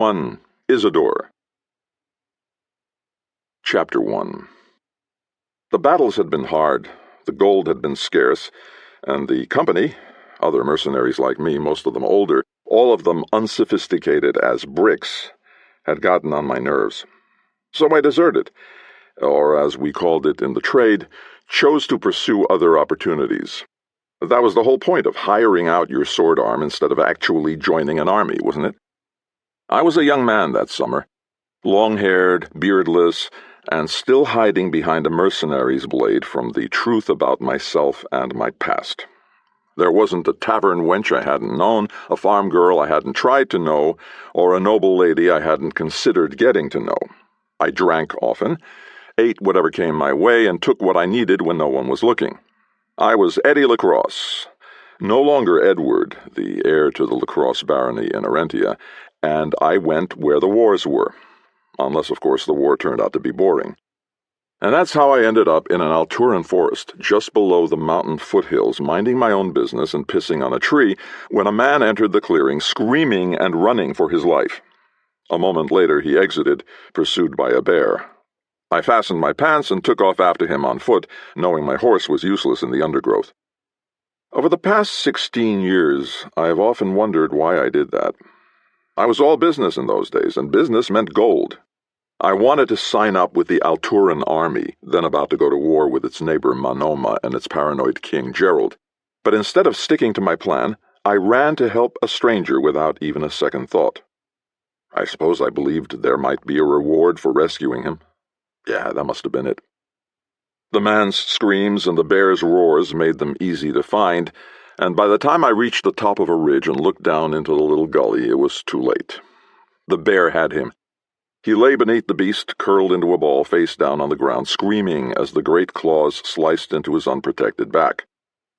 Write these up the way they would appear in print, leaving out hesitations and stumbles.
1. Isidore. Chapter 1. The battles had been hard, the gold had been scarce, and the company, other mercenaries like me, most of them older, all of them unsophisticated as bricks, had gotten on my nerves. So I deserted, or as we called it in the trade, chose to pursue other opportunities. That was the whole point of hiring out your sword arm instead of actually joining an army, wasn't it? I was a young man that summer, long-haired, beardless, and still hiding behind a mercenary's blade from the truth about myself and my past. There wasn't a tavern wench I hadn't known, a farm girl I hadn't tried to know, or a noble lady I hadn't considered getting to know. I drank often, ate whatever came my way, and took what I needed when no one was looking. I was Eddie LaCrosse, no longer Edward, the heir to the LaCrosse barony in Arentia, and I went where the wars were, unless, of course, the war turned out to be boring. And that's how I ended up in an Alturan forest, just below the mountain foothills, minding my own business and pissing on a tree, when a man entered the clearing, screaming and running for his life. A moment later he exited, pursued by a bear. I fastened my pants and took off after him on foot, knowing my horse was useless in the undergrowth. Over the past 16 years, I have often wondered why I did that. I was all business in those days, and business meant gold. I wanted to sign up with the Alturan army, then about to go to war with its neighbor Manoma and its paranoid king Gerald. But instead of sticking to my plan, I ran to help a stranger without even a second thought. I suppose I believed there might be a reward for rescuing him. Yeah, that must have been it. The man's screams and the bear's roars made them easy to find, and by the time I reached the top of a ridge and looked down into the little gully, it was too late. The bear had him. He lay beneath the beast, curled into a ball, face down on the ground, screaming as the great claws sliced into his unprotected back.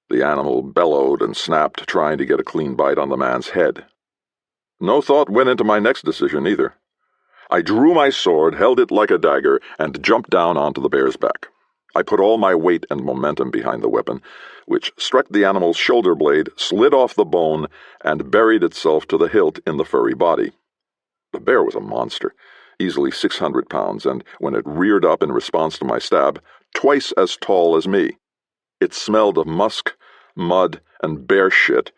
The animal bellowed and snapped, trying to get a clean bite on the man's head. No thought went into my next decision, either. I drew my sword, held it like a dagger, and jumped down onto the bear's back. I put all my weight and momentum behind the weapon, which struck the animal's shoulder blade, slid off the bone, and buried itself to the hilt in the furry body. The bear was a monster, easily 600 pounds, and when it reared up in response to my stab, twice as tall as me. It smelled of musk, mud, and bear shit,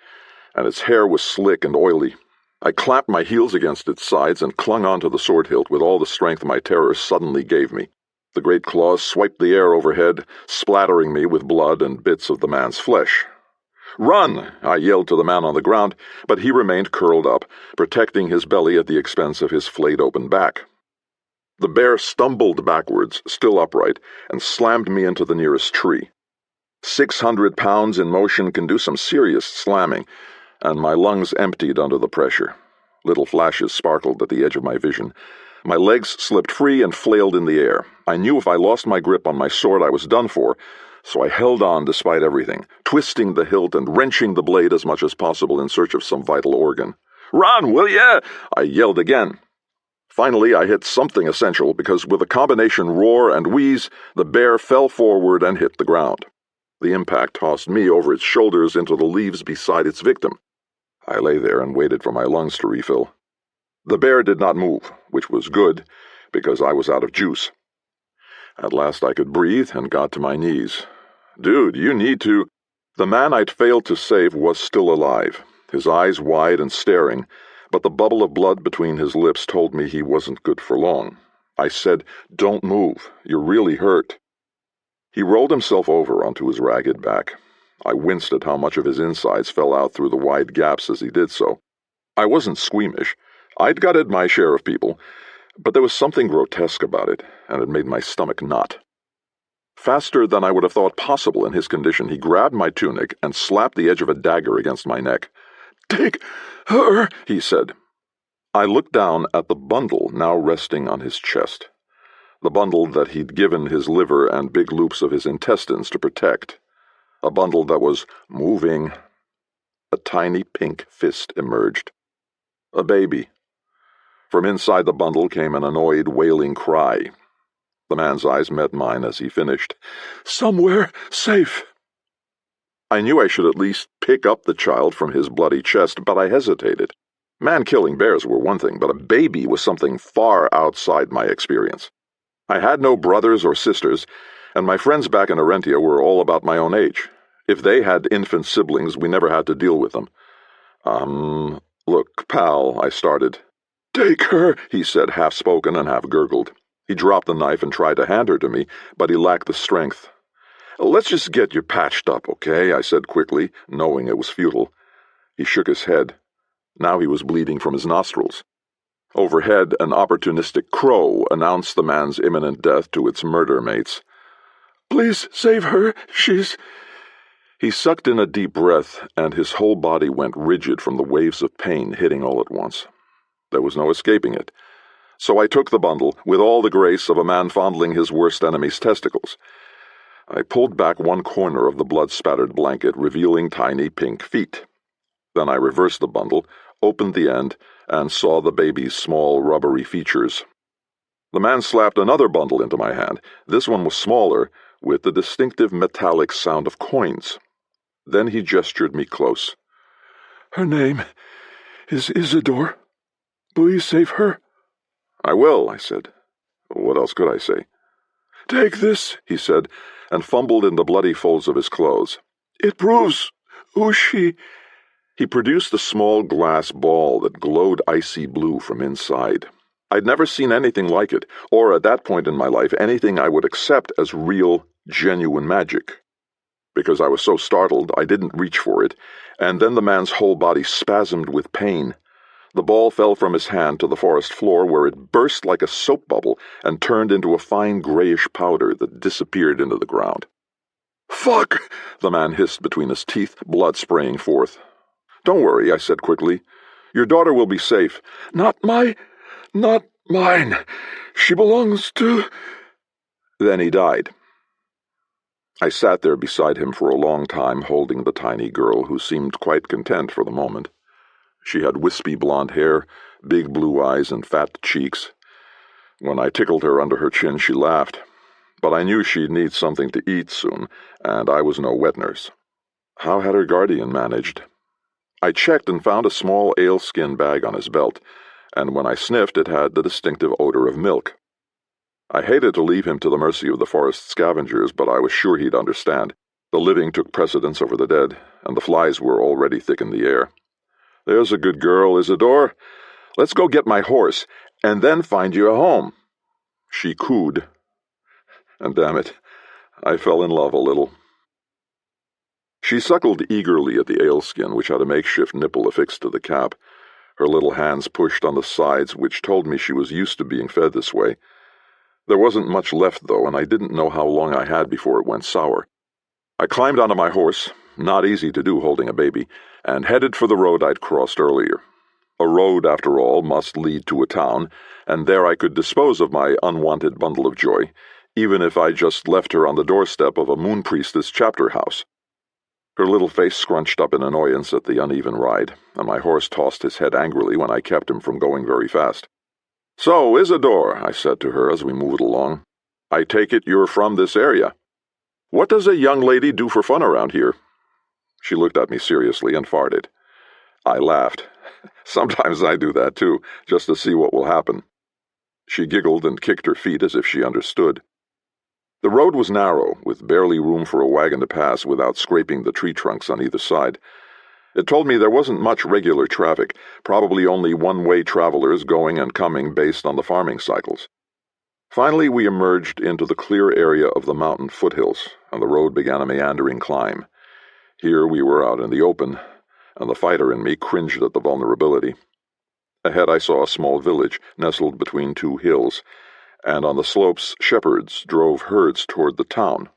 and its hair was slick and oily. I clapped my heels against its sides and clung onto the sword hilt with all the strength my terror suddenly gave me. The great claws swiped the air overhead, splattering me with blood and bits of the man's flesh. "Run!" I yelled to the man on the ground, but he remained curled up, protecting his belly at the expense of his flayed-open back. The bear stumbled backwards, still upright, and slammed me into the nearest tree. 600 pounds in motion can do some serious slamming, and my lungs emptied under the pressure. Little flashes sparkled at the edge of my vision. My legs slipped free and flailed in the air. I knew if I lost my grip on my sword I was done for, so I held on despite everything, twisting the hilt and wrenching the blade as much as possible in search of some vital organ. "Run, will ya?" I yelled again. Finally, I hit something essential because with a combination roar and wheeze, the bear fell forward and hit the ground. The impact tossed me over its shoulders into the leaves beside its victim. I lay there and waited for my lungs to refill. The bear did not move, which was good, because I was out of juice. At last I could breathe and got to my knees. "Dude, you need to—" The man I'd failed to save was still alive, his eyes wide and staring, but the bubble of blood between his lips told me he wasn't good for long. I said, "Don't move. You're really hurt." He rolled himself over onto his ragged back. I winced at how much of his insides fell out through the wide gaps as he did so. I wasn't squeamish. I'd gutted my share of people, but there was something grotesque about it, and it made my stomach knot. Faster than I would have thought possible in his condition, he grabbed my tunic and slapped the edge of a dagger against my neck. "Take her," he said. I looked down at the bundle now resting on his chest, the bundle that he'd given his liver and big loops of his intestines to protect, a bundle that was moving. A tiny pink fist emerged. A baby. From inside the bundle came an annoyed, wailing cry. The man's eyes met mine as he finished. "Somewhere safe." I knew I should at least pick up the child from his bloody chest, but I hesitated. Man-killing bears were one thing, but a baby was something far outside my experience. I had no brothers or sisters, and my friends back in Arentia were all about my own age. If they had infant siblings, we never had to deal with them. Look, pal, I started. Take her, he said, half-spoken and half-gurgled. He dropped the knife and tried to hand her to me, but he lacked the strength. Let's just get you patched up, okay? I said quickly, knowing it was futile. He shook his head. Now he was bleeding from his nostrils. Overhead, an opportunistic crow announced the man's imminent death to its murder mates. Please save her, she's... He sucked in a deep breath, and his whole body went rigid from the waves of pain hitting all at once. There was no escaping it. So I took the bundle, with all the grace of a man fondling his worst enemy's testicles. I pulled back one corner of the blood-spattered blanket, revealing tiny pink feet. Then I reversed the bundle, opened the end, and saw the baby's small, rubbery features. The man slapped another bundle into my hand. This one was smaller, with the distinctive metallic sound of coins. Then he gestured me close. Her name is Isidore. Please save her. I will, I said. What else could I say? Take this, he said, and fumbled in the bloody folds of his clothes. It proves who she... He produced a small glass ball that glowed icy blue from inside. I'd never seen anything like it, or at that point in my life anything I would accept as real, genuine magic. Because I was so startled, I didn't reach for it, and then the man's whole body spasmed with pain. The ball fell from his hand to the forest floor, where it burst like a soap bubble and turned into a fine grayish powder that disappeared into the ground. Fuck! The man hissed between his teeth, blood spraying forth. Don't worry, I said quickly. Your daughter will be safe. Not mine. She belongs to... Then he died. I sat there beside him for a long time, holding the tiny girl, who seemed quite content for the moment. She had wispy blonde hair, big blue eyes, and fat cheeks. When I tickled her under her chin, she laughed. But I knew she'd need something to eat soon, and I was no wet nurse. How had her guardian managed? I checked and found a small ale-skin bag on his belt, and when I sniffed, it had the distinctive odor of milk. I hated to leave him to the mercy of the forest scavengers, but I was sure he'd understand. The living took precedence over the dead, and the flies were already thick in the air. There's a good girl, Isidore. Let's go get my horse, and then find you a home. She cooed. And damn it, I fell in love a little. She suckled eagerly at the ale-skin, which had a makeshift nipple affixed to the cap. Her little hands pushed on the sides, which told me she was used to being fed this way. There wasn't much left, though, and I didn't know how long I had before it went sour. I climbed onto my horse, not easy to do holding a baby, and headed for the road I'd crossed earlier. A road, after all, must lead to a town, and there I could dispose of my unwanted bundle of joy, even if I just left her on the doorstep of a moon priestess chapter house. Her little face scrunched up in annoyance at the uneven ride, and my horse tossed his head angrily when I kept him from going very fast. So, Isidore, I said to her as we moved along, I take it you're from this area. What does a young lady do for fun around here? She looked at me seriously and farted. I laughed. Sometimes I do that too, just to see what will happen. She giggled and kicked her feet as if she understood. The road was narrow, with barely room for a wagon to pass without scraping the tree trunks on either side. It told me there wasn't much regular traffic, probably only one-way travelers going and coming based on the farming cycles. Finally, we emerged into the clear area of the mountain foothills, and the road began a meandering climb. Here we were out in the open, and the fighter in me cringed at the vulnerability. Ahead I saw a small village nestled between two hills, and on the slopes shepherds drove herds toward the town.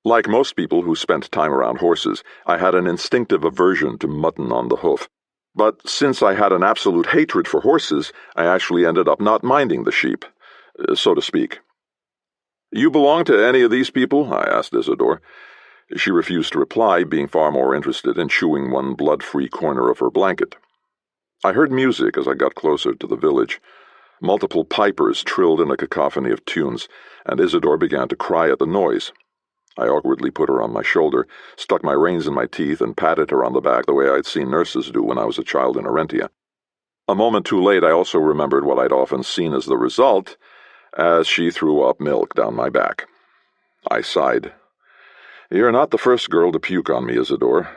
Like most people who spent time around horses, I had an instinctive aversion to mutton on the hoof. But since I had an absolute hatred for horses, I actually ended up not minding the sheep, so to speak. You belong to any of these people? I asked Isidore. She refused to reply, being far more interested in chewing one blood-free corner of her blanket. I heard music as I got closer to the village. Multiple pipers trilled in a cacophony of tunes, and Isidore began to cry at the noise. I awkwardly put her on my shoulder, stuck my reins in my teeth, and patted her on the back the way I'd seen nurses do when I was a child in Arentia. A moment too late, I also remembered what I'd often seen as the result, as she threw up milk down my back. I sighed. "You're not the first girl to puke on me, Isidore,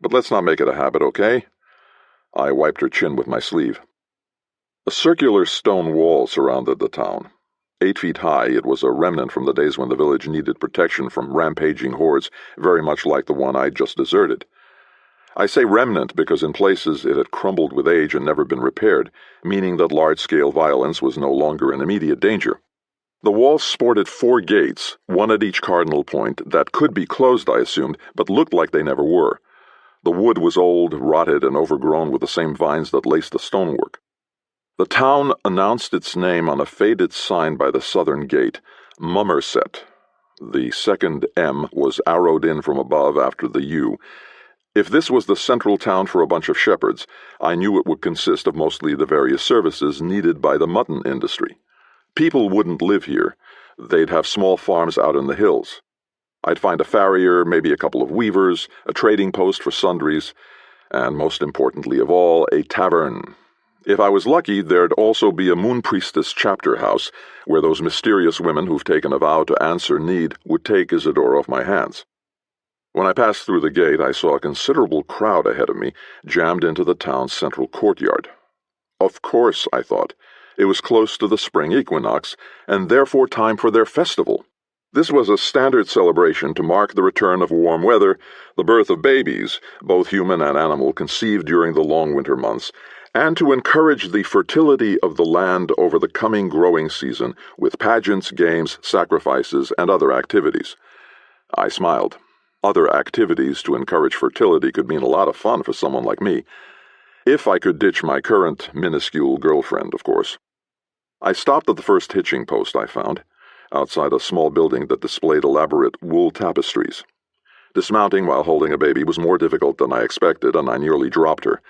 but let's not make it a habit, okay?" I wiped her chin with my sleeve. A circular stone wall surrounded the town. 8 feet high, it was a remnant from the days when the village needed protection from rampaging hordes, very much like the one I'd just deserted. I say remnant because in places it had crumbled with age and never been repaired, meaning that large-scale violence was no longer an immediate danger. The wall sported 4 gates, one at each cardinal point, that could be closed, I assumed, but looked like they never were. The wood was old, rotted, and overgrown with the same vines that laced the stonework. The town announced its name on a faded sign by the southern gate, Mummerset. The second M was arrowed in from above after the U. If this was the central town for a bunch of shepherds, I knew it would consist of mostly the various services needed by the mutton industry. People wouldn't live here. They'd have small farms out in the hills. I'd find a farrier, maybe a couple of weavers, a trading post for sundries, and most importantly of all, a tavern. If I was lucky, there'd also be a moon priestess chapter house, where those mysterious women who've taken a vow to answer need would take Isidore off my hands. When I passed through the gate, I saw a considerable crowd ahead of me, jammed into the town's central courtyard. Of course, I thought. It was close to the spring equinox, and therefore time for their festival. This was a standard celebration to mark the return of warm weather, the birth of babies, both human and animal, conceived during the long winter months, and to encourage the fertility of the land over the coming growing season with pageants, games, sacrifices, and other activities. I smiled. Other activities to encourage fertility could mean a lot of fun for someone like me. If I could ditch my current minuscule girlfriend, of course. I stopped at the first hitching post I found, outside a small building that displayed elaborate wool tapestries. Dismounting while holding a baby was more difficult than I expected, and I nearly dropped her.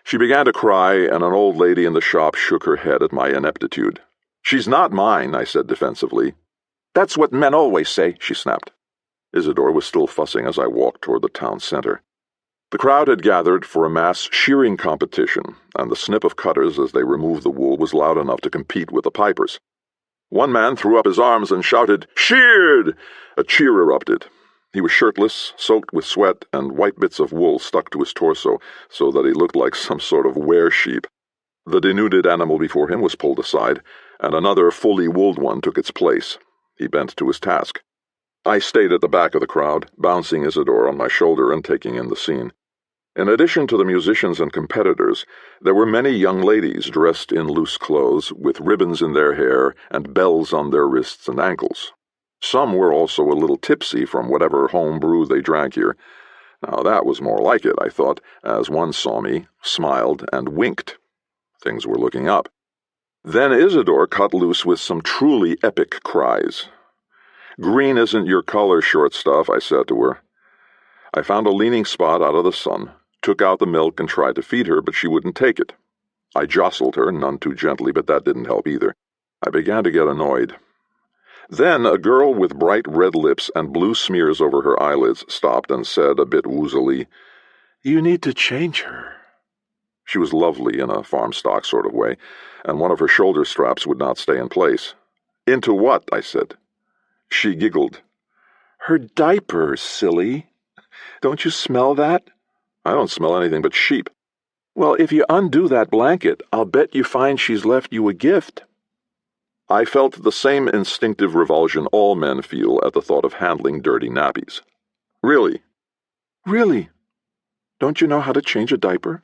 She began to cry, and an old lady in the shop shook her head at my ineptitude. "She's not mine," I said defensively. "That's what men always say," she snapped. Isidore was still fussing as I walked toward the town center. The crowd had gathered for a mass shearing competition, and the snip of cutters as they removed the wool was loud enough to compete with the pipers. One man threw up his arms and shouted, "Sheared!" A cheer erupted. He was shirtless, soaked with sweat, and white bits of wool stuck to his torso so that he looked like some sort of were-sheep. The denuded animal before him was pulled aside, and another fully wooled one took its place. He bent to his task. I stayed at the back of the crowd, bouncing Isidore on my shoulder and taking in the scene. In addition to the musicians and competitors, there were many young ladies dressed in loose clothes, with ribbons in their hair and bells on their wrists and ankles. Some were also a little tipsy from whatever home brew they drank here. Now that was more like it, I thought, as one saw me, smiled, and winked. Things were looking up. Then Isidore cut loose with some truly epic cries. "Green isn't your color, short stuff," I said to her. I found a leaning spot out of the sun, took out the milk and tried to feed her, but she wouldn't take it. I jostled her, none too gently, but that didn't help either. I began to get annoyed. Then a girl with bright red lips and blue smears over her eyelids stopped and said a bit woozily, "You need to change her." She was lovely in a farm stock sort of way, and one of her shoulder straps would not stay in place. "Into what?" I said. She giggled. "Her diaper, silly. Don't you smell that?" "I don't smell anything but sheep." "Well, if you undo that blanket, I'll bet you find she's left you a gift." I felt the same instinctive revulsion all men feel at the thought of handling dirty nappies. "Really?" "Really. Don't you know how to change a diaper?"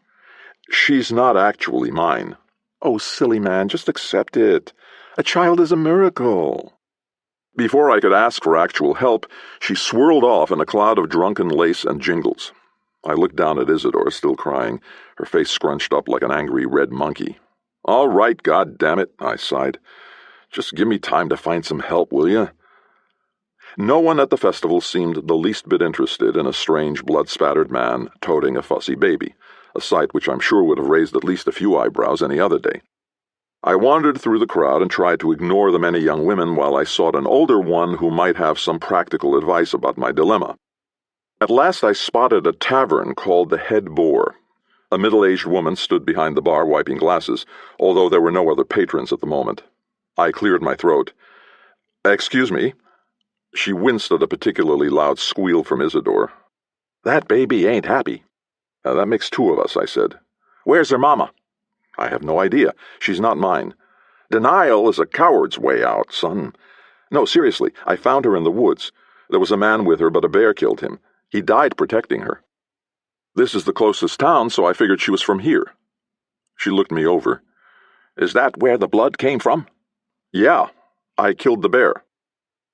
"She's not actually mine." "Oh, silly man, just accept it. A child is a miracle." Before I could ask for actual help, she swirled off in a cloud of drunken lace and jingles. I looked down at Isidore, still crying, her face scrunched up like an angry red monkey. "All right, goddammit," I sighed. "Just give me time to find some help, will you?" No one at the festival seemed the least bit interested in a strange, blood-spattered man toting a fussy baby, a sight which I'm sure would have raised at least a few eyebrows any other day. I wandered through the crowd and tried to ignore the many young women while I sought an older one who might have some practical advice about my dilemma. At last I spotted a tavern called the Head Boar. A middle-aged woman stood behind the bar wiping glasses, although there were no other patrons at the moment. I cleared my throat. "Excuse me." She winced at a particularly loud squeal from Isidore. "That baby ain't happy." "That makes two of us," I said. "Where's her mama?" "I have no idea. She's not mine." "Denial is a coward's way out, son." "No, seriously, I found her in the woods. There was a man with her, but a bear killed him. He died protecting her. This is the closest town, so I figured she was from here." She looked me over. "Is that where the blood came from?" "Yeah, I killed the bear."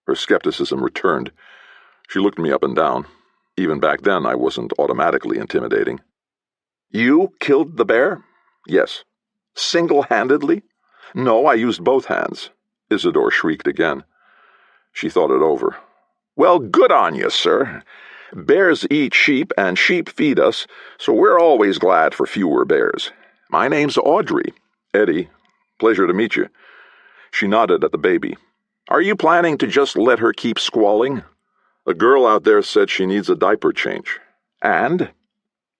Her skepticism returned. She looked me up and down. Even back then, I wasn't automatically intimidating. "You killed the bear?" "Yes." "Single-handedly?" "No, I used both hands." Isidore shrieked again. She thought it over. "Well, good on you, sir. Bears eat sheep, and sheep feed us, so we're always glad for fewer bears. My name's Audrey." "Eddie. Pleasure to meet you." She nodded at the baby. "Are you planning to just let her keep squalling?" "A girl out there said she needs a diaper change." "And?"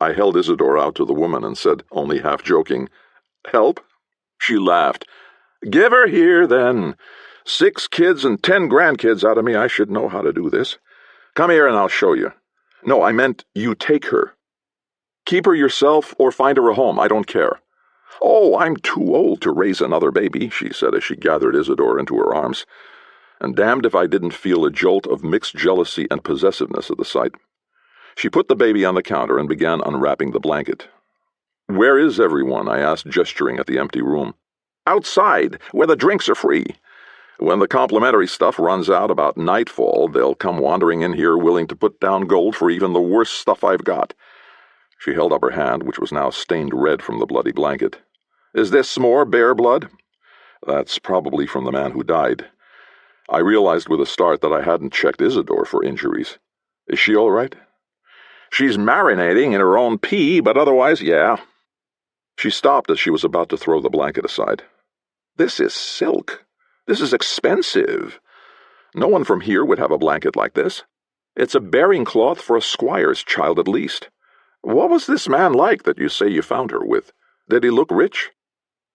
I held Isidore out to the woman and said, only half joking, "Help?" She laughed. "Give her here, then. 6 kids and 10 grandkids out of me. I should know how to do this. Come here and I'll show you." "No, I meant you take her. Keep her yourself or find her a home. I don't care." "Oh, I'm too old to raise another baby," she said as she gathered Isidore into her arms. And damned if I didn't feel a jolt of mixed jealousy and possessiveness at the sight. She put the baby on the counter and began unwrapping the blanket. "Where is everyone?" I asked, gesturing at the empty room. "Outside, where the drinks are free. When the complimentary stuff runs out about nightfall, they'll come wandering in here willing to put down gold for even the worst stuff I've got." She held up her hand, which was now stained red from the bloody blanket. "Is this more bear blood?" "That's probably from the man who died." I realized with a start that I hadn't checked Isidore for injuries. "Is she all right?" "She's marinating in her own pee, but otherwise, yeah." She stopped as she was about to throw the blanket aside. "This is silk. This is expensive. No one from here would have a blanket like this. It's a bearing cloth for a squire's child at least. What was this man like that you say you found her with? Did he look rich?"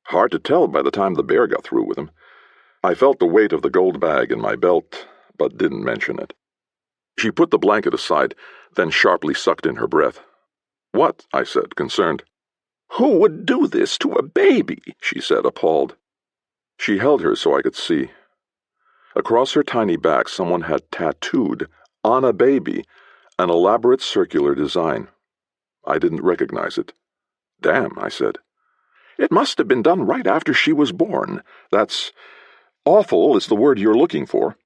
"Hard to tell by the time the bear got through with him." I felt the weight of the gold bag in my belt, but didn't mention it. She put the blanket aside, then sharply sucked in her breath. "What?" I said, concerned. "Who would do this to a baby?" she said, appalled. She held her so I could see. Across her tiny back someone had tattooed, on a baby, an elaborate circular design. I didn't recognize it. "Damn," I said. "It must have been done right after she was born. That's awful is the word you're looking for."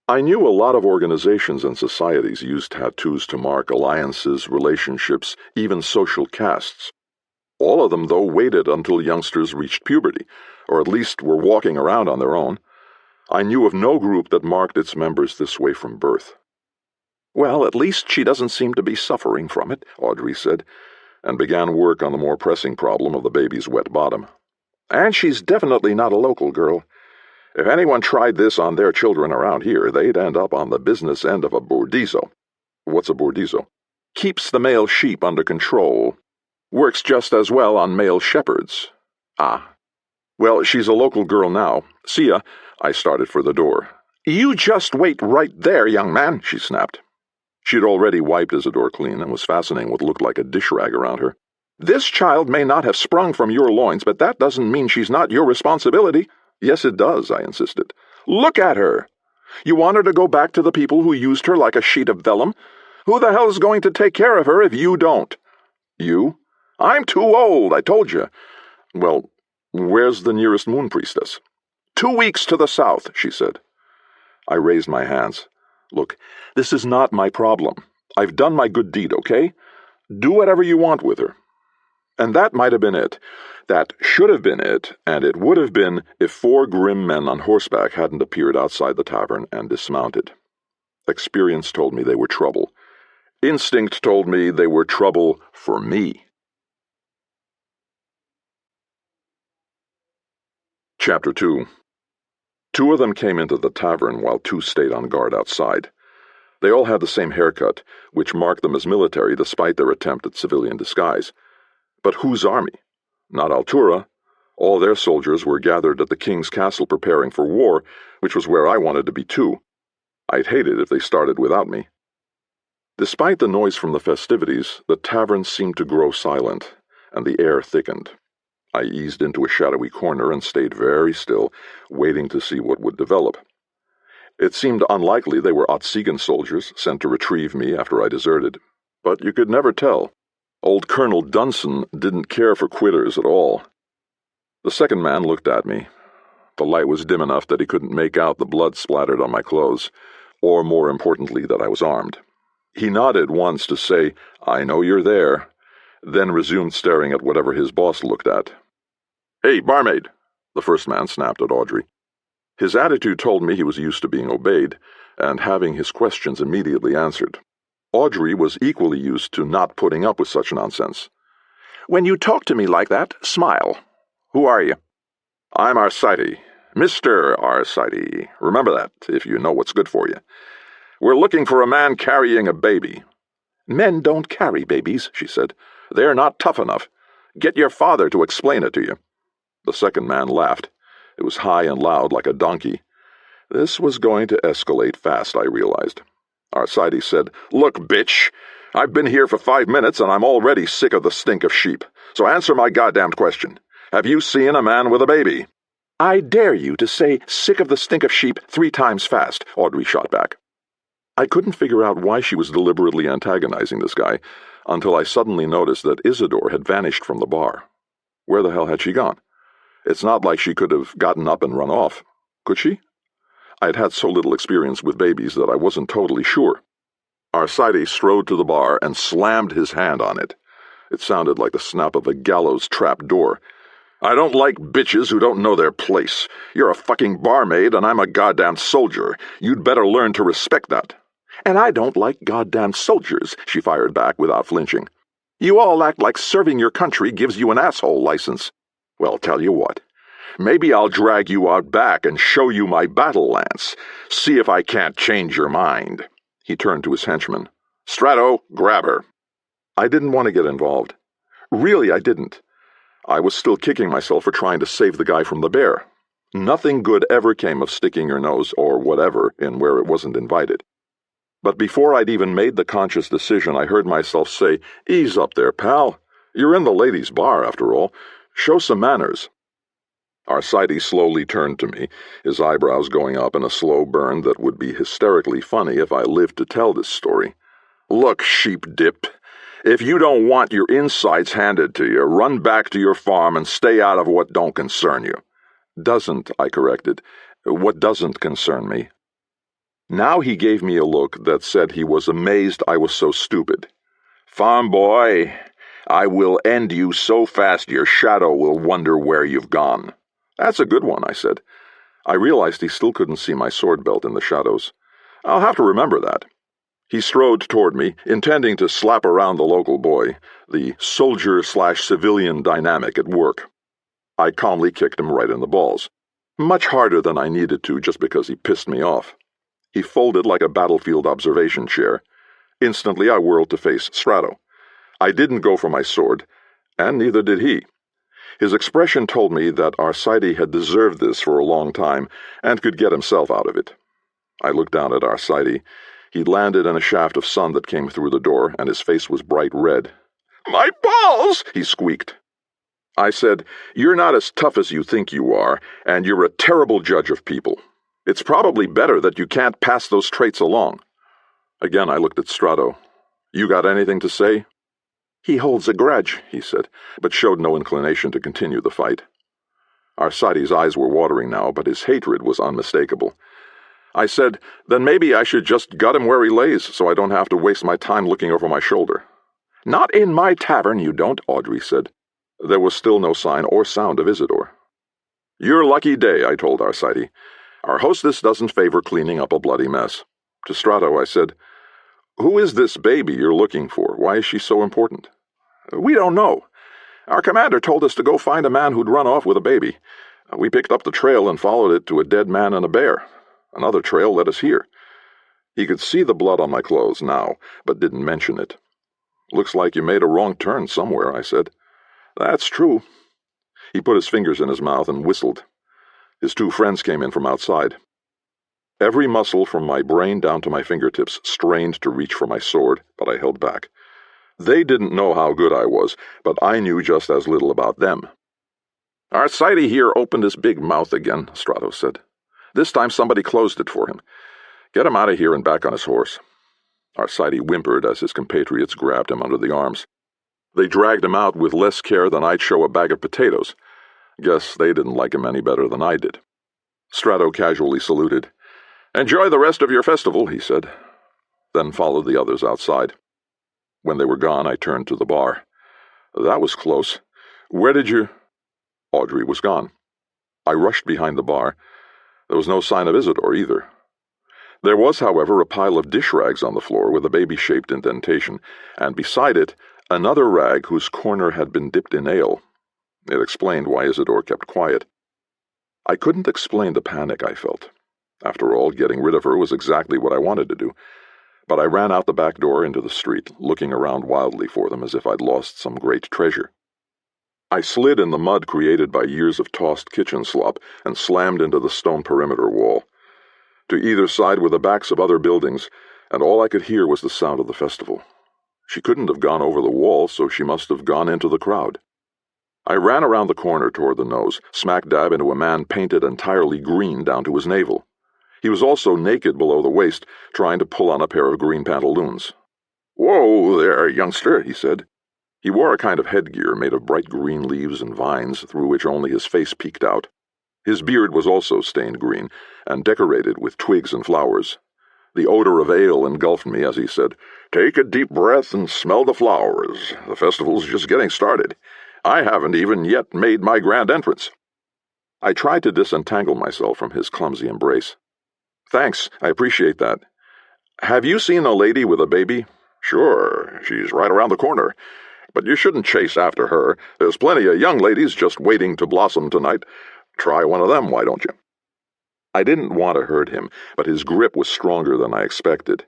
I knew a lot of organizations and societies used tattoos to mark alliances, relationships, even social castes. All of them, though, waited until youngsters reached puberty, or at least were walking around on their own. I knew of no group that marked its members this way from birth. "Well, at least she doesn't seem to be suffering from it," Audrey said, and began work on the more pressing problem of the baby's wet bottom. "And she's definitely not a local girl. If anyone tried this on their children around here, they'd end up on the business end of a bordizo." "What's a bordizo?" "Keeps the male sheep under control. Works just as well on male shepherds." "Ah. Well, she's a local girl now. See ya." I started for the door. "You just wait right there, young man," she snapped. She'd already wiped Isidore clean and was fastening what looked like a dish rag around her. "This child may not have sprung from your loins, but that doesn't mean she's not your responsibility." "Yes, it does," I insisted. "Look at her! You want her to go back to the people who used her like a sheet of vellum? Who the hell's going to take care of her if you don't?" "You?" "I'm too old, I told you." "Well, where's the nearest moon priestess?" 2 weeks to the south," she said. I raised my hands. "Look, this is not my problem. I've done my good deed, okay? Do whatever you want with her." And that might have been it. That should have been it, and it would have been if 4 grim men on horseback hadn't appeared outside the tavern and dismounted. Experience told me they were trouble. Instinct told me they were trouble for me. Chapter 2. 2 of them came into the tavern while 2 stayed on guard outside. They all had the same haircut, which marked them as military despite their attempt at civilian disguise. But whose army? Not Altura. All their soldiers were gathered at the king's castle preparing for war, which was where I wanted to be too. I'd hate it if they started without me. Despite the noise from the festivities, the tavern seemed to grow silent, and the air thickened. I eased into a shadowy corner and stayed very still, waiting to see what would develop. It seemed unlikely they were Otsigan soldiers sent to retrieve me after I deserted, but you could never tell. Old Colonel Dunson didn't care for quitters at all. The second man looked at me. The light was dim enough that he couldn't make out the blood splattered on my clothes, or more importantly that I was armed. He nodded once to say, "I know you're there," then resumed staring at whatever his boss looked at. "Hey, barmaid," the first man snapped at Audrey. His attitude told me he was used to being obeyed, and having his questions immediately answered. Audrey was equally used to not putting up with such nonsense. "When you talk to me like that, smile. Who are you?" "I'm Arcite. Mr. Arcite. Remember that, if you know what's good for you. We're looking for a man carrying a baby." "Men don't carry babies," she said. "They're not tough enough. Get your father to explain it to you." The second man laughed. It was high and loud like a donkey. This was going to escalate fast, I realized. Arcite said, "Look, bitch, I've been here for 5 minutes and I'm already sick of the stink of sheep. So answer my goddamned question. Have you seen a man with a baby?" "I dare you to say sick of the stink of sheep 3 times fast," Audrey shot back. I couldn't figure out why she was deliberately antagonizing this guy until I suddenly noticed that Isidore had vanished from the bar. Where the hell had she gone? It's not like she could have gotten up and run off. Could she? I'd had so little experience with babies that I wasn't totally sure. Arcite strode to the bar and slammed his hand on it. It sounded like the snap of a gallows trap door. "I don't like bitches who don't know their place. You're a fucking barmaid and I'm a goddamn soldier. You'd better learn to respect that." "And I don't like goddamn soldiers," she fired back without flinching. "You all act like serving your country gives you an asshole license. Well, tell you what. Maybe I'll drag you out back and show you my battle lance. See if I can't change your mind." He turned to his henchman. "Strato, grab her." I didn't want to get involved. Really, I didn't. I was still kicking myself for trying to save the guy from the bear. Nothing good ever came of sticking your nose, or whatever, in where it wasn't invited. But before I'd even made the conscious decision, I heard myself say, "Ease up there, pal. You're in the ladies' bar, after all. Show some manners." Arcite slowly turned to me, his eyebrows going up in a slow burn that would be hysterically funny if I lived to tell this story. "Look, sheep dip. If you don't want your insides handed to you, run back to your farm and stay out of what don't concern you." "Doesn't," I corrected. "What doesn't concern me?" Now he gave me a look that said he was amazed I was so stupid. "Farm boy, I will end you so fast your shadow will wonder where you've gone." "That's a good one," I said. I realized he still couldn't see my sword belt in the shadows. "I'll have to remember that." He strode toward me, intending to slap around the local boy, the soldier-slash-civilian dynamic at work. I calmly kicked him right in the balls. Much harder than I needed to just because he pissed me off. He folded like a battlefield observation chair. Instantly I whirled to face Strato. I didn't go for my sword, and neither did he. His expression told me that Arcite had deserved this for a long time and could get himself out of it. I looked down at Arcite. He'd landed in a shaft of sun that came through the door, and his face was bright red. "My balls!" he squeaked. I said, "You're not as tough as you think you are, and you're a terrible judge of people. It's probably better that you can't pass those traits along." Again I looked at Strato. "You got anything to say?" "He holds a grudge," he said, but showed no inclination to continue the fight. Arcite's eyes were watering now, but his hatred was unmistakable. I said, "Then maybe I should just gut him where he lays, so I don't have to waste my time looking over my shoulder." "Not in my tavern, you don't," Audrey said. There was still no sign or sound of Isidore. "Your lucky day," I told Arcite. "Our hostess doesn't favor cleaning up a bloody mess." To Strato I said, "Who is this baby you're looking for? Why is she so important?" "We don't know. Our commander told us to go find a man who'd run off with a baby. We picked up the trail and followed it to a dead man and a bear. Another trail led us here." He could see the blood on my clothes now, but didn't mention it. "Looks like you made a wrong turn somewhere," I said. That's true. He put his fingers in his mouth and whistled. His two friends came in from outside. Every muscle from my brain down to my fingertips strained to reach for my sword, but I held back. They didn't know how good I was, but I knew just as little about them. Our sighty here opened his big mouth again, Stratos said. This time somebody closed it for him. Get him out of here and back on his horse. Our sighty whimpered as his compatriots grabbed him under the arms. They dragged him out with less care than I'd show a bag of potatoes. Guess they didn't like him any better than I did. Strato casually saluted. Enjoy the rest of your festival, he said, then followed the others outside. When they were gone, I turned to the bar. That was close. Where did you... Audrey was gone. I rushed behind the bar. There was no sign of Isidore either. There was, however, a pile of dish rags on the floor with a baby-shaped indentation, and beside it, another rag whose corner had been dipped in ale. It explained why Isidore kept quiet. I couldn't explain the panic I felt. After all, getting rid of her was exactly what I wanted to do. But I ran out the back door into the street, looking around wildly for them as if I'd lost some great treasure. I slid in the mud created by years of tossed kitchen slop and slammed into the stone perimeter wall. To either side were the backs of other buildings, and all I could hear was the sound of the festival. She couldn't have gone over the wall, so she must have gone into the crowd. I ran around the corner toward the nose, smack dab into a man painted entirely green down to his navel. He was also naked below the waist, trying to pull on a pair of green pantaloons. "Whoa there, youngster," he said. He wore a kind of headgear made of bright green leaves and vines through which only his face peeked out. His beard was also stained green and decorated with twigs and flowers. The odor of ale engulfed me as he said, "Take a deep breath and smell the flowers. The festival's just getting started. I haven't even yet made my grand entrance." I tried to disentangle myself from his clumsy embrace. "Thanks, I appreciate that. Have you seen a lady with a baby?" "Sure, she's right around the corner. But you shouldn't chase after her. There's plenty of young ladies just waiting to blossom tonight. Try one of them, why don't you?" I didn't want to hurt him, but his grip was stronger than I expected.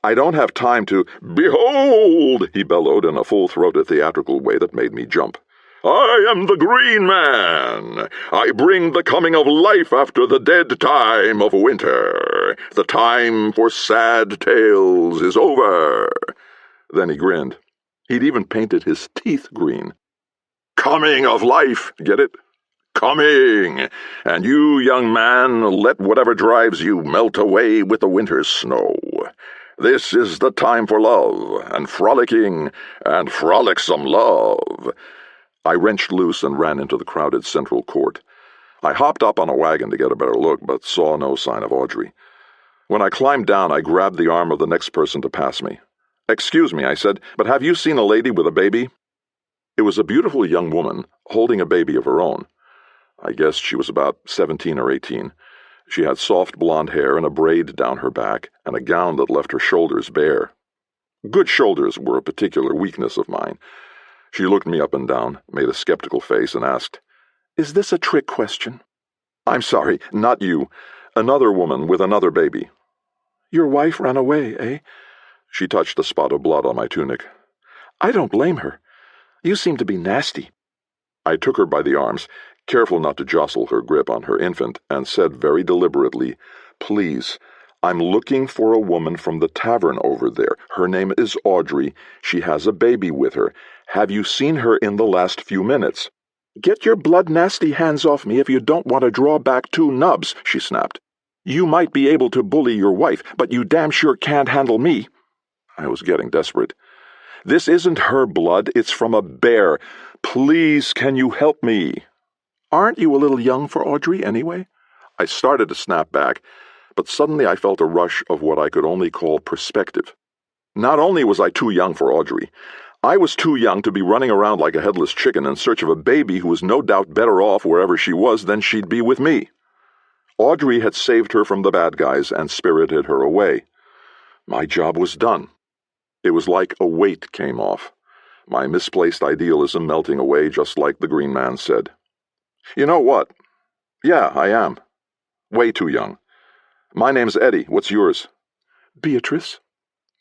"I don't have time to—" "Behold!" he bellowed in a full-throated theatrical way that made me jump. "I am the Green Man. I bring the coming of life after the dead time of winter. The time for sad tales is over." Then he grinned. He'd even painted his teeth green. "Coming of life, get it? Coming! And you, young man, let whatever drives you melt away with the winter's snow. This is the time for love, and frolicking, and frolicsome love." I wrenched loose and ran into the crowded central court. I hopped up on a wagon to get a better look, but saw no sign of Audrey. When I climbed down, I grabbed the arm of the next person to pass me. "Excuse me," I said, "but have you seen a lady with a baby?" It was a beautiful young woman, holding a baby of her own. I guessed she was about 17 or 18. She had soft blonde hair and a braid down her back, and a gown that left her shoulders bare. Good shoulders were a particular weakness of mine. She looked me up and down, made a skeptical face, and asked, "Is this a trick question?" "I'm sorry, not you. Another woman with another baby." "Your wife ran away, eh?" She touched a spot of blood on my tunic. "I don't blame her. You seem to be nasty." I took her by the arms, careful not to jostle her grip on her infant, and said very deliberately, "Please, I'm looking for a woman from the tavern over there. Her name is Audrey. She has a baby with her. Have you seen her in the last few minutes?" "Get your blood-nasty hands off me if you don't want to draw back 2 nubs," she snapped. "You might be able to bully your wife, but you damn sure can't handle me." I was getting desperate. "This isn't her blood, it's from a bear. Please, can you help me?" "Aren't you a little young for Audrey, anyway?" I started to snap back, but suddenly I felt a rush of what I could only call perspective. Not only was I too young for Audrey, I was too young to be running around like a headless chicken in search of a baby who was no doubt better off wherever she was than she'd be with me. Audrey had saved her from the bad guys and spirited her away. My job was done. It was like a weight came off, my misplaced idealism melting away just like the Green Man said. "You know what? Yeah, I am. Way too young. My name's Eddie. What's yours?" "Beatrice."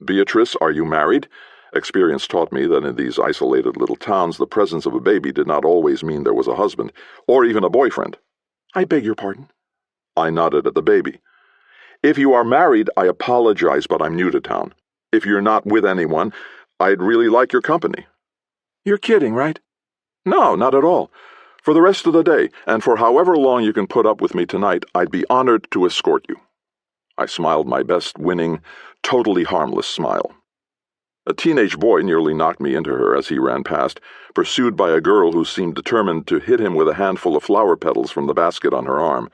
"Beatrice, are you married? Experience taught me that in these isolated little towns, the presence of a baby did not always mean there was a husband, or even a boyfriend. I beg your pardon? I nodded at the baby. If you are married, I apologize, but I'm new to town. If you're not with anyone, I'd really like your company. You're kidding, right? No, not at all. For the rest of the day, and for however long you can put up with me tonight, I'd be honored to escort you. I smiled my best winning, totally harmless smile. A teenage boy nearly knocked me into her as he ran past, pursued by a girl who seemed determined to hit him with a handful of flower petals from the basket on her arm.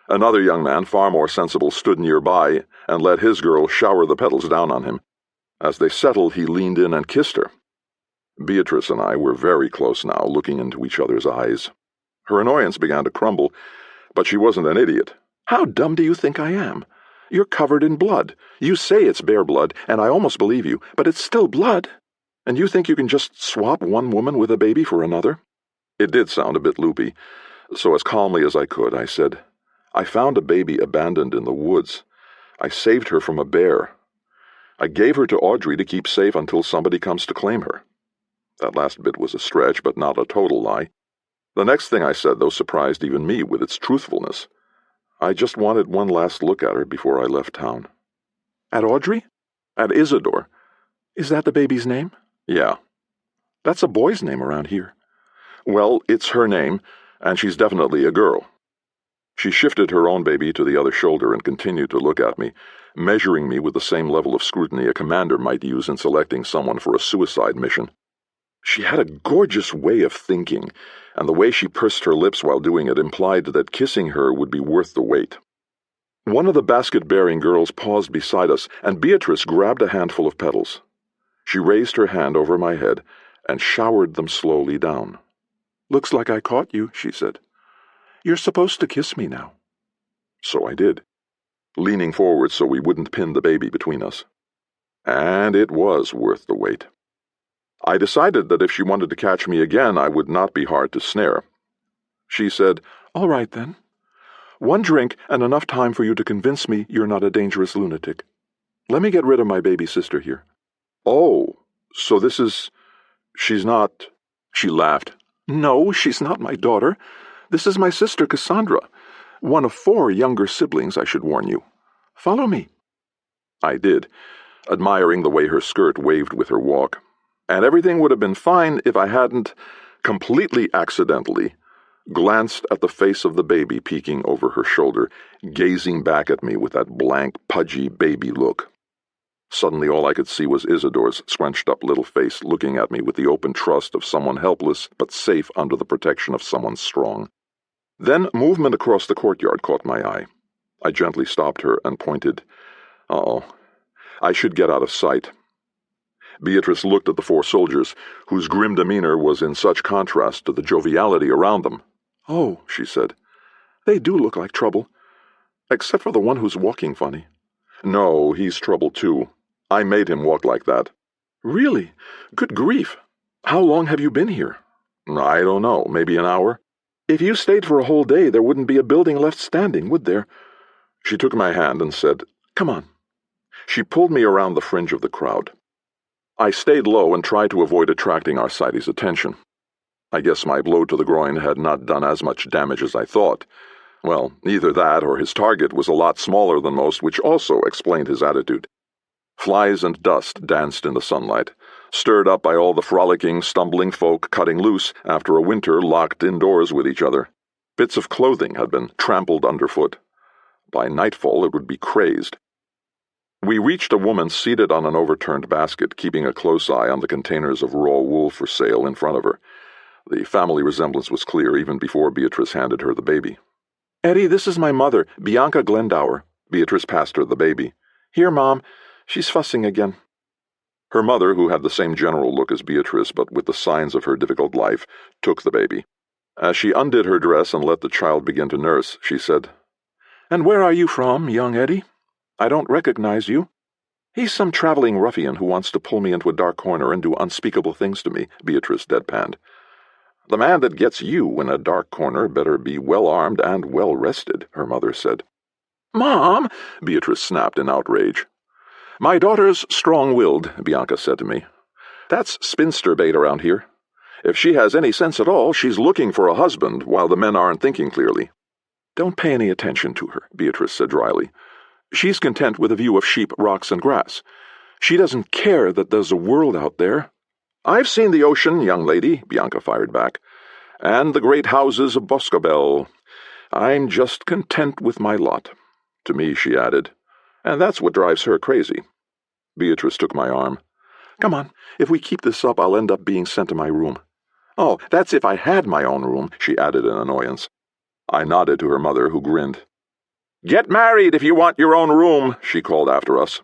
Another young man, far more sensible, stood nearby and let his girl shower the petals down on him. As they settled, he leaned in and kissed her. Beatrice and I were very close now, looking into each other's eyes. Her annoyance began to crumble, but she wasn't an idiot. How dumb do you think I am? You're covered in blood. You say it's bear blood, and I almost believe you, but it's still blood. And you think you can just swap one woman with a baby for another? It did sound a bit loopy, so as calmly as I could, I said, I found a baby abandoned in the woods. I saved her from a bear. I gave her to Audrey to keep safe until somebody comes to claim her. That last bit was a stretch, but not a total lie. The next thing I said, though, surprised even me with its truthfulness. I just wanted one last look at her before I left town. At Audrey? At Isidore. Is that the baby's name? Yeah. That's a boy's name around here. Well, it's her name, and she's definitely a girl. She shifted her own baby to the other shoulder and continued to look at me, measuring me with the same level of scrutiny a commander might use in selecting someone for a suicide mission. She had a gorgeous way of thinking, and the way she pursed her lips while doing it implied that kissing her would be worth the wait. One of the basket-bearing girls paused beside us, and Beatrice grabbed a handful of petals. She raised her hand over my head and showered them slowly down. Looks like I caught you, she said. You're supposed to kiss me now. So I did, leaning forward so we wouldn't pin the baby between us. And it was worth the wait. I decided that if she wanted to catch me again, I would not be hard to snare. She said, All right, then. One drink and enough time for you to convince me you're not a dangerous lunatic. Let me get rid of my baby sister here. Oh, so this is... she's not... She laughed. No, she's not my daughter. This is my sister Cassandra, one of 4 younger siblings, I should warn you. Follow me. I did, admiring the way her skirt waved with her walk. And everything would have been fine if I hadn't, completely accidentally, glanced at the face of the baby peeking over her shoulder, gazing back at me with that blank, pudgy baby look. Suddenly all I could see was Isidore's scrunched-up little face looking at me with the open trust of someone helpless but safe under the protection of someone strong. Then movement across the courtyard caught my eye. I gently stopped her and pointed. Uh-oh. I should get out of sight. Beatrice looked at the 4 soldiers, whose grim demeanor was in such contrast to the joviality around them. Oh, she said. They do look like trouble. Except for the one who's walking funny. No, he's trouble too. I made him walk like that. Really? Good grief. How long have you been here? I don't know, maybe an hour. If you stayed for a whole day, there wouldn't be a building left standing, would there? She took my hand and said, Come on. She pulled me around the fringe of the crowd. I stayed low and tried to avoid attracting Arcides' attention. I guess my blow to the groin had not done as much damage as I thought. Well, either that or his target was a lot smaller than most, which also explained his attitude. Flies and dust danced in the sunlight, stirred up by all the frolicking, stumbling folk cutting loose after a winter locked indoors with each other. Bits of clothing had been trampled underfoot. By nightfall it would be crazed. We reached a woman seated on an overturned basket, keeping a close eye on the containers of raw wool for sale in front of her. The family resemblance was clear even before Beatrice handed her the baby. Eddie, this is my mother, Bianca Glendower. Beatrice passed her the baby. Here, Mom. She's fussing again. Her mother, who had the same general look as Beatrice but with the signs of her difficult life, took the baby. As she undid her dress and let the child begin to nurse, she said, And where are you from, young Eddie? I don't recognize you. He's some traveling ruffian who wants to pull me into a dark corner and do unspeakable things to me, Beatrice deadpanned. The man that gets you in a dark corner better be well-armed and well-rested, her mother said. Mom, Beatrice snapped in outrage. My daughter's strong-willed, Bianca said to me. That's spinster bait around here. If she has any sense at all, she's looking for a husband while the men aren't thinking clearly. Don't pay any attention to her, Beatrice said dryly. She's content with a view of sheep, rocks, and grass. She doesn't care that there's a world out there. I've seen the ocean, young lady, Bianca fired back, and the great houses of Boscobel. I'm just content with my lot. To me, she added, and that's what drives her crazy. Beatrice took my arm. Come on, if we keep this up, I'll end up being sent to my room. Oh, that's if I had my own room, she added in annoyance. I nodded to her mother, who grinned. Get married if you want your own room, she called after us.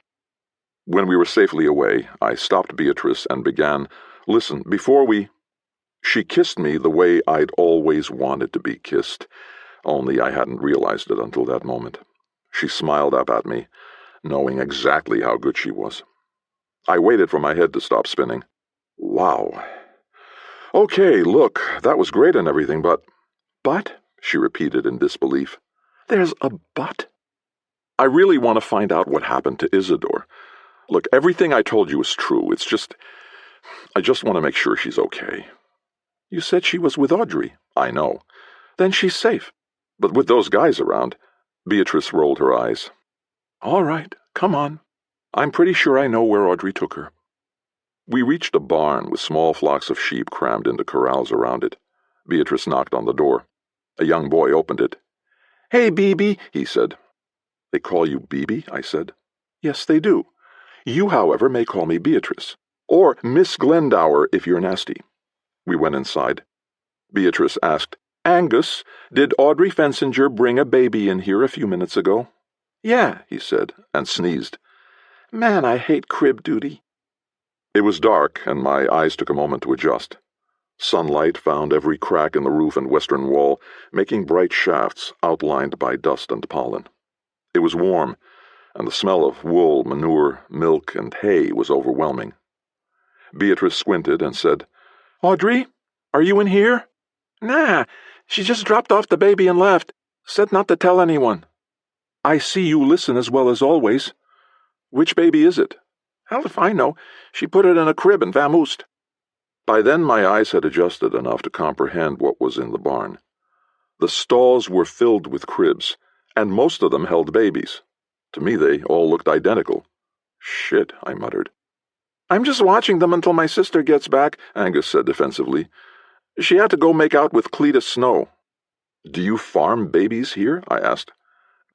When we were safely away, I stopped Beatrice and began, Listen, before we... She kissed me the way I'd always wanted to be kissed, only I hadn't realized it until that moment. She smiled up at me, knowing exactly how good she was. I waited for my head to stop spinning. Wow. Okay, look, that was great and everything, but... But? She repeated in disbelief. There's a but? I really want to find out what happened to Isidore. Look, everything I told you is true. It's just... I just want to make sure she's okay. You said she was with Audrey. I know. Then she's safe. But with those guys around... Beatrice rolled her eyes. All right, come on. I'm pretty sure I know where Audrey took her. We reached a barn with small flocks of sheep crammed into corrals around it. Beatrice knocked on the door. A young boy opened it. Hey, Beebe, he said. They call you Beebe? I said. Yes, they do. You, however, may call me Beatrice. Or Miss Glendower if you're nasty. We went inside. Beatrice asked, Angus, did Audrey Fensinger bring a baby in here a few minutes ago? Yeah, he said, and sneezed. Man, I hate crib duty. It was dark, and my eyes took a moment to adjust. Sunlight found every crack in the roof and western wall, making bright shafts outlined by dust and pollen. It was warm, and the smell of wool, manure, milk, and hay was overwhelming. Beatrice squinted and said, Audrey, are you in here? Nah, she just dropped off the baby and left. Said not to tell anyone. I see you listen as well as always. Which baby is it? Hell if I know. She put it in a crib and vamoosed. By then my eyes had adjusted enough to comprehend what was in the barn. The stalls were filled with cribs, and most of them held babies. To me they all looked identical. Shit, I muttered. I'm just watching them until my sister gets back, Angus said defensively. She had to go make out with Cletus Snow. Do you farm babies here? I asked.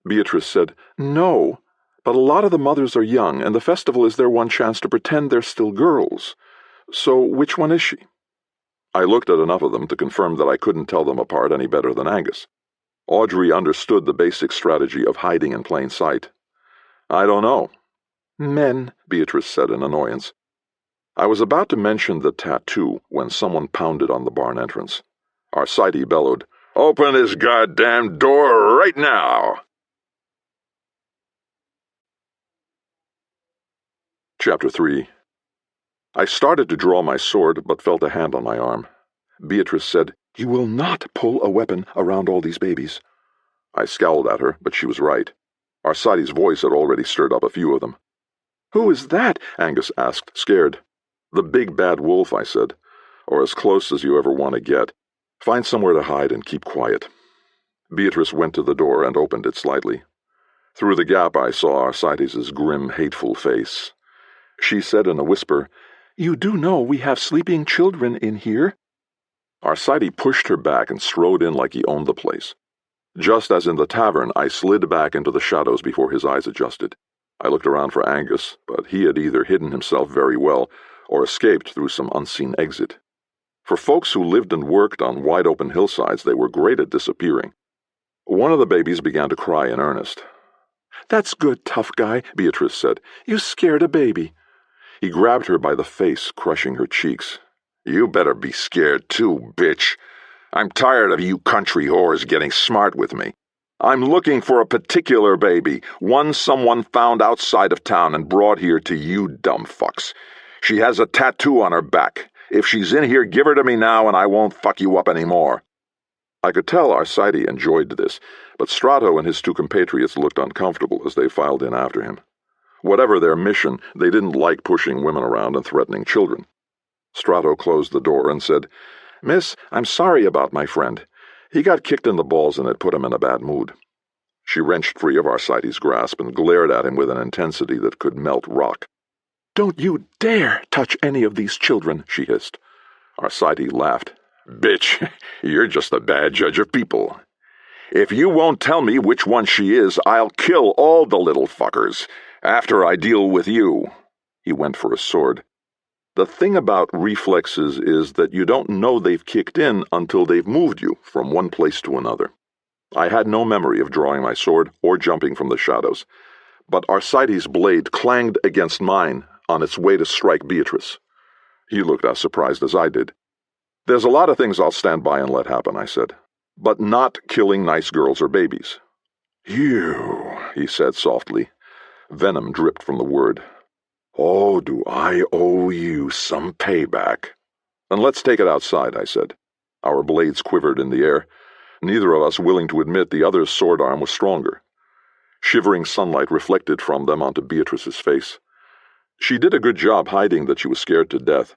Beatrice said, No, but a lot of the mothers are young, and the festival is their one chance to pretend they're still girls. So which one is she? I looked at enough of them to confirm that I couldn't tell them apart any better than Angus. Audrey understood the basic strategy of hiding in plain sight. I don't know. Men, Beatrice said in annoyance. I was about to mention the tattoo when someone pounded on the barn entrance. Arcite bellowed, Open this goddamn door right now! Chapter 3. I started to draw my sword, but felt a hand on my arm. Beatrice said, You will not pull a weapon around all these babies. I scowled at her, but she was right. Arcite's voice had already stirred up a few of them. Who is that? Angus asked, scared. The big bad wolf, I said, or as close as you ever want to get. Find somewhere to hide and keep quiet. Beatrice went to the door and opened it slightly. Through the gap I saw Arcite's grim, hateful face. She said in a whisper, You do know we have sleeping children in here? Arcite pushed her back and strode in like he owned the place. Just as in the tavern, I slid back into the shadows before his eyes adjusted. I looked around for Angus, but he had either hidden himself very well or escaped through some unseen exit. For folks who lived and worked on wide-open hillsides, they were great at disappearing. One of the babies began to cry in earnest. That's good, tough guy, Beatrice said. You scared a baby. He grabbed her by the face, crushing her cheeks. You better be scared too, bitch. I'm tired of you country whores getting smart with me. I'm looking for a particular baby, one someone found outside of town and brought here to you dumb fucks. She has a tattoo on her back. If she's in here, give her to me now and I won't fuck you up anymore. I could tell Arcite enjoyed this, but Strato and his two compatriots looked uncomfortable as they filed in after him. Whatever their mission, they didn't like pushing women around and threatening children. Strato closed the door and said, "Miss, I'm sorry about my friend. He got kicked in the balls and it put him in a bad mood." She wrenched free of Arcides' grasp and glared at him with an intensity that could melt rock. "Don't you dare touch any of these children," she hissed. Arcides laughed. "Bitch, you're just a bad judge of people. If you won't tell me which one she is, I'll kill all the little fuckers after I deal with you." He went for his sword. The thing about reflexes is that you don't know they've kicked in until they've moved you from one place to another. I had no memory of drawing my sword or jumping from the shadows, but Arcides' blade clanged against mine on its way to strike Beatrice. He looked as surprised as I did. "There's a lot of things I'll stand by and let happen," I said, "but not killing nice girls or babies." "You," he said softly. Venom dripped from the word. "Oh, do I owe you some payback?" "Then let's take it outside," I said. Our blades quivered in the air, neither of us willing to admit the other's sword arm was stronger. Shivering sunlight reflected from them onto Beatrice's face. She did a good job hiding that she was scared to death.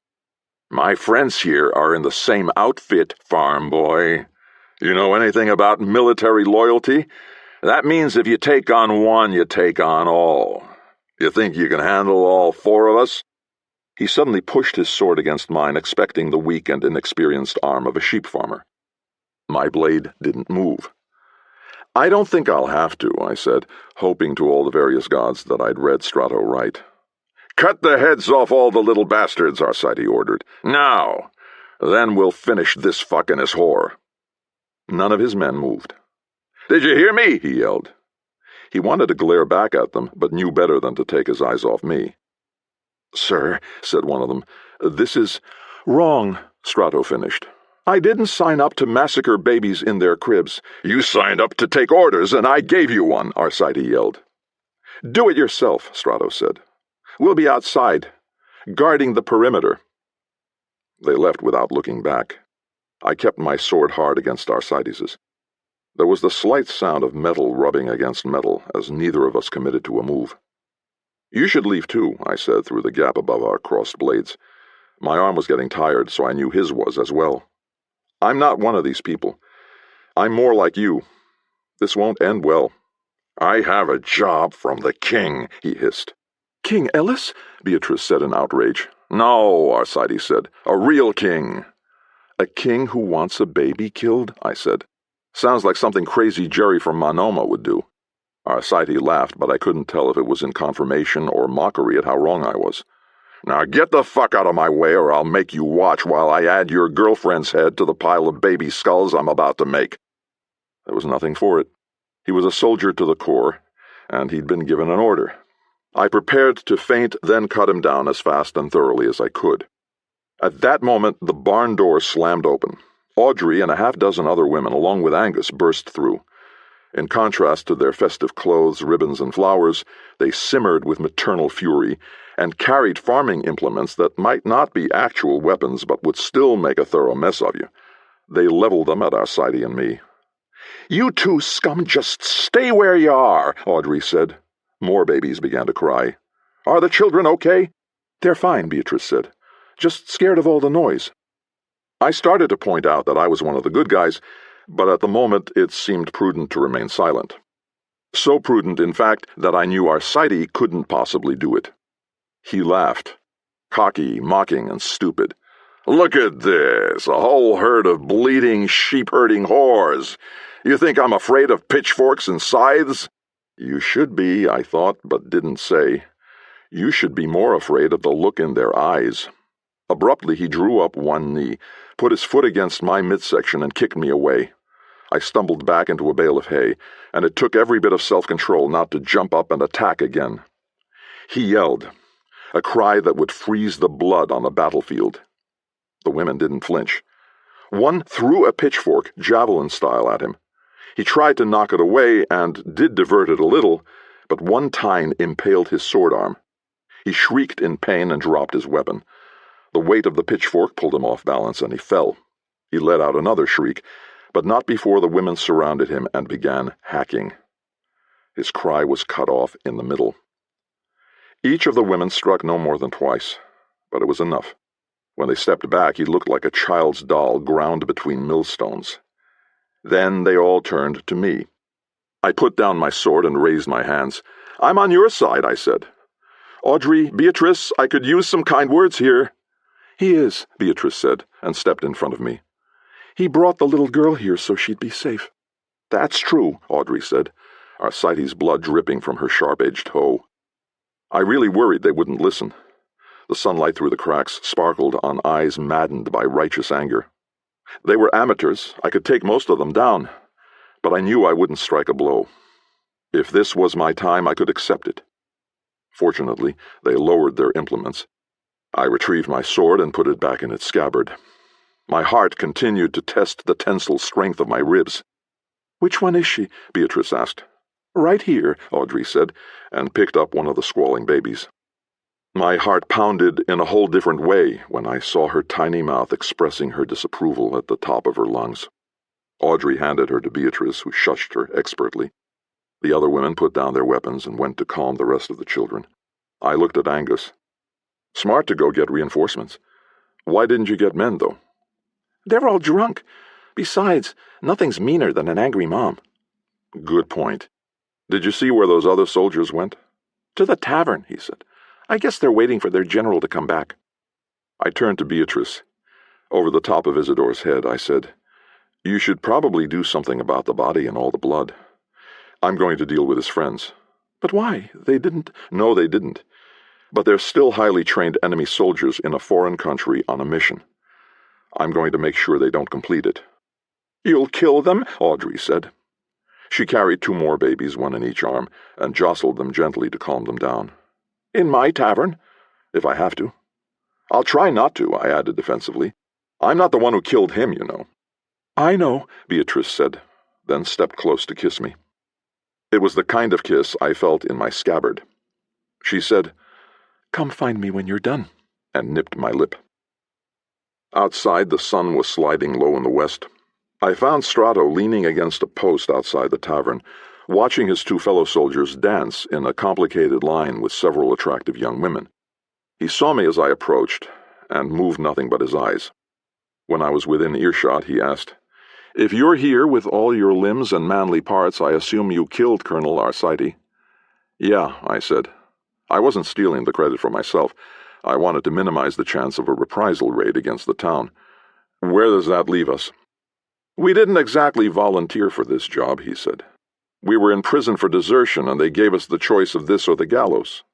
"My friends here are in the same outfit, farm boy. You know anything about military loyalty? That means if you take on one, you take on all. You think you can handle all four of us?" He suddenly pushed his sword against mine, expecting the weak and inexperienced arm of a sheep farmer. My blade didn't move. "I don't think I'll have to," I said, hoping to all the various gods that I'd read Strato right. "Cut the heads off all the little bastards," Arcides ordered. "Now! Then we'll finish this fuck and his whore." None of his men moved. "Did you hear me?" he yelled. He wanted to glare back at them, but knew better than to take his eyes off me. "Sir," said one of them, "this is wrong," Strato finished. "I didn't sign up to massacre babies in their cribs." "You signed up to take orders, and I gave you one," Arcides yelled. "Do it yourself," Strato said. "We'll be outside, guarding the perimeter." They left without looking back. I kept my sword hard against Arcides'. There was the slight sound of metal rubbing against metal as neither of us committed to a move. "You should leave too," I said through the gap above our crossed blades. My arm was getting tired, so I knew his was as well. "I'm not one of these people. I'm more like you. This won't end well." "I have a job from the king," he hissed. "King Ellis?" Beatrice said in outrage. "No," Arcides said. "A real king." "A king who wants a baby killed?" I said. "Sounds like something crazy Jerry from Monoma would do." Arcides laughed, but I couldn't tell if it was in confirmation or mockery at how wrong I was. "Now get the fuck out of my way, or I'll make you watch while I add your girlfriend's head to the pile of baby skulls I'm about to make." There was nothing for it. He was a soldier to the core, and he'd been given an order. I prepared to feint, then cut him down as fast and thoroughly as I could. At that moment, the barn door slammed open. Audrey and a half-dozen other women, along with Angus, burst through. In contrast to their festive clothes, ribbons, and flowers, they simmered with maternal fury and carried farming implements that might not be actual weapons but would still make a thorough mess of you. They leveled them at Arcides and me. "You two scum, just stay where you are," Audrey said. More babies began to cry. "Are the children okay?" "They're fine," Beatrice said. "Just scared of all the noise." I started to point out that I was one of the good guys, but at the moment it seemed prudent to remain silent. So prudent, in fact, that I knew Arcides couldn't possibly do it. He laughed, cocky, mocking, and stupid. "Look at this, a whole herd of bleeding, sheep-herding whores. You think I'm afraid of pitchforks and scythes?" You should be, I thought, but didn't say. You should be more afraid of the look in their eyes. Abruptly, he drew up one knee, put his foot against my midsection, and kicked me away. I stumbled back into a bale of hay, and it took every bit of self-control not to jump up and attack again. He yelled, a cry that would freeze the blood on the battlefield. The women didn't flinch. One threw a pitchfork, javelin style, at him. He tried to knock it away and did divert it a little, but one tine impaled his sword arm. He shrieked in pain and dropped his weapon. The weight of the pitchfork pulled him off balance, and he fell. He let out another shriek, but not before the women surrounded him and began hacking. His cry was cut off in the middle. Each of the women struck no more than twice, but it was enough. When they stepped back, he looked like a child's doll ground between millstones. Then they all turned to me. I put down my sword and raised my hands. "I'm on your side," I said. "Audrey, Beatrice, I could use some kind words here." "He is," Beatrice said, and stepped in front of me. "He brought the little girl here so she'd be safe." "That's true," Audrey said, Arcite's blood dripping from her sharp-edged hoe. I really worried they wouldn't listen. The sunlight through the cracks sparkled on eyes maddened by righteous anger. They were amateurs. I could take most of them down, but I knew I wouldn't strike a blow. If this was my time, I could accept it. Fortunately, they lowered their implements. I retrieved my sword and put it back in its scabbard. My heart continued to test the tensile strength of my ribs. "Which one is she?" Beatrice asked. "Right here," Audrey said, and picked up one of the squalling babies. My heart pounded in a whole different way when I saw her tiny mouth expressing her disapproval at the top of her lungs. Audrey handed her to Beatrice, who shushed her expertly. The other women put down their weapons and went to calm the rest of the children. I looked at Angus. "Smart to go get reinforcements. Why didn't you get men, though?" "They're all drunk. Besides, nothing's meaner than an angry mom." "Good point. Did you see where those other soldiers went?" "To the tavern," he said. "I guess they're waiting for their general to come back." I turned to Beatrice. Over the top of Isidore's head, I said, "You should probably do something about the body and all the blood. I'm going to deal with his friends." "But why? They didn't—" "No, they didn't. But they're still highly trained enemy soldiers in a foreign country on a mission. I'm going to make sure they don't complete it." "You'll kill them?" Audrey said. She carried 2 more babies, one in each arm, and jostled them gently to calm them down. "In my tavern?" "If I have to." "I'll try not to," I added defensively. "I'm not the one who killed him, you know." "I know," Beatrice said, then stepped close to kiss me. It was the kind of kiss I felt in my scabbard. She said, "Come find me when you're done," and nipped my lip. Outside, the sun was sliding low in the west. I found Strato leaning against a post outside the tavern, watching his 2 fellow soldiers dance in a complicated line with several attractive young women. He saw me as I approached, and moved nothing but his eyes. When I was within earshot, he asked, "If you're here with all your limbs and manly parts, I assume you killed Colonel Arcite." "Yeah," I said. I wasn't stealing the credit for myself. I wanted to minimize the chance of a reprisal raid against the town. "Where does that leave us?" "We didn't exactly volunteer for this job," he said. "We were in prison for desertion, and they gave us the choice of this or the gallows."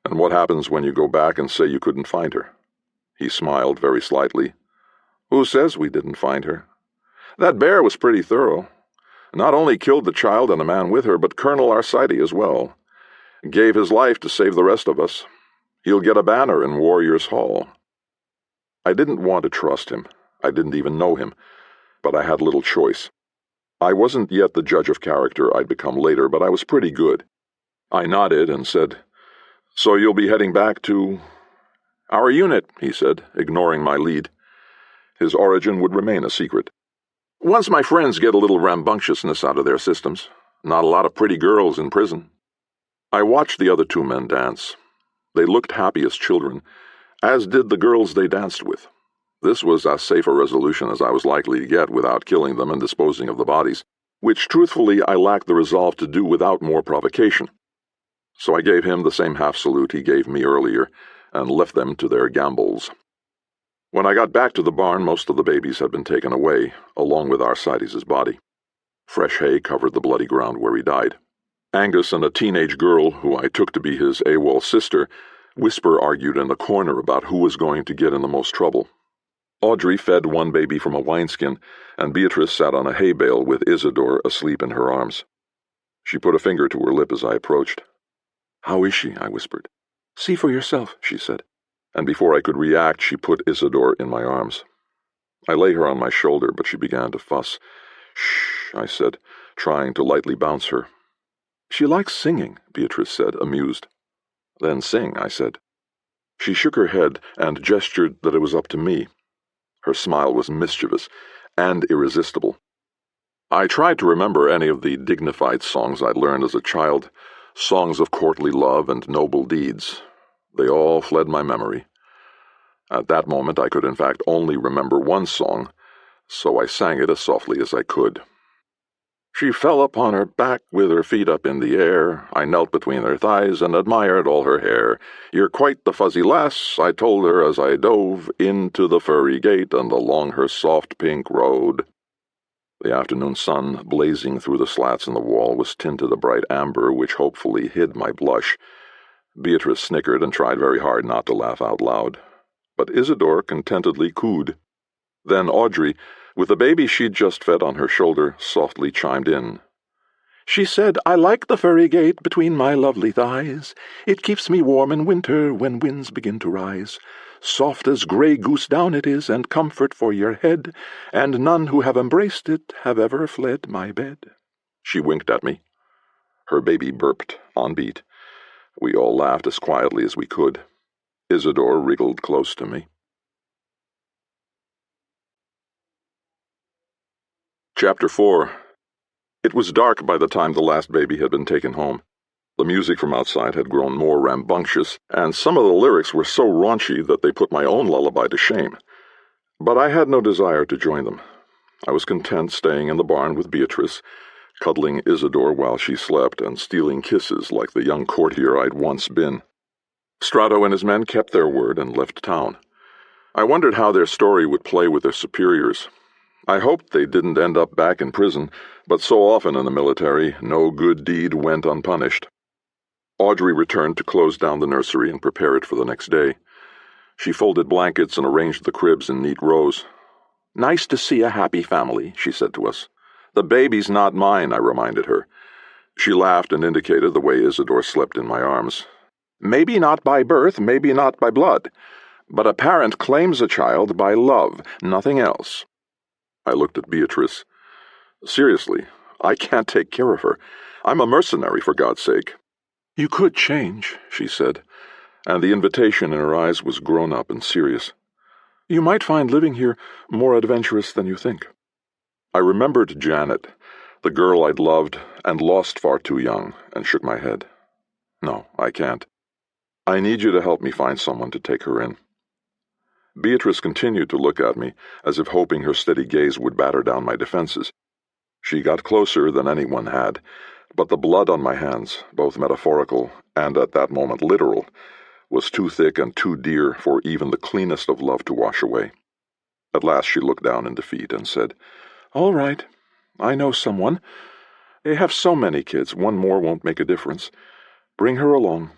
"And what happens when you go back and say you couldn't find her?" He smiled very slightly. "Who says we didn't find her? That bear was pretty thorough. Not only killed the child and a man with her, but Colonel Arcite as well. Gave his life to save the rest of us. He'll get a banner in Warriors' Hall." I didn't want to trust him. I didn't even know him, but I had little choice. I wasn't yet the judge of character I'd become later, but I was pretty good. I nodded and said, "So you'll be heading back to—" "Our unit," he said, ignoring my lead. His origin would remain a secret. "Once my friends get a little rambunctiousness out of their systems. Not a lot of pretty girls in prison." I watched the other 2 men dance. They looked happy as children, as did the girls they danced with. This was as safe a resolution as I was likely to get without killing them and disposing of the bodies, which truthfully I lacked the resolve to do without more provocation. So I gave him the same half-salute he gave me earlier, and left them to their gambols. When I got back to the barn, most of the babies had been taken away, along with Arcite's body. Fresh hay covered the bloody ground where he died. Angus and a teenage girl, who I took to be his AWOL sister, whisper-argued in the corner about who was going to get in the most trouble. Audrey fed 1 baby from a wineskin, and Beatrice sat on a hay bale with Isidore asleep in her arms. She put a finger to her lip as I approached. "How is she?" I whispered. "See for yourself," she said. And before I could react, she put Isidore in my arms. I lay her on my shoulder, but she began to fuss. "Shh," I said, trying to lightly bounce her. "She likes singing," Beatrice said, amused. "Then sing," I said. She shook her head and gestured that it was up to me. Her smile was mischievous and irresistible. I tried to remember any of the dignified songs I'd learned as a child, songs of courtly love and noble deeds. They all fled my memory. At that moment I could in fact only remember one song, so I sang it as softly as I could. She fell upon her back with her feet up in the air. I knelt between her thighs and admired all her hair. You're quite the fuzzy lass, I told her as I dove into the furry gate and along her soft pink road. The afternoon sun, blazing through the slats in the wall, was tinted a bright amber which hopefully hid my blush. Beatrice snickered and tried very hard not to laugh out loud, but Isidore contentedly cooed. Then Audrey, with the baby she'd just fed on her shoulder, softly chimed in. She said, I like the furry gate between my lovely thighs. It keeps me warm in winter when winds begin to rise. Soft as grey goose down it is, and comfort for your head, and none who have embraced it have ever fled my bed. She winked at me. Her baby burped, on beat. We all laughed as quietly as we could. Isidore wriggled close to me. Chapter 4. It was dark by the time the last baby had been taken home. The music from outside had grown more rambunctious, and some of the lyrics were so raunchy that they put my own lullaby to shame. But I had no desire to join them. I was content staying in the barn with Beatrice, cuddling Isidore while she slept, and stealing kisses like the young courtier I'd once been. Strato and his men kept their word and left town. I wondered how their story would play with their superiors. I hoped they didn't end up back in prison, but so often in the military, no good deed went unpunished. Audrey returned to close down the nursery and prepare it for the next day. She folded blankets and arranged the cribs in neat rows. Nice to see a happy family, she said to us. The baby's not mine, I reminded her. She laughed and indicated the way Isidore slept in my arms. Maybe not by birth, maybe not by blood, but a parent claims a child by love, nothing else. I looked at Beatrice. Seriously, I can't take care of her. I'm a mercenary, for God's sake. You could change, she said, and the invitation in her eyes was grown-up and serious. You might find living here more adventurous than you think. I remembered Janet, the girl I'd loved and lost far too young, and shook my head. No, I can't. I need you to help me find someone to take her in. Beatrice continued to look at me, as if hoping her steady gaze would batter down my defenses. She got closer than anyone had, but the blood on my hands, both metaphorical and at that moment literal, was too thick and too dear for even the cleanest of love to wash away. At last she looked down in defeat and said, All right, I know someone. They have so many kids, one more won't make a difference. Bring her along.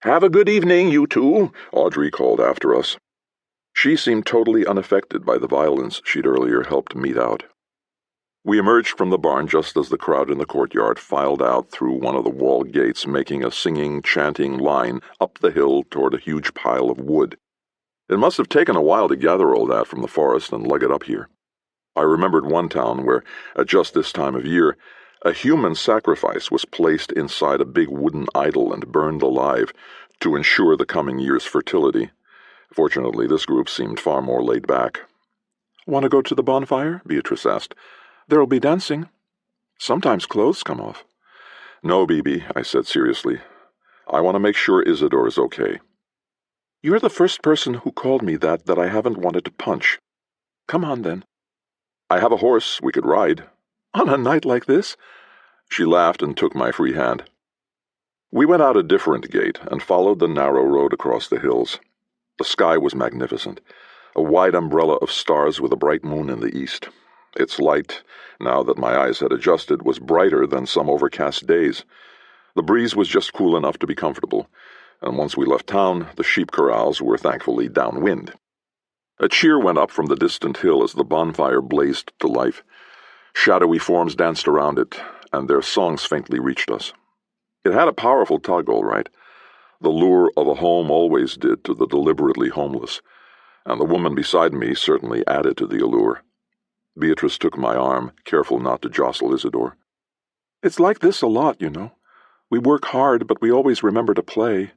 Have a good evening, you two, Audrey called after us. She seemed totally unaffected by the violence she'd earlier helped mete out. We emerged from the barn just as the crowd in the courtyard filed out through one of the wall gates, making a singing, chanting line up the hill toward a huge pile of wood. It must have taken a while to gather all that from the forest and lug it up here. I remembered one town where, at just this time of year, a human sacrifice was placed inside a big wooden idol and burned alive to ensure the coming year's fertility. Fortunately, this group seemed far more laid back. Want to go to the bonfire? Beatrice asked. There'll be dancing. Sometimes clothes come off. No, Bibi, I said seriously. I want to make sure Isidore is okay. You're the first person who called me that I haven't wanted to punch. Come on, then. I have a horse we could ride. On a night like this? She laughed and took my free hand. We went out a different gate and followed the narrow road across the hills. The sky was magnificent, a wide umbrella of stars with a bright moon in the east. Its light, now that my eyes had adjusted, was brighter than some overcast days. The breeze was just cool enough to be comfortable, and once we left town, the sheep corrals were thankfully downwind. A cheer went up from the distant hill as the bonfire blazed to life. Shadowy forms danced around it, and their songs faintly reached us. It had a powerful tug, all right. The lure of a home always did to the deliberately homeless, and the woman beside me certainly added to the allure. Beatrice took my arm, careful not to jostle Isidore. It's like this a lot, you know. We work hard, but we always remember to play.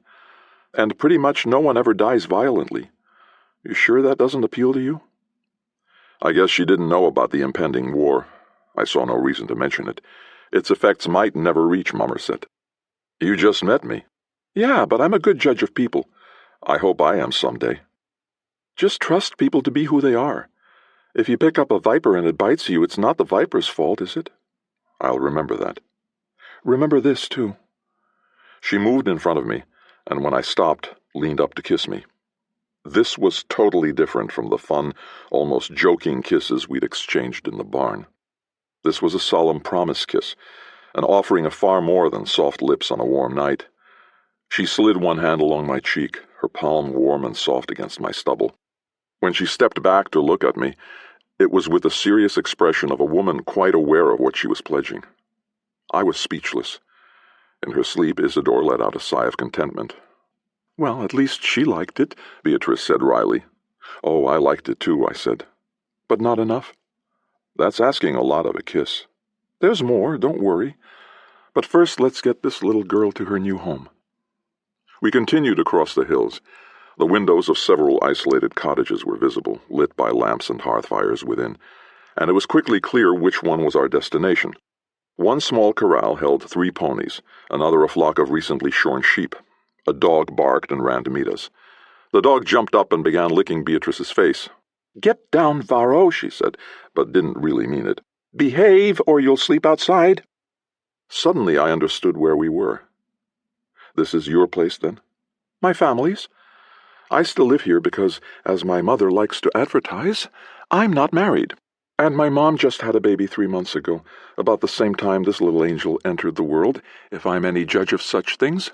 And pretty much no one ever dies violently. You sure that doesn't appeal to you? I guess she didn't know about the impending war. I saw no reason to mention it. Its effects might never reach Somerset. You just met me. Yeah, but I'm a good judge of people. I hope I am someday. Just trust people to be who they are. If you pick up a viper and it bites you, it's not the viper's fault, is it? I'll remember that. Remember this, too. She moved in front of me, and when I stopped, leaned up to kiss me. This was totally different from the fun, almost joking kisses we'd exchanged in the barn. This was a solemn promise kiss, an offering of far more than soft lips on a warm night. She slid one hand along my cheek, her palm warm and soft against my stubble. When she stepped back to look at me, it was with the serious expression of a woman quite aware of what she was pledging. I was speechless. In her sleep, Isidore let out a sigh of contentment. Well, at least she liked it, Beatrice said wryly. Oh, I liked it too, I said. But not enough? That's asking a lot of a kiss. There's more, don't worry. But first, let's get this little girl to her new home. We continued across the hills. The windows of several isolated cottages were visible, lit by lamps and hearth fires within, and it was quickly clear which one was our destination. One small corral held 3 ponies, another a flock of recently shorn sheep. A dog barked and ran to meet us. The dog jumped up and began licking Beatrice's face. Get down, Varro, she said, but didn't really mean it. Behave, or you'll sleep outside. Suddenly I understood where we were. This is your place, then? My family's. I still live here because, as my mother likes to advertise, I'm not married. And my mom just had a baby 3 months ago, about the same time this little angel entered the world, if I'm any judge of such things.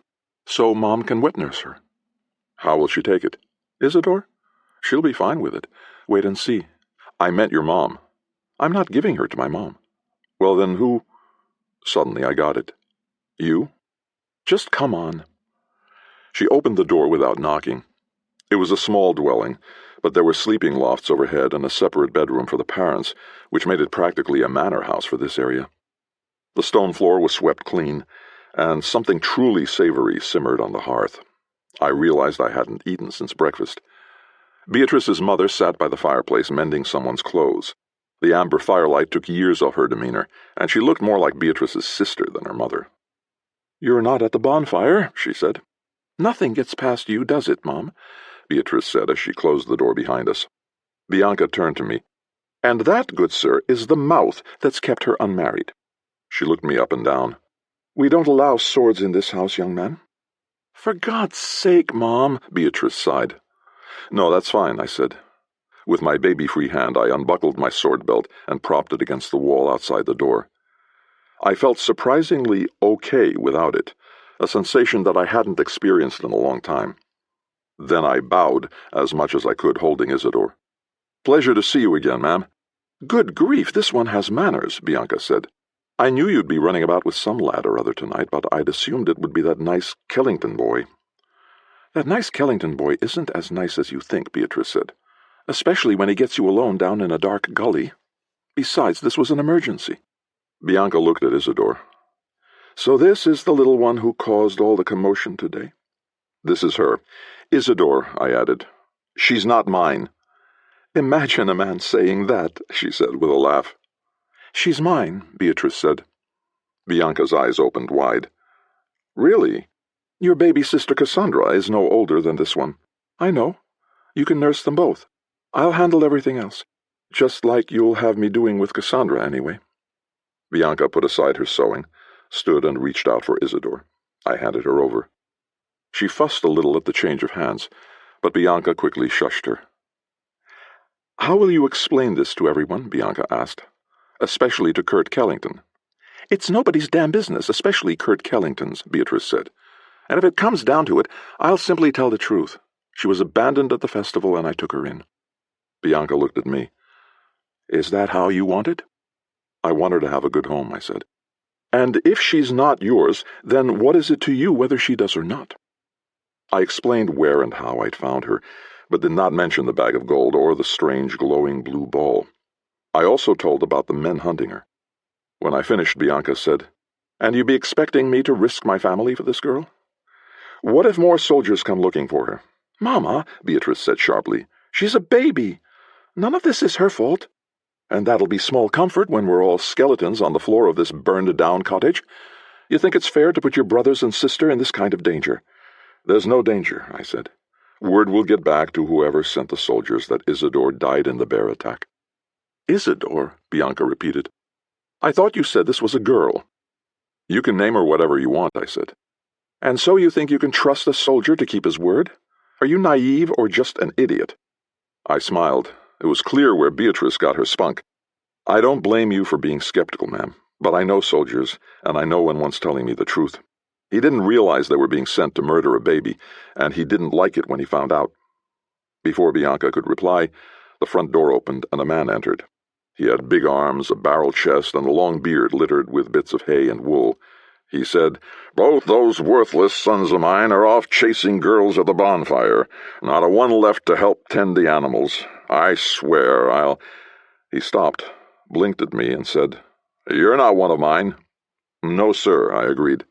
So Mom can witness her. How will she take it? Isidore? She'll be fine with it. Wait and see. I meant your mom. I'm not giving her to my mom. Well, then who? Suddenly I got it. You? Just come on. She opened the door without knocking. It was a small dwelling, but there were sleeping lofts overhead and a separate bedroom for the parents, which made it practically a manor house for this area. The stone floor was swept clean, and something truly savory simmered on the hearth. I realized I hadn't eaten since breakfast. Beatrice's mother sat by the fireplace mending someone's clothes. The amber firelight took years off her demeanor, and she looked more like Beatrice's sister than her mother. You're not at the bonfire, she said. Nothing gets past you, does it, Mom? Beatrice said as she closed the door behind us. Bianca turned to me. And that, good sir, is the mouth that's kept her unmarried. She looked me up and down. We don't allow swords in this house, young man. For God's sake, Mom, Beatrice sighed. No, that's fine, I said. With my baby-free hand, I unbuckled my sword belt and propped it against the wall outside the door. I felt surprisingly okay without it, a sensation that I hadn't experienced in a long time. Then I bowed, as much as I could, holding Isidore. Pleasure to see you again, ma'am. Good grief, this one has manners, Bianca said. I knew you'd be running about with some lad or other tonight, but I'd assumed it would be that nice Kellington boy. That nice Kellington boy isn't as nice as you think, Beatrice said, especially when he gets you alone down in a dark gully. Besides, this was an emergency. Bianca looked at Isidore. So this is the little one who caused all the commotion today? This is her. Isidore, I added. She's not mine. Imagine a man saying that, she said with a laugh. She's mine, Beatrice said. Bianca's eyes opened wide. Really? Your baby sister Cassandra is no older than this one. I know. You can nurse them both. I'll handle everything else, just like you'll have me doing with Cassandra anyway. Bianca put aside her sewing, stood and reached out for Isidore. I handed her over. She fussed a little at the change of hands, but Bianca quickly shushed her. How will you explain this to everyone? Bianca asked. Especially to Kurt Kellington. It's nobody's damn business, especially Kurt Kellington's, Beatrice said. And if it comes down to it, I'll simply tell the truth. She was abandoned at the festival and I took her in. Bianca looked at me. Is that how you want it? I want her to have a good home, I said. And if she's not yours, then what is it to you whether she does or not? I explained where and how I'd found her, but did not mention the bag of gold or the strange glowing blue ball. I also told about the men hunting her. When I finished, Bianca said, And you be expecting me to risk my family for this girl? What if more soldiers come looking for her? Mama, Beatrice said sharply, she's a baby. None of this is her fault. And that'll be small comfort when we're all skeletons on the floor of this burned-down cottage. You think it's fair to put your brothers and sister in this kind of danger? There's no danger, I said. Word will get back to whoever sent the soldiers that Isidore died in the bear attack." "Isidore?" Bianca repeated. "I thought you said this was a girl." "You can name her whatever you want," I said. "And so you think you can trust a soldier to keep his word? Are you naive or just an idiot?" I smiled. It was clear where Beatrice got her spunk. "I don't blame you for being skeptical, ma'am, but I know soldiers, and I know when one's telling me the truth. He didn't realize they were being sent to murder a baby, and he didn't like it when he found out." Before Bianca could reply, the front door opened and a man entered. He had big arms, a barrel chest, and a long beard littered with bits of hay and wool. He said, "Both those worthless sons of mine are off chasing girls at the bonfire. Not a one left to help tend the animals. I swear I'll—" He stopped, blinked at me, and said, "You're not one of mine." "No, sir," I agreed.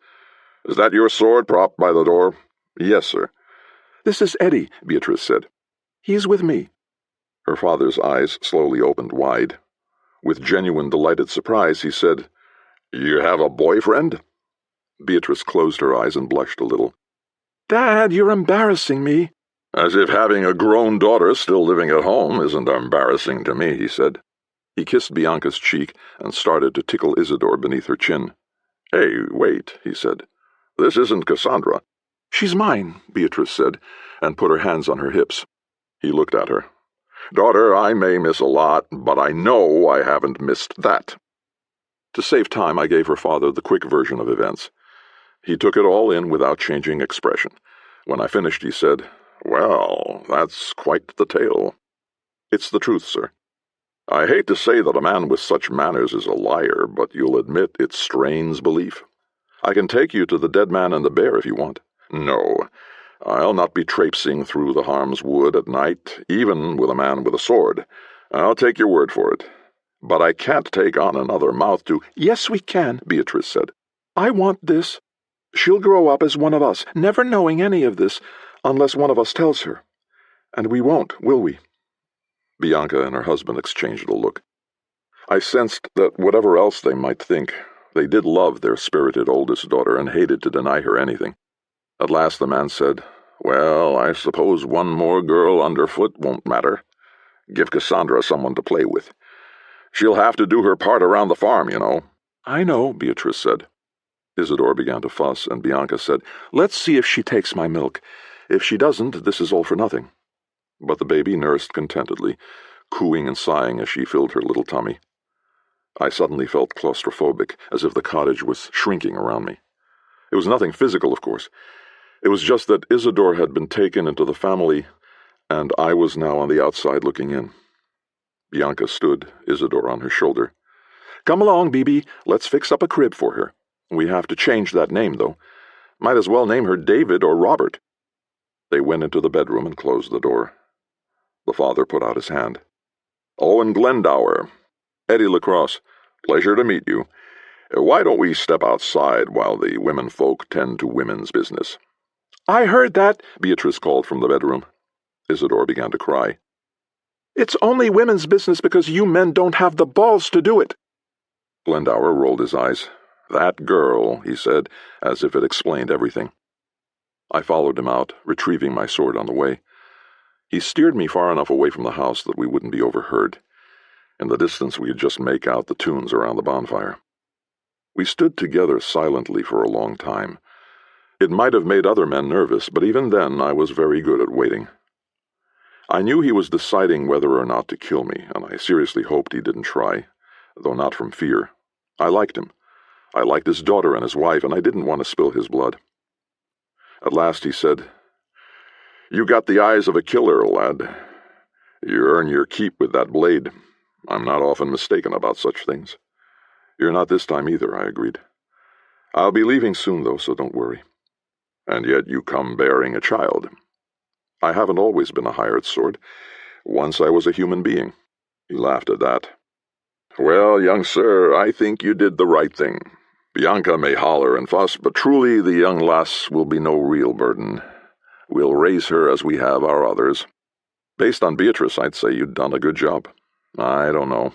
"Is that your sword propped by the door?" "Yes, sir." "This is Eddie," Beatrice said. "He's with me." Her father's eyes slowly opened wide. With genuine delighted surprise, he said, "You have a boyfriend?" Beatrice closed her eyes and blushed a little. "Dad, you're embarrassing me." "As if having a grown daughter still living at home isn't embarrassing to me," he said. He kissed Bianca's cheek and started to tickle Isidore beneath her chin. "Hey, wait," he said. "This isn't Cassandra." "She's mine," Beatrice said, and put her hands on her hips. He looked at her. "Daughter, I may miss a lot, but I know I haven't missed that." To save time, I gave her father the quick version of events. He took it all in without changing expression. When I finished, he said, "Well, that's quite the tale." "It's the truth, sir." "I hate to say that a man with such manners is a liar, but you'll admit it strains belief. I can take you to the dead man and the bear if you want." "No, I'll not be traipsing through the harm's wood at night, even with a man with a sword. I'll take your word for it. But I can't take on another mouth to—" "Yes, we can," Beatrice said. "I want this. She'll grow up as one of us, never knowing any of this, unless one of us tells her. And we won't, will we?" Bianca and her husband exchanged a look. I sensed that whatever else they might think, they did love their spirited oldest daughter and hated to deny her anything. At last the man said, "Well, I suppose one more girl underfoot won't matter. Give Cassandra someone to play with. She'll have to do her part around the farm, you know." "I know," Beatrice said. Isidore began to fuss, and Bianca said, "Let's see if she takes my milk. If she doesn't, this is all for nothing." But the baby nursed contentedly, cooing and sighing as she filled her little tummy. I suddenly felt claustrophobic, as if the cottage was shrinking around me. It was nothing physical, of course. It was just that Isidore had been taken into the family, and I was now on the outside looking in. Bianca stood, Isidore on her shoulder. "Come along, Bibi. Let's fix up a crib for her. We have to change that name, though. Might as well name her David or Robert." They went into the bedroom and closed the door. The father put out his hand. "Owen Glendower. Eddie LaCrosse. Pleasure to meet you. Why don't we step outside while the women folk tend to women's business?" "I heard that," Beatrice called from the bedroom. Isidore began to cry. "It's only women's business because you men don't have the balls to do it." Glendower rolled his eyes. "That girl," he said, as if it explained everything. I followed him out, retrieving my sword on the way. He steered me far enough away from the house that we wouldn't be overheard. In the distance we could just make out the tunes around the bonfire. We stood together silently for a long time. It might have made other men nervous, but even then I was very good at waiting. I knew he was deciding whether or not to kill me, and I seriously hoped he didn't try, though not from fear. I liked him. I liked his daughter and his wife, and I didn't want to spill his blood. At last he said, "You got the eyes of a killer, lad. You earn your keep with that blade. I'm not often mistaken about such things." "You're not this time either," I agreed. "I'll be leaving soon, though, so don't worry." "And yet you come bearing a child." "I haven't always been a hired sword. Once I was a human being." He laughed at that. "Well, young sir, I think you did the right thing. Bianca may holler and fuss, but truly the young lass will be no real burden. We'll raise her as we have our others. Based on Beatrice, I'd say you'd done a good job. I don't know.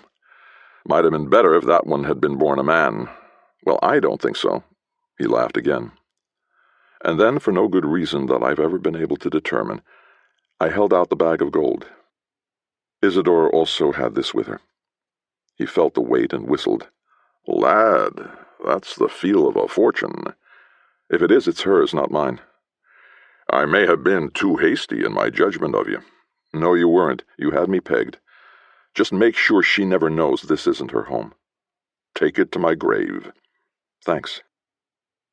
Might have been better if that one had been born a man. Well, I don't think so." He laughed again. And then, for no good reason that I've ever been able to determine, I held out the bag of gold. Isidore also had this with her. He felt the weight and whistled. Lad, that's the feel of a fortune. If it is, it's hers, not mine. I may have been too hasty in my judgment of you. No, you weren't. You had me pegged. Just make sure she never knows this isn't her home. Take it to my grave. Thanks.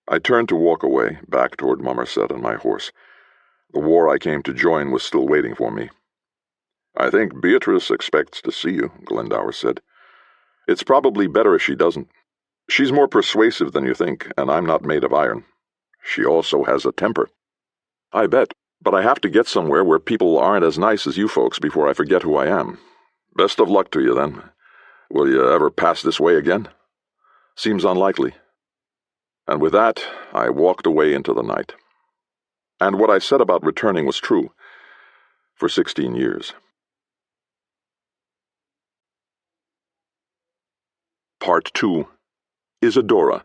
I turned to walk away, back toward Momerset and my horse. The war I came to join was still waiting for me. I think Beatrice expects to see you, Glendower said. It's probably better if she doesn't. She's more persuasive than you think, and I'm not made of iron. She also has a temper. I bet, but I have to get somewhere where people aren't as nice as you folks before I forget who I am. Best of luck to you, then. Will you ever pass this way again? Seems unlikely. And with that, I walked away into the night. And what I said about returning was true. For 16 years. Part 2. Isidora.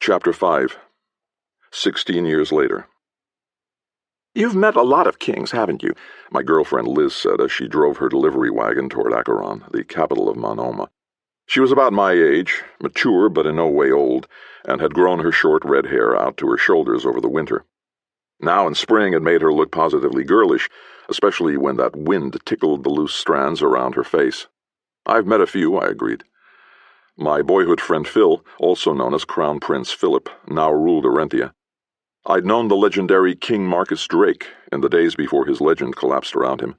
Chapter 5. 16 years later. You've met a lot of kings, haven't you? My girlfriend Liz said as she drove her delivery wagon toward Acheron, the capital of Monoma. She was about my age, mature but in no way old, and had grown her short red hair out to her shoulders over the winter. Now in spring it made her look positively girlish, especially when that wind tickled the loose strands around her face. I've met a few, I agreed. My boyhood friend Phil, also known as Crown Prince Philip, now ruled Arentia. I'd known the legendary King Marcus Drake in the days before his legend collapsed around him.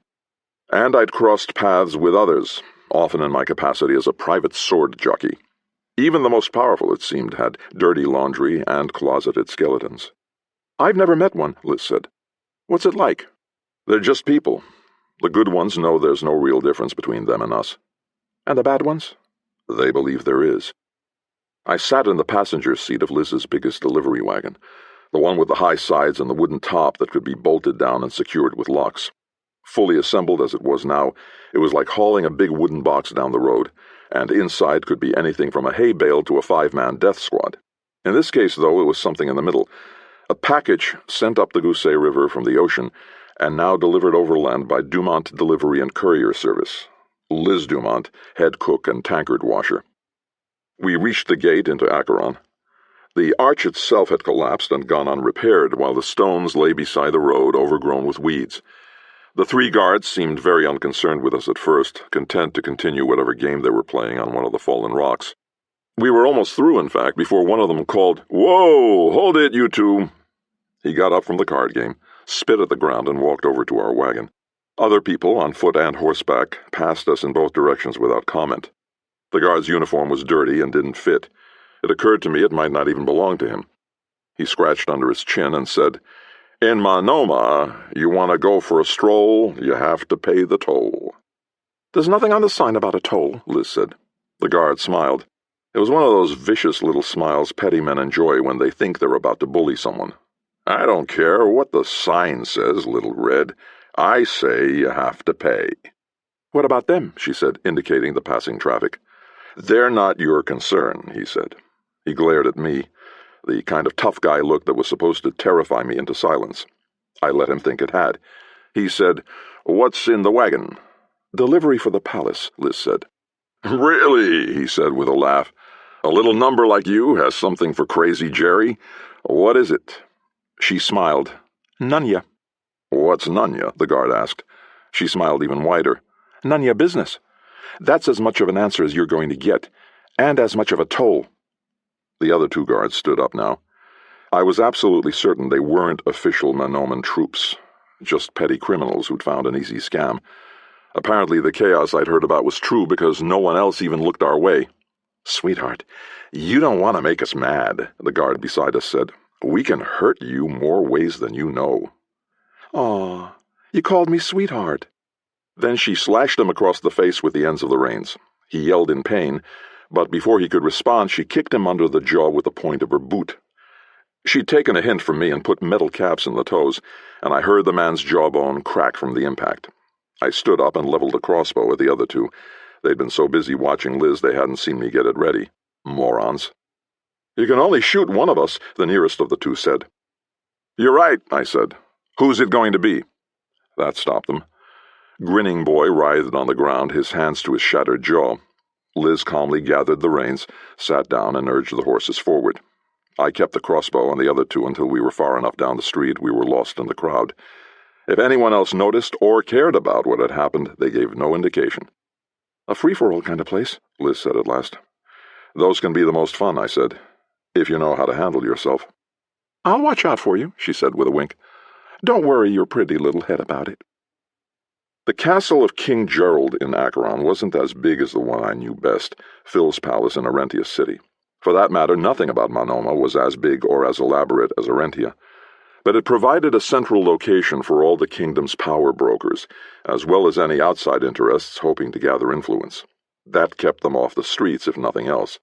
And I'd crossed paths with others, often in my capacity as a private sword jockey. Even the most powerful, it seemed, had dirty laundry and closeted skeletons. I've never met one, Liz said. What's it like? They're just people. The good ones know there's no real difference between them and us. And the bad ones? They believe there is. I sat in the passenger seat of Liz's biggest delivery wagon, the one with the high sides and the wooden top that could be bolted down and secured with locks. Fully assembled as it was now, it was like hauling a big wooden box down the road, and inside could be anything from a hay bale to a 5-man death squad. In this case, though, it was something in the middle. A package sent up the Gousset River from the ocean, and now delivered overland by Dumont Delivery and Courier Service. Liz Dumont, head cook and tankard washer. We reached the gate into Acheron. The arch itself had collapsed and gone unrepaired, while the stones lay beside the road, overgrown with weeds. The 3 guards seemed very unconcerned with us at first, content to continue whatever game they were playing on one of the fallen rocks. We were almost through, in fact, before one of them called, "Whoa! Hold it, you two!" He got up from the card game, spit at the ground, and walked over to our wagon. Other people, on foot and horseback, passed us in both directions without comment. The guard's uniform was dirty and didn't fit. It occurred to me it might not even belong to him. He scratched under his chin and said, "In Monoma, you want to go for a stroll, you have to pay the toll." "There's nothing on the sign about a toll," Liz said. The guard smiled. It was one of those vicious little smiles petty men enjoy when they think they're about to bully someone. "I don't care what the sign says, Little Red. I say you have to pay." "What about them?" she said, indicating the passing traffic. "They're not your concern," he said. He glared at me, the kind of tough guy look that was supposed to terrify me into silence. I let him think it had. He said, "What's in the wagon?" "Delivery for the palace," Liz said. "Really?" he said with a laugh. "A little number like you has something for Crazy Jerry? What is it?" She smiled. "Nunya." "What's Nunya?" the guard asked. She smiled even wider. "Nunya business. That's as much of an answer as you're going to get, and as much of a toll." The other 2 guards stood up now. I was absolutely certain they weren't official Manoman troops, just petty criminals who'd found an easy scam. Apparently the chaos I'd heard about was true because no one else even looked our way. "Sweetheart, you don't want to make us mad," the guard beside us said. "We can hurt you more ways than you know." "Aw, you called me sweetheart." Then she slashed him across the face with the ends of the reins. He yelled in pain, but before he could respond, she kicked him under the jaw with the point of her boot. She'd taken a hint from me and put metal caps in the toes, and I heard the man's jawbone crack from the impact. I stood up and leveled a crossbow at the other 2. They'd been so busy watching Liz they hadn't seen me get it ready. Morons. "You can only shoot one of us," the nearest of the 2 said. "You're right," I said. Who's it going to be? That stopped them. Grinning Boy writhed on the ground, his hands to his shattered jaw. Liz calmly gathered the reins, sat down, and urged the horses forward. I kept the crossbow on the other two until we were far enough down the street we were lost in the crowd. If anyone else noticed or cared about what had happened, they gave no indication. A free-for-all kind of place, Liz said at last. Those can be the most fun, I said, if you know how to handle yourself. I'll watch out for you, she said with a wink. Don't worry your pretty little head about it. The castle of King Gerald in Acheron wasn't as big as the one I knew best, Phil's palace in Arrentia's city. For that matter, nothing about Monoma was as big or as elaborate as Arrentia. But it provided a central location for all the kingdom's power brokers, as well as any outside interests hoping to gather influence. That kept them off the streets, if nothing else.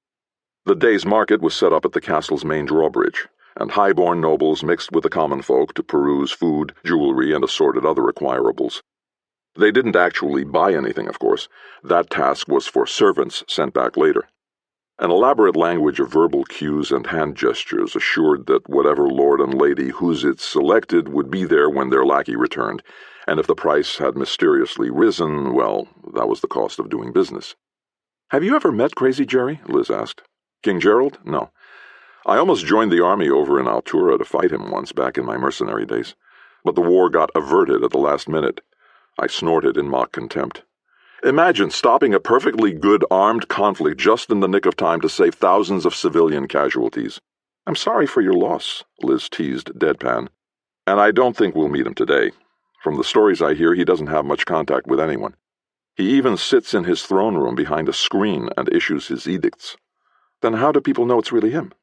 The day's market was set up at the castle's main drawbridge, and high-born nobles mixed with the common folk to peruse food, jewelry, and assorted other acquirables. They didn't actually buy anything, of course. That task was for servants sent back later. An elaborate language of verbal cues and hand gestures assured that whatever lord and lady whose it selected would be there when their lackey returned, and if the price had mysteriously risen, well, that was the cost of doing business. Have you ever met Crazy Jerry? Liz asked. King Gerald? No. I almost joined the army over in Altura to fight him once back in my mercenary days, but the war got averted at the last minute. I snorted in mock contempt. Imagine stopping a perfectly good armed conflict just in the nick of time to save thousands of civilian casualties. I'm sorry for your loss, Liz teased deadpan. And I don't think we'll meet him today. From the stories I hear, he doesn't have much contact with anyone. He even sits in his throne room behind a screen and issues his edicts. Then how do people know it's really him?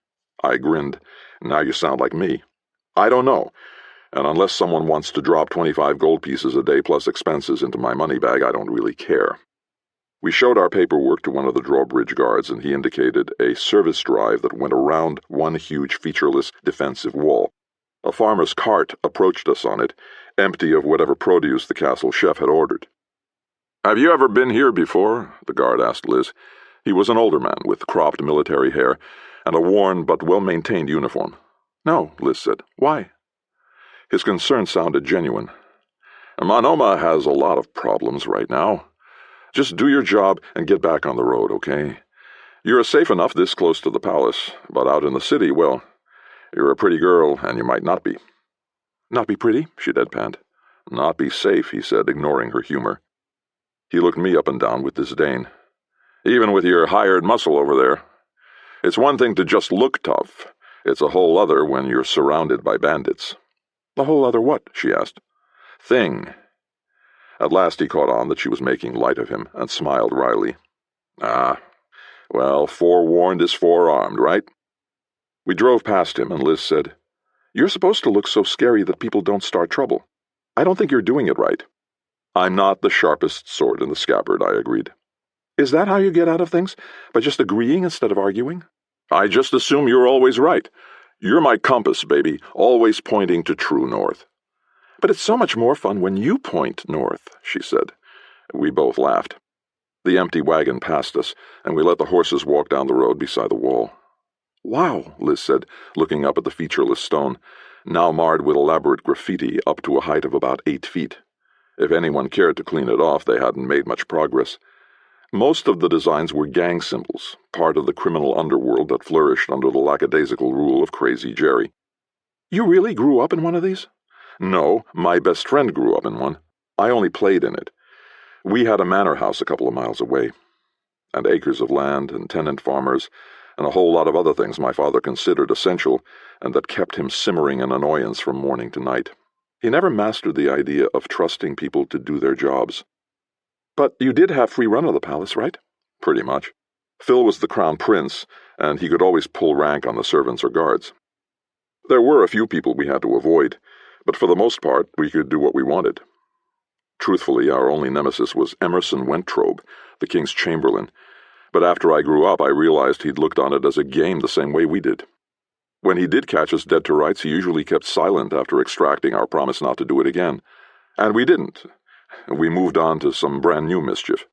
I grinned. Now you sound like me. I don't know. And unless someone wants to drop 25 gold pieces a day plus expenses into my money bag, I don't really care. We showed our paperwork to one of the drawbridge guards, and he indicated a service drive that went around one huge featureless defensive wall. A farmer's cart approached us on it, empty of whatever produce the castle chef had ordered. "Have you ever been here before?" the guard asked Liz. He was an older man with cropped military hair and a worn but well-maintained uniform. "No," Liz said. "Why?" His concern sounded genuine. "Monoma has a lot of problems right now. Just do your job and get back on the road, okay? You're safe enough this close to the palace, but out in the city, well, you're a pretty girl, and you might not be." "Not be pretty?" she deadpanned. "Not be safe," he said, ignoring her humor. He looked me up and down with disdain. "Even with your hired muscle over there. It's one thing to just look tough. It's a whole other when you're surrounded by bandits." "A whole other what?" she asked. "Thing." At last he caught on that she was making light of him, and smiled wryly. "Ah, well, forewarned is forearmed, right?" We drove past him, and Liz said, "You're supposed to look so scary that people don't start trouble. I don't think you're doing it right." "I'm not the sharpest sword in the scabbard," I agreed. "Is that how you get out of things? By just agreeing instead of arguing?" "I just assume you're always right. You're my compass, baby, always pointing to true north." "But it's so much more fun when you point north," she said. We both laughed. The empty wagon passed us, and we let the horses walk down the road beside the wall. "Wow," Liz said, looking up at the featureless stone, now marred with elaborate graffiti up to a height of about 8 feet. If anyone cared to clean it off, they hadn't made much progress. Most of the designs were gang symbols, part of the criminal underworld that flourished under the lackadaisical rule of Crazy Jerry. "You really grew up in one of these?" "No, my best friend grew up in one. I only played in it. We had a manor house a couple of miles away, and acres of land and tenant farmers, and a whole lot of other things my father considered essential, and that kept him simmering in annoyance from morning to night. He never mastered the idea of trusting people to do their jobs." "But you did have free run of the palace, right?" "Pretty much. Phil was the crown prince, and he could always pull rank on the servants or guards. There were a few people we had to avoid, but for the most part, we could do what we wanted. Truthfully, our only nemesis was Emerson Wentrobe, the king's chamberlain, but after I grew up, I realized he'd looked on it as a game the same way we did. When he did catch us dead to rights, he usually kept silent after extracting our promise not to do it again. And we didn't. We moved on to some brand new mischief."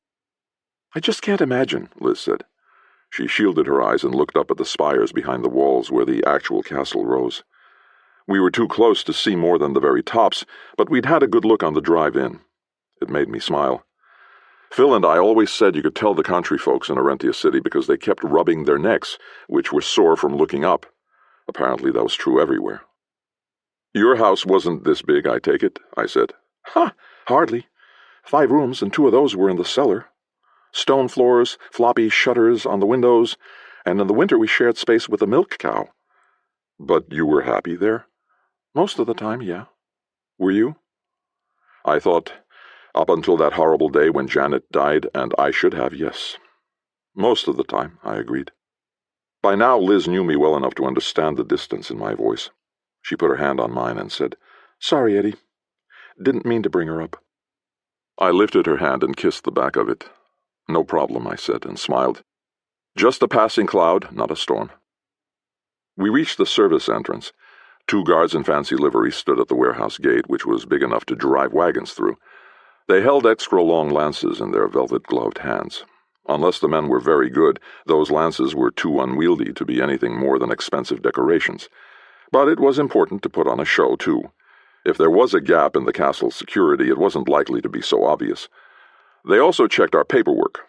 "I just can't imagine," Liz said. She shielded her eyes and looked up at the spires behind the walls where the actual castle rose. We were too close to see more than the very tops, but we'd had a good look on the drive-in. It made me smile. Phil and I always said you could tell the country folks in Orentia City because they kept rubbing their necks, which were sore from looking up. Apparently that was true everywhere. Your house wasn't this big, I take it, I said. Hardly. 5 rooms, and 2 of those were in the cellar. Stone floors, floppy shutters on the windows, and in the winter we shared space with a milk cow. But you were happy there? Most of the time, yeah. Were you? I thought, up until that horrible day when Janet died, and I should have, yes. Most of the time, I agreed. By now, Liz knew me well enough to understand the distance in my voice. She put her hand on mine and said, Sorry, Eddie. Didn't mean to bring her up. I lifted her hand and kissed the back of it. No problem, I said, and smiled. Just a passing cloud, not a storm. We reached the service entrance. 2 guards in fancy livery stood at the warehouse gate, which was big enough to drive wagons through. They held extra-long lances in their velvet-gloved hands. Unless the men were very good, those lances were too unwieldy to be anything more than expensive decorations. But it was important to put on a show, too. If there was a gap in the castle's security, it wasn't likely to be so obvious. They also checked our paperwork.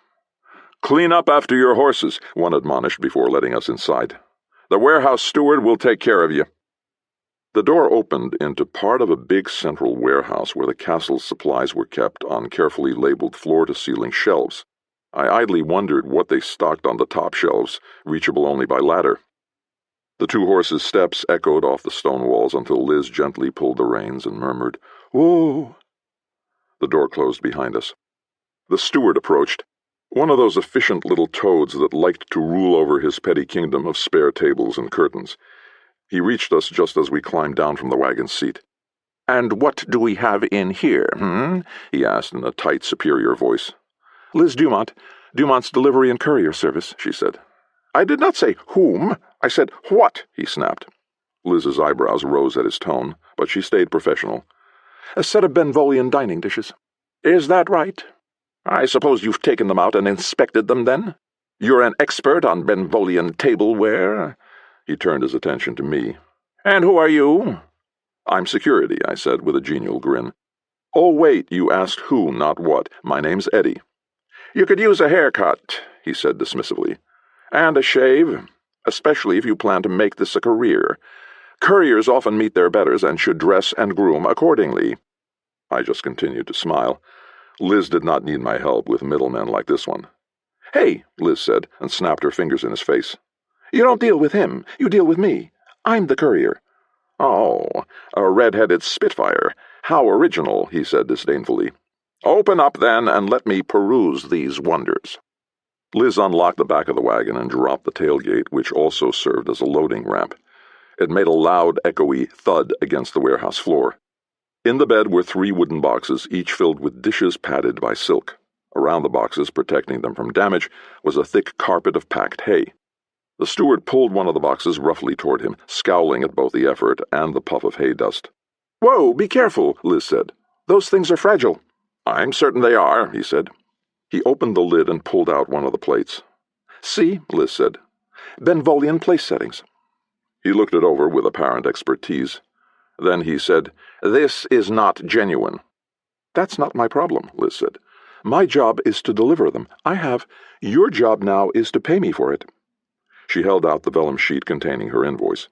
"Clean up after your horses," one admonished before letting us inside. "The warehouse steward will take care of you." The door opened into part of a big central warehouse where the castle's supplies were kept on carefully labeled floor-to-ceiling shelves. I idly wondered what they stocked on the top shelves, reachable only by ladder. The 2 horses' steps echoed off the stone walls until Liz gently pulled the reins and murmured, "Whoa!" The door closed behind us. The steward approached, one of those efficient little toads that liked to rule over his petty kingdom of spare tables and curtains. He reached us just as we climbed down from the wagon seat. "And what do we have in here, he asked in a tight, superior voice. "Liz Dumont, Dumont's Delivery and Courier Service," she said. "I did not say whom. I said what," he snapped. Liz's eyebrows rose at his tone, but she stayed professional. "A set of Benvolian dining dishes." "Is that right? I suppose you've taken them out and inspected them, then? You're an expert on Benvolian tableware?" He turned his attention to me. "And who are you?" "I'm security," I said with a genial grin. "Oh, wait, you asked who, not what. My name's Eddie." "You could use a haircut," he said dismissively. "And a shave, especially if you plan to make this a career. Couriers often meet their betters and should dress and groom accordingly." I just continued to smile. Liz did not need my help with middlemen like this one. "Hey," Liz said, and snapped her fingers in his face. "You don't deal with him. You deal with me. I'm the courier." "Oh, a red-headed spitfire. How original," he said disdainfully. "Open up, then, and let me peruse these wonders." Liz unlocked the back of the wagon and dropped the tailgate, which also served as a loading ramp. It made a loud, echoey thud against the warehouse floor. In the bed were 3 wooden boxes, each filled with dishes padded by silk. Around the boxes, protecting them from damage, was a thick carpet of packed hay. The steward pulled one of the boxes roughly toward him, scowling at both the effort and the puff of hay dust. "Whoa, be careful," Liz said. "Those things are fragile." "I'm certain they are," he said. He opened the lid and pulled out one of the plates. "See," Liz said. "Benvolian place settings." He looked it over with apparent expertise. Then he said, "This is not genuine." "That's not my problem," Liz said. "My job is to deliver them. Your job now is to pay me for it." She held out the vellum sheet containing her invoice.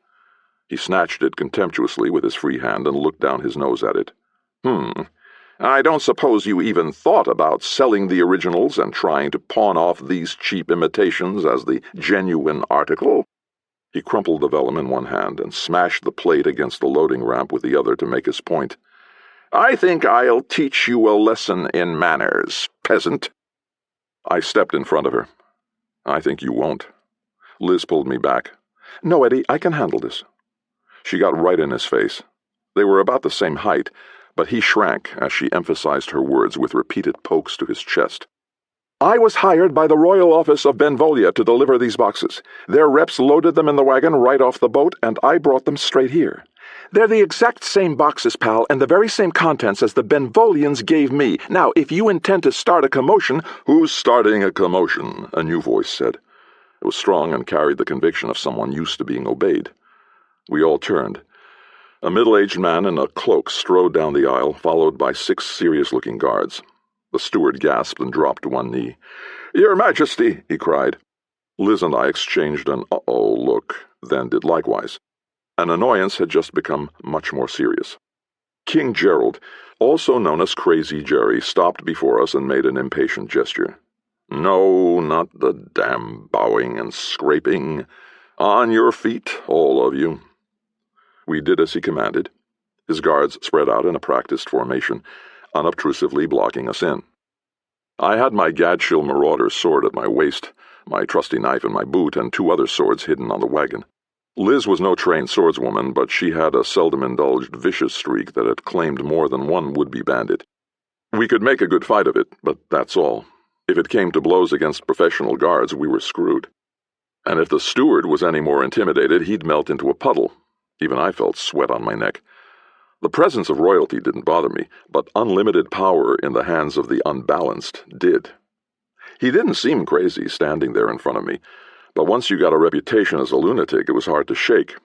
He snatched it contemptuously with his free hand and looked down his nose at it. I don't suppose you even thought about selling the originals and trying to pawn off these cheap imitations as the genuine article?" He crumpled the vellum in one hand and smashed the plate against the loading ramp with the other to make his point. "I think I'll teach you a lesson in manners, peasant." I stepped in front of her. "I think you won't." Liz pulled me back. "No, Eddie, I can handle this." She got right in his face. They were about the same height, but he shrank as she emphasized her words with repeated pokes to his chest. "I was hired by the Royal Office of Benvolia to deliver these boxes. Their reps loaded them in the wagon right off the boat, and I brought them straight here. They're the exact same boxes, pal, and the very same contents as the Benvolians gave me. Now, if you intend to start a commotion—" "Who's starting a commotion?" a new voice said. It was strong and carried the conviction of someone used to being obeyed. We all turned. A middle-aged man in a cloak strode down the aisle, followed by 6 serious-looking guards. The steward gasped and dropped to one knee. "Your Majesty," he cried. Liz and I exchanged an uh-oh look, then did likewise. An annoyance had just become much more serious. King Gerald, also known as Crazy Jerry, stopped before us and made an impatient gesture. "No, not the damn bowing and scraping. On your feet, all of you." We did as he commanded. His guards spread out in a practiced formation, unobtrusively blocking us in. I had my Gadshil Marauder's sword at my waist, my trusty knife in my boot, and 2 other swords hidden on the wagon. Liz was no trained swordswoman, but she had a seldom-indulged vicious streak that had claimed more than one would-be bandit. We could make a good fight of it, but that's all. If it came to blows against professional guards, we were screwed. And if the steward was any more intimidated, he'd melt into a puddle. Even I felt sweat on my neck. The presence of royalty didn't bother me, but unlimited power in the hands of the unbalanced did. He didn't seem crazy standing there in front of me, but once you got a reputation as a lunatic, it was hard to shake.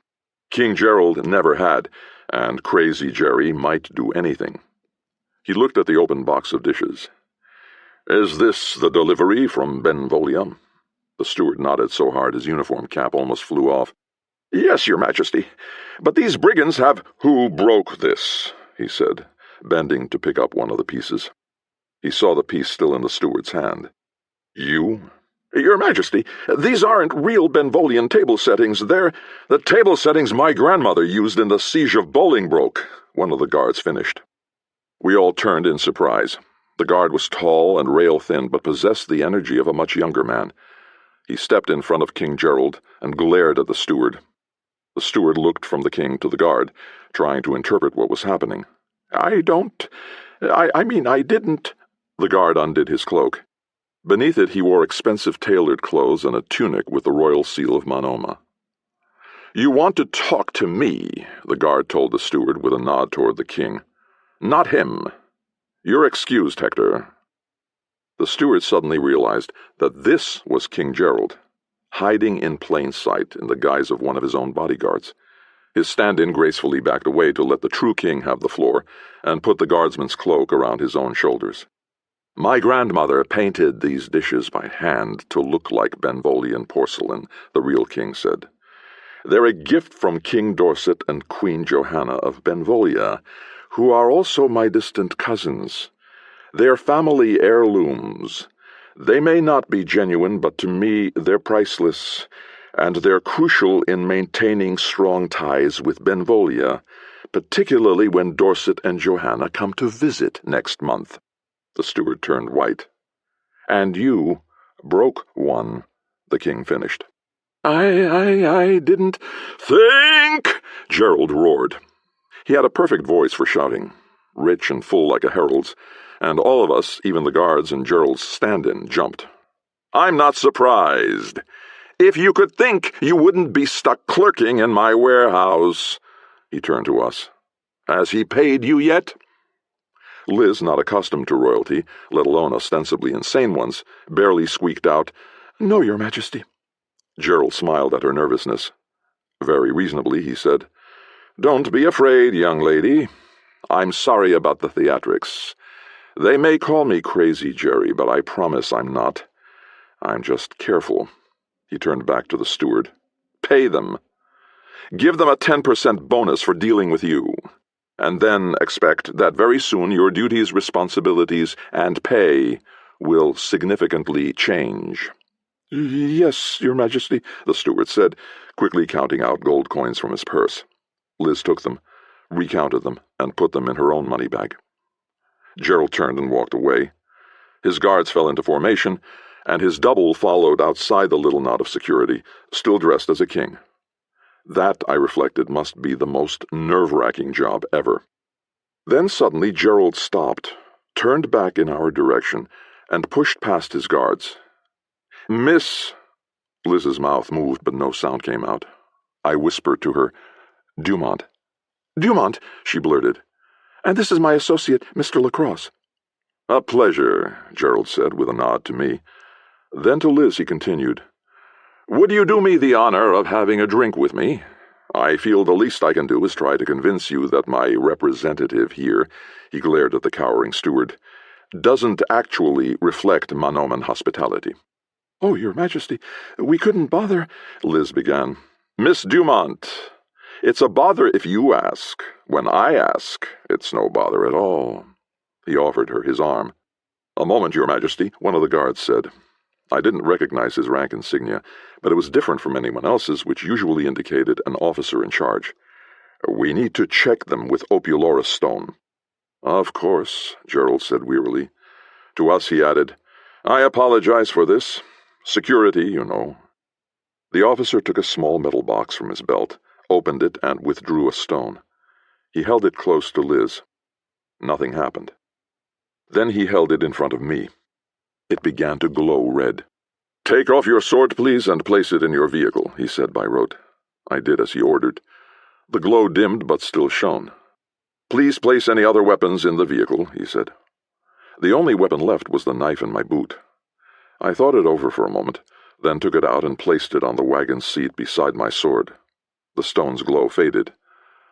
King Gerald never had, and Crazy Jerry might do anything. He looked at the open box of dishes. "Is this the delivery from Benvolio?" The steward nodded so hard his uniform cap almost flew off. "Yes, Your Majesty, but these brigands have—" "Who broke this?" he said, bending to pick up one of the pieces. He saw the piece still in the steward's hand. "You?" "Your Majesty, these aren't real Benvolian table settings. They're the table settings my grandmother used in the Siege of Bolingbroke," one of the guards finished. We all turned in surprise. The guard was tall and rail-thin, but possessed the energy of a much younger man. He stepped in front of King Gerald and glared at the steward. The steward looked from the king to the guard, trying to interpret what was happening. I didn't—" The guard undid his cloak. Beneath it he wore expensive tailored clothes and a tunic with the royal seal of Monoma. "You want to talk to me," the guard told the steward with a nod toward the king. "Not him. You're excused, Hector." The steward suddenly realized that this was King Gerald, hiding in plain sight in the guise of one of his own bodyguards. His stand-in gracefully backed away to let the true king have the floor and put the guardsman's cloak around his own shoulders. "My grandmother painted these dishes by hand to look like Benvolian porcelain," the real king said. "They're a gift from King Dorset and Queen Johanna of Benvolia, who are also my distant cousins. They're family heirlooms. They may not be genuine, but to me they're priceless, and they're crucial in maintaining strong ties with Benvolia, particularly when Dorset and Johanna come to visit next month." The steward turned white. "And you broke one," the king finished. I didn't—" "Think!" Gerald roared. He had a perfect voice for shouting, rich and full like a herald's, and all of us, even the guards and Gerald's stand-in, jumped. "I'm not surprised. If you could think, you wouldn't be stuck clerking in my warehouse." He turned to us. "Has he paid you yet?" Liz, not accustomed to royalty, let alone ostensibly insane ones, barely squeaked out, "No, Your Majesty." Gerald smiled at her nervousness. Very reasonably, he said, "Don't be afraid, young lady. I'm sorry about the theatrics. They may call me Crazy Jerry, but I promise I'm not. I'm just careful." He turned back to the steward. "Pay them. Give them a 10% bonus for dealing with you. And then expect that very soon your duties, responsibilities, and pay will significantly change." "Yes, Your Majesty," the steward said, quickly counting out gold coins from his purse. Liz took them, recounted them, and put them in her own money bag. Gerald turned and walked away. His guards fell into formation, and his double followed outside the little knot of security, still dressed as a king. That, I reflected, must be the most nerve-wracking job ever. Then suddenly Gerald stopped, turned back in our direction, and pushed past his guards. "Miss—" Liz's mouth moved, but no sound came out. I whispered to her, "Dumont." "Dumont," she blurted. "And this is my associate, Mr. LaCrosse." "A pleasure," Gerald said with a nod to me. Then to Liz he continued, "Would you do me the honor of having a drink with me? I feel the least I can do is try to convince you that my representative here," he glared at the cowering steward, "doesn't actually reflect Manoman hospitality." "Oh, Your Majesty, we couldn't bother—" Liz began. "Miss Dumont, it's a bother if you ask. When I ask, it's no bother at all." He offered her his arm. "A moment, Your Majesty," one of the guards said. I didn't recognize his rank insignia, but it was different from anyone else's, which usually indicated an officer in charge. "We need to check them with opulorous stone." "Of course," Gerald said wearily. To us he added, "I apologize for this. Security, you know." The officer took a small metal box from his belt, opened it, and withdrew a stone. He held it close to Liz. Nothing happened. Then he held it in front of me. It began to glow red. "Take off your sword, please, and place it in your vehicle," he said by rote. I did as he ordered. The glow dimmed but still shone. "Please place any other weapons in the vehicle," he said. The only weapon left was the knife in my boot. I thought it over for a moment, then took it out and placed it on the wagon seat beside my sword. The stone's glow faded.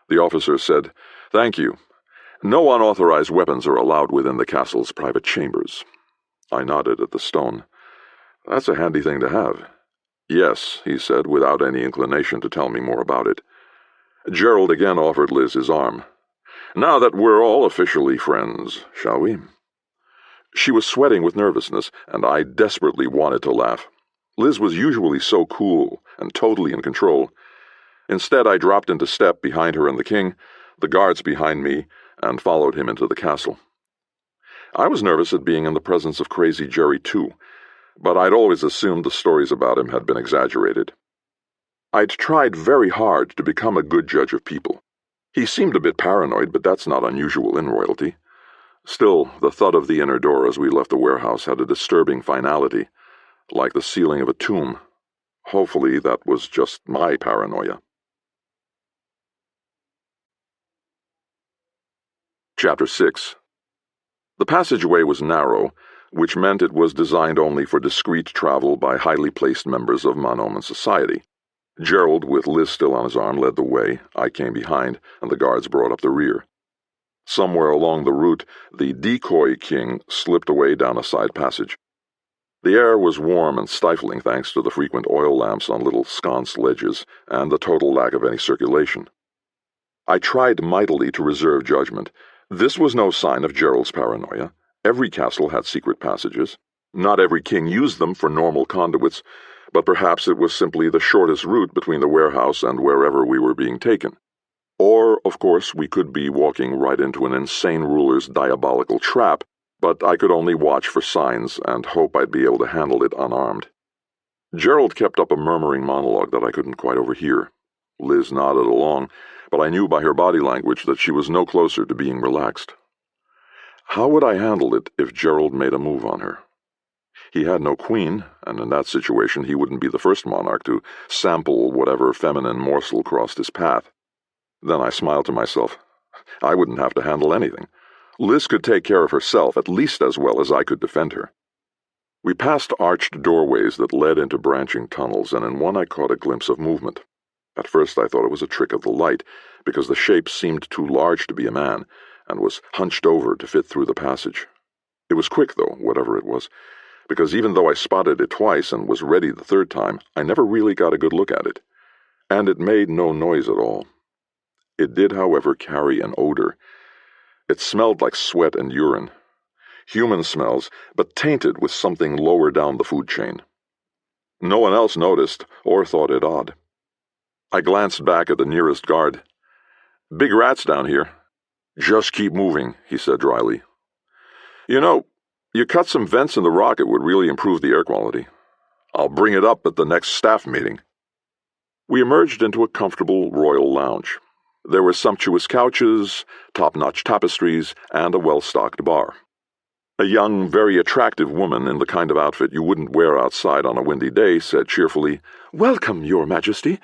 The officer said, "Thank you. No unauthorized weapons are allowed within the castle's private chambers." I nodded at the stone. "That's a handy thing to have." "Yes," he said, without any inclination to tell me more about it. Gerald again offered Liz his arm. "Now that we're all officially friends, shall we?" She was sweating with nervousness, and I desperately wanted to laugh. Liz was usually so cool and totally in control. Instead, I dropped into step behind her and the king, the guards behind me, and followed him into the castle. I was nervous at being in the presence of Crazy Jerry, too, but I'd always assumed the stories about him had been exaggerated. I'd tried very hard to become a good judge of people. He seemed a bit paranoid, but that's not unusual in royalty. Still, the thud of the inner door as we left the warehouse had a disturbing finality, like the ceiling of a tomb. Hopefully that was just my paranoia. Chapter 6. The passageway was narrow, which meant it was designed only for discreet travel by highly placed members of Manoman society. Gerald, with Liz still on his arm, led the way. I came behind, and the guards brought up the rear. Somewhere along the route, the decoy king slipped away down a side passage. The air was warm and stifling thanks to the frequent oil lamps on little sconce ledges and the total lack of any circulation. I tried mightily to reserve judgment. This was no sign of Gerald's paranoia. Every castle had secret passages. Not every king used them for normal conduits, but perhaps it was simply the shortest route between the warehouse and wherever we were being taken. Or, of course, we could be walking right into an insane ruler's diabolical trap, but I could only watch for signs and hope I'd be able to handle it unarmed. Gerald kept up a murmuring monologue that I couldn't quite overhear. Liz nodded along, but I knew by her body language that she was no closer to being relaxed. How would I handle it if Gerald made a move on her? He had no queen, and in that situation he wouldn't be the first monarch to sample whatever feminine morsel crossed his path. Then I smiled to myself. I wouldn't have to handle anything. Liz could take care of herself at least as well as I could defend her. We passed arched doorways that led into branching tunnels, and in one I caught a glimpse of movement. At first I thought it was a trick of the light, because the shape seemed too large to be a man, and was hunched over to fit through the passage. It was quick, though, whatever it was, because even though I spotted it twice and was ready the third time, I never really got a good look at it. And it made no noise at all. It did, however, carry an odor. It smelled like sweat and urine. Human smells, but tainted with something lower down the food chain. No one else noticed or thought it odd. I glanced back at the nearest guard. "Big rats down here." "Just keep moving," he said dryly. "You know, you cut some vents in the rock, it would really improve the air quality. I'll bring it up at the next staff meeting." We emerged into a comfortable royal lounge. There were sumptuous couches, top-notch tapestries, and a well-stocked bar. A young, very attractive woman in the kind of outfit you wouldn't wear outside on a windy day said cheerfully, "Welcome, Your Majesty."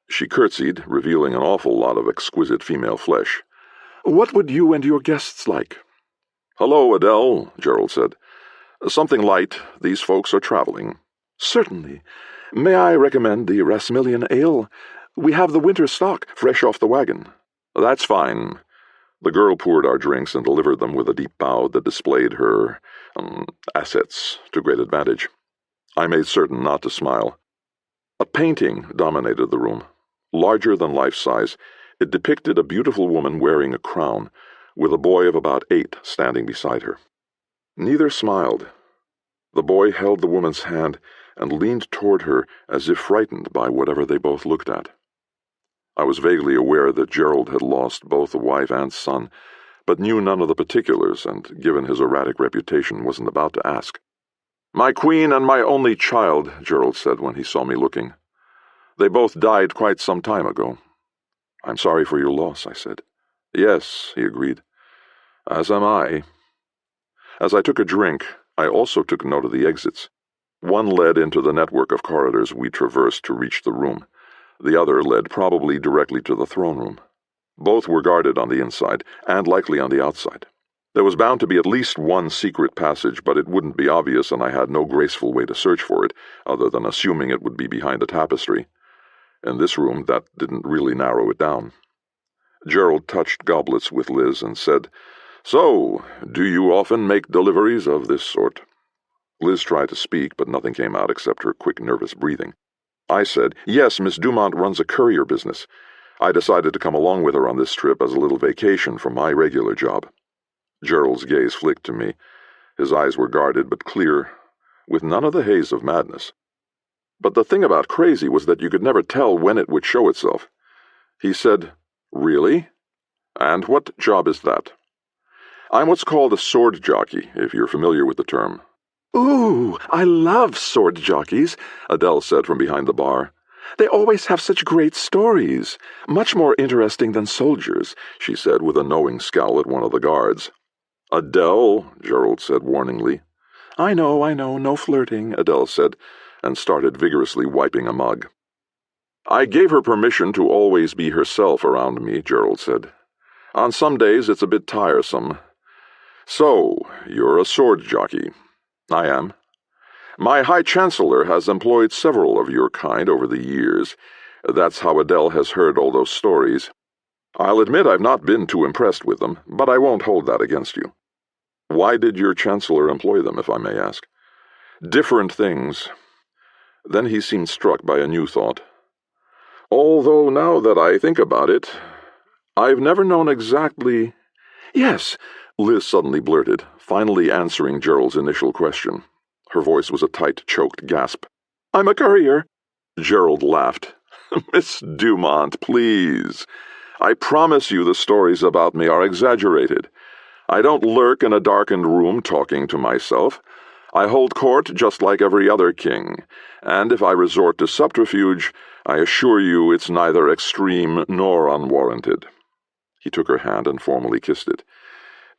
She curtsied, revealing an awful lot of exquisite female flesh. "What would you and your guests like?" "Hello, Adele," Gerald said. "Something light. These folks are traveling." "Certainly. May I recommend the Rasmillion Ale? We have the winter stock, fresh off the wagon." "That's fine." The girl poured our drinks and delivered them with a deep bow that displayed her assets to great advantage. I made certain not to smile. A painting dominated the room. Larger than life-size, it depicted a beautiful woman wearing a crown, with a boy of about 8 standing beside her. Neither smiled. The boy held the woman's hand and leaned toward her as if frightened by whatever they both looked at. I was vaguely aware that Gerald had lost both a wife and son, but knew none of the particulars, and given his erratic reputation, wasn't about to ask. "My queen and my only child," Gerald said when he saw me looking. "They both died quite some time ago." "I'm sorry for your loss," I said. "Yes," he agreed. "As am I." As I took a drink, I also took note of the exits. One led into the network of corridors we traversed to reach the room. The other led probably directly to the throne room. Both were guarded on the inside, and likely on the outside. There was bound to be at least one secret passage, but it wouldn't be obvious, and I had no graceful way to search for it, other than assuming it would be behind the tapestry. In this room, that didn't really narrow it down. Gerald touched goblets with Liz and said, "So, do you often make deliveries of this sort?" Liz tried to speak, but nothing came out except her quick, nervous breathing. I said, "Yes, Miss Dumont runs a courier business. I decided to come along with her on this trip as a little vacation from my regular job." Gerald's gaze flicked to me. His eyes were guarded but clear, with none of the haze of madness. But the thing about crazy was that you could never tell when it would show itself. He said, "Really? And what job is that?" "I'm what's called a sword jockey, if you're familiar with the term." "Ooh, I love sword jockeys," Adele said from behind the bar. "They always have such great stories. Much more interesting than soldiers," she said with a knowing scowl at one of the guards. "Adele," Gerald said warningly. I know, no flirting," Adele said, and started vigorously wiping a mug. "I gave her permission to always be herself around me," Gerald said. "On some days it's a bit tiresome. So, you're a sword jockey." "I am." "My High Chancellor has employed several of your kind over the years. That's how Adele has heard all those stories. I'll admit I've not been too impressed with them, but I won't hold that against you." "Why did your Chancellor employ them, if I may ask?" "Different things." Then he seemed struck by a new thought. "Although now that I think about it, I've never known exactly—" "Yes," Liz suddenly blurted, finally answering Gerald's initial question. Her voice was a tight, choked gasp. "I'm a courier." Gerald laughed. "Miss Dumont, please. I promise you the stories about me are exaggerated. I don't lurk in a darkened room talking to myself. I hold court just like every other king, and if I resort to subterfuge, I assure you it's neither extreme nor unwarranted." He took her hand and formally kissed it.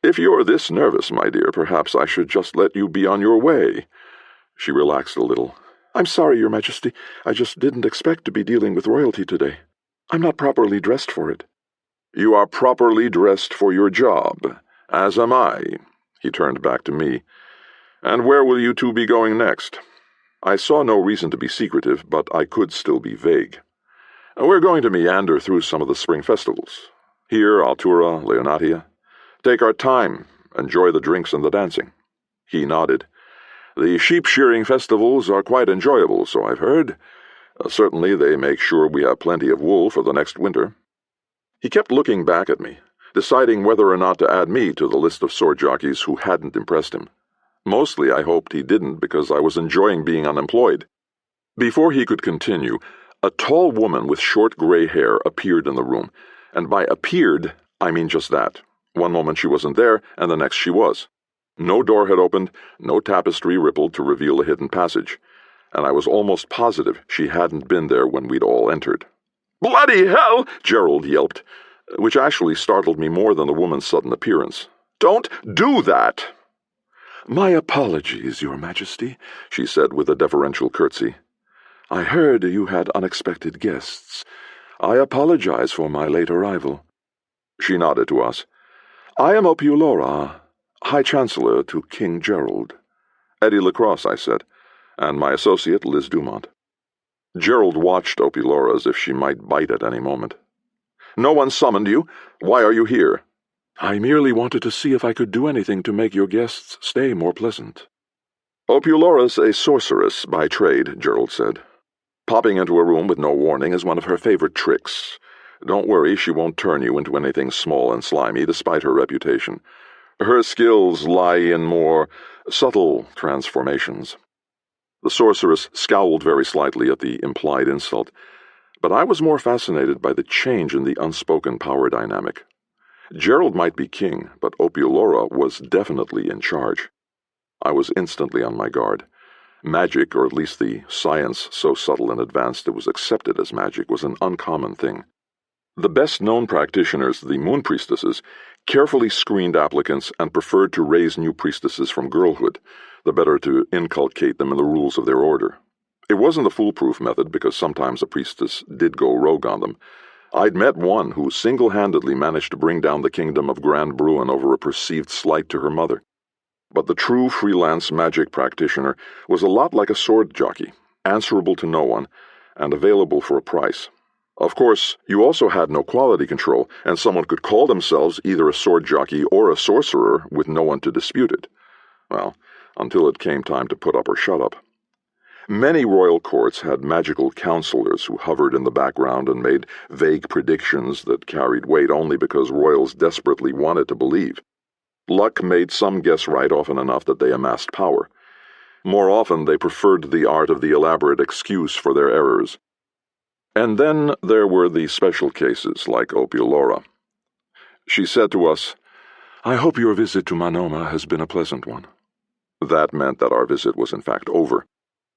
"If you're this nervous, my dear, perhaps I should just let you be on your way." She relaxed a little. "I'm sorry, Your Majesty. I just didn't expect to be dealing with royalty today. I'm not properly dressed for it." "You are properly dressed for your job, as am I." He turned back to me. "And where will you two be going next?" I saw no reason to be secretive, but I could still be vague. "We're going to meander through some of the spring festivals. Here, Altura, Leonatia. Take our time, enjoy the drinks and the dancing." He nodded. "The sheep-shearing festivals are quite enjoyable, so I've heard. Certainly they make sure we have plenty of wool for the next winter." He kept looking back at me, deciding whether or not to add me to the list of sword jockeys who hadn't impressed him. Mostly I hoped he didn't, because I was enjoying being unemployed. Before he could continue, a tall woman with short gray hair appeared in the room, and by appeared, I mean just that. One moment she wasn't there, and the next she was. No door had opened, no tapestry rippled to reveal a hidden passage, and I was almost positive she hadn't been there when we'd all entered. "Bloody hell!" Gerald yelped, which actually startled me more than the woman's sudden appearance. "Don't do that!" "My apologies, Your Majesty," she said with a deferential curtsy. "I heard you had unexpected guests. I apologize for my late arrival." She nodded to us. "I am Opulora, High Chancellor to King Gerald." "Eddie LaCrosse," I said, "and my associate, Liz Dumont." Gerald watched Opilora as if she might bite at any moment. "No one summoned you? Why are you here?" "I merely wanted to see if I could do anything to make your guests' stay more pleasant." "Opilora's a sorceress by trade," Gerald said. "Popping into a room with no warning is one of her favorite tricks. Don't worry, she won't turn you into anything small and slimy, despite her reputation. Her skills lie in more subtle transformations." The sorceress scowled very slightly at the implied insult, but I was more fascinated by the change in the unspoken power dynamic. Gerald might be king, but Opilora was definitely in charge. I was instantly on my guard. Magic, or at least the science so subtle and advanced it was accepted as magic, was an uncommon thing. The best-known practitioners, the moon priestesses, carefully screened applicants and preferred to raise new priestesses from girlhood, the better to inculcate them in the rules of their order. It wasn't a foolproof method because sometimes a priestess did go rogue on them. I'd met one who single-handedly managed to bring down the kingdom of Grand Bruin over a perceived slight to her mother. But the true freelance magic practitioner was a lot like a sword jockey, answerable to no one, and available for a price. Of course, you also had no quality control, and someone could call themselves either a sword jockey or a sorcerer with no one to dispute it. Well, until it came time to put up or shut up. Many royal courts had magical counselors who hovered in the background and made vague predictions that carried weight only because royals desperately wanted to believe. Luck made some guess right often enough that they amassed power. More often, they preferred the art of the elaborate excuse for their errors. And then there were the special cases, like Opilora. She said to us, "I hope your visit to Manoma has been a pleasant one." That meant that our visit was in fact over.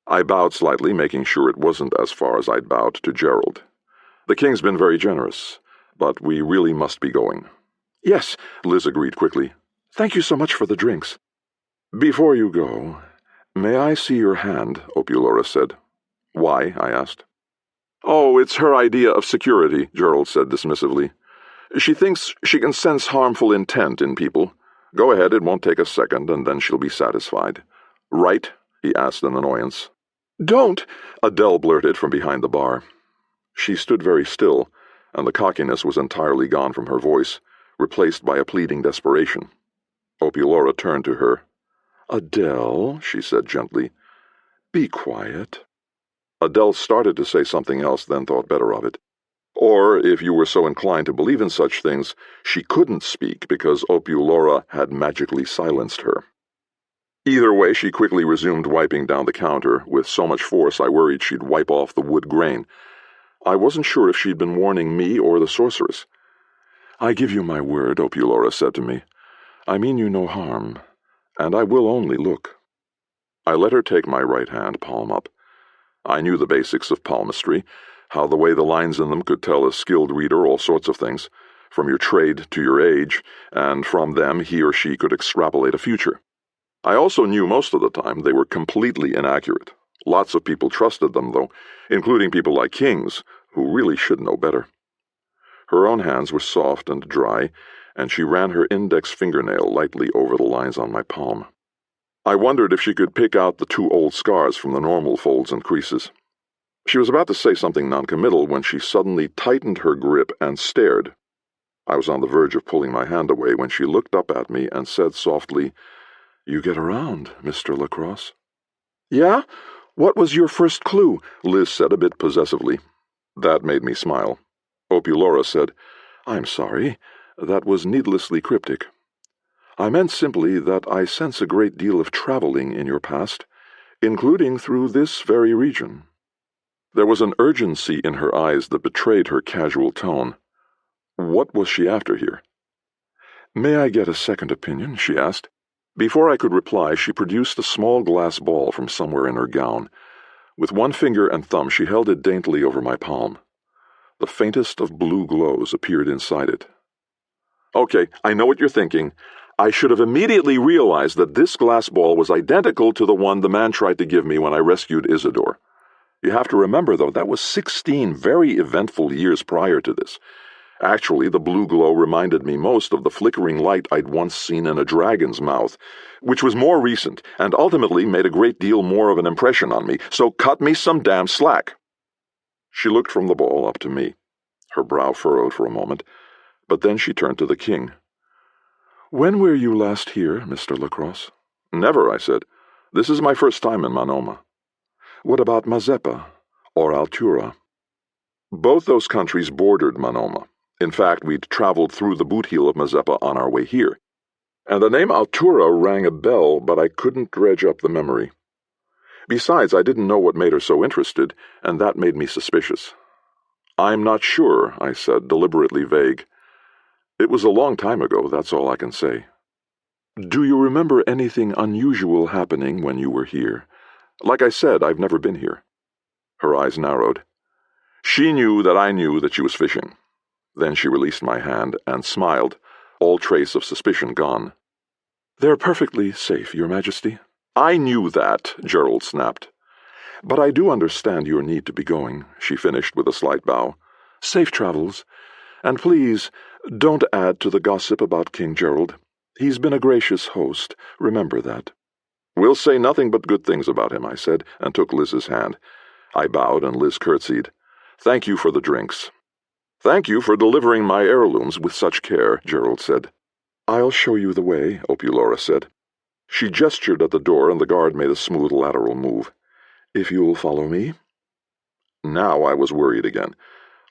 I bowed slightly, making sure it wasn't as far as I'd bowed to Gerald. "The king's been very generous, but we really must be going." "Yes," Liz agreed quickly. "Thank you so much for the drinks." "Before you go, may I see your hand?" Opilora said. "Why?" I asked. "Oh, it's her idea of security," Gerald said dismissively. "She thinks she can sense harmful intent in people. Go ahead, it won't take a second, and then she'll be satisfied." "Right?" he asked in annoyance. "Don't!" Adele blurted from behind the bar. She stood very still, and the cockiness was entirely gone from her voice, replaced by a pleading desperation. Opilora turned to her. "Adele," she said gently, "be quiet." Adele started to say something else, then thought better of it. Or, if you were so inclined to believe in such things, she couldn't speak because Opilora had magically silenced her. Either way, she quickly resumed wiping down the counter, with so much force I worried she'd wipe off the wood grain. I wasn't sure if she'd been warning me or the sorceress. "I give you my word," Opilora said to me. "I mean you no harm, and I will only look." I let her take my right hand, palm up. I knew the basics of palmistry, how the way the lines in them could tell a skilled reader all sorts of things, from your trade to your age, and from them he or she could extrapolate a future. I also knew most of the time they were completely inaccurate. Lots of people trusted them, though, including people like kings, who really should know better. Her own hands were soft and dry, and she ran her index fingernail lightly over the lines on my palm. I wondered if she could pick out the two old scars from the normal folds and creases. She was about to say something noncommittal when she suddenly tightened her grip and stared. I was on the verge of pulling my hand away when she looked up at me and said softly, "You get around, Mr. LaCrosse." "Yeah? What was your first clue?" Liz said a bit possessively. That made me smile. Opilora said, "I'm sorry. That was needlessly cryptic. I meant simply that I sense a great deal of traveling in your past, including through this very region." There was an urgency in her eyes that betrayed her casual tone. What was she after here? "May I get a second opinion?" she asked. Before I could reply, she produced a small glass ball from somewhere in her gown. With one finger and thumb, she held it daintily over my palm. The faintest of blue glows appeared inside it. "Okay, I know what you're thinking. I should have immediately realized that this glass ball was identical to the one the man tried to give me when I rescued Isidore. You have to remember, though, that was 16 very eventful years prior to this. Actually, the blue glow reminded me most of the flickering light I'd once seen in a dragon's mouth, which was more recent and ultimately made a great deal more of an impression on me, so cut me some damn slack." She looked from the ball up to me. Her brow furrowed for a moment, but then she turned to the king. "When were you last here, Mr. LaCrosse?" "Never," I said. "This is my first time in Manoma." "What about Mazeppa or Altura?" Both those countries bordered Manoma. In fact, we'd traveled through the boot heel of Mazeppa on our way here. And the name Altura rang a bell, but I couldn't dredge up the memory. Besides, I didn't know what made her so interested, and that made me suspicious. "I'm not sure," I said, deliberately vague. "It was a long time ago, that's all I can say." "Do you remember anything unusual happening when you were here? Like I said, I've never been here." Her eyes narrowed. She knew that I knew that she was fishing. Then she released my hand and smiled, all trace of suspicion gone. "They're perfectly safe, Your Majesty." "I knew that," Gerald snapped. "But I do understand your need to be going," she finished with a slight bow. "Safe travels. And please, don't add to the gossip about King Gerald. He's been a gracious host. Remember that." "We'll say nothing but good things about him," I said, and took Liz's hand. I bowed, and Liz curtsied. "Thank you for the drinks." "Thank you for delivering my heirlooms with such care," Gerald said. "I'll show you the way," Opulora said. She gestured at the door, and the guard made a smooth lateral move. "If you'll follow me." Now I was worried again.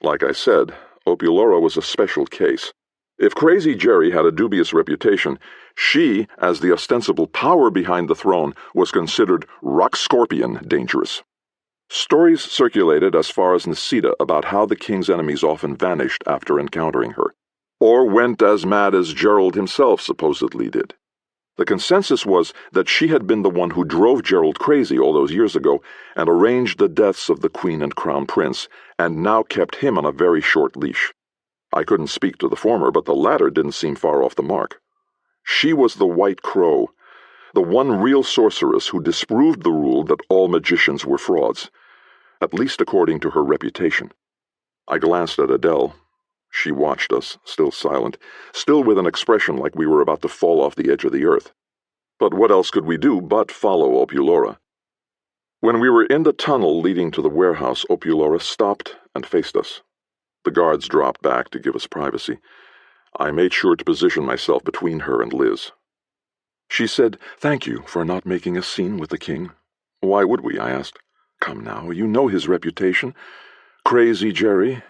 Like I said, Opulora was a special case. If Crazy Jerry had a dubious reputation, she, as the ostensible power behind the throne, was considered rock-scorpion dangerous. Stories circulated as far as Nisita about how the king's enemies often vanished after encountering her, or went as mad as Gerald himself supposedly did. The consensus was that she had been the one who drove Gerald crazy all those years ago and arranged the deaths of the Queen and Crown Prince, and now kept him on a very short leash. I couldn't speak to the former, but the latter didn't seem far off the mark. She was the White Crow, the one real sorceress who disproved the rule that all magicians were frauds, at least according to her reputation. I glanced at Adele. She watched us, still silent, still with an expression like we were about to fall off the edge of the earth. But what else could we do but follow Opulora? When we were in the tunnel leading to the warehouse, Opulora stopped and faced us. The guards dropped back to give us privacy. I made sure to position myself between her and Liz. She said, "Thank you for not making a scene with the king." "Why would we?" I asked. "Come now, you know his reputation. Crazy Jerry.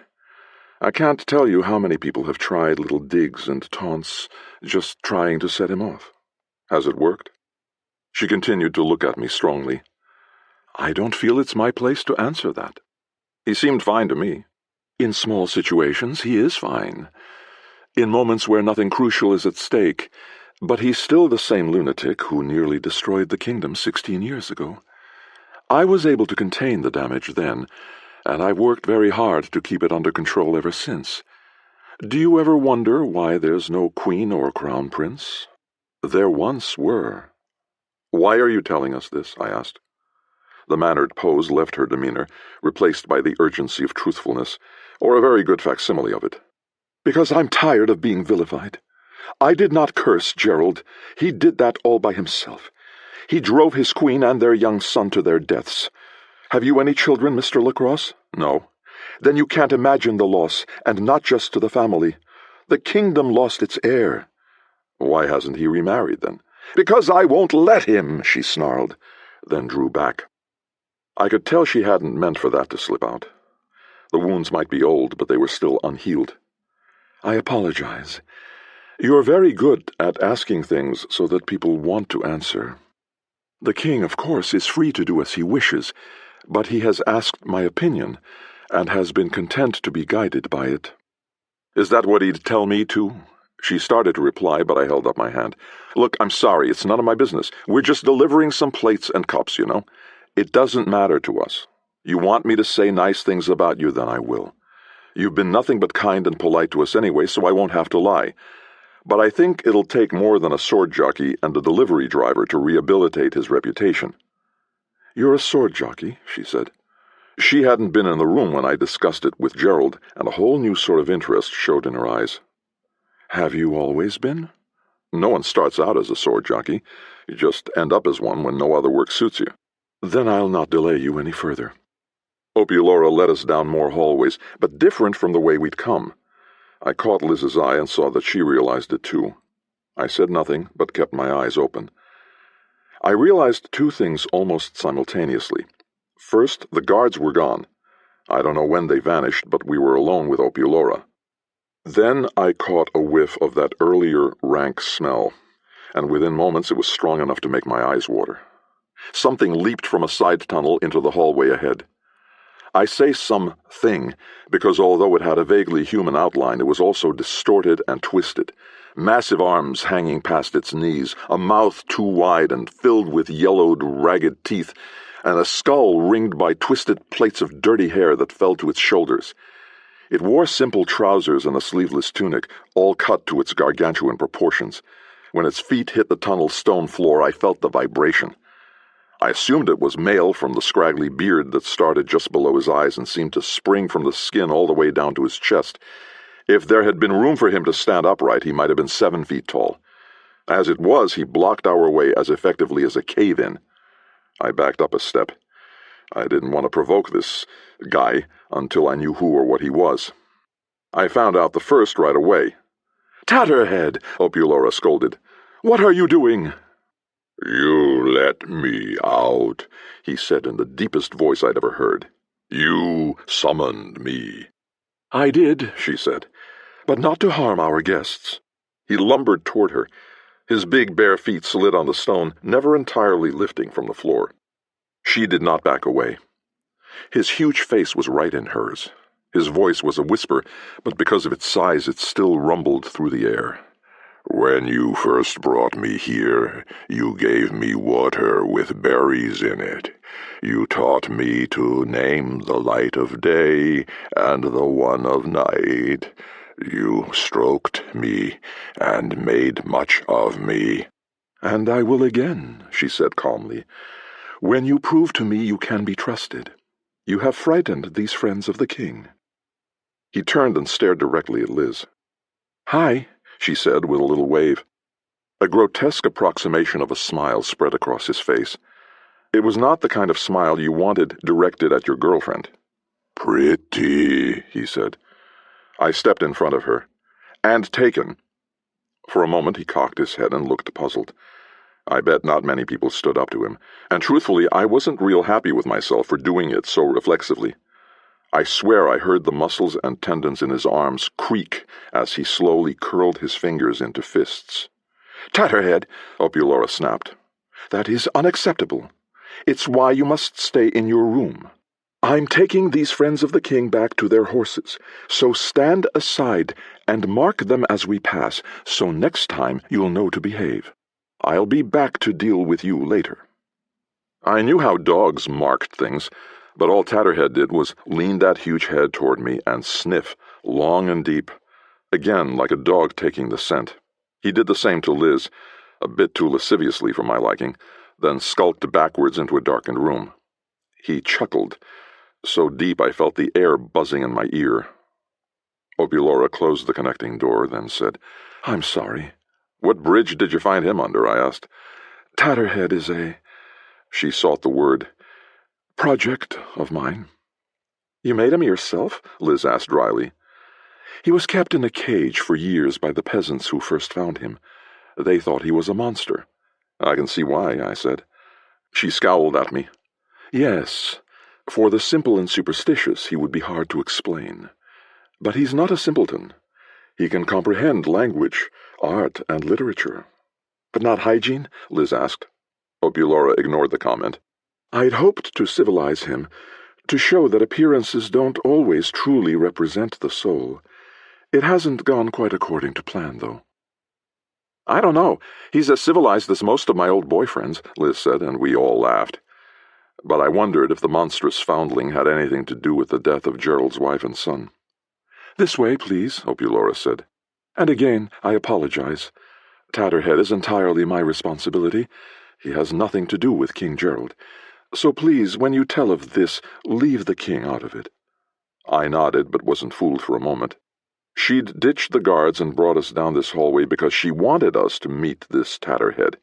I can't tell you how many people have tried little digs and taunts, just trying to set him off." "Has it worked?" She continued to look at me strongly. "I don't feel it's my place to answer that." "He seemed fine to me." "In small situations, he is fine. In moments where nothing crucial is at stake. But he's still the same lunatic who nearly destroyed the kingdom 16 years ago. I was able to contain the damage then, and I've worked very hard to keep it under control ever since. Do you ever wonder why there's no queen or crown prince? There once were." "Why are you telling us this?" I asked. The mannered pose left her demeanor, replaced by the urgency of truthfulness, or a very good facsimile of it. "Because I'm tired of being vilified. I did not curse Gerald. He did that all by himself. He drove his queen and their young son to their deaths. Have you any children, Mr. LaCrosse?" "No." "Then you can't imagine the loss, and not just to the family. The kingdom lost its heir." "Why hasn't he remarried, then?" "Because I won't let him," she snarled, then drew back. I could tell she hadn't meant for that to slip out. The wounds might be old, but they were still unhealed. "I apologize. You're very good at asking things so that people want to answer. The king, of course, is free to do as he wishes, but he has asked my opinion, and has been content to be guided by it." "Is that what he'd tell me, too?" She started to reply, but I held up my hand. "Look, I'm sorry, it's none of my business. We're just delivering some plates and cups, you know. It doesn't matter to us. You want me to say nice things about you, then I will. You've been nothing but kind and polite to us anyway, so I won't have to lie. But I think it'll take more than a sword jockey and a delivery driver to rehabilitate his reputation." "You're a sword jockey," she said. She hadn't been in the room when I discussed it with Gerald, and a whole new sort of interest showed in her eyes. "Have you always been?" "No one starts out as a sword jockey. You just end up as one when no other work suits you." "Then I'll not delay you any further." Ophiolora led us down more hallways, but different from the way we'd come. I caught Liz's eye and saw that she realized it too. I said nothing, but kept my eyes open. I realized two things almost simultaneously. First, the guards were gone. I don't know when they vanished, but we were alone with Ophiolora. Then I caught a whiff of that earlier rank smell, and within moments it was strong enough to make my eyes water. Something leaped from a side tunnel into the hallway ahead. I say something because although it had a vaguely human outline, it was also distorted and twisted. Massive arms hanging past its knees, a mouth too wide and filled with yellowed, ragged teeth, and a skull ringed by twisted plaits of dirty hair that fell to its shoulders. It wore simple trousers and a sleeveless tunic, all cut to its gargantuan proportions. When its feet hit the tunnel's stone floor, I felt the vibration. I assumed it was male from the scraggly beard that started just below his eyes and seemed to spring from the skin all the way down to his chest. If there had been room for him to stand upright, he might have been 7 feet tall. As it was, he blocked our way as effectively as a cave-in. I backed up a step. I didn't want to provoke this guy until I knew who or what he was. I found out the first right away. "Tatterhead!" Ophiolora scolded. "What are you doing?" "You let me out," he said in the deepest voice I'd ever heard. "You summoned me." "I did," she said, "but not to harm our guests." He lumbered toward her. His big bare feet slid on the stone, never entirely lifting from the floor. She did not back away. His huge face was right in hers. His voice was a whisper, but because of its size it still rumbled through the air. "When you first brought me here, you gave me water with berries in it. You taught me to name the light of day and the one of night. You stroked me and made much of me." "And I will again," she said calmly, "when you prove to me you can be trusted. You have frightened these friends of the king." He turned and stared directly at Liz. "Hi," she said with a little wave. A grotesque approximation of a smile spread across his face. It was not the kind of smile you wanted directed at your girlfriend. "Pretty," he said. I stepped in front of her. "And taken." For a moment he cocked his head and looked puzzled. I bet not many people stood up to him, and truthfully I wasn't real happy with myself for doing it so reflexively. I swear I heard the muscles and tendons in his arms creak as he slowly curled his fingers into fists. "Tatterhead," Ophiolora snapped. "That is unacceptable. It's why you must stay in your room. I'm taking these friends of the king back to their horses, so stand aside and mark them as we pass, so next time you'll know to behave. I'll be back to deal with you later." I knew how dogs marked things, but all Tatterhead did was lean that huge head toward me and sniff, long and deep, again like a dog taking the scent. He did the same to Liz, a bit too lasciviously for my liking, then skulked backwards into a darkened room. He chuckled, so deep I felt the air buzzing in my ear. Ophiolora closed the connecting door, then said, "I'm sorry." "What bridge did you find him under?" I asked. "Tatterhead is a—" She sought the word. "Project of mine." "You made him yourself?" Liz asked dryly. "He was kept in a cage for years by the peasants who first found him. They thought he was a monster." "I can see why," I said. She scowled at me. "Yes, for the simple and superstitious he would be hard to explain. But he's not a simpleton. He can comprehend language, art, and literature." "But not hygiene?" Liz asked. Ophiolora ignored the comment. "I'd hoped to civilize him, to show that appearances don't always truly represent the soul. It hasn't gone quite according to plan, though." "I don't know. He's as civilized as most of my old boyfriends," Liz said, and we all laughed. But I wondered if the monstrous foundling had anything to do with the death of Gerald's wife and son. "This way, please," Ophiolora said. "And again, I apologize. Tatterhead is entirely my responsibility. He has nothing to do with King Gerald. So please, when you tell of this, leave the king out of it." I nodded, but wasn't fooled for a moment. She'd ditched the guards and brought us down this hallway because she wanted us to meet this Tatterhead.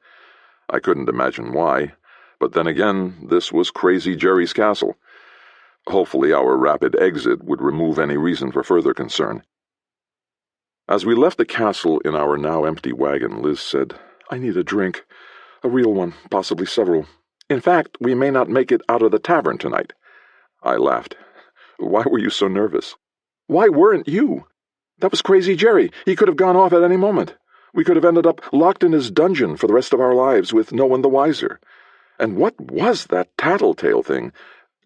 I couldn't imagine why, but then again, this was Crazy Jerry's castle. Hopefully our rapid exit would remove any reason for further concern. As we left the castle in our now empty wagon, Liz said, "I need a drink. A real one, possibly several. In fact, we may not make it out of the tavern tonight." I laughed. "Why were you so nervous?" "Why weren't you? That was Crazy Jerry. He could have gone off at any moment. We could have ended up locked in his dungeon for the rest of our lives with no one the wiser. And what was that tattletale thing?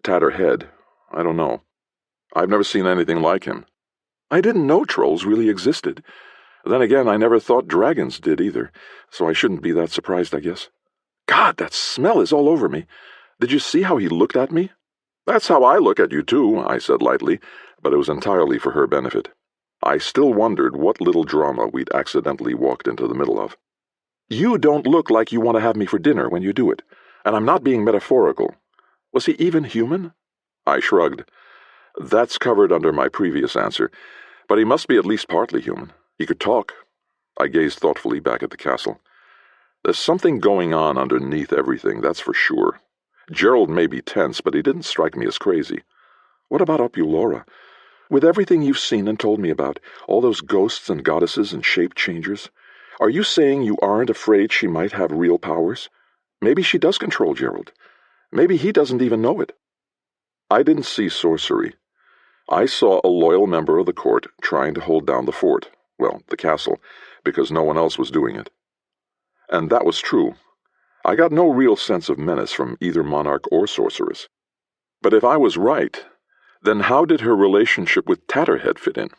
Tatterhead. I don't know. I've never seen anything like him. I didn't know trolls really existed. Then again, I never thought dragons did either, so I shouldn't be that surprised, I guess. God, that smell is all over me. Did you see how he looked at me?" "That's how I look at you, too," I said lightly, but it was entirely for her benefit. I still wondered what little drama we'd accidentally walked into the middle of. "You don't look like you want to have me for dinner when you do it, and I'm not being metaphorical. Was he even human?" I shrugged. "That's covered under my previous answer, but he must be at least partly human. He could talk." I gazed thoughtfully back at the castle. "There's something going on underneath everything, that's for sure. Gerald may be tense, but he didn't strike me as crazy. What about Opulora? With everything you've seen and told me about, all those ghosts and goddesses and shape-changers, are you saying you aren't afraid she might have real powers? Maybe she does control Gerald. Maybe he doesn't even know it." I didn't see sorcery. I saw a loyal member of the court trying to hold down the fort, well, the castle, because no one else was doing it. And that was true. I got no real sense of menace from either monarch or sorceress. But if I was right, then how did her relationship with Tatterhead fit in?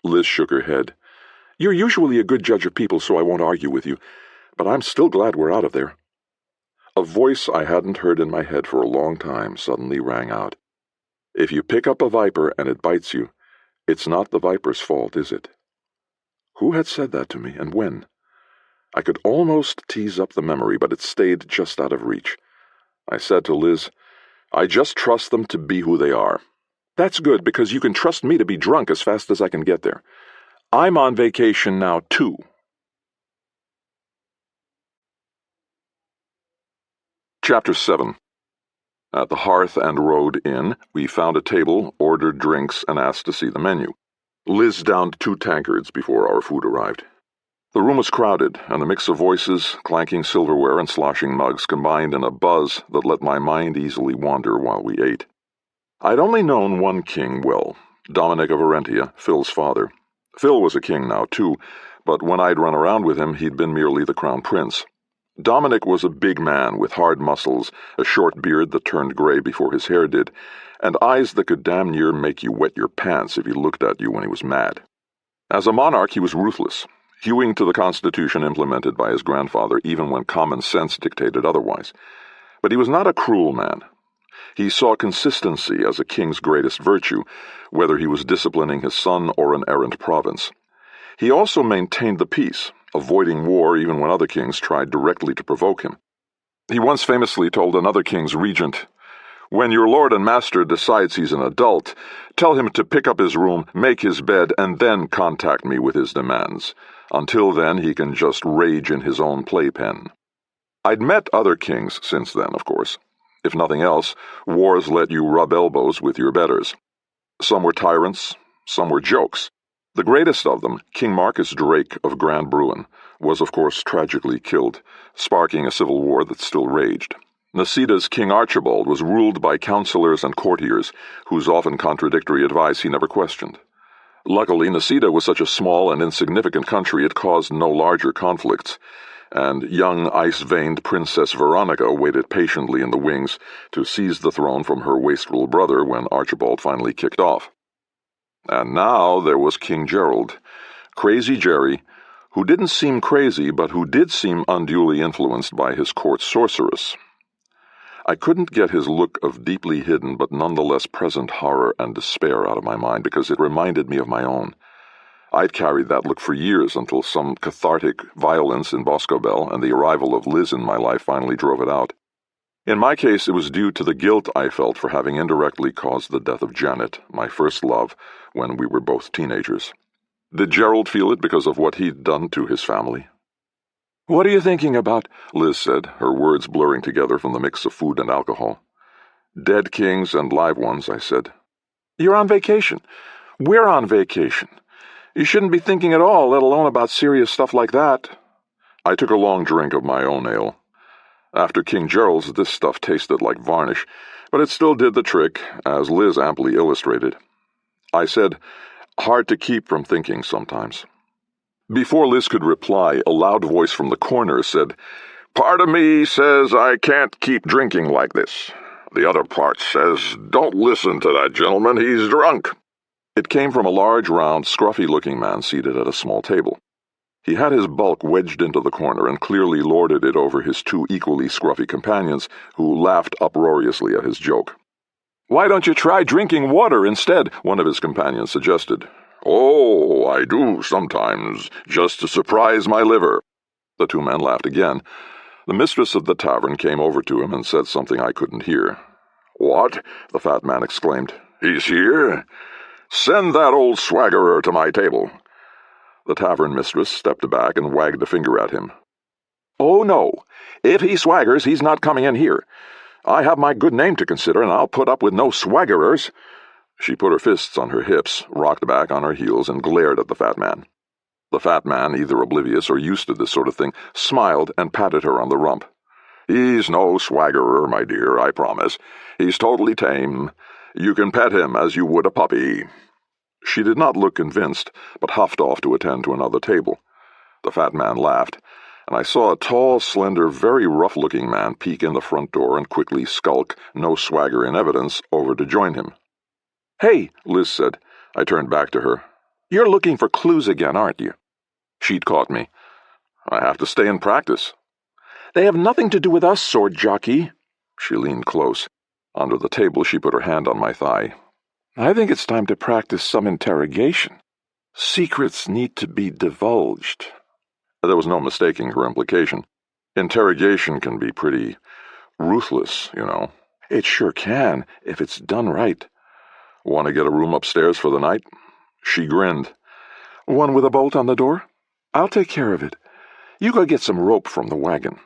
Liz shook her head. "You're usually a good judge of people, so I won't argue with you, but I'm still glad we're out of there." A voice I hadn't heard in my head for a long time suddenly rang out. "If you pick up a viper and it bites you, it's not the viper's fault, is it?" Who had said that to me, and when? I could almost tease up the memory, but it stayed just out of reach. I said to Liz, "I just trust them to be who they are." "That's good, because you can trust me to be drunk as fast as I can get there. I'm on vacation now, too." Chapter 7. At the Hearth and Road Inn, we found a table, ordered drinks, and asked to see the menu. Liz downed 2 tankards before our food arrived. The room was crowded, and the mix of voices, clanking silverware, and sloshing mugs combined in a buzz that let my mind easily wander while we ate. I'd only known one king well, Dominic of Arentia, Phil's father. Phil was a king now, too, but when I'd run around with him, he'd been merely the crown prince. Dominic was a big man with hard muscles, a short beard that turned gray before his hair did, and eyes that could damn near make you wet your pants if he looked at you when he was mad. As a monarch, he was ruthless, hewing to the constitution implemented by his grandfather even when common sense dictated otherwise. But he was not a cruel man. He saw consistency as a king's greatest virtue, whether he was disciplining his son or an errant province. He also maintained the peace, avoiding war even when other kings tried directly to provoke him. He once famously told another king's regent, "When your lord and master decides he's an adult, tell him to pick up his room, make his bed, and then contact me with his demands. Until then, he can just rage in his own playpen." I'd met other kings since then, of course. If nothing else, wars let you rub elbows with your betters. Some were tyrants, some were jokes. The greatest of them, King Marcus Drake of Grand Bruin, was of course tragically killed, sparking a civil war that still raged. Nisida's King Archibald was ruled by counselors and courtiers, whose often contradictory advice he never questioned. Luckily, Nisida was such a small and insignificant country it caused no larger conflicts, and young ice-veined Princess Veronica waited patiently in the wings to seize the throne from her wastrel brother when Archibald finally kicked off. And now there was King Gerald, Crazy Jerry, who didn't seem crazy but who did seem unduly influenced by his court sorceress. I couldn't get his look of deeply hidden but nonetheless present horror and despair out of my mind because it reminded me of my own. I'd carried that look for years until some cathartic violence in Boscobel and the arrival of Liz in my life finally drove it out. In my case, it was due to the guilt I felt for having indirectly caused the death of Janet, my first love, when we were both teenagers. Did Gerald feel it because of what he'd done to his family? "What are you thinking about?" Liz said, her words blurring together from the mix of food and alcohol. Dead kings and live ones, I said. You're on vacation. We're on vacation. You shouldn't be thinking at all, let alone about serious stuff like that. I took a long drink of my own ale. After King Gerald's, this stuff tasted like varnish, but it still did the trick, as Liz amply illustrated. I said, hard to keep from thinking sometimes. Before Liz could reply, a loud voice from the corner said, "Part of me says I can't keep drinking like this. The other part says, don't listen to that gentleman, he's drunk." It came from a large, round, scruffy-looking man seated at a small table. He had his bulk wedged into the corner and clearly lorded it over his two equally scruffy companions, who laughed uproariously at his joke. "Why don't you try drinking water instead?" one of his companions suggested. "Oh, I do sometimes, just to surprise my liver." The two men laughed again. The mistress of the tavern came over to him and said something I couldn't hear. "What?" the fat man exclaimed. "He's here? Send that old swaggerer to my table." The tavern mistress stepped back and wagged a finger at him. "Oh, no. If he swaggers, he's not coming in here. I have my good name to consider, and I'll put up with no swaggerers." She put her fists on her hips, rocked back on her heels, and glared at the fat man. The fat man, either oblivious or used to this sort of thing, smiled and patted her on the rump. "He's no swaggerer, my dear, I promise. He's totally tame. You can pet him as you would a puppy." She did not look convinced, but huffed off to attend to another table. The fat man laughed, and I saw a tall, slender, very rough-looking man peek in the front door and quickly skulk, no swagger in evidence, over to join him. "Hey," Liz said. I turned back to her. "You're looking for clues again, aren't you?" She'd caught me. "I have to stay in practice." "They have nothing to do with us, sword jockey." She leaned close. Under the table, she put her hand on my thigh. "I think it's time to practice some interrogation. Secrets need to be divulged." There was no mistaking her implication. Interrogation can be pretty ruthless, you know. "It sure can, if it's done right." "Want to get a room upstairs for the night?" She grinned. "One with a bolt on the door? I'll take care of it. You go get some rope from the wagon."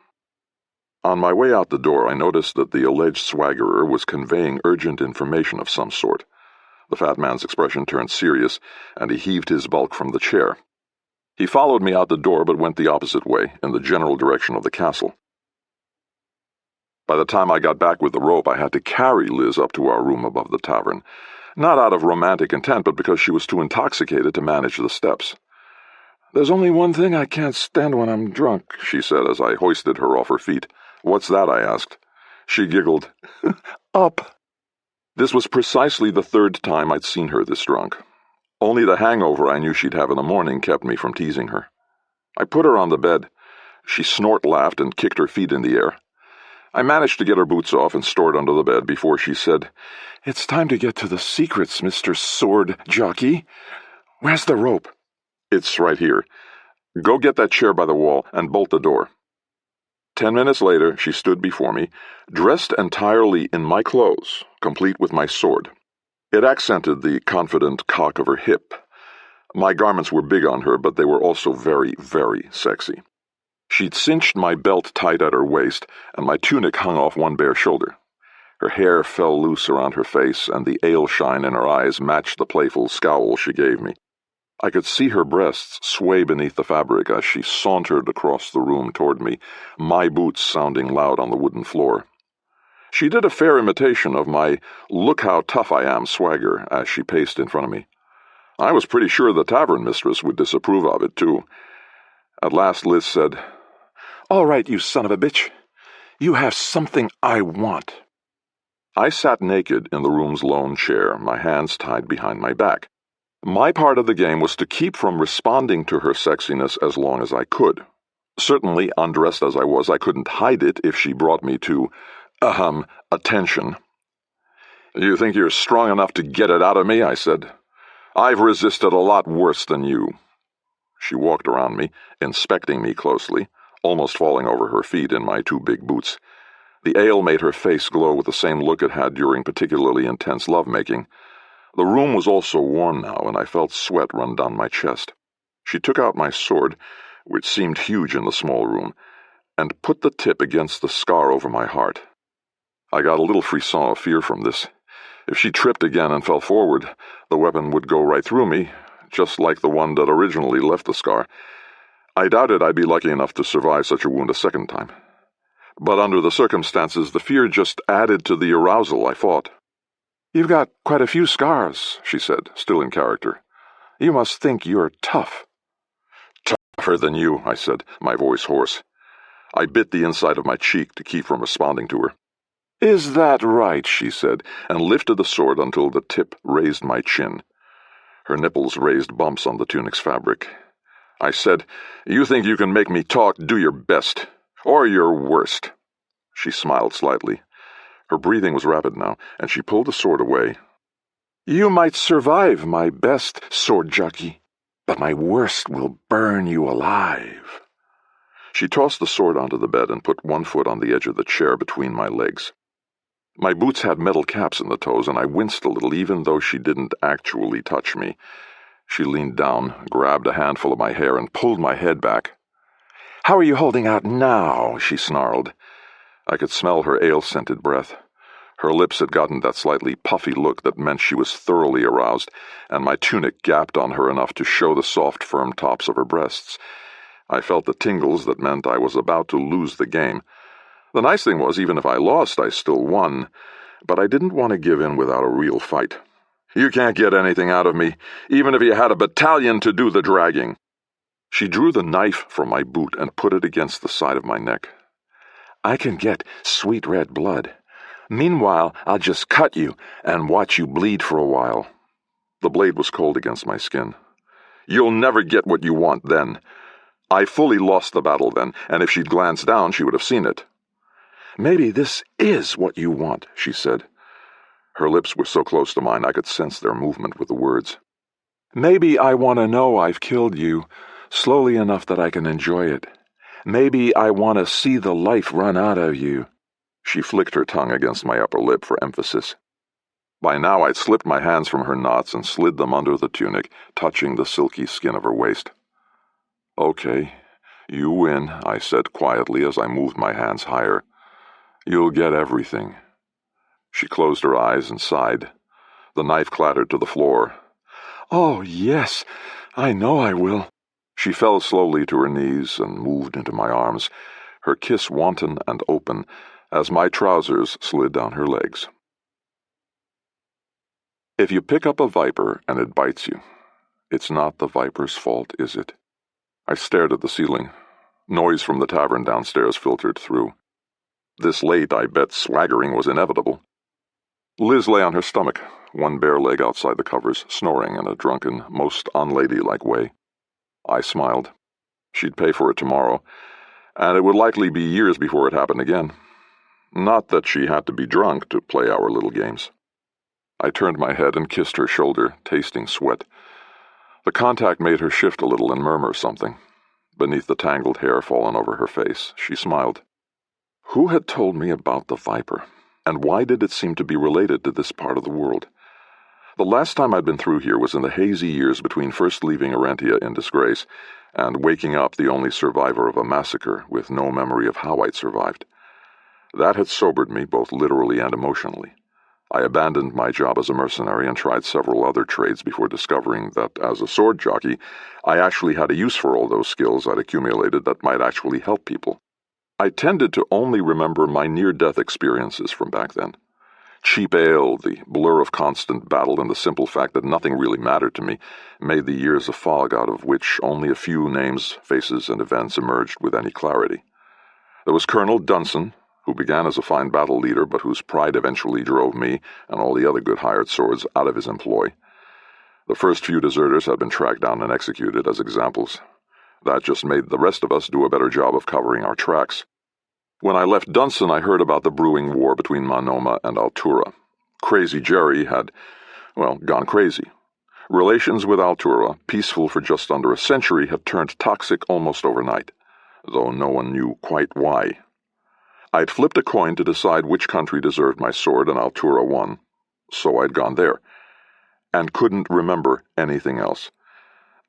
On my way out the door, I noticed that the alleged swaggerer was conveying urgent information of some sort. The fat man's expression turned serious, and he heaved his bulk from the chair. He followed me out the door, but went the opposite way, in the general direction of the castle. By the time I got back with the rope, I had to carry Liz up to our room above the tavern, not out of romantic intent, but because she was too intoxicated to manage the steps. "There's only one thing I can't stand when I'm drunk," she said as I hoisted her off her feet. "What's that?" I asked. She giggled. "Up." This was precisely the third time I'd seen her this drunk. Only the hangover I knew she'd have in the morning kept me from teasing her. I put her on the bed. She snort-laughed and kicked her feet in the air. I managed to get her boots off and stored under the bed before she said, "It's time to get to the secrets, Mr. Sword Jockey. Where's the rope?" "It's right here. Go get that chair by the wall and bolt the door." 10 minutes later, she stood before me, dressed entirely in my clothes, complete with my sword. It accented the confident cock of her hip. My garments were big on her, but they were also very, very sexy. She'd cinched my belt tight at her waist, and my tunic hung off one bare shoulder. Her hair fell loose around her face, and the ale shine in her eyes matched the playful scowl she gave me. I could see her breasts sway beneath the fabric as she sauntered across the room toward me, my boots sounding loud on the wooden floor. She did a fair imitation of my "look how tough I am" swagger as she paced in front of me. I was pretty sure the tavern mistress would disapprove of it, too. At last Liz said, "All right, you son of a bitch. You have something I want." I sat naked in the room's lone chair, my hands tied behind my back. My part of the game was to keep from responding to her sexiness as long as I could. Certainly, undressed as I was, I couldn't hide it if she brought me to, attention. "You think you're strong enough to get it out of me?" I said. "I've resisted a lot worse than you." She walked around me, inspecting me closely, almost falling over her feet in my two big boots. The ale made her face glow with the same look it had during particularly intense lovemaking. The room was also warm now, and I felt sweat run down my chest. She took out my sword, which seemed huge in the small room, and put the tip against the scar over my heart. I got a little frisson of fear from this. If she tripped again and fell forward, the weapon would go right through me, just like the one that originally left the scar. I doubted I'd be lucky enough to survive such a wound a second time. But under the circumstances, the fear just added to the arousal I fought. "You've got quite a few scars," she said, still in character. "You must think you're tough." "Tougher than you," I said, my voice hoarse. I bit the inside of my cheek to keep from responding to her. "Is that right?" she said, and lifted the sword until the tip raised my chin. Her nipples raised bumps on the tunic's fabric. I said, "You think you can make me talk? Do your best. Or your worst." She smiled slightly. Her breathing was rapid now, and she pulled the sword away. "You might survive my best, sword jockey, but my worst will burn you alive." She tossed the sword onto the bed and put one foot on the edge of the chair between my legs. My boots had metal caps in the toes, and I winced a little even though she didn't actually touch me. She leaned down, grabbed a handful of my hair, and pulled my head back. "How are you holding out now?" she snarled. I could smell her ale-scented breath. Her lips had gotten that slightly puffy look that meant she was thoroughly aroused, and my tunic gapped on her enough to show the soft, firm tops of her breasts. I felt the tingles that meant I was about to lose the game. The nice thing was, even if I lost, I still won, but I didn't want to give in without a real fight. "You can't get anything out of me, even if you had a battalion to do the dragging." She drew the knife from my boot and put it against the side of my neck. "I can get sweet red blood. Meanwhile, I'll just cut you and watch you bleed for a while." The blade was cold against my skin. "You'll never get what you want then. I fully lost the battle then, and if she'd glanced down, she would have seen it." "Maybe this is what you want," she said. Her lips were so close to mine I could sense their movement with the words. "Maybe I want to know I've killed you, slowly enough that I can enjoy it. Maybe I want to see the life run out of you." She flicked her tongue against my upper lip for emphasis. By now I'd slipped my hands from her knots and slid them under the tunic, touching the silky skin of her waist. "Okay, you win," I said quietly as I moved my hands higher. "You'll get everything." She closed her eyes and sighed. The knife clattered to the floor. "Oh, yes, I know I will." She fell slowly to her knees and moved into my arms, her kiss wanton and open, as my trousers slid down her legs. If you pick up a viper and it bites you, it's not the viper's fault, is it? I stared at the ceiling. Noise from the tavern downstairs filtered through. This late, I bet swaggering was inevitable. Liz lay on her stomach, one bare leg outside the covers, snoring in a drunken, most unladylike way. I smiled. She'd pay for it tomorrow, and it would likely be years before it happened again. Not that she had to be drunk to play our little games. I turned my head and kissed her shoulder, tasting sweat. The contact made her shift a little and murmur something. Beneath the tangled hair fallen over her face, she smiled. Who had told me about the viper, and why did it seem to be related to this part of the world? The last time I'd been through here was in the hazy years between first leaving Arantia in disgrace and waking up the only survivor of a massacre with no memory of how I'd survived. That had sobered me both literally and emotionally. I abandoned my job as a mercenary and tried several other trades before discovering that, as a sword jockey, I actually had a use for all those skills I'd accumulated that might actually help people. I tended to only remember my near-death experiences from back then. Cheap ale, the blur of constant battle, and the simple fact that nothing really mattered to me made the years a fog out of which only a few names, faces, and events emerged with any clarity. There was Colonel Dunson, who began as a fine battle leader but whose pride eventually drove me and all the other good hired swords out of his employ. The first few deserters had been tracked down and executed as examples. That just made the rest of us do a better job of covering our tracks. When I left Dunson, I heard about the brewing war between Monoma and Altura. Crazy Jerry had, gone crazy. Relations with Altura, peaceful for just under a century, had turned toxic almost overnight, though no one knew quite why. I'd flipped a coin to decide which country deserved my sword, and Altura won, so I'd gone there, and couldn't remember anything else,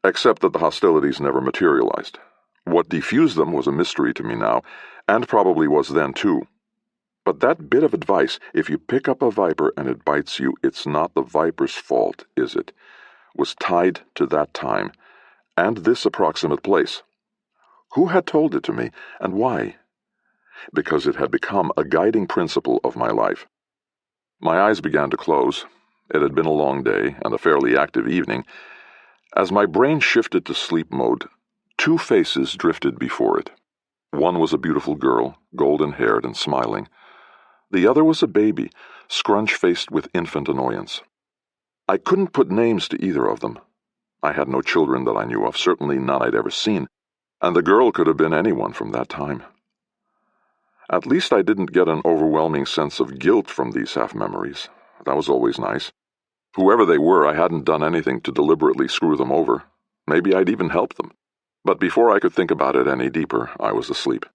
except that the hostilities never materialized. What defused them was a mystery to me now, and probably was then too. But that bit of advice, if you pick up a viper and it bites you, it's not the viper's fault, is it, was tied to that time, and this approximate place. Who had told it to me, and why? Because it had become a guiding principle of my life. My eyes began to close. It had been a long day and a fairly active evening. As my brain shifted to sleep mode, two faces drifted before it. One was a beautiful girl, golden-haired and smiling. The other was a baby, scrunch-faced with infant annoyance. I couldn't put names to either of them. I had no children that I knew of, certainly none I'd ever seen, and the girl could have been anyone from that time. At least I didn't get an overwhelming sense of guilt from these half-memories. That was always nice. Whoever they were, I hadn't done anything to deliberately screw them over. Maybe I'd even helped them. But before I could think about it any deeper, I was asleep.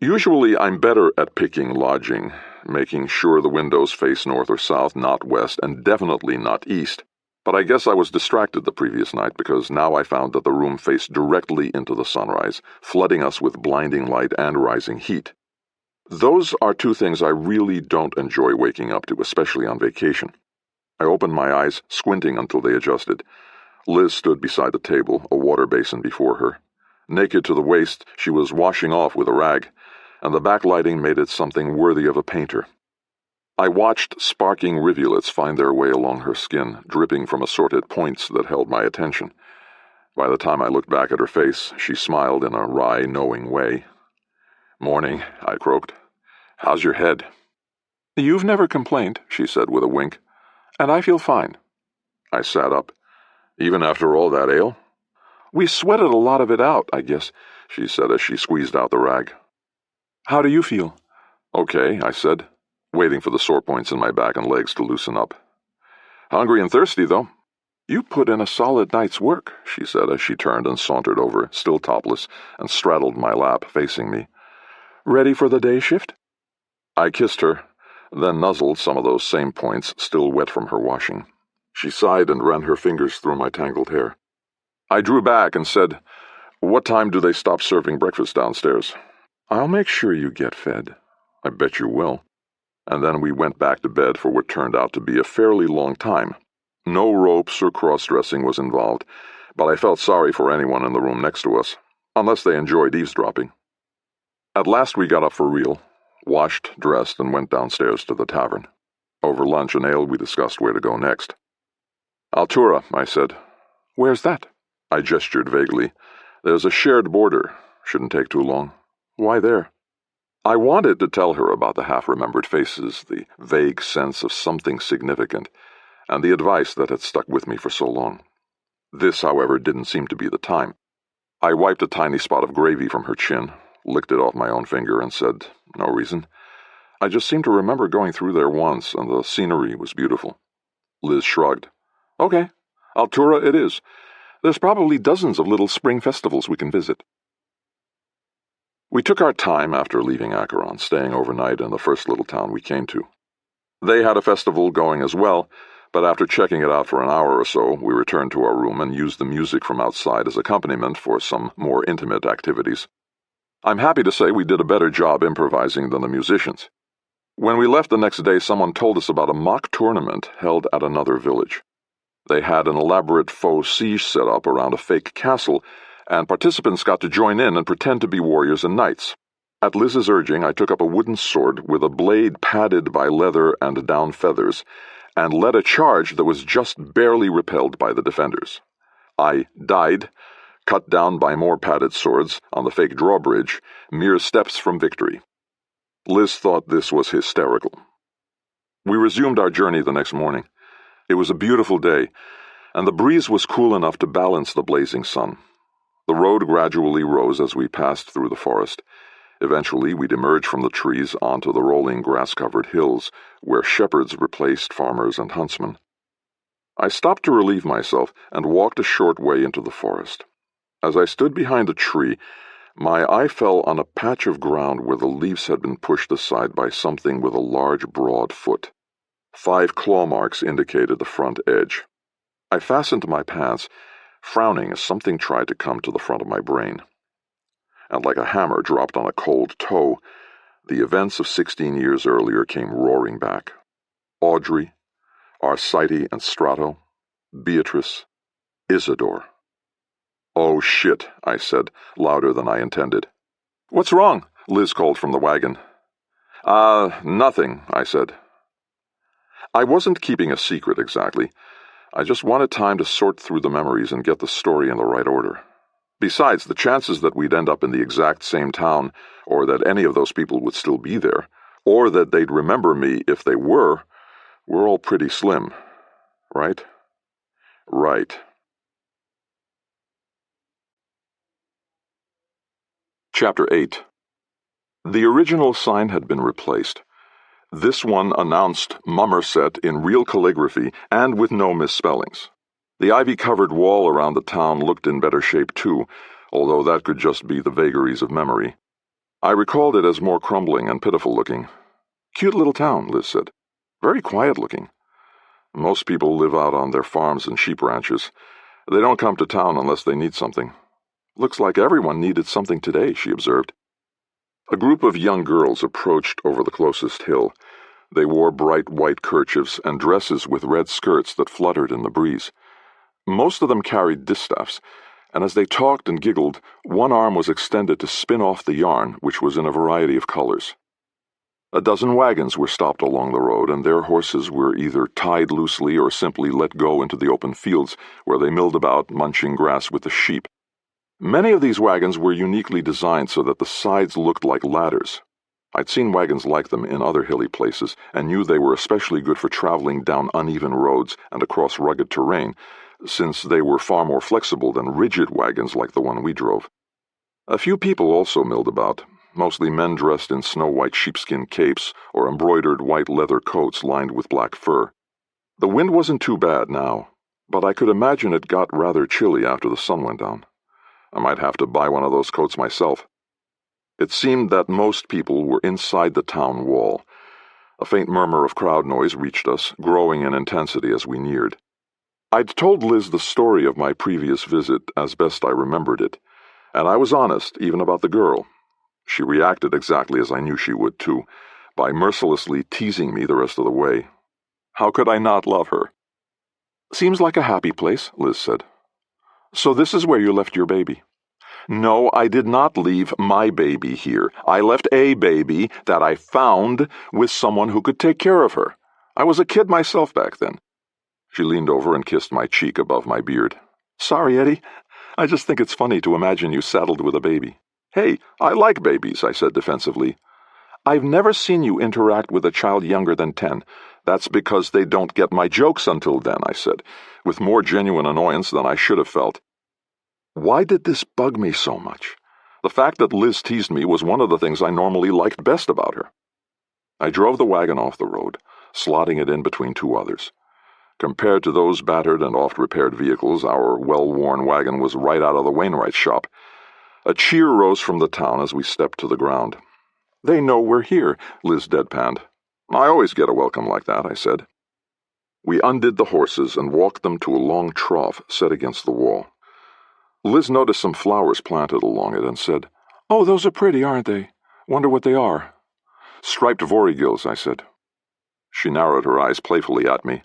Usually I'm better at picking lodging, making sure the windows face north or south, not west, and definitely not east. But I guess I was distracted the previous night because now I found that the room faced directly into the sunrise, flooding us with blinding light and rising heat. Those are two things I really don't enjoy waking up to, especially on vacation. I opened my eyes, squinting until they adjusted. Liz stood beside the table, a water basin before her. Naked to the waist, she was washing off with a rag, and the backlighting made it something worthy of a painter. I watched sparking rivulets find their way along her skin, dripping from assorted points that held my attention. By the time I looked back at her face, she smiled in a wry, knowing way. "Morning," I croaked. "How's your head?" "You've never complained," she said with a wink, "and I feel fine." I sat up. "Even after all that ale?" "We sweated a lot of it out, I guess," she said as she squeezed out the rag. "How do you feel?" "Okay," I said, waiting for the sore points in my back and legs to loosen up. "Hungry and thirsty, though." "You put in a solid night's work," she said as she turned and sauntered over, still topless, and straddled my lap, facing me. "Ready for the day shift?" I kissed her, then nuzzled some of those same points, still wet from her washing. She sighed and ran her fingers through my tangled hair. I drew back and said, "What time do they stop serving breakfast downstairs?" "I'll make sure you get fed." "I bet you will." And then we went back to bed for what turned out to be a fairly long time. No ropes or cross-dressing was involved, but I felt sorry for anyone in the room next to us, unless they enjoyed eavesdropping. At last we got up for real, washed, dressed, and went downstairs to the tavern. Over lunch and ale we discussed where to go next. "Altura," I said. "Where's that?" I gestured vaguely. "There's a shared border. Shouldn't take too long." "Why there?" I wanted to tell her about the half-remembered faces, the vague sense of something significant, and the advice that had stuck with me for so long. This, however, didn't seem to be the time. I wiped a tiny spot of gravy from her chin, licked it off my own finger, and said, "No reason. I just seem to remember going through there once, and the scenery was beautiful." Liz shrugged. "Okay, Altura it is. There's probably dozens of little spring festivals we can visit." We took our time after leaving Acheron, staying overnight in the first little town we came to. They had a festival going as well, but after checking it out for an hour or so, we returned to our room and used the music from outside as accompaniment for some more intimate activities. I'm happy to say we did a better job improvising than the musicians. When we left the next day, someone told us about a mock tournament held at another village. They had an elaborate faux siege set up around a fake castle, and participants got to join in and pretend to be warriors and knights. At Liz's urging, I took up a wooden sword with a blade padded by leather and down feathers, and led a charge that was just barely repelled by the defenders. I died, cut down by more padded swords, on the fake drawbridge, mere steps from victory. Liz thought this was hysterical. We resumed our journey the next morning. It was a beautiful day, and the breeze was cool enough to balance the blazing sun. The road gradually rose as we passed through the forest. Eventually, we'd emerge from the trees onto the rolling grass-covered hills, where shepherds replaced farmers and huntsmen. I stopped to relieve myself and walked a short way into the forest. As I stood behind a tree, my eye fell on a patch of ground where the leaves had been pushed aside by something with a large, broad foot. 5 claw marks indicated the front edge. I fastened my pants, frowning as something tried to come to the front of my brain. And like a hammer dropped on a cold toe, The events of 16 years earlier came roaring back. Audrey, Arcite and Strato, Beatrice, Isidore. "Oh, shit," I said, louder than I intended. "What's wrong?" Liz called from the wagon. Nothing," I said. I wasn't keeping a secret exactly. I just wanted time to sort through the memories and get the story in the right order. Besides, the chances that we'd end up in the exact same town, or that any of those people would still be there, or that they'd remember me if they were all pretty slim. Right? Right. Chapter 8. The original sign had been replaced. This one announced Mummerset in real calligraphy and with no misspellings. The ivy-covered wall around the town looked in better shape too, although that could just be the vagaries of memory. I recalled it as more crumbling and pitiful-looking. "Cute little town," Liz said. "Very quiet-looking. Most people live out on their farms and sheep ranches. They don't come to town unless they need something. Looks like everyone needed something today," she observed. A group of young girls approached over the closest hill. They wore bright white kerchiefs and dresses with red skirts that fluttered in the breeze. Most of them carried distaffs, and as they talked and giggled, one arm was extended to spin off the yarn, which was in a variety of colors. A dozen wagons were stopped along the road, and their horses were either tied loosely or simply let go into the open fields, where they milled about, munching grass with the sheep. Many of these wagons were uniquely designed so that the sides looked like ladders. I'd seen wagons like them in other hilly places, and knew they were especially good for traveling down uneven roads and across rugged terrain, since they were far more flexible than rigid wagons like the one we drove. A few people also milled about, mostly men dressed in snow-white sheepskin capes or embroidered white leather coats lined with black fur. The wind wasn't too bad now, but I could imagine it got rather chilly after the sun went down. I might have to buy one of those coats myself. It seemed that most people were inside the town wall. A faint murmur of crowd noise reached us, growing in intensity as we neared. I'd told Liz the story of my previous visit as best I remembered it, and I was honest even about the girl. She reacted exactly as I knew she would, too, by mercilessly teasing me the rest of the way. How could I not love her? "Seems like a happy place," Liz said. "So this is where you left your baby?" "No, I did not leave my baby here. I left a baby that I found with someone who could take care of her. I was a kid myself back then." She leaned over and kissed my cheek above my beard. "Sorry, Eddie. I just think it's funny to imagine you saddled with a baby." "Hey, I like babies," I said defensively. "I've never seen you interact with a child younger than 10. That's because they don't get my jokes until then," I said, with more genuine annoyance than I should have felt. Why did this bug me so much? The fact that Liz teased me was one of the things I normally liked best about her. I drove the wagon off the road, slotting it in between two others. Compared to those battered and oft-repaired vehicles, our well-worn wagon was right out of the Wainwright's shop. A cheer rose from the town as we stepped to the ground. "They know we're here," Liz deadpanned. "I always get a welcome like that," I said. We undid the horses and walked them to a long trough set against the wall. Liz noticed some flowers planted along it and said, "Oh, those are pretty, aren't they? Wonder what they are." "Striped vorigills," I said. She narrowed her eyes playfully at me.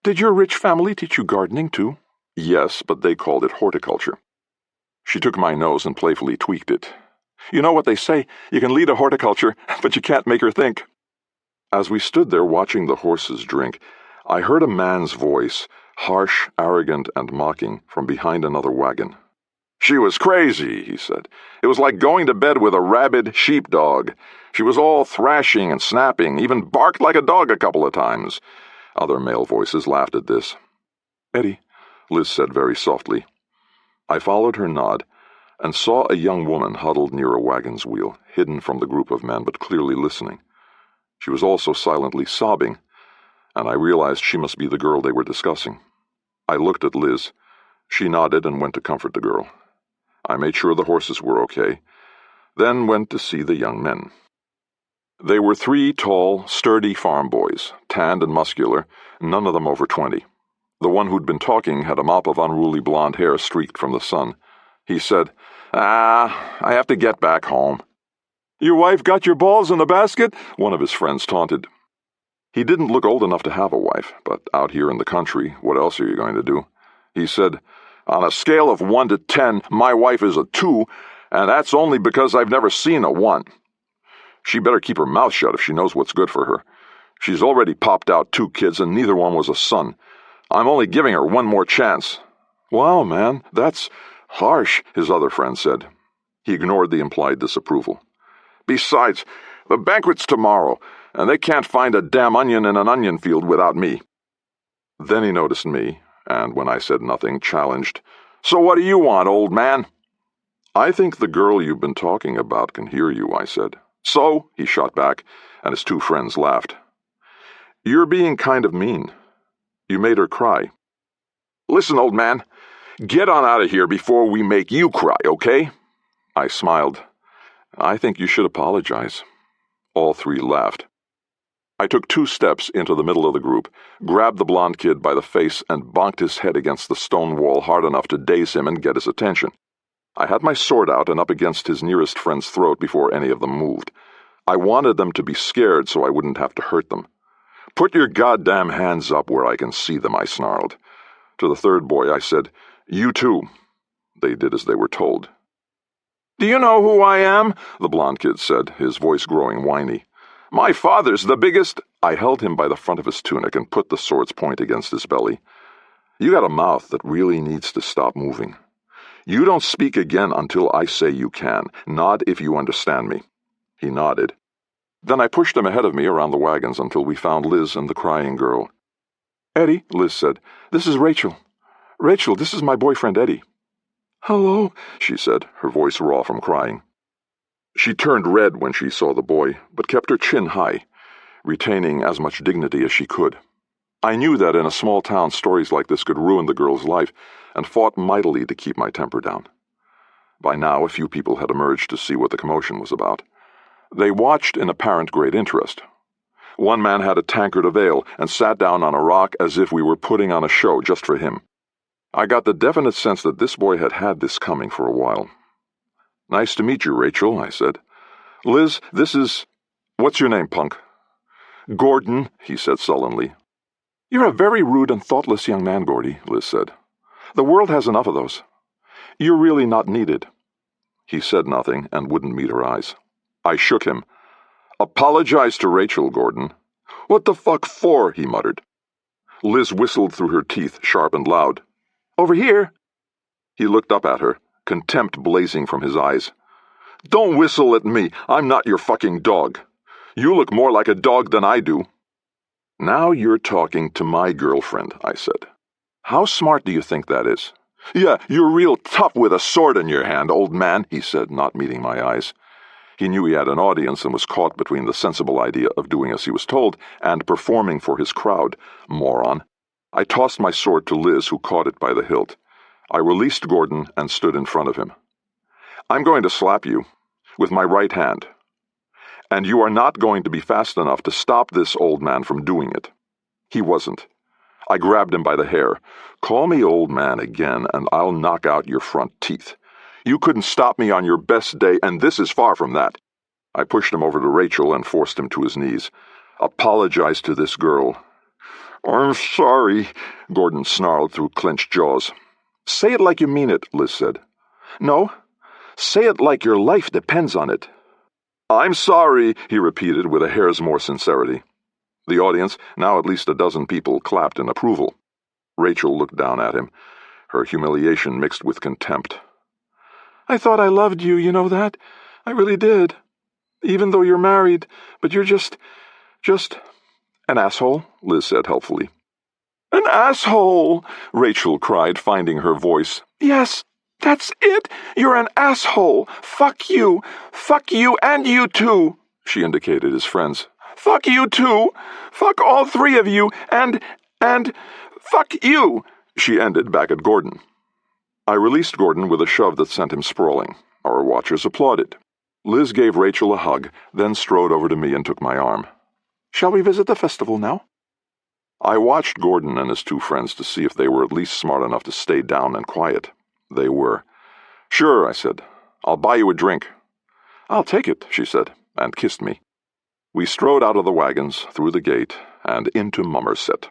"Did your rich family teach you gardening, too?" "Yes, but they called it horticulture." She took my nose and playfully tweaked it. "You know what they say, you can lead a horticulture, but you can't make her think." As we stood there watching the horses drink, I heard a man's voice, harsh, arrogant, and mocking, from behind another wagon. "She was crazy," he said. "It was like going to bed with a rabid sheepdog. She was all thrashing and snapping, even barked like a dog a couple of times." Other male voices laughed at this. "Eddie," Liz said very softly. I followed her nod and saw a young woman huddled near a wagon's wheel, hidden from the group of men but clearly listening. She was also silently sobbing, and I realized she must be the girl they were discussing. I looked at Liz. She nodded and went to comfort the girl. I made sure the horses were okay, then went to see the young men. They were 3 tall, sturdy farm boys, tanned and muscular, none of them over 20. The one who'd been talking had a mop of unruly blonde hair streaked from the sun. He said, I have to get back home." "Your wife got your balls in the basket?" one of his friends taunted. He didn't look old enough to have a wife, but out here in the country, what else are you going to do? He said, "On a scale of 1 to 10, my wife is a 2, and that's only because I've never seen a 1. She better keep her mouth shut if she knows what's good for her. She's already popped out 2 kids, and neither one was a son. I'm only giving her 1 more chance." "Wow, man, that's harsh," his other friend said. He ignored the implied disapproval. "Besides, the banquet's tomorrow, and they can't find a damn onion in an onion field without me." Then he noticed me, and when I said nothing, challenged, "So what do you want, old man?" "I think the girl you've been talking about can hear you," I said. "So?" he shot back, and his 2 friends laughed. "You're being kind of mean. You made her cry." "Listen, old man, get on out of here before we make you cry, okay?" I smiled. "I think you should apologize." All 3 laughed. I took 2 steps into the middle of the group, grabbed the blond kid by the face, and bonked his head against the stone wall hard enough to daze him and get his attention. I had my sword out and up against his nearest friend's throat before any of them moved. I wanted them to be scared so I wouldn't have to hurt them. "Put your goddamn hands up where I can see them," I snarled. To the 3rd boy I said, "You too." They did as they were told. "Do you know who I am?" the blond kid said, his voice growing whiny. "My father's the biggest—" I held him by the front of his tunic and put the sword's point against his belly. "You got a mouth that really needs to stop moving. You don't speak again until I say you can. Nod if you understand me." He nodded. Then I pushed him ahead of me around the wagons until we found Liz and the crying girl. "Eddie," Liz said, "this is Rachel. Rachel, this is my boyfriend Eddie." "Hello," she said, her voice raw from crying. She turned red when she saw the boy, but kept her chin high, retaining as much dignity as she could. I knew that in a small town stories like this could ruin the girl's life, and fought mightily to keep my temper down. By now a few people had emerged to see what the commotion was about. They watched in apparent great interest. One man had a tankard of ale and sat down on a rock as if we were putting on a show just for him. I got the definite sense that this boy had had this coming for a while. "Nice to meet you, Rachel," I said. "Liz, this is— What's your name, punk?" "Gordon," he said sullenly. "You're a very rude and thoughtless young man, Gordy," Liz said. "The world has enough of those. You're really not needed." He said nothing and wouldn't meet her eyes. I shook him. "Apologize to Rachel, Gordon." "What the fuck for?" he muttered. Liz whistled through her teeth, sharp and loud. "Over here." He looked up at her, contempt blazing from his eyes. "Don't whistle at me. I'm not your fucking dog. You look more like a dog than I do." "Now you're talking to my girlfriend," I said. "How smart do you think that is?" "Yeah, you're real tough with a sword in your hand, old man," he said, not meeting my eyes. He knew he had an audience and was caught between the sensible idea of doing as he was told and performing for his crowd. Moron. I tossed my sword to Liz, who caught it by the hilt. I released Gordon and stood in front of him. "I'm going to slap you, with my right hand. And you are not going to be fast enough to stop this old man from doing it." He wasn't. I grabbed him by the hair. "Call me old man again, and I'll knock out your front teeth. You couldn't stop me on your best day, and this is far from that." I pushed him over to Rachel and forced him to his knees. "Apologize to this girl." "I'm sorry," Gordon snarled through clenched jaws. "Say it like you mean it," Liz said. "No, say it like your life depends on it." "I'm sorry," he repeated with a hair's more sincerity. The audience, now at least a dozen people, clapped in approval. Rachel looked down at him, her humiliation mixed with contempt. "I thought I loved you, you know that? I really did. Even though you're married, but you're just... an asshole," Liz said helpfully. "An asshole!" Rachel cried, finding her voice. "Yes, that's it! You're an asshole! Fuck you! Fuck you and you too!" She indicated his friends. "Fuck you too! Fuck all 3 of you, and fuck you!" She ended back at Gordon. I released Gordon with a shove that sent him sprawling. Our watchers applauded. Liz gave Rachel a hug, then strode over to me and took my arm. "Shall we visit the festival now?" I watched Gordon and his 2 friends to see if they were at least smart enough to stay down and quiet. They were. "Sure," I said. "I'll buy you a drink." "I'll take it," she said, and kissed me. We strode out of the wagons, through the gate, and into Mummerset.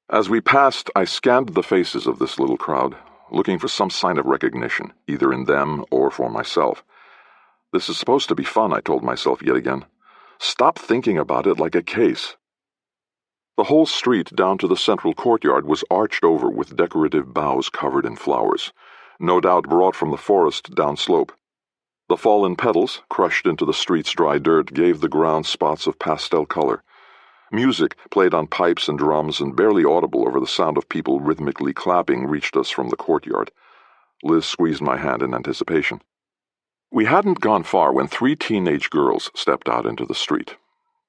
As we passed, I scanned the faces of this little crowd, looking for some sign of recognition, either in them or for myself. This is supposed to be fun, I told myself yet again. Stop thinking about it like a case. The whole street down to the central courtyard was arched over with decorative boughs covered in flowers, no doubt brought from the forest downslope. The fallen petals, crushed into the street's dry dirt, gave the ground spots of pastel color. Music, played on pipes and drums and barely audible over the sound of people rhythmically clapping, reached us from the courtyard. Liz squeezed my hand in anticipation. We hadn't gone far when 3 teenage girls stepped out into the street.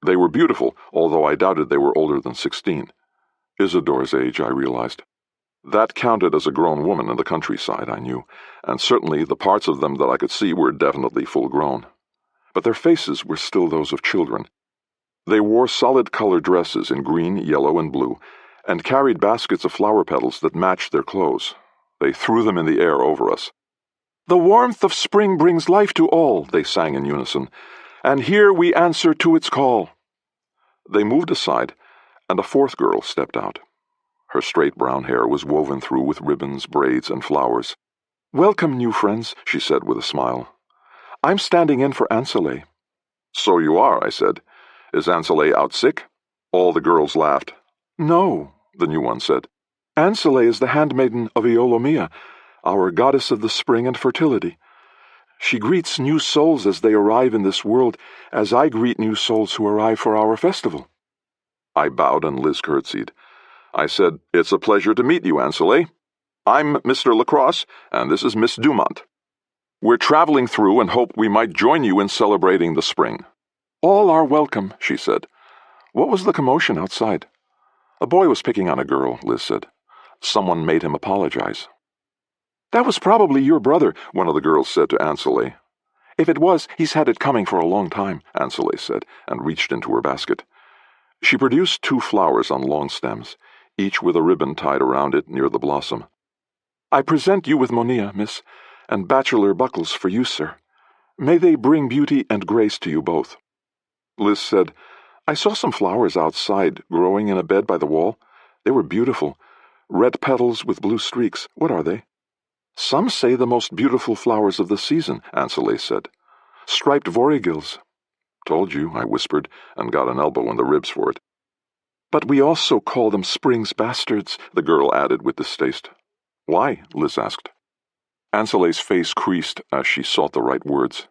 They were beautiful, although I doubted they were older than 16. Isadore's age, I realized. That counted as a grown woman in the countryside, I knew, and certainly the parts of them that I could see were definitely full-grown. But their faces were still those of children. They wore solid-colored dresses in green, yellow, and blue, and carried baskets of flower petals that matched their clothes. They threw them in the air over us. "The warmth of spring brings life to all," they sang in unison, "and here we answer to its call." They moved aside, and a 4th girl stepped out. Her straight brown hair was woven through with ribbons, braids, and flowers. "Welcome, new friends," she said with a smile. "I'm standing in for Anselé." "So you are," I said. "Is Anselé out sick?" All the girls laughed. "No," the new one said. "Anselé is the handmaiden of Iolomia, our goddess of the spring and fertility. She greets new souls as they arrive in this world, as I greet new souls who arrive for our festival." I bowed and Liz curtsied. I said, "It's a pleasure to meet you, Anselé. I'm Mr. LaCrosse, and this is Miss Dumont. We're traveling through and hope we might join you in celebrating the spring." "All are welcome," she said. "What was the commotion outside?" "A boy was picking on a girl," Liz said. "Someone made him apologize." "That was probably your brother," one of the girls said to Anselé. "If it was, he's had it coming for a long time," Anselé said, and reached into her basket. She produced 2 flowers on long stems, each with a ribbon tied around it near the blossom. "I present you with Monia, miss, and bachelor buckles for you, sir. May they bring beauty and grace to you both." Liz said, "I saw some flowers outside, growing in a bed by the wall. They were beautiful. Red petals with blue streaks. What are they?" "Some say the most beautiful flowers of the season," Anselé said. "Striped vorigils." "Told you," I whispered, and got an elbow in the ribs for it. "But we also call them spring's bastards," the girl added with distaste. "Why?" Liz asked. Anselé's face creased as she sought the right words.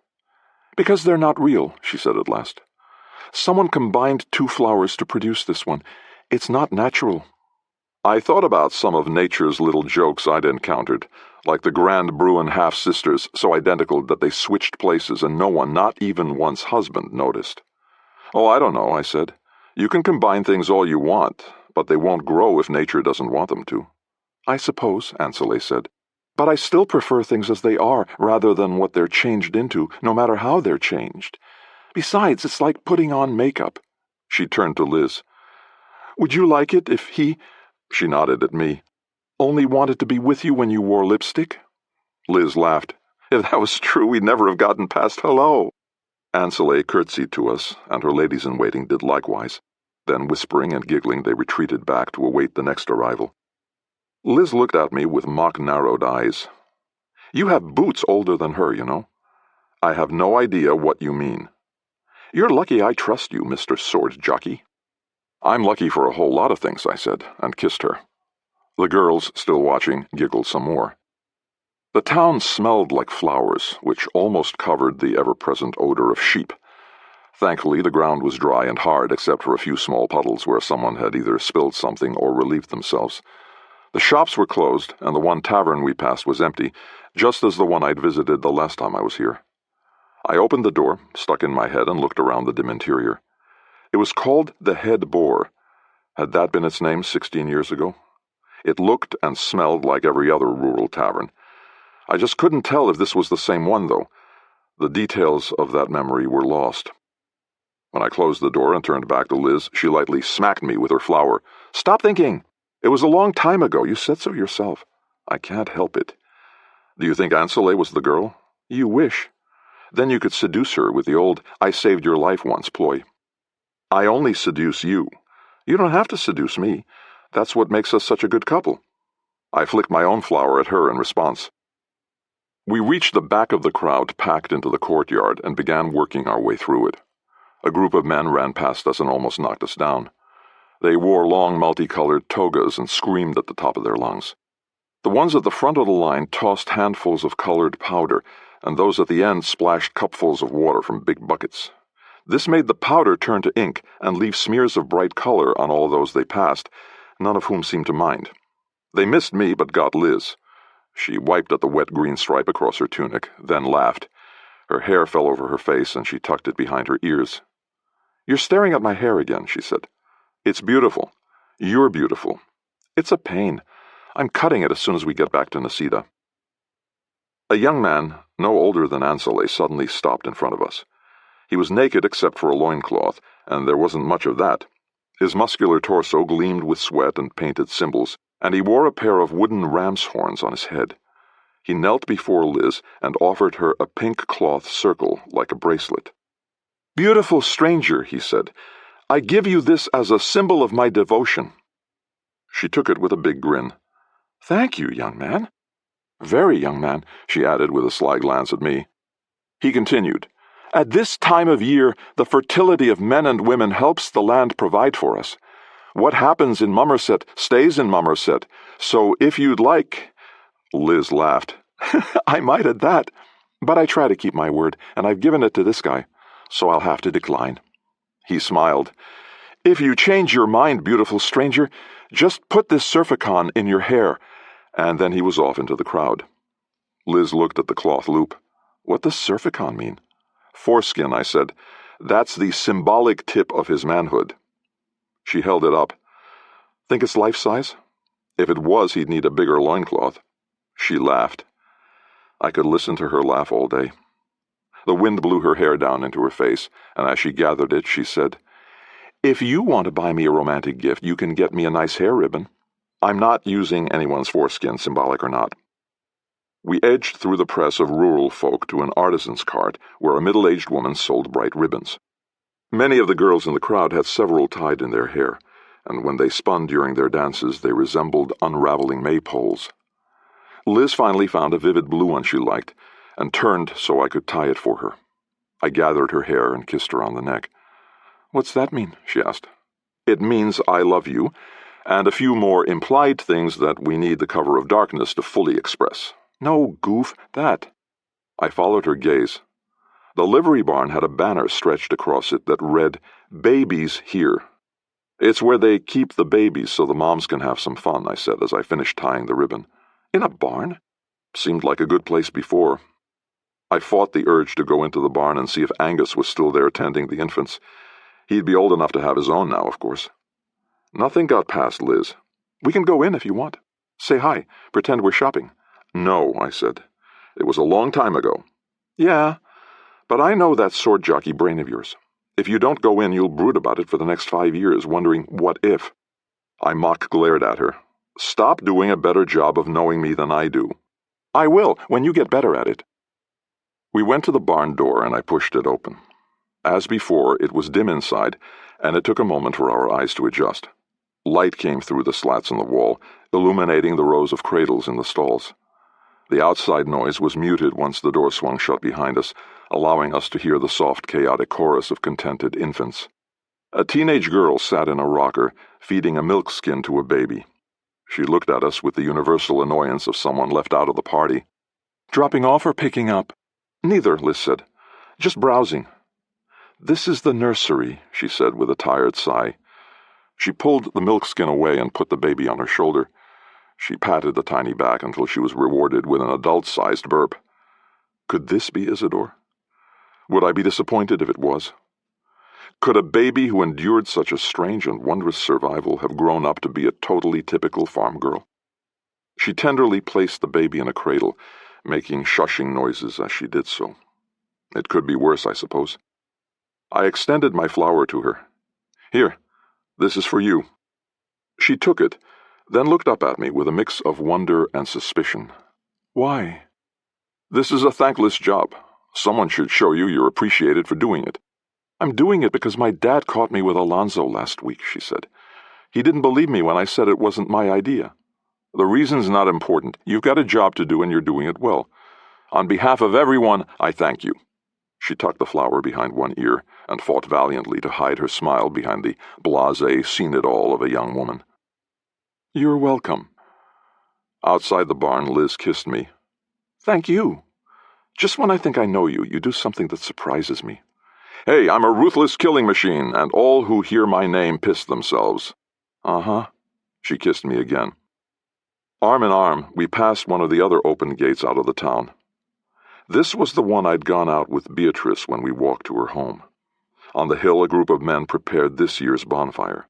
"Because they're not real," she said at last. "Someone combined 2 flowers to produce this one. It's not natural." I thought about some of nature's little jokes I'd encountered, like the Grand Bruin half-sisters, so identical that they switched places and no one, not even one's husband, noticed. "Oh, I don't know," I said. "You can combine things all you want, but they won't grow if nature doesn't want them to." "I suppose," Anselé said. "But I still prefer things as they are, rather than what they're changed into, no matter how they're changed. Besides, it's like putting on makeup." She turned to Liz. "Would you like it if he—" She nodded at me. "Only wanted to be with you when you wore lipstick?" Liz laughed. "If that was true, we'd never have gotten past hello." Anselé curtsied to us, and her ladies-in-waiting did likewise. Then, whispering and giggling, they retreated back to await the next arrival. Liz looked at me with mock-narrowed eyes. "You have boots older than her, you know." "I have no idea what you mean." "You're lucky I trust you, Mr. Sword Jockey." "I'm lucky for a whole lot of things," I said, and kissed her. The girls, still watching, giggled some more. The town smelled like flowers, which almost covered the ever-present odor of sheep. Thankfully, the ground was dry and hard, except for a few small puddles where someone had either spilled something or relieved themselves. The shops were closed, and the one tavern we passed was empty, just as the one I'd visited the last time I was here. I opened the door, stuck in my head, and looked around the dim interior. It was called the Head Boar. Had that been its name 16 years ago? It looked and smelled like every other rural tavern. I just couldn't tell if this was the same one, though. The details of that memory were lost. When I closed the door and turned back to Liz, she lightly smacked me with her flower. "Stop thinking! It was a long time ago. You said so yourself." "I can't help it." "Do you think Anselé was the girl?" "You wish." Then you could seduce her with the old "I saved your life once" ploy. I only seduce you. You don't have to seduce me. That's what makes us such a good couple. I flicked my own flower at her in response. We reached the back of the crowd packed into the courtyard and began working our way through it. A group of men ran past us and almost knocked us down. They wore long multicolored togas and screamed at the top of their lungs. The ones at the front of the line tossed handfuls of colored powder, and those at the end splashed cupfuls of water from big buckets. This made the powder turn to ink and leave smears of bright color on all those they passed, none of whom seemed to mind. They missed me but got Liz. She wiped at the wet green stripe across her tunic, then laughed. Her hair fell over her face and she tucked it behind her ears. "You're staring at my hair again," she said. "It's beautiful. You're beautiful. It's a pain. I'm cutting it as soon as we get back to Nisida." A young man, no older than Ansele, suddenly stopped in front of us. He was naked except for a loincloth, and there wasn't much of that. His muscular torso gleamed with sweat and painted symbols, and he wore a pair of wooden ram's horns on his head. He knelt before Liz and offered her a pink cloth circle like a bracelet. "Beautiful stranger," he said, "I give you this as a symbol of my devotion." She took it with a big grin. "Thank you, young man." "Very young man," she added with a sly glance at me. He continued, "At this time of year, the fertility of men and women helps the land provide for us. What happens in Mummerset stays in Mummerset, so if you'd like—" Liz laughed. "I might at that, but I try to keep my word, and I've given it to this guy, so I'll have to decline." He smiled. "If you change your mind, beautiful stranger, just put this surficon in your hair," and then he was off into the crowd. Liz looked at the cloth loop. "What does surficon mean?" "Foreskin," I said. "That's the symbolic tip of his manhood." She held it up. "Think it's life-size? If it was, he'd need a bigger loincloth." She laughed. I could listen to her laugh all day. The wind blew her hair down into her face, and as she gathered it, she said, "If you want to buy me a romantic gift, you can get me a nice hair ribbon. I'm not using anyone's foreskin, symbolic or not." We edged through the press of rural folk to an artisan's cart where a middle-aged woman sold bright ribbons. Many of the girls in the crowd had several tied in their hair, and when they spun during their dances, they resembled unraveling maypoles. Liz finally found a vivid blue one she liked, and turned so I could tie it for her. I gathered her hair and kissed her on the neck. "What's that mean?" she asked. "It means I love you, and a few more implied things that we need the cover of darkness to fully express." "No, goof, that." I followed her gaze. The livery barn had a banner stretched across it that read, "Babies here." "It's where they keep the babies so the moms can have some fun," I said as I finished tying the ribbon. "In a barn?" Seemed like a good place before. I fought the urge to go into the barn and see if Angus was still there tending the infants. He'd be old enough to have his own now, of course. Nothing got past Liz. "We can go in if you want. Say hi. Pretend we're shopping." "No," I said. "It was a long time ago." "Yeah, but I know that sword jockey brain of yours. If you don't go in, you'll brood about it for the next 5 years, wondering what if." I mock glared at her. "Stop doing a better job of knowing me than I do." "I will, when you get better at it." We went to the barn door and I pushed it open. As before, it was dim inside, and it took a moment for our eyes to adjust. Light came through the slats in the wall, illuminating the rows of cradles in the stalls. The outside noise was muted once the door swung shut behind us, allowing us to hear the soft, chaotic chorus of contented infants. A teenage girl sat in a rocker, feeding a milk skin to a baby. She looked at us with the universal annoyance of someone left out of the party. "Dropping off or picking up?" "Neither," Liz said. "Just browsing." "This is the nursery," she said with a tired sigh. She pulled the milk skin away and put the baby on her shoulder. She patted the tiny back until she was rewarded with an adult-sized burp. Could this be Isidore? Would I be disappointed if it was? Could a baby who endured such a strange and wondrous survival have grown up to be a totally typical farm girl? She tenderly placed the baby in a cradle, making shushing noises as she did so. It could be worse, I suppose. I extended my flower to her. "Here, this is for you." She took it, then looked up at me with a mix of wonder and suspicion. "Why?" "This is a thankless job. Someone should show you you're appreciated for doing it. I'm doing it because my dad caught me with Alonzo last week, she said. He didn't believe me when I said it wasn't my idea. The reason's not important. You've got a job to do and you're doing it well. On behalf of everyone, I thank you. She tucked the flower behind one ear and fought valiantly to hide her smile behind the blasé seen-it-all of a young woman. You're welcome. Outside the barn, Liz kissed me. Thank you. Just when I think I know you, you do something that surprises me. Hey, I'm a ruthless killing machine, and all who hear my name piss themselves. Uh-huh. She kissed me again. Arm in arm, we passed one of the other open gates out of the town. This was the one I'd gone out with Beatrice when we walked to her home. On the hill, a group of men prepared this year's bonfire.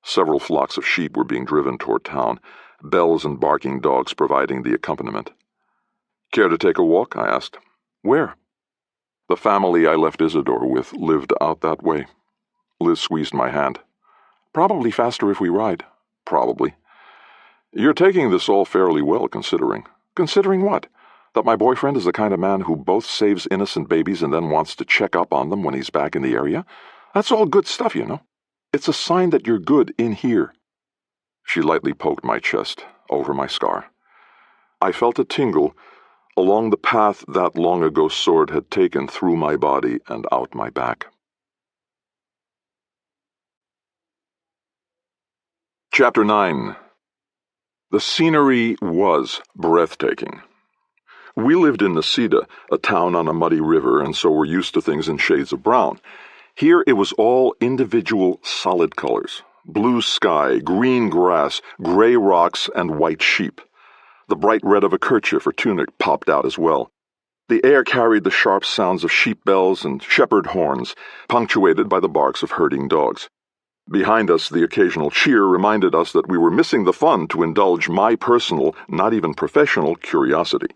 Several flocks of sheep were being driven toward town, bells and barking dogs providing the accompaniment. Care to take a walk? I asked. Where? The family I left Isidore with lived out that way. Liz squeezed my hand. Probably faster if we ride. Probably. You're taking this all fairly well, considering. Considering what? That my boyfriend is the kind of man who both saves innocent babies and then wants to check up on them when he's back in the area? That's all good stuff, you know. It's a sign that you're good in here. She lightly poked my chest, over my scar. I felt a tingle along the path that long-ago sword had taken through my body and out my back. Chapter 9. The scenery was breathtaking. We lived in Nisida, a town on a muddy river, and so were used to things in shades of brown. Here it was all individual solid colors: blue sky, green grass, gray rocks, and white sheep. The bright red of a kerchief or tunic popped out as well. The air carried the sharp sounds of sheep bells and shepherd horns, punctuated by the barks of herding dogs. Behind us, the occasional cheer reminded us that we were missing the fun to indulge my personal, not even professional, curiosity.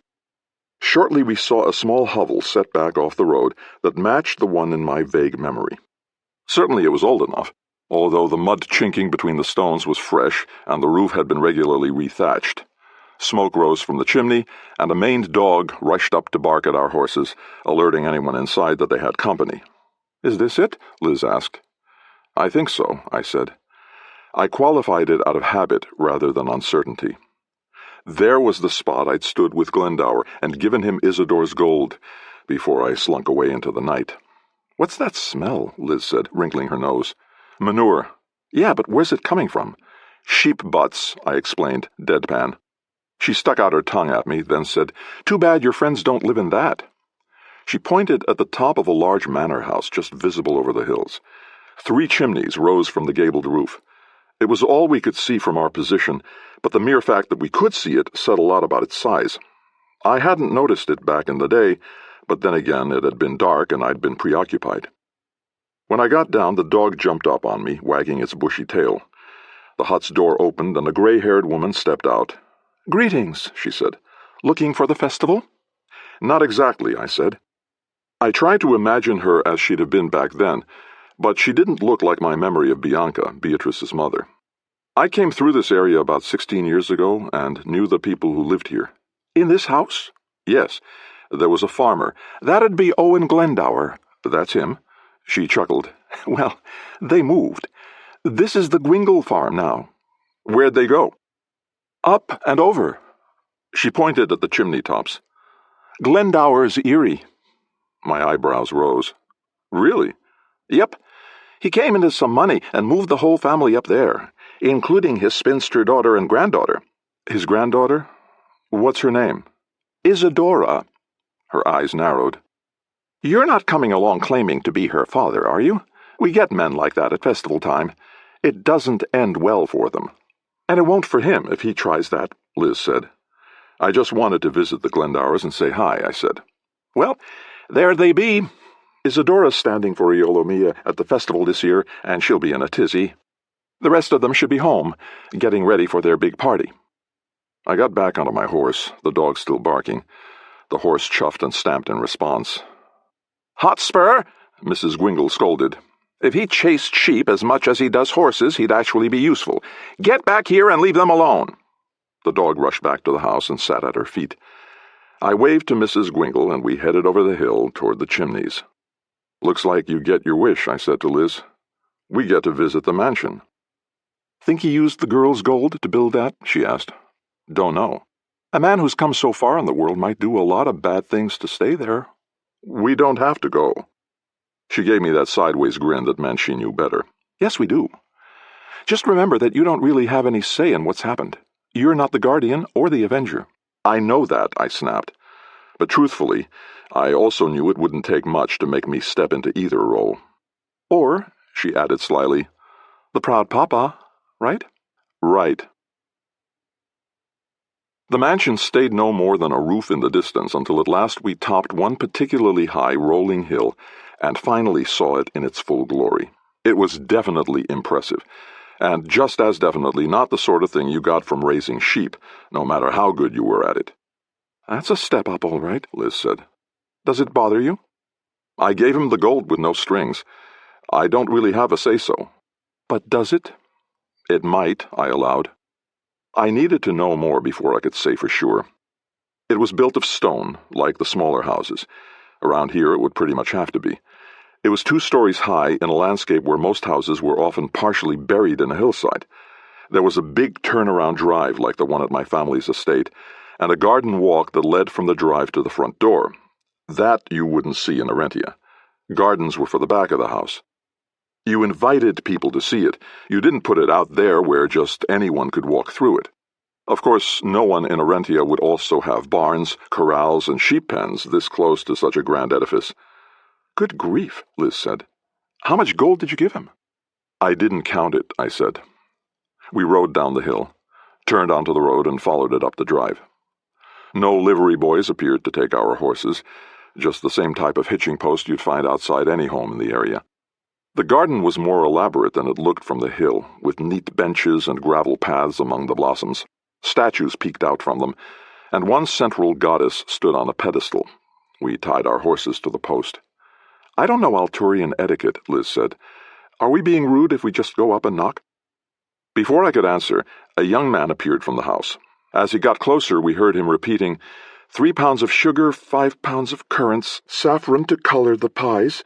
Shortly we saw a small hovel set back off the road that matched the one in my vague memory. Certainly it was old enough, although the mud chinking between the stones was fresh and the roof had been regularly rethatched. Smoke rose from the chimney, and a maned dog rushed up to bark at our horses, alerting anyone inside that they had company. "Is this it?" Liz asked. "I think so," I said. I qualified it out of habit rather than uncertainty. There was the spot I'd stood with Glendower and given him Isidore's gold before I slunk away into the night. "What's that smell?" Liz said, wrinkling her nose. "Manure." "Yeah, but where's it coming from?" "Sheep butts," I explained, deadpan. She stuck out her tongue at me, then said, "Too bad your friends don't live in that." She pointed at the top of a large manor house just visible over the hills. 3 chimneys rose from the gabled roof. It was all we could see from our position, but the mere fact that we could see it said a lot about its size. I hadn't noticed it back in the day, but then again it had been dark and I'd been preoccupied. When I got down, the dog jumped up on me, wagging its bushy tail. The hut's door opened and a gray-haired woman stepped out. "Greetings," she said. "Looking for the festival?" "Not exactly," I said. I tried to imagine her as she'd have been back then, but she didn't look like my memory of Bianca, Beatrice's mother. I came through this area about 16 years ago and knew the people who lived here. "In this house?" "Yes. There was a farmer." "That'd be Owen Glendower." "That's him." She chuckled. "Well, they moved. This is the Gwingle farm now." "Where'd they go?" "Up and over." She pointed at the chimney tops. "Glendower's Erie." My eyebrows rose. "Really?" "Yep. He came into some money and moved the whole family up there, including his spinster daughter and granddaughter." "His granddaughter? What's her name?" "Isadora." Her eyes narrowed. "You're not coming along claiming to be her father, are you? We get men like that at festival time. It doesn't end well for them." "And it won't for him if he tries that," Liz said. "I just wanted to visit the Glendowers and say hi," I said. "Well, there they be. Isadora's standing for Iolomia at the festival this year, and she'll be in a tizzy. The rest of them should be home, getting ready for their big party." I got back onto my horse, the dog still barking. The horse chuffed and stamped in response. "Hotspur!" Mrs. Gwingle scolded. "If he chased sheep as much as he does horses, he'd actually be useful. Get back here and leave them alone." The dog rushed back to the house and sat at her feet. I waved to Mrs. Gwingle, and we headed over the hill toward the chimneys. "Looks like you get your wish," I said to Liz. "We get to visit the mansion." "Think he used the girl's gold to build that?" she asked. "Don't know. A man who's come so far in the world might do a lot of bad things to stay there." "We don't have to go." She gave me that sideways grin that meant she knew better. "Yes, we do. Just remember that you don't really have any say in what's happened. You're not the Guardian or the Avenger." "I know that," I snapped. But truthfully, I also knew it wouldn't take much to make me step into either role. "Or," she added slyly, "the proud papa, right?" "Right." The mansion stayed no more than a roof in the distance until at last we topped one particularly high, rolling hill and finally saw it in its full glory. It was definitely impressive, and just as definitely not the sort of thing you got from raising sheep, no matter how good you were at it. "That's a step up, all right," Liz said. "Does it bother you?" I gave him the gold with no strings. I don't really have a say-so. "But does it?" "It might," I allowed. I needed to know more before I could say for sure. It was built of stone, like the smaller houses. Around here it would pretty much have to be. It was 2 stories high in a landscape where most houses were often partially buried in a hillside. There was a big turnaround drive like the one at my family's estate, and a garden walk that led from the drive to the front door. That you wouldn't see in Arentia. Gardens were for the back of the house. You invited people to see it. You didn't put it out there where just anyone could walk through it. Of course, no one in Arentia would also have barns, corrals, and sheep pens this close to such a grand edifice. "Good grief," Liz said. "How much gold did you give him?" "I didn't count it," I said. We rode down the hill, turned onto the road, and followed it up the drive. No livery boys appeared to take our horses, just the same type of hitching post you'd find outside any home in the area. The garden was more elaborate than it looked from the hill, with neat benches and gravel paths among the blossoms. Statues peeked out from them, and one central goddess stood on a pedestal. We tied our horses to the post. "I don't know Alturian etiquette," Liz said. "Are we being rude if we just go up and knock?" Before I could answer, a young man appeared from the house. As he got closer, we heard him repeating, 3 pounds of sugar, 5 pounds of currants, saffron to color the pies."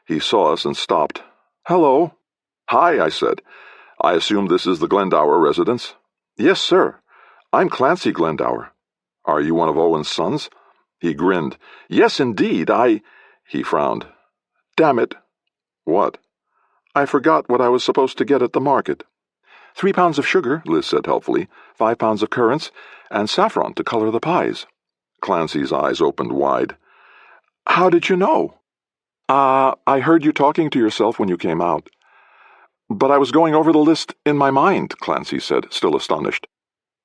He saw us and stopped. "Hello." "Hi," I said. "I assume this is the Glendower residence?" "Yes, sir. I'm Clancy Glendower." "Are you one of Owen's sons?" He grinned. "Yes, indeed, He frowned. "Damn it." "What?" "I forgot what I was supposed to get at the market." 3 pounds of sugar," Liz said helpfully, 5 pounds of currants, and saffron to color the pies." Clancy's eyes opened wide. "How did you know?" I heard you talking to yourself when you came out." "But I was going over the list in my mind," Clancy said, still astonished.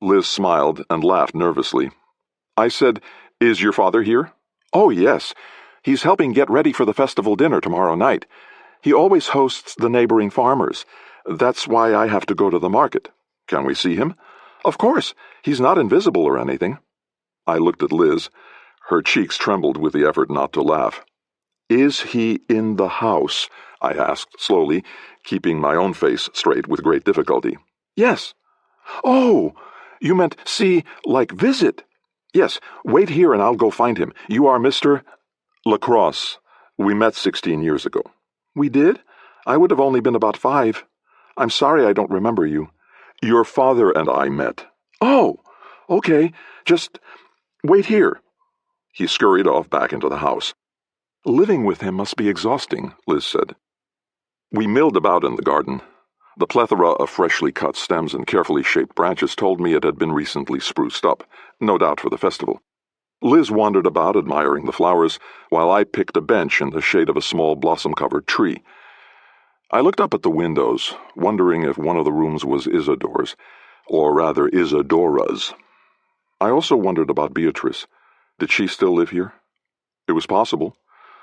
Liz smiled and laughed nervously. I said, "Is your father here?" "Oh, yes. He's helping get ready for the festival dinner tomorrow night. He always hosts the neighboring farmers. That's why I have to go to the market." "Can we see him?" "Of course. He's not invisible or anything." I looked at Liz. Her cheeks trembled with the effort not to laugh. "Is he in the house?" I asked slowly, keeping my own face straight with great difficulty. "Yes." "Oh, you meant see, like visit." "Yes, wait here and I'll go find him. You are Mr. LaCrosse. We met 16 years ago." "We did? I would have only been about 5. I'm sorry I don't remember you." "Your father and I met." "Oh, okay. Just wait here." He scurried off back into the house. "Living with him must be exhausting," Liz said. We milled about in the garden. The plethora of freshly cut stems and carefully shaped branches told me it had been recently spruced up, no doubt for the festival. Liz wandered about admiring the flowers, while I picked a bench in the shade of a small blossom-covered tree. I looked up at the windows, wondering if one of the rooms was Isadore's, or rather Isadora's. I also wondered about Beatrice. Did she still live here? It was possible.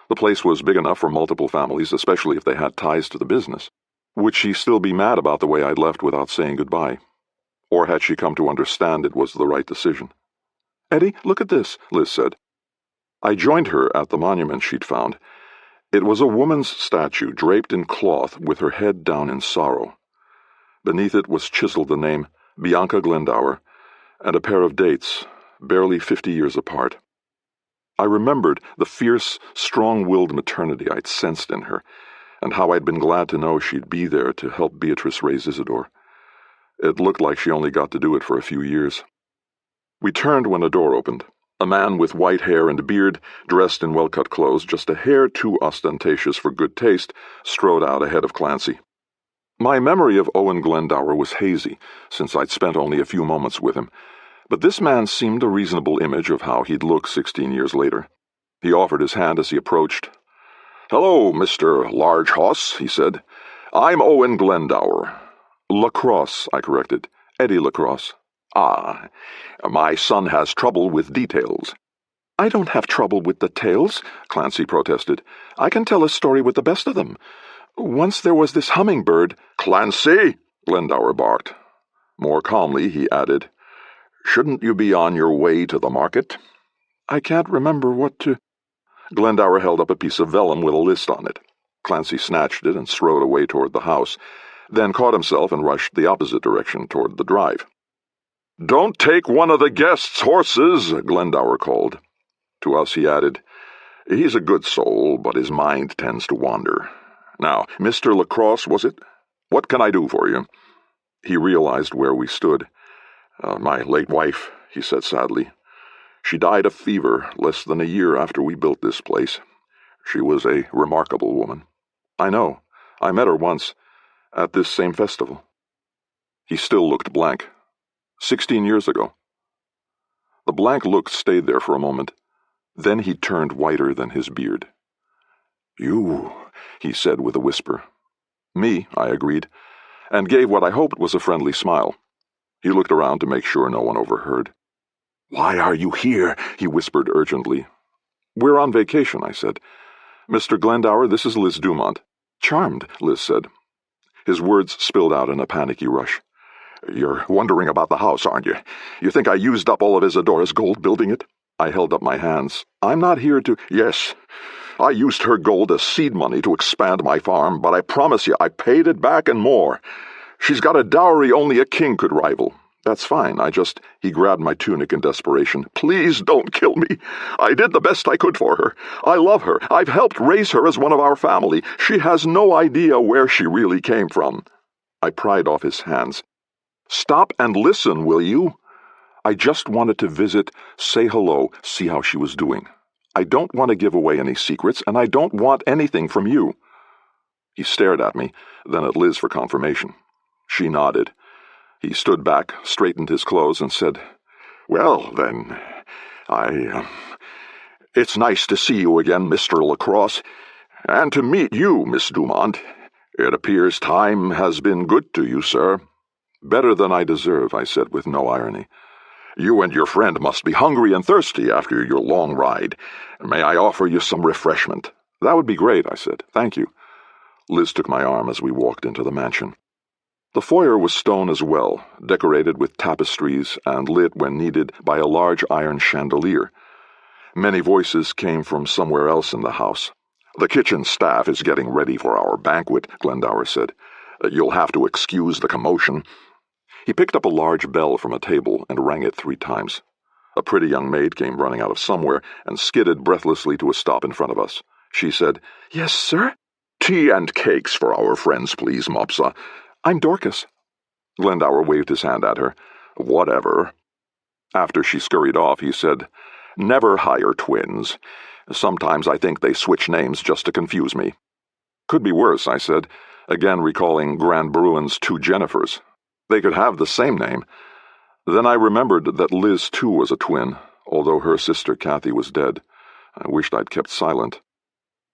The place was big enough for multiple families, especially if they had ties to the business. Would she still be mad about the way I'd left without saying goodbye? Or had she come to understand it was the right decision? "Eddie, look at this," Liz said. I joined her at the monument she'd found. It was a woman's statue draped in cloth with her head down in sorrow. Beneath it was chiseled the name Bianca Glendower and a pair of dates, barely 50 years apart. I remembered the fierce, strong-willed maternity I'd sensed in her, and how I'd been glad to know she'd be there to help Beatrice raise Isidore. It looked like she only got to do it for a few years. We turned when a door opened. A man with white hair and a beard, dressed in well-cut clothes, just a hair too ostentatious for good taste, strode out ahead of Clancy. My memory of Owen Glendower was hazy, since I'd spent only a few moments with him, but this man seemed a reasonable image of how he'd look 16 years later. He offered his hand as he approached. "Hello, Mr. Largehouse," he said. "I'm Owen Glendower." "LaCrosse," I corrected. "Eddie LaCrosse." "Ah, my son has trouble with details." "I don't have trouble with details," Clancy protested. "I can tell a story with the best of them. Once there was this hummingbird—" "Clancy!" Glendower barked. More calmly, he added, "Shouldn't you be on your way to the market?" "I can't remember what to—" Glendower held up a piece of vellum with a list on it. Clancy snatched it and strode away toward the house, then caught himself and rushed the opposite direction toward the drive. "Don't take one of the guests' horses," Glendower called. To us he added, "He's a good soul, but his mind tends to wander. Now, Mr. LaCrosse, was it? What can I do for you?" He realized where we stood. "My late wife," he said sadly. "She died of fever less than a year after we built this place. She was a remarkable woman." "I know. I met her once, at this same festival." He still looked blank. 16 years ago. The blank look stayed there for a moment. Then he turned whiter than his beard. "You," he said with a whisper. "Me," I agreed, and gave what I hoped was a friendly smile. He looked around to make sure no one overheard. "Why are you here?" he whispered urgently. "We're on vacation," I said. "Mr. Glendower, this is Liz Dumont." "Charmed," Liz said. His words spilled out in a panicky rush. "You're wondering about the house, aren't you? You think I used up all of Isidora's gold building it?" I held up my hands. "I'm not here to—" "Yes, I used her gold as seed money to expand my farm, but I promise you I paid it back and more. She's got a dowry only a king could rival. That's fine, He grabbed my tunic in desperation. "Please don't kill me. I did the best I could for her. I love her. I've helped raise her as one of our family. She has no idea where she really came from." I pried off his hands. "Stop and listen, will you? I just wanted to visit, say hello, see how she was doing. I don't want to give away any secrets, and I don't want anything from you." He stared at me, then at Liz for confirmation. She nodded. He stood back, straightened his clothes, and said, "Well, then, it's nice to see you again, Mr. LaCrosse, and to meet you, Miss Dumont. It appears time has been good to you, sir." "Better than I deserve," I said with no irony. "You and your friend must be hungry and thirsty after your long ride. May I offer you some refreshment?" "That would be great," I said. "Thank you." Liz took my arm as we walked into the mansion. The foyer was stone as well, decorated with tapestries and lit when needed by a large iron chandelier. Many voices came from somewhere else in the house. "The kitchen staff is getting ready for our banquet," Glendower said. "You'll have to excuse the commotion." He picked up a large bell from a table and rang it 3 times. A pretty young maid came running out of somewhere and skidded breathlessly to a stop in front of us. She said, "Yes, sir?" "Tea and cakes for our friends, please, Mopsa." "I'm Dorcas." Glendower waved his hand at her. "Whatever." After she scurried off, he said, "Never hire twins. Sometimes I think they switch names just to confuse me." "Could be worse," I said, again recalling Grand Bruin's 2 Jennifers. They could have the same name. Then I remembered that Liz, too, was a twin, although her sister Kathy was dead. I wished I'd kept silent.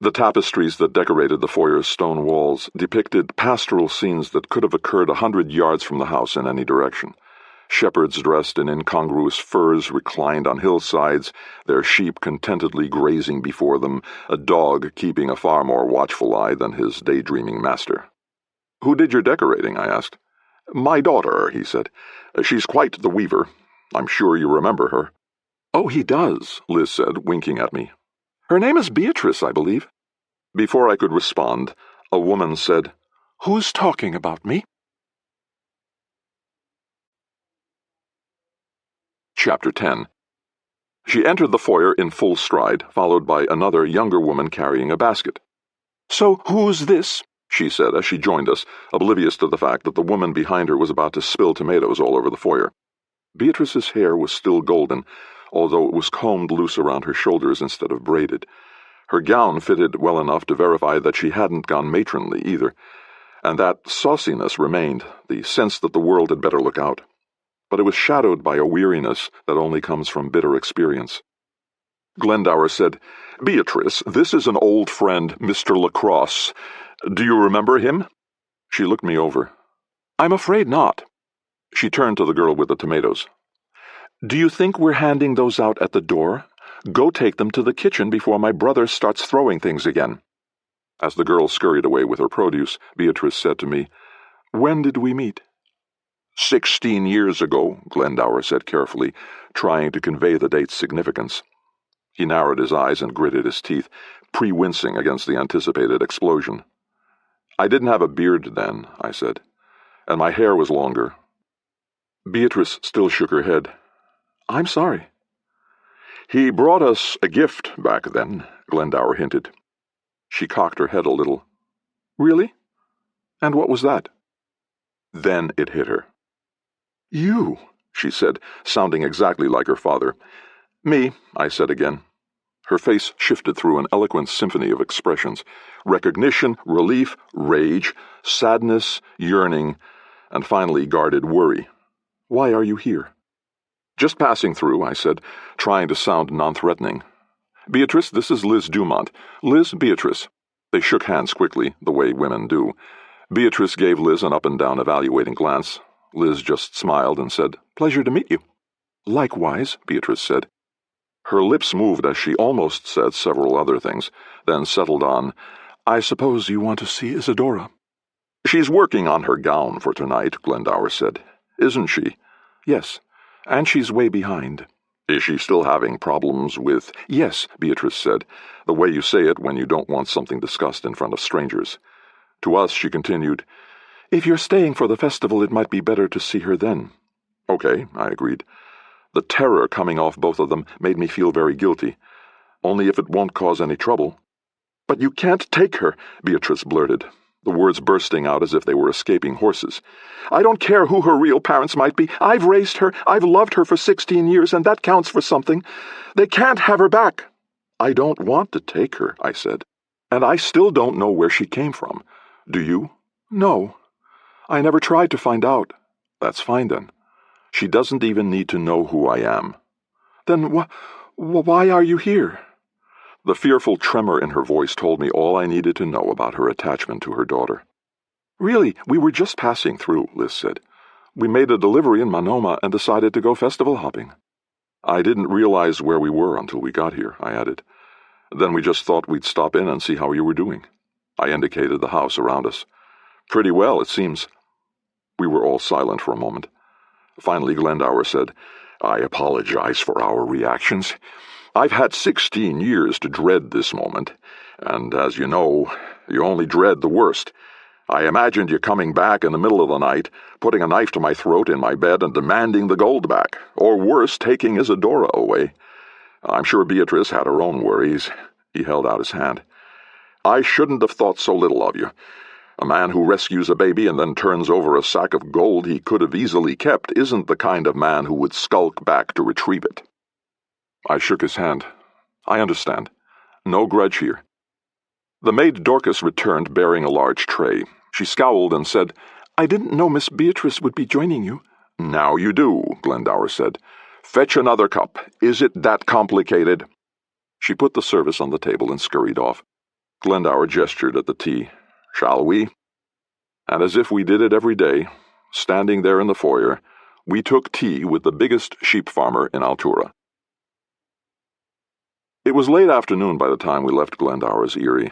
The tapestries that decorated the foyer's stone walls depicted pastoral scenes that could have occurred 100 yards from the house in any direction. Shepherds dressed in incongruous furs reclined on hillsides, their sheep contentedly grazing before them, a dog keeping a far more watchful eye than his daydreaming master. "Who did your decorating?" I asked. "My daughter," he said. "She's quite the weaver. I'm sure you remember her." "Oh, he does," Liz said, winking at me. "Her name is Beatrice, I believe." Before I could respond, a woman said, "Who's talking about me?" Chapter 10. She entered the foyer in full stride, followed by another younger woman carrying a basket. "So who's this?" she said as she joined us, oblivious to the fact that the woman behind her was about to spill tomatoes all over the foyer. Beatrice's hair was still golden, although it was combed loose around her shoulders instead of braided. Her gown fitted well enough to verify that she hadn't gone matronly either, and that sauciness remained, the sense that the world had better look out. But it was shadowed by a weariness that only comes from bitter experience. Glendower said, "Beatrice, this is an old friend, Mr. LaCrosse. Do you remember him?" She looked me over. "I'm afraid not." She turned to the girl with the tomatoes. "Do you think we're handing those out at the door? Go take them to the kitchen before my brother starts throwing things again." As the girl scurried away with her produce, Beatrice said to me, "When did we meet?" 16 years ago, Glendower said carefully, trying to convey the date's significance. He narrowed his eyes and gritted his teeth, pre-wincing against the anticipated explosion. "I didn't have a beard then," I said, "and my hair was longer." Beatrice still shook her head. "I'm sorry." "He brought us a gift back then," Glendower hinted. She cocked her head a little. "Really? And what was that?" Then it hit her. "You," she said, sounding exactly like her father. "Me," I said again. Her face shifted through an eloquent symphony of expressions: recognition, relief, rage, sadness, yearning, and finally guarded worry. "Why are you here?" "Just passing through," I said, trying to sound non-threatening. "Beatrice, this is Liz Dumont. Liz, Beatrice." They shook hands quickly, the way women do. Beatrice gave Liz an up-and-down evaluating glance. Liz just smiled and said, "Pleasure to meet you." "Likewise," Beatrice said. Her lips moved as she almost said several other things, then settled on, "I suppose you want to see Isadora." "She's working on her gown for tonight," Glendower said. "Isn't she?" "Yes, and she's way behind." "Is she still having problems with—" "Yes," Beatrice said, the way you say it when you don't want something discussed in front of strangers. To us, she continued, "If you're staying for the festival, it might be better to see her then." "Okay," I agreed. The terror coming off both of them made me feel very guilty. "Only if it won't cause any trouble." "But you can't take her," Beatrice blurted, the words bursting out as if they were escaping horses. "I don't care who her real parents might be. I've raised her, I've loved her for 16 years, and that counts for something. They can't have her back." "I don't want to take her," I said, "and I still don't know where she came from. Do you?" "No. I never tried to find out." "That's fine, then. She doesn't even need to know who I am." "Then why are you here?" The fearful tremor in her voice told me all I needed to know about her attachment to her daughter. "Really, we were just passing through," Liz said. "We made a delivery in Monoma and decided to go festival hopping." "I didn't realize where we were until we got here," I added. "Then we just thought we'd stop in and see how you were doing." I indicated the house around us. "Pretty well, it seems." We were all silent for a moment. Finally, Glendower said, "I apologize for our reactions. I've had 16 years to dread this moment, and as you know, you only dread the worst. I imagined you coming back in the middle of the night, putting a knife to my throat in my bed and demanding the gold back, or worse, taking Isadora away. I'm sure Beatrice had her own worries." He held out his hand. "I shouldn't have thought so little of you. A man who rescues a baby and then turns over a sack of gold he could have easily kept isn't the kind of man who would skulk back to retrieve it." I shook his hand. "I understand. No grudge here." The maid Dorcas returned bearing a large tray. She scowled and said, "I didn't know Miss Beatrice would be joining you." "Now you do," Glendower said. "Fetch another cup. Is it that complicated?" She put the service on the table and scurried off. Glendower gestured at the tea. "Shall we?" And as if we did it every day, standing there in the foyer, we took tea with the biggest sheep farmer in Altura. It was late afternoon by the time we left Glendower's Eyrie.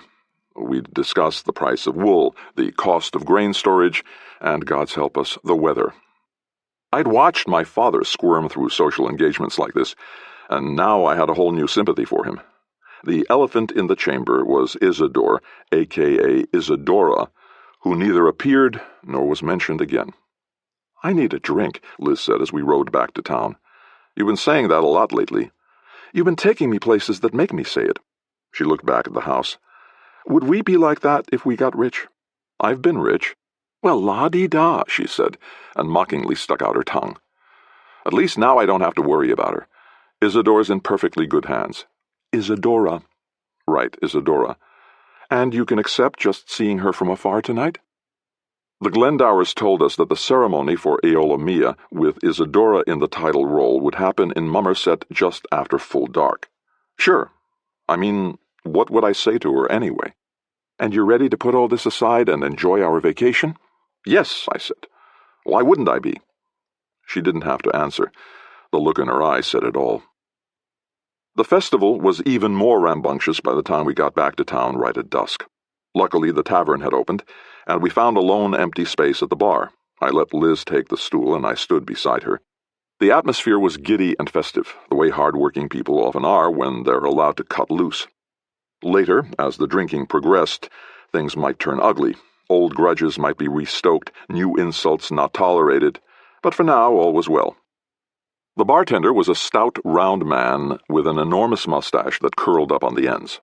We'd discussed the price of wool, the cost of grain storage, and, God's help us, the weather. I'd watched my father squirm through social engagements like this, and now I had a whole new sympathy for him. The elephant in the chamber was Isadore, a.k.a. Isadora, who neither appeared nor was mentioned again. "I need a drink," Liz said as we rode back to town. "You've been saying that a lot lately." You've been taking me places that make me say it." She looked back at the house. "Would we be like that if we got rich?" "I've been rich." "Well, la-dee-da," she said, and mockingly stuck out her tongue. "At least now I don't have to worry about her. Isadora's in perfectly good hands." "Isadora." "Right, Isadora. And you can accept just seeing her from afar tonight?" The Glendowers told us that the ceremony for Aola Mia, with Isadora in the title role, would happen in Mummerset just after full dark. Sure. I mean, what would I say to her anyway? "And you're ready to put all this aside and enjoy our vacation?" "Yes," I said. "Why wouldn't I be?" She didn't have to answer. The look in her eye said it all. The festival was even more rambunctious by the time we got back to town right at dusk. Luckily, the tavern had opened, and we found a lone empty space at the bar. I let Liz take the stool, and I stood beside her. The atmosphere was giddy and festive, the way hard-working people often are when they're allowed to cut loose. Later, as the drinking progressed, things might turn ugly. Old grudges might be restoked, new insults not tolerated, but for now all was well. The bartender was a stout, round man with an enormous mustache that curled up on the ends.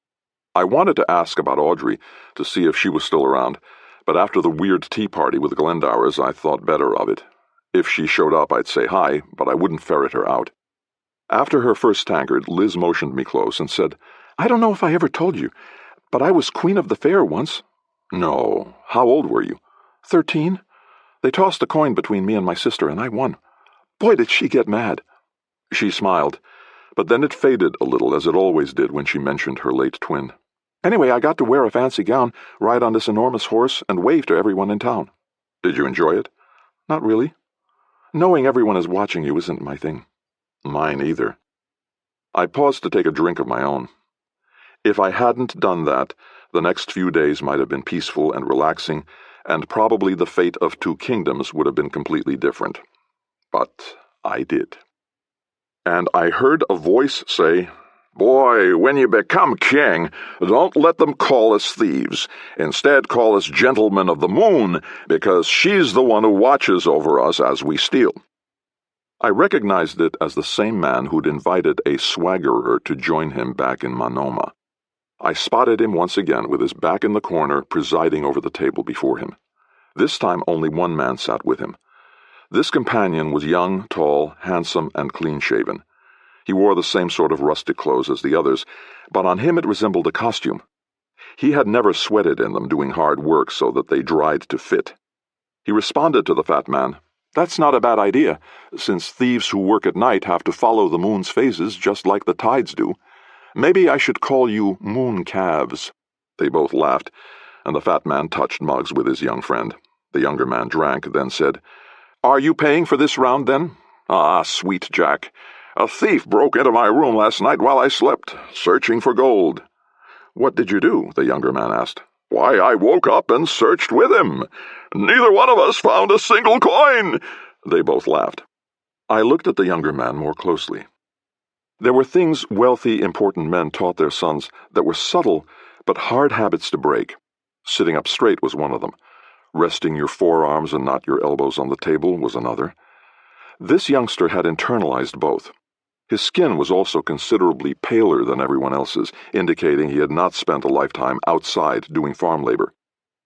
I wanted to ask about Audrey, to see if she was still around, but after the weird tea party with the Glendowers, I thought better of it. If she showed up, I'd say hi, but I wouldn't ferret her out. After her first tankard, Liz motioned me close and said, "I don't know if I ever told you, but I was queen of the fair once." "No. How old were you?" 13. They tossed a coin between me and my sister, and I won. Boy, did she get mad." She smiled, but then it faded a little, as it always did when she mentioned her late twin. "Anyway, I got to wear a fancy gown, ride on this enormous horse, and wave to everyone in town." "Did you enjoy it?" "Not really. Knowing everyone is watching you isn't my thing." "Mine either." I paused to take a drink of my own. If I hadn't done that, the next few days might have been peaceful and relaxing, and probably the fate of 2 kingdoms would have been completely different. But I did. And I heard a voice say, "Boy, when you become king, don't let them call us thieves. Instead, call us gentlemen of the moon, because she's the one who watches over us as we steal." I recognized it as the same man who'd invited a swaggerer to join him back in Manoma. I spotted him once again with his back in the corner, presiding over the table before him. This time only one man sat with him. This companion was young, tall, handsome, and clean-shaven. He wore the same sort of rustic clothes as the others, but on him it resembled a costume. He had never sweated in them doing hard work so that they dried to fit. He responded to the fat man, "That's not a bad idea, since thieves who work at night have to follow the moon's phases just like the tides do. Maybe I should call you moon calves." They both laughed, and the fat man touched mugs with his young friend. The younger man drank, then said, "Are you paying for this round, then?" "Ah, sweet Jack. A thief broke into my room last night while I slept, searching for gold." "What did you do?" the younger man asked. "Why, I woke up and searched with him. Neither one of us found a single coin." They both laughed. I looked at the younger man more closely. There were things wealthy, important men taught their sons that were subtle but hard habits to break. Sitting up straight was one of them. Resting your forearms and not your elbows on the table was another. This youngster had internalized both. His skin was also considerably paler than everyone else's, indicating he had not spent a lifetime outside doing farm labor.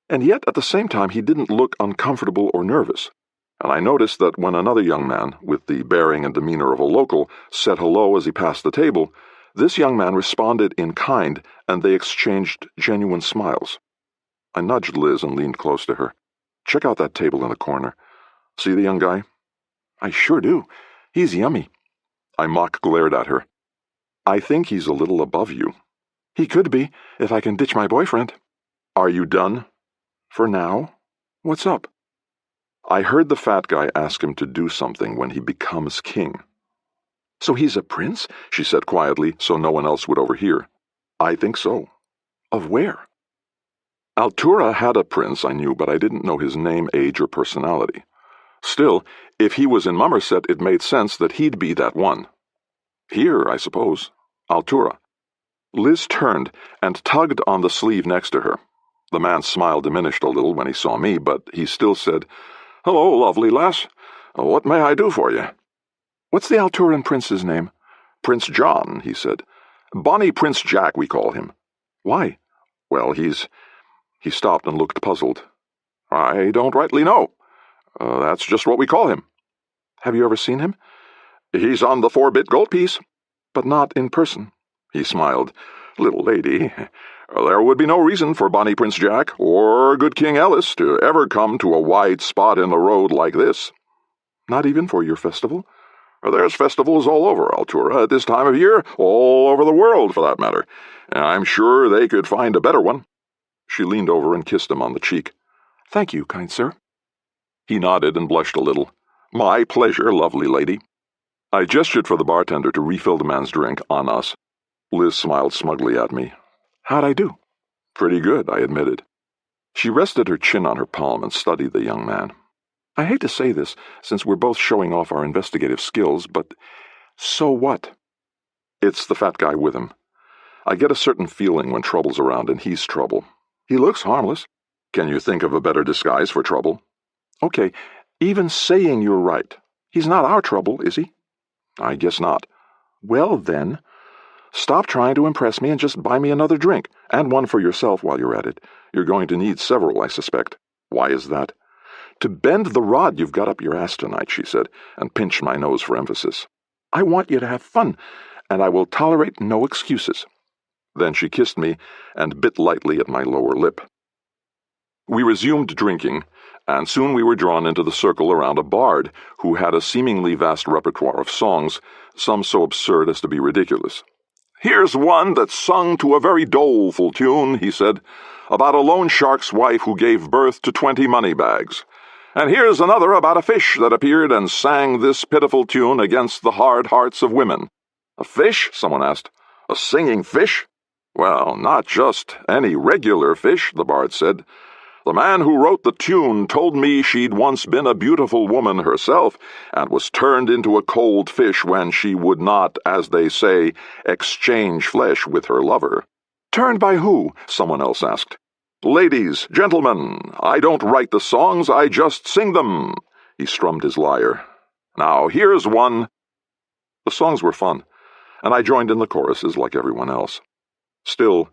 And yet, at the same time, he didn't look uncomfortable or nervous. And I noticed that when another young man, with the bearing and demeanor of a local, said hello as he passed the table, this young man responded in kind, and they exchanged genuine smiles. I nudged Liz and leaned close to her. "Check out that table in the corner. See the young guy?" "I sure do. He's yummy." I mock glared at her. "I think he's a little above you." "He could be, if I can ditch my boyfriend." "Are you done?" "For now. What's up?" I heard the fat guy ask him to do something when he becomes king. "So he's a prince?" she said quietly, so no one else would overhear. "I think so." "Of where?" Altura had a prince, I knew, but I didn't know his name, age, or personality. Still, if he was in Mummerset, it made sense that he'd be that one. Here, I suppose. Altura. Liz turned and tugged on the sleeve next to her. The man's smile diminished a little when he saw me, but he still said, "Hello, lovely lass. What may I do for you?" "What's the Alturan prince's name?" Prince John, he said. Bonnie Prince Jack, we call him. Why? Well, He stopped and looked puzzled. I don't rightly know. That's just what we call him. Have you ever seen him? He's on the 4-bit gold piece. But not in person. He smiled. Little lady, there would be no reason for Bonnie Prince Jack or good King Ellis to ever come to a wide spot in the road like this. Not even for your festival? There's festivals all over Altura at this time of year, all over the world for that matter. I'm sure they could find a better one. She leaned over and kissed him on the cheek. Thank you, kind sir. He nodded and blushed a little. My pleasure, lovely lady. I gestured for the bartender to refill the man's drink on us. Liz smiled smugly at me. How'd I do? Pretty good, I admitted. She rested her chin on her palm and studied the young man. I hate to say this, since we're both showing off our investigative skills, but so what? It's the fat guy with him. I get a certain feeling when trouble's around, and he's trouble. He looks harmless. Can you think of a better disguise for trouble? Okay, even saying you're right. He's not our trouble, is he? I guess not. Well, then, stop trying to impress me and just buy me another drink, and one for yourself while you're at it. You're going to need several, I suspect. Why is that? To bend the rod you've got up your ass tonight, she said, and pinched my nose for emphasis. I want you to have fun, and I will tolerate no excuses. Then she kissed me and bit lightly at my lower lip. We resumed drinking, and soon we were drawn into the circle around a bard who had a seemingly vast repertoire of songs, some so absurd as to be ridiculous. Here's one that's sung to a very doleful tune, he said, about a loan shark's wife who gave birth to 20 money bags. And here's another about a fish that appeared and sang this pitiful tune against the hard hearts of women. A fish? Someone asked. A singing fish? Well, not just any regular fish, the bard said. The man who wrote the tune told me she'd once been a beautiful woman herself, and was turned into a cold fish when she would not, as they say, exchange flesh with her lover. Turned by who? Someone else asked. Ladies, gentlemen, I don't write the songs, I just sing them. He strummed his lyre. Now, here's one. The songs were fun, and I joined in the choruses like everyone else. Still,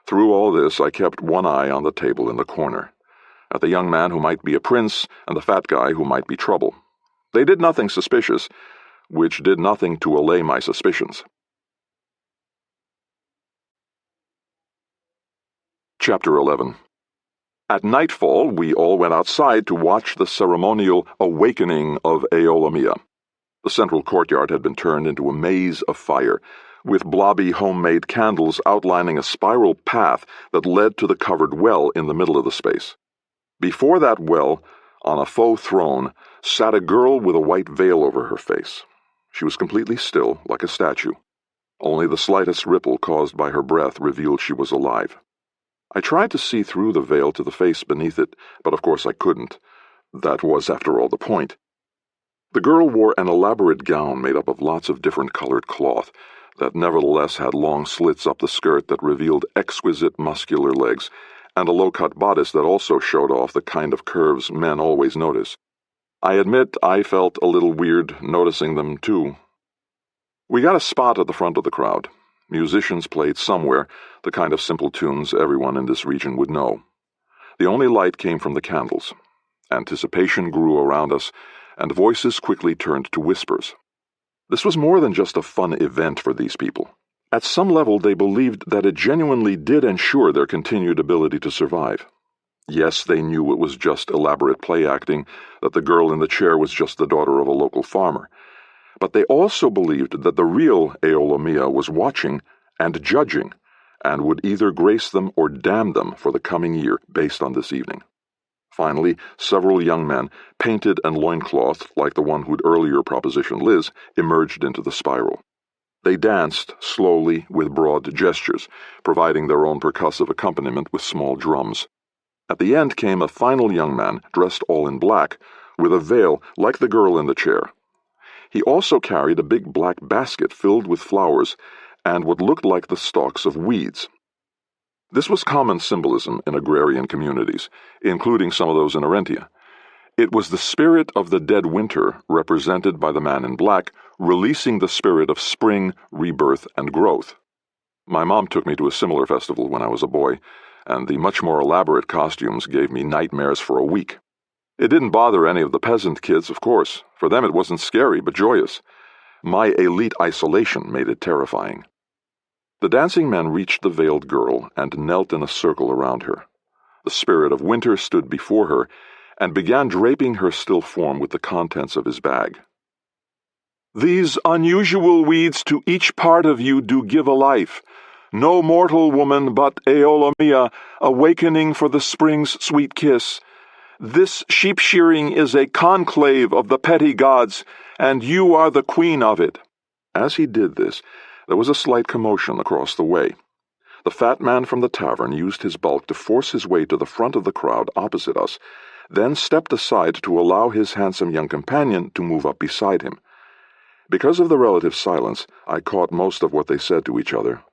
through all this, I kept one eye on the table in the corner, at the young man who might be a prince and the fat guy who might be trouble. They did nothing suspicious, which did nothing to allay my suspicions. Chapter 11. At nightfall, we all went outside to watch the ceremonial awakening of Aeolamia. The central courtyard had been turned into a maze of fire, with blobby homemade candles outlining a spiral path that led to the covered well in the middle of the space. Before that well, on a faux throne, sat a girl with a white veil over her face. She was completely still, like a statue. Only the slightest ripple caused by her breath revealed she was alive. I tried to see through the veil to the face beneath it, but of course I couldn't. That was, after all, the point. The girl wore an elaborate gown made up of lots of different colored cloth, that nevertheless had long slits up the skirt that revealed exquisite muscular legs, and a low-cut bodice that also showed off the kind of curves men always notice. I admit I felt a little weird noticing them, too. We got a spot at the front of the crowd. Musicians played somewhere, the kind of simple tunes everyone in this region would know. The only light came from the candles. Anticipation grew around us, and voices quickly turned to whispers. This was more than just a fun event for these people. At some level, they believed that it genuinely did ensure their continued ability to survive. Yes, they knew it was just elaborate play acting, that the girl in the chair was just the daughter of a local farmer. But they also believed that the real Aeolamia was watching and judging, and would either grace them or damn them for the coming year based on this evening. Finally, several young men, painted and loinclothed like the one who'd earlier propositioned Liz, emerged into the spiral. They danced, slowly, with broad gestures, providing their own percussive accompaniment with small drums. At the end came a final young man, dressed all in black, with a veil like the girl in the chair. He also carried a big black basket filled with flowers and what looked like the stalks of weeds. This was common symbolism in agrarian communities, including some of those in Arentia. It was the spirit of the dead winter, represented by the man in black, releasing the spirit of spring, rebirth, and growth. My mom took me to a similar festival when I was a boy, and the much more elaborate costumes gave me nightmares for a week. It didn't bother any of the peasant kids, of course. For them it wasn't scary, but joyous. My elite isolation made it terrifying. The dancing men reached the veiled girl and knelt in a circle around her. The spirit of winter stood before her and began draping her still form with the contents of his bag. "These unusual weeds to each part of you do give a life. No mortal woman but Eolomia, awakening for the spring's sweet kiss. This sheep-shearing is a conclave of the petty gods, and you are the queen of it." As he did this, there was a slight commotion across the way. The fat man from the tavern used his bulk to force his way to the front of the crowd opposite us, then stepped aside to allow his handsome young companion to move up beside him. Because of the relative silence, I caught most of what they said to each other.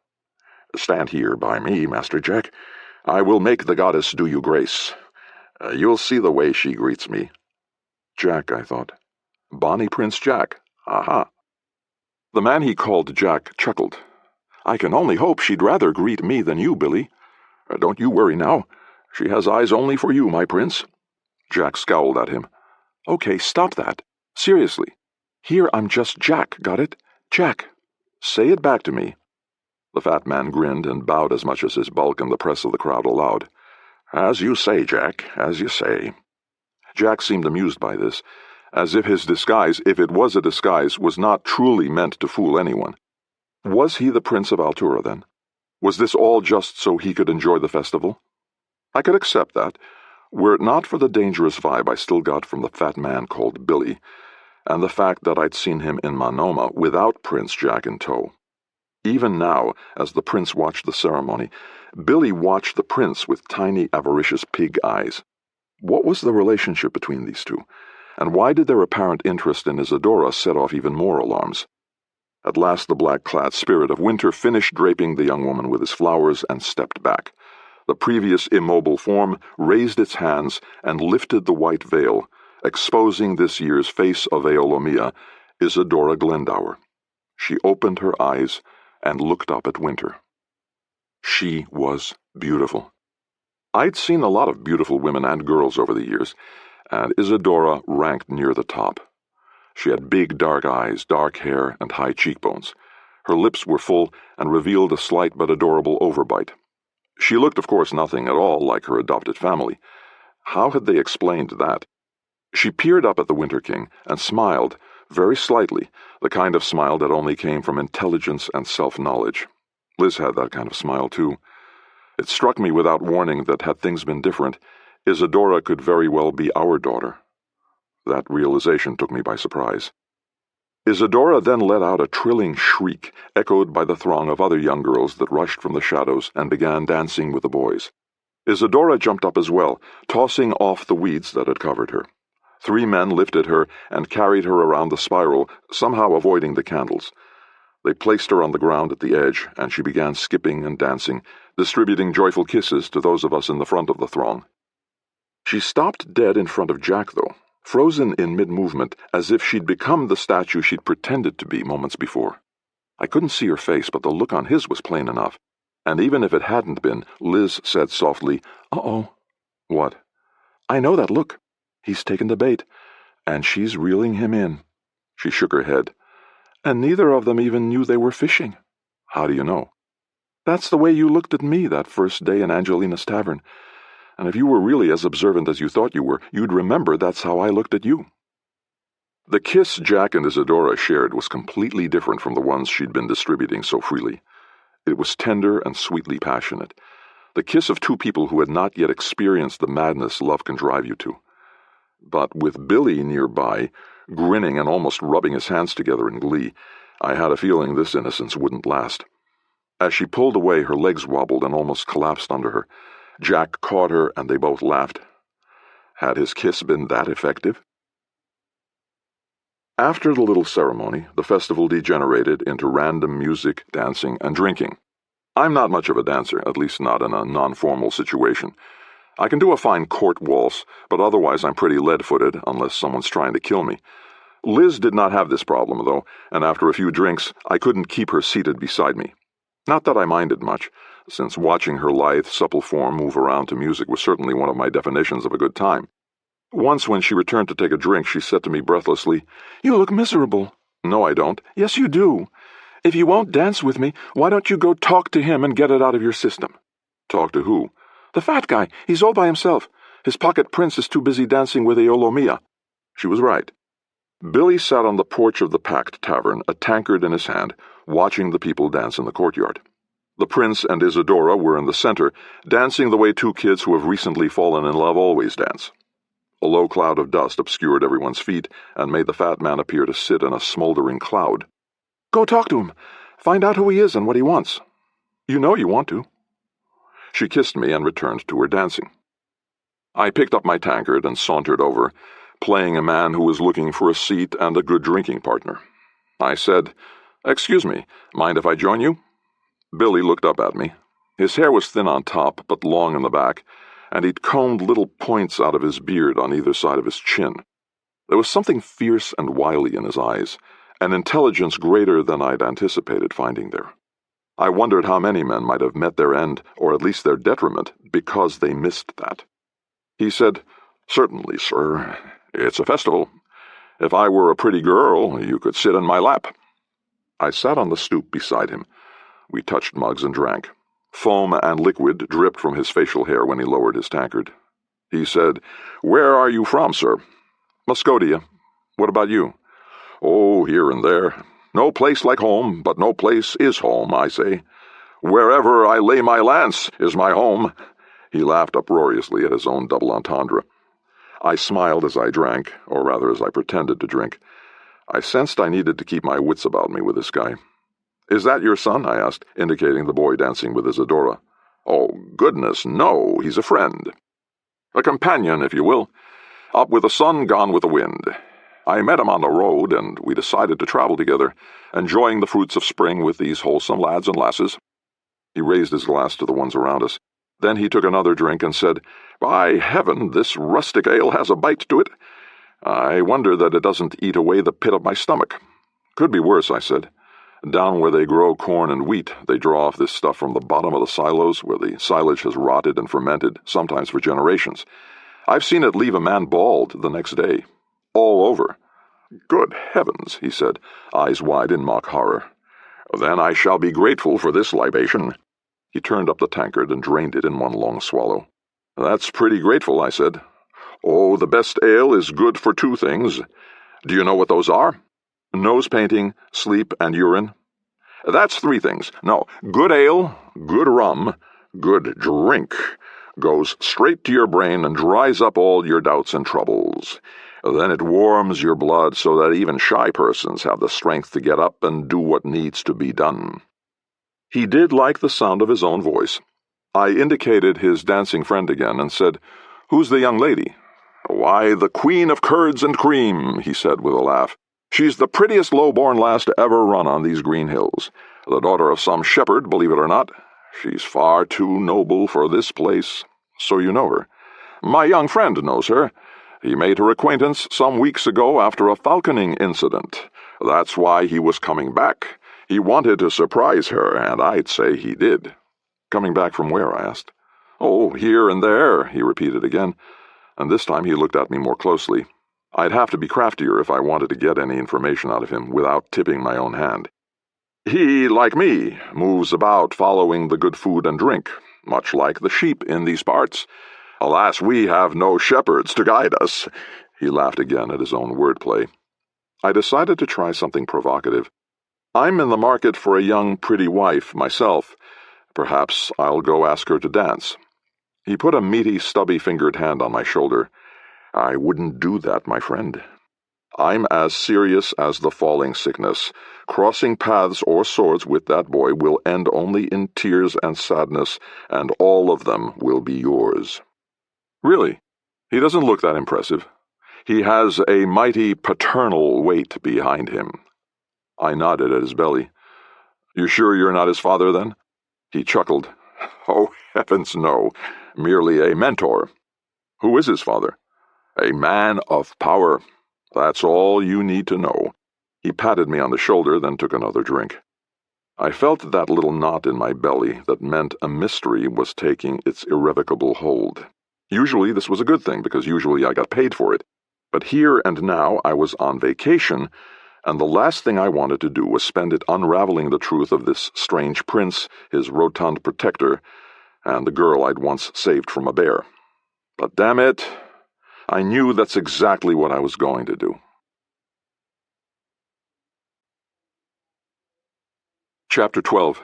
"Stand here by me, Master Jack. I will make the goddess do you grace. You'll see the way she greets me." Jack, I thought. Bonnie Prince Jack. Aha. The man he called Jack chuckled. "I can only hope she'd rather greet me than you, Billy. Don't you worry now. She has eyes only for you, my prince." Jack scowled at him. "Okay, stop that. Seriously. Here I'm just Jack, got it? Jack. Say it back to me." The fat man grinned and bowed as much as his bulk and the press of the crowd allowed. "As you say, Jack, as you say." Jack seemed amused by this, as if his disguise, if it was a disguise, was not truly meant to fool anyone. Was he the Prince of Altura, then? Was this all just so he could enjoy the festival? I could accept that, were it not for the dangerous vibe I still got from the fat man called Billy, and the fact that I'd seen him in Monoma without Prince Jack in tow. Even now, as the prince watched the ceremony, Billy watched the prince with tiny, avaricious pig eyes. What was the relationship between these two, and why did their apparent interest in Isadora set off even more alarms? At last the black-clad spirit of winter finished draping the young woman with his flowers and stepped back. The previous immobile form raised its hands and lifted the white veil, exposing this year's face of Eolomia, Isadora Glendower. She opened her eyes and looked up at Winter. She was beautiful. I'd seen a lot of beautiful women and girls over the years, and Isadora ranked near the top. She had big dark eyes, dark hair, and high cheekbones. Her lips were full and revealed a slight but adorable overbite. She looked, of course, nothing at all like her adopted family. How had they explained that? She peered up at the Winter King and smiled, very slightly, the kind of smile that only came from intelligence and self-knowledge. Liz had that kind of smile, too. It struck me without warning that had things been different, Isadora could very well be our daughter. That realization took me by surprise. Isadora then let out a trilling shriek, echoed by the throng of other young girls that rushed from the shadows and began dancing with the boys. Isadora jumped up as well, tossing off the weeds that had covered her. 3 men lifted her and carried her around the spiral, somehow avoiding the candles. They placed her on the ground at the edge, and she began skipping and dancing, distributing joyful kisses to those of us in the front of the throng. She stopped dead in front of Jack, though, frozen in mid-movement, as if she'd become the statue she'd pretended to be moments before. I couldn't see her face, but the look on his was plain enough, and even if it hadn't been, Liz said softly, "Uh-oh." "What?" "I know that look. He's taken the bait, and she's reeling him in." She shook her head. "And neither of them even knew they were fishing." "How do you know?" "That's the way you looked at me that first day in Angelina's tavern. And if you were really as observant as you thought you were, you'd remember that's how I looked at you." The kiss Jack and Isadora shared was completely different from the ones she'd been distributing so freely. It was tender and sweetly passionate, the kiss of 2 people who had not yet experienced the madness love can drive you to. But with Billy nearby, grinning and almost rubbing his hands together in glee, I had a feeling this innocence wouldn't last. As she pulled away, her legs wobbled and almost collapsed under her. Jack caught her, and they both laughed. Had his kiss been that effective? After the little ceremony, the festival degenerated into random music, dancing, and drinking. I'm not much of a dancer, at least not in a non-formal situation. I can do a fine court waltz, but otherwise I'm pretty lead-footed unless someone's trying to kill me. Liz did not have this problem, though, and after a few drinks, I couldn't keep her seated beside me. Not that I minded much, since watching her lithe, supple form move around to music was certainly one of my definitions of a good time. Once, when she returned to take a drink, she said to me breathlessly, "You look miserable." "No, I don't." "Yes, you do. If you won't dance with me, why don't you go talk to him and get it out of your system?" "Talk to who?" "The fat guy. He's all by himself. His pocket prince is too busy dancing with Eolomia." She was right. Billy sat on the porch of the packed tavern, a tankard in his hand, watching the people dance in the courtyard. The prince and Isadora were in the center, dancing the way two kids who have recently fallen in love always dance. A low cloud of dust obscured everyone's feet and made the fat man appear to sit in a smoldering cloud. "Go talk to him. Find out who he is and what he wants. You know you want to." She kissed me and returned to her dancing. I picked up my tankard and sauntered over, playing a man who was looking for a seat and a good drinking partner. I said, "Excuse me, mind if I join you?" Billy looked up at me. His hair was thin on top, but long in the back, and he'd combed little points out of his beard on either side of his chin. There was something fierce and wily in his eyes, an intelligence greater than I'd anticipated finding there. I wondered how many men might have met their end, or at least their detriment, because they missed that. He said, "Certainly, sir. It's a festival. If I were a pretty girl, you could sit in my lap." I sat on the stoop beside him. We touched mugs and drank. Foam and liquid dripped from his facial hair when he lowered his tankard. He said, "Where are you from, sir?" "Muscodia. What about you?" "Oh, here and there. No place like home, but no place is home, I say. Wherever I lay my lance is my home." He laughed uproariously at his own double entendre. I smiled as I drank, or rather as I pretended to drink. I sensed I needed to keep my wits about me with this guy. "Is that your son?" I asked, indicating the boy dancing with Isadora. "Oh, goodness, no, he's a friend. A companion, if you will. Up with the sun, gone with the wind. I met him on the road, and we decided to travel together, enjoying the fruits of spring with these wholesome lads and lasses." He raised his glass to the ones around us. Then he took another drink and said, "By heaven, this rustic ale has a bite to it. I wonder that it doesn't eat away the pit of my stomach." "Could be worse," I said. "Down where they grow corn and wheat, they draw off this stuff from the bottom of the silos where the silage has rotted and fermented, sometimes for generations. I've seen it leave a man bald the next day. All over." "Good heavens," he said, eyes wide in mock horror. "Then I shall be grateful for this libation." He turned up the tankard and drained it in one long swallow. "That's pretty grateful," I said. "Oh, the best ale is good for two things. Do you know what those are?" "Nose painting, sleep, and urine." "That's three things. No, good ale, good rum, good drink goes straight to your brain and dries up all your doubts and troubles. Then it warms your blood so that even shy persons have the strength to get up and do what needs to be done." He did like the sound of his own voice. I indicated his dancing friend again and said, "Who's the young lady?" "Why, the queen of curds and cream," he said with a laugh. "She's the prettiest low-born lass to ever run on these green hills. The daughter of some shepherd, believe it or not. She's far too noble for this place. So you know her." "My young friend knows her. He made her acquaintance some weeks ago after a falconing incident. That's why he was coming back. He wanted to surprise her, and I'd say he did." "Coming back from where?" I asked. "Oh, here and there," he repeated again, and this time he looked at me more closely. I'd have to be craftier if I wanted to get any information out of him without tipping my own hand. "He, like me, moves about following the good food and drink, much like the sheep in these parts. Alas, we have no shepherds to guide us." He laughed again at his own wordplay. I decided to try something provocative. "I'm in the market for a young, pretty wife, myself. Perhaps I'll go ask her to dance." He put a meaty, stubby-fingered hand on my shoulder. "I wouldn't do that, my friend. I'm as serious as the falling sickness. Crossing paths or swords with that boy will end only in tears and sadness, and all of them will be yours." "Really? He doesn't look that impressive." "He has a mighty paternal weight behind him." I nodded at his belly. "You sure you're not his father, then?" He chuckled. "Oh, heavens, no. Merely a mentor. Who is his father? A man of power. That's all you need to know. He patted me on the shoulder, then took another drink. I felt that little knot in my belly that meant a mystery was taking its irrevocable hold. Usually this was a good thing, because usually I got paid for it. But here and now I was on vacation, and the last thing I wanted to do was spend it unraveling the truth of this strange prince, his rotund protector, and the girl I'd once saved from a bear. But damn it, I knew that's exactly what I was going to do. Chapter 12.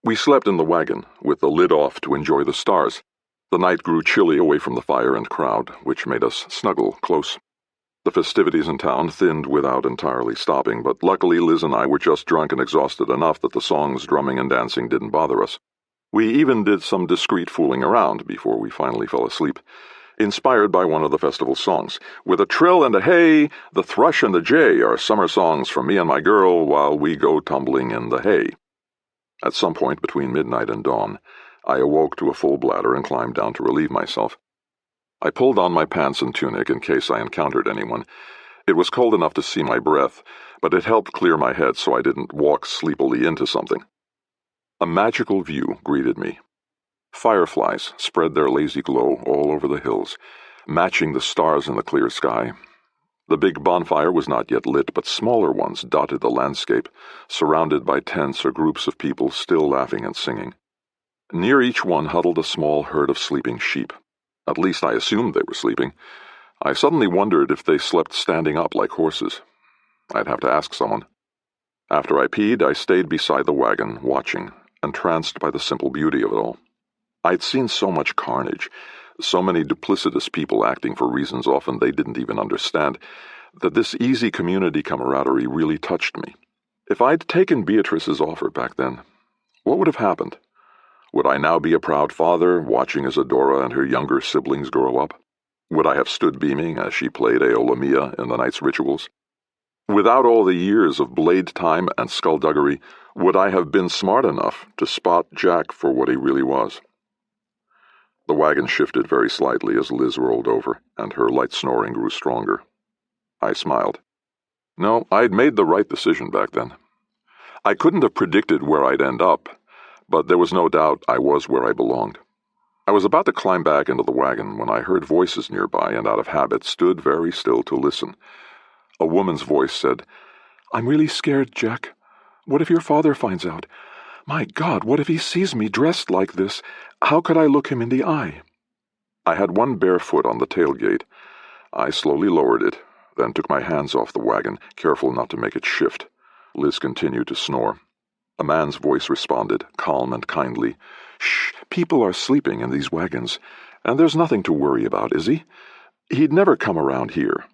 We slept in the wagon, with the lid off to enjoy the stars. The night grew chilly away from the fire and crowd, which made us snuggle close. The festivities in town thinned without entirely stopping, but luckily Liz and I were just drunk and exhausted enough that the songs, drumming, and dancing didn't bother us. We even did some discreet fooling around before we finally fell asleep, inspired by one of the festival songs. With a trill and a hey, the thrush and the jay are summer songs for me and my girl while we go tumbling in the hay. At some point between midnight and dawn, I awoke to a full bladder and climbed down to relieve myself. I pulled on my pants and tunic in case I encountered anyone. It was cold enough to see my breath, but it helped clear my head so I didn't walk sleepily into something. A magical view greeted me. Fireflies spread their lazy glow all over the hills, matching the stars in the clear sky. The big bonfire was not yet lit, but smaller ones dotted the landscape, surrounded by tents or groups of people still laughing and singing. Near each one huddled a small herd of sleeping sheep. At least I assumed they were sleeping. I suddenly wondered if they slept standing up like horses. I'd have to ask someone. After I peed, I stayed beside the wagon, watching, entranced by the simple beauty of it all. I'd seen so much carnage, so many duplicitous people acting for reasons often they didn't even understand, that this easy community camaraderie really touched me. If I'd taken Beatrice's offer back then, what would have happened? Would I now be a proud father, watching Isadora and her younger siblings grow up? Would I have stood beaming as she played Aola Mia in the night's rituals? Without all the years of blade time and skullduggery, would I have been smart enough to spot Jack for what he really was? The wagon shifted very slightly as Liz rolled over, and her light snoring grew stronger. I smiled. No, I'd made the right decision back then. I couldn't have predicted where I'd end up, but there was no doubt I was where I belonged. I was about to climb back into the wagon when I heard voices nearby and out of habit stood very still to listen. A woman's voice said, "I'm really scared, Jack. What if your father finds out? My God, what if he sees me dressed like this? How could I look him in the eye?" I had one bare foot on the tailgate. I slowly lowered it, then took my hands off the wagon, careful not to make it shift. Liz continued to snore. A man's voice responded, calm and kindly. "Shh, people are sleeping in these wagons, and there's nothing to worry about, is he? He'd never come around here."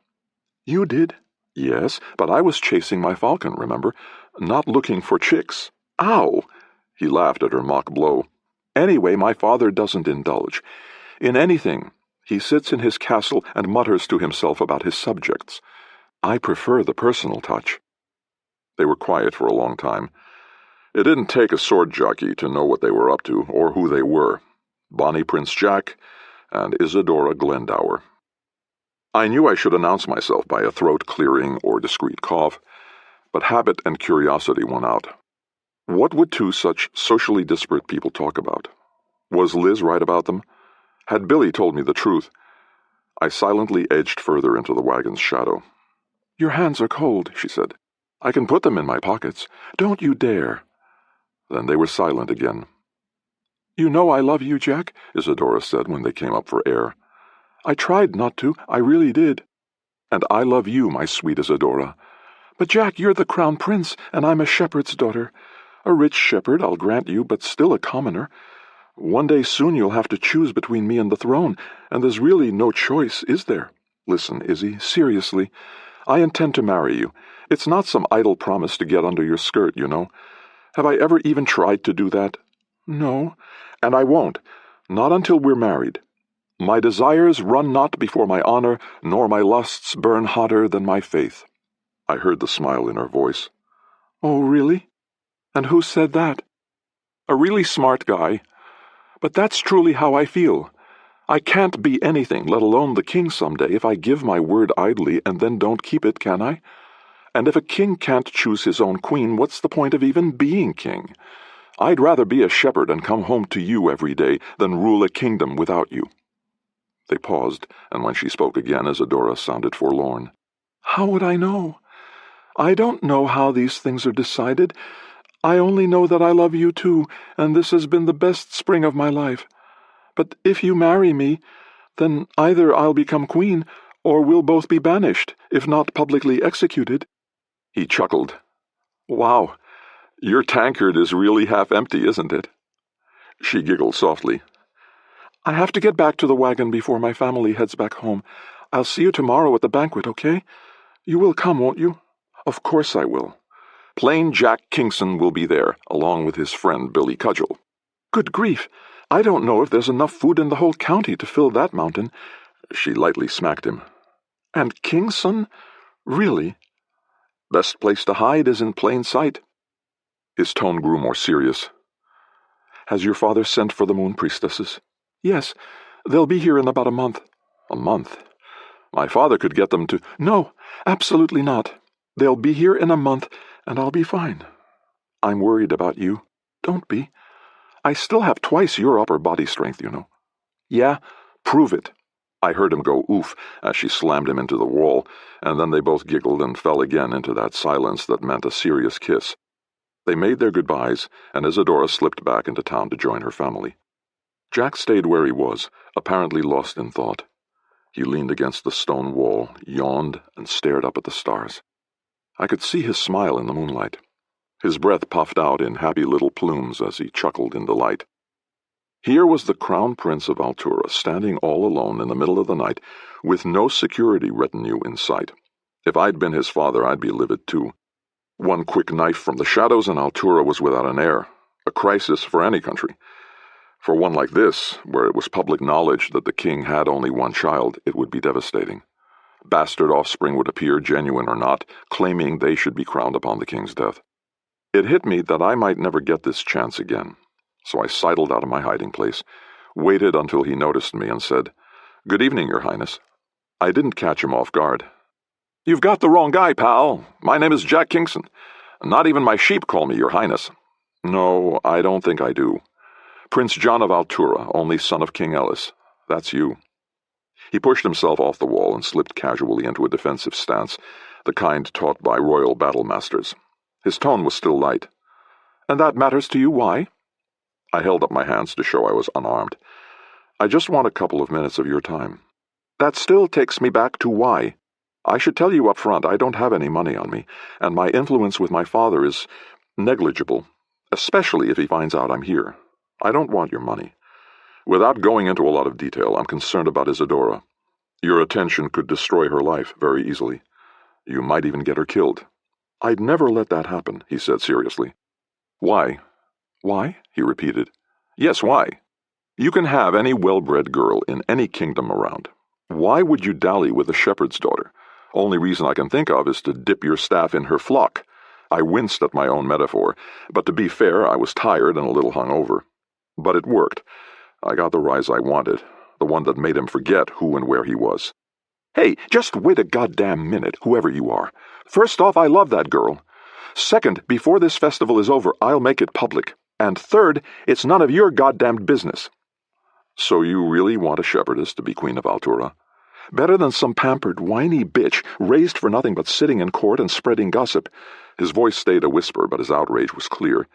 "You did?" "Yes, but I was chasing my falcon, remember? Not looking for chicks." "Ow!" He laughed at her mock blow. "Anyway, my father doesn't indulge in anything. He sits in his castle and mutters to himself about his subjects. I prefer the personal touch." They were quiet for a long time. It didn't take a sword jockey to know what they were up to, or who they were. Bonnie Prince Jack and Isadora Glendower. I knew I should announce myself by a throat-clearing or discreet cough, but habit and curiosity won out. What would two such socially disparate people talk about? Was Liz right about them? Had Billy told me the truth? I silently edged further into the wagon's shadow. "Your hands are cold," she said. "I can put them in my pockets. Don't you dare." Then they were silent again. "You know I love you, Jack," Isadora said when they came up for air. "I tried not to, I really did." "And I love you, my sweet Isadora." "But Jack, you're the crown prince, and I'm a shepherd's daughter. A rich shepherd, I'll grant you, but still a commoner. One day soon you'll have to choose between me and the throne, and there's really no choice, is there? Listen, Izzy, seriously, I intend to marry you. It's not some idle promise to get under your skirt, you know. Have I ever even tried to do that? No, and I won't, not until we're married. My desires run not before my honor, nor my lusts burn hotter than my faith." I heard the smile in her voice. "Oh, really? And who said that?" "A really smart guy. But that's truly how I feel. I can't be anything, let alone the king someday, if I give my word idly and then don't keep it, can I? And if a king can't choose his own queen, what's the point of even being king? I'd rather be a shepherd and come home to you every day than rule a kingdom without you." They paused, and when she spoke again, Isadora sounded forlorn. "How would I know? I don't know how these things are decided. I only know that I love you too, and this has been the best spring of my life. But if you marry me, then either I'll become queen, or we'll both be banished, if not publicly executed." He chuckled. "Wow, your tankard is really half empty, isn't it?" She giggled softly. "I have to get back to the wagon before my family heads back home. I'll see you tomorrow at the banquet, okay? You will come, won't you?" "Of course I will. Plain Jack Kingston will be there, along with his friend Billy Cudgel." "Good grief! I don't know if there's enough food in the whole county to fill that mountain." She lightly smacked him. "And Kingston? Really?" "Best place to hide is in plain sight." His tone grew more serious. "Has your father sent for the moon priestesses?" "Yes. They'll be here in about a month." "A month? My father could get them to—" "No, absolutely not. They'll be here in a month, and I'll be fine. I'm worried about you. Don't be. I still have twice your upper body strength, you know." "Yeah, prove it." I heard him go oof as she slammed him into the wall, and then they both giggled and fell again into that silence that meant a serious kiss. They made their goodbyes, and Isadora slipped back into town to join her family. Jack stayed where he was, apparently lost in thought. He leaned against the stone wall, yawned, and stared up at the stars. I could see his smile in the moonlight. His breath puffed out in happy little plumes as he chuckled in delight. Here was the Crown Prince of Altura, standing all alone in the middle of the night, with no security retinue in sight. If I'd been his father, I'd be livid too. One quick knife from the shadows and Altura was without an heir, a crisis for any country. For one like this, where it was public knowledge that the king had only one child, it would be devastating. Bastard offspring would appear, genuine or not, claiming they should be crowned upon the king's death. It hit me that I might never get this chance again, so I sidled out of my hiding place, waited until he noticed me, and said, "Good evening, Your Highness." I didn't catch him off guard. "You've got the wrong guy, pal. My name is Jack Kingston. Not even my sheep call me Your Highness." "No, I don't think I do. Prince John of Altura, only son of King Ellis. That's you." He pushed himself off the wall and slipped casually into a defensive stance, the kind taught by royal battle masters. His tone was still light. "And that matters to you, why?" I held up my hands to show I was unarmed. "I just want a couple of minutes of your time." "That still takes me back to why. I should tell you up front, I don't have any money on me, and my influence with my father is negligible, especially if he finds out I'm here. I don't want your money. Without going into a lot of detail, I'm concerned about Isadora. Your attention could destroy her life very easily. You might even get her killed." "I'd never let that happen," he said seriously. "Why?" "Why?" he repeated. "Yes, why? You can have any well-bred girl in any kingdom around. Why would you dally with a shepherd's daughter? Only reason I can think of is to dip your staff in her flock." I winced at my own metaphor, but to be fair, I was tired and a little hungover. But it worked. I got the rise I wanted, the one that made him forget who and where he was. "Hey, just wait a goddamn minute, whoever you are. First off, I love that girl. Second, before this festival is over, I'll make it public. And third, it's none of your goddamned business." "So you really want a shepherdess to be Queen of Altura?" "Better than some pampered, whiny bitch, raised for nothing but sitting in court and spreading gossip." His voice stayed a whisper, but his outrage was clear.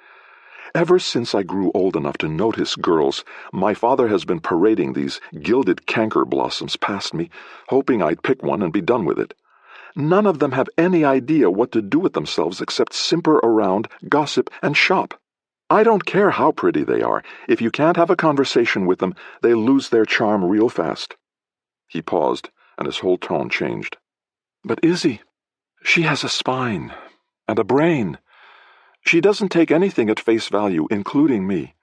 "Ever since I grew old enough to notice girls, my father has been parading these gilded canker blossoms past me, hoping I'd pick one and be done with it. None of them have any idea what to do with themselves except simper around, gossip, and shop. I don't care how pretty they are. If you can't have a conversation with them, they lose their charm real fast." He paused, and his whole tone changed. "But Izzy, she has a spine and a brain. She doesn't take anything at face value, including me.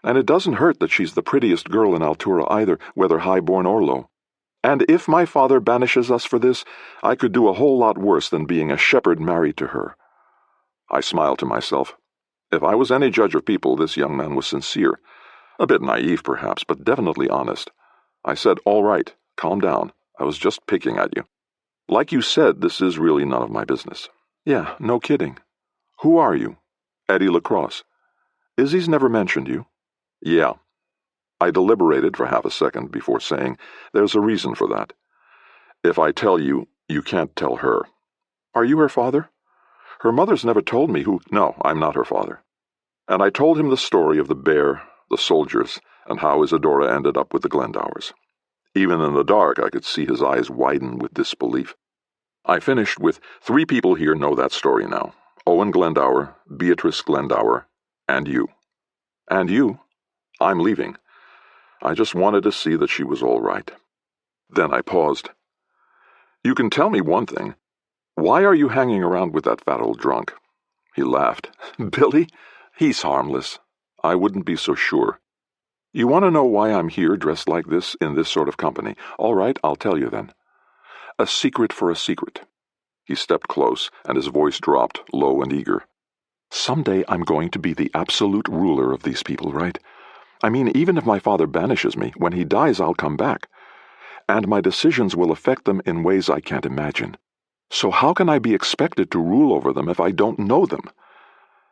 And it doesn't hurt that she's the prettiest girl in Altura either, whether high-born or low. And if my father banishes us for this, I could do a whole lot worse than being a shepherd married to her." I smiled to myself. If I was any judge of people, this young man was sincere. A bit naive, perhaps, but definitely honest. I said, "All right, calm down. I was just picking at you. Like you said, this is really none of my business." "Yeah, no kidding. Who are you?" "Eddie LaCrosse." "Izzy's never mentioned you?" "Yeah." I deliberated for half a second before saying, "There's a reason for that. If I tell you, you can't tell her." "Are you her father?" "Her mother's never told me who—" "No, I'm not her father." And I told him the story of the bear, the soldiers, and how Isadora ended up with the Glendowers. Even in the dark, I could see his eyes widen with disbelief. I finished with, 3 people here know that story now. Owen Glendower, Beatrice Glendower, and you. And you? I'm leaving. I just wanted to see that she was all right. Then I paused. "You can tell me one thing. Why are you hanging around with that fat old drunk?" He laughed. "Billy? He's harmless. I wouldn't be so sure. You want to know why I'm here dressed like this in this sort of company? All right, I'll tell you then. A secret for a secret." He stepped close, and his voice dropped, low and eager. "Someday I'm going to be the absolute ruler of these people, right? I mean, even if my father banishes me, when he dies I'll come back. And my decisions will affect them in ways I can't imagine. So how can I be expected to rule over them if I don't know them?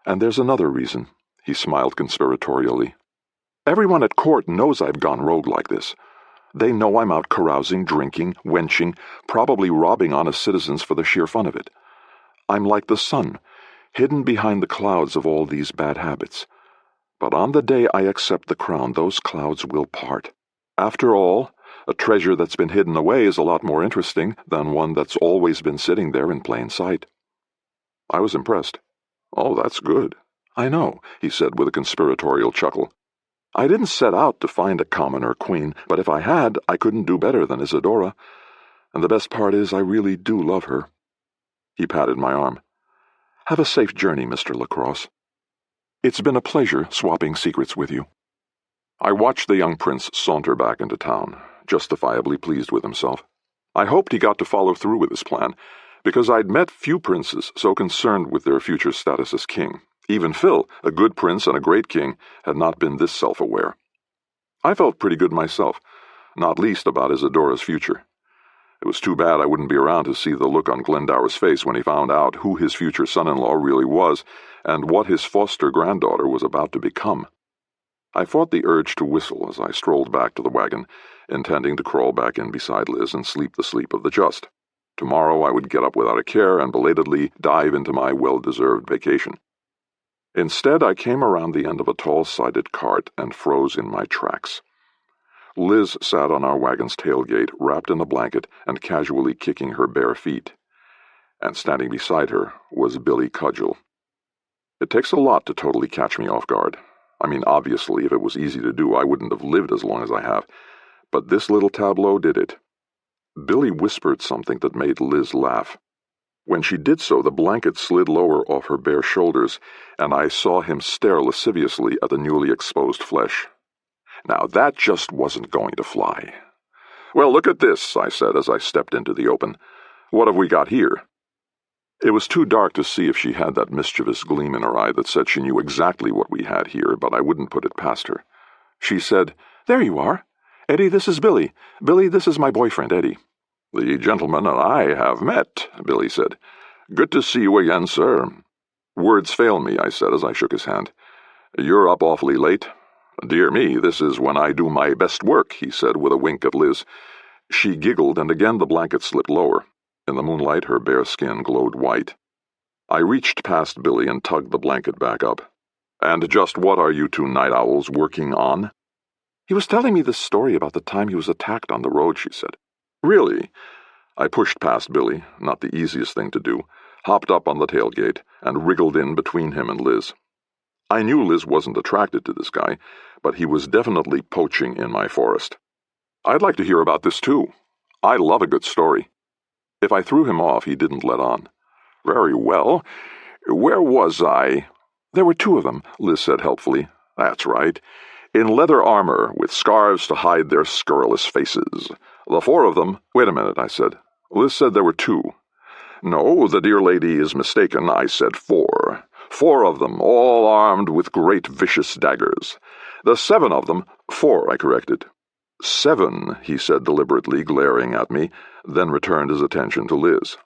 And there's another reason." He smiled conspiratorially. "Everyone at court knows I've gone rogue like this. They know I'm out carousing, drinking, wenching, probably robbing honest citizens for the sheer fun of it. I'm like the sun, hidden behind the clouds of all these bad habits. But on the day I accept the crown, those clouds will part. After all, a treasure that's been hidden away is a lot more interesting than one that's always been sitting there in plain sight." I was impressed. "Oh, that's good." "I know," he said with a conspiratorial chuckle. "I didn't set out to find a commoner queen, but if I had, I couldn't do better than Isadora. And the best part is I really do love her." He patted my arm. "Have a safe journey, Mr. LaCrosse. It's been a pleasure swapping secrets with you." I watched the young prince saunter back into town, justifiably pleased with himself. I hoped he got to follow through with his plan, because I'd met few princes so concerned with their future status as king. Even Phil, a good prince and a great king, had not been this self-aware. I felt pretty good myself, not least about Isadora's future. It was too bad I wouldn't be around to see the look on Glendower's face when he found out who his future son-in-law really was and what his foster granddaughter was about to become. I fought the urge to whistle as I strolled back to the wagon, intending to crawl back in beside Liz and sleep the sleep of the just. Tomorrow I would get up without a care and belatedly dive into my well-deserved vacation. Instead, I came around the end of a tall-sided cart and froze in my tracks. Liz sat on our wagon's tailgate, wrapped in a blanket and casually kicking her bare feet. And standing beside her was Billy Cudgel. It takes a lot to totally catch me off guard. I mean, obviously, if it was easy to do, I wouldn't have lived as long as I have. But this little tableau did it. Billy whispered something that made Liz laugh. When she did so, the blanket slid lower off her bare shoulders, and I saw him stare lasciviously at the newly exposed flesh. Now, that just wasn't going to fly. "Well, look at this," I said as I stepped into the open. "What have we got here?" It was too dark to see if she had that mischievous gleam in her eye that said she knew exactly what we had here, but I wouldn't put it past her. She said, "There you are. Eddie, this is Billy. Billy, this is my boyfriend, Eddie." "The gentleman and I have met," Billy said. "Good to see you again, sir." "Words fail me," I said as I shook his hand. "You're up awfully late." "Dear me, this is when I do my best work," he said with a wink at Liz. She giggled, and again the blanket slipped lower. In the moonlight, her bare skin glowed white. I reached past Billy and tugged the blanket back up. "And just what are you 2 night owls working on?" "He was telling me this story about the time he was attacked on the road," she said. "Really?" I pushed past Billy, not the easiest thing to do, hopped up on the tailgate, and wriggled in between him and Liz. I knew Liz wasn't attracted to this guy, but he was definitely poaching in my forest. "I'd like to hear about this too. I love a good story." If I threw him off, he didn't let on. "Very well. Where was I?" "There were 2 of them," Liz said helpfully. "That's right. In leather armor, with scarves to hide their scurrilous faces. The 4 of them—" "Wait a minute," I said. "Liz said there were 2. "No, the dear lady is mistaken. I said 4. 4 of them, all armed with great vicious daggers. The 7 of them, 4, I corrected. 7, he said deliberately, glaring at me, then returned his attention to Liz.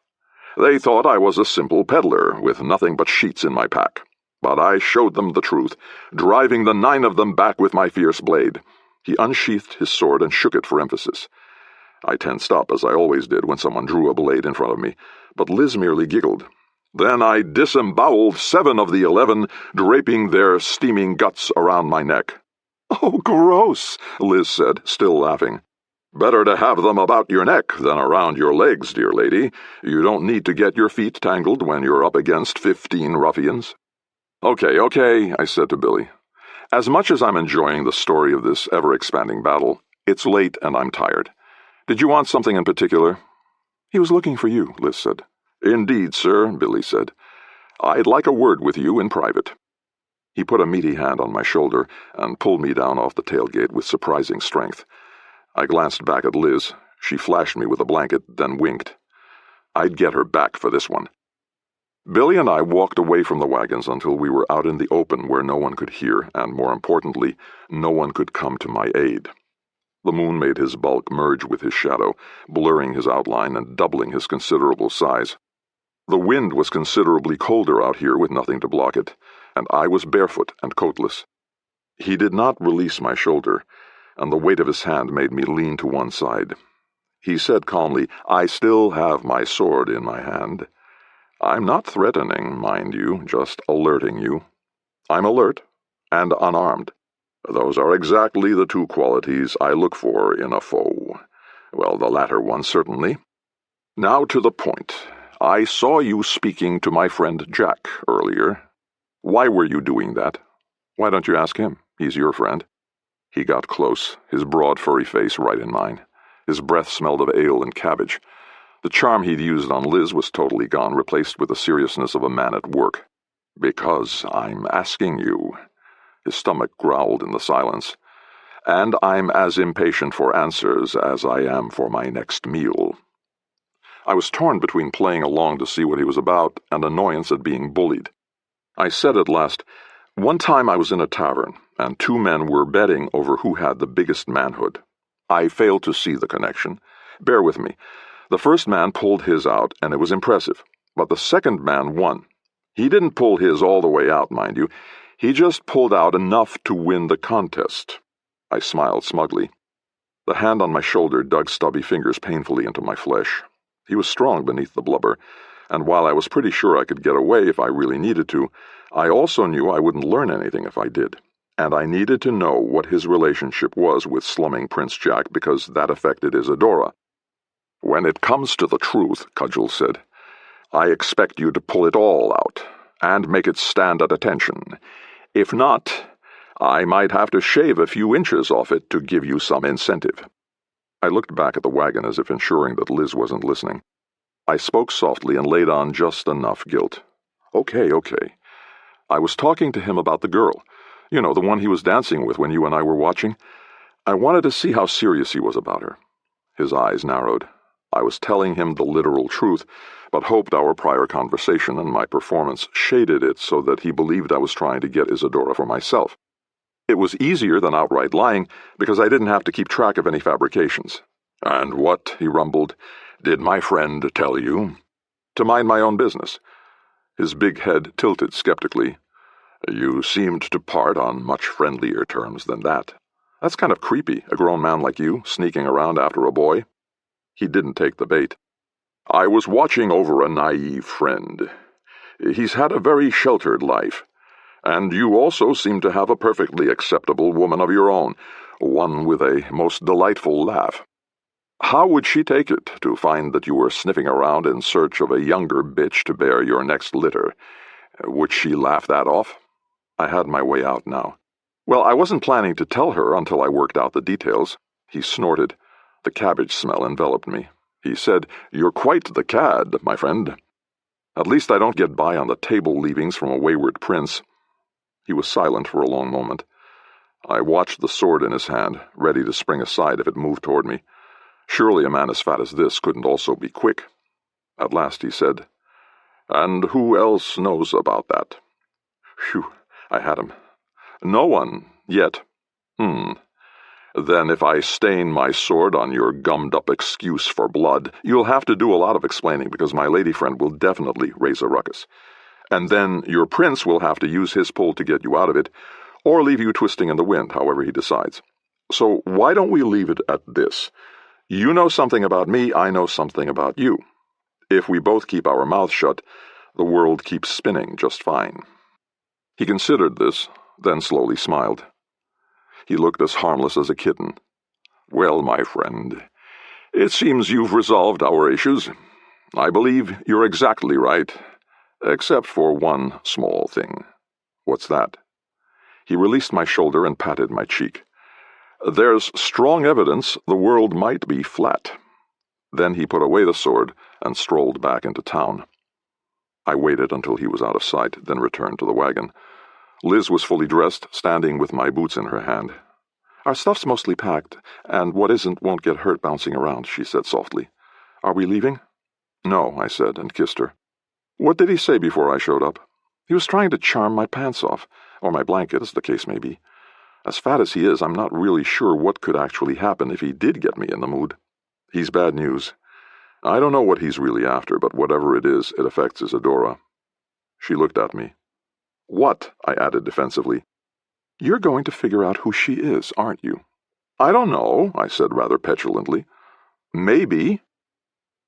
They thought I was a simple peddler, with nothing but sheets in my pack. But I showed them the truth, driving the 9 of them back with my fierce blade. He unsheathed his sword and shook it for emphasis. I tensed up, as I always did when someone drew a blade in front of me, but Liz merely giggled. Then I disemboweled 7 of the 11, draping their steaming guts around my neck. "Oh, gross," Liz said, still laughing. "Better to have them about your neck than around your legs, dear lady. You don't need to get your feet tangled when you're up against 15 ruffians." Okay, I said to Billy. As much as I'm enjoying the story of this ever-expanding battle, it's late and I'm tired. Did you want something in particular? He was looking for you, Liz said. Indeed, sir, Billy said. I'd like a word with you in private. He put a meaty hand on my shoulder and pulled me down off the tailgate with surprising strength. I glanced back at Liz. She flashed me with a blanket, then winked. I'd get her back for this one. Billy and I walked away from the wagons until we were out in the open where no one could hear, and more importantly, no one could come to my aid. The moon made his bulk merge with his shadow, blurring his outline and doubling his considerable size. The wind was considerably colder out here with nothing to block it, and I was barefoot and coatless. He did not release my shoulder, and the weight of his hand made me lean to one side. He said calmly, I still have my sword in my hand. I'm not threatening, mind you, just alerting you. I'm alert and unarmed. Those are exactly the 2 qualities I look for in a foe. Well, the latter one, certainly. Now to the point. I saw you speaking to my friend Jack earlier. Why were you doing that? Why don't you ask him? He's your friend. He got close, his broad furry face right in mine. His breath smelled of ale and cabbage. The charm he'd used on Liz was totally gone, replaced with the seriousness of a man at work. Because I'm asking you. His stomach growled in the silence. And I'm as impatient for answers as I am for my next meal. I was torn between playing along to see what he was about and annoyance at being bullied. I said at last, one time I was in a tavern, and 2 men were betting over who had the biggest manhood. I failed to see the connection. Bear with me. The first man pulled his out, and it was impressive, but the second man won. He didn't pull his all the way out, mind you. He just pulled out enough to win the contest. I smiled smugly. The hand on my shoulder dug stubby fingers painfully into my flesh. He was strong beneath the blubber, and while I was pretty sure I could get away if I really needed to, I also knew I wouldn't learn anything if I did, and I needed to know what his relationship was with slumming Prince Jack because that affected Isadora. When it comes to the truth, Cudgel said, I expect you to pull it all out, and make it stand at attention. If not, I might have to shave a few inches off it to give you some incentive. I looked back at the wagon as if ensuring that Liz wasn't listening. I spoke softly and laid on just enough guilt. Okay. I was talking to him about the girl. You know, the one he was dancing with when you and I were watching. I wanted to see how serious he was about her. His eyes narrowed. I was telling him the literal truth, but hoped our prior conversation and my performance shaded it so that he believed I was trying to get Isadora for myself. It was easier than outright lying, because I didn't have to keep track of any fabrications. And what, he rumbled, did my friend tell you? To mind my own business. His big head tilted skeptically. You seemed to part on much friendlier terms than that. That's kind of creepy, a grown man like you, sneaking around after a boy. He didn't take the bait. I was watching over a naive friend. He's had a very sheltered life. And you also seem to have a perfectly acceptable woman of your own, one with a most delightful laugh. How would she take it to find that you were sniffing around in search of a younger bitch to bear your next litter? Would she laugh that off? I had my way out now. Well, I wasn't planning to tell her until I worked out the details. He snorted. The cabbage smell enveloped me. He said, You're quite the cad, my friend. At least I don't get by on the table leavings from a wayward prince. He was silent for a long moment. I watched the sword in his hand, ready to spring aside if it moved toward me. Surely a man as fat as this couldn't also be quick. At last he said, And who else knows about that? Phew, I had him. No one, yet. Then if I stain my sword on your gummed-up excuse for blood, you'll have to do a lot of explaining because my lady friend will definitely raise a ruckus. And then your prince will have to use his pull to get you out of it, or leave you twisting in the wind, however he decides. So why don't we leave it at this? You know something about me, I know something about you. If we both keep our mouths shut, the world keeps spinning just fine. He considered this, then slowly smiled. He looked as harmless as a kitten. Well, my friend, it seems you've resolved our issues. I believe you're exactly right, except for one small thing. What's that? He released my shoulder and patted my cheek. There's strong evidence the world might be flat. Then he put away the sword and strolled back into town. I waited until he was out of sight, then returned to the wagon. Liz was fully dressed, standing with my boots in her hand. Our stuff's mostly packed, and what isn't won't get hurt bouncing around, she said softly. Are we leaving? No, I said, and kissed her. What did he say before I showed up? He was trying to charm my pants off, or my blanket, as the case may be. As fat as he is, I'm not really sure what could actually happen if he did get me in the mood. He's bad news. I don't know what he's really after, but whatever it is, it affects Isadora. She looked at me. What? I added defensively. You're going to figure out who she is, aren't you? I don't know, I said rather petulantly. Maybe.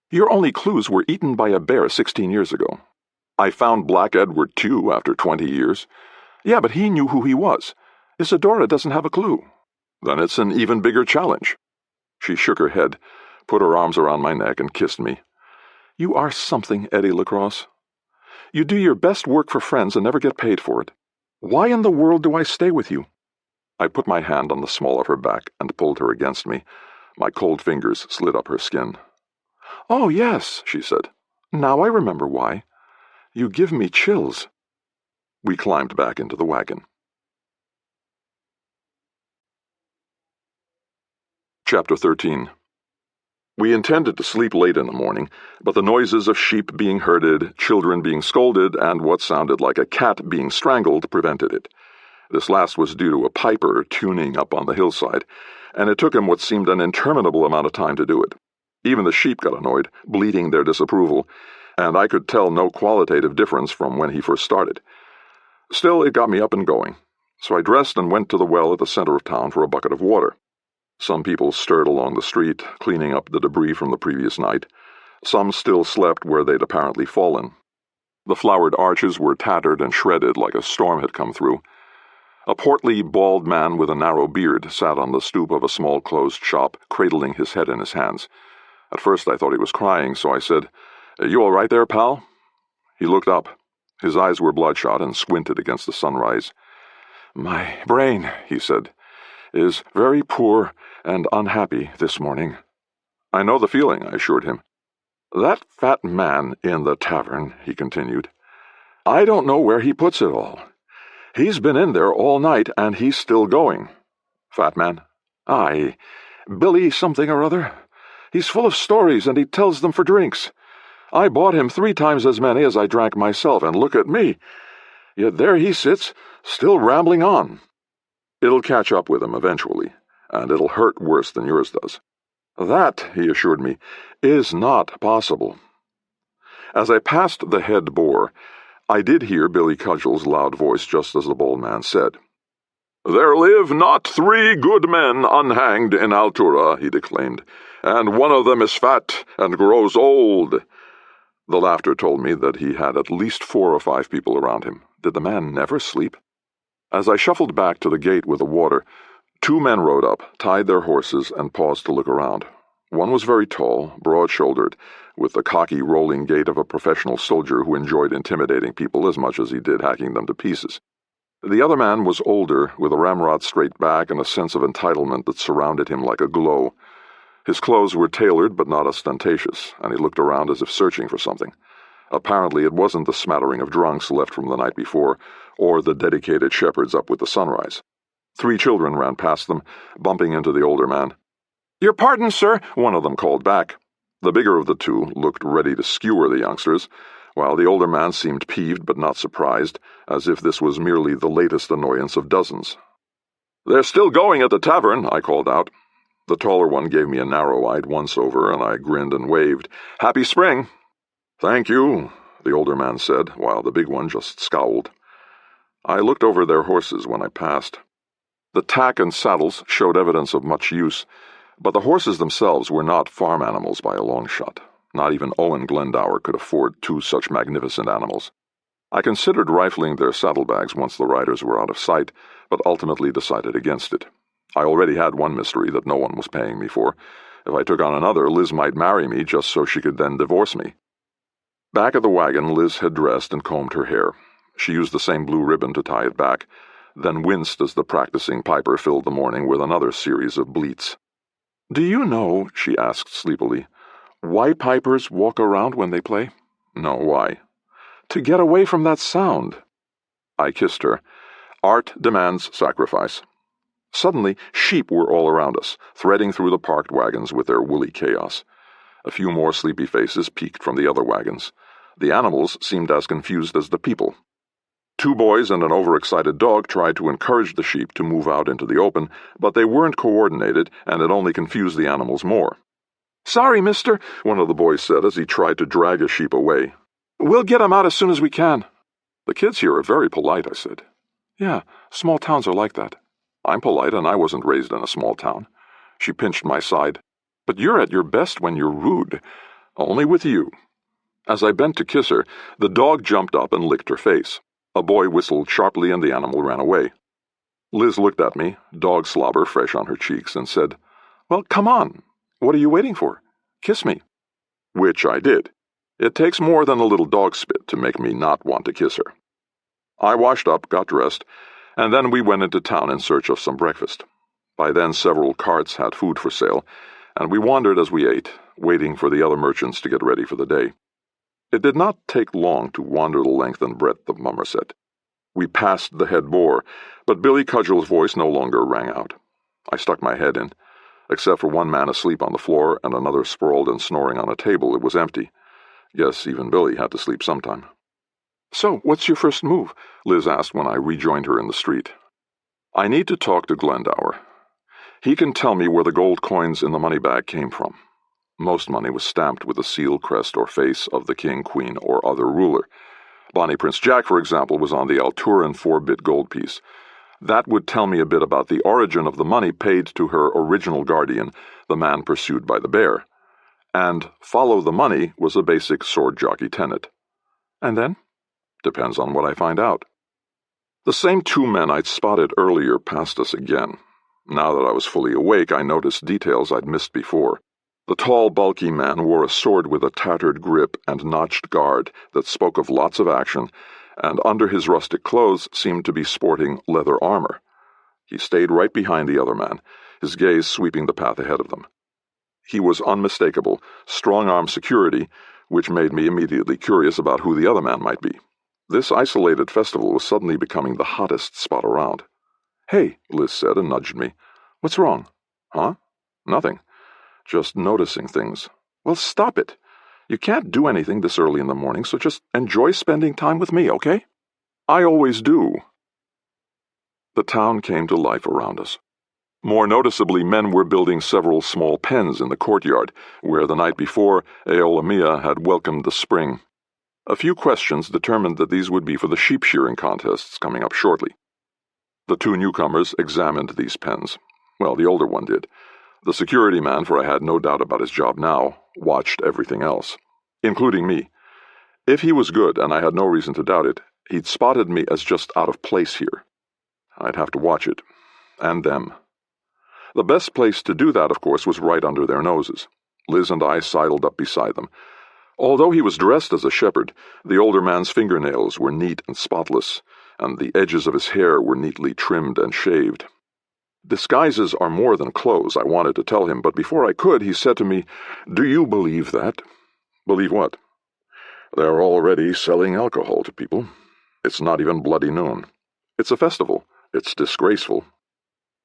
Your only clues were eaten by a bear 16 years ago. I found Black Edward, too, after 20 years. Yeah, but he knew who he was. Isadora doesn't have a clue. Then it's an even bigger challenge. She shook her head, put her arms around my neck, and kissed me. You are something, Eddie LaCrosse. You do your best work for friends and never get paid for it. Why in the world do I stay with you? I put my hand on the small of her back and pulled her against me. My cold fingers slid up her skin. Oh, yes, she said. Now I remember why. You give me chills. We climbed back into the wagon. Chapter 13. We intended to sleep late in the morning, but the noises of sheep being herded, children being scolded, and what sounded like a cat being strangled prevented it. This last was due to a piper tuning up on the hillside, and it took him what seemed an interminable amount of time to do it. Even the sheep got annoyed, bleating their disapproval, and I could tell no qualitative difference from when he first started. Still, it got me up and going, so I dressed and went to the well at the center of town for a bucket of water. Some people stirred along the street, cleaning up the debris from the previous night. Some still slept where they'd apparently fallen. The flowered arches were tattered and shredded like a storm had come through. A portly, bald man with a narrow beard sat on the stoop of a small closed shop, cradling his head in his hands. At first I thought he was crying, so I said, You all right there, pal? He looked up. His eyes were bloodshot and squinted against the sunrise. My brain, he said, is very poor and unhappy this morning. I know the feeling, I assured him. That fat man in the tavern, he continued. I don't know where he puts it all. He's been in there all night, and he's still going. Fat man? Aye, Billy something or other. He's full of stories, and he tells them for drinks. I bought him 3 times as many as I drank myself, and look at me. Yet there he sits, still rambling on. It'll catch up with him eventually, and it'll hurt worse than yours does. That, he assured me, is not possible. As I passed the head boar, I did hear Billy Cudgell's loud voice just as the bald man said. There live not 3 good men unhanged in Altura, he declaimed, and one of them is fat and grows old. The laughter told me that he had at least 4 or 5 people around him. Did the man never sleep? As I shuffled back to the gate with the water, 2 men rode up, tied their horses, and paused to look around. One was very tall, broad-shouldered, with the cocky, rolling gait of a professional soldier who enjoyed intimidating people as much as he did hacking them to pieces. The other man was older, with a ramrod straight back and a sense of entitlement that surrounded him like a glow. His clothes were tailored but not ostentatious, and he looked around as if searching for something. Apparently it wasn't the smattering of drunks left from the night before, or the dedicated shepherds up with the sunrise. 3 children ran past them, bumping into the older man. Your pardon, sir, one of them called back. The bigger of the 2 looked ready to skewer the youngsters, while the older man seemed peeved but not surprised, as if this was merely the latest annoyance of dozens. "They're still going at the tavern," I called out. The taller one gave me a narrow-eyed once-over, and I grinned and waved. "Happy spring!" "Thank you," the older man said, while the big one just scowled. I looked over their horses when I passed. The tack and saddles showed evidence of much use, but the horses themselves were not farm animals by a long shot. Not even Owen Glendower could afford two such magnificent animals. I considered rifling their saddlebags once the riders were out of sight, but ultimately decided against it. I already had one mystery that no one was paying me for. If I took on another, Liz might marry me just so she could then divorce me. Back at the wagon, Liz had dressed and combed her hair. She used the same blue ribbon to tie it back, then winced as the practicing piper filled the morning with another series of bleats. "Do you know," she asked sleepily, "why pipers walk around when they play?" "No, why?" "To get away from that sound." I kissed her. Art demands sacrifice. Suddenly, sheep were all around us, threading through the parked wagons with their woolly chaos. A few more sleepy faces peeked from the other wagons. The animals seemed as confused as the people. Two boys and an overexcited dog tried to encourage the sheep to move out into the open, but they weren't coordinated, and it only confused the animals more. "Sorry, mister," one of the boys said as he tried to drag a sheep away. "We'll get 'em out as soon as we can." "The kids here are very polite," I said. "Yeah, small towns are like that." "I'm polite, and I wasn't raised in a small town." She pinched my side. "But you're at your best when you're rude." "Only with you." As I bent to kiss her, the dog jumped up and licked her face. A boy whistled sharply and the animal ran away. Liz looked at me, dog slobber fresh on her cheeks, and said, "Well, come on. What are you waiting for? Kiss me." Which I did. It takes more than a little dog spit to make me not want to kiss her. I washed up, got dressed, and then we went into town in search of some breakfast. By then several carts had food for sale, and we wandered as we ate, waiting for the other merchants to get ready for the day. It did not take long to wander the length and breadth of Mummerset. We passed the head boar, but Billy Cudgell's voice no longer rang out. I stuck my head in. Except for one man asleep on the floor and another sprawled and snoring on a table, it was empty. Guess even Billy had to sleep sometime. "So, what's your first move?" Liz asked when I rejoined her in the street. "I need to talk to Glendower. He can tell me where the gold coins in the money bag came from." Most money was stamped with the seal, crest, or face of the king, queen, or other ruler. Bonnie Prince Jack, for example, was on the Alturan 4-bit gold piece. That would tell me a bit about the origin of the money paid to her original guardian, the man pursued by the bear. And follow the money was a basic sword jockey tenet. And then? Depends on what I find out. The same two men I'd spotted earlier passed us again. Now that I was fully awake, I noticed details I'd missed before. The tall, bulky man wore a sword with a tattered grip and notched guard that spoke of lots of action, and under his rustic clothes seemed to be sporting leather armor. He stayed right behind the other man, his gaze sweeping the path ahead of them. He was unmistakable, strong-arm security, which made me immediately curious about who the other man might be. This isolated festival was suddenly becoming the hottest spot around. "Hey," Liz said and nudged me. "What's wrong?" "Huh? Nothing. Just noticing things." "Well, stop it. You can't do anything this early in the morning, so just enjoy spending time with me, okay?" "I always do." The town came to life around us. More noticeably, men were building several small pens in the courtyard, where the night before Eola had welcomed the spring. A few questions determined that these would be for the sheep-shearing contests coming up shortly. The two newcomers examined these pens. Well, the older one did. The security man, for I had no doubt about his job now, watched everything else, including me. If he was good, and I had no reason to doubt it, he'd spotted me as just out of place here. I'd have to watch it. And them. The best place to do that, of course, was right under their noses. Liz and I sidled up beside them. Although he was dressed as a shepherd, the older man's fingernails were neat and spotless, and the edges of his hair were neatly trimmed and shaved. "Disguises are more than clothes," I wanted to tell him, but before I could, he said to me, "Do you believe that?" "Believe what?" "They're already selling alcohol to people. It's not even bloody noon. It's a festival. It's disgraceful."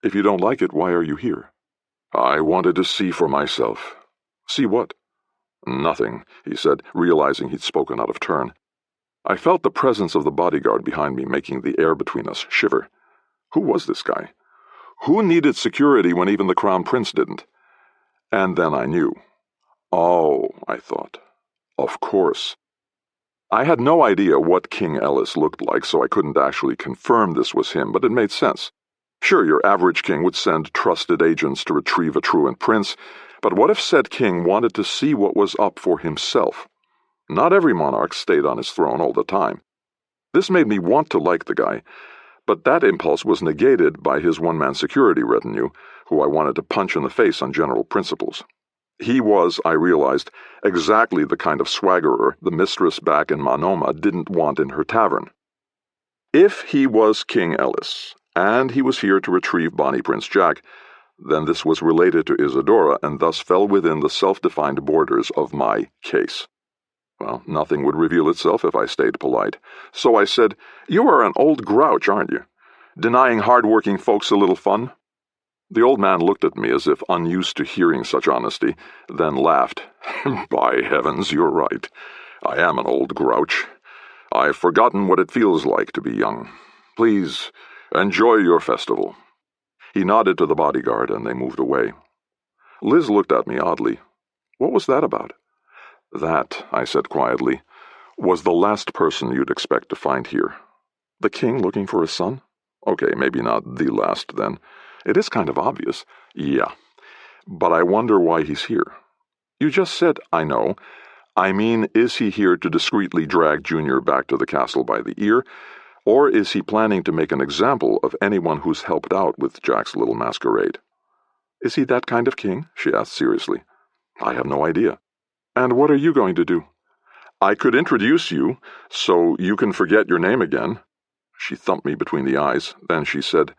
"If you don't like it, why are you here?" "I wanted to see for myself." "See what?" Nothing, he said, realizing he'd spoken out of turn. I felt the presence of the bodyguard behind me making the air between us shiver. Who was this guy? Who needed security when even the Crown Prince didn't? And then I knew. Oh, I thought. Of course. I had no idea what King Ellis looked like, so I couldn't actually confirm this was him, but it made sense. Sure, your average king would send trusted agents to retrieve a truant prince, but what if said king wanted to see what was up for himself? Not every monarch stayed on his throne all the time. This made me want to like the guy, but that impulse was negated by his one-man security retinue, who I wanted to punch in the face on general principles. He was, I realized, exactly the kind of swaggerer the mistress back in Manoma didn't want in her tavern. If he was King Ellis, and he was here to retrieve Bonnie Prince Jack, then this was related to Isadora and thus fell within the self-defined borders of my case. Well, nothing would reveal itself if I stayed polite. So I said, "You are an old grouch, aren't you? Denying hard-working folks a little fun?" The old man looked at me as if unused to hearing such honesty, then laughed. "By heavens, you're right. I am an old grouch. I've forgotten what it feels like to be young. Please, enjoy your festival." He nodded to the bodyguard, and they moved away. Liz looked at me oddly. What was that about? That, I said quietly, was the last person you'd expect to find here. The king looking for his son? Okay, maybe not the last, then. It is kind of obvious. Yeah. But I wonder why he's here. You just said, I know. I mean, is he here to discreetly drag Junior back to the castle by the ear, or is he planning to make an example of anyone who's helped out with Jack's little masquerade? Is he that kind of king? She asked seriously. I have no idea. And what are you going to do? I could introduce you, so you can forget your name again. She thumped me between the eyes. Then she said,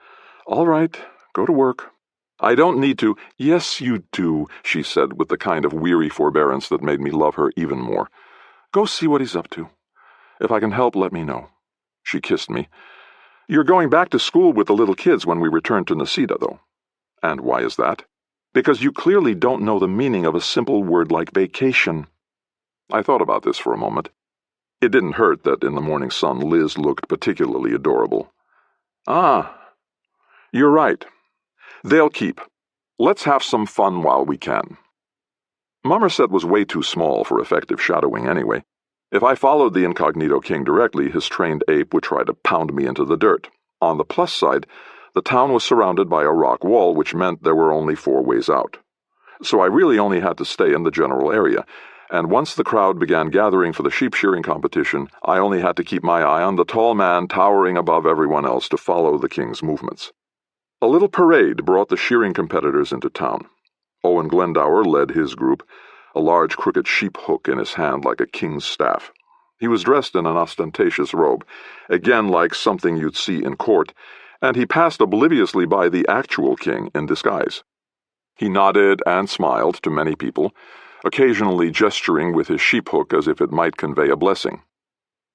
All right, go to work. I don't need to. Yes, you do, she said with the kind of weary forbearance that made me love her even more. Go see what he's up to. If I can help, let me know. She kissed me. You're going back to school with the little kids when we return to Nisida, though. And why is that? Because you clearly don't know the meaning of a simple word like vacation. I thought about this for a moment. It didn't hurt that in the morning sun Liz looked particularly adorable. Ah, you're right. They'll keep. Let's have some fun while we can. Somerset was way too small for effective shadowing anyway. If I followed the incognito king directly, his trained ape would try to pound me into the dirt. On the plus side, the town was surrounded by a rock wall, which meant there were only 4 ways out. So I really only had to stay in the general area, and once the crowd began gathering for the sheep-shearing competition, I only had to keep my eye on the tall man towering above everyone else to follow the king's movements. A little parade brought the shearing competitors into town. Owen Glendower led his group, a large crooked sheep hook in his hand like a king's staff. He was dressed in an ostentatious robe, again like something you'd see in court, and he passed obliviously by the actual king in disguise. He nodded and smiled to many people, occasionally gesturing with his sheep hook as if it might convey a blessing.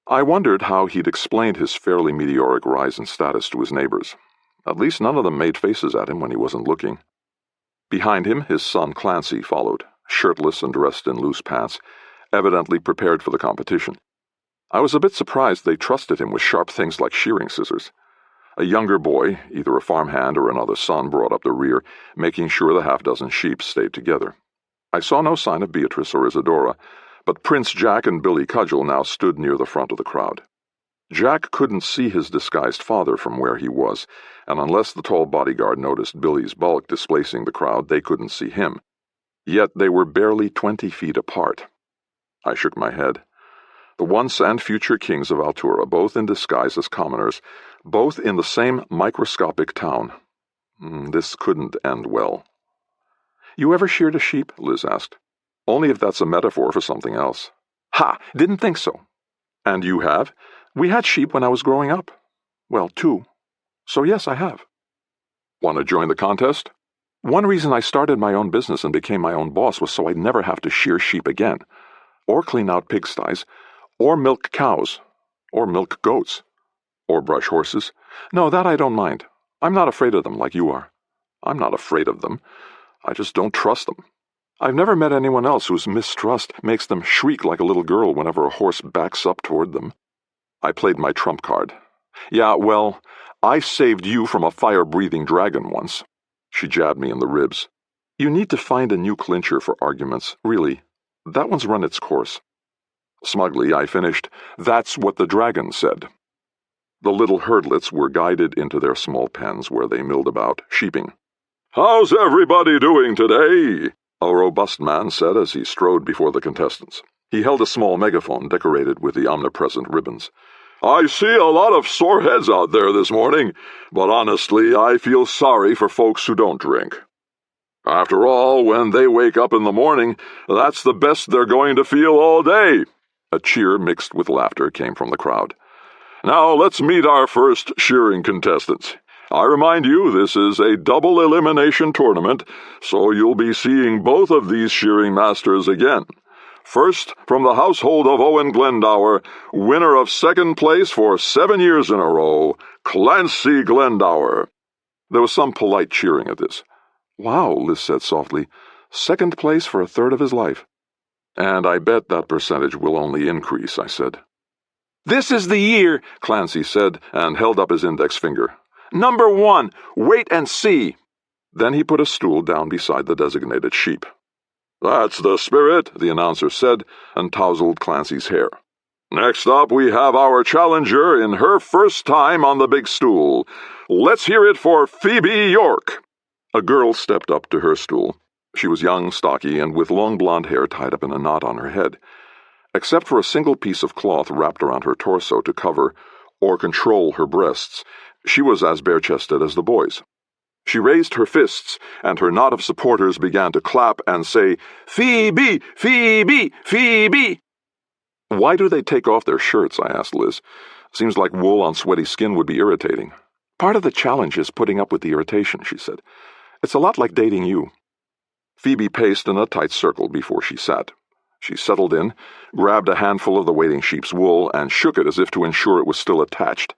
I wondered how he'd explained his fairly meteoric rise in status to his neighbors. At least none of them made faces at him when he wasn't looking. Behind him, his son Clancy followed, shirtless and dressed in loose pants, evidently prepared for the competition. I was a bit surprised they trusted him with sharp things like shearing scissors. A younger boy, either a farmhand or another son, brought up the rear, making sure the half-dozen sheep stayed together. I saw no sign of Beatrice or Isadora, but Prince Jack and Billy Cudgel now stood near the front of the crowd. Jack couldn't see his disguised father from where he was, and unless the tall bodyguard noticed Billy's bulk displacing the crowd, they couldn't see him. Yet they were barely 20 feet apart. I shook my head. The once and future kings of Altura, both in disguise as commoners, both in the same microscopic town. This couldn't end well. You ever sheared a sheep? Liz asked. Only if that's a metaphor for something else. Ha! Didn't think so. And you have? We had sheep when I was growing up. Well, 2. So yes, I have. Want to join the contest? One reason I started my own business and became my own boss was so I'd never have to shear sheep again, or clean out pigsties, or milk cows, or milk goats, or brush horses. No, that I don't mind. I'm not afraid of them like you are. I'm not afraid of them. I just don't trust them. I've never met anyone else whose mistrust makes them shriek like a little girl whenever a horse backs up toward them. I played my trump card. Yeah, well, I saved you from a fire-breathing dragon once. She jabbed me in the ribs. You need to find a new clincher for arguments, really. That one's run its course. Smugly, I finished, "That's what the dragon said." The little herdlets were guided into their small pens where they milled about, sheeping. "How's everybody doing today?" a robust man said as he strode before the contestants. He held a small megaphone decorated with the omnipresent ribbons. "I see a lot of sore heads out there this morning, but honestly, I feel sorry for folks who don't drink. After all, when they wake up in the morning, that's the best they're going to feel all day." A cheer mixed with laughter came from the crowd. "Now let's meet our first shearing contestants. I remind you, this is a double elimination tournament, so you'll be seeing both of these shearing masters again. First, from the household of Owen Glendower, winner of second place for 7 years in a row, Clancy Glendower." There was some polite cheering at this. "Wow," Liz said softly. "Second place for a third of his life." "And I bet that percentage will only increase," I said. "This is the year," Clancy said, and held up his index finger. "Number 1, wait and see." Then he put a stool down beside the designated sheep. "That's the spirit," the announcer said, and tousled Clancy's hair. "Next up, we have our challenger in her first time on the big stool. Let's hear it for Phoebe York." A girl stepped up to her stool. She was young, stocky, and with long blonde hair tied up in a knot on her head. Except for a single piece of cloth wrapped around her torso to cover or control her breasts, she was as bare-chested as the boys. She raised her fists, and her knot of supporters began to clap and say, "Phoebe! Phoebe! Phoebe!" "Why do they take off their shirts?" I asked Liz. "Seems like wool on sweaty skin would be irritating." "Part of the challenge is putting up with the irritation," she said. "It's a lot like dating you." Phoebe paced in a tight circle before she sat. She settled in, grabbed a handful of the waiting sheep's wool, and shook it as if to ensure it was still attached.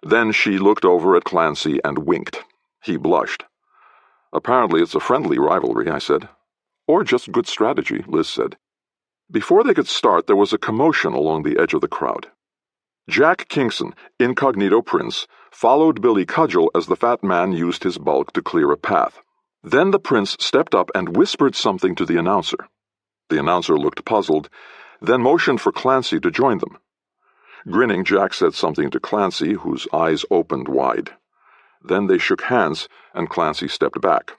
Then she looked over at Clancy and winked. He blushed. "Apparently it's a friendly rivalry," I said. "Or just good strategy," Liz said. Before they could start, there was a commotion along the edge of the crowd. Jack Kingston, incognito prince, followed Billy Cudgel as the fat man used his bulk to clear a path. Then the prince stepped up and whispered something to the announcer. The announcer looked puzzled, then motioned for Clancy to join them. Grinning, Jack said something to Clancy, whose eyes opened wide. Then they shook hands, and Clancy stepped back.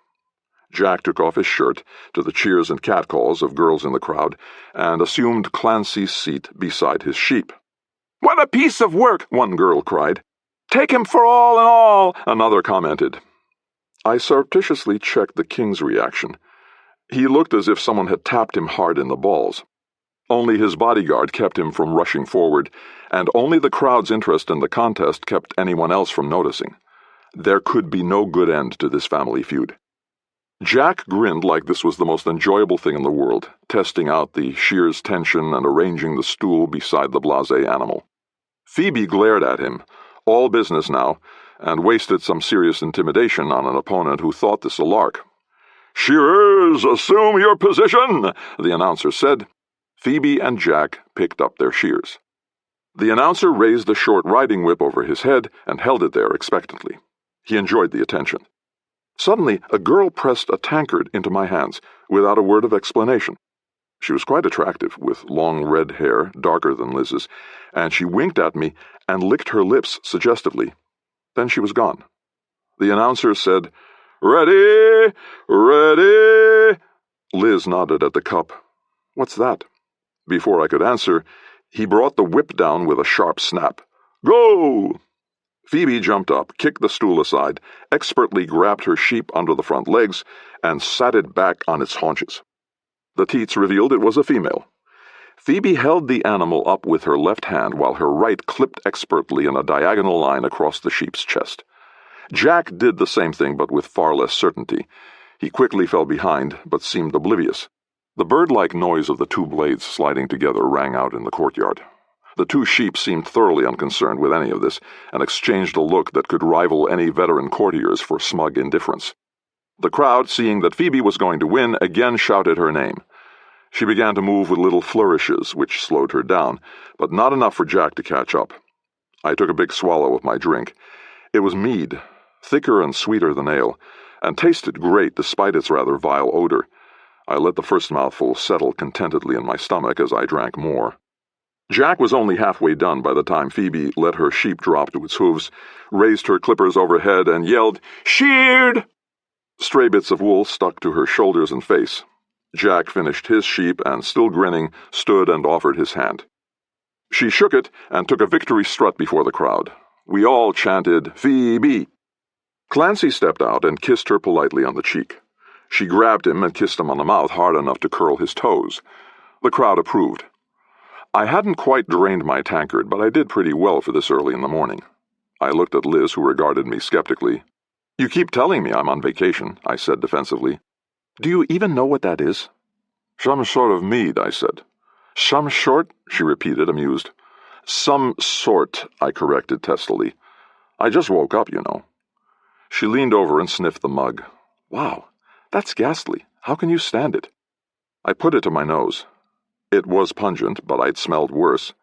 Jack took off his shirt, to the cheers and catcalls of girls in the crowd, and assumed Clancy's seat beside his sheep. "What a piece of work!" one girl cried. "Take him for all in all," another commented. I surreptitiously checked the king's reaction. He looked as if someone had tapped him hard in the balls. Only his bodyguard kept him from rushing forward, and only the crowd's interest in the contest kept anyone else from noticing. There could be no good end to this family feud. Jack grinned like this was the most enjoyable thing in the world, testing out the shears tension and arranging the stool beside the blasé animal. Phoebe glared at him, all business now, and wasted some serious intimidation on an opponent who thought this a lark. "Shearers, assume your position," the announcer said. Phoebe and Jack picked up their shears. The announcer raised a short riding whip over his head and held it there expectantly. He enjoyed the attention. Suddenly, a girl pressed a tankard into my hands, without a word of explanation. She was quite attractive, with long red hair, darker than Liz's, and she winked at me and licked her lips suggestively. Then she was gone. The announcer said, "Ready? Ready?" Liz nodded at the cup. "What's that?" Before I could answer, he brought the whip down with a sharp snap. "Go!" Phoebe jumped up, kicked the stool aside, expertly grabbed her sheep under the front legs, and sat it back on its haunches. The teats revealed it was a female. Phoebe held the animal up with her left hand while her right clipped expertly in a diagonal line across the sheep's chest. Jack did the same thing, but with far less certainty. He quickly fell behind, but seemed oblivious. The bird-like noise of the two blades sliding together rang out in the courtyard. The two sheep seemed thoroughly unconcerned with any of this, and exchanged a look that could rival any veteran courtier's for smug indifference. The crowd, seeing that Phoebe was going to win, again shouted her name. She began to move with little flourishes, which slowed her down, but not enough for Jack to catch up. I took a big swallow of my drink. It was mead, thicker and sweeter than ale, and tasted great despite its rather vile odor. I let the first mouthful settle contentedly in my stomach as I drank more. Jack was only halfway done by the time Phoebe let her sheep drop to its hooves, raised her clippers overhead, and yelled, "Sheared!" Stray bits of wool stuck to her shoulders and face. Jack finished his sheep and, still grinning, stood and offered his hand. She shook it and took a victory strut before the crowd. We all chanted, "Phoebe!" Clancy stepped out and kissed her politely on the cheek. She grabbed him and kissed him on the mouth hard enough to curl his toes. The crowd approved. I hadn't quite drained my tankard, but I did pretty well for this early in the morning. I looked at Liz, who regarded me skeptically. "You keep telling me I'm on vacation," I said defensively. "Do you even know what that is?" "Some sort of mead," I said. "Some sort?" she repeated, amused. "Some sort," I corrected testily. "I just woke up, you know." She leaned over and sniffed the mug. "Wow, that's ghastly. How can you stand it?" I put it to my nose. It was pungent, but I'd smelled worse.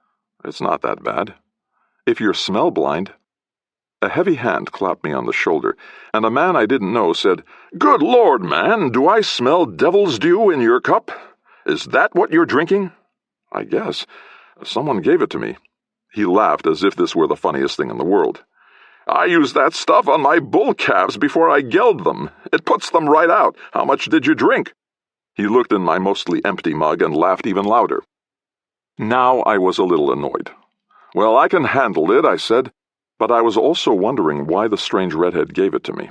"It's not that bad." "If you're smell blind—" A heavy hand clapped me on the shoulder, and a man I didn't know said, "Good Lord, man, do I smell devil's dew in your cup? Is that what you're drinking?" "I guess. Someone gave it to me." He laughed as if this were the funniest thing in the world. "I use that stuff on my bull calves before I geld them. It puts them right out. How much did you drink?" He looked in my mostly empty mug and laughed even louder. Now I was a little annoyed. "Well, I can handle it," I said, but I was also wondering why the strange redhead gave it to me.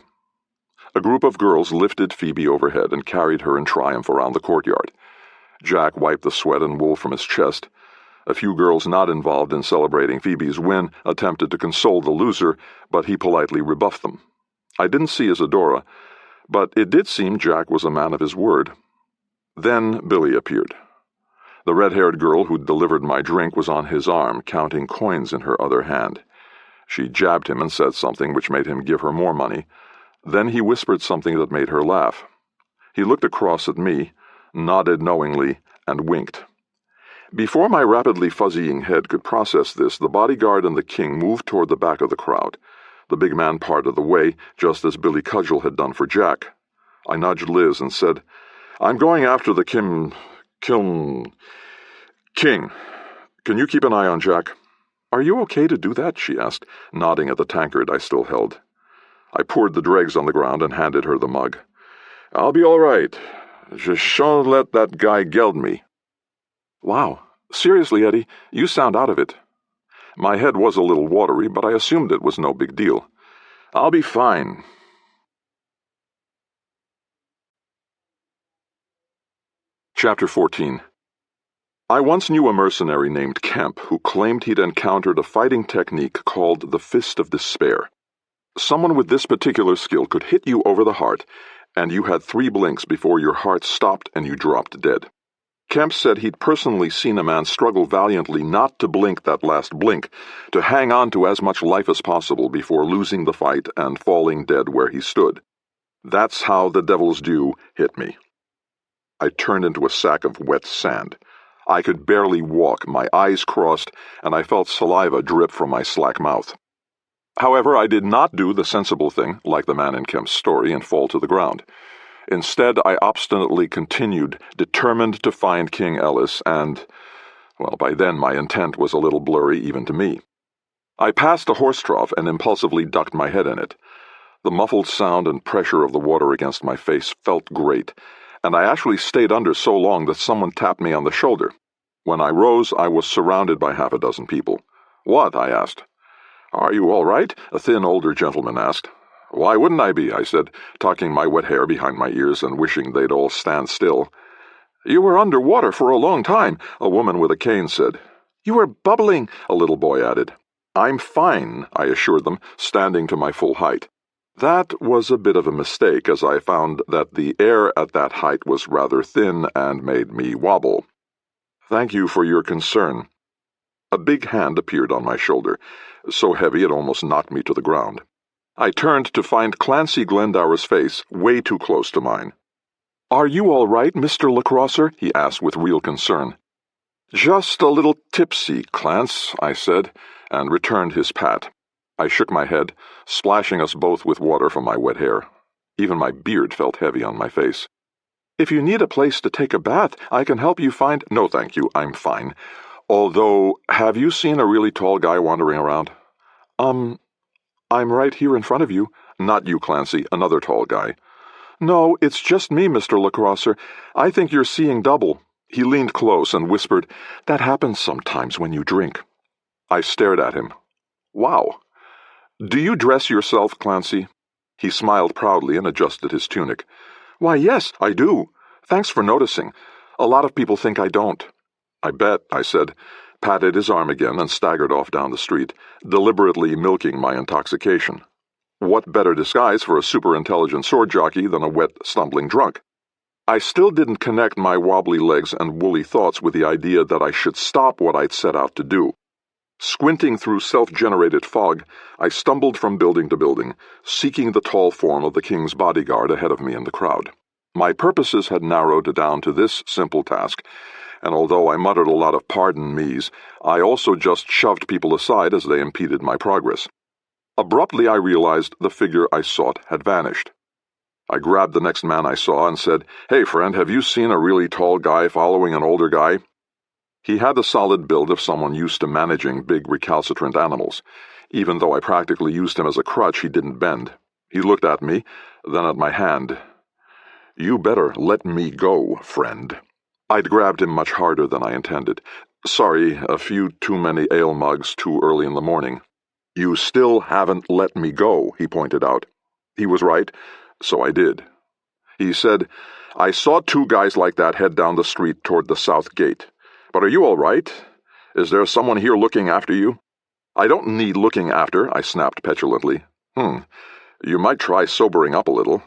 A group of girls lifted Phoebe overhead and carried her in triumph around the courtyard. Jack wiped the sweat and wool from his chest. A few girls not involved in celebrating Phoebe's win attempted to console the loser, but he politely rebuffed them. I didn't see Isadora, but it did seem Jack was a man of his word. Then Billy appeared. The red-haired girl who'd delivered my drink was on his arm, counting coins in her other hand. She jabbed him and said something which made him give her more money. Then he whispered something that made her laugh. He looked across at me, nodded knowingly, and winked. Before my rapidly fuzzying head could process this, the bodyguard and the king moved toward the back of the crowd. The big man parted the way, just as Billy Cudgel had done for Jack. I nudged Liz and said, "I'm going after the king. Can you keep an eye on Jack?" "Are you okay to do that?" she asked, nodding at the tankard I still held. I poured the dregs on the ground and handed her the mug. "I'll be all right. Just shan't let that guy geld me." "Wow. Seriously, Eddie, you sound out of it." My head was a little watery, but I assumed it was no big deal. "I'll be fine." Chapter 14. I once knew a mercenary named Kemp who claimed he'd encountered a fighting technique called the Fist of Despair. Someone with this particular skill could hit you over the heart, and you had 3 blinks before your heart stopped and you dropped dead. Kemp said he'd personally seen a man struggle valiantly not to blink that last blink, to hang on to as much life as possible before losing the fight and falling dead where he stood. That's how the devil's dew hit me. I turned into a sack of wet sand. I could barely walk, my eyes crossed, and I felt saliva drip from my slack mouth. However, I did not do the sensible thing, like the man in Kemp's story, and fall to the ground. Instead, I obstinately continued, determined to find King Ellis, and, well, by then my intent was a little blurry even to me. I passed a horse trough and impulsively ducked my head in it. The muffled sound and pressure of the water against my face felt great, and I actually stayed under so long that someone tapped me on the shoulder. When I rose, I was surrounded by half a dozen people. "What?" I asked. "Are you all right?" a thin older gentleman asked. "Why wouldn't I be?" I said, tucking my wet hair behind my ears and wishing they'd all stand still. "You were under water for a long time," a woman with a cane said. "You were bubbling," a little boy added. "I'm fine," I assured them, standing to my full height. That was a bit of a mistake, as I found that the air at that height was rather thin and made me wobble. "Thank you for your concern." A big hand appeared on my shoulder, so heavy it almost knocked me to the ground. I turned to find Clancy Glendower's face way too close to mine. "Are you all right, Mr. LaCrosse?" he asked with real concern. "Just a little tipsy, Clance," I said, and returned his pat. I shook my head, splashing us both with water from my wet hair. Even my beard felt heavy on my face. "If you need a place to take a bath, I can help you find—" "No, thank you, I'm fine. Although, have you seen a really tall guy wandering around?" I'm right here in front of you." "Not you, Clancy, another tall guy." "No, it's just me, Mr. LaCrosse. I think you're seeing double." He leaned close and whispered, "That happens sometimes when you drink." I stared at him. "Wow. Do you dress yourself, Clancy?" He smiled proudly and adjusted his tunic. "Why, yes, I do. Thanks for noticing. A lot of people think I don't." "I bet," I said, patted his arm again, and staggered off down the street, deliberately milking my intoxication. What better disguise for a super-intelligent sword jockey than a wet, stumbling drunk? I still didn't connect my wobbly legs and woolly thoughts with the idea that I should stop what I'd set out to do. Squinting through self-generated fog, I stumbled from building to building, seeking the tall form of the king's bodyguard ahead of me in the crowd. My purposes had narrowed down to this simple task, and although I muttered a lot of pardon me's, I also just shoved people aside as they impeded my progress. Abruptly I realized the figure I sought had vanished. I grabbed the next man I saw and said, "Hey friend, have you seen a really tall guy following an older guy?" He had the solid build of someone used to managing big recalcitrant animals. Even though I practically used him as a crutch, he didn't bend. He looked at me, then at my hand. "You better let me go, friend." I'd grabbed him much harder than I intended. "Sorry, a few too many ale mugs too early in the morning." "You still haven't let me go," he pointed out. He was right, so I did. He said, "I saw two guys like that head down the street toward the south gate. But are you all right? Is there someone here looking after you?" "I don't need looking after," I snapped petulantly. You might try sobering up a little."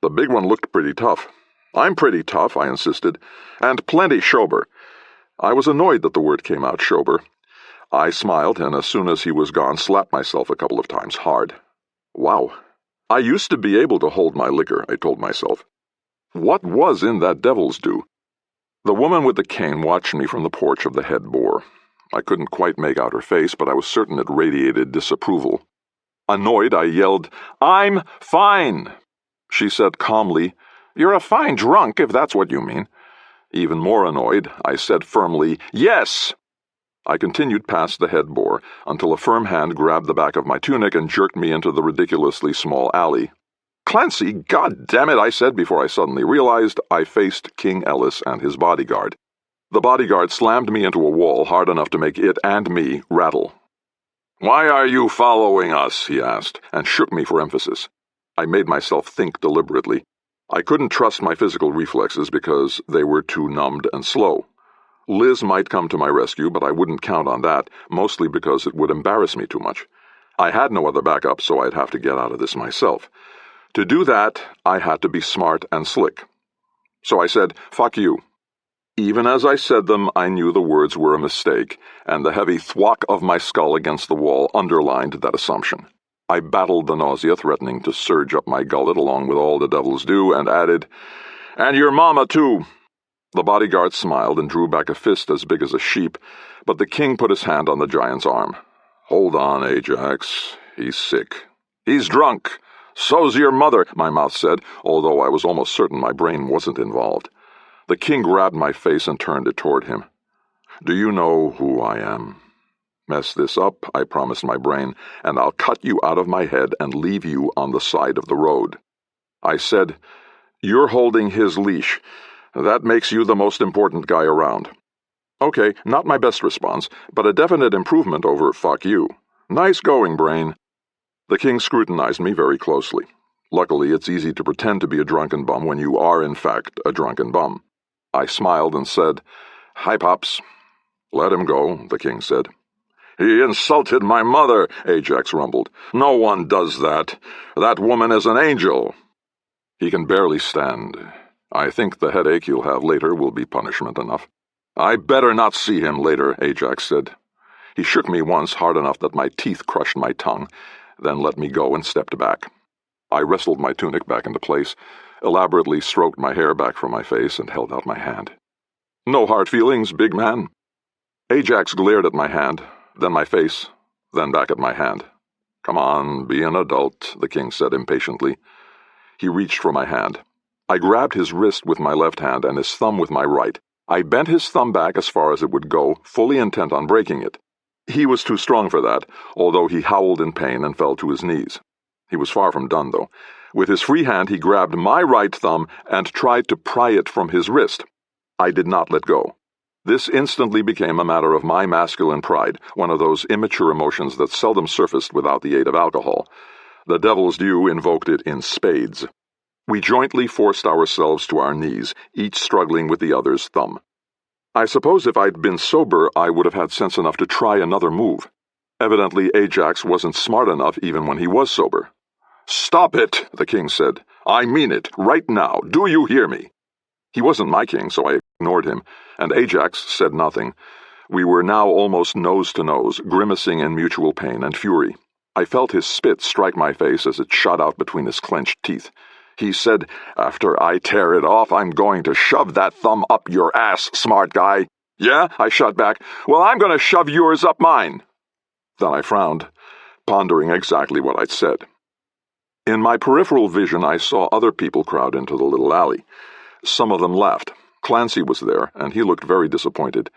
The big one looked pretty tough. "I'm pretty tough," I insisted, "and plenty sober." I was annoyed that the word came out, sober. I smiled, and as soon as he was gone, slapped myself a couple of times, hard. Wow. I used to be able to hold my liquor, I told myself. What was in that devil's dew? The woman with the cane watched me from the porch of the head boar. I couldn't quite make out her face, but I was certain it radiated disapproval. Annoyed, I yelled, "I'm fine!" She said calmly, "You're a fine drunk, if that's what you mean." Even more annoyed, I said firmly, "Yes!" I continued past the head boar until a firm hand grabbed the back of my tunic and jerked me into the ridiculously small alley. "Clancy, goddammit," I said before I suddenly realized I faced King Ellis and his bodyguard. The bodyguard slammed me into a wall hard enough to make it and me rattle. "Why are you following us?" he asked, and shook me for emphasis. I made myself think deliberately. I couldn't trust my physical reflexes because they were too numbed and slow. Liz might come to my rescue, but I wouldn't count on that, mostly because it would embarrass me too much. I had no other backup, so I'd have to get out of this myself. To do that, I had to be smart and slick. So I said, "Fuck you." Even as I said them, I knew the words were a mistake, and the heavy thwack of my skull against the wall underlined that assumption. I battled the nausea threatening to surge up my gullet along with all the devil's dew, and added, "And your mama, too." The bodyguard smiled and drew back a fist as big as a sheep, but the king put his hand on the giant's arm. "Hold on, Ajax. He's sick. He's drunk. So's your mother," my mouth said, although I was almost certain my brain wasn't involved. The king grabbed my face and turned it toward him. "Do you know who I am? Mess this up," I promised my brain, "and I'll cut you out of my head and leave you on the side of the road." I said, "You're holding his leash. That makes you the most important guy around." Okay, not my best response, but a definite improvement over "fuck you." Nice going, brain. The king scrutinized me very closely. Luckily, it's easy to pretend to be a drunken bum when you are, in fact, a drunken bum. I smiled and said, "Hi, Pops." "Let him go," the king said. "He insulted my mother," Ajax rumbled. "No one does that. That woman is an angel." "He can barely stand. I think the headache you'll have later will be punishment enough." "I better not see him later," Ajax said. He shook me once hard enough that my teeth crushed my tongue, then let me go and stepped back. I wrestled my tunic back into place, elaborately stroked my hair back from my face, and held out my hand. "No hard feelings, big man." Ajax glared at my hand, then my face, then back at my hand. "Come on, be an adult," the king said impatiently. He reached for my hand. I grabbed his wrist with my left hand and his thumb with my right. I bent his thumb back as far as it would go, fully intent on breaking it. He was too strong for that, although he howled in pain and fell to his knees. He was far from done, though. With his free hand, he grabbed my right thumb and tried to pry it from his wrist. I did not let go. This instantly became a matter of my masculine pride, one of those immature emotions that seldom surfaced without the aid of alcohol. The devil's due invoked it in spades. We jointly forced ourselves to our knees, each struggling with the other's thumb. I suppose if I'd been sober, I would have had sense enough to try another move. Evidently, Ajax wasn't smart enough even when he was sober. "Stop it," the king said. "I mean it, right now. Do you hear me?" He wasn't my king, so I ignored him, and Ajax said nothing. We were now almost nose to nose, grimacing in mutual pain and fury. I felt his spit strike my face as it shot out between his clenched teeth. He said, "After I tear it off, I'm going to shove that thumb up your ass, smart guy." "Yeah?" I shot back. "Well, I'm going to shove yours up mine." Then I frowned, pondering exactly what I'd said. In my peripheral vision, I saw other people crowd into the little alley. Some of them laughed. Clancy was there, and he looked very disappointed.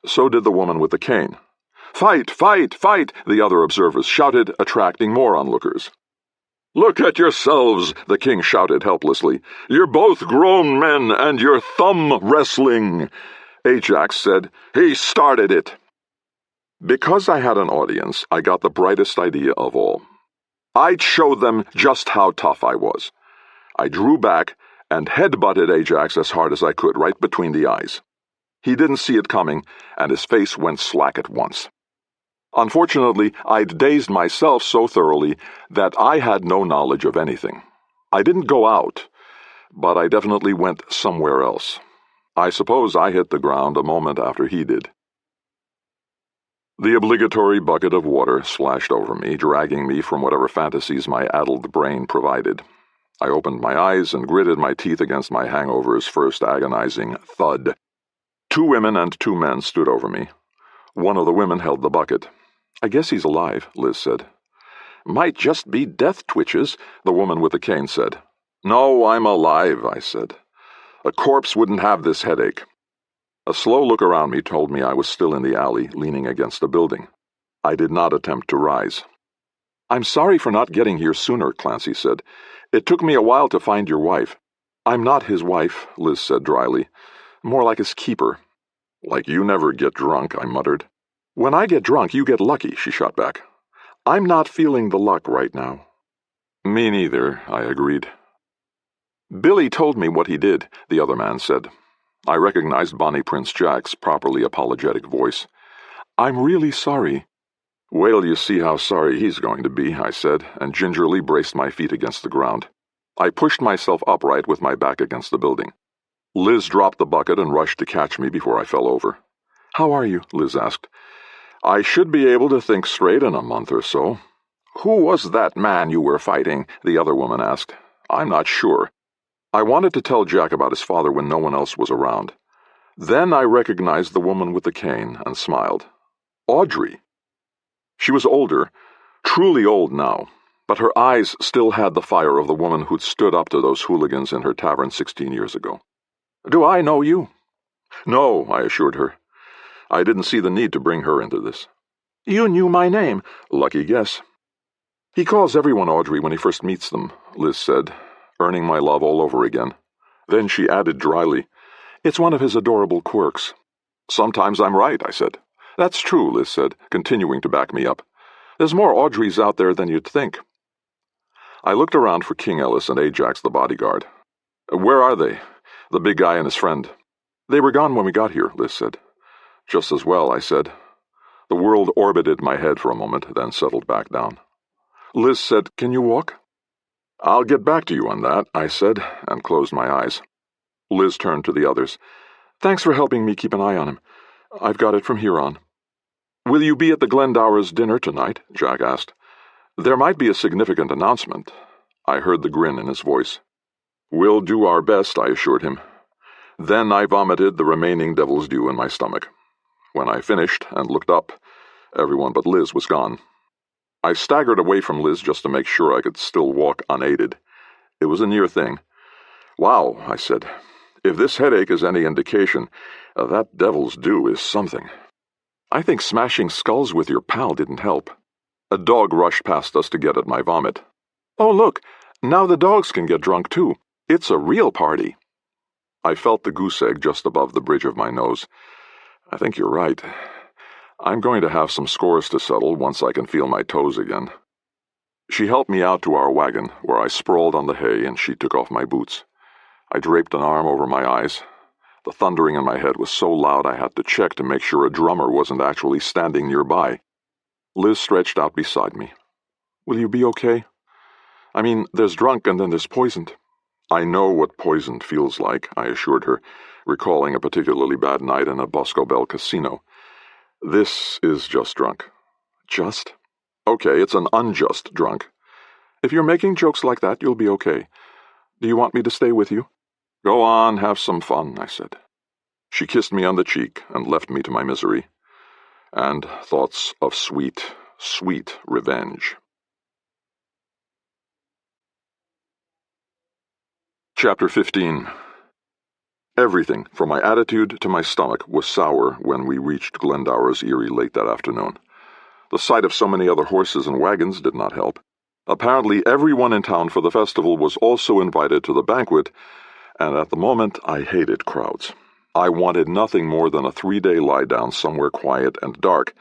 So did the woman with the cane. "Fight! Fight! Fight!" the other observers shouted, attracting more onlookers. "Look at yourselves," the king shouted helplessly. "You're both grown men, and you're thumb wrestling." Ajax said, "He started it." Because I had an audience, I got the brightest idea of all. I'd show them just how tough I was. I drew back and headbutted Ajax as hard as I could, right between the eyes. He didn't see it coming, and his face went slack at once. Unfortunately, I'd dazed myself so thoroughly that I had no knowledge of anything. I didn't go out, but I definitely went somewhere else. I suppose I hit the ground a moment after he did. The obligatory bucket of water splashed over me, dragging me from whatever fantasies my addled brain provided. I opened my eyes and gritted my teeth against my hangover's first agonizing thud. 2 women and 2 men stood over me. One of the women held the bucket. "I guess he's alive," Liz said. "Might just be death twitches," the woman with the cane said. "No, I'm alive," I said. "A corpse wouldn't have this headache." A slow look around me told me I was still in the alley, leaning against a building. I did not attempt to rise. "I'm sorry for not getting here sooner," Clancy said. "It took me a while to find your wife." "I'm not his wife," Liz said dryly. "More like his keeper." "Like you never get drunk," I muttered. "When I get drunk, you get lucky," she shot back. "I'm not feeling the luck right now." "Me neither," I agreed. "Billy told me what he did," the other man said. I recognized Bonnie Prince Jack's properly apologetic voice. "I'm really sorry." "Wait till you see how sorry he's going to be," I said, and gingerly braced my feet against the ground. I pushed myself upright with my back against the building. Liz dropped the bucket and rushed to catch me before I fell over. "How are you?" Liz asked. "I should be able to think straight in a month or so." "Who was that man you were fighting?" the other woman asked. "I'm not sure." I wanted to tell Jack about his father when no one else was around. Then I recognized the woman with the cane and smiled. Audrey. She was older, truly old now, but her eyes still had the fire of the woman who'd stood up to those hooligans in her tavern 16 years ago. "Do I know you?" "No," I assured her. I didn't see the need to bring her into this. "You knew my name." "Lucky guess." "He calls everyone Audrey when he first meets them," Liz said, earning my love all over again. Then she added dryly, "It's one of his adorable quirks." "Sometimes I'm right," I said. "That's true," Liz said, continuing to back me up. "There's more Audreys out there than you'd think." I looked around for King Ellis and Ajax the bodyguard. "Where are they? The big guy and his friend?" "They were gone when we got here," Liz said. "Just as well," I said. The world orbited my head for a moment, then settled back down. Liz said, "Can you walk?" "I'll get back to you on that," I said, and closed my eyes. Liz turned to the others. "Thanks for helping me keep an eye on him. I've got it from here on." "Will you be at the Glendowers' dinner tonight?" Jack asked. There might be a significant announcement. I heard the grin in his voice. We'll do our best, I assured him. Then I vomited the remaining devil's dew in my stomach. When I finished and looked up, everyone but Liz was gone. I staggered away from Liz just to make sure I could still walk unaided. It was a near thing. Wow, I said. If this headache is any indication, that devil's dew is something. I think smashing skulls with your pal didn't help. A dog rushed past us to get at my vomit. Oh, look, now the dogs can get drunk too. It's a real party. I felt the goose egg just above the bridge of my nose. I think you're right. I'm going to have some scores to settle once I can feel my toes again. She helped me out to our wagon, where I sprawled on the hay and she took off my boots. I draped an arm over my eyes. The thundering in my head was so loud I had to check to make sure a drummer wasn't actually standing nearby. Liz stretched out beside me. Will you be okay? I mean, there's drunk and then there's poisoned. I know what poisoned feels like, I assured her, recalling a particularly bad night in a Boscobel casino. This is just drunk. Just? Okay, it's an unjust drunk. If you're making jokes like that, you'll be okay. Do you want me to stay with you? Go on, have some fun, I said. She kissed me on the cheek and left me to my misery, and thoughts of sweet, sweet revenge. Chapter 15. Everything, from my attitude to my stomach, was sour when we reached Glendower's Eyrie late that afternoon. The sight of so many other horses and wagons did not help. Apparently everyone in town for the festival was also invited to the banquet, and at the moment I hated crowds. I wanted nothing more than a 3-day lie-down somewhere quiet and dark,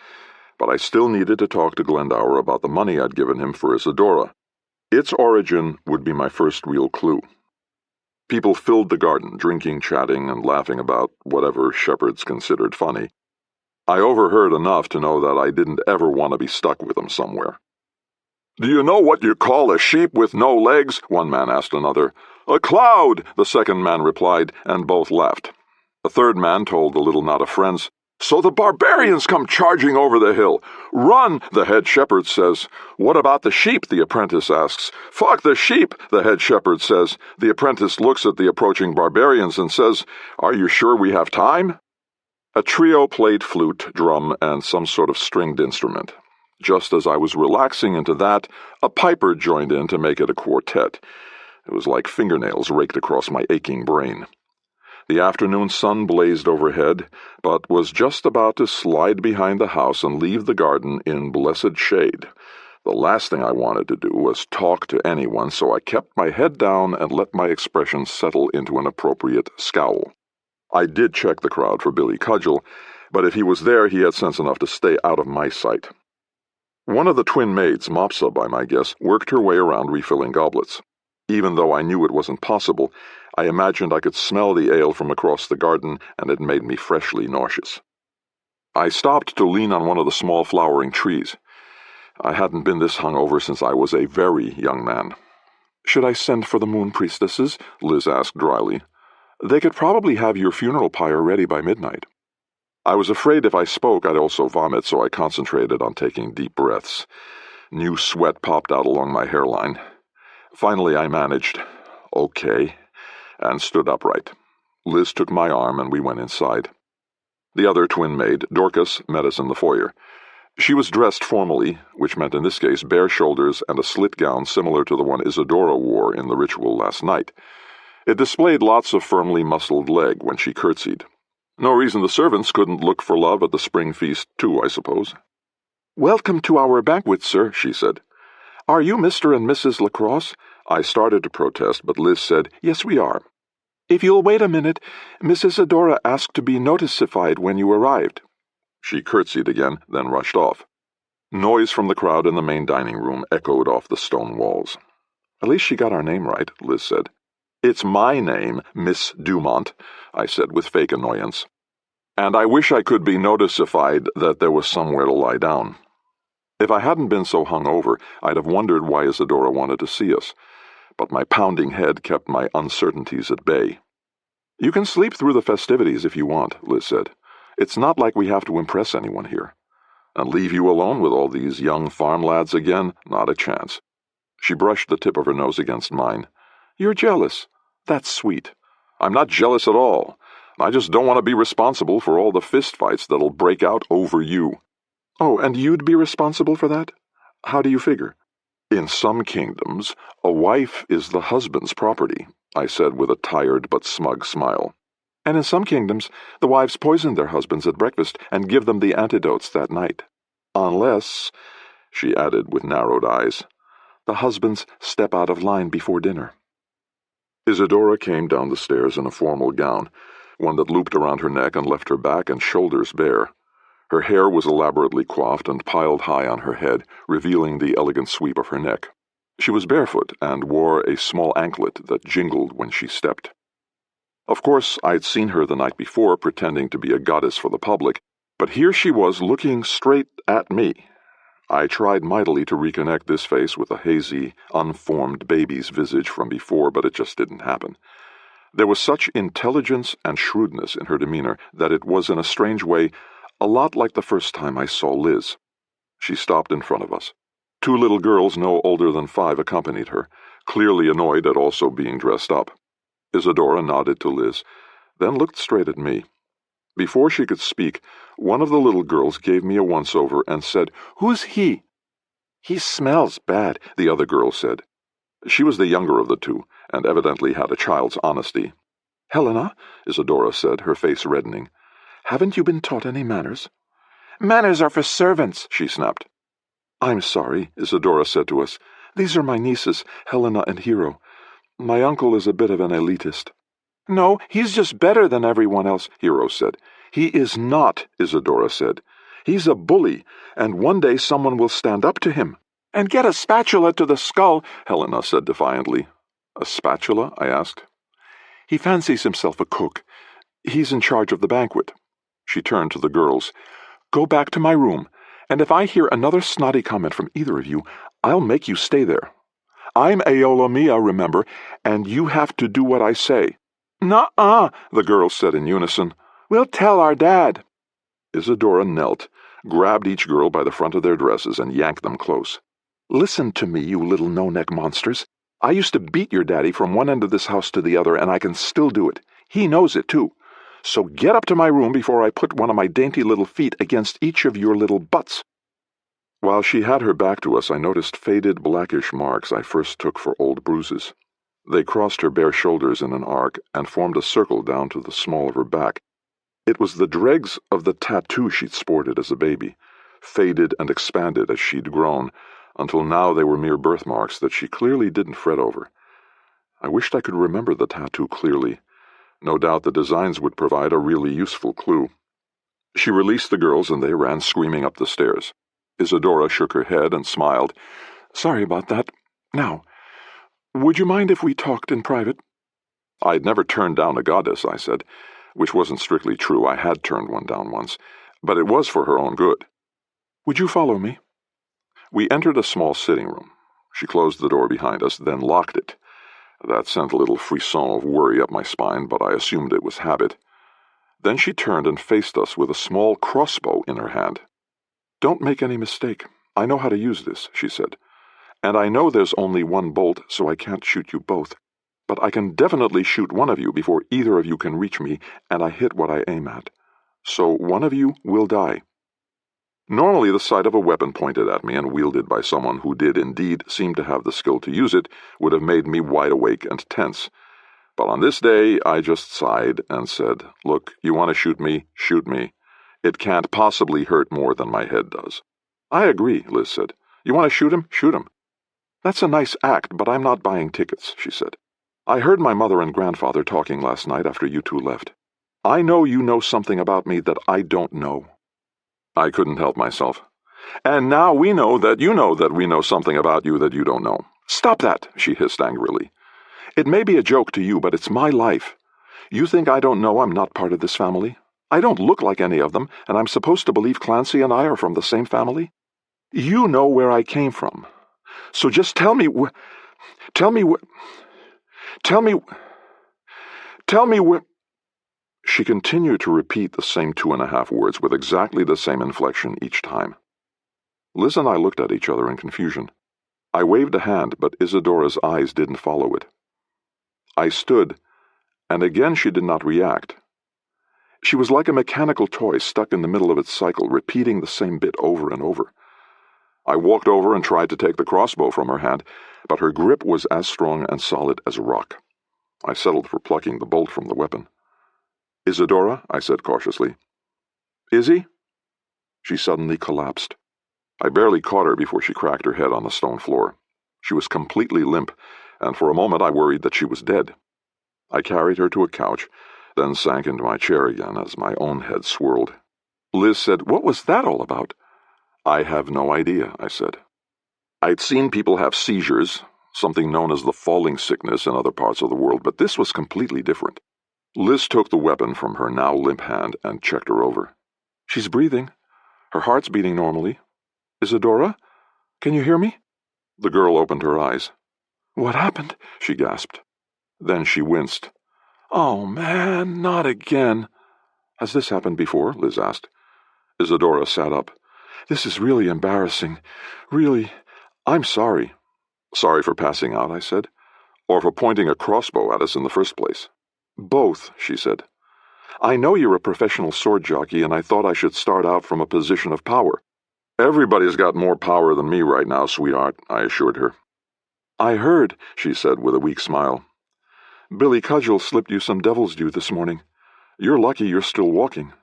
but I still needed to talk to Glendower about the money I'd given him for Isadora. Its origin would be my first real clue. People filled the garden, drinking, chatting, and laughing about whatever shepherds considered funny. I overheard enough to know that I didn't ever want to be stuck with them somewhere. "Do you know what you call a sheep with no legs?" one man asked another. "A cloud," the second man replied, and both laughed. A third man told a little knot of friends, "So the barbarians come charging over the hill. Run," the head shepherd says. "What about the sheep?" the apprentice asks. "Fuck the sheep," the head shepherd says. The apprentice looks at the approaching barbarians and says, "Are you sure we have time?" A trio played flute, drum, and some sort of stringed instrument. Just as I was relaxing into that, a piper joined in to make it a quartet. It was like fingernails raked across my aching brain. The afternoon sun blazed overhead, but was just about to slide behind the house and leave the garden in blessed shade. The last thing I wanted to do was talk to anyone, so I kept my head down and let my expression settle into an appropriate scowl. I did check the crowd for Billy Cudgel, but if he was there, he had sense enough to stay out of my sight. One of the twin maids, Mopsa by my guess, worked her way around refilling goblets. Even though I knew it wasn't possible, I imagined I could smell the ale from across the garden, and it made me freshly nauseous. I stopped to lean on one of the small flowering trees. I hadn't been this hungover since I was a very young man. "Should I send for the moon priestesses?" Liz asked dryly. "They could probably have your funeral pyre ready by midnight." I was afraid if I spoke I'd also vomit, so I concentrated on taking deep breaths. New sweat popped out along my hairline. Finally I managed, "Okay," and stood upright. Liz took my arm and we went inside. The other twin maid, Dorcas, met us in the foyer. She was dressed formally, which meant in this case bare shoulders and a slit gown similar to the one Isadora wore in the ritual last night. It displayed lots of firmly muscled leg when she curtsied. No reason the servants couldn't look for love at the spring feast too, I suppose. "Welcome to our banquet, sir," she said. "Are you Mr. and Mrs. LaCrosse?" I started to protest, but Liz said, "Yes, we are. If you'll wait a minute, Miss Isadora asked to be notified when you arrived." She curtsied again, then rushed off. Noise from the crowd in the main dining room echoed off the stone walls. "At least she got our name right," Liz said. "It's my name, Miss Dumont," I said with fake annoyance. "And I wish I could be notified that there was somewhere to lie down." If I hadn't been so hungover, I'd have wondered why Isadora wanted to see us, but my pounding head kept my uncertainties at bay. "You can sleep through the festivities if you want," Liz said. "It's not like we have to impress anyone here." And leave you alone with all these young farm lads again? Not a chance." She brushed the tip of her nose against mine. "You're jealous. That's sweet." "I'm not jealous at all. I just don't want to be responsible for all the fistfights that'll break out over you." "Oh, and you'd be responsible for that? How do you figure?" "In some kingdoms, a wife is the husband's property," I said with a tired but smug smile. "And in some kingdoms, the wives poison their husbands at breakfast and give them the antidotes that night. Unless," she added with narrowed eyes, "the husbands step out of line before dinner." Isadora came down the stairs in a formal gown, one that looped around her neck and left her back and shoulders bare. Her hair was elaborately coiffed and piled high on her head, revealing the elegant sweep of her neck. She was barefoot and wore a small anklet that jingled when she stepped. Of course, I'd seen her the night before pretending to be a goddess for the public, but here she was looking straight at me. I tried mightily to reconnect this face with a hazy, unformed baby's visage from before, but it just didn't happen. There was such intelligence and shrewdness in her demeanor that it was, in a strange way, a lot like the first time I saw Liz. She stopped in front of us. 2 little girls no older than 5 accompanied her, clearly annoyed at also being dressed up. Isadora nodded to Liz, then looked straight at me. Before she could speak, one of the little girls gave me a once-over and said, "Who's he?" "He smells bad," the other girl said. She was the younger of the 2, and evidently had a child's honesty. "Helena," Isadora said, her face reddening, "haven't you been taught any manners?" "Manners are for servants," she snapped. "I'm sorry," Isadora said to us. "These are my nieces, Helena and Hero. My uncle is a bit of an elitist." "No, he's just better than everyone else," Hero said. "He is not," Isadora said. "He's a bully, and one day someone will stand up to him." "And get a spatula to the skull," Helena said defiantly. "A spatula?" I asked. "He fancies himself a cook. He's in charge of the banquet." She turned to the girls. "Go back to my room, and if I hear another snotty comment from either of you, I'll make you stay there. I'm Aola Mia, remember, and you have to do what I say." "Nuh-uh," the girls said in unison. "We'll tell our dad." Isadora knelt, grabbed each girl by the front of their dresses, and yanked them close. "Listen to me, you little no-neck monsters. I used to beat your daddy from one end of this house to the other, and I can still do it. He knows it, too. So get up to my room before I put one of my dainty little feet against each of your little butts." While she had her back to us, I noticed faded blackish marks I first took for old bruises. They crossed her bare shoulders in an arc and formed a circle down to the small of her back. It was the dregs of the tattoo she'd sported as a baby, faded and expanded as she'd grown, until now they were mere birthmarks that she clearly didn't fret over. I wished I could remember the tattoo clearly. No doubt the designs would provide a really useful clue. She released the girls and they ran screaming up the stairs. Isadora shook her head and smiled. "Sorry about that. Now, would you mind if we talked in private?" "I'd never turned down a goddess," I said, which wasn't strictly true. I had turned one down once, but it was for her own good. "Would you follow me?" We entered a small sitting room. She closed the door behind us, then locked it. That sent a little frisson of worry up my spine, but I assumed it was habit. Then she turned and faced us with a small crossbow in her hand. "Don't make any mistake. I know how to use this," she said. "And I know there's only one bolt, so I can't shoot you both. But I can definitely shoot one of you before either of you can reach me, and I hit what I aim at. So one of you will die." Normally the sight of a weapon pointed at me and wielded by someone who did indeed seem to have the skill to use it would have made me wide awake and tense. But on this day I just sighed and said, "Look, you want to shoot me? Shoot me. It can't possibly hurt more than my head does." "I agree," Liz said. "You want to shoot him? Shoot him." "That's a nice act, but I'm not buying tickets," she said. "I heard my mother and grandfather talking last night after you 2 left. I know you know something about me that I don't know." I couldn't help myself. "And now we know that we know something about you that you don't know." "Stop that," she hissed angrily. "It may be a joke to you, but it's my life. You think I don't know I'm not part of this family? I don't look like any of them, and I'm supposed to believe Clancy and I are from the same family? You know where I came from. So just tell me where... She continued to repeat the same 2.5 words with exactly the same inflection each time. Liz and I looked at each other in confusion. I waved a hand, but Isadora's eyes didn't follow it. I stood, and again she did not react. She was like a mechanical toy stuck in the middle of its cycle, repeating the same bit over and over. I walked over and tried to take the crossbow from her hand, but her grip was as strong and solid as a rock. I settled for plucking the bolt from the weapon. "Isadora," I said cautiously. "Izzy?" She suddenly collapsed. I barely caught her before she cracked her head on the stone floor. She was completely limp, and for a moment I worried that she was dead. I carried her to a couch, then sank into my chair again as my own head swirled. Liz said, "What was that all about?" "I have no idea," I said. I'd seen people have seizures, something known as the falling sickness in other parts of the world, but this was completely different. Liz took the weapon from her now limp hand and checked her over. "She's breathing. Her heart's beating normally. Isadora? Can you hear me?" The girl opened her eyes. "What happened?" she gasped. Then she winced. "Oh, man, not again." "Has this happened before?" Liz asked. Isadora sat up. "This is really embarrassing. Really. I'm sorry." "Sorry for passing out," I said. "Or for pointing a crossbow at us in the first place?" "Both," she said. "I know you're a professional sword jockey, and I thought I should start out from a position of power." "Everybody's got more power than me right now, sweetheart," I assured her. "I heard," she said with a weak smile. "Billy Cudgel slipped you some devil's due this morning. You're lucky you're still walking."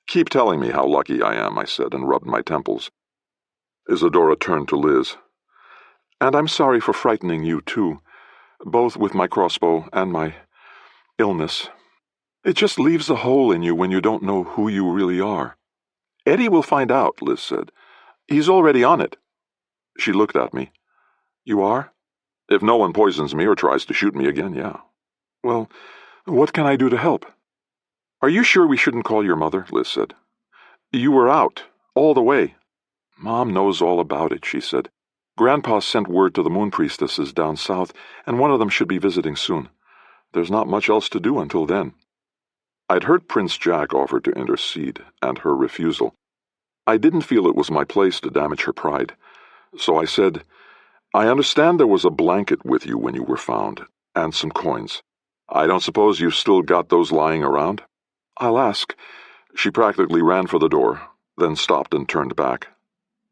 "Keep telling me how lucky I am," I said, and rubbed my temples. Isadora turned to Liz. "And I'm sorry for frightening you, too, both with my crossbow and my illness. It just leaves a hole in you when you don't know who you really are." "Eddie will find out," Liz said. "He's already on it." She looked at me. "You are?" "If no one poisons me or tries to shoot me again, yeah." "Well, what can I do to help?" "Are you sure we shouldn't call your mother?" Liz said. "You were out, all the way." "Mom knows all about it," she said. "Grandpa sent word to the moon priestesses down south, and one of them should be visiting soon. There's not much else to do until then." I'd heard Prince Jack offer to intercede, and her refusal. I didn't feel it was my place to damage her pride, so I said, "I understand there was a blanket with you when you were found, and some coins. I don't suppose you've still got those lying around?" "I'll ask." She practically ran for the door, then stopped and turned back.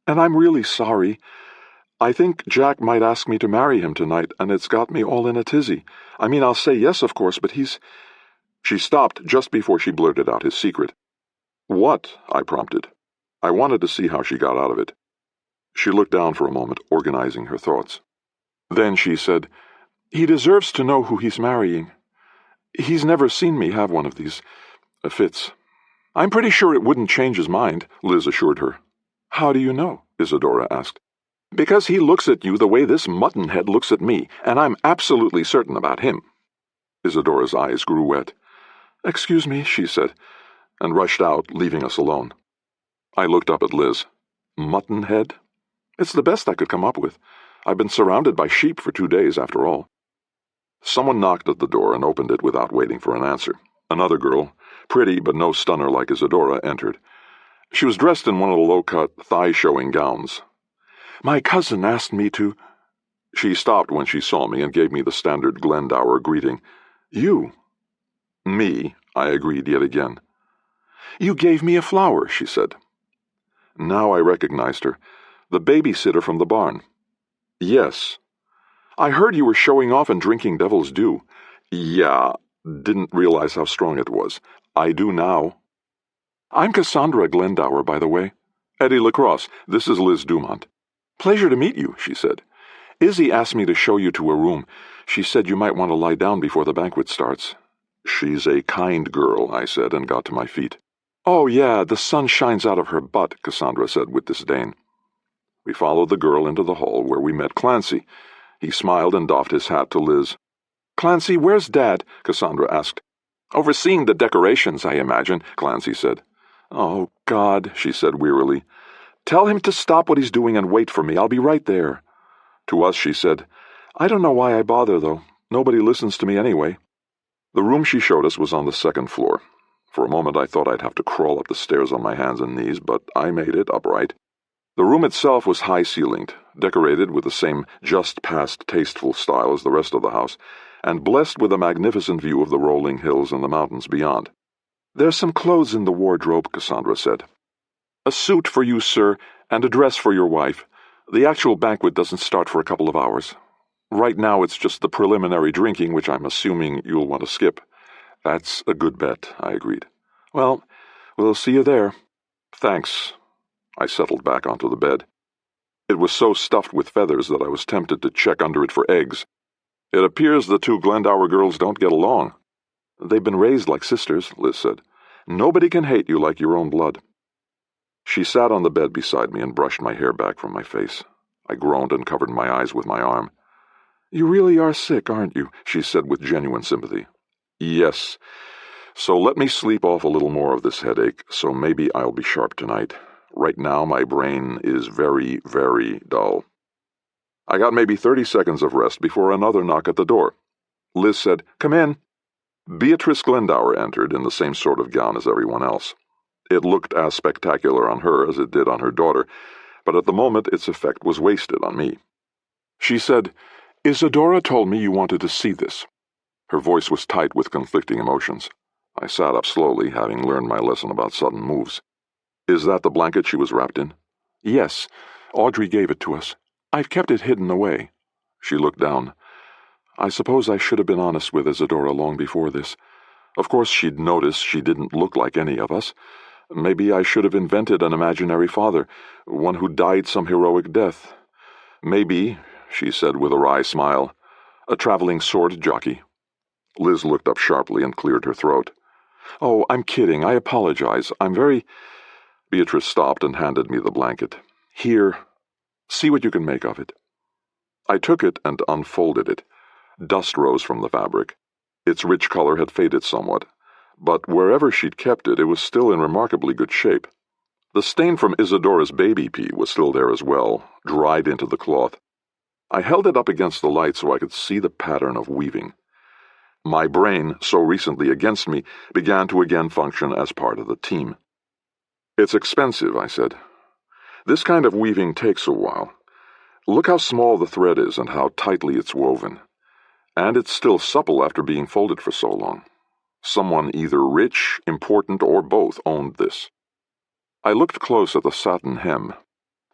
"And I'm really sorry. I think Jack might ask me to marry him tonight, and it's got me all in a tizzy. I mean, I'll say yes, of course, but he's—" She stopped just before she blurted out his secret. "What?" I prompted. I wanted to see how she got out of it. She looked down for a moment, organizing her thoughts. Then she said, "He deserves to know who he's marrying. He's never seen me have one of these fits." "I'm pretty sure it wouldn't change his mind," Liz assured her. "How do you know?" Isadora asked. "Because he looks at you the way this muttonhead looks at me, and I'm absolutely certain about him." Isadora's eyes grew wet. "Excuse me," she said, and rushed out, leaving us alone. I looked up at Liz. "Muttonhead? It's the best I could come up with. I've been surrounded by sheep for 2 days, after all." Someone knocked at the door and opened it without waiting for an answer. Another girl, pretty but no stunner like Isadora, entered. She was dressed in one of the low-cut, thigh-showing gowns. "My cousin asked me to—" She stopped when she saw me and gave me the standard Glendower greeting. "You?" "Me," I agreed yet again. "You gave me a flower," she said. Now I recognized her. The babysitter from the barn. "Yes." "I heard you were showing off and drinking Devil's Dew." "Yeah, didn't realize how strong it was. I do now." "I'm Cassandra Glendower, by the way." "Eddie LaCrosse, this is Liz Dumont." "Pleasure to meet you," she said. "Izzy asked me to show you to a room. She said you might want to lie down before the banquet starts." "She's a kind girl," I said, and got to my feet. "Oh, yeah, the sun shines out of her butt," Cassandra said with disdain. We followed the girl into the hall, where we met Clancy. He smiled and doffed his hat to Liz. "Clancy, where's Dad?" Cassandra asked. "Overseeing the decorations, I imagine," Clancy said. "Oh, God," she said wearily. "Tell him to stop what he's doing and wait for me. I'll be right there." To us she said, "I don't know why I bother, though. Nobody listens to me anyway." The room she showed us was on the second floor. For a moment I thought I'd have to crawl up the stairs on my hands and knees, but I made it upright. The room itself was high-ceilinged, decorated with the same just-past tasteful style as the rest of the house, and blessed with a magnificent view of the rolling hills and the mountains beyond. "There's some clothes in the wardrobe," Cassandra said. "A suit for you, sir, and a dress for your wife. The actual banquet doesn't start for a couple of hours. Right now it's just the preliminary drinking, which I'm assuming you'll want to skip." "That's a good bet," I agreed. "Well, we'll see you there." "Thanks." I settled back onto the bed. It was so stuffed with feathers that I was tempted to check under it for eggs. It appears the two Glendower girls don't get along. "They've been raised like sisters," Liz said. "Nobody can hate you like your own blood." She sat on the bed beside me and brushed my hair back from my face. I groaned and covered my eyes with my arm. "You really are sick, aren't you?" she said with genuine sympathy. "Yes. So let me sleep off a little more of this headache, so maybe I'll be sharp tonight. Right now my brain is very, very dull." I got maybe 30 seconds of rest before another knock at the door. Liz said, "Come in." Beatrice Glendower entered in the same sort of gown as everyone else. It looked as spectacular on her as it did on her daughter, but at the moment its effect was wasted on me. She said, "Isadora told me you wanted to see this." Her voice was tight with conflicting emotions. I sat up slowly, having learned my lesson about sudden moves. "Is that the blanket she was wrapped in?" "Yes. Audrey gave it to us. I've kept it hidden away." She looked down. "I suppose I should have been honest with Isadora long before this. Of course she'd noticed she didn't look like any of us. Maybe I should have invented an imaginary father, one who died some heroic death. Maybe," she said with a wry smile, "a traveling sword jockey." Liz looked up sharply and cleared her throat. "Oh, I'm kidding. I apologize. I'm very—" Beatrice stopped and handed me the blanket. "Here. See what you can make of it." I took it and unfolded it. Dust rose from the fabric. Its rich color had faded somewhat, but wherever she'd kept it, it was still in remarkably good shape. The stain from Isadora's baby pee was still there as well, dried into the cloth. I held it up against the light so I could see the pattern of weaving. My brain, so recently against me, began to again function as part of the team. "It's expensive," I said. "This kind of weaving takes a while. Look how small the thread is and how tightly it's woven. And it's still supple after being folded for so long. Someone either rich, important, or both owned this." I looked close at the satin hem.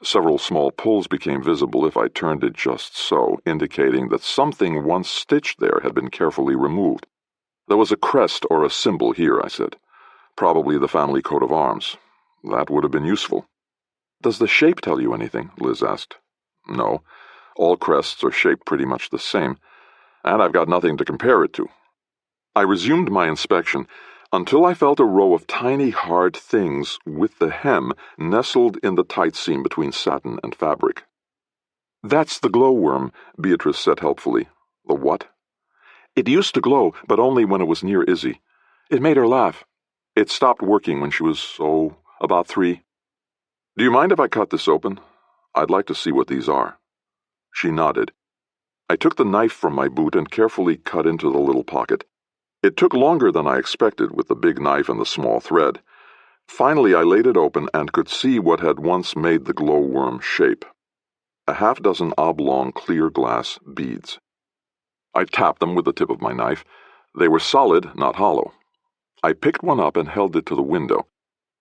Several small pulls became visible if I turned it just so, indicating that something once stitched there had been carefully removed. "There was a crest or a symbol here," I said. "Probably the family coat of arms. That would have been useful." "Does the shape tell you anything?" Liz asked. "No. All crests are shaped pretty much the same, and I've got nothing to compare it to." I resumed my inspection until I felt a row of tiny hard things with the hem nestled in the tight seam between satin and fabric. "That's the glowworm," Beatrice said helpfully. "The what?" "It used to glow, but only when it was near Izzy. It made her laugh. It stopped working when she was, about 3. "Do you mind if I cut this open? I'd like to see what these are." She nodded. I took the knife from my boot and carefully cut into the little pocket. It took longer than I expected with the big knife and the small thread. Finally, I laid it open and could see what had once made the glowworm shape. A half-dozen oblong clear glass beads. I tapped them with the tip of my knife. They were solid, not hollow. I picked one up and held it to the window.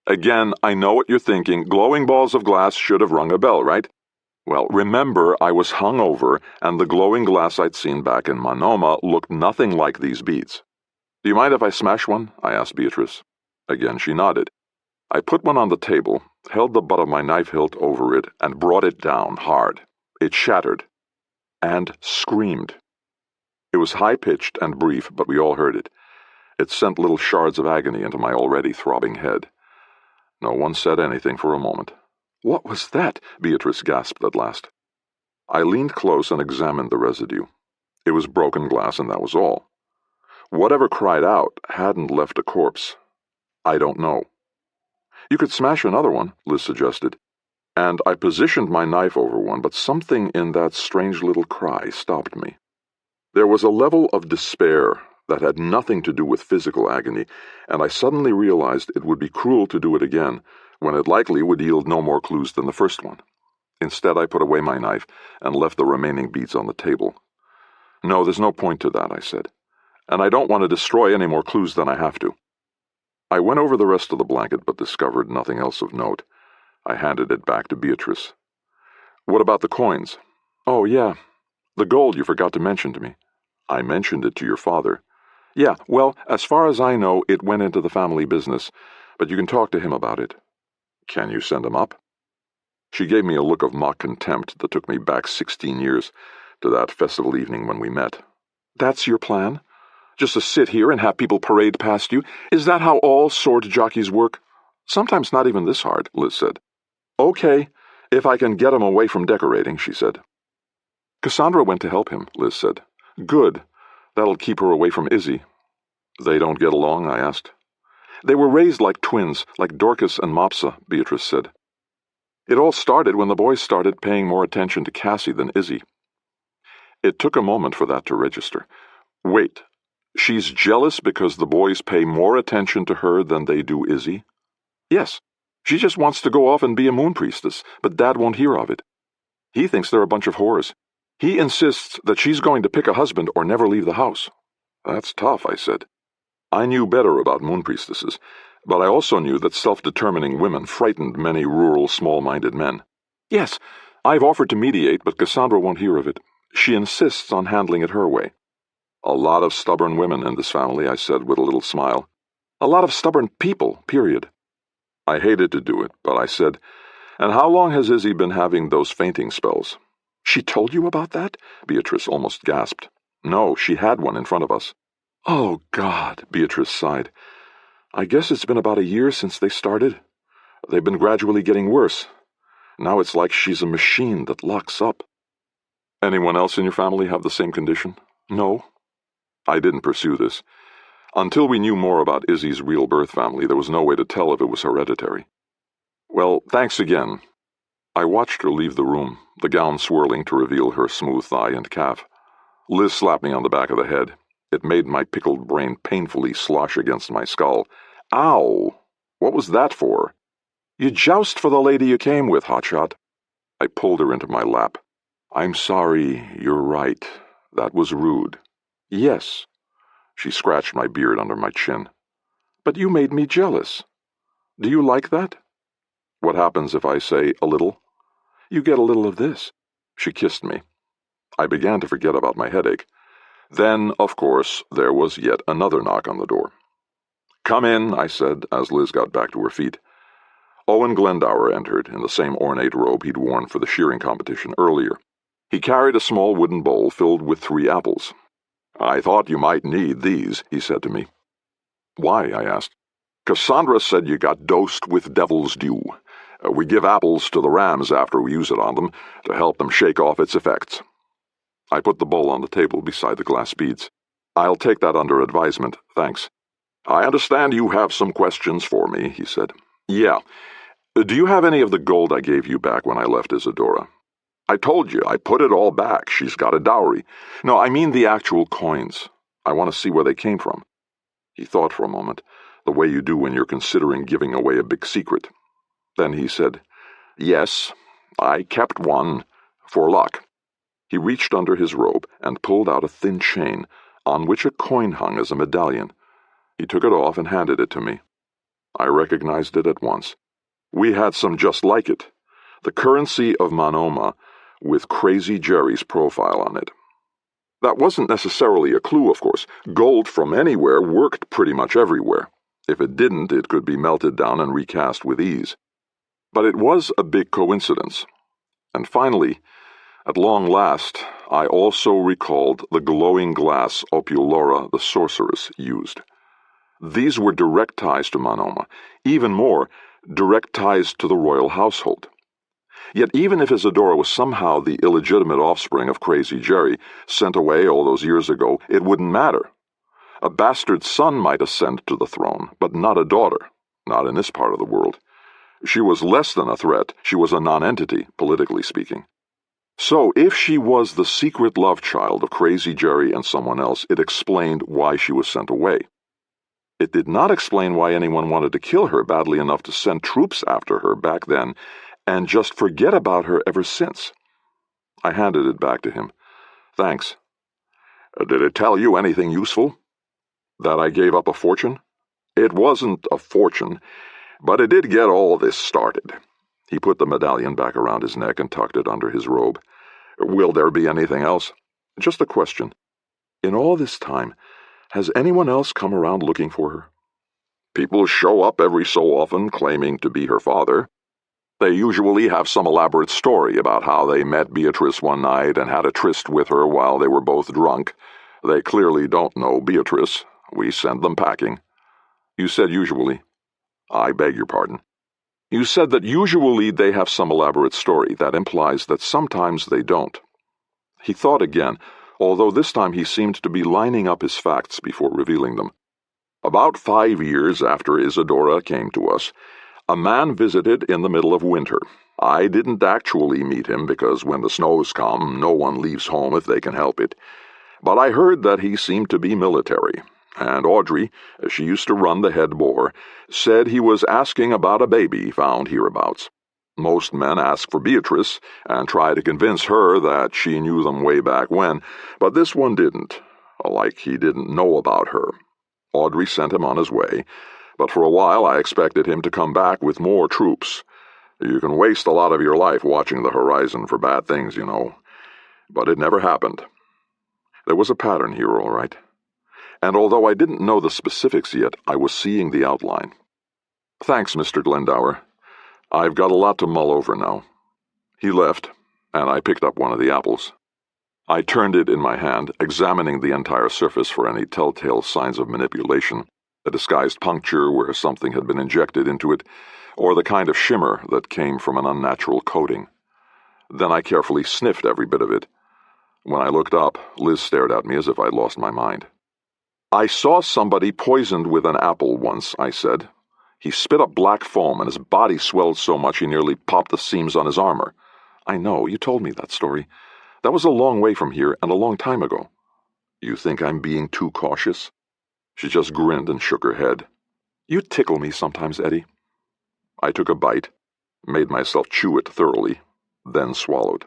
Again, I know what you're thinking. Glowing balls of glass should have rung a bell, right? Well, remember, I was hungover, and the glowing glass I'd seen back in Monoma looked nothing like these beads. "Do you mind if I smash one?" I asked Beatrice. Again she nodded. I put one on the table, held the butt of my knife hilt over it, and brought it down hard. It shattered. And screamed. It was high-pitched and brief, but we all heard it. It sent little shards of agony into my already throbbing head. No one said anything for a moment. "What was that?" Beatrice gasped at last. I leaned close and examined the residue. It was broken glass, and that was all. Whatever cried out hadn't left a corpse. I don't know. "You could smash another one," Liz suggested, and I positioned my knife over one, but something in that strange little cry stopped me. There was a level of despair that had nothing to do with physical agony, and I suddenly realized it would be cruel to do it again, when it likely would yield no more clues than the first one. Instead, I put away my knife and left the remaining beads on the table. No, there's no point to that, I said, and I don't want to destroy any more clues than I have to. I went over the rest of the blanket but discovered nothing else of note. I handed it back to Beatrice. What about the coins? Oh, yeah. The gold you forgot to mention to me. I mentioned it to your father. Yeah, well, as far as I know, it went into the family business, but you can talk to him about it. Can you send him up? She gave me a look of mock contempt that took me back 16 years to that festival evening when we met. That's your plan? Just to sit here and have people parade past you? Is that how all sword jockeys work? Sometimes not even this hard, Liz said. Okay, if I can get him away from decorating, she said. Cassandra went to help him, Liz said. Good. That'll keep her away from Izzy. They don't get along, I asked. They were raised like twins, like Dorcas and Mopsa, Beatrice said. It all started when the boys started paying more attention to Cassie than Izzy. It took a moment for that to register. Wait, she's jealous because the boys pay more attention to her than they do Izzy? Yes. She just wants to go off and be a moon priestess, but Dad won't hear of it. He thinks they're a bunch of whores. He insists that she's going to pick a husband or never leave the house. That's tough, I said. I knew better about moon priestesses, but I also knew that self-determining women frightened many rural, small-minded men. Yes, I've offered to mediate, but Cassandra won't hear of it. She insists on handling it her way. A lot of stubborn women in this family, I said with a little smile. A lot of stubborn people, period. I hated to do it, but I said, and how long has Izzy been having those fainting spells? She told you about that? Beatrice almost gasped. No, she had one in front of us. Oh, God, Beatrice sighed. I guess it's been about a year since they started. They've been gradually getting worse. Now it's like she's a machine that locks up. Anyone else in your family have the same condition? No. I didn't pursue this. Until we knew more about Izzy's real birth family, there was no way to tell if it was hereditary. Well, thanks again. I watched her leave the room, the gown swirling to reveal her smooth thigh and calf. Liz slapped me on the back of the head. It made my pickled brain painfully slosh against my skull. Ow! What was that for? You joust for the lady you came with, hotshot. I pulled her into my lap. I'm sorry, you're right. That was rude. Yes. She scratched my beard under my chin. But you made me jealous. Do you like that? What happens if I say a little? You get a little of this. She kissed me. I began to forget about my headache. Then, of course, there was yet another knock on the door. Come in, I said, as Liz got back to her feet. Owen Glendower entered, in the same ornate robe he'd worn for the shearing competition earlier. He carried a small wooden bowl filled with 3 apples. I thought you might need these, he said to me. Why? I asked. Cassandra said you got dosed with devil's dew. We give apples to the rams after we use it on them to help them shake off its effects. I put the bowl on the table beside the glass beads. I'll take that under advisement, thanks. I understand you have some questions for me, he said. Yeah. Do you have any of the gold I gave you back when I left Isadora? I told you, I put it all back. She's got a dowry. No, I mean the actual coins. I want to see where they came from. He thought for a moment, the way you do when you're considering giving away a big secret. Then he said, Yes, I kept one, for luck. He reached under his robe and pulled out a thin chain, on which a coin hung as a medallion. He took it off and handed it to me. I recognized it at once. We had some just like it, the currency of Manoma, with Crazy Jerry's profile on it. That wasn't necessarily a clue, of course. Gold from anywhere worked pretty much everywhere. If it didn't, it could be melted down and recast with ease. But it was a big coincidence. And finally, at long last, I also recalled the glowing glass Opulora the sorceress used. These were direct ties to Manoma, even more, direct ties to the royal household. Yet even if Isadora was somehow the illegitimate offspring of Crazy Jerry, sent away all those years ago, it wouldn't matter. A bastard son might ascend to the throne, but not a daughter, not in this part of the world. She was less than a threat, she was a nonentity, politically speaking. So if she was the secret love child of Crazy Jerry and someone else, it explained why she was sent away. It did not explain why anyone wanted to kill her badly enough to send troops after her back then and just forget about her ever since. I handed it back to him. Thanks. Did it tell you anything useful? That I gave up a fortune? It wasn't a fortune, but it did get all this started. He put the medallion back around his neck and tucked it under his robe. Will there be anything else? Just a question. In all this time, has anyone else come around looking for her? People show up every so often claiming to be her father. They usually have some elaborate story about how they met Beatrice one night and had a tryst with her while they were both drunk. They clearly don't know Beatrice. We send them packing. You said usually. I beg your pardon. You said that usually they have some elaborate story. That implies that sometimes they don't. He thought again, although this time he seemed to be lining up his facts before revealing them. About 5 years after Isadora came to us, a man visited in the middle of winter. I didn't actually meet him because when the snows come, no one leaves home if they can help it. But I heard that he seemed to be military, and Audrey, she used to run the head boar, said he was asking about a baby found hereabouts. Most men ask for Beatrice and try to convince her that she knew them way back when, but this one didn't, like he didn't know about her. Audrey sent him on his way, but for a while I expected him to come back with more troops. You can waste a lot of your life watching the horizon for bad things, you know. But it never happened. There was a pattern here, all right. And although I didn't know the specifics yet, I was seeing the outline. Thanks, Mr. Glendower. I've got a lot to mull over now. He left, and I picked up one of the apples. I turned it in my hand, examining the entire surface for any telltale signs of manipulation, a disguised puncture where something had been injected into it, or the kind of shimmer that came from an unnatural coating. Then I carefully sniffed every bit of it. When I looked up, Liz stared at me as if I'd lost my mind. I saw somebody poisoned with an apple once, I said. He spit up black foam, and his body swelled so much he nearly popped the seams on his armor. I know, you told me that story. That was a long way from here and a long time ago. You think I'm being too cautious? She just grinned and shook her head. You tickle me sometimes, Eddie. I took a bite, made myself chew it thoroughly, then swallowed.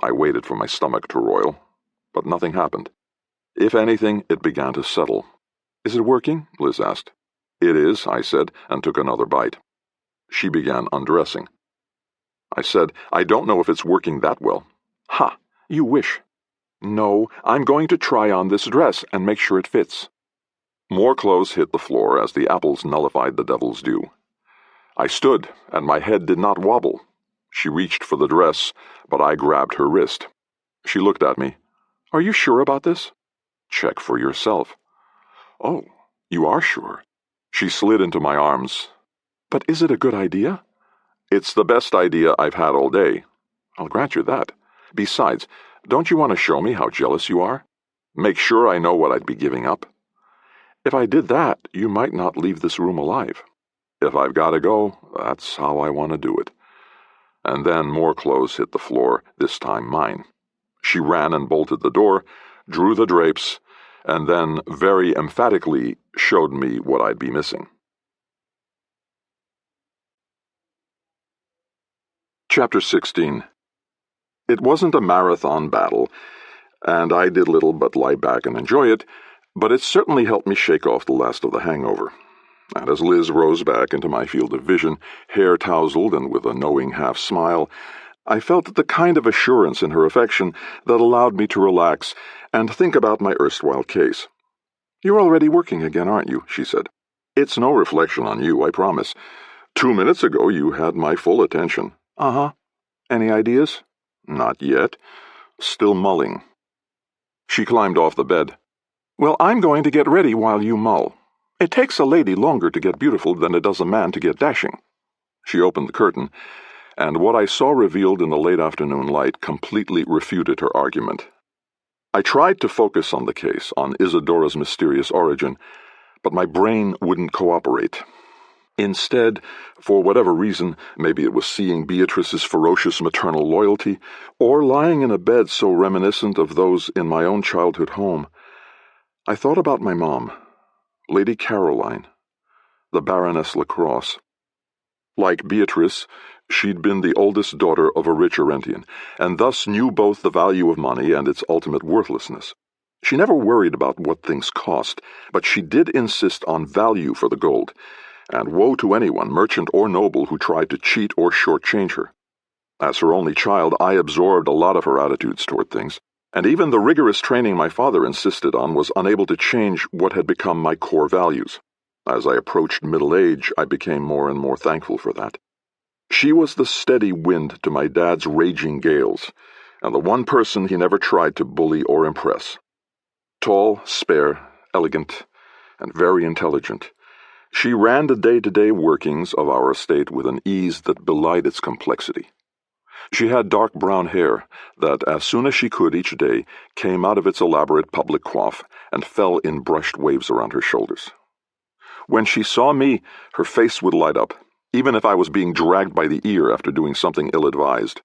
I waited for my stomach to roil, but nothing happened. If anything, it began to settle. Is it working? Liz asked. It is, I said, and took another bite. She began undressing. I said, I don't know if it's working that well. Ha! You wish. No, I'm going to try on this dress and make sure it fits. More clothes hit the floor as the apples nullified the devil's due. I stood, and my head did not wobble. She reached for the dress, but I grabbed her wrist. She looked at me. Are you sure about this? Check for yourself. Oh, you are sure. She slid into my arms. But is it a good idea? It's the best idea I've had all day. I'll grant you that. Besides, don't you want to show me how jealous you are? Make sure I know what I'd be giving up. If I did that, you might not leave this room alive. If I've got to go, that's how I want to do it. And then more clothes hit the floor, this time mine. She ran and bolted the door, drew the drapes, and then very emphatically showed me what I'd be missing. Chapter 16. It wasn't a marathon battle, and I did little but lie back and enjoy it, but it certainly helped me shake off the last of the hangover. And as Liz rose back into my field of vision, hair tousled and with a knowing half-smile, I felt the kind of assurance in her affection that allowed me to relax and think about my erstwhile case. You're already working again, aren't you? She said. It's no reflection on you, I promise. 2 minutes ago you had my full attention. Uh-huh. Any ideas? Not yet. Still mulling. She climbed off the bed. Well, I'm going to get ready while you mull. It takes a lady longer to get beautiful than it does a man to get dashing. She opened the curtain, and what I saw revealed in the late afternoon light completely refuted her argument. I tried to focus on the case, on Isadora's mysterious origin, but my brain wouldn't cooperate. Instead, for whatever reason, maybe it was seeing Beatrice's ferocious maternal loyalty, or lying in a bed so reminiscent of those in my own childhood home, I thought about my mom. Lady Caroline, the Baroness LaCrosse. Like Beatrice, she'd been the oldest daughter of a rich Arentian, and thus knew both the value of money and its ultimate worthlessness. She never worried about what things cost, but she did insist on value for the gold, and woe to anyone, merchant or noble, who tried to cheat or shortchange her. As her only child, I absorbed a lot of her attitudes toward things, and even the rigorous training my father insisted on was unable to change what had become my core values. As I approached middle age, I became more and more thankful for that. She was the steady wind to my dad's raging gales, and the one person he never tried to bully or impress. Tall, spare, elegant, and very intelligent, she ran the day-to-day workings of our estate with an ease that belied its complexity. She had dark brown hair that, as soon as she could each day, came out of its elaborate public coif and fell in brushed waves around her shoulders. When she saw me, her face would light up, even if I was being dragged by the ear after doing something ill-advised.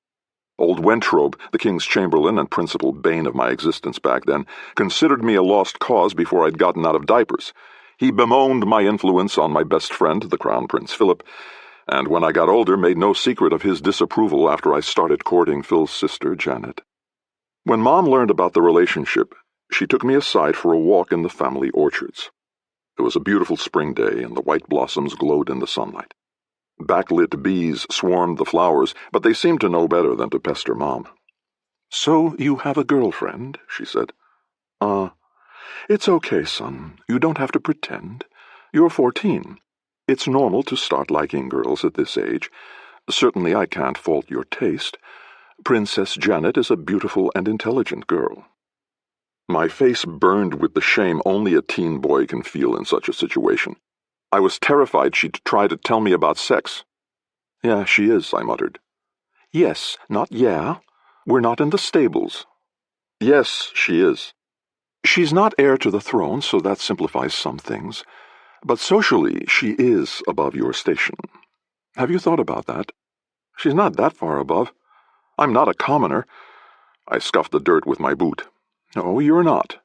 Old Wentrobe, the king's chamberlain and principal bane of my existence back then, considered me a lost cause before I'd gotten out of diapers. He bemoaned my influence on my best friend, the Crown Prince Philip, and when I got older made no secret of his disapproval after I started courting Phil's sister, Janet. When Mom learned about the relationship, she took me aside for a walk in the family orchards. It was a beautiful spring day, and the white blossoms glowed in the sunlight. Backlit bees swarmed the flowers, but they seemed to know better than to pester Mom. "So you have a girlfriend," she said. It's okay, son. You don't have to pretend. You're 14. It's normal to start liking girls at this age. Certainly I can't fault your taste. Princess Janet is a beautiful and intelligent girl." My face burned with the shame only a teen boy can feel in such a situation. I was terrified she'd try to tell me about sex. "Yeah, she is," I muttered. "Yes, not yeah. We're not in the stables." "Yes, she is." "She's not heir to the throne, so that simplifies some things. But socially, she is above your station. Have you thought about that?" "She's not that far above. I'm not a commoner." I scuffed the dirt with my boot. "No, you're not.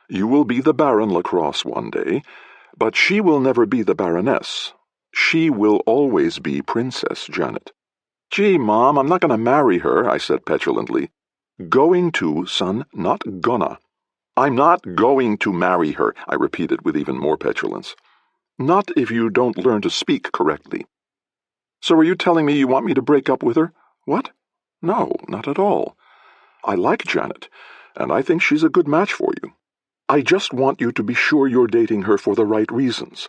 You will be the Baron LaCrosse one day, but she will never be the Baroness. She will always be Princess Janet." "Gee, Mom, I'm not going to marry her," I said petulantly. "Going to, son, not gonna." "I'm not going to marry her," I repeated with even more petulance. "Not if you don't learn to speak correctly." "So are you telling me you want me to break up with her?" "What? No, not at all. I like Janet, and I think she's a good match for you. I just want you to be sure you're dating her for the right reasons,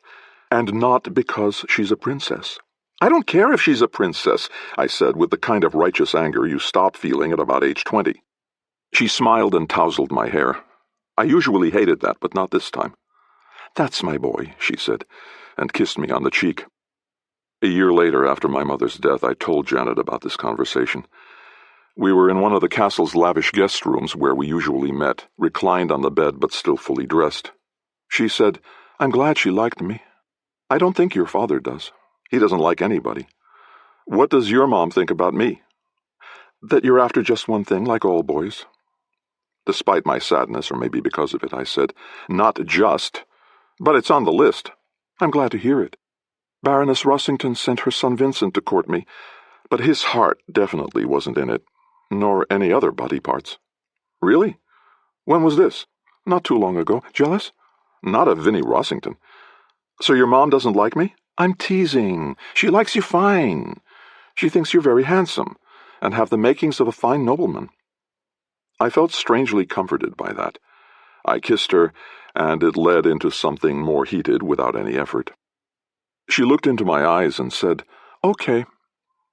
and not because she's a princess." "I don't care if she's a princess," I said with the kind of righteous anger you stop feeling at about age 20. She smiled and tousled my hair. I usually hated that, but not this time. "That's my boy," she said, and kissed me on the cheek. A year later, after my mother's death, I told Janet about this conversation. We were in one of the castle's lavish guest rooms where we usually met, reclined on the bed but still fully dressed. She said, "I'm glad she liked me. I don't think your father does. He doesn't like anybody. What does your mom think about me?" "That you're after just one thing, like all boys." Despite my sadness, or maybe because of it, I said, "Not just, but it's on the list." "I'm glad to hear it. Baroness Rossington sent her son Vincent to court me, but his heart definitely wasn't in it, nor any other body parts." "Really? When was this?" "Not too long ago. Jealous?" "Not of Vinnie Rossington. So your mom doesn't like me?" "I'm teasing. She likes you fine. She thinks you're very handsome, and have the makings of a fine nobleman." I felt strangely comforted by that. I kissed her, and it led into something more heated without any effort. She looked into my eyes and said, "Okay."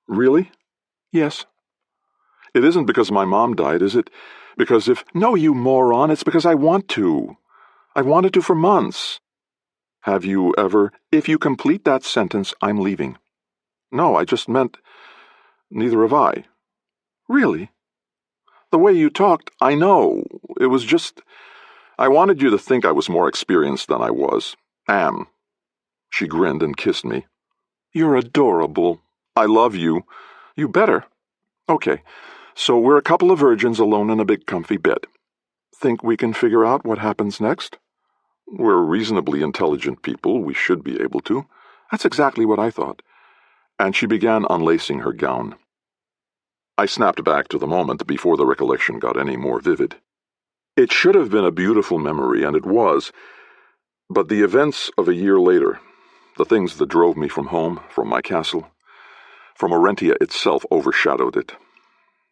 "Really?" "Yes." "It isn't because my mom died, is it? Because if—" "No, you moron, it's because I want to. I've wanted to for months." "Have you ever—" "If you complete that sentence, I'm leaving." "No, I just meant— neither have I." "Really?" "The way you talked, I know. It was just— I wanted you to think I was more experienced than I was. Am." She grinned and kissed me. "You're adorable. I love you. You better. Okay, so we're a couple of virgins alone in a big comfy bed. Think we can figure out what happens next?" We're reasonably intelligent people. We should be able to. That's exactly what I thought. And she began unlacing her gown. I snapped back to the moment before the recollection got any more vivid. It should have been a beautiful memory, and it was, but the events of a year later, the things that drove me from home, from my castle, from Orentia itself, overshadowed it,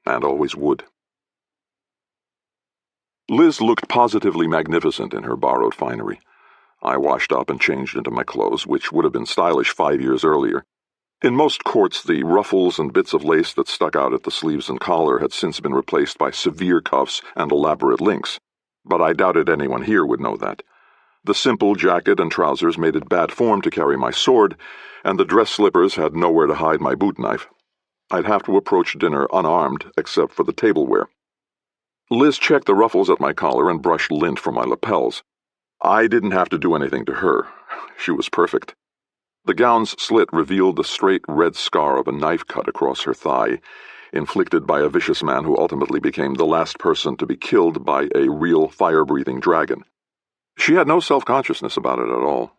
and always would. Liz looked positively magnificent in her borrowed finery. I washed up and changed into my clothes, which would have been stylish 5 years earlier. In most courts, the ruffles and bits of lace that stuck out at the sleeves and collar had since been replaced by severe cuffs and elaborate links, but I doubted anyone here would know that. The simple jacket and trousers made it bad form to carry my sword, and the dress slippers had nowhere to hide my boot knife. I'd have to approach dinner unarmed, except for the tableware. Liz checked the ruffles at my collar and brushed lint from my lapels. I didn't have to do anything to her. She was perfect. The gown's slit revealed the straight red scar of a knife cut across her thigh, inflicted by a vicious man who ultimately became the last person to be killed by a real fire-breathing dragon. She had no self-consciousness about it at all.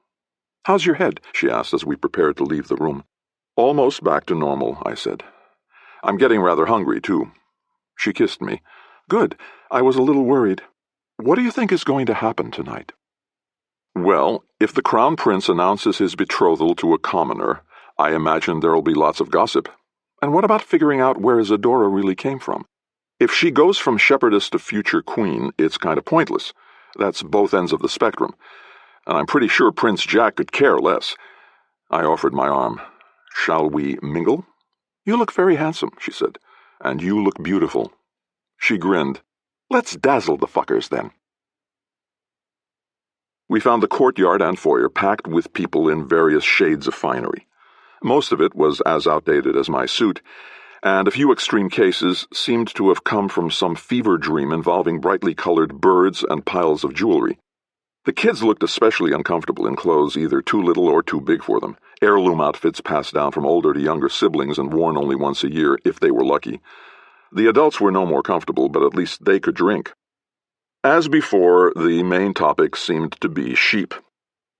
"How's your head?" she asked as we prepared to leave the room. "Almost back to normal," I said. "I'm getting rather hungry, too." She kissed me. "Good. I was a little worried. What do you think is going to happen tonight?" "Well, if the Crown Prince announces his betrothal to a commoner, I imagine there'll be lots of gossip. And what about figuring out where Isadora really came from? If she goes from shepherdess to future queen, it's kind of pointless. That's both ends of the spectrum. And I'm pretty sure Prince Jack could care less." I offered my arm. "Shall we mingle?" "You look very handsome," she said. "And you look beautiful." She grinned. "Let's dazzle the fuckers, then." We found the courtyard and foyer packed with people in various shades of finery. Most of it was as outdated as my suit, and a few extreme cases seemed to have come from some fever dream involving brightly colored birds and piles of jewelry. The kids looked especially uncomfortable in clothes either too little or too big for them, heirloom outfits passed down from older to younger siblings and worn only once a year, if they were lucky. The adults were no more comfortable, but at least they could drink. As before, the main topic seemed to be sheep.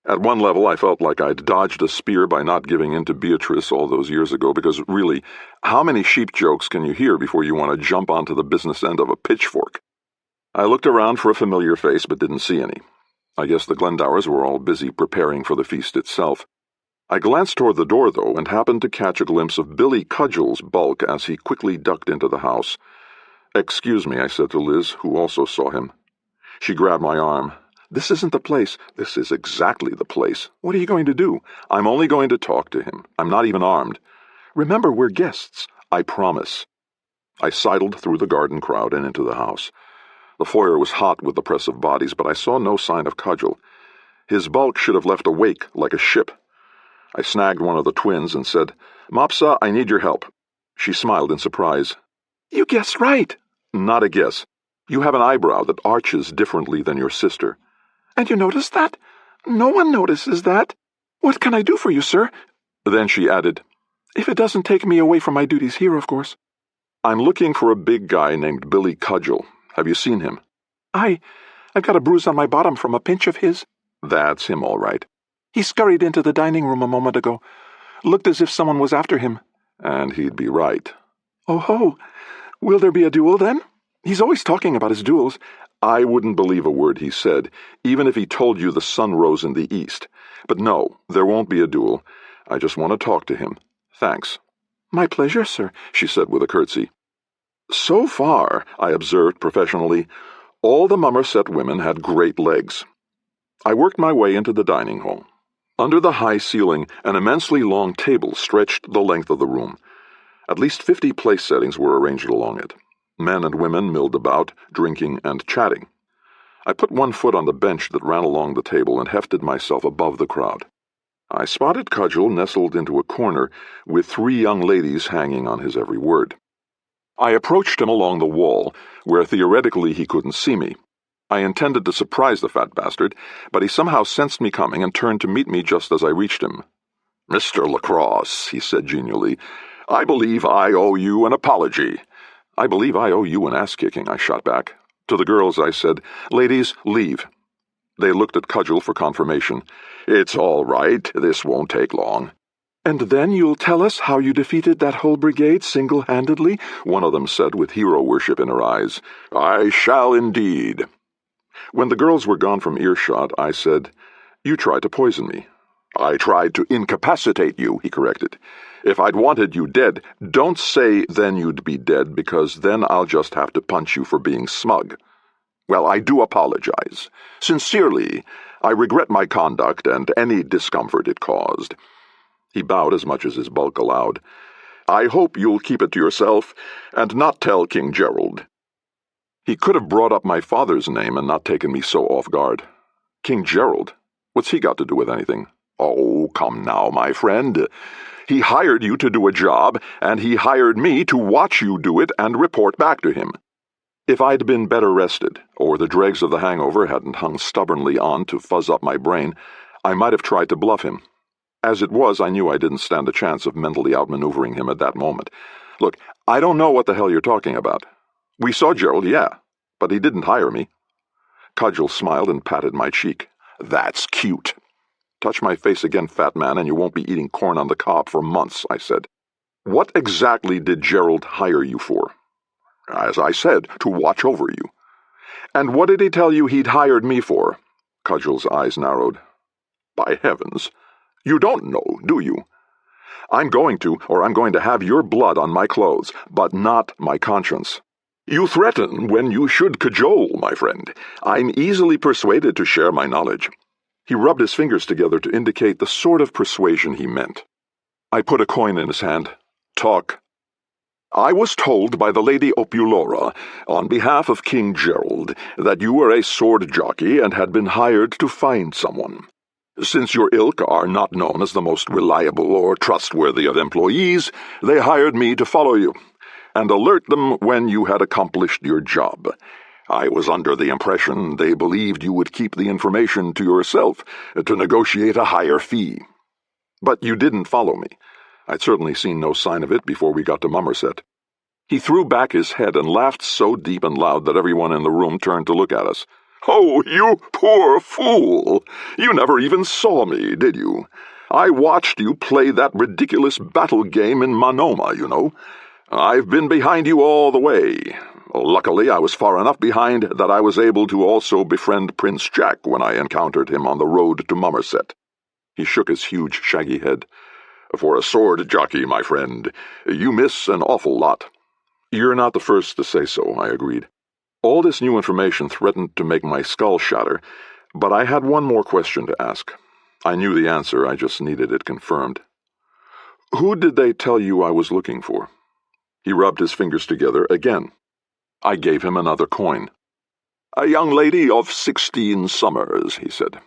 At one level, I felt like I'd dodged a spear by not giving in to Beatrice all those years ago, because really, how many sheep jokes can you hear before you want to jump onto the business end of a pitchfork? I looked around for a familiar face, but didn't see any. I guess the Glendowers were all busy preparing for the feast itself. I glanced toward the door, though, and happened to catch a glimpse of Billy Cudgell's bulk as he quickly ducked into the house. "Excuse me," I said to Liz, who also saw him. She grabbed my arm. "This isn't the place." "This is exactly the place." "What are you going to do?" "I'm only going to talk to him. I'm not even armed." "Remember, we're guests." "I promise." I sidled through the garden crowd and into the house. The foyer was hot with the press of bodies, but I saw no sign of Cudgell. His bulk should have left a wake like a ship. I snagged one of the twins and said, "Mopsa, I need your help." She smiled in surprise. "You guessed right." "Not a guess. You have an eyebrow that arches differently than your sister." "And you noticed that? No one notices that. What can I do for you, sir?" Then she added, "If it doesn't take me away from my duties here, of course." "I'm looking for a big guy named Billy Cudgell. Have you seen him?" I've got a bruise on my bottom from a pinch of his." "That's him, all right." "He scurried into the dining room a moment ago. Looked as if someone was after him." "And he'd be right." "Oh ho! Will there be a duel, then? He's always talking about his duels." "I wouldn't believe a word he said, even if he told you the sun rose in the east. But no, there won't be a duel. I just want to talk to him. Thanks." "My pleasure, sir," she said with a curtsy. So far, I observed professionally, all the Mummerset women had great legs. I worked my way into the dining hall. Under the high ceiling, an immensely long table stretched the length of the room. At least 50 place settings were arranged along it. Men and women milled about, drinking and chatting. I put one foot on the bench that ran along the table and hefted myself above the crowd. I spotted Cudgell nestled into a corner, with 3 young ladies hanging on his every word. I approached him along the wall, where theoretically he couldn't see me. I intended to surprise the fat bastard, but he somehow sensed me coming and turned to meet me just as I reached him. "Mr. LaCrosse," he said genially, "I believe I owe you an apology." "I believe I owe you an ass-kicking," I shot back. To the girls I said, "Ladies, leave." They looked at Cudgel for confirmation. "It's all right. This won't take long." "And then you'll tell us how you defeated that whole brigade single-handedly?" one of them said with hero worship in her eyes. "I shall indeed." When the girls were gone from earshot, I said, "You tried to poison me." "I tried to incapacitate you," he corrected. "If I'd wanted you dead, Don't say then you'd be dead, because then I'll just have to punch you for being smug." Well, I do apologize. Sincerely, I regret my conduct and any discomfort it caused." He bowed as much as his bulk allowed. "I hope you'll keep it to yourself and not tell King Gerald." He could have brought up my father's name and not taken me so off guard. King Gerald? What's he got to do with anything? Oh, come now, my friend. He hired you to do a job, and he hired me to watch you do it and report back to him. If I'd been better rested, or the dregs of the hangover hadn't hung stubbornly on to fuzz up my brain, I might have tried to bluff him. As it was, I knew I didn't stand a chance of mentally outmaneuvering him at that moment. Look, I don't know what the hell you're talking about. We saw Gerald, yeah, but he didn't hire me. Cudgel smiled and patted my cheek. "That's cute." "Touch my face again, fat man, and you won't be eating corn on the cob for months," I said. "What exactly did Gerald hire you for?" "As I said, to watch over you." "And what did he tell you he'd hired me for?" Cudgel's eyes narrowed. "By heavens, you don't know, do you?" "I'm going to, or I'm going to have your blood on my clothes, but not my conscience." "You threaten when you should cajole, my friend. I'm easily persuaded to share my knowledge." He rubbed his fingers together to indicate the sort of persuasion he meant. I put a coin in his hand. "Talk." "I was told by the Lady Opulora, on behalf of King Gerald, that you were a sword jockey and had been hired to find someone. Since your ilk are not known as the most reliable or trustworthy of employees, they hired me to follow you and alert them when you had accomplished your job. I was under the impression they believed you would keep the information to yourself to negotiate a higher fee." "But you didn't follow me. I'd certainly seen no sign of it before we got to Mummerset." He threw back his head and laughed so deep and loud that everyone in the room turned to look at us. "Oh, you poor fool! You never even saw me, did you? I watched you play that ridiculous battle game in Monoma, you know. I've been behind you all the way. Luckily, I was far enough behind that I was able to also befriend Prince Jack when I encountered him on the road to Mummerset." He shook his huge, shaggy head. "For a sword jockey, my friend, you miss an awful lot." "You're not the first to say so," I agreed. All this new information threatened to make my skull shatter, but I had one more question to ask. I knew the answer, I just needed it confirmed. "Who did they tell you I was looking for?" He rubbed his fingers together again. I gave him another coin. "A young lady of 16 summers," he said.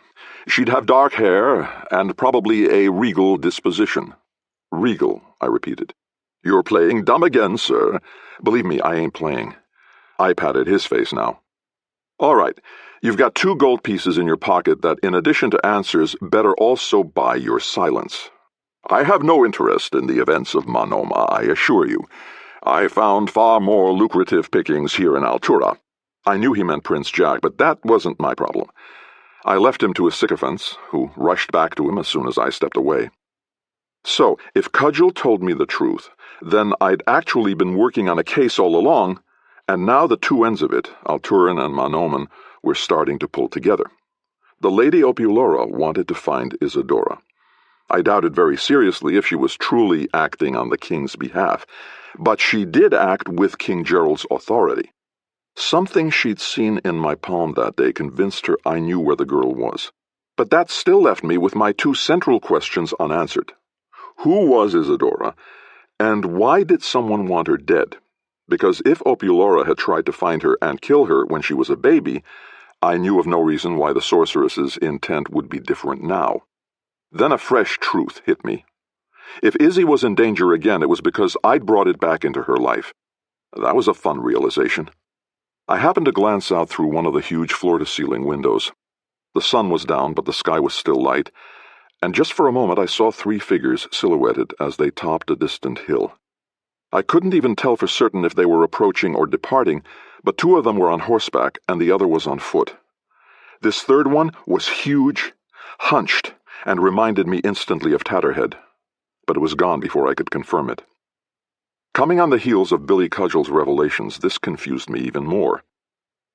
"She'd have dark hair and probably a regal disposition." "Regal," I repeated. "You're playing dumb again, sir." "Believe me, I ain't playing." I patted his face now. "All right, you've got 2 gold pieces in your pocket that, in addition to answers, better also buy your silence." "I have no interest in the events of Monoma, I assure you. I found far more lucrative pickings here in Altura." I knew he meant Prince Jack, but that wasn't my problem. I left him to his sycophants, who rushed back to him as soon as I stepped away. So, if Cudgel told me the truth, then I'd actually been working on a case all along, and now the 2 ends of it, Alturan and Monoman, were starting to pull together. The Lady Opulora wanted to find Isadora. I doubted very seriously if she was truly acting on the king's behalf, but she did act with King Gerald's authority. Something she'd seen in my palm that day convinced her I knew where the girl was. But that still left me with my 2 central questions unanswered. Who was Isadora, and why did someone want her dead? Because if Opulora had tried to find her and kill her when she was a baby, I knew of no reason why the sorceress's intent would be different now. Then a fresh truth hit me. If Izzy was in danger again, it was because I'd brought it back into her life. That was a fun realization. I happened to glance out through one of the huge floor-to-ceiling windows. The sun was down, but the sky was still light, and just for a moment I saw 3 figures silhouetted as they topped a distant hill. I couldn't even tell for certain if they were approaching or departing, but 2 of them were on horseback and the other was on foot. This third one was huge, hunched, and reminded me instantly of Tatterhead, but it was gone before I could confirm it. Coming on the heels of Billy Cudgell's revelations, this confused me even more.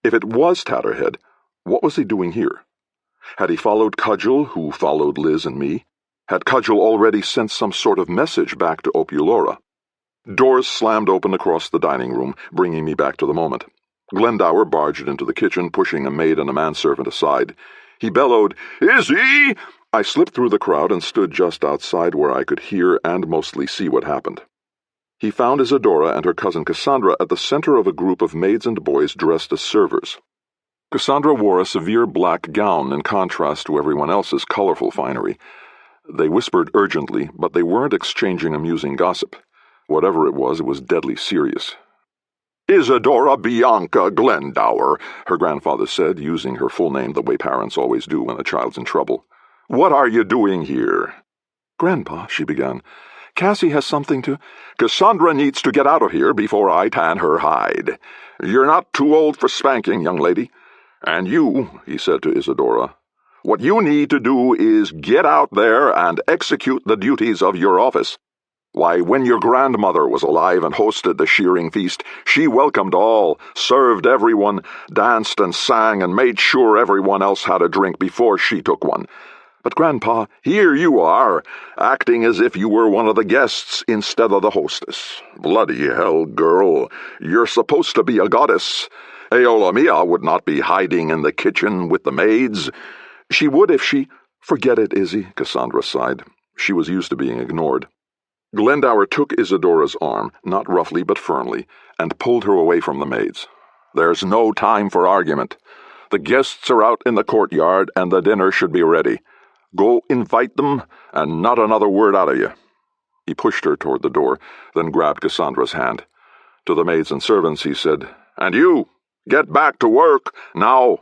If it was Tatterhead, what was he doing here? Had he followed Cudgell, who followed Liz and me? Had Cudgell already sent some sort of message back to Opulora? Doors slammed open across the dining room, bringing me back to the moment. Glendower barged into the kitchen, pushing a maid and a manservant aside. He bellowed, "Izzy!" I slipped through the crowd and stood just outside where I could hear and mostly see what happened. He found Isadora and her cousin Cassandra at the center of a group of maids and boys dressed as servers. Cassandra wore a severe black gown in contrast to everyone else's colorful finery. They whispered urgently, but they weren't exchanging amusing gossip. Whatever it was deadly serious. "Isadora Bianca Glendower," her grandfather said, using her full name the way parents always do when a child's in trouble. "What are you doing here?" "Grandpa," she began, "Cassie has something to—" "Cassandra needs to get out of here before I tan her hide. You're not too old for spanking, young lady. And you," he said to Isadora, "what you need to do is get out there and execute the duties of your office. Why, when your grandmother was alive and hosted the shearing feast, she welcomed all, served everyone, danced and sang, and made sure everyone else had a drink before she took one. But, Grandpa, here you are, acting as if you were one of the guests instead of the hostess. Bloody hell, girl, you're supposed to be a goddess. Aola Mia would not be hiding in the kitchen with the maids. She would if she—" "Forget it, Izzy," Cassandra sighed. She was used to being ignored. Glendower took Isadora's arm, not roughly but firmly, and pulled her away from the maids. "There's no time for argument. The guests are out in the courtyard, and the dinner should be ready. Go invite them, and not another word out of you." He pushed her toward the door, then grabbed Cassandra's hand. To the maids and servants he said, "And you, get back to work, now."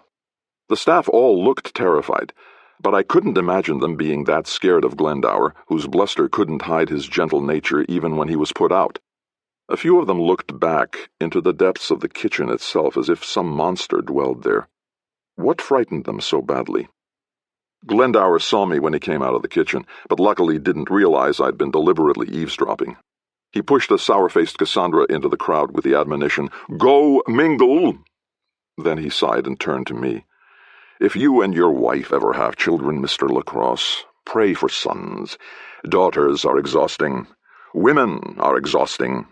The staff all looked terrified, but I couldn't imagine them being that scared of Glendower, whose bluster couldn't hide his gentle nature even when he was put out. A few of them looked back into the depths of the kitchen itself as if some monster dwelled there. What frightened them so badly? Glendower saw me when he came out of the kitchen, but luckily didn't realize I'd been deliberately eavesdropping. He pushed the sour-faced Cassandra into the crowd with the admonition, "Go mingle!" Then he sighed and turned to me. "If you and your wife ever have children, Mr. LaCrosse, pray for sons. Daughters are exhausting. Women are exhausting."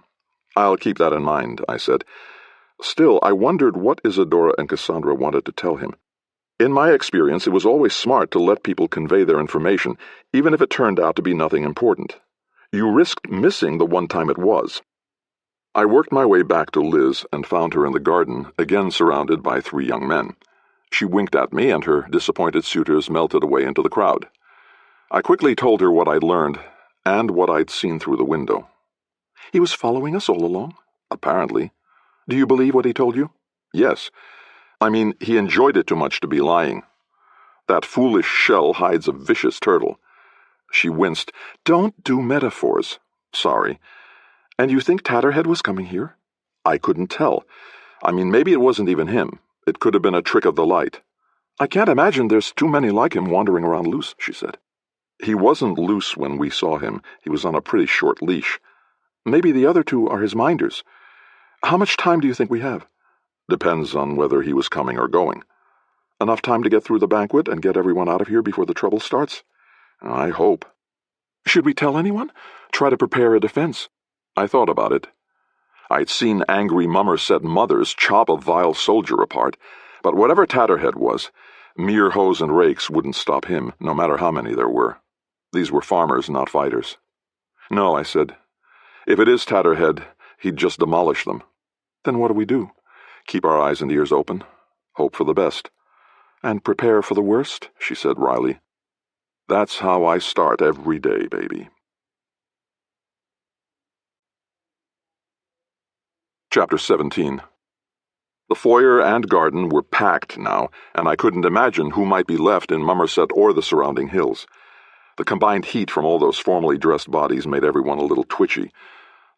"I'll keep that in mind," I said. Still, I wondered what Isadora and Cassandra wanted to tell him. In my experience, it was always smart to let people convey their information, even if it turned out to be nothing important. You risked missing the one time it was. I worked my way back to Liz and found her in the garden, again surrounded by 3 young men. She winked at me, and her disappointed suitors melted away into the crowd. I quickly told her what I'd learned, and what I'd seen through the window. "He was following us all along?" "Apparently." "Do you believe what he told you?" "Yes. I mean, he enjoyed it too much to be lying. That foolish shell hides a vicious turtle." She winced. "Don't do metaphors." "Sorry." "And you think Tatterhead was coming here?" "I couldn't tell. I mean, maybe it wasn't even him. It could have been a trick of the light." "I can't imagine there's too many like him wandering around loose," she said. "He wasn't loose when we saw him. He was on a pretty short leash." "Maybe the other 2 are his minders. How much time do you think we have?" "Depends on whether he was coming or going." "Enough time to get through the banquet and get everyone out of here before the trouble starts?" "I hope." "Should we tell anyone? Try to prepare a defense?" I thought about it. I'd seen angry Mummerset mothers chop a vile soldier apart, but whatever Tatterhead was, mere hoes and rakes wouldn't stop him, no matter how many there were. These were farmers, not fighters. "No," I said. "If it is Tatterhead, he'd just demolish them." "Then what do we do?" "Keep our eyes and ears open. Hope for the best." "And prepare for the worst," she said wryly. "That's how I start every day, baby." Chapter 17. The foyer and garden were packed now, and I couldn't imagine who might be left in Mummerset or the surrounding hills. The combined heat from all those formally dressed bodies made everyone a little twitchy.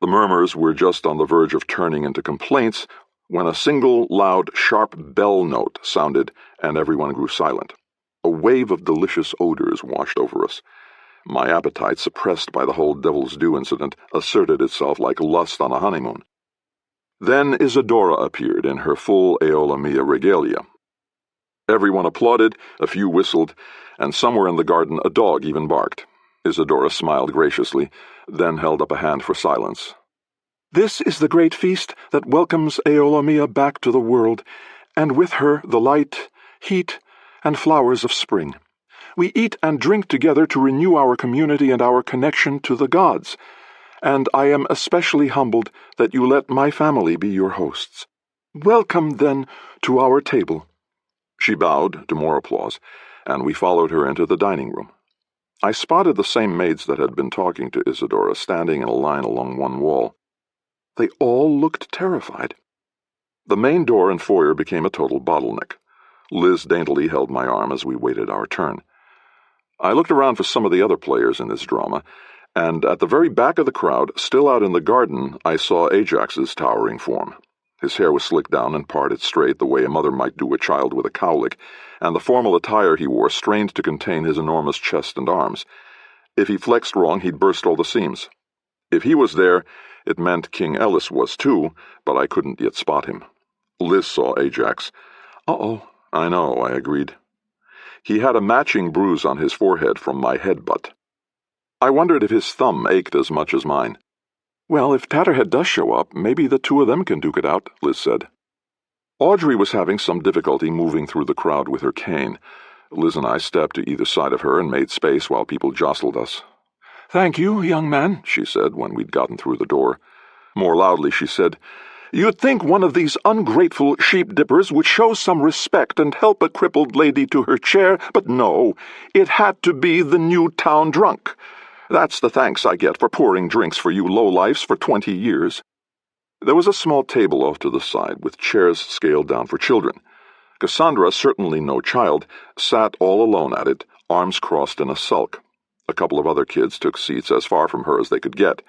The murmurs were just on the verge of turning into complaints when a single, loud, sharp bell note sounded and everyone grew silent. A wave of delicious odors washed over us. My appetite, suppressed by the whole Devil's Due incident, asserted itself like lust on a honeymoon. Then Isadora appeared in her full Aola Mia regalia. Everyone applauded, a few whistled, and somewhere in the garden a dog even barked. Isadora smiled graciously, then held up a hand for silence. This is the great feast that welcomes Aola Mia back to the world, and with her the light, heat, and flowers of spring. We eat and drink together to renew our community and our connection to the gods, and I am especially humbled that you let my family be your hosts. Welcome, then, to our table." She bowed to more applause, and we followed her into the dining room. I spotted the same maids that had been talking to Isadora standing in a line along one wall. They all looked terrified. The main door and foyer became a total bottleneck. Liz daintily held my arm as we waited our turn. I looked around for some of the other players in this drama, and at the very back of the crowd, still out in the garden, I saw Ajax's towering form. His hair was slicked down and parted straight the way a mother might do a child with a cowlick, and the formal attire he wore strained to contain his enormous chest and arms. If he flexed wrong, he'd burst all the seams. If he was there, it meant King Ellis was too, but I couldn't yet spot him. Liz saw Ajax. "Uh-oh." "I know," I agreed. He had a matching bruise on his forehead from my headbutt. I wondered if his thumb ached as much as mine. "Well, if Tatterhead does show up, maybe the two of them can duke it out," Liz said. Audrey was having some difficulty moving through the crowd with her cane. Liz and I stepped to either side of her and made space while people jostled us. "Thank you, young man," she said when we'd gotten through the door. More loudly, she said, "You'd think one of these ungrateful sheep-dippers would show some respect and help a crippled lady to her chair, but no, it had to be the new town drunk. That's the thanks I get for pouring drinks for you lowlifes for 20 years. There was a small table off to the side with chairs scaled down for children. Cassandra, certainly no child, sat all alone at it, arms crossed in a sulk. A couple of other kids took seats as far from her as they could get.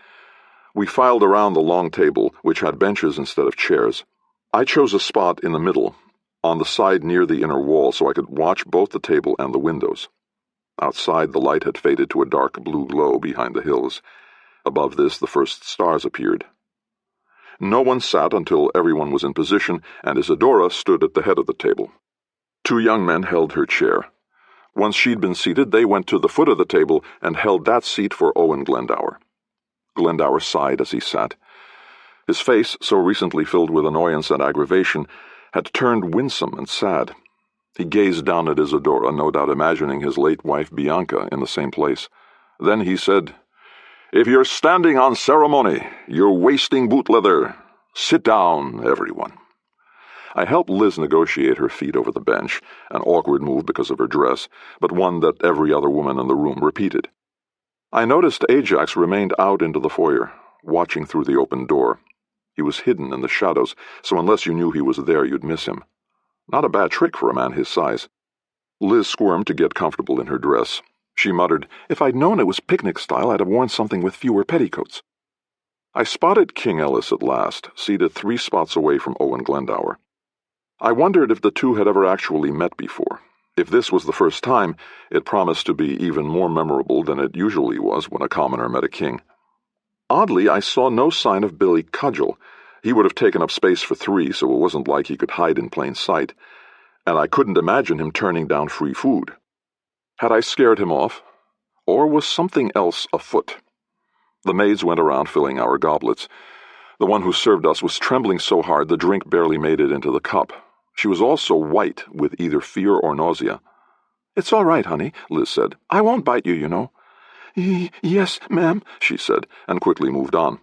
We filed around the long table, which had benches instead of chairs. I chose a spot in the middle, on the side near the inner wall, so I could watch both the table and the windows. Outside, the light had faded to a dark blue glow behind the hills. Above this, the first stars appeared. No one sat until everyone was in position, and Isadora stood at the head of the table. Two young men held her chair. Once she'd been seated, they went to the foot of the table and held that seat for Owen Glendower. Glendower sighed as he sat. His face, so recently filled with annoyance and aggravation, had turned winsome and sad. He gazed down at Isadora, no doubt imagining his late wife Bianca in the same place. Then he said, "If you're standing on ceremony, you're wasting boot leather. Sit down, everyone." I helped Liz negotiate her feet over the bench, an awkward move because of her dress, but one that every other woman in the room repeated. I noticed Ajax remained out into the foyer, watching through the open door. He was hidden in the shadows, so unless you knew he was there, you'd miss him. Not a bad trick for a man his size. Liz squirmed to get comfortable in her dress. She muttered, "If I'd known it was picnic style, I'd have worn something with fewer petticoats." I spotted King Ellis at last, seated 3 spots away from Owen Glendower. I wondered if the two had ever actually met before. If this was the first time, it promised to be even more memorable than it usually was when a commoner met a king. Oddly, I saw no sign of Billy Cudgel. He would have taken up space for 3, so it wasn't like he could hide in plain sight, and I couldn't imagine him turning down free food. Had I scared him off? Or was something else afoot? The maids went around filling our goblets. The one who served us was trembling so hard the drink barely made it into the cup. She was also white with either fear or nausea. "It's all right, honey," Liz said. "I won't bite you, you know." "Yes, ma'am," she said, and quickly moved on.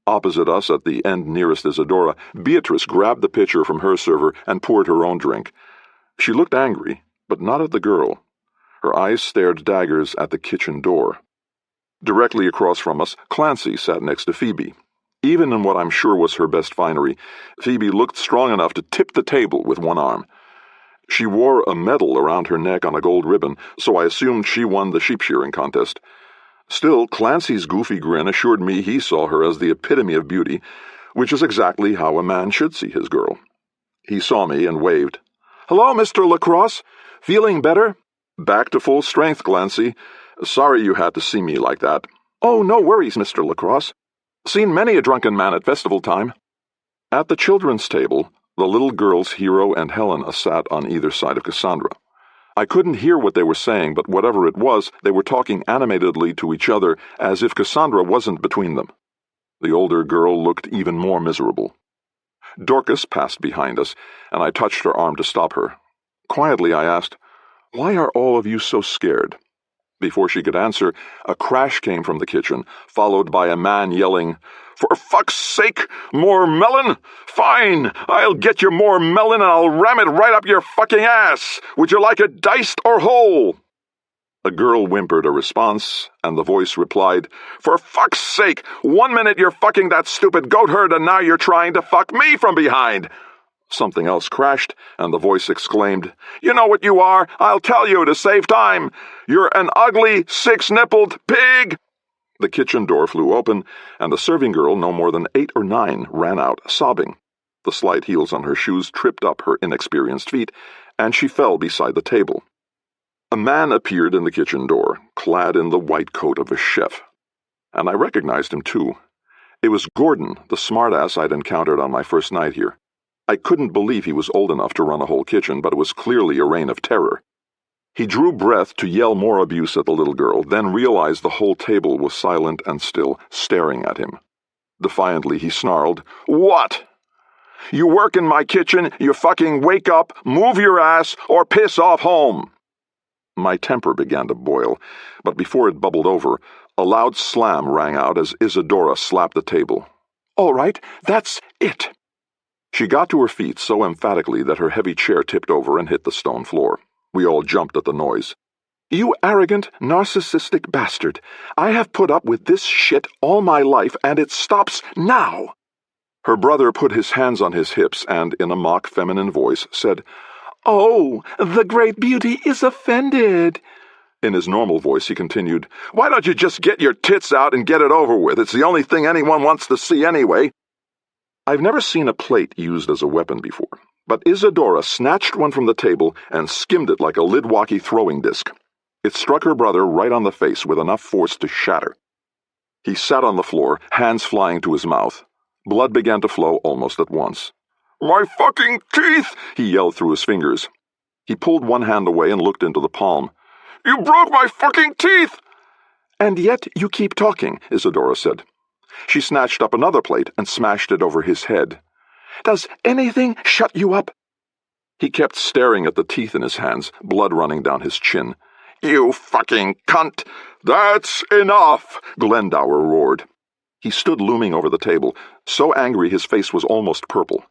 Opposite us, at the end nearest Isadora, Beatrice grabbed the pitcher from her server and poured her own drink. She looked angry, but not at the girl. Her eyes stared daggers at the kitchen door. Directly across from us, Clancy sat next to Phoebe. Even in what I'm sure was her best finery, Phoebe looked strong enough to tip the table with one arm. She wore a medal around her neck on a gold ribbon, so I assumed she won the sheep-shearing contest. Still, Clancy's goofy grin assured me he saw her as the epitome of beauty, which is exactly how a man should see his girl. He saw me and waved. "Hello, Mr. LaCrosse. Feeling better?" "Back to full strength, Glancy. Sorry you had to see me like that." "Oh, no worries, Mr. LaCrosse. Seen many a drunken man at festival time." At the children's table, the little girls Hero and Helena sat on either side of Cassandra. I couldn't hear what they were saying, but whatever it was, they were talking animatedly to each other as if Cassandra wasn't between them. The older girl looked even more miserable. Dorcas passed behind us, and I touched her arm to stop her. Quietly I asked, "Why are all of you so scared?" Before she could answer, a crash came from the kitchen, followed by a man yelling, "For fuck's sake, more melon? Fine, I'll get you more melon and I'll ram it right up your fucking ass. Would you like it diced or whole?" A girl whimpered a response, and the voice replied, "For fuck's sake, 1 minute you're fucking that stupid goat herd and now you're trying to fuck me from behind." Something else crashed, and the voice exclaimed, "You know what you are? I'll tell you to save time. You're an ugly, six-nippled pig!" The kitchen door flew open, and the serving girl, no more than 8 or 9, ran out, sobbing. The slight heels on her shoes tripped up her inexperienced feet, and she fell beside the table. A man appeared in the kitchen door, clad in the white coat of a chef. And I recognized him, too. It was Gordon, the smartass I'd encountered on my first night here. I couldn't believe he was old enough to run a whole kitchen, but it was clearly a reign of terror. He drew breath to yell more abuse at the little girl, then realized the whole table was silent and still, staring at him. Defiantly, he snarled, "What? You work in my kitchen, you fucking wake up, move your ass, or piss off home." My temper began to boil, but before it bubbled over, a loud slam rang out as Isadora slapped the table. "All right, that's it." She got to her feet so emphatically that her heavy chair tipped over and hit the stone floor. We all jumped at the noise. "You arrogant, narcissistic bastard. I have put up with this shit all my life, and it stops now." Her brother put his hands on his hips and, in a mock feminine voice, said, "Oh, the great beauty is offended." In his normal voice, he continued, "Why don't you just get your tits out and get it over with? It's the only thing anyone wants to see anyway." I've never seen a plate used as a weapon before, but Isadora snatched one from the table and skimmed it like a Lidwacky throwing disc. It struck her brother right on the face with enough force to shatter. He sat on the floor, hands flying to his mouth. Blood began to flow almost at once. "My fucking teeth!" he yelled through his fingers. He pulled one hand away and looked into the palm. "You broke my fucking teeth!" "And yet you keep talking," Isadora said. She snatched up another plate and smashed it over his head. "Does anything shut you up?" He kept staring at the teeth in his hands, blood running down his chin. "You fucking cunt! That's enough!" Glendower roared. He stood looming over the table, so angry his face was almost purple.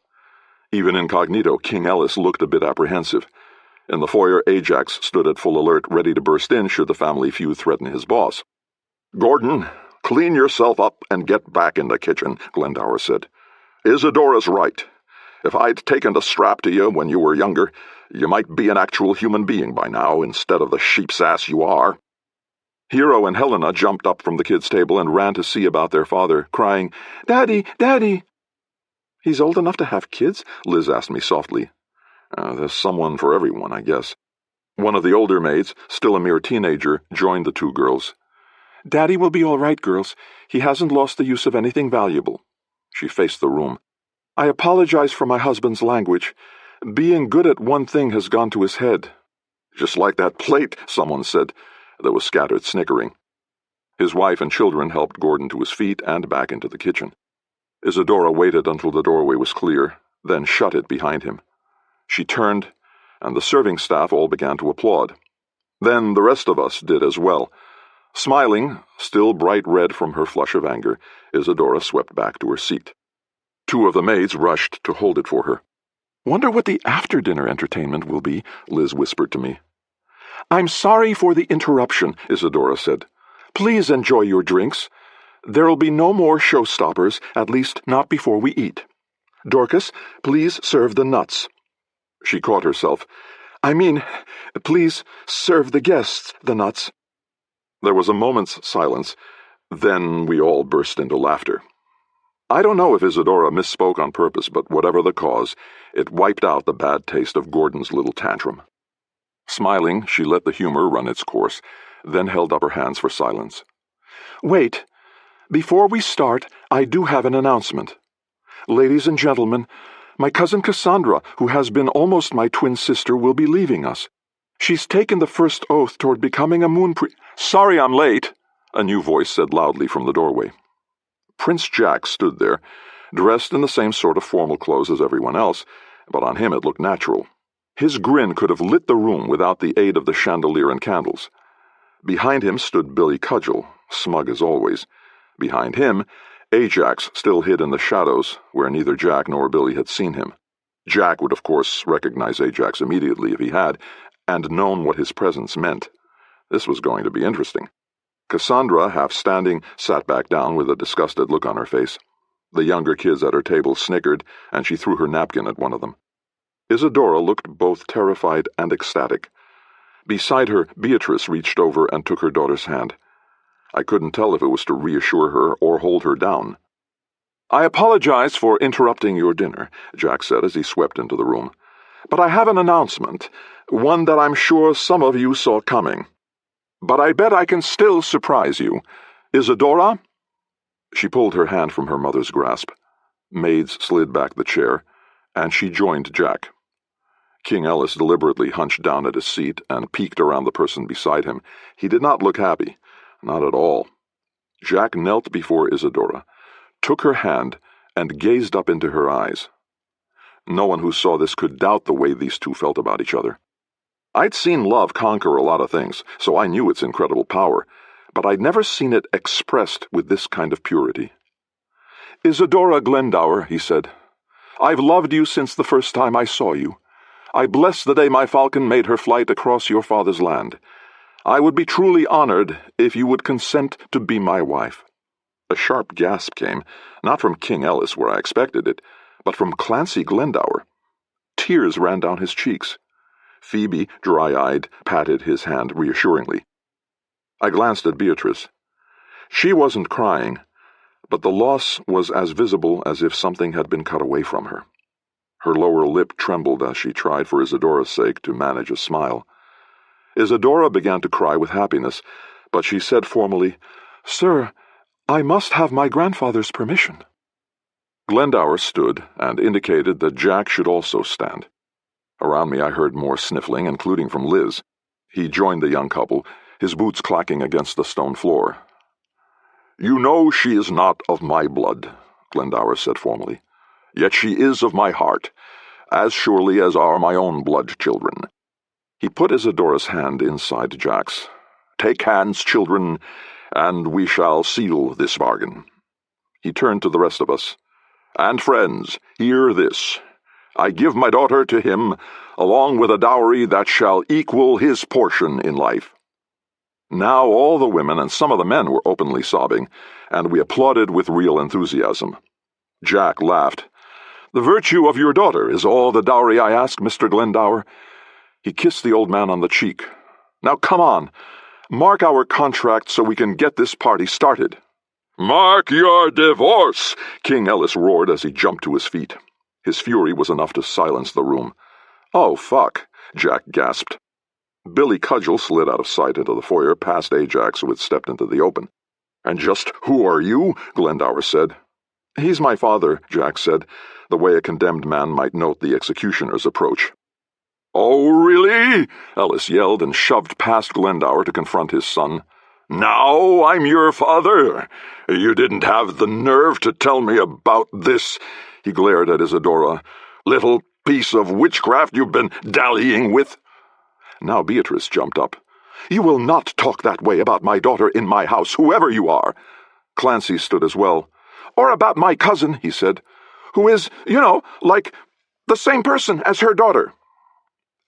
Even incognito, King Ellis looked a bit apprehensive. In the foyer, Ajax stood at full alert, ready to burst in should the family feud threaten his boss. "Gordon, clean yourself up and get back in the kitchen," Glendower said. "Isadora's right. If I'd taken the strap to you when you were younger, you might be an actual human being by now instead of the sheep's ass you are." Hero and Helena jumped up from the kids' table and ran to see about their father, crying, "Daddy, Daddy!" "He's old enough to have kids?" Liz asked me softly. There's someone for everyone, I guess. One of the older maids, still a mere teenager, joined the two girls. "Daddy will be all right, girls. He hasn't lost the use of anything valuable." She faced the room. "I apologize for my husband's language. Being good at one thing has gone to his head." "Just like that plate," someone said. There was scattered snickering. His wife and children helped Gordon to his feet and back into the kitchen. Isadora waited until the doorway was clear, then shut it behind him. She turned, and the serving staff all began to applaud. Then the rest of us did as well. Smiling, still bright red from her flush of anger, Isadora swept back to her seat. Two of the maids rushed to hold it for her. "Wonder what the after-dinner entertainment will be," Liz whispered to me. "I'm sorry for the interruption," Isadora said. "Please enjoy your drinks. There'll be no more showstoppers, at least not before we eat. Dorcas, please serve the nuts." She caught herself. Please serve the guests the nuts." There was a moment's silence. Then we all burst into laughter. I don't know if Isadora misspoke on purpose, but whatever the cause, it wiped out the bad taste of Gordon's little tantrum. Smiling, she let the humor run its course, then held up her hands for silence. Wait. Before we start, I do have an announcement. Ladies and gentlemen, my cousin Cassandra, who has been almost my twin sister, will be leaving us. She's taken the first oath toward becoming a Sorry I'm late, a new voice said loudly from the doorway. Prince Jack stood there, dressed in the same sort of formal clothes as everyone else, but on him it looked natural. His grin could have lit the room without the aid of the chandelier and candles. Behind him stood Billy Cudgel, smug as always. Behind him, Ajax still hid in the shadows, where neither Jack nor Billy had seen him. Jack would, of course, recognize Ajax immediately if he had, and known what his presence meant. This was going to be interesting. Cassandra, half standing, sat back down with a disgusted look on her face. The younger kids at her table snickered, and she threw her napkin at one of them. Isadora looked both terrified and ecstatic. Beside her, Beatrice reached over and took her daughter's hand. I couldn't tell if it was to reassure her or hold her down. "I apologize for interrupting your dinner," Jack said as he swept into the room. "But I have an announcement, one that I'm sure some of you saw coming. But I bet I can still surprise you. Isadora?" She pulled her hand from her mother's grasp. Maids slid back the chair, and she joined Jack. King Ellis deliberately hunched down at his seat and peeked around the person beside him. He did not look happy. Not at all. Jack knelt before Isadora, took her hand, and gazed up into her eyes. No one who saw this could doubt the way these two felt about each other. I'd seen love conquer a lot of things, so I knew its incredible power, but I'd never seen it expressed with this kind of purity. "Isadora Glendower," he said, "I've loved you since the first time I saw you. I bless the day my falcon made her flight across your father's land. I would be truly honored if you would consent to be my wife." A sharp gasp came, not from King Ellis where I expected it, but from Clancy Glendower. Tears ran down his cheeks. Phoebe, dry-eyed, patted his hand reassuringly. I glanced at Beatrice. She wasn't crying, but the loss was as visible as if something had been cut away from her. Her lower lip trembled as she tried for Isadora's sake to manage a smile. Isadora began to cry with happiness, but she said formally, "Sir, I must have my grandfather's permission." Glendower stood and indicated that Jack should also stand. Around me I heard more sniffling, including from Liz. He joined the young couple, his boots clacking against the stone floor. "You know she is not of my blood," Glendower said formally. "Yet she is of my heart, as surely as are my own blood children." He put Isadora's hand inside Jack's. "Take hands, children, and we shall seal this bargain." He turned to the rest of us. "And friends, hear this. I give my daughter to him, along with a dowry that shall equal his portion in life." Now all the women and some of the men were openly sobbing, and we applauded with real enthusiasm. Jack laughed. "The virtue of your daughter is all the dowry I ask, Mr. Glendower." He kissed the old man on the cheek. "Now come on, mark our contract so we can get this party started." "Mark your divorce!" King Ellis roared as he jumped to his feet. His fury was enough to silence the room. "Oh, fuck," Jack gasped. Billy Cudgel slid out of sight into the foyer past Ajax, who had stepped into the open. "And just who are you?" Glendower said. "He's my father," Jack said, the way a condemned man might note the executioner's approach. "Oh, really?" Ellis yelled and shoved past Glendower to confront his son. "Now I'm your father. You didn't have the nerve to tell me about this," he glared at Isadora. "Little piece of witchcraft you've been dallying with." Now Beatrice jumped up. "You will not talk that way about my daughter in my house, whoever you are." Clancy stood as well. "Or about my cousin," he said, "who is, like the same person as her daughter."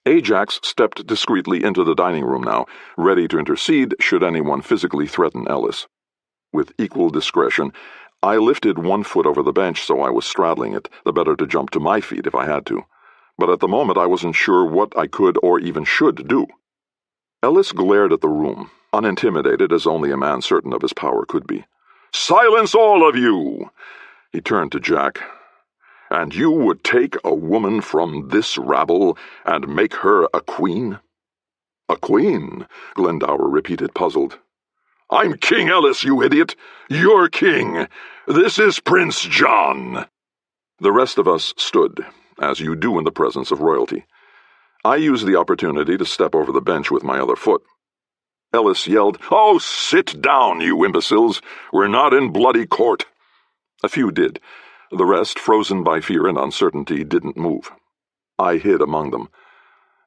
Ajax stepped discreetly into the dining room now, ready to intercede should anyone physically threaten Ellis. With equal discretion, I lifted one foot over the bench so I was straddling it, the better to jump to my feet if I had to. But at the moment I wasn't sure what I could or even should do. Ellis glared at the room, unintimidated as only a man certain of his power could be. "Silence all of you!" He turned to Jack. "And you would take a woman from this rabble and make her a queen?" "A queen?" Glendower repeated, puzzled. "I'm King Ellis, you idiot! You're king! This is Prince John!" The rest of us stood, as you do in the presence of royalty. I used the opportunity to step over the bench with my other foot. Ellis yelled, "Oh, sit down, you imbeciles! We're not in bloody court!" A few did. The rest, frozen by fear and uncertainty, didn't move. I hid among them.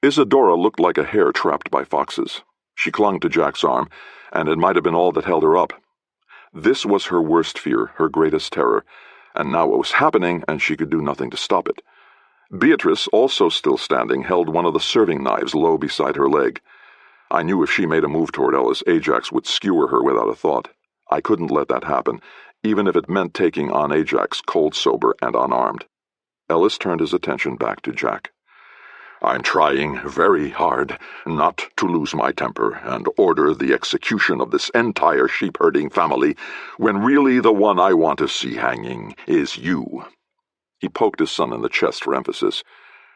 Isadora looked like a hare trapped by foxes. She clung to Jack's arm, and it might have been all that held her up. This was her worst fear, her greatest terror, and now it was happening, and she could do nothing to stop it. Beatrice, also still standing, held one of the serving knives low beside her leg. I knew if she made a move toward Ellis, Ajax would skewer her without a thought. I couldn't let that happen, even if it meant taking on Ajax, cold-sober and unarmed. Ellis turned his attention back to Jack. "I'm trying very hard not to lose my temper and order the execution of this entire sheep-herding family, when really the one I want to see hanging is you." He poked his son in the chest for emphasis.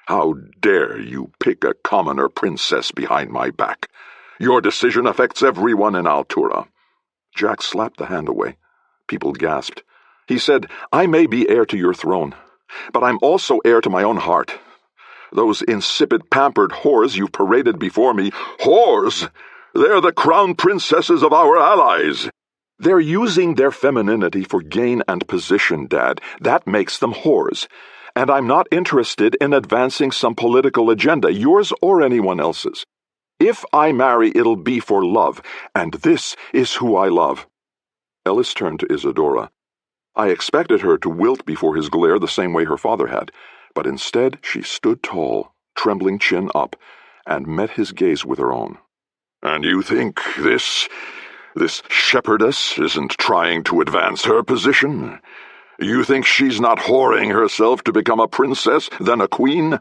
"How dare you pick a commoner princess behind my back? Your decision affects everyone in Altura." Jack slapped the hand away. People gasped. He said, "I may be heir to your throne, but I'm also heir to my own heart. Those insipid, pampered whores you've paraded before me, whores! They're the crown princesses of our allies. They're using their femininity for gain and position, Dad. That makes them whores. And I'm not interested in advancing some political agenda, yours or anyone else's. If I marry, it'll be for love, and this is who I love." Ellis turned to Isadora. I expected her to wilt before his glare the same way her father had, but instead she stood tall, trembling chin up, and met his gaze with her own. "And you think this shepherdess isn't trying to advance her position? You think she's not whoring herself to become a princess, then a queen?"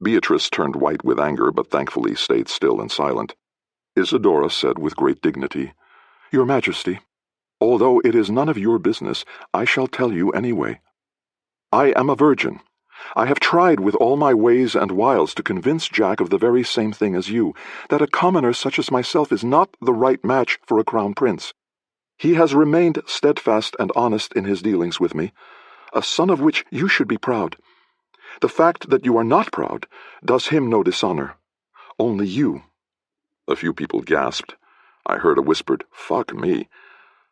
Beatrice turned white with anger, but thankfully stayed still and silent. Isadora said with great dignity, "Your Majesty, although it is none of your business, I shall tell you anyway. I am a virgin. I have tried with all my ways and wiles to convince Jack of the very same thing as you, that a commoner such as myself is not the right match for a crown prince. He has remained steadfast and honest in his dealings with me, a son of which you should be proud. The fact that you are not proud does him no dishonor. Only you." A few people gasped. I heard a whispered, "Fuck me."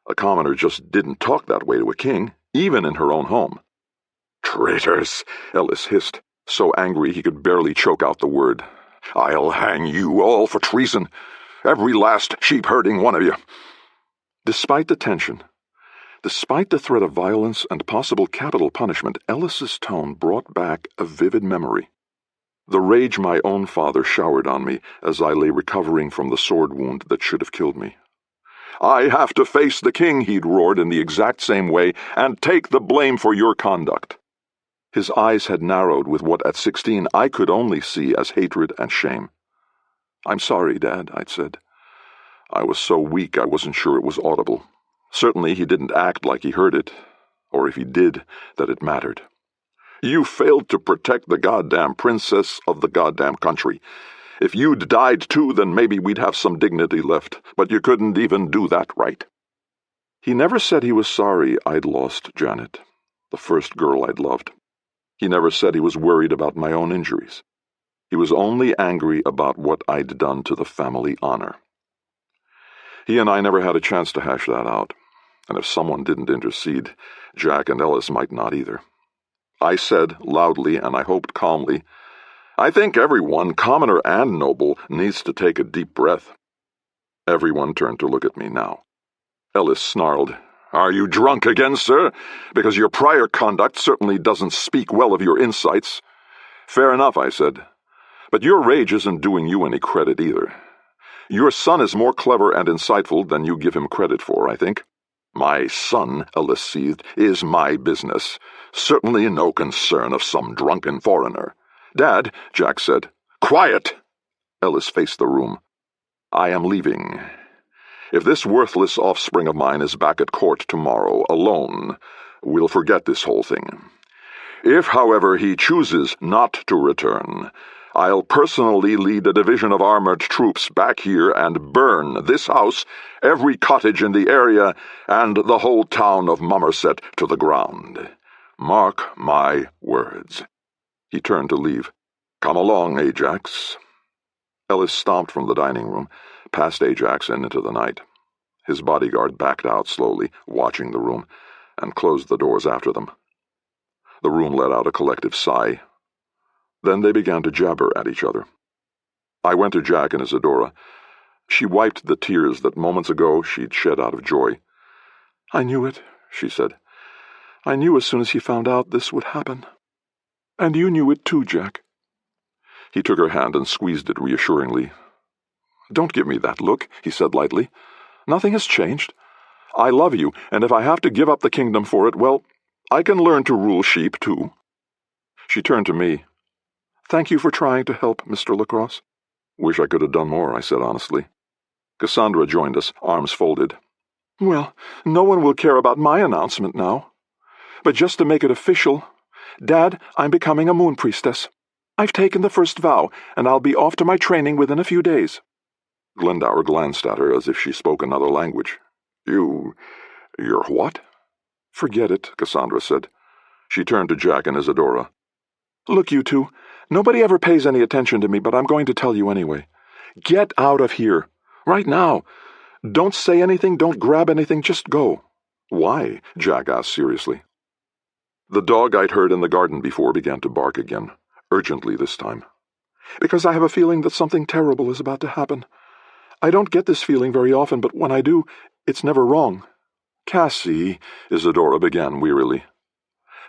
A commoner just didn't talk that way to a king, even in her own home. "Traitors," Ellis hissed, so angry he could barely choke out the word. "I'll hang you all for treason. Every last sheep-herding one of you." Despite the tension, despite the threat of violence and possible capital punishment, Ellis's tone brought back a vivid memory. The rage my own father showered on me as I lay recovering from the sword wound that should have killed me. "I have to face the king," he'd roared in the exact same way, "and take the blame for your conduct." His eyes had narrowed with what at 16 I could only see as hatred and shame. "I'm sorry, Dad," I'd said. I was so weak I wasn't sure it was audible. Certainly he didn't act like he heard it, or if he did, that it mattered. "You failed to protect the goddamn princess of the goddamn country. If you'd died too, then maybe we'd have some dignity left, but you couldn't even do that right." He never said he was sorry I'd lost Janet, the first girl I'd loved. He never said he was worried about my own injuries. He was only angry about what I'd done to the family honor. He and I never had a chance to hash that out, and if someone didn't intercede, Jack and Ellis might not either. I said, loudly and I hoped calmly, "I think everyone, commoner and noble, needs to take a deep breath." Everyone turned to look at me now. Ellis snarled, "Are you drunk again, sir? Because your prior conduct certainly doesn't speak well of your insights." "Fair enough," I said. "But your rage isn't doing you any credit either. Your son is more clever and insightful than you give him credit for, I think." "My son," Ellis seethed, "is my business. Certainly no concern of some drunken foreigner." "Dad," Jack said. "Quiet!" Ellis faced the room. "I am leaving. If this worthless offspring of mine is back at court tomorrow, alone, we'll forget this whole thing. If, however, he chooses not to return, I'll personally lead a division of armored troops back here and burn this house, every cottage in the area, and the whole town of Mummerset to the ground. Mark my words." He turned to leave. "Come along, Ajax." Ellis stomped from the dining room, past Ajax and into the night. His bodyguard backed out slowly, watching the room, and closed the doors after them. The room let out a collective sigh. Then they began to jabber at each other. I went to Jack and Isadora. She wiped the tears that moments ago she'd shed out of joy. "I knew it," she said. "I knew as soon as he found out this would happen. And you knew it too, Jack." He took her hand and squeezed it reassuringly. "Don't give me that look," he said lightly. "Nothing has changed. I love you, and if I have to give up the kingdom for it, well, I can learn to rule sheep, too." She turned to me. "Thank you for trying to help, Mr. LaCrosse." "Wish I could have done more," I said honestly. Cassandra joined us, arms folded. "Well, no one will care about my announcement now. But just to make it official, Dad, I'm becoming a moon priestess. I've taken the first vow, and I'll be off to my training within a few days." Glendower glanced at her as if she spoke another language. You're what?" "Forget it," Cassandra said. She turned to Jack and Isadora. "Look, you two, nobody ever pays any attention to me, but I'm going to tell you anyway. Get out of here. Right now. Don't say anything, don't grab anything, just go." "Why?" Jack asked seriously. The dog I'd heard in the garden before began to bark again, urgently this time. "Because I have a feeling that something terrible is about to happen. I don't get this feeling very often, but when I do, it's never wrong." "Cassie," Isadora began wearily.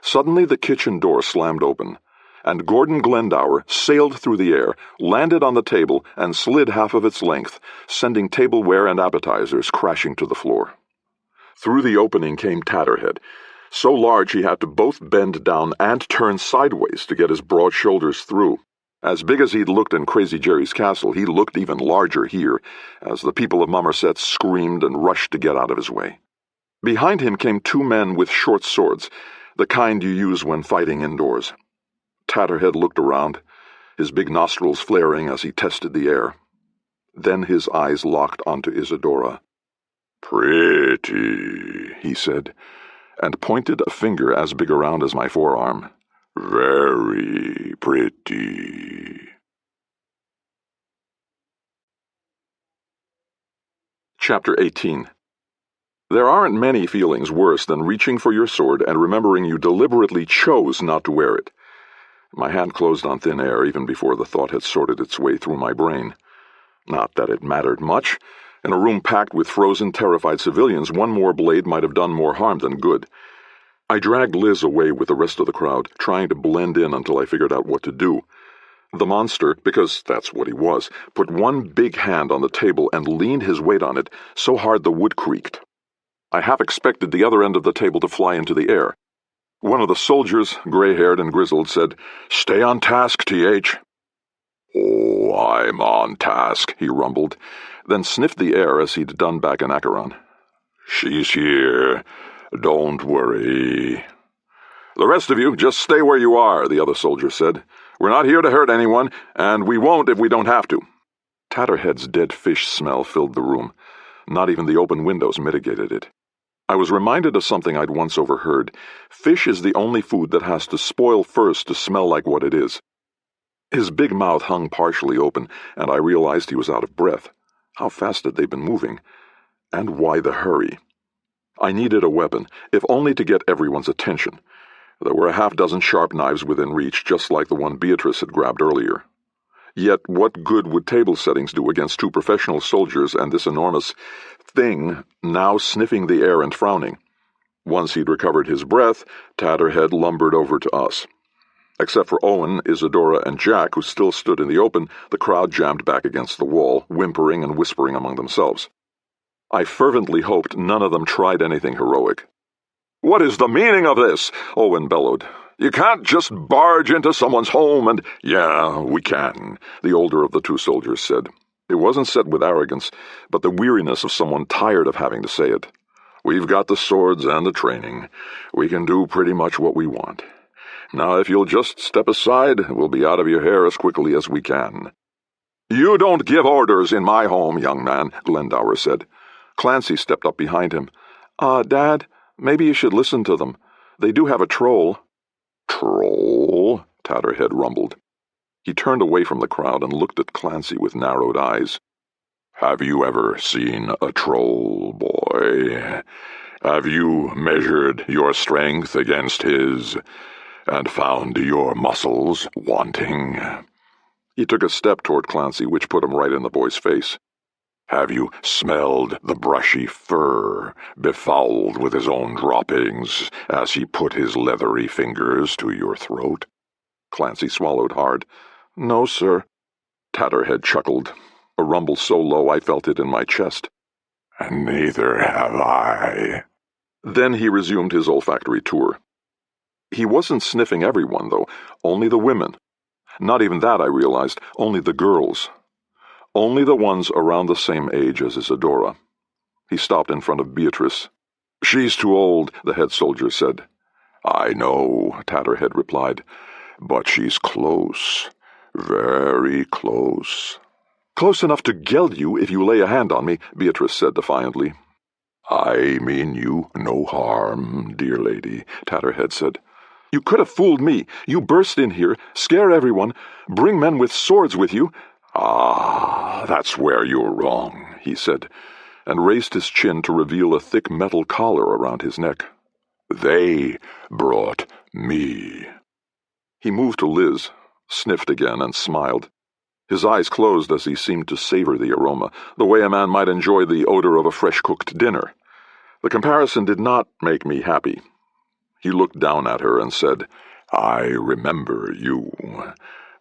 Suddenly the kitchen door slammed open, and Gordon Glendower sailed through the air, landed on the table, and slid half of its length, sending tableware and appetizers crashing to the floor. Through the opening came Tatterhead, so large he had to both bend down and turn sideways to get his broad shoulders through. As big as he'd looked in Crazy Jerry's castle, he looked even larger here, as the people of Mummerset screamed and rushed to get out of his way. Behind him came two men with short swords, the kind you use when fighting indoors. Tatterhead looked around, his big nostrils flaring as he tested the air. Then his eyes locked onto Isadora. "Pretty," he said, and pointed a finger as big around as my forearm. "Very pretty." Chapter 18. There aren't many feelings worse than reaching for your sword and remembering you deliberately chose not to wear it. My hand closed on thin air even before the thought had sorted its way through my brain. Not that it mattered much. In a room packed with frozen, terrified civilians, one more blade might have done more harm than good. I dragged Liz away with the rest of the crowd, trying to blend in until I figured out what to do. The monster, because that's what he was, put one big hand on the table and leaned his weight on it so hard the wood creaked. I half expected the other end of the table to fly into the air. One of the soldiers, gray-haired and grizzled, said, "Stay on task, T.H." "Oh, I'm on task," he rumbled, then sniffed the air as he'd done back in Acheron. "She's here. Don't worry." "The rest of you, just stay where you are," the other soldier said. "We're not here to hurt anyone, and we won't if we don't have to." Tatterhead's dead fish smell filled the room. Not even the open windows mitigated it. I was reminded of something I'd once overheard. Fish is the only food that has to spoil first to smell like what it is. His big mouth hung partially open, and I realized he was out of breath. How fast had they been moving? And why the hurry? I needed a weapon, if only to get everyone's attention. There were a half-dozen sharp knives within reach, just like the one Beatrice had grabbed earlier. Yet what good would table settings do against two professional soldiers and this enormous thing now sniffing the air and frowning? Once he'd recovered his breath, Tatterhead lumbered over to us. Except for Owen, Isadora, and Jack, who still stood in the open, the crowd jammed back against the wall, whimpering and whispering among themselves. I fervently hoped none of them tried anything heroic. "What is the meaning of this?" Owen bellowed. "You can't just barge into someone's home and—" "Yeah, we can," the older of the two soldiers said. It wasn't said with arrogance, but the weariness of someone tired of having to say it. We've got the swords and the training. We can do pretty much what we want. Now, if you'll just step aside, we'll be out of your hair as quickly as we can." "You don't give orders in my home, young man," Glendower said. Clancy stepped up behind him. Dad, maybe you should listen to them. They do have a troll." "Troll?" Tatterhead rumbled. He turned away from the crowd and looked at Clancy with narrowed eyes. "Have you ever seen a troll, boy? Have you measured your strength against his, and found your muscles wanting?" He took a step toward Clancy, which put him right in the boy's face. "Have you smelled the brushy fur, befouled with his own droppings, as he put his leathery fingers to your throat?" Clancy swallowed hard. "No, sir." Tatterhead chuckled, a rumble so low I felt it in my chest. "Neither have I." Then he resumed his olfactory tour. He wasn't sniffing everyone, though, only the women. Not even that, I realized, only the girls. Only the ones around the same age as Isadora. He stopped in front of Beatrice. "She's too old," the head soldier said. "I know," Tatterhead replied, "but she's close. Very close." "Close enough to geld you if you lay a hand on me," Beatrice said defiantly. "I mean you no harm, dear lady," Tatterhead said. "You could have fooled me. You burst in here, scare everyone, bring men with swords with you." "Ah, that's where you're wrong," he said, and raised his chin to reveal a thick metal collar around his neck. "They brought me." He moved to Liz, sniffed again, and smiled. His eyes closed as he seemed to savor the aroma, the way a man might enjoy the odor of a fresh-cooked dinner. The comparison did not make me happy. He looked down at her and said, "I remember you.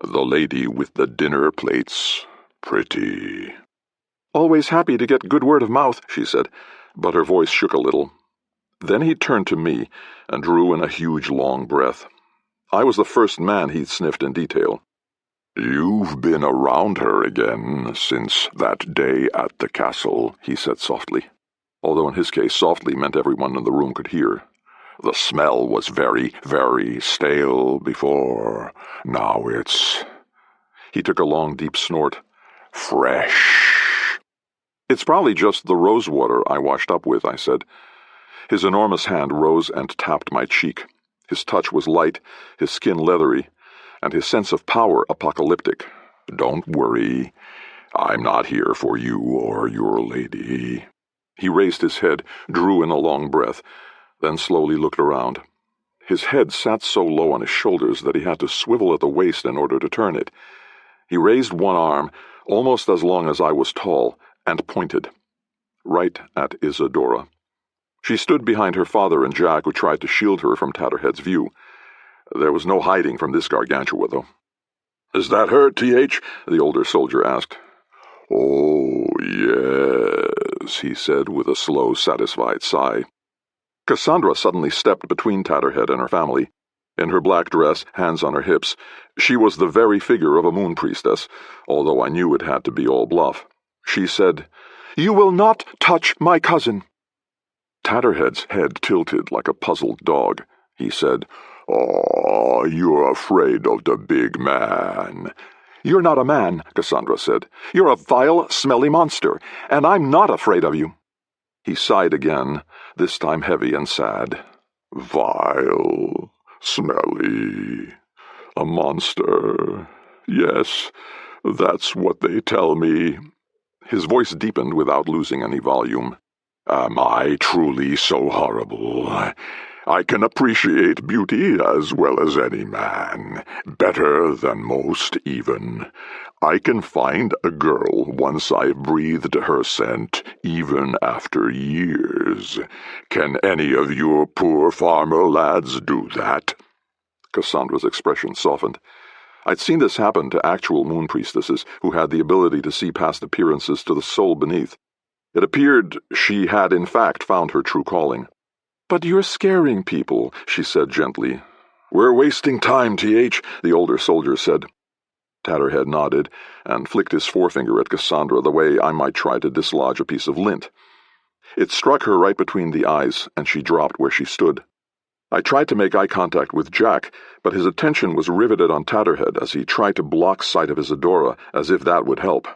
The lady with the dinner plates. Pretty." "Always happy to get good word of mouth," she said, but her voice shook a little. Then he turned to me and drew in a huge long breath. I was the first man he'd sniffed in detail. "You've been around her again since that day at the castle," he said softly, although in his case softly meant everyone in the room could hear. "The smell was very, very stale before. Now it's—" He took a long, deep snort. "Fresh." "It's probably just the rose water I washed up with," I said. His enormous hand rose and tapped my cheek. His touch was light, his skin leathery, and his sense of power apocalyptic. "Don't worry. I'm not here for you or your lady." He raised his head, drew in a long breath, then slowly looked around. His head sat so low on his shoulders that he had to swivel at the waist in order to turn it. He raised one arm, almost as long as I was tall, and pointed. Right at Isadora. She stood behind her father and Jack, who tried to shield her from Tatterhead's view. There was no hiding from this gargantua, though. "Is that her, T.H.?" the older soldier asked. "Oh, yes," he said with a slow, satisfied sigh. Cassandra suddenly stepped between Tatterhead and her family. In her black dress, hands on her hips, she was the very figure of a moon priestess, although I knew it had to be all bluff. She said, "You will not touch my cousin." Tatterhead's head tilted like a puzzled dog. He said, "Oh, you're afraid of the big man." "You're not a man," Cassandra said. "You're a vile, smelly monster, and I'm not afraid of you." He sighed again, this time heavy and sad. "Vile, smelly, a monster. Yes, that's what they tell me." His voice deepened without losing any volume. "Am I truly so horrible? I can appreciate beauty as well as any man, better than most even. I can find a girl once I've breathed her scent, even after years. Can any of your poor farmer lads do that?" Cassandra's expression softened. I'd seen this happen to actual moon priestesses who had the ability to see past appearances to the soul beneath. It appeared she had in fact found her true calling. "But you're scaring people," she said gently. "We're wasting time, T.H., the older soldier said. Tatterhead nodded and flicked his forefinger at Cassandra the way I might try to dislodge a piece of lint. It struck her right between the eyes, and she dropped where she stood. I tried to make eye contact with Jack, but his attention was riveted on Tatterhead as he tried to block sight of Isadora, as if that would help.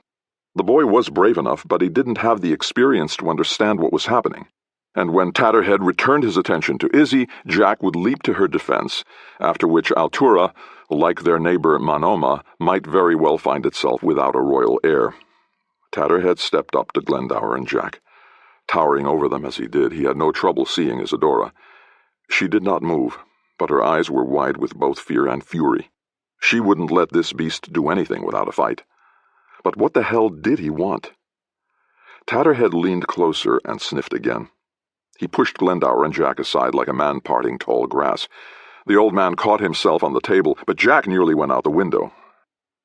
The boy was brave enough, but he didn't have the experience to understand what was happening. And when Tatterhead returned his attention to Izzy, Jack would leap to her defense, after which Altura, like their neighbor Manoma, might very well find itself without a royal heir. Tatterhead stepped up to Glendower and Jack. Towering over them as he did, he had no trouble seeing Isadora. She did not move, but her eyes were wide with both fear and fury. She wouldn't let this beast do anything without a fight. But what the hell did he want? Tatterhead leaned closer and sniffed again. He pushed Glendower and Jack aside like a man parting tall grass. The old man caught himself on the table, but Jack nearly went out the window.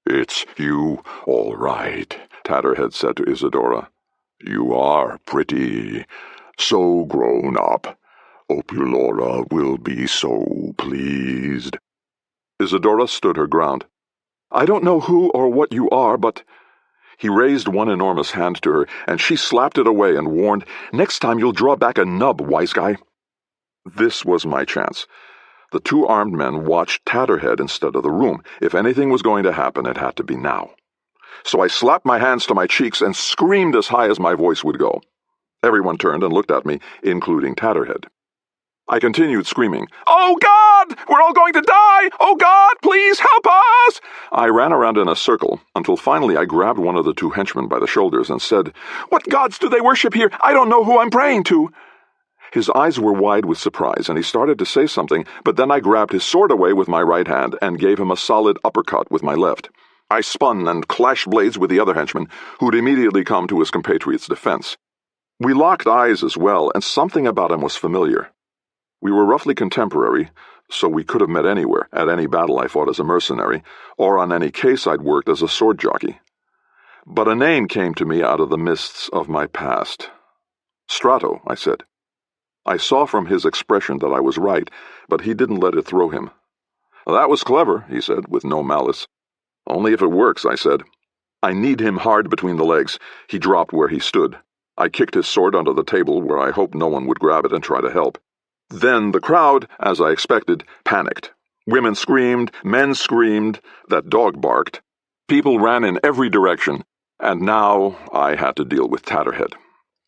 "It's you, all right," Tatterhead said to Isadora. "You are pretty, so grown up. Opulora will be so pleased." Isadora stood her ground. "I don't know who or what you are, but—" He raised one enormous hand to her, and she slapped it away and warned, "Next time you'll draw back a nub, wise guy." This was my chance. The two armed men watched Tatterhead instead of the room. If anything was going to happen, it had to be now. So I slapped my hands to my cheeks and screamed as high as my voice would go. Everyone turned and looked at me, including Tatterhead. I continued screaming, "Oh, God! We're all going to die! Oh, God! Please help us!" I ran around in a circle until finally I grabbed one of the two henchmen by the shoulders and said, "What gods do they worship here? I don't know who I'm praying to." His eyes were wide with surprise, and he started to say something, but then I grabbed his sword away with my right hand and gave him a solid uppercut with my left. I spun and clashed blades with the other henchman, who'd immediately come to his compatriot's defense. We locked eyes as well, and something about him was familiar. We were roughly contemporary, so we could have met anywhere, at any battle I fought as a mercenary, or on any case I'd worked as a sword jockey. But a name came to me out of the mists of my past. "Strato," I said. I saw from his expression that I was right, but he didn't let it throw him. "That was clever," he said, with no malice. "Only if it works," I said. I kneed him hard between the legs. He dropped where he stood. I kicked his sword under the table, where I hoped no one would grab it and try to help. Then the crowd, as I expected, panicked. Women screamed, men screamed, that dog barked. People ran in every direction, and now I had to deal with Tatterhead.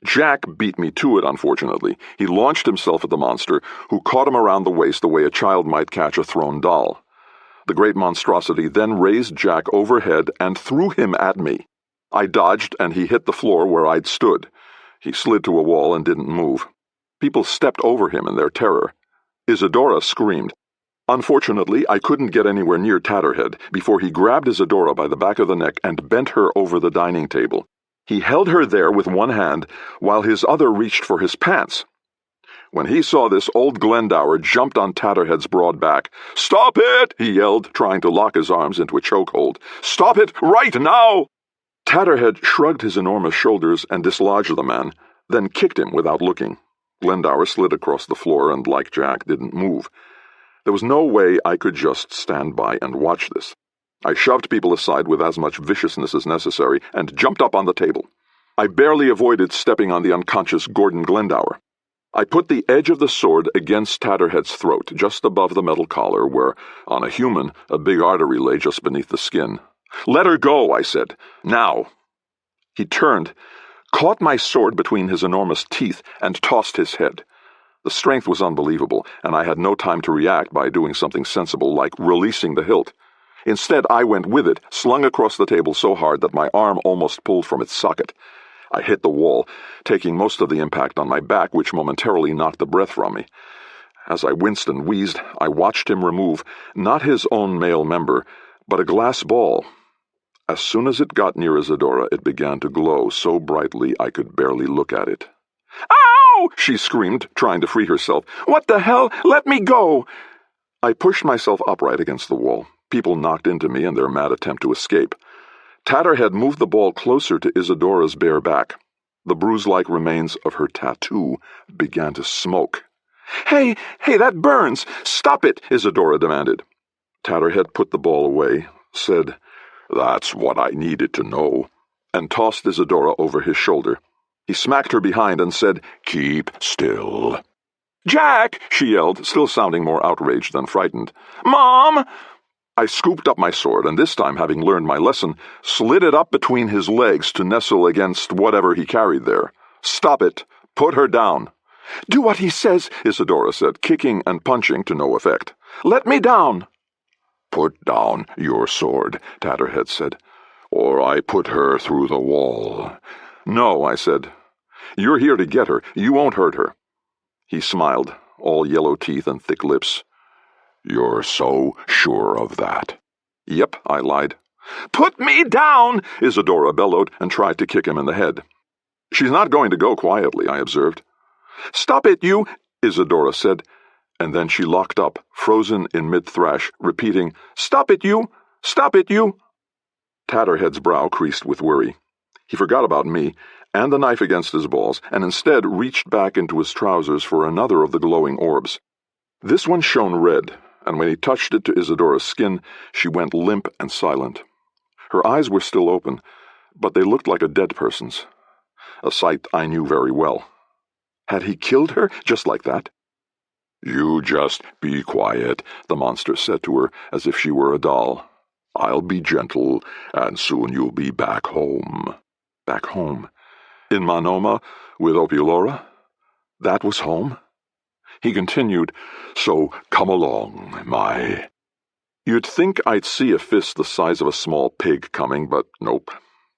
Jack beat me to it, unfortunately. He launched himself at the monster, who caught him around the waist the way a child might catch a thrown doll. The great monstrosity then raised Jack overhead and threw him at me. I dodged, and he hit the floor where I'd stood. He slid to a wall and didn't move. People stepped over him in their terror. Isadora screamed. Unfortunately, I couldn't get anywhere near Tatterhead before he grabbed Isadora by the back of the neck and bent her over the dining table. He held her there with one hand, while his other reached for his pants. When he saw this, old Glendower jumped on Tatterhead's broad back. "Stop it!" he yelled, trying to lock his arms into a chokehold. "Stop it right now!" Tatterhead shrugged his enormous shoulders and dislodged the man, then kicked him without looking. Glendower slid across the floor and, like Jack, didn't move. There was no way I could just stand by and watch this. I shoved people aside with as much viciousness as necessary and jumped up on the table. I barely avoided stepping on the unconscious Gordon Glendower. I put the edge of the sword against Tatterhead's throat, just above the metal collar where, on a human, a big artery lay just beneath the skin. "Let her go," I said. "Now." He turned, caught my sword between his enormous teeth, and tossed his head. The strength was unbelievable, and I had no time to react by doing something sensible like releasing the hilt. Instead, I went with it, slung across the table so hard that my arm almost pulled from its socket. I hit the wall, taking most of the impact on my back, which momentarily knocked the breath from me. As I winced and wheezed, I watched him remove, not his own male member, but a glass ball. As soon as it got near Isadora, it began to glow so brightly I could barely look at it. "Ow!" she screamed, trying to free herself. "What the hell? Let me go!" I pushed myself upright against the wall. People knocked into me in their mad attempt to escape. Tatterhead moved the ball closer to Isadora's bare back. The bruise-like remains of her tattoo began to smoke. Hey, that burns! Stop it!" Isadora demanded. Tatterhead put the ball away, said, "That's what I needed to know," and tossed Isadora over his shoulder. He smacked her behind and said, "Keep still." "Jack!" she yelled, still sounding more outraged than frightened. "Mom!" I scooped up my sword, and this time, having learned my lesson, slid it up between his legs to nestle against whatever he carried there. "Stop it! Put her down!" "Do what he says," Isadora said, kicking and punching to no effect. "Let me down!" "Put down your sword," Tatterhead said, "or I put her through the wall." "No," I said. "You're here to get her. You won't hurt her." He smiled, all yellow teeth and thick lips. "You're so sure of that?" "Yep," I lied. "Put me down!" Isadora bellowed and tried to kick him in the head. "She's not going to go quietly," I observed. "Stop it, you!" Isadora said, and then she locked up, frozen in mid-thrash, repeating, "Stop it, you! Stop it, you!" Tatterhead's brow creased with worry. He forgot about me and the knife against his balls, and instead reached back into his trousers for another of the glowing orbs. This one shone red, and when he touched it to Isadora's skin, she went limp and silent. Her eyes were still open, but they looked like a dead person's, a sight I knew very well. Had he killed her just like that? "You just be quiet," the monster said to her, as if she were a doll. "I'll be gentle, and soon you'll be back home." Back home? In Manoma, with Opulora? That was home? He continued, "So come along, my—" You'd think I'd see a fist the size of a small pig coming, but nope.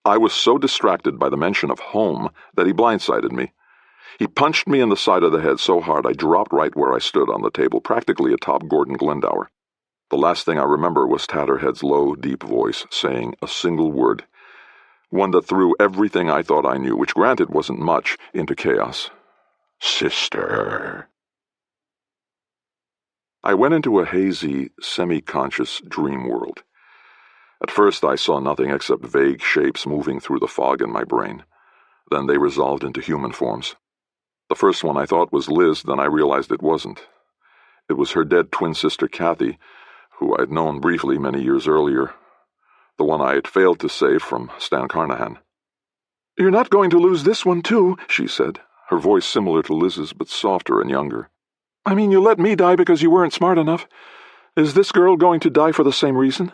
I was so distracted by the mention of home that he blindsided me. He punched me in the side of the head so hard I dropped right where I stood on the table, practically atop Gordon Glendower. The last thing I remember was Tatterhead's low, deep voice saying a single word, one that threw everything I thought I knew, which granted wasn't much, into chaos. "Sister." I went into a hazy, semi-conscious dream world. At first I saw nothing except vague shapes moving through the fog in my brain. Then they resolved into human forms. The first one I thought was Liz, then I realized it wasn't. It was her dead twin sister Kathy, who I'd known briefly many years earlier, the one I had failed to save from Stan Carnahan. "You're not going to lose this one too," she said, her voice similar to Liz's but softer and younger. "I mean, you let me die because you weren't smart enough. Is this girl going to die for the same reason?"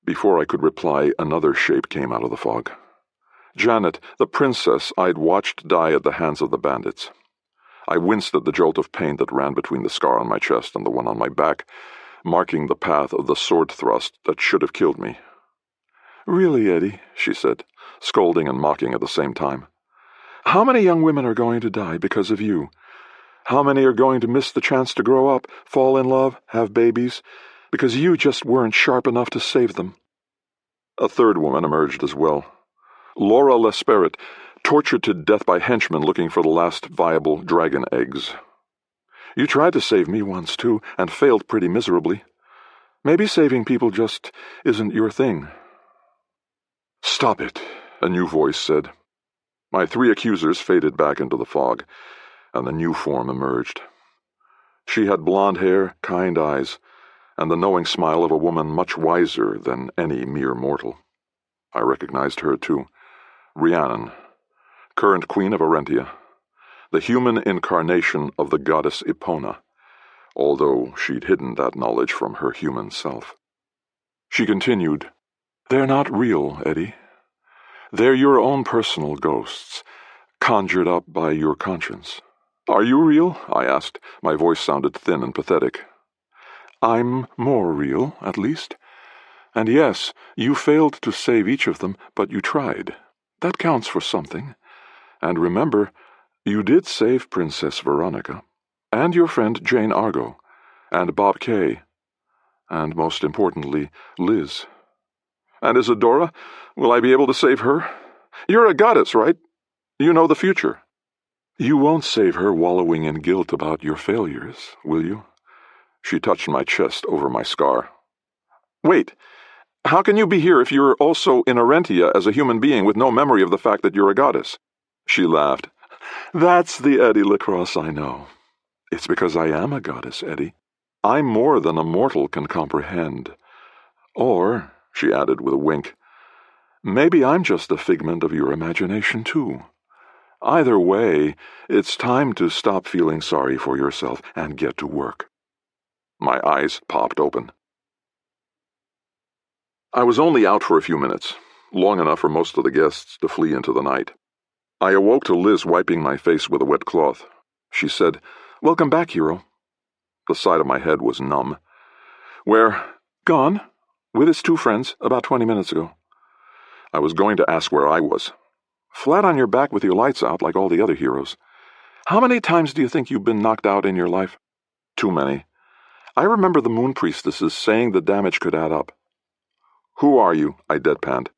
Before I could reply, another shape came out of the fog. Janet, the princess I'd watched die at the hands of the bandits. I winced at the jolt of pain that ran between the scar on my chest and the one on my back, marking the path of the sword thrust that should have killed me. "Really, Eddie," she said, scolding and mocking at the same time. "How many young women are going to die because of you? How many are going to miss the chance to grow up, fall in love, have babies, because you just weren't sharp enough to save them?" A third woman emerged as well. Laura Lesperret, tortured to death by henchmen looking for the last viable dragon eggs. "You tried to save me once, too, and failed pretty miserably. Maybe saving people just isn't your thing." "Stop it," a new voice said. My three accusers faded back into the fog, and the new form emerged. She had blonde hair, kind eyes, and the knowing smile of a woman much wiser than any mere mortal. I recognized her, too. Rhiannon, current queen of Arentia, the human incarnation of the goddess Epona, although she'd hidden that knowledge from her human self. She continued, "They're not real, Eddie. They're your own personal ghosts, conjured up by your conscience." "Are you real?" I asked. My voice sounded thin and pathetic. "I'm more real, at least. And yes, you failed to save each of them, but you tried. That counts for something. And remember, you did save Princess Veronica, and your friend Jane Argo, and Bob Kay, and most importantly, Liz." "And Isadora? Will I be able to save her? You're a goddess, right? You know the future." "You won't save her wallowing in guilt about your failures, will you?" She touched my chest over my scar. "Wait, how can you be here if you're also in Arentia as a human being with no memory of the fact that you're a goddess?" She laughed. "That's the Eddie LaCrosse I know. It's because I am a goddess, Eddie. I'm more than a mortal can comprehend. Or," she added with a wink, "maybe I'm just a figment of your imagination, too. Either way, it's time to stop feeling sorry for yourself and get to work. My eyes popped open. I was only out for a few minutes, long enough for most of the guests to flee into the night. I awoke to Liz wiping my face with a wet cloth. She said, "Welcome back, hero." The side of my head was numb. "Where?" "Gone. With his 2 friends, about 20 minutes ago." I was going to ask where I was. "Flat on your back with your lights out, like all the other heroes. How many times do you think you've been knocked out in your life?" "Too many." "I remember the moon priestesses saying the damage could add up." "Who are you?" I deadpanned.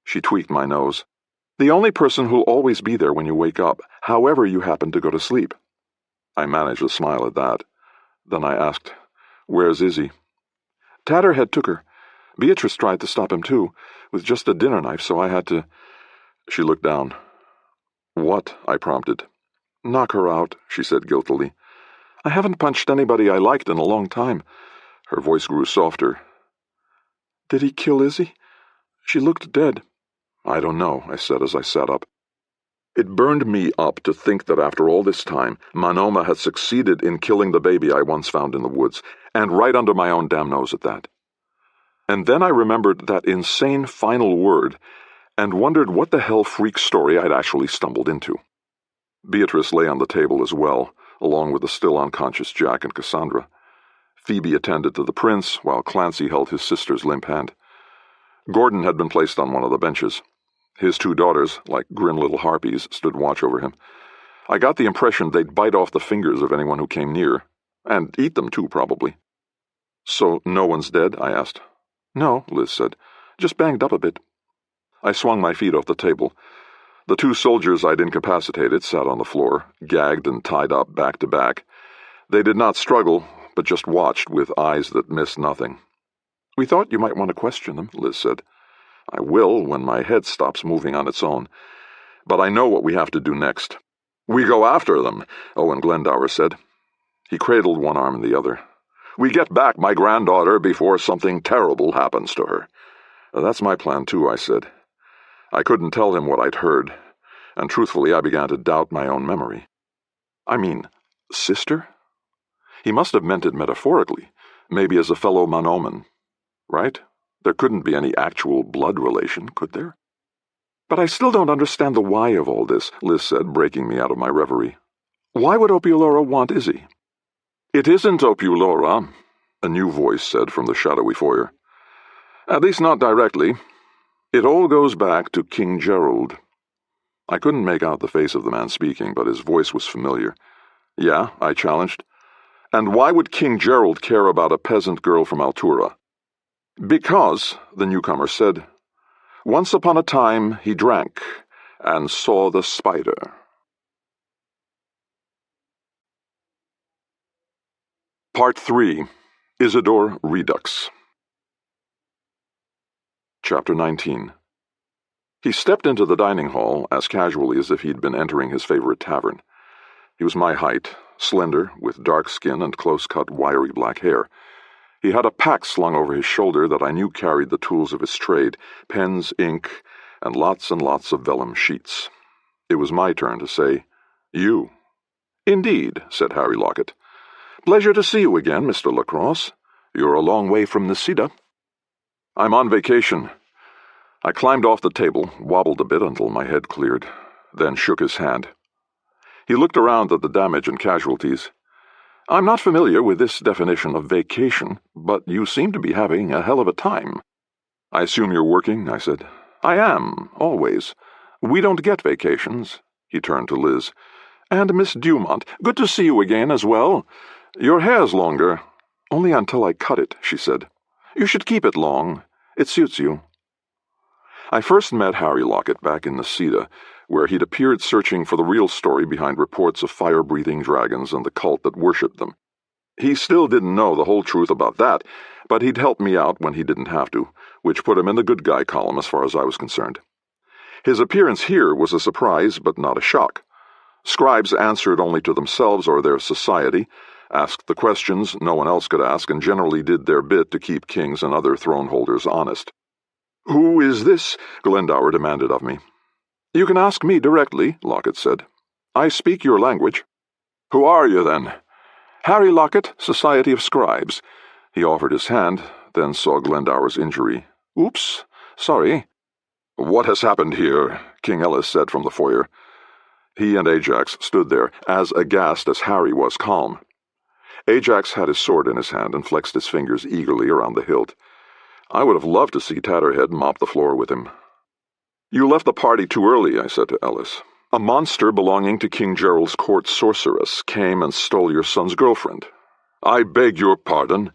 She tweaked my nose. "The only person who'll always be there when you wake up, however you happen to go to sleep." I managed a smile at that. Then I asked, "Where's Izzy?" "Tatterhead took her. Beatrice tried to stop him too, with just a dinner knife, so I had to—" She looked down. "What?" I prompted. "Knock her out," she said guiltily. "I haven't punched anybody I liked in a long time." Her voice grew softer. "Did he kill Izzy? She looked dead." "I don't know," I said as I sat up. It burned me up to think that after all this time, Manoma had succeeded in killing the baby I once found in the woods, and right under my own damn nose at that. And then I remembered that insane final word, and wondered what the hell freak story I'd actually stumbled into. Beatrice lay on the table as well, along with the still unconscious Jack and Cassandra. Phoebe attended to the prince, while Clancy held his sister's limp hand. Gordon had been placed on one of the benches. His 2 daughters, like grim little harpies, stood watch over him. I got the impression they'd bite off the fingers of anyone who came near, and eat them too, probably. "So no one's dead?" I asked. "No," Liz said. "Just banged up a bit." I swung my feet off the table. The 2 soldiers I'd incapacitated sat on the floor, gagged and tied up back to back. They did not struggle, but just watched with eyes that missed nothing. "We thought you might want to question them," Liz said. "I will when my head stops moving on its own. But I know what we have to do next." "We go after them," Owen Glendower said. He cradled one arm in the other. "We get back my granddaughter before something terrible happens to her." "That's my plan too," I said. I couldn't tell him what I'd heard, and truthfully I began to doubt my own memory. "I mean, sister?" He must have meant it metaphorically, maybe as a fellow Manoman. Right? There couldn't be any actual blood relation, could there? "But I still don't understand the why of all this," Liz said, breaking me out of my reverie. "Why would Opulora want Izzy?" "It isn't Opulora," a new voice said from the shadowy foyer. "At least not directly. It all goes back to King Gerald." I couldn't make out the face of the man speaking, but his voice was familiar. "Yeah?" I challenged. "And why would King Gerald care about a peasant girl from Altura?" "Because," the newcomer said, "once upon a time he drank and saw the spider." Part 3. Isidore Redux. Chapter 19. He stepped into the dining hall as casually as if he'd been entering his favorite tavern. He was my height, slender, with dark skin and close-cut, wiry black hair. He had a pack slung over his shoulder that I knew carried the tools of his trade, pens, ink, and lots of vellum sheets. It was my turn to say, "You." "Indeed," said Harry Lockett. "Pleasure to see you again, Mr. LaCrosse. You're a long way from Nisida." "I'm on vacation." I climbed off the table, wobbled a bit until my head cleared, then shook his hand. He looked around at the damage and casualties. "I'm not familiar with this definition of vacation, but you seem to be having a hell of a time." "I assume you're working," I said. "I am, always. We don't get vacations." He turned to Liz. "And Miss Dumont, good to see you again as well. Your hair's longer." "Only until I cut it," she said. "You should keep it long. It suits you." I first met Harry Lockett back in Nisida, where he'd appeared searching for the real story behind reports of fire-breathing dragons and the cult that worshipped them. He still didn't know the whole truth about that, but he'd helped me out when he didn't have to, which put him in the good guy column as far as I was concerned. His appearance here was a surprise, but not a shock. Scribes answered only to themselves or their society, asked the questions no one else could ask, and generally did their bit to keep kings and other throne holders honest. "Who is this?" Glendower demanded of me. "You can ask me directly," Lockett said. I speak your language. Who are you, then? Harry Lockett, Society of Scribes. He offered his hand, then saw Glendower's injury. Oops, sorry. What has happened here? King Ellis said from the foyer. He and Ajax stood there, as aghast as Harry was calm. Ajax had his sword in his hand and flexed his fingers eagerly around the hilt. I would have loved to see Tatterhead mop the floor with him. You left the party too early, I said to Ellis. A monster belonging to King Gerald's court sorceress came and stole your son's girlfriend. I beg your pardon.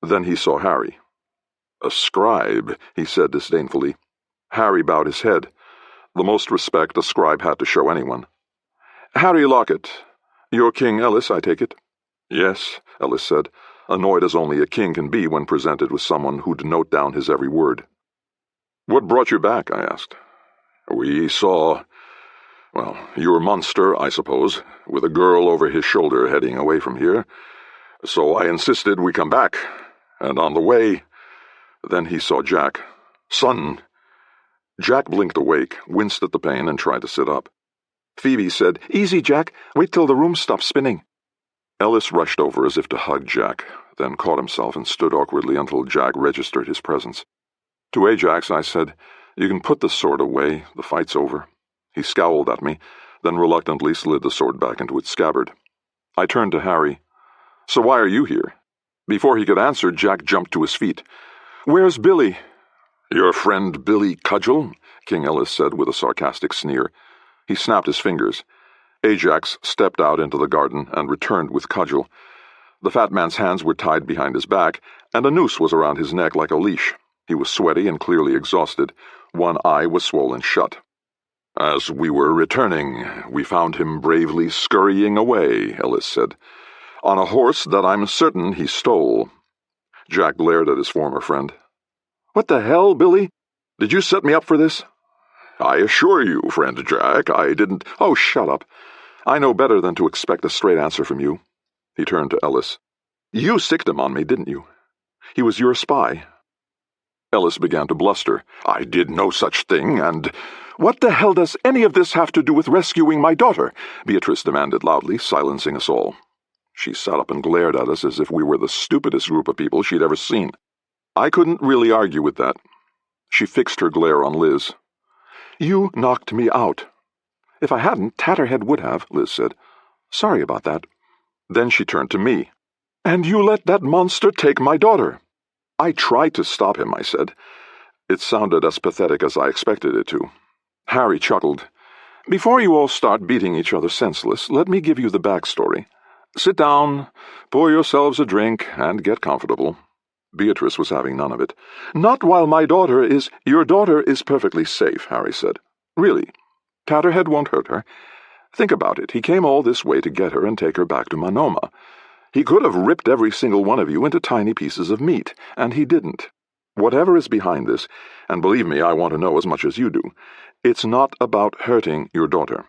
Then he saw Harry. A scribe, he said disdainfully. Harry bowed his head, the most respect a scribe had to show anyone. Harry Lockett, you're King Ellis, I take it? Yes, Ellis said, annoyed as only a king can be when presented with someone who'd note down his every word. What brought you back? I asked. We saw, your monster, I suppose, with a girl over his shoulder heading away from here. So I insisted we come back, and on the way, then he saw Jack. Son! Jack blinked awake, winced at the pain, and tried to sit up. Phoebe said, Easy, Jack. Wait till the room stops spinning. Ellis rushed over as if to hug Jack, then caught himself and stood awkwardly until Jack registered his presence. To Ajax, I said, You can put the sword away. The fight's over. He scowled at me, then reluctantly slid the sword back into its scabbard. I turned to Harry. So why are you here? Before he could answer, Jack jumped to his feet. Where's Billy? Your friend Billy Cudgel? King Ellis said with a sarcastic sneer. He snapped his fingers. Ajax stepped out into the garden and returned with Cudgel. The fat man's hands were tied behind his back, and a noose was around his neck like a leash. He was sweaty and clearly exhausted. One eye was swollen shut. As we were returning, we found him bravely scurrying away, Ellis said, on a horse that I'm certain he stole. Jack glared at his former friend. What the hell, Billy? Did you set me up for this? I assure you, friend Jack, I didn't— Oh, shut up. I know better than to expect a straight answer from you. He turned to Ellis. You sicked him on me, didn't you? He was your spy. Ellis began to bluster. I did no such thing, and— What the hell does any of this have to do with rescuing my daughter? Beatrice demanded loudly, silencing us all. She sat up and glared at us as if we were the stupidest group of people she'd ever seen. I couldn't really argue with that. She fixed her glare on Liz. You knocked me out. If I hadn't, Tatterhead would have, Liz said. Sorry about that. Then she turned to me. And you let that monster take my daughter. I tried to stop him, I said. It sounded as pathetic as I expected it to. Harry chuckled. Before you all start beating each other senseless, let me give you the backstory. Sit down, pour yourselves a drink, and get comfortable. Beatrice was having none of it. Not while my daughter is— Your daughter is perfectly safe, Harry said. Really. Tatterhead won't hurt her. Think about it. He came all this way to get her and take her back to Monoma. He could have ripped every single one of you into tiny pieces of meat, and he didn't. Whatever is behind this, and believe me, I want to know as much as you do, it's not about hurting your daughter.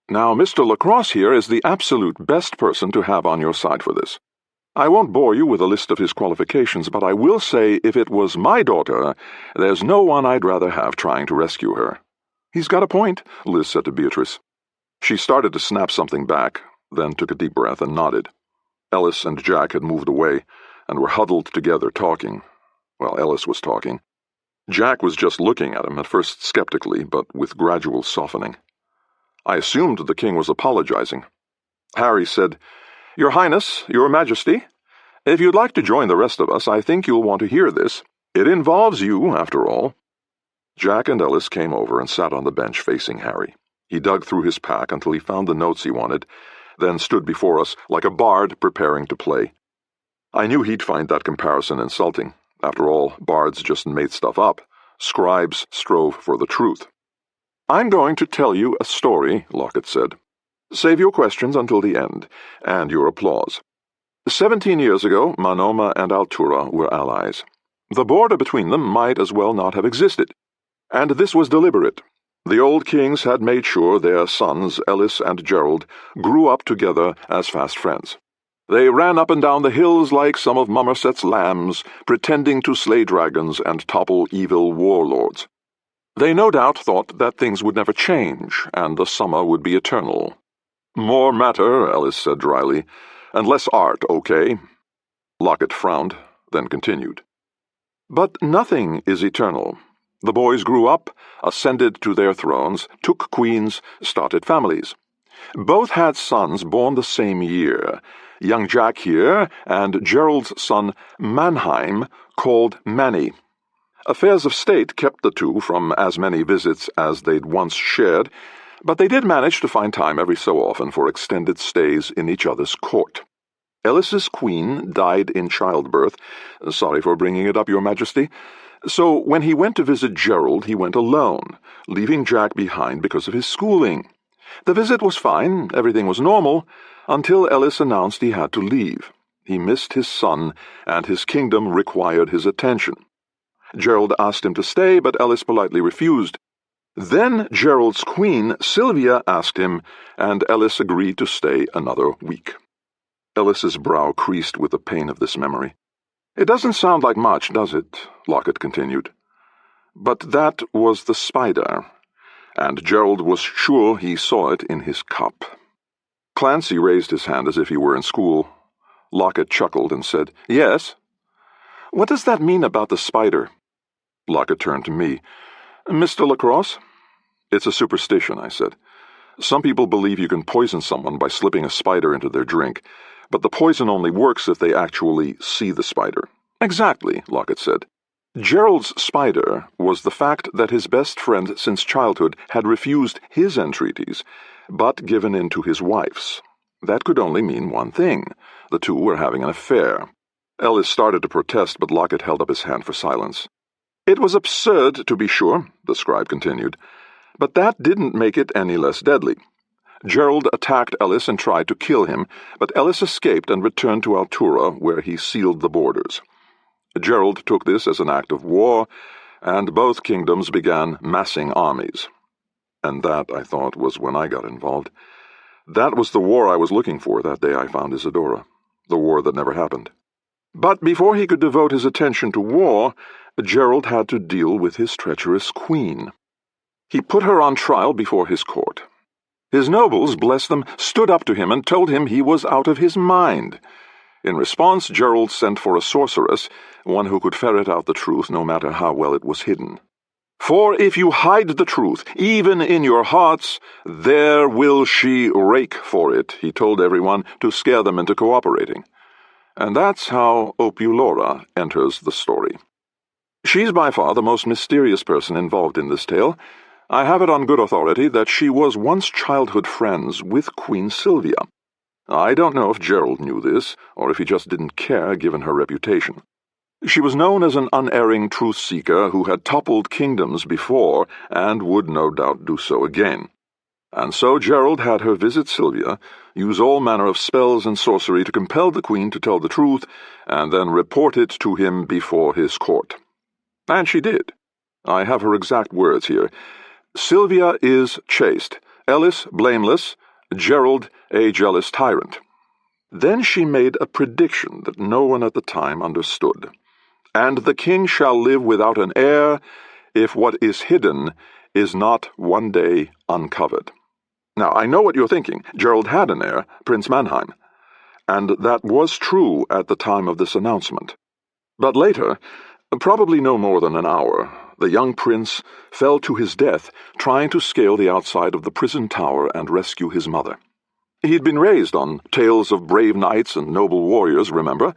Now, Mr. LaCrosse here is the absolute best person to have on your side for this. I won't bore you with a list of his qualifications, but I will say if it was my daughter, there's no one I'd rather have trying to rescue her. He's got a point, Liz said to Beatrice. She started to snap something back, then took a deep breath and nodded. Ellis and Jack had moved away and were huddled together talking. Well, Ellis was talking. Jack was just looking at him, at first skeptically, but with gradual softening. I assumed the king was apologizing. Harry said, Your Highness, Your Majesty, if you'd like to join the rest of us, I think you'll want to hear this. It involves you, after all. Jack and Ellis came over and sat on the bench facing Harry. He dug through his pack until he found the notes he wanted, then stood before us like a bard preparing to play. I knew he'd find that comparison insulting. After all, bards just made stuff up. Scribes strove for the truth. I'm going to tell you a story, Lockett said. Save your questions until the end, and your applause. 17 years ago, Monoma and Altura were allies. The border between them might as well not have existed. And this was deliberate. The old kings had made sure their sons, Ellis and Gerald, grew up together as fast friends. They ran up and down the hills like some of Somerset's lambs, pretending to slay dragons and topple evil warlords. They no doubt thought that things would never change, and the summer would be eternal. "More matter," Ellis said dryly, "and less art, okay?" Lockett frowned, then continued. "But nothing is eternal. The boys grew up, ascended to their thrones, took queens, started families. Both had sons born the same year, young Jack here, and Gerald's son Mannheim, called Manny. Affairs of state kept the two from as many visits as they'd once shared, but they did manage to find time every so often for extended stays in each other's court. Ellis's queen died in childbirth. Sorry for bringing it up, Your Majesty. So when he went to visit Gerald, he went alone, leaving Jack behind because of his schooling. The visit was fine, everything was normal, until Ellis announced he had to leave. He missed his son, and his kingdom required his attention. Gerald asked him to stay, but Ellis politely refused. Then Gerald's queen, Sylvia, asked him, and Ellis agreed to stay another week. Ellis's brow creased with the pain of this memory. "It doesn't sound like much, does it?" Lockett continued. "But that was the spider, and Gerald was sure he saw it in his cup." Clancy raised his hand as if he were in school. Lockett chuckled and said, "Yes?" "What does that mean about the spider?" Lockett turned to me. "Mr. LaCrosse?" "It's a superstition," I said. "Some people believe you can poison someone by slipping a spider into their drink, but the poison only works if they actually see the spider." "Exactly," Lockett said. Gerald's spider was the fact that his best friend since childhood had refused his entreaties, but given in to his wife's. That could only mean one thing. The two were having an affair. Ellis started to protest, but Lockett held up his hand for silence. "It was absurd, to be sure," the scribe continued, "but that didn't make it any less deadly. Gerald attacked Ellis and tried to kill him, but Ellis escaped and returned to Altura, where he sealed the borders. Gerald took this as an act of war, and both kingdoms began massing armies. And that, I thought, was when I got involved. That was the war I was looking for that day I found Isadora, the war that never happened. But before he could devote his attention to war, Gerald had to deal with his treacherous queen. He put her on trial before his court. His nobles, bless them, stood up to him and told him he was out of his mind. In response, Gerald sent for a sorceress, one who could ferret out the truth no matter how well it was hidden. 'For if you hide the truth, even in your hearts, there will she rake for it,' he told everyone to scare them into cooperating. And that's how Opulora enters the story. She's by far the most mysterious person involved in this tale. I have it on good authority that she was once childhood friends with Queen Sylvia. I don't know if Gerald knew this, or if he just didn't care given her reputation. She was known as an unerring truth-seeker who had toppled kingdoms before, and would no doubt do so again. And so Gerald had her visit Sylvia, use all manner of spells and sorcery to compel the queen to tell the truth, and then report it to him before his court. And she did. I have her exact words here. "Sylvia is chaste, Ellis blameless, Gerald a jealous tyrant." Then she made a prediction that no one at the time understood. "And the king shall live without an heir, if what is hidden is not one day uncovered." Now, I know what you're thinking. Gerald had an heir, Prince Mannheim. And that was true at the time of this announcement. But later, probably no more than an hour, the young prince fell to his death trying to scale the outside of the prison tower and rescue his mother. He'd been raised on tales of brave knights and noble warriors, remember?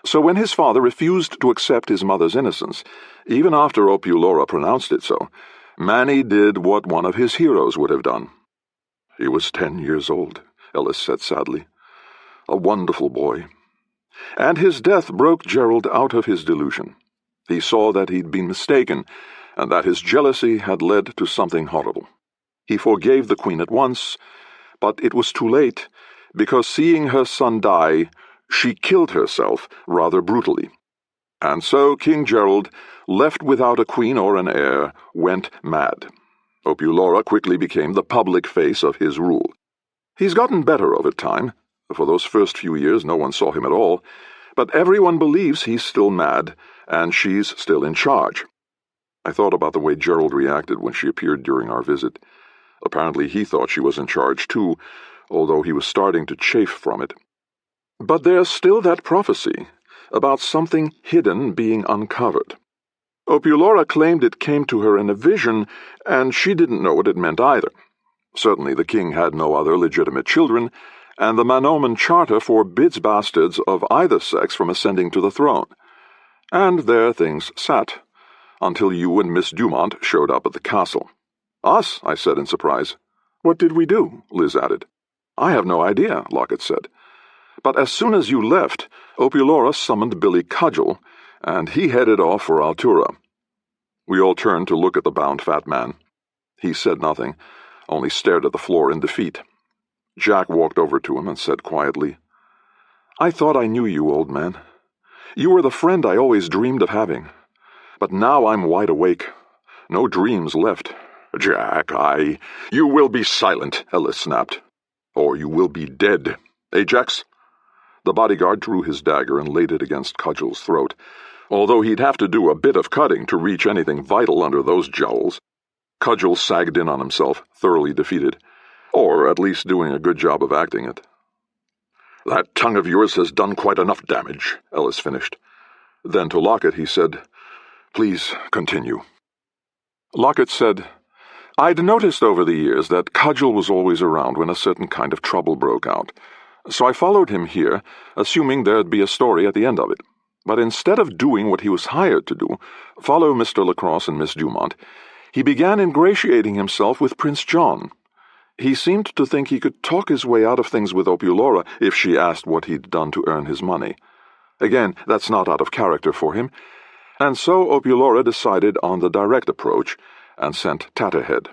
So when his father refused to accept his mother's innocence, even after Opulora pronounced it so, Manny did what one of his heroes would have done. "He was 10 years old," Ellis said sadly. "A wonderful boy." And his death broke Gerald out of his delusion. He saw that he'd been mistaken, and that his jealousy had led to something horrible. He forgave the queen at once, but it was too late, because seeing her son die, she killed herself rather brutally. And so King Gerald, left without a queen or an heir, went mad. Opulora quickly became the public face of his rule. He's gotten better over time. For those first few years no one saw him at all, but everyone believes he's still mad, and she's still in charge. I thought about the way Gerald reacted when she appeared during our visit. Apparently he thought she was in charge too, although he was starting to chafe from it. But there's still that prophecy about something hidden being uncovered. Opulora claimed it came to her in a vision, and she didn't know what it meant either. Certainly the king had no other legitimate children, and the Manoman Charter forbids bastards of either sex from ascending to the throne. And there things sat, until you and Miss Dumont showed up at the castle. Us? I said in surprise. What did we do? Liz added. I have no idea, Lockett said. But as soon as you left, Opulora summoned Billy Cudgel, and he headed off for Altura. We all turned to look at the bound fat man. He said nothing, only stared at the floor in defeat. Jack walked over to him and said quietly, I thought I knew you, old man. You were the friend I always dreamed of having. But now I'm wide awake. No dreams left. Jack, You will be silent, Ellis snapped. Or you will be dead. Ajax? The bodyguard drew his dagger and laid it against Cudgel's throat, although he'd have to do a bit of cutting to reach anything vital under those jowls. Cudgel sagged in on himself, thoroughly defeated, or at least doing a good job of acting it. That tongue of yours has done quite enough damage, Ellis finished. Then to Lockett he said, Please continue. Lockett said, I'd noticed over the years that Cudgel was always around when a certain kind of trouble broke out, so I followed him here, assuming there'd be a story at the end of it. But instead of doing what he was hired to do, follow Mr. LaCrosse and Miss Dumont, he began ingratiating himself with Prince John. He seemed to think he could talk his way out of things with Opulora if she asked what he'd done to earn his money. Again, that's not out of character for him. And so Opulora decided on the direct approach and sent Tatterhead.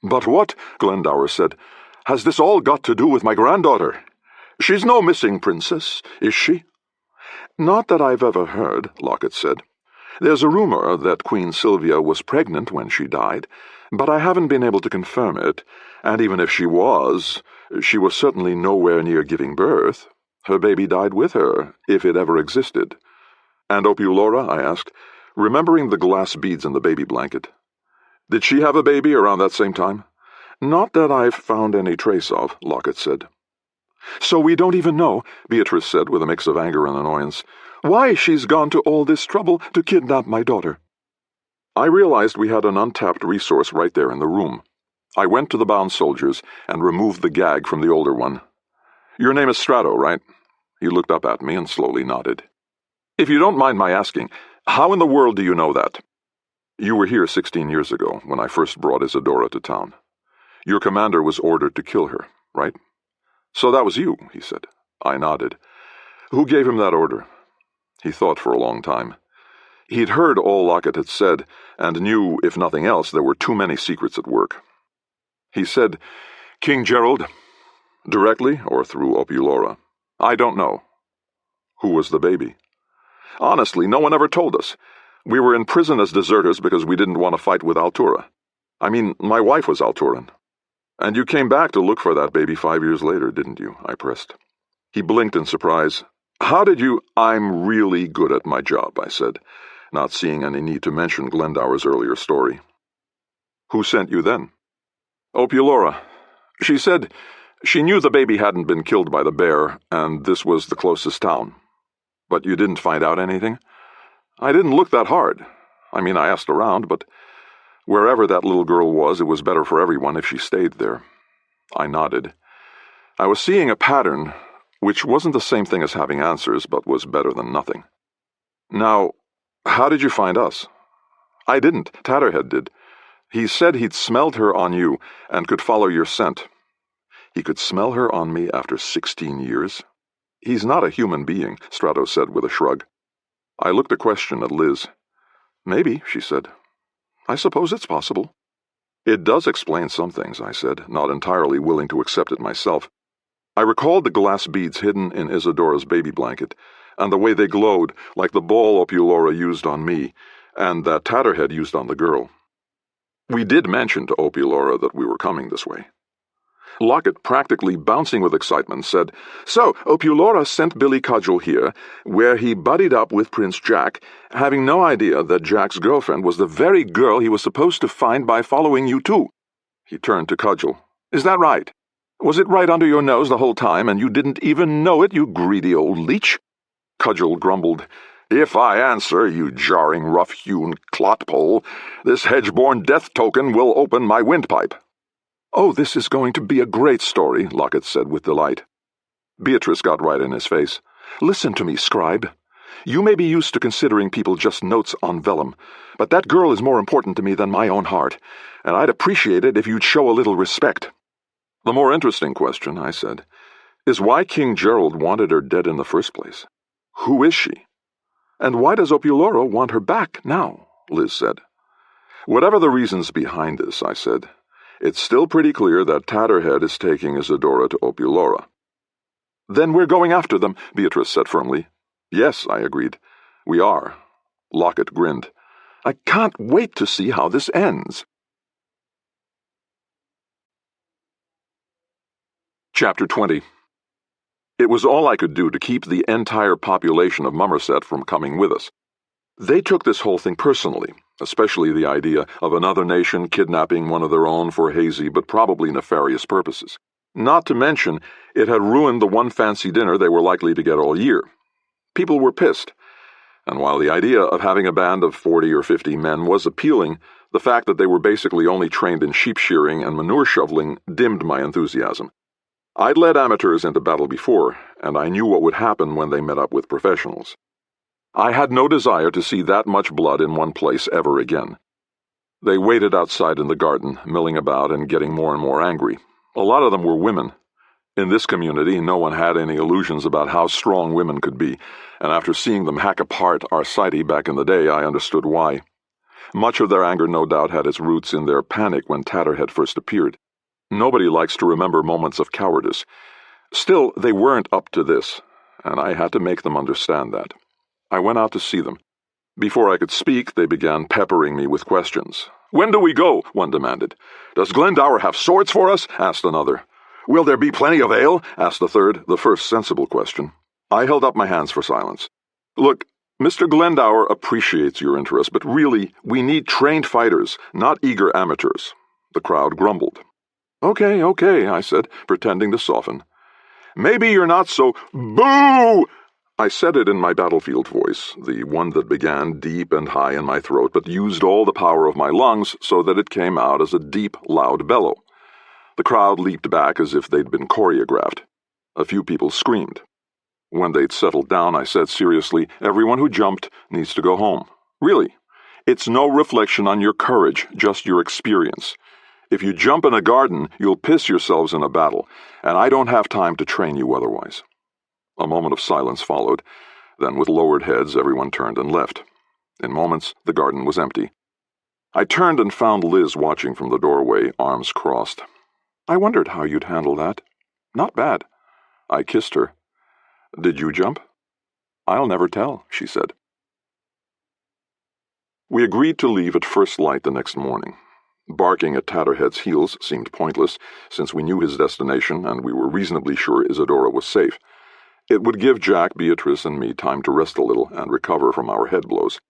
But what, Glendower said, has this all got to do with my granddaughter? She's no missing princess, is she? Not that I've ever heard, Lockett said. There's a rumor that Queen Sylvia was pregnant when she died, but I haven't been able to confirm it, and even if she was certainly nowhere near giving birth. Her baby died with her, if it ever existed. And Opulora, I asked, remembering the glass beads in the baby blanket. Did she have a baby around that same time? Not that I've found any trace of, Lockett said. So we don't even know, Beatrice said with a mix of anger and annoyance, why she's gone to all this trouble to kidnap my daughter. I realized we had an untapped resource right there in the room. I went to the bound soldiers and removed the gag from the older one. Your name is Strato, right? He looked up at me and slowly nodded. If you don't mind my asking, how in the world do you know that? You were here 16 years ago when I first brought Isadora to town. Your commander was ordered to kill her, right? So that was you, he said. I nodded. Who gave him that order? He thought for a long time. He'd heard all Lockett had said, and knew, if nothing else, there were too many secrets at work. He said, King Gerald. Directly or through Opulora? I don't know. Who was the baby? Honestly, no one ever told us. We were in prison as deserters because we didn't want to fight with Altura. I mean, my wife was Alturan. And you came back to look for that baby 5 years later, didn't you? I pressed. He blinked in surprise. How did you— I'm really good at my job, I said, not seeing any need to mention Glendower's earlier story. Who sent you then? Opulora. She said she knew the baby hadn't been killed by the bear, and this was the closest town. But you didn't find out anything? I didn't look that hard. I mean, I asked around, but wherever that little girl was, it was better for everyone if she stayed there. I nodded. I was seeing a pattern, which wasn't the same thing as having answers, but was better than nothing. Now, how did you find us? I didn't. Tatterhead did. He said he'd smelled her on you and could follow your scent. He could smell her on me after 16 years? He's not a human being, Strato said with a shrug. I looked a question at Liz. Maybe, she said. I suppose it's possible. It does explain some things, I said, not entirely willing to accept it myself. I recalled the glass beads hidden in Isadora's baby blanket, and the way they glowed, like the ball Opulora used on me, and that Tatterhead used on the girl. We did mention to Opulora that we were coming this way. Lockett, practically bouncing with excitement, said, "So, Opulora sent Billy Cudgel here, where he buddied up with Prince Jack, having no idea that Jack's girlfriend was the very girl he was supposed to find by following you too." He turned to Cudgel. "Is that right? Was it right under your nose the whole time, and you didn't even know it, you greedy old leech?" Cudgel grumbled, "If I answer, you jarring, rough-hewn clotpole, this hedge-born death token will open my windpipe." "Oh, this is going to be a great story," Lockett said with delight. Beatrice got right in his face. "Listen to me, scribe. You may be used to considering people just notes on vellum, but that girl is more important to me than my own heart, and I'd appreciate it if you'd show a little respect." "The more interesting question," I said, "is why King Gerald wanted her dead in the first place. Who is she? And why does Opulora want her back now?" Liz said. "Whatever the reasons behind this," I said, "it's still pretty clear that Tatterhead is taking Isadora to Opulora." "Then we're going after them," Beatrice said firmly. "Yes," I agreed. "We are." Lockett grinned. "I can't wait to see how this ends." Chapter 20. It was all I could do to keep the entire population of Mummerset from coming with us. They took this whole thing personally, especially the idea of another nation kidnapping one of their own for hazy but probably nefarious purposes. Not to mention, it had ruined the one fancy dinner they were likely to get all year. People were pissed, and while the idea of having a band of 40 or 50 men was appealing, the fact that they were basically only trained in sheep shearing and manure shoveling dimmed my enthusiasm. I'd led amateurs into battle before, and I knew what would happen when they met up with professionals. I had no desire to see that much blood in one place ever again. They waited outside in the garden, milling about and getting more and more angry. A lot of them were women. In this community, no one had any illusions about how strong women could be, and after seeing them hack apart Arcite back in the day, I understood why. Much of their anger no doubt had its roots in their panic when Tatterhead first appeared. Nobody likes to remember moments of cowardice. Still, they weren't up to this, and I had to make them understand that. I went out to see them. Before I could speak, they began peppering me with questions. "When do we go?" one demanded. "Does Glendower have swords for us?" asked another. "Will there be plenty of ale?" asked the third, the first sensible question. I held up my hands for silence. "Look, Mr. Glendower appreciates your interest, but really, we need trained fighters, not eager amateurs." The crowd grumbled. Okay, I said, pretending to soften. "Maybe you're not so— Boo!" I said it in my battlefield voice, the one that began deep and high in my throat, but used all the power of my lungs so that it came out as a deep, loud bellow. The crowd leaped back as if they'd been choreographed. A few people screamed. When they'd settled down, I said seriously, "Everyone who jumped needs to go home. Really. It's no reflection on your courage, just your experience. If you jump in a garden, you'll piss yourselves in a battle, and I don't have time to train you otherwise." A moment of silence followed. Then, with lowered heads, everyone turned and left. In moments, the garden was empty. I turned and found Liz watching from the doorway, arms crossed. "I wondered how you'd handle that." "Not bad." I kissed her. "Did you jump?" "I'll never tell," she said. We agreed to leave at first light the next morning. Barking at Tatterhead's heels seemed pointless, since we knew his destination and we were reasonably sure Isadora was safe. It would give Jack, Beatrice, and me time to rest a little and recover from our head blows.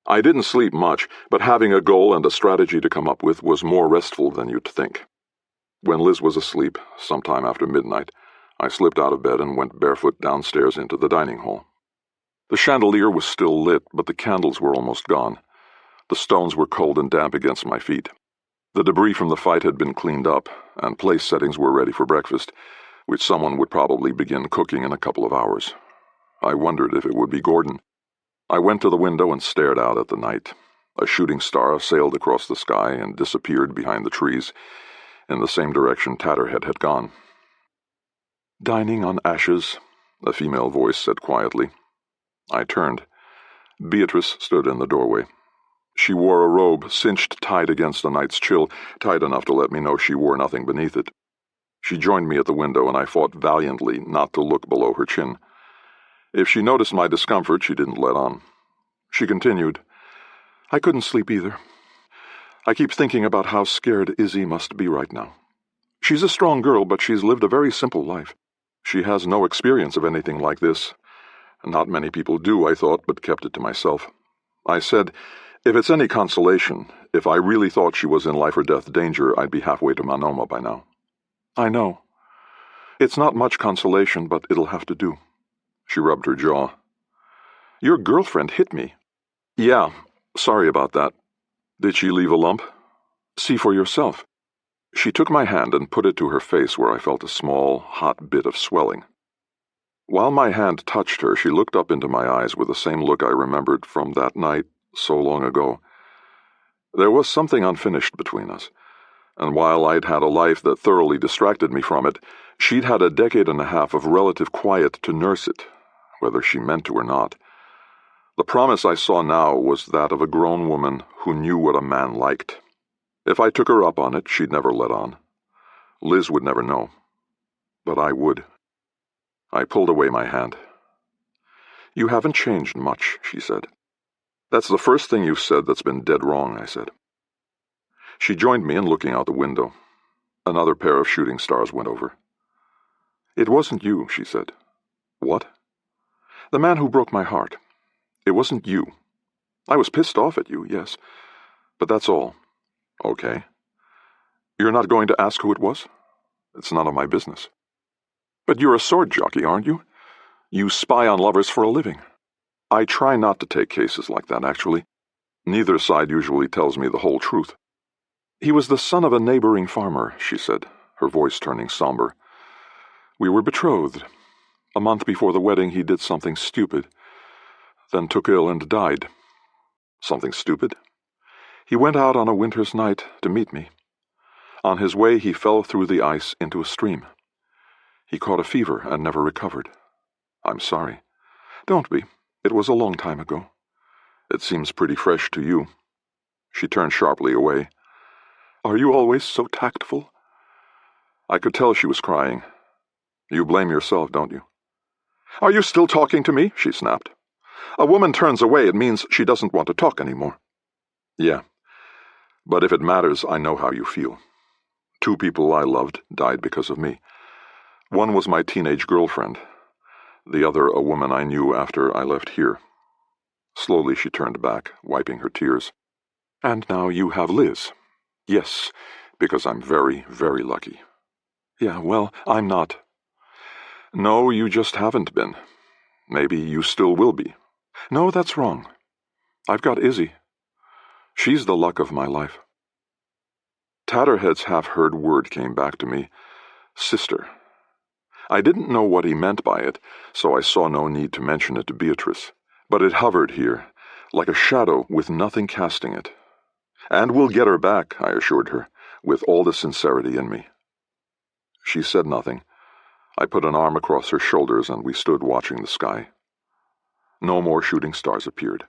I didn't sleep much, but having a goal and a strategy to come up with was more restful than you'd think. When Liz was asleep, sometime after midnight, I slipped out of bed and went barefoot downstairs into the dining hall. The chandelier was still lit, but the candles were almost gone. The stones were cold and damp against my feet. The debris from the fight had been cleaned up, and place settings were ready for breakfast, which someone would probably begin cooking in a couple of hours. I wondered if it would be Gordon. I went to the window and stared out at the night. A shooting star sailed across the sky and disappeared behind the trees, in the same direction Tatterhead had gone. "Dining on ashes," a female voice said quietly. I turned. Beatrice stood in the doorway. She wore a robe cinched tight against the night's chill, tight enough to let me know she wore nothing beneath it. She joined me at the window, and I fought valiantly not to look below her chin. If she noticed my discomfort, she didn't let on. She continued, "I couldn't sleep either. I keep thinking about how scared Izzy must be right now. She's a strong girl, but she's lived a very simple life. She has no experience of anything like this. Not many people do, I thought, but kept it to myself. I said, if it's any consolation, if I really thought she was in life or death danger, I'd be halfway to Manoma by now. I know. It's not much consolation, but it'll have to do. She rubbed her jaw. Your girlfriend hit me. Yeah, sorry about that. Did she leave a lump? See for yourself. She took my hand and put it to her face where I felt a small, hot bit of swelling. While my hand touched her, she looked up into my eyes with the same look I remembered from that night so long ago. There was something unfinished between us, and while I'd had a life that thoroughly distracted me from it, she'd had a decade and a half of relative quiet to nurse it, whether she meant to or not. The promise I saw now was that of a grown woman who knew what a man liked. If I took her up on it, she'd never let on. Liz would never know. But I would. I pulled away my hand. You haven't changed much, she said. That's the first thing you've said that's been dead wrong, I said. She joined me in looking out the window. Another pair of shooting stars went over. It wasn't you, she said. What? The man who broke my heart. It wasn't you. I was pissed off at you, yes. But that's all. Okay. You're not going to ask who it was? It's none of my business. But you're a sword jockey, aren't you? You spy on lovers for a living. I try not to take cases like that, actually. Neither side usually tells me the whole truth. He was the son of a neighboring farmer, she said, her voice turning somber. We were betrothed. A month before the wedding, he did something stupid, then took ill and died. Something stupid? He went out on a winter's night to meet me. On his way, he fell through the ice into a stream. He caught a fever and never recovered. I'm sorry. Don't be. It was a long time ago. It seems pretty fresh to you. She turned sharply away. Are you always so tactful? I could tell she was crying. You blame yourself, don't you? Are you still talking to me? She snapped. A woman turns away, it means she doesn't want to talk anymore. Yeah, but if it matters, I know how you feel. 2 people I loved died because of me. One was my teenage girlfriend. The other a woman I knew after I left here. Slowly she turned back, wiping her tears. And now you have Liz. Yes, because I'm very, very lucky. Yeah, well, I'm not. No, you just haven't been. Maybe you still will be. No, that's wrong. I've got Izzy. She's the luck of my life. Tatterhead's half-heard word came back to me. Sister. I didn't know what he meant by it, so I saw no need to mention it to Beatrice. But it hovered here, like a shadow with nothing casting it. And we'll get her back, I assured her, with all the sincerity in me. She said nothing. I put an arm across her shoulders and we stood watching the sky. No more shooting stars appeared.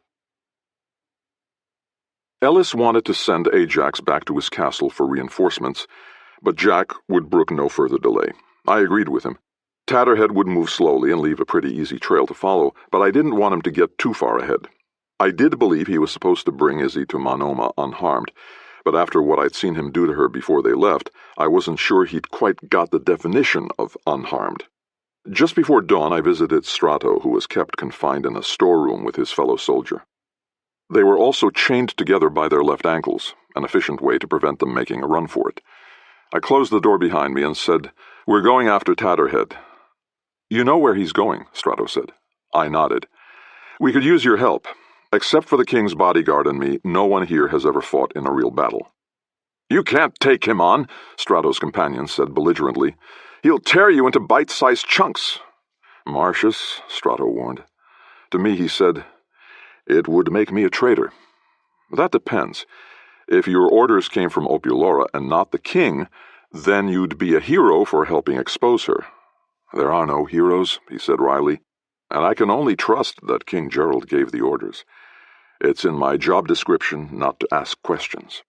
Ellis wanted to send Ajax back to his castle for reinforcements, but Jack would brook no further delay. I agreed with him. Tatterhead would move slowly and leave a pretty easy trail to follow, but I didn't want him to get too far ahead. I did believe he was supposed to bring Izzy to Manoma unharmed, but after what I'd seen him do to her before they left, I wasn't sure he'd quite got the definition of unharmed. Just before dawn, I visited Strato, who was kept confined in a storeroom with his fellow soldier. They were also chained together by their left ankles, an efficient way to prevent them making a run for it. I closed the door behind me and said, We're going after Tatterhead. You know where he's going, Strato said. I nodded. We could use your help. Except for the king's bodyguard and me, no one here has ever fought in a real battle. You can't take him on, Strato's companion said belligerently. He'll tear you into bite-sized chunks. Marcius, Strato warned. To me, he said, It would make me a traitor. That depends. If your orders came from Opulora and not the king, then you'd be a hero for helping expose her. There are no heroes, he said wryly, and I can only trust that King Gerald gave the orders. It's in my job description not to ask questions.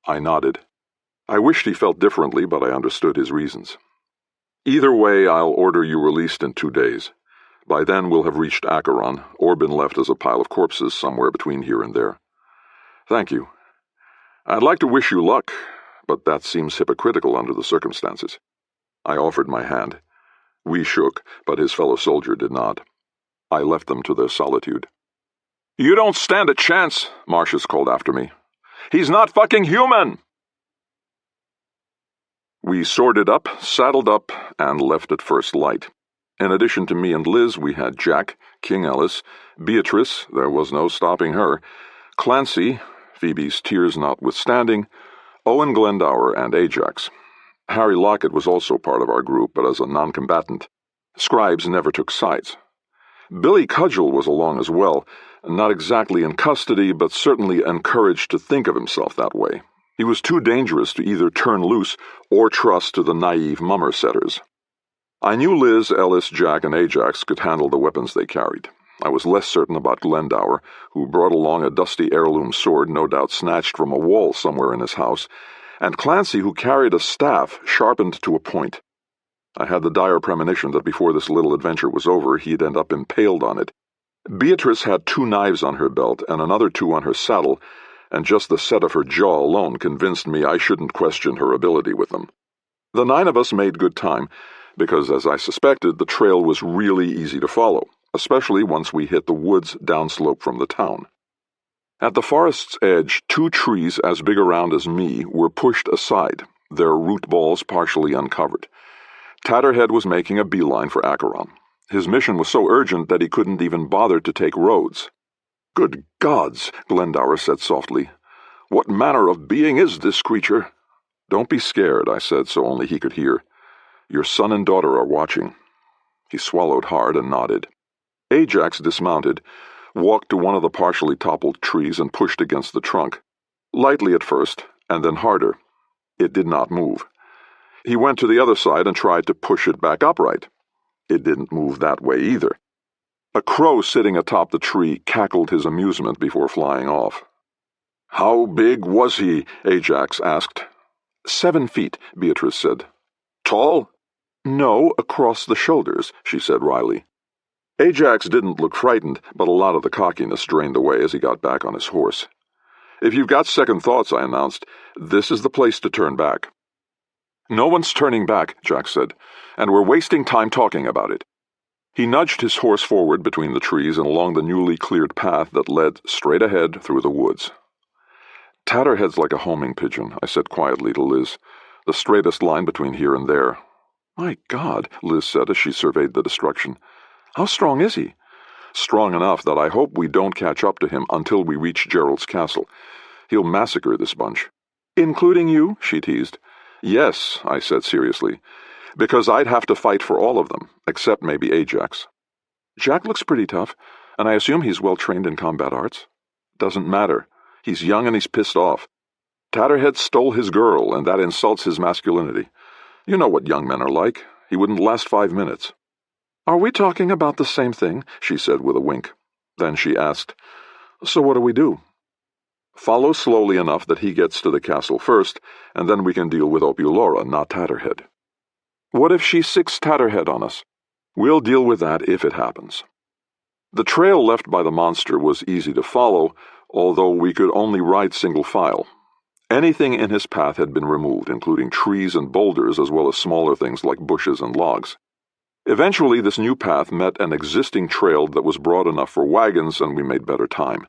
I nodded. I wished he felt differently, but I understood his reasons. Either way, I'll order you released in 2 days. By then we'll have reached Acheron, or been left as a pile of corpses somewhere between here and there. Thank you. I'd like to wish you luck, but that seems hypocritical under the circumstances. I offered my hand. We shook, but his fellow soldier did not. I left them to their solitude. "You don't stand a chance," Marcius called after me. "He's not fucking human!" We sorted up, saddled up, and left at first light. In addition to me and Liz, we had Jack, King Ellis, Beatrice, there was no stopping her, Clancy, Phoebe's tears notwithstanding, Owen Glendower, and Ajax. Harry Lockett was also part of our group, but as a non-combatant. Scribes never took sides. Billy Cudgel was along as well, not exactly in custody, but certainly encouraged to think of himself that way. He was too dangerous to either turn loose or trust to the naive mummer-setters. I knew Liz, Ellis, Jack, and Ajax could handle the weapons they carried. I was less certain about Glendower, who brought along a dusty heirloom sword no doubt snatched from a wall somewhere in his house, and Clancy, who carried a staff sharpened to a point. I had the dire premonition that before this little adventure was over, he'd end up impaled on it. Beatrice had 2 knives on her belt and another 2 on her saddle, and just the set of her jaw alone convinced me I shouldn't question her ability with them. The 9 of us made good time, because, as I suspected, the trail was really easy to follow, especially once we hit the woods downslope from the town. At the forest's edge, 2 trees as big around as me were pushed aside, their root balls partially uncovered. Tatterhead was making a beeline for Acheron. His mission was so urgent that he couldn't even bother to take roads. "Good gods," Glendower said softly. "What manner of being is this creature?" "Don't be scared," I said so only he could hear. "Your son and daughter are watching." He swallowed hard and nodded. Ajax dismounted, walked to one of the partially toppled trees and pushed against the trunk. Lightly at first, and then harder. It did not move. He went to the other side and tried to push it back upright. It didn't move that way either. A crow sitting atop the tree cackled his amusement before flying off. "How big was he?" Ajax asked. 7 feet, Beatrice said. "Tall?" "No, across the shoulders," she said wryly. Ajax didn't look frightened, but a lot of the cockiness drained away as he got back on his horse. "If you've got second thoughts," I announced, "this is the place to turn back." "No one's turning back," Jack said, "and we're wasting time talking about it." He nudged his horse forward between the trees and along the newly cleared path that led straight ahead through the woods. "Tatterhead's like a homing pigeon," I said quietly to Liz, "the straightest line between here and there." "My God," Liz said as she surveyed the destruction. "How strong is he?" "Strong enough that I hope we don't catch up to him until we reach Gerald's castle. He'll massacre this bunch." "Including you?" she teased. "Yes," I said seriously, "because I'd have to fight for all of them, except maybe Ajax." "Jack looks pretty tough, and I assume he's well trained in combat arts." "Doesn't matter. He's young and he's pissed off. Tatterhead stole his girl, and that insults his masculinity. You know what young men are like. He wouldn't last 5 minutes. "Are we talking about the same thing?" she said with a wink. Then she asked, "So what do we do?" "Follow slowly enough that he gets to the castle first, and then we can deal with Opulora, not Tatterhead." "What if she sicks Tatterhead on us?" "We'll deal with that if it happens." The trail left by the monster was easy to follow, although we could only ride single file. Anything in his path had been removed, including trees and boulders as well as smaller things like bushes and logs. Eventually, this new path met an existing trail that was broad enough for wagons, and we made better time.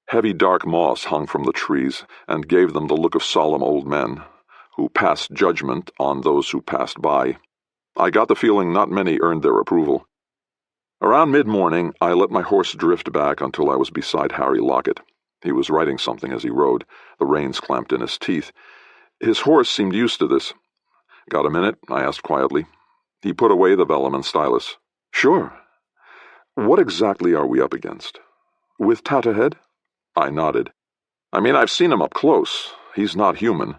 Heavy dark moss hung from the trees and gave them the look of solemn old men, who passed judgment on those who passed by. I got the feeling not many earned their approval. Around mid-morning, I let my horse drift back until I was beside Harry Lockett. He was writing something as he rode, the reins clamped in his teeth. His horse seemed used to this. "Got a minute?" I asked quietly. He put away the vellum and stylus. "Sure. What exactly are we up against? With Tatterhead?" I nodded. "I mean, I've seen him up close. He's not human.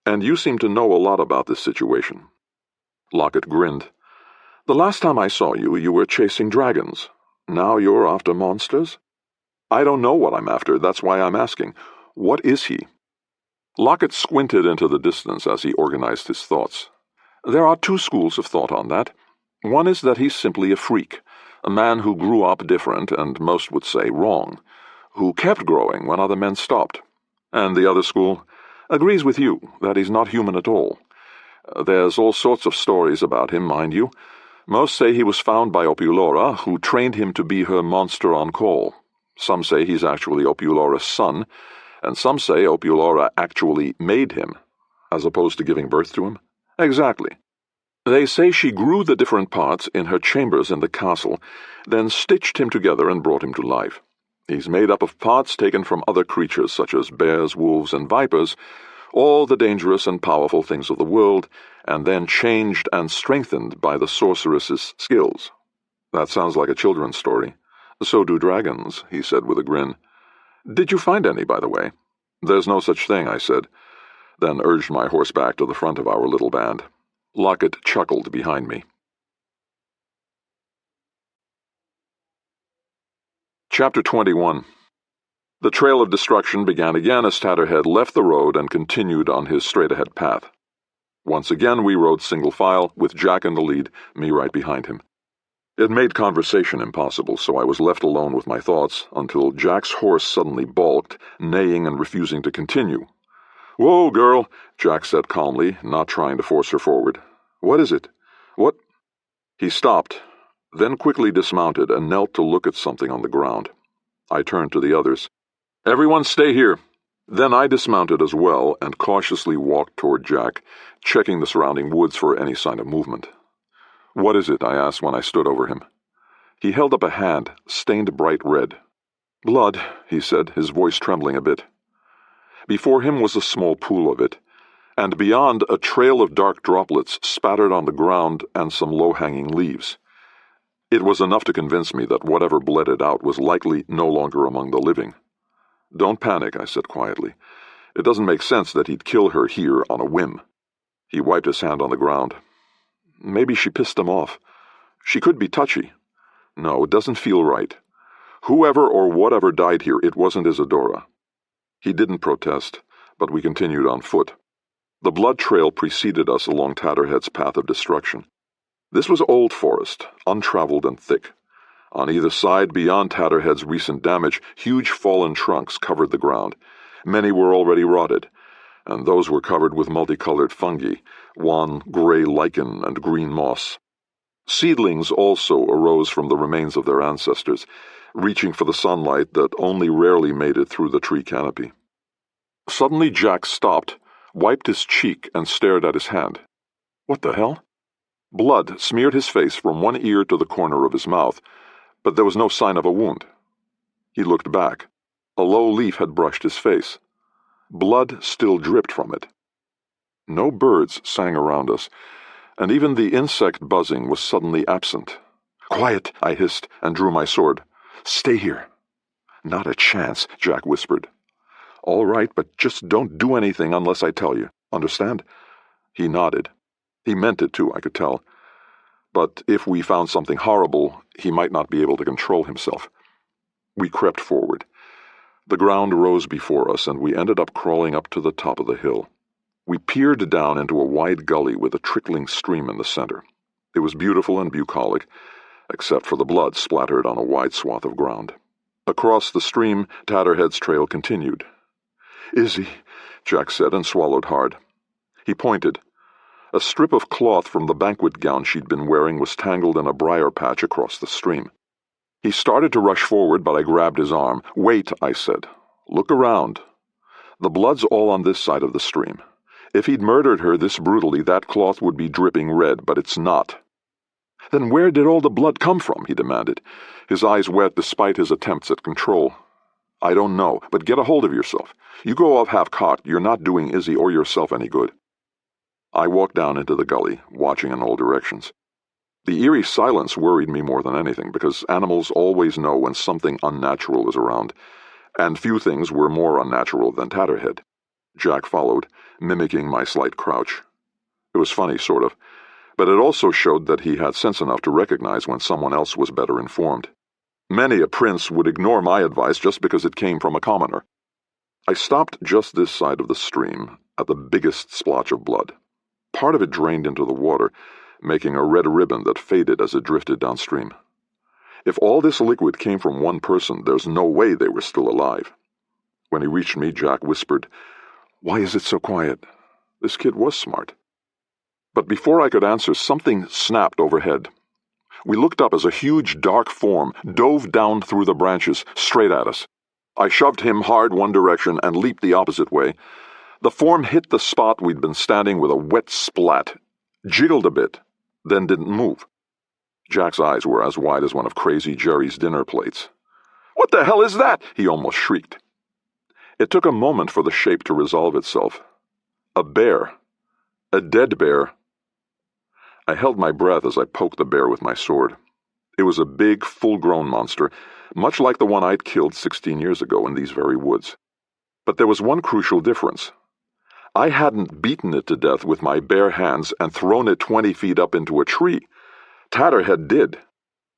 And you seem to know a lot about this situation." Lockett grinned. "The last time I saw you, you were chasing dragons. Now you're after monsters?" "I don't know what I'm after. That's why I'm asking. What is he?" Lockett squinted into the distance as he organized his thoughts. "There are 2 schools of thought on that. One is that he's simply a freak, a man who grew up different and most would say wrong, who kept growing when other men stopped. And the other school, Agrees with you that he's not human at all. There's all sorts of stories about him, mind you. Most say he was found by Opulora, who trained him to be her monster on call. Some say he's actually Opulora's son, and some say Opulora actually made him, as opposed to giving birth to him. Exactly. They say she grew the different parts in her chambers in the castle, then stitched him together and brought him to life. He's made up of parts taken from other creatures such as bears, wolves, and vipers, all the dangerous and powerful things of the world, and then changed and strengthened by the sorceress's skills. That sounds like a children's story. So do dragons, he said with a grin. Did you find any, by the way? There's no such thing, I said, then urged my horse back to the front of our little band. Lockett chuckled behind me. Chapter 21. The trail of destruction began again as Tatterhead left the road and continued on his straight-ahead path. Once again we rode single file, with Jack in the lead, me right behind him. It made conversation impossible, so I was left alone with my thoughts until Jack's horse suddenly balked, neighing and refusing to continue. "Whoa, girl," Jack said calmly, not trying to force her forward. "What is it? What?" He stopped, then quickly dismounted and knelt to look at something on the ground. I turned to the others. "Everyone stay here." Then I dismounted as well and cautiously walked toward Jack, checking the surrounding woods for any sign of movement. "What is it?" I asked when I stood over him. He held up a hand, stained bright red. "Blood," he said, his voice trembling a bit. Before him was a small pool of it, and beyond a trail of dark droplets spattered on the ground and some low-hanging leaves. It was enough to convince me that whatever bled it out was likely no longer among the living. "Don't panic," I said quietly. "It doesn't make sense that he'd kill her here on a whim." He wiped his hand on the ground. "Maybe she pissed him off. She could be touchy. No, it doesn't feel right. Whoever or whatever died here, it wasn't Isadora." He didn't protest, but we continued on foot. The blood trail preceded us along Tatterhead's path of destruction. This was old forest, untraveled and thick. On either side, beyond Tatterhead's recent damage, huge fallen trunks covered the ground. Many were already rotted, and those were covered with multicolored fungi, wan gray lichen and green moss. Seedlings also arose from the remains of their ancestors, reaching for the sunlight that only rarely made it through the tree canopy. Suddenly Jack stopped, wiped his cheek, and stared at his hand. What the hell? Blood smeared his face from one ear to the corner of his mouth, but there was no sign of a wound. He looked back. A low leaf had brushed his face. Blood still dripped from it. No birds sang around us, and even the insect buzzing was suddenly absent. "Quiet," I hissed, and drew my sword. "Stay here." "Not a chance," Jack whispered. "All right, but just don't do anything unless I tell you. Understand?" He nodded. He meant it too, I could tell. But if we found something horrible, he might not be able to control himself. We crept forward. The ground rose before us, and we ended up crawling up to the top of the hill. We peered down into a wide gully with a trickling stream in the center. It was beautiful and bucolic, except for the blood splattered on a wide swath of ground. Across the stream, Tatterhead's trail continued. "Izzy," Jack said, and swallowed hard. He pointed. A strip of cloth from the banquet gown she'd been wearing was tangled in a briar patch across the stream. He started to rush forward, but I grabbed his arm. "Wait," I said. "Look around. The blood's all on this side of the stream. If he'd murdered her this brutally, that cloth would be dripping red, but it's not." "Then where did all the blood come from?" he demanded, his eyes wet despite his attempts at control. "I don't know, but get a hold of yourself. You go off half-cocked, you're not doing Izzy or yourself any good." I walked down into the gully, watching in all directions. The eerie silence worried me more than anything, because animals always know when something unnatural is around, and few things were more unnatural than Tatterhead. Jack followed, mimicking my slight crouch. It was funny, sort of, but it also showed that he had sense enough to recognize when someone else was better informed. Many a prince would ignore my advice just because it came from a commoner. I stopped just this side of the stream, at the biggest splotch of blood. Part of it drained into the water, making a red ribbon that faded as it drifted downstream. If all this liquid came from one person, there's no way they were still alive. When he reached me, Jack whispered, Why is it so quiet? This kid was smart. But before I could answer, something snapped overhead. We looked up as a huge dark form dove down through the branches, straight at us. I shoved him hard one direction and leaped the opposite way. The form hit the spot we'd been standing with a wet splat, jiggled a bit, then didn't move. Jack's eyes were as wide as one of Crazy Jerry's dinner plates. "What the hell is that?" he almost shrieked. It took a moment for the shape to resolve itself. A bear. A dead bear. I held my breath as I poked the bear with my sword. It was a big, full-grown monster, much like the one I'd killed 16 years ago in these very woods. But there was one crucial difference. I hadn't beaten it to death with my bare hands and thrown it 20 feet up into a tree. Tatterhead did.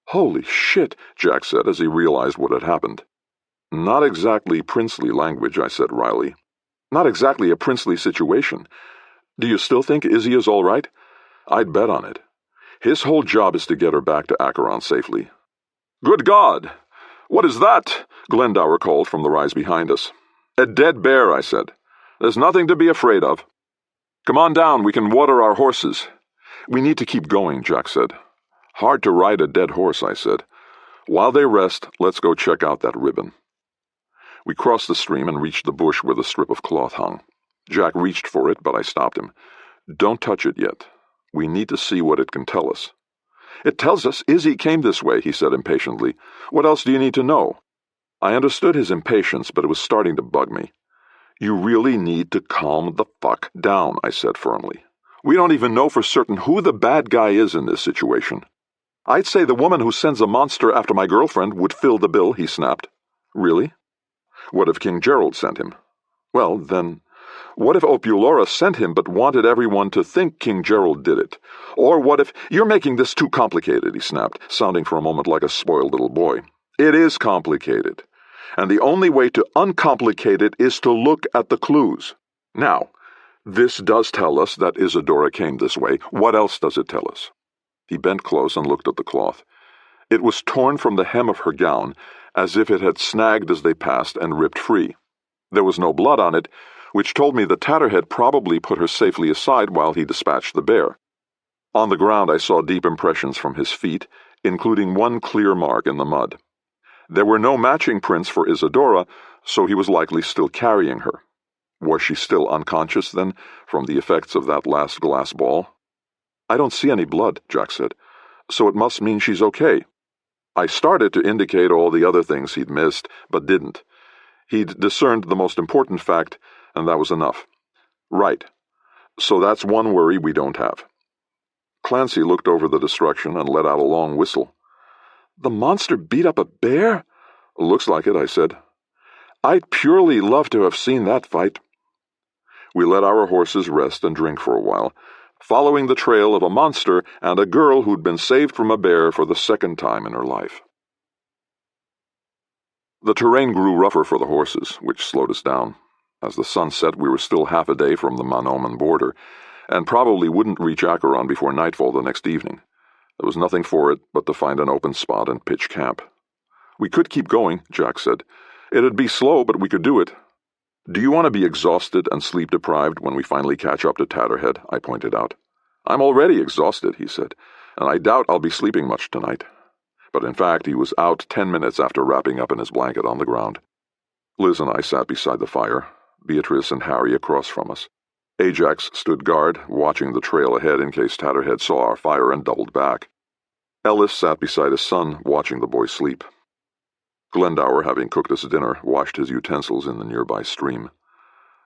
"Holy shit," Jack said as he realized what had happened. "Not exactly princely language," I said wryly. "Not exactly a princely situation. Do you still think Izzy is all right? I'd bet on it. His whole job is to get her back to Acheron safely." "Good God! What is that?" Glendower called from the rise behind us. "A dead bear," I said. "There's nothing to be afraid of." "Come on down, we can water our horses." "We need to keep going," Jack said. "Hard to ride a dead horse," I said. "While they rest, let's go check out that ribbon." We crossed the stream and reached the bush where the strip of cloth hung. Jack reached for it, but I stopped him. "Don't touch it yet. We need to see what it can tell us." "It tells us Izzy came this way," he said impatiently. "What else do you need to know?" I understood his impatience, but it was starting to bug me. "You really need to calm the fuck down," I said firmly. "We don't even know for certain who the bad guy is in this situation." "I'd say the woman who sends a monster after my girlfriend would fill the bill," he snapped. "Really? What if King Gerald sent him?" "Well, then, what if Opulora sent him but wanted everyone to think King Gerald did it? Or what if—" "You're making this too complicated," he snapped, sounding for a moment like a spoiled little boy. "It is complicated. And the only way to uncomplicate it is to look at the clues. Now, this does tell us that Isadora came this way. What else does it tell us?" He bent close and looked at the cloth. It was torn from the hem of her gown, as if it had snagged as they passed and ripped free. There was no blood on it, which told me that Tatterhead probably put her safely aside while he dispatched the bear. On the ground I saw deep impressions from his feet, including one clear mark in the mud. There were no matching prints for Isadora, so he was likely still carrying her. Was she still unconscious, then, from the effects of that last glass ball? "I don't see any blood," Jack said, "so it must mean she's okay." I started to indicate all the other things he'd missed, but didn't. He'd discerned the most important fact, and that was enough. "Right. So that's one worry we don't have." Clancy looked over the destruction and let out a long whistle. "The monster beat up a bear?" "Looks like it," I said. "I'd purely love to have seen that fight." We let our horses rest and drink for a while, following the trail of a monster and a girl who'd been saved from a bear for the second time in her life. The terrain grew rougher for the horses, which slowed us down. As the sun set, we were still half a day from the Monoman border, and probably wouldn't reach Acheron before nightfall the next evening. There was nothing for it but to find an open spot and pitch camp. "We could keep going," Jack said. "It'd be slow, but we could do it." "Do you want to be exhausted and sleep-deprived when we finally catch up to Tatterhead?" I pointed out. "I'm already exhausted," he said, "and I doubt I'll be sleeping much tonight." But in fact, he was out 10 minutes after wrapping up in his blanket on the ground. Liz and I sat beside the fire, Beatrice and Harry across from us. Ajax stood guard, watching the trail ahead in case Tatterhead saw our fire and doubled back. Ellis sat beside his son, watching the boy sleep. Glendower, having cooked us dinner, washed his utensils in the nearby stream.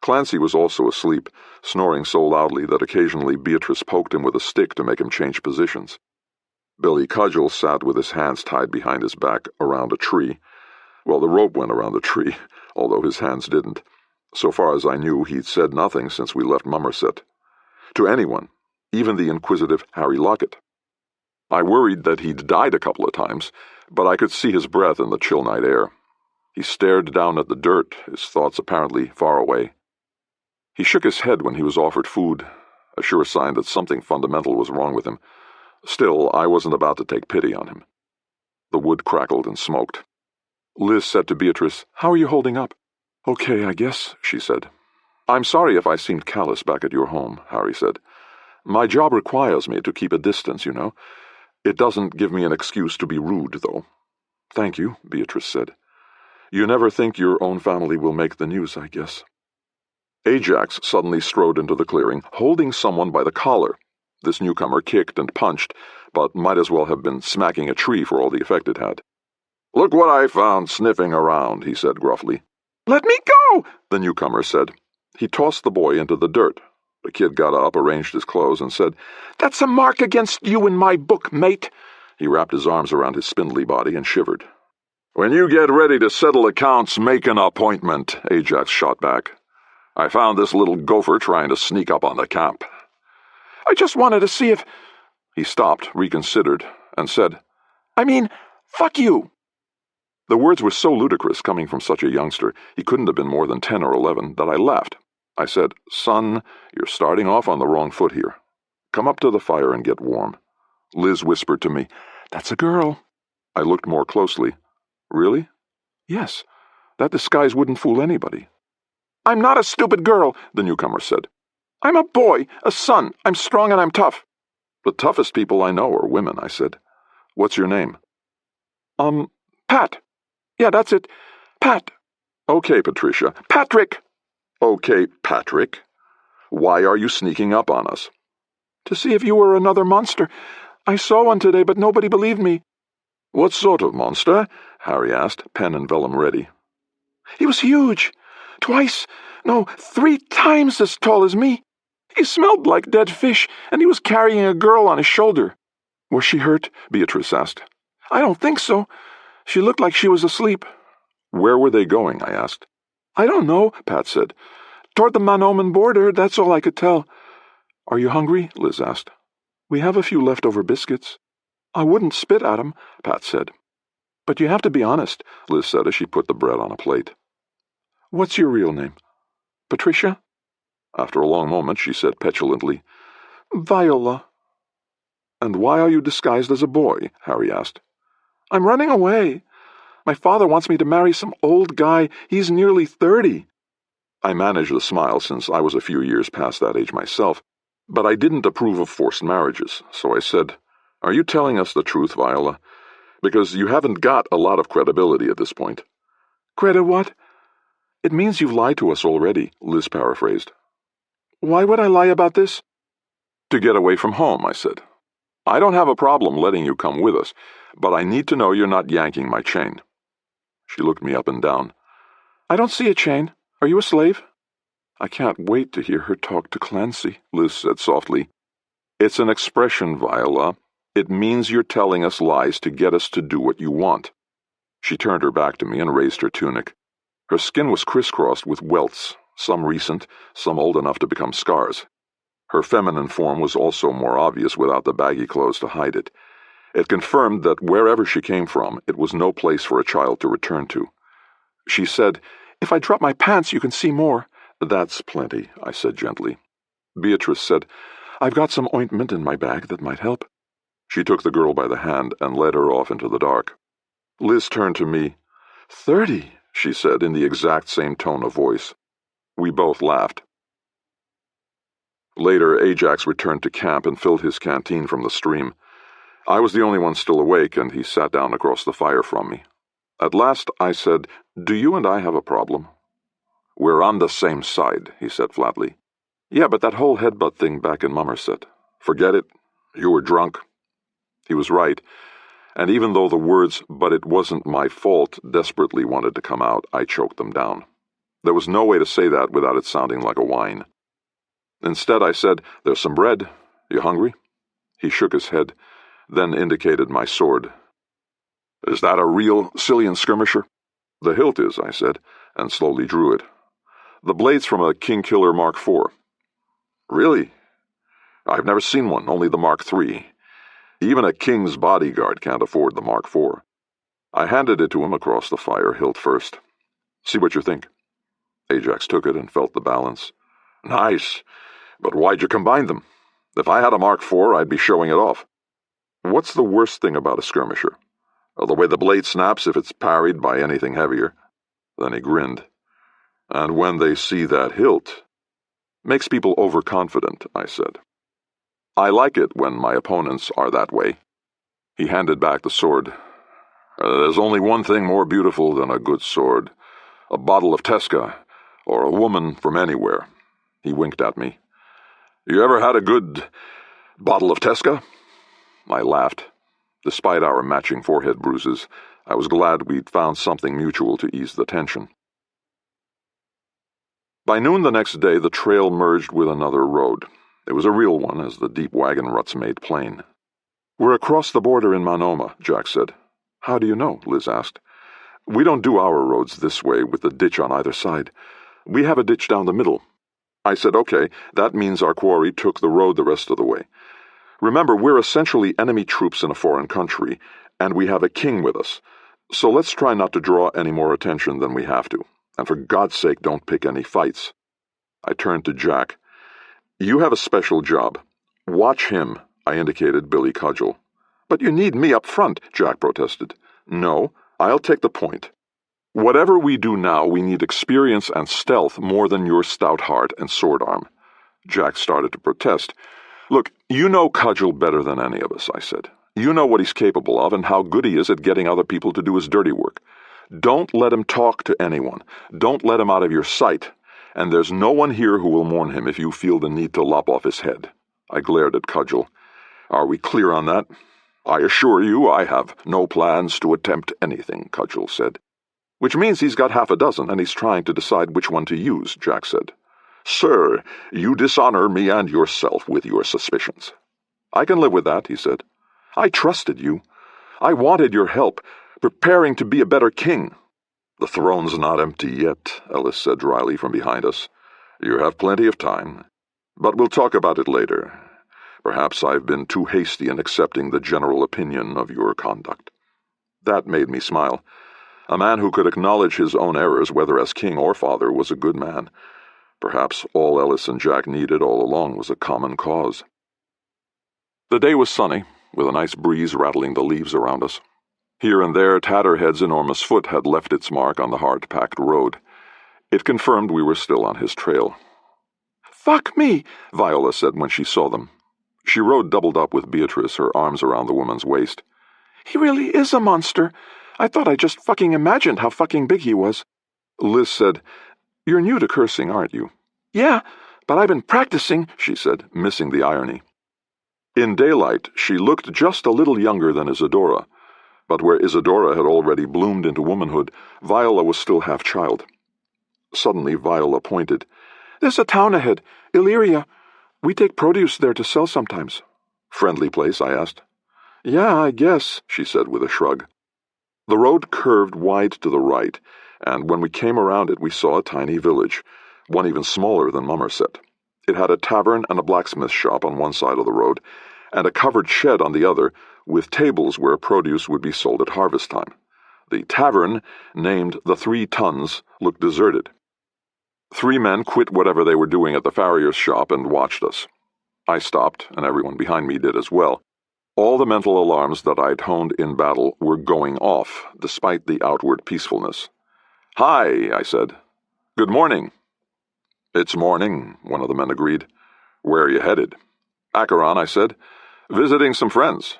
Clancy was also asleep, snoring so loudly that occasionally Beatrice poked him with a stick to make him change positions. Billy Cudgel sat with his hands tied behind his back around a tree. Well, the rope went around the tree, although his hands didn't. So far as I knew, he'd said nothing since we left Mummerset. To anyone, even the inquisitive Harry Lockett. I worried that he'd died a couple of times, but I could see his breath in the chill night air. He stared down at the dirt, his thoughts apparently far away. He shook his head when he was offered food, a sure sign that something fundamental was wrong with him. Still, I wasn't about to take pity on him. The wood crackled and smoked. Liz said to Beatrice, "How are you holding up?" "Okay, I guess," she said. "I'm sorry if I seemed callous back at your home," Harry said. "My job requires me to keep a distance, you know. It doesn't give me an excuse to be rude, though." "Thank you," Beatrice said. "You never think your own family will make the news, I guess." Ajax suddenly strode into the clearing, holding someone by the collar. This newcomer kicked and punched, but might as well have been smacking a tree for all the effect it had. "Look what I found sniffing around," he said gruffly. "Let me go!" the newcomer said. He tossed the boy into the dirt. The kid got up, arranged his clothes, and said, "That's a mark against you in my book, mate." He wrapped his arms around his spindly body and shivered. "When you get ready to settle accounts, make an appointment," Ajax shot back. "I found this little gopher trying to sneak up on the camp." "I just wanted to see if—" He stopped, reconsidered, and said, fuck you." The words were so ludicrous coming from such a youngster, he couldn't have been more than 10 or 11, that I laughed. I said, "Son, you're starting off on the wrong foot here. Come up to the fire and get warm." Liz whispered to me, "That's a girl." I looked more closely. "Really?" "Yes. "That disguise wouldn't fool anybody." "I'm not a stupid girl," the newcomer said. "I'm a boy, a son. I'm strong and I'm tough." "The toughest people I know are women," I said. "What's your name?" Pat. Yeah, that's it. Pat. "Okay, Patricia." "Patrick." "Okay, Patrick. Why are you sneaking up on us?" "To see if you were another monster. I saw one today, but nobody believed me." "What sort of monster?" Harry asked, pen and vellum ready. "He was huge. 3 times as tall as me. He smelled like dead fish, and he was carrying a girl on his shoulder." "Was she hurt?" Beatrice asked. "I don't think so. She looked like she was asleep." "Where were they going?" I asked. "I don't know," Pat said. "Toward the Manoman border, that's all I could tell." "Are you hungry?" Liz asked. "We have a few leftover biscuits." "I wouldn't spit at 'em," Pat said. "But you have to be honest," Liz said as she put the bread on a plate. "What's your real name?" "Patricia?" After a long moment, she said petulantly, "Viola." "And why are you disguised as a boy?" Harry asked. "I'm running away. My father wants me to marry some old guy. He's nearly 30. I managed a smile since I was a few years past that age myself, but I didn't approve of forced marriages, so I said, "Are you telling us the truth, Viola? Because you haven't got a lot of credibility at this point." "Credit what?" "It means you've lied to us already," Liz paraphrased. "Why would I lie about this?" "To get away from home," I said. "I don't have a problem letting you come with us, but I need to know you're not yanking my chain." She looked me up and down. "I don't see a chain. Are you a slave?" "I can't wait to hear her talk to Clancy," Liz said softly. "It's an expression, Viola. It means you're telling us lies to get us to do what you want." She turned her back to me and raised her tunic. Her skin was crisscrossed with welts, some recent, some old enough to become scars. Her feminine form was also more obvious without the baggy clothes to hide it. It confirmed that wherever she came from, it was no place for a child to return to. She said, "If I drop my pants, you can see more." "That's plenty," I said gently. Beatrice said, "I've got some ointment in my bag that might help." She took the girl by the hand and led her off into the dark. Liz turned to me. 30, she said in the exact same tone of voice. We both laughed. Later, Ajax returned to camp and filled his canteen from the stream. I was the only one still awake, and he sat down across the fire from me. At last I said, "Do you and I have a problem?" "We're on the same side," he said flatly. "Yeah, but that whole headbutt thing back in Mummerset. Forget it. You were drunk." He was right, and even though the words, "but it wasn't my fault," desperately wanted to come out, I choked them down. There was no way to say that without it sounding like a whine. Instead I said, "There's some bread. You hungry?" He shook his head, then indicated my sword. "Is that a real Cillian skirmisher?" "The hilt is," I said, and slowly drew it. "The blade's from a King Killer Mark IV. "Really? I've never seen one, only the Mark III. Even a king's bodyguard can't afford the Mark IV. I handed it to him across the fire, hilt first. "See what you think." Ajax took it and felt the balance. "Nice. But why'd you combine them? If I had a Mark IV, I'd be showing it off." "What's the worst thing about a skirmisher?" "The way the blade snaps if it's parried by anything heavier." Then he grinned. "And when they see that hilt..." Makes people overconfident, I said. I like it when my opponents are that way. He handed back the sword. There's only one thing more beautiful than a good sword. A bottle of Tesca, or a woman from anywhere. He winked at me. You ever had a good bottle of Tesca? I laughed. Despite our matching forehead bruises, I was glad we'd found something mutual to ease the tension. By noon the next day, the trail merged with another road. It was a real one, as the deep wagon ruts made plain. We're across the border in Manoma, Jack said. How do you know? Liz asked. We don't do our roads this way with the ditch on either side. We have a ditch down the middle. I said, okay, that means our quarry took the road the rest of the way. Remember, we're essentially enemy troops in a foreign country, and we have a king with us. So let's try not to draw any more attention than we have to. And for God's sake, don't pick any fights. I turned to Jack. You have a special job. Watch him, I indicated Billy Cudgel. But you need me up front, Jack protested. No, I'll take the point. Whatever we do now, we need experience and stealth more than your stout heart and sword arm. Jack started to protest. Look, you know Cudgel better than any of us, I said. You know what he's capable of and how good he is at getting other people to do his dirty work. Don't let him talk to anyone. Don't let him out of your sight. And there's no one here who will mourn him if you feel the need to lop off his head. I glared at Cudgel. Are we clear on that? I assure you I have no plans to attempt anything, Cudgel said. Which means he's got half a dozen, and he's trying to decide which one to use, Jack said. Sir, you dishonor me and yourself with your suspicions. I can live with that, he said. I trusted you. I wanted your help, preparing to be a better king. The throne's not empty yet, Ellis said dryly from behind us. You have plenty of time. But we'll talk about it later. Perhaps I've been too hasty in accepting the general opinion of your conduct. That made me smile. A man who could acknowledge his own errors, whether as king or father, was a good man. Perhaps all Ellis and Jack needed all along was a common cause. The day was sunny, with a nice breeze rattling the leaves around us. Here and there, Tatterhead's enormous foot had left its mark on the hard-packed road. It confirmed we were still on his trail. "Fuck me," Viola said when she saw them. She rode doubled up with Beatrice, her arms around the woman's waist. "He really is a monster. I thought I just fucking imagined how fucking big he was." Liz said, "You're new to cursing, aren't you?" "Yeah, but I've been practicing," she said, missing the irony. In daylight, she looked just a little younger than Isadora, but where Isadora had already bloomed into womanhood, Viola was still half-child. Suddenly, Viola pointed. "There's a town ahead, Illyria. We take produce there to sell sometimes." "Friendly place?" I asked. "Yeah, I guess," she said with a shrug. The road curved wide to the right, and when we came around it we saw a tiny village, one even smaller than Mummerset. It had a tavern and a blacksmith shop on one side of the road, and a covered shed on the other, with tables where produce would be sold at harvest time. The tavern, named the 3 Tons, looked deserted. 3 men quit whatever they were doing at the farrier's shop and watched us. I stopped, and everyone behind me did as well. All the mental alarms that I'd honed in battle were going off, despite the outward peacefulness. "Hi," I said. "Good morning." "It's morning," one of the men agreed. "Where are you headed?" "Acheron," I said. "Visiting some friends."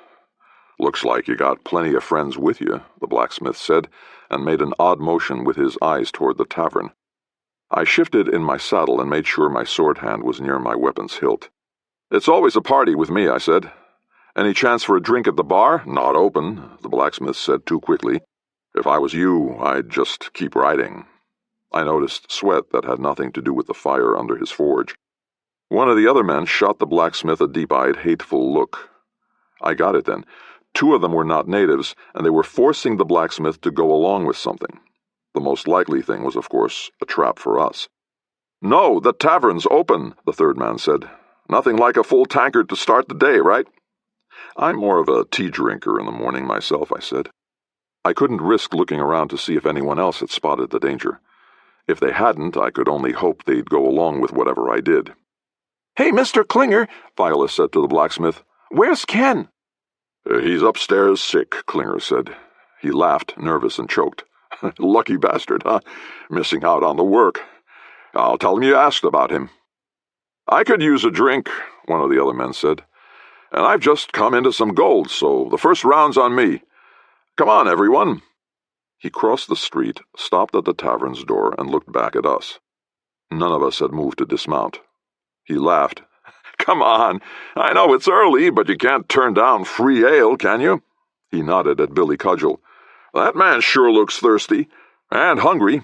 "Looks like you got plenty of friends with you," the blacksmith said, and made an odd motion with his eyes toward the tavern. I shifted in my saddle and made sure my sword hand was near my weapon's hilt. "It's always a party with me," I said. "Any chance for a drink at the bar?" "Not open," the blacksmith said too quickly. "If I was you, I'd just keep riding." I noticed sweat that had nothing to do with the fire under his forge. One of the other men shot the blacksmith a deep-eyed, hateful look. I got it then. 2 of them were not natives, and they were forcing the blacksmith to go along with something. The most likely thing was, of course, a trap for us. "No, the tavern's open," the 3rd man said. "Nothing like a full tankard to start the day, right?" "I'm more of a tea drinker in the morning myself," I said. I couldn't risk looking around to see if anyone else had spotted the danger. If they hadn't, I could only hope they'd go along with whatever I did. "Hey, Mr. Klinger," Viola said to the blacksmith. "Where's Ken?" "He's upstairs sick," Klinger said. He laughed, nervous and choked. "Lucky bastard, huh? Missing out on the work. I'll tell him you asked about him." "I could use a drink," one of the other men said. "And I've just come into some gold, so the first round's on me. Come on, everyone." He crossed the street, stopped at the tavern's door, and looked back at us. None of us had moved to dismount. He laughed. "Come on. I know it's early, but you can't turn down free ale, can you?" He nodded at Billy Cudgel. "That man sure looks thirsty. And hungry."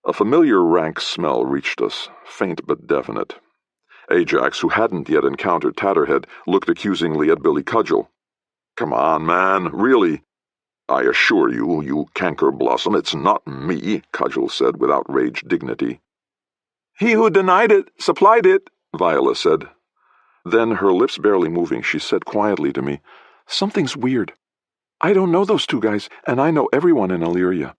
A familiar rank smell reached us, faint but definite. Ajax, who hadn't yet encountered Tatterhead, looked accusingly at Billy Cudgel. "Come on, man, really." "I assure you, you canker blossom, it's not me," Cudgel said with outraged dignity. "He who denied it, supplied it," Viola said. Then, her lips barely moving, she said quietly to me, "Something's weird. I don't know those two guys, and I know everyone in Illyria."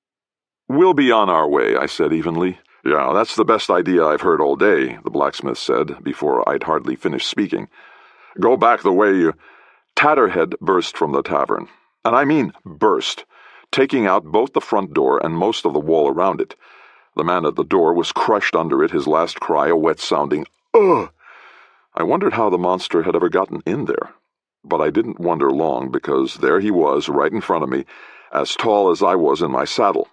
"We'll be on our way," I said evenly. "Yeah, that's the best idea I've heard all day," the blacksmith said, before I'd hardly finished speaking. "Go back the way you—" Tatterhead burst from the tavern. And I mean burst, taking out both the front door and most of the wall around it. The man at the door was crushed under it, his last cry a wet-sounding, "Ugh!" I wondered how the monster had ever gotten in there. But I didn't wonder long, because there he was, right in front of me, as tall as I was in my saddle.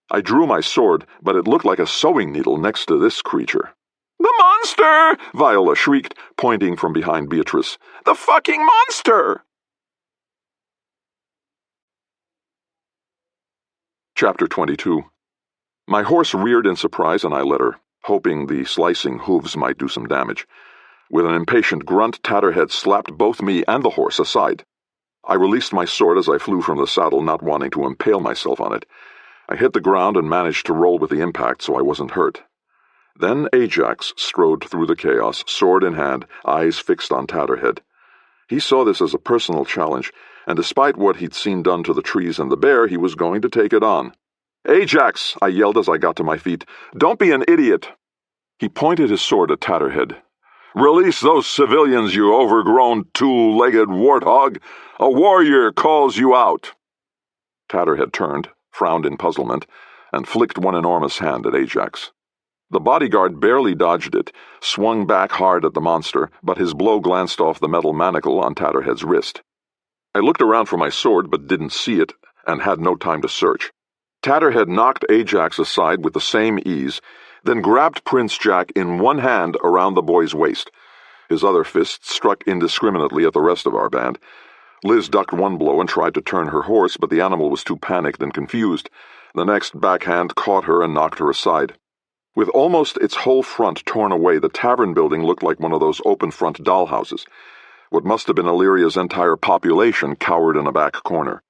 I drew my sword, but it looked like a sewing needle next to this creature. "The monster!" Viola shrieked, pointing from behind Beatrice. "The fucking monster!" Chapter 22. My horse reared in surprise, and I let her, hoping the slicing hooves might do some damage. With an impatient grunt, Tatterhead slapped both me and the horse aside. I released my sword as I flew from the saddle, not wanting to impale myself on it. I hit the ground and managed to roll with the impact so I wasn't hurt. Then Ajax strode through the chaos, sword in hand, eyes fixed on Tatterhead. He saw this as a personal challenge, and despite what he'd seen done to the trees and the bear, he was going to take it on. "Ajax!" I yelled as I got to my feet. "Don't be an idiot!" He pointed his sword at Tatterhead. "Release those civilians, you overgrown, two-legged warthog! A warrior calls you out!" Tatterhead turned, frowned in puzzlement, and flicked one enormous hand at Ajax. The bodyguard barely dodged it, swung back hard at the monster, but his blow glanced off the metal manacle on Tatterhead's wrist. I looked around for my sword, but didn't see it, and had no time to search. Tatterhead knocked Ajax aside with the same ease, then grabbed Prince Jack in one hand around the boy's waist. His other fist struck indiscriminately at the rest of our band. Liz ducked one blow and tried to turn her horse, but the animal was too panicked and confused. The next backhand caught her and knocked her aside. With almost its whole front torn away, the tavern building looked like one of those open-front dollhouses. What must have been Illyria's entire population cowered in a back corner.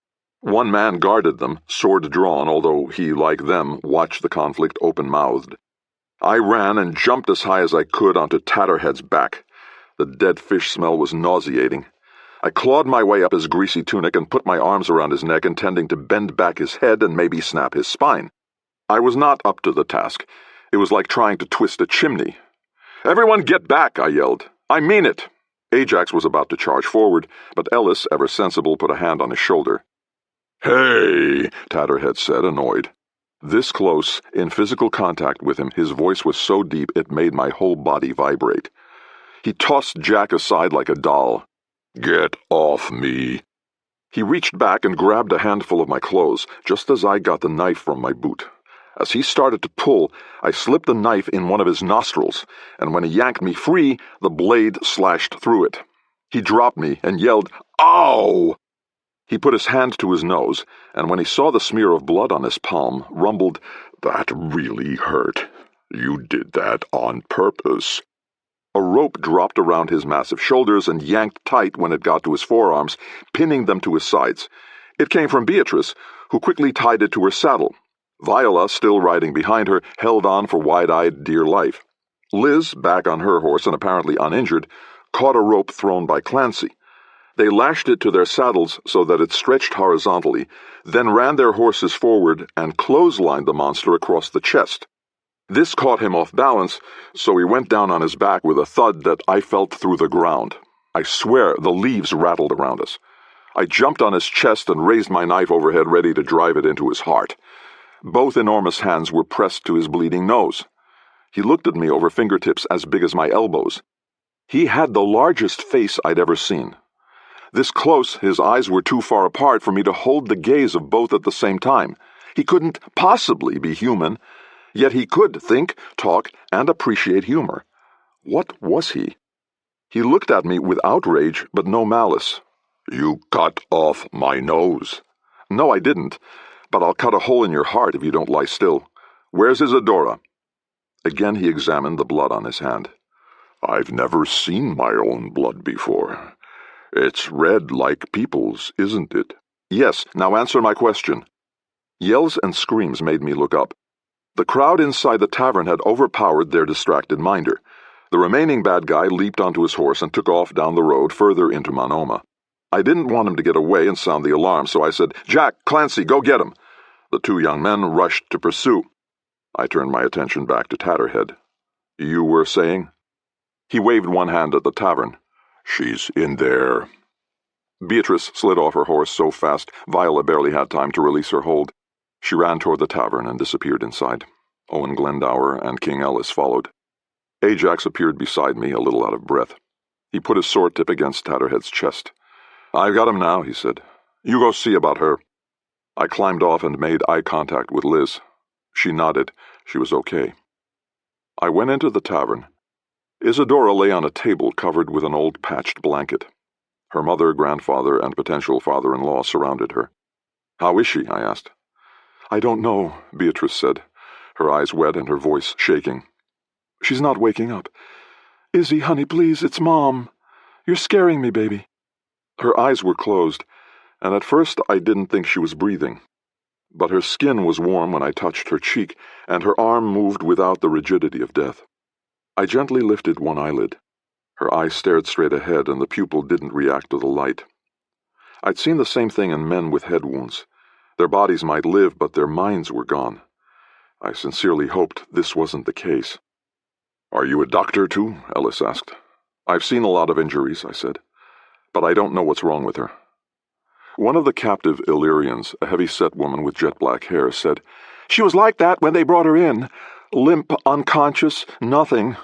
One man guarded them, sword drawn, although he, like them, watched the conflict open-mouthed. I ran and jumped as high as I could onto Tatterhead's back. The dead fish smell was nauseating. I clawed my way up his greasy tunic and put my arms around his neck, intending to bend back his head and maybe snap his spine. I was not up to the task. It was like trying to twist a chimney. "Everyone get back!" I yelled. "I mean it!" Ajax was about to charge forward, but Ellis, ever sensible, put a hand on his shoulder. "Hey!" Tatterhead said, annoyed. This close, in physical contact with him, his voice was so deep it made my whole body vibrate. He tossed Jack aside like a doll. "Get off me!" He reached back and grabbed a handful of my clothes, just as I got the knife from my boot. As he started to pull, I slipped the knife in one of his nostrils, and when he yanked me free, the blade slashed through it. He dropped me and yelled, "Ow!" He put his hand to his nose, and when he saw the smear of blood on his palm, rumbled, "That really hurt. You did that on purpose." A rope dropped around his massive shoulders and yanked tight when it got to his forearms, pinning them to his sides. It came from Beatrice, who quickly tied it to her saddle. Viola, still riding behind her, held on for wide-eyed dear life. Liz, back on her horse and apparently uninjured, caught a rope thrown by Clancy. They lashed it to their saddles so that it stretched horizontally, then ran their horses forward and clotheslined the monster across the chest. This caught him off balance, so he went down on his back with a thud that I felt through the ground. I swear the leaves rattled around us. I jumped on his chest and raised my knife overhead, ready to drive it into his heart. Both enormous hands were pressed to his bleeding nose. He looked at me over fingertips as big as my elbows. He had the largest face I'd ever seen. This close, his eyes were too far apart for me to hold the gaze of both at the same time. He couldn't possibly be human, yet he could think, talk, and appreciate humor. What was he? He looked at me with outrage, but no malice. "You cut off my nose." "No, I didn't, but I'll cut a hole in your heart if you don't lie still. Where's Isadora?" Again he examined the blood on his hand. "I've never seen my own blood before. It's red like people's, isn't it?" "Yes, now answer my question." Yells and screams made me look up. The crowd inside the tavern had overpowered their distracted minder. The remaining bad guy leaped onto his horse and took off down the road further into Monoma. I didn't want him to get away and sound the alarm, so I said, "Jack, Clancy, go get him." The two young men rushed to pursue. I turned my attention back to Tatterhead. "You were saying?" He waved one hand at the tavern. "She's in there." Beatrice slid off her horse so fast Viola barely had time to release her hold. She ran toward the tavern and disappeared inside. Owen Glendower and King Ellis followed. Ajax appeared beside me, a little out of breath. He put his sword tip against Tatterhead's chest. "I've got him now," he said. "You go see about her." I climbed off and made eye contact with Liz. She nodded. She was okay. I went into the tavern. Isadora lay on a table covered with an old patched blanket. Her mother, grandfather, and potential father-in-law surrounded her. "How is she?" I asked. "I don't know," Beatrice said, her eyes wet and her voice shaking. "She's not waking up. Izzy, honey, please, it's Mom. You're scaring me, baby." Her eyes were closed, and at first I didn't think she was breathing. But her skin was warm when I touched her cheek, and her arm moved without the rigidity of death. I gently lifted one eyelid. Her eye stared straight ahead, and the pupil didn't react to the light. I'd seen the same thing in men with head wounds. Their bodies might live, but their minds were gone. I sincerely hoped this wasn't the case. "Are you a doctor, too?" Ellis asked. "I've seen a lot of injuries," I said, "but I don't know what's wrong with her." One of the captive Illyrians, a heavy-set woman with jet-black hair, said, "She was like that when they brought her in. Limp, unconscious, nothing.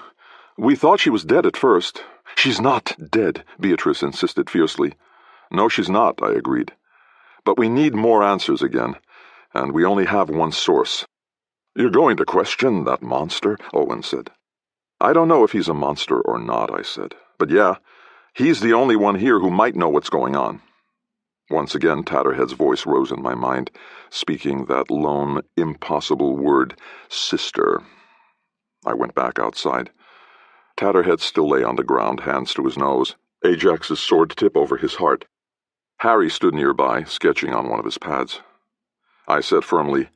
We thought she was dead at first." "She's not dead," Beatrice insisted fiercely. "No, she's not," I agreed. "But we need more answers again, and we only have one source." "You're going to question that monster?" Owen said. "I don't know if he's a monster or not," I said. "But yeah, he's the only one here who might know what's going on." Once again, Tatterhead's voice rose in my mind, speaking that lone, impossible word, sister. I went back outside. Tatterhead still lay on the ground, hands to his nose, Ajax's sword tip over his heart. Harry stood nearby, sketching on one of his pads. I said firmly,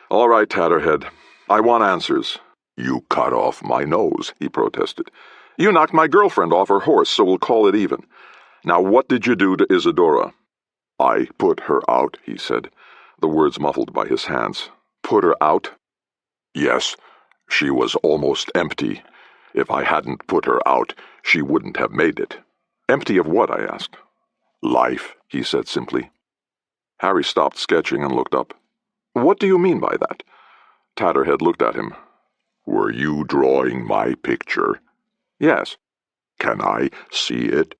"All right, Tatterhead, I want answers." "You cut off my nose," he protested. "You knocked my girlfriend off her horse, so we'll call it even. Now what did you do to Isadora?" "I put her out," he said, the words muffled by his hands. "Put her out?" "Yes, she was almost empty. If I hadn't put her out, she wouldn't have made it." "Empty of what?" I asked. "Life," he said simply. Harry stopped sketching and looked up. "What do you mean by that?" Tatterhead looked at him. "Were you drawing my picture?" "Yes." "Can I see it?"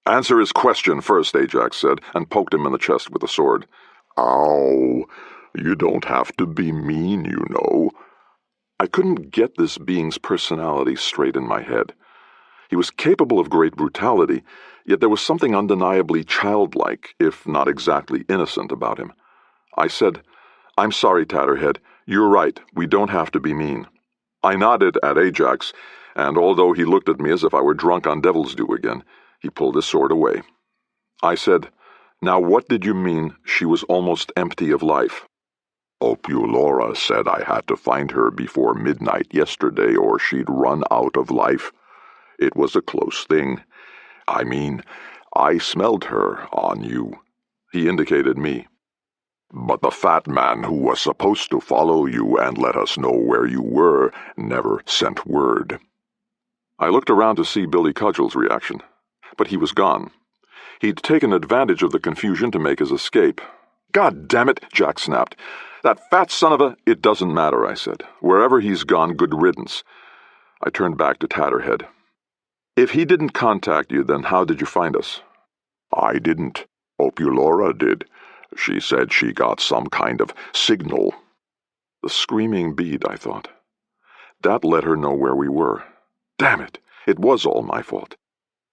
"Answer his question first," Ajax said, and poked him in the chest with the sword. "Ow, you don't have to be mean, you know." I couldn't get this being's personality straight in my head. He was capable of great brutality, yet there was something undeniably childlike, if not exactly innocent, about him. I said, "I'm sorry, Tatterhead. You're right. We don't have to be mean." I nodded at Ajax, and although he looked at me as if I were drunk on Devil's Due again, he pulled his sword away. I said, "Now what did you mean she was almost empty of life?" "Opulora said I had to find her before midnight yesterday or she'd run out of life. It was a close thing. I mean, I smelled her on you." He indicated me. "But the fat man who was supposed to follow you and let us know where you were never sent word." I looked around to see Billy Cudgell's reaction, but he was gone. He'd taken advantage of the confusion to make his escape. "God damn it," Jack snapped. That fat son of a— It doesn't matter, I said. Wherever he's gone, good riddance. I turned back to Tatterhead. If he didn't contact you, then how did you find us? I didn't. Opulora did. She said she got some kind of signal. The screaming bead, I thought. That let her know where we were. Damn it, it was all my fault.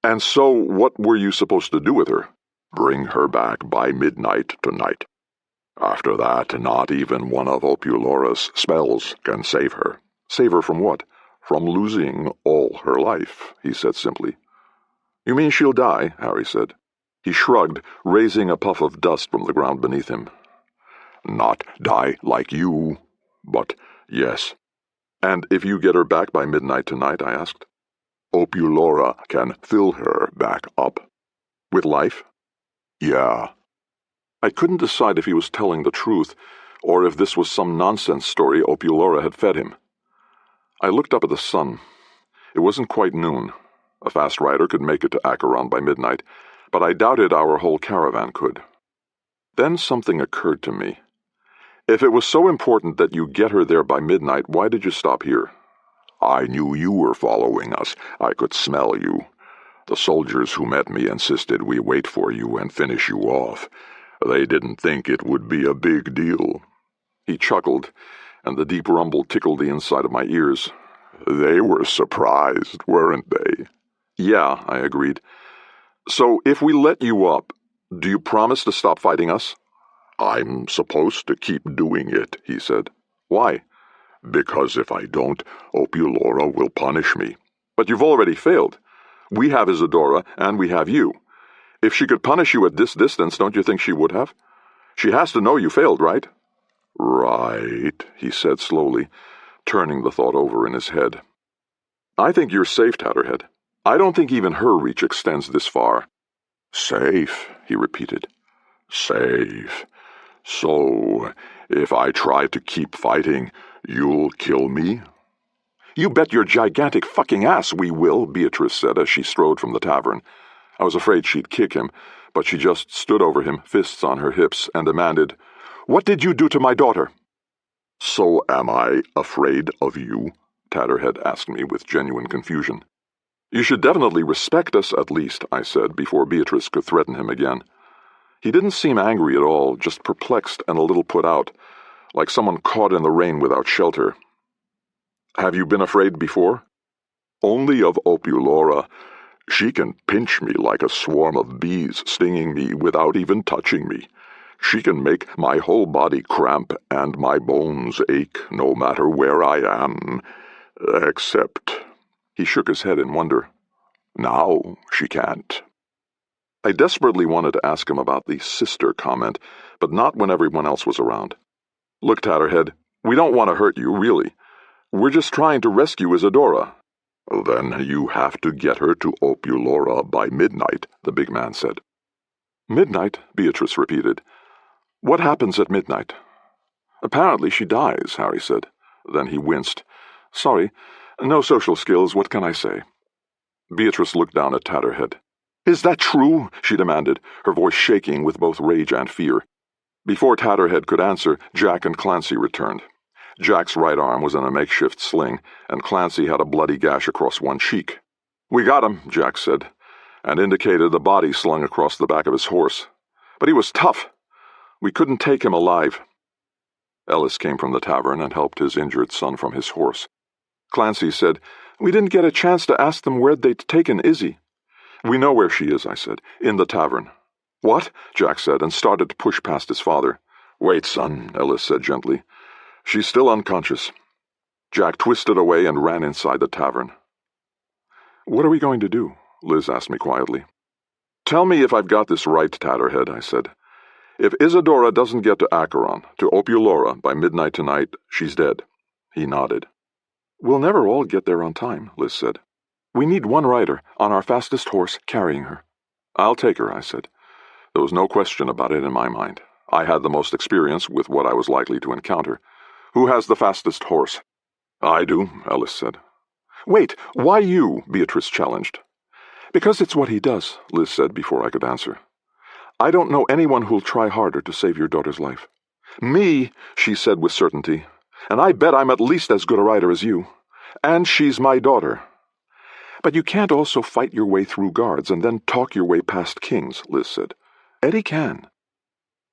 And so, what were you supposed to do with her? Bring her back by midnight tonight. After that, not even one of Opulora's spells can save her. Save her from what? From losing all her life, he said simply. You mean she'll die? Harry said. He shrugged, raising a puff of dust from the ground beneath him. Not die like you, but yes. And if you get her back by midnight tonight, I asked. Opulora can fill her back up. With life? Yeah. I couldn't decide if he was telling the truth, or if this was some nonsense story Opulora had fed him. I looked up at the sun. It wasn't quite noon. A fast rider could make it to Acheron by midnight, but I doubted our whole caravan could. Then something occurred to me. If it was so important that you get her there by midnight, why did you stop here? I knew you were following us. I could smell you. The soldiers who met me insisted we wait for you and finish you off. They didn't think it would be a big deal. He chuckled, and the deep rumble tickled the inside of my ears. They were surprised, weren't they? Yeah, I agreed. So if we let you up, do you promise to stop fighting us? I'm supposed to keep doing it, he said. Why? Because if I don't, Opulora will punish me. But you've already failed. We have Isadora, and we have you. If she could punish you at this distance, don't you think she would have? She has to know you failed, right? Right, he said slowly, turning the thought over in his head. I think you're safe, Tatterhead. I don't think even her reach extends this far. Safe, he repeated. Safe. So, if I try to keep fighting, you'll kill me? You bet your gigantic fucking ass we will, Beatrice said as she strode from the tavern. I was afraid she'd kick him, but she just stood over him, fists on her hips, and demanded, What did you do to my daughter? So am I afraid of you? Tatterhead asked me with genuine confusion. You should definitely respect us at least, I said, before Beatrice could threaten him again. He didn't seem angry at all, just perplexed and a little put out, like someone caught in the rain without shelter. Have you been afraid before? Only of Opulora. She can pinch me like a swarm of bees, stinging me without even touching me. She can make my whole body cramp and my bones ache no matter where I am. Except— He shook his head in wonder. Now she can't. I desperately wanted to ask him about the sister comment, but not when everyone else was around. Look, Tatterhead, we don't want to hurt you, really. We're just trying to rescue Isadora. Then you have to get her to Opulora by midnight, the big man said. Midnight? Beatrice repeated. What happens at midnight? Apparently she dies, Harry said. Then he winced. Sorry, no social skills, what can I say? Beatrice looked down at Tatterhead. Is that true? She demanded, her voice shaking with both rage and fear. Before Tatterhead could answer, Jack and Clancy returned. Jack's right arm was in a makeshift sling, and Clancy had a bloody gash across one cheek. We got him, Jack said, and indicated the body slung across the back of his horse. But he was tough. We couldn't take him alive. Ellis came from the tavern and helped his injured son from his horse. Clancy said, We didn't get a chance to ask them where they'd taken Izzy. We know where she is, I said, in the tavern. What? Jack said, and started to push past his father. Wait, son, Ellis said gently. She's still unconscious. Jack twisted away and ran inside the tavern. What are we going to do? Liz asked me quietly. Tell me if I've got this right, Tatterhead, I said. If Isadora doesn't get to Acheron, to Opulora, by midnight tonight, she's dead. He nodded. We'll never all get there on time, Liz said. We need one rider, on our fastest horse, carrying her. I'll take her, I said. There was no question about it in my mind. I had the most experience with what I was likely to encounter. Who has the fastest horse? I do, Ellis said. Wait, why you? Beatrice challenged. Because it's what he does, Liz said before I could answer. I don't know anyone who'll try harder to save your daughter's life. Me, she said with certainty. And I bet I'm at least as good a rider as you. And she's my daughter. But you can't also fight your way through guards and then talk your way past kings, Liz said. Eddie can.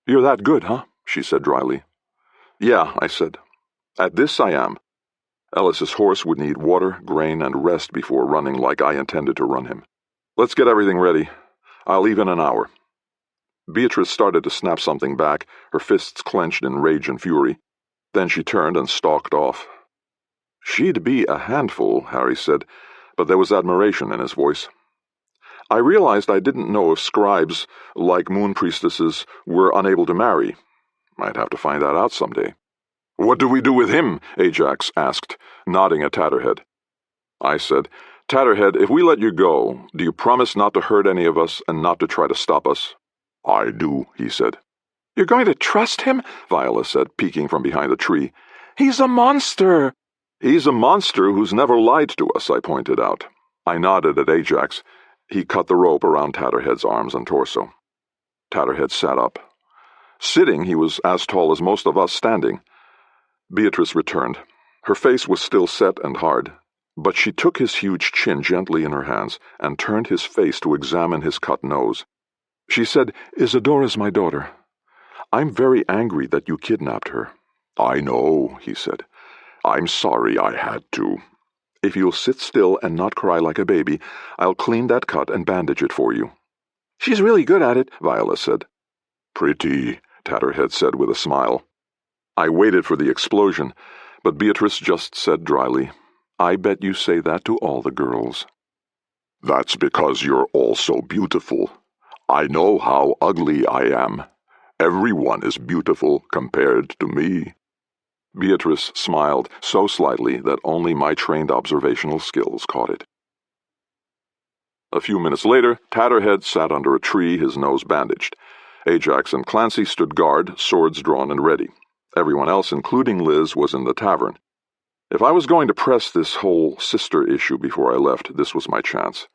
You're that good, huh? She said dryly. Yeah, I said. At this I am. Ellis's horse would need water, grain, and rest before running like I intended to run him. Let's get everything ready. I'll leave in an hour. Beatrice started to snap something back, her fists clenched in rage and fury. Then she turned and stalked off. She'd be a handful, Harry said, but there was admiration in his voice. I realized I didn't know if scribes, like moon priestesses, were unable to marry. I'd have to find that out someday. What do we do with him? Ajax asked, nodding at Tatterhead. I said, Tatterhead, if we let you go, do you promise not to hurt any of us and not to try to stop us? I do, he said. You're going to trust him? Viola said, peeking from behind a tree. He's a monster. He's a monster who's never lied to us, I pointed out. I nodded at Ajax. He cut the rope around Tatterhead's arms and torso. Tatterhead sat up. Sitting, he was as tall as most of us standing. Beatrice returned. Her face was still set and hard, but she took his huge chin gently in her hands and turned his face to examine his cut nose. She said, Isadora's my daughter. I'm very angry that you kidnapped her. I know, he said. I'm sorry I had to. If you'll sit still and not cry like a baby, I'll clean that cut and bandage it for you. She's really good at it, Viola said. Pretty, Tatterhead said with a smile. I waited for the explosion, but Beatrice just said dryly, I bet you say that to all the girls. That's because you're all so beautiful. I know how ugly I am. Everyone is beautiful compared to me. Beatrice smiled so slightly that only my trained observational skills caught it. A few minutes later, Tatterhead sat under a tree, his nose bandaged. Ajax and Clancy stood guard, swords drawn and ready. Everyone else, including Liz, was in the tavern. If I was going to press this whole sister issue before I left, this was my chance.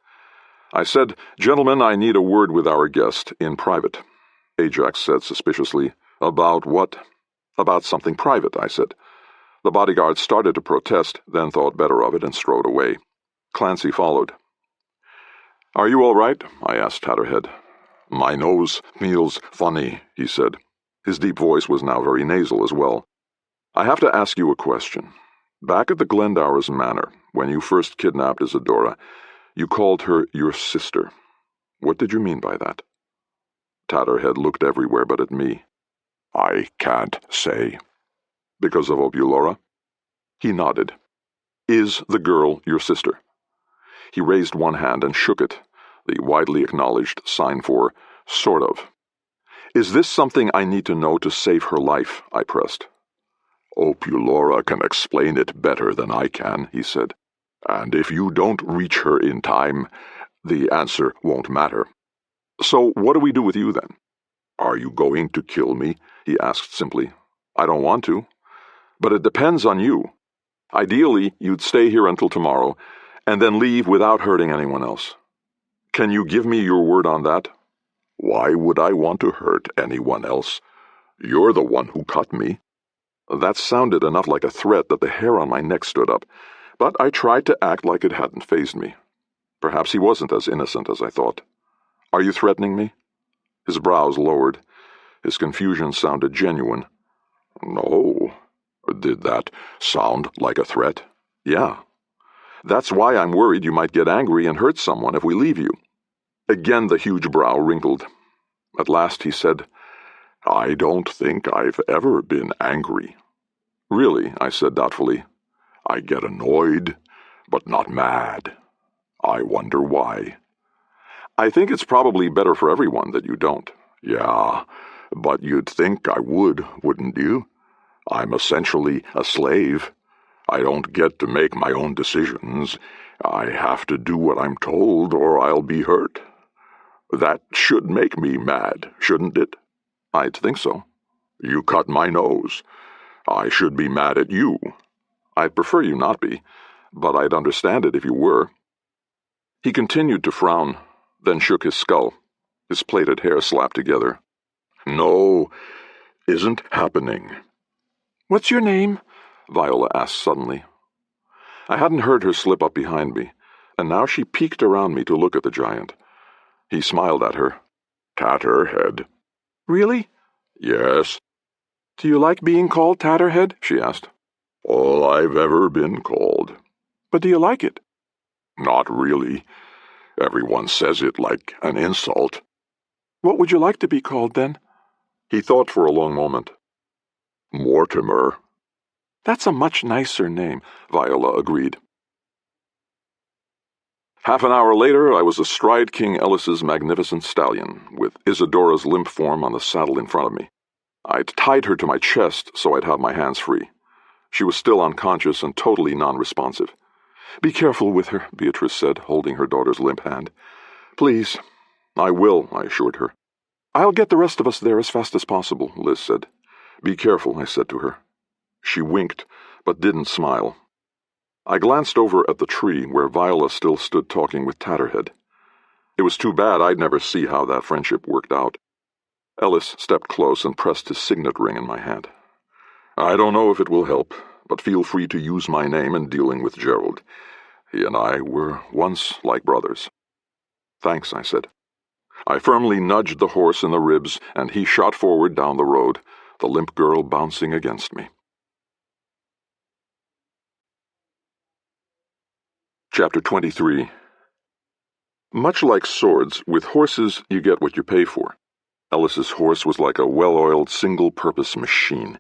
I said, Gentlemen, I need a word with our guest, in private. Ajax said suspiciously, About what? About something private, I said. The bodyguard started to protest, then thought better of it and strode away. Clancy followed. Are you all right? I asked Tatterhead. My nose feels funny, he said. His deep voice was now very nasal as well. I have to ask you a question. Back at the Glendowers Manor, when you first kidnapped Isadora, you called her your sister. What did you mean by that? Tatterhead looked everywhere but at me. I can't say. Because of Opulora? He nodded. Is the girl your sister? He raised one hand and shook it, the widely acknowledged sign for sort of. Is this something I need to know to save her life? I pressed. Opulora can explain it better than I can, he said. And if you don't reach her in time, the answer won't matter. So what do we do with you then? Are you going to kill me? He asked simply. I don't want to. But it depends on you. Ideally, you'd stay here until tomorrow, and then leave without hurting anyone else. Can you give me your word on that? Why would I want to hurt anyone else? You're the one who cut me. That sounded enough like a threat that the hair on my neck stood up, but I tried to act like it hadn't fazed me. Perhaps he wasn't as innocent as I thought. Are you threatening me? His brows lowered. His confusion sounded genuine. No. Did that sound like a threat? Yeah. That's why I'm worried you might get angry and hurt someone if we leave you. Again the huge brow wrinkled. At last he said, I don't think I've ever been angry. Really, I said doubtfully. I get annoyed, but not mad. I wonder why. I think it's probably better for everyone that you don't. Yeah, but you'd think I would, wouldn't you? I'm essentially a slave. I don't get to make my own decisions. I have to do what I'm told or I'll be hurt. That should make me mad, shouldn't it? I'd think so. You cut my nose. I should be mad at you. I'd prefer you not be, but I'd understand it if you were. He continued to frown, then shook his skull. His plaited hair slapped together. No, isn't happening." "What's your name?" Viola asked suddenly. I hadn't heard her slip up behind me, and now she peeked around me to look at the giant. He smiled at her. "Tatterhead." "Really?" "Yes." "Do you like being called Tatterhead?" she asked. "All I've ever been called." "But do you like it?" "Not really. Everyone says it like an insult." "What would you like to be called, then?" He thought for a long moment. "Mortimer." "That's a much nicer name," Viola agreed. Half an hour later, I was astride King Ellis's magnificent stallion, with Isadora's limp form on the saddle in front of me. I'd tied her to my chest so I'd have my hands free. She was still unconscious and totally non-responsive. "Be careful with her," Beatrice said, holding her daughter's limp hand. "Please." "I will," I assured her. "I'll get the rest of us there as fast as possible," Liz said. "Be careful," I said to her. She winked, but didn't smile. I glanced over at the tree where Viola still stood talking with Tatterhead. It was too bad I'd never see how that friendship worked out. Ellis stepped close and pressed his signet ring in my hand. "I don't know if it will help, but feel free to use my name in dealing with Gerald. He and I were once like brothers." "Thanks," I said. I firmly nudged the horse in the ribs, and he shot forward down the road, the limp girl bouncing against me. Chapter 23. Much like swords, with horses you get what you pay for. Ellis's horse was like a well-oiled, single-purpose machine,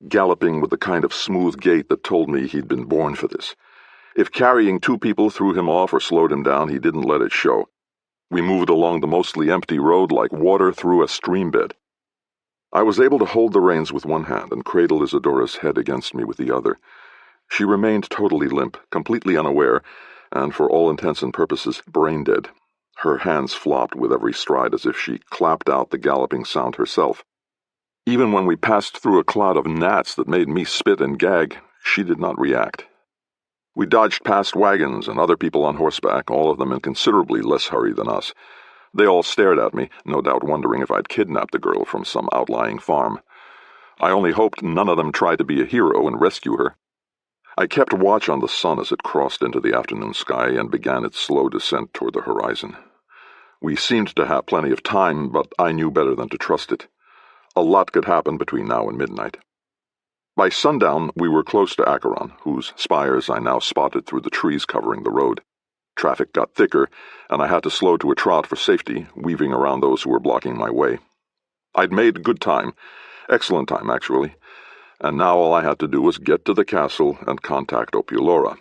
galloping with the kind of smooth gait that told me he'd been born for this. If carrying two people threw him off or slowed him down, he didn't let it show. We moved along the mostly empty road like water through a stream bed. I was able to hold the reins with one hand and cradle Isadora's head against me with the other. She remained totally limp, completely unaware, and for all intents and purposes brain-dead. Her hands flopped with every stride as if she clapped out the galloping sound herself. Even when we passed through a cloud of gnats that made me spit and gag, she did not react. We dodged past wagons and other people on horseback, all of them in considerably less hurry than us. They all stared at me, no doubt wondering if I'd kidnapped the girl from some outlying farm. I only hoped none of them tried to be a hero and rescue her. I kept watch on the sun as it crossed into the afternoon sky and began its slow descent toward the horizon. We seemed to have plenty of time, but I knew better than to trust it. A lot could happen between now and midnight. By sundown, we were close to Acheron, whose spires I now spotted through the trees covering the road. Traffic got thicker, and I had to slow to a trot for safety, weaving around those who were blocking my way. I'd made good time, excellent time, actually, and now all I had to do was get to the castle and contact Opulora.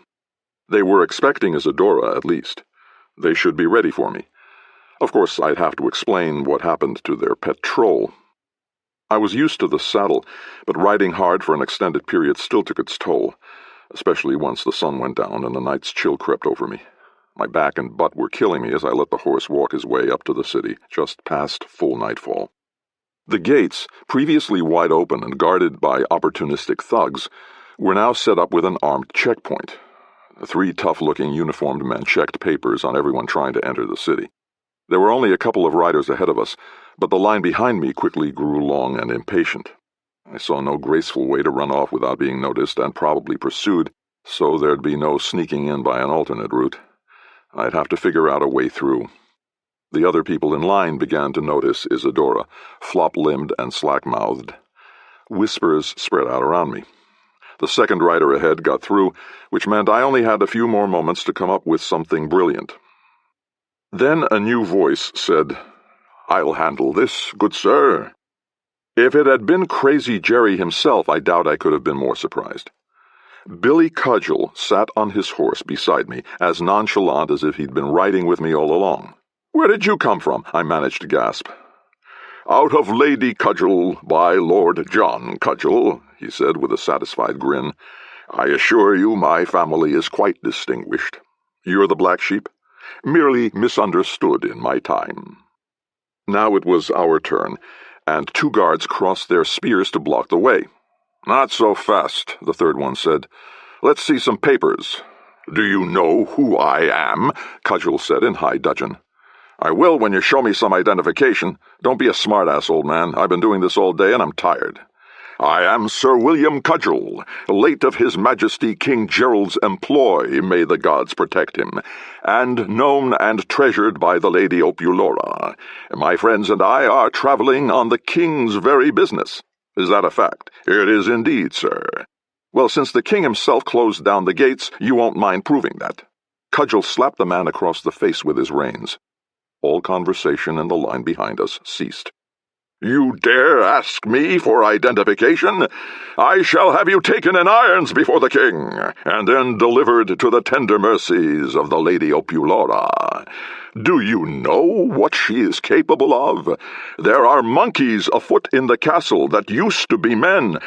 They were expecting Isadora, at least. They should be ready for me. Of course, I'd have to explain what happened to their pet troll. I was used to the saddle, but riding hard for an extended period still took its toll, especially once the sun went down and a night's chill crept over me. My back and butt were killing me as I let the horse walk his way up to the city, just past full nightfall. The gates, previously wide open and guarded by opportunistic thugs, were now set up with an armed checkpoint. 3 tough-looking uniformed men checked papers on everyone trying to enter the city. There were only a couple of riders ahead of us, but the line behind me quickly grew long and impatient. I saw no graceful way to run off without being noticed and probably pursued, so there'd be no sneaking in by an alternate route. I'd have to figure out a way through. The other people in line began to notice Isadora, flop-limbed and slack-mouthed. Whispers spread out around me. The second rider ahead got through, which meant I only had a few more moments to come up with something brilliant. Then a new voice said, "I'll handle this, good sir." If it had been Crazy Jerry himself, I doubt I could have been more surprised. Billy Cudgel sat on his horse beside me, as nonchalant as if he'd been riding with me all along. "Where did you come from?" I managed to gasp. "Out of Lady Cudgel by Lord John Cudgel," he said with a satisfied grin. "I assure you my family is quite distinguished." "You're the black sheep?" "Merely misunderstood in my time." Now it was our turn, and 2 guards crossed their spears to block the way. "Not so fast," the third one said. "Let's see some papers." "Do you know who I am?" Cudgel said in high dudgeon. "I will when you show me some identification. Don't be a smartass, old man. I've been doing this all day and I'm tired." I am Sir William Cudgel, late of His Majesty King Gerald's employ, may the gods protect him, and known and treasured by the Lady Opulora. My friends and I are traveling on the king's very business. Is that a fact? It is indeed, sir. Well, since the king himself closed down the gates, you won't mind proving that. Cudgel slapped the man across the face with his reins. All conversation in the line behind us ceased. You dare ask me for identification? I shall have you taken in irons before the king, and then delivered to the tender mercies of the Lady Opulora. Do you know what she is capable of? There are monkeys afoot in the castle that used to be men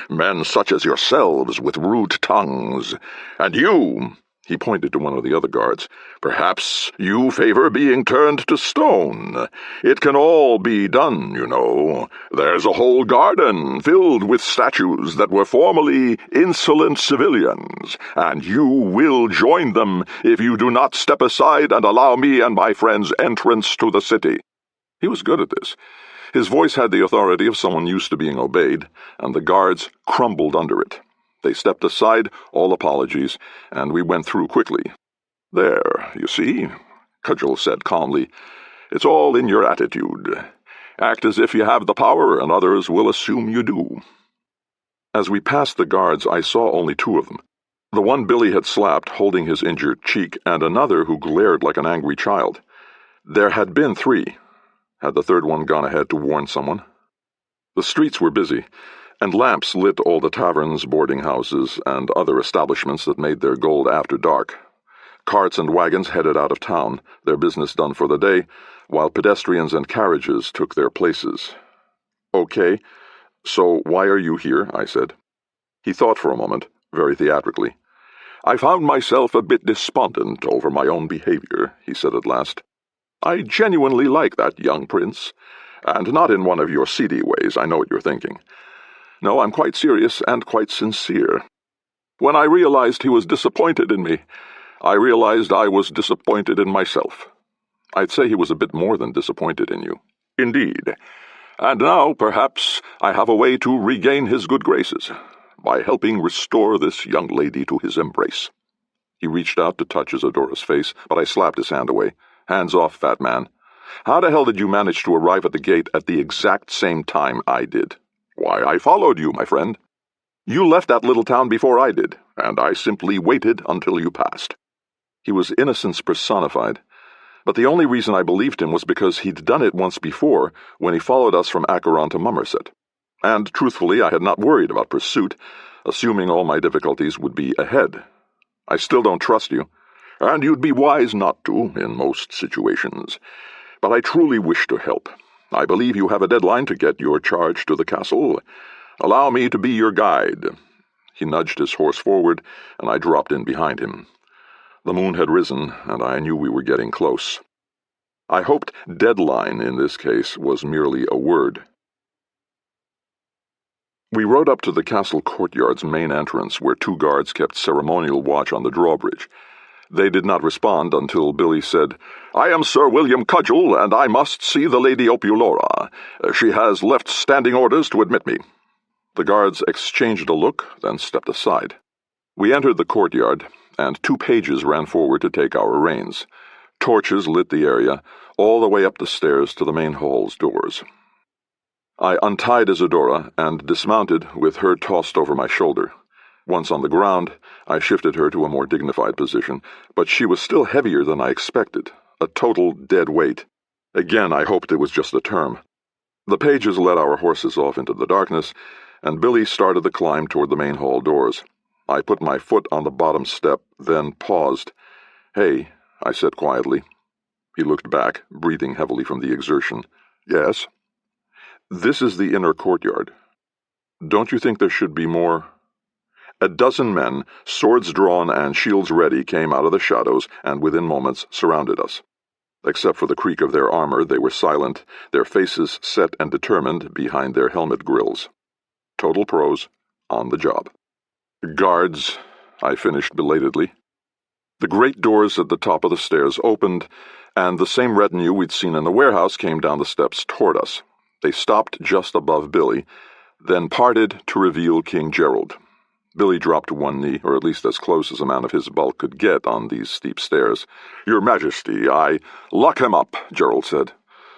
such as yourselves with rude tongues. And you... He pointed to one of the other guards. Perhaps you favor being turned to stone. It can all be done, you know. There's a whole garden filled with statues that were formerly insolent civilians, and you will join them if you do not step aside and allow me and my friends entrance to the city. He was good at this. His voice had the authority of someone used to being obeyed, and the guards crumbled under it. They stepped aside, all apologies, and we went through quickly. There, you see, Cudgel said calmly. It's all in your attitude. Act as if you have the power, and others will assume you do. As we passed the guards, I saw only two of them. The one Billy had slapped, holding his injured cheek, and another who glared like an angry child. There had been three. Had the third one gone ahead to warn someone? The streets were busy, and lamps lit all the taverns, boarding houses, and other establishments that made their gold after dark. Carts and wagons headed out of town, their business done for the day, while pedestrians and carriages took their places. Okay, so why are you here? I said. He thought for a moment, very theatrically. I found myself a bit despondent over my own behavior, he said at last. I genuinely like that young prince, and not in one of your seedy ways, I know what you're thinking. No, I'm quite serious and quite sincere. When I realized he was disappointed in me, I realized I was disappointed in myself. I'd say he was a bit more than disappointed in you. Indeed. And now, perhaps, I have a way to regain his good graces, by helping restore this young lady to his embrace. He reached out to touch Isadora's face, but I slapped his hand away. Hands off, fat man. How the hell did you manage to arrive at the gate at the exact same time I did? Why, I followed you, my friend. You left that little town before I did, and I simply waited until you passed. He was innocence personified, but the only reason I believed him was because he'd done it once before when he followed us from Acheron to Mummerset. And, truthfully, I had not worried about pursuit, assuming all my difficulties would be ahead. I still don't trust you, and you'd be wise not to in most situations. But I truly wish to help. I believe you have a deadline to get your charge to the castle. Allow me to be your guide. He nudged his horse forward, and I dropped in behind him. The moon had risen, and I knew we were getting close. I hoped deadline in this case was merely a word. We rode up to the castle courtyard's main entrance, where two guards kept ceremonial watch on the drawbridge. They did not respond until Billy said, I am Sir William Cudgel, and I must see the Lady Opulora. She has left standing orders to admit me. The guards exchanged a look, then stepped aside. We entered the courtyard, and two pages ran forward to take our reins. Torches lit the area, all the way up the stairs to the main hall's doors. I untied Isadora and dismounted with her tossed over my shoulder. Once on the ground, I shifted her to a more dignified position, but she was still heavier than I expected, a total dead weight. Again, I hoped it was just a term. The pages led our horses off into the darkness, and Billy started the climb toward the main hall doors. I put my foot on the bottom step, then paused. Hey, I said quietly. He looked back, breathing heavily from the exertion. Yes? This is the inner courtyard. Don't you think there should be more? A dozen men, swords drawn and shields ready, came out of the shadows and within moments surrounded us. Except for the creak of their armor, they were silent, their faces set and determined behind their helmet grills. Total pros, on the job. Guards, I finished belatedly. The great doors at the top of the stairs opened, and the same retinue we'd seen in the warehouse came down the steps toward us. They stopped just above Billy, then parted to reveal King Gerald. Billy dropped to one knee, or at least as close as a man of his bulk could get on these steep stairs. "Your Majesty, lock him up," Gerald said.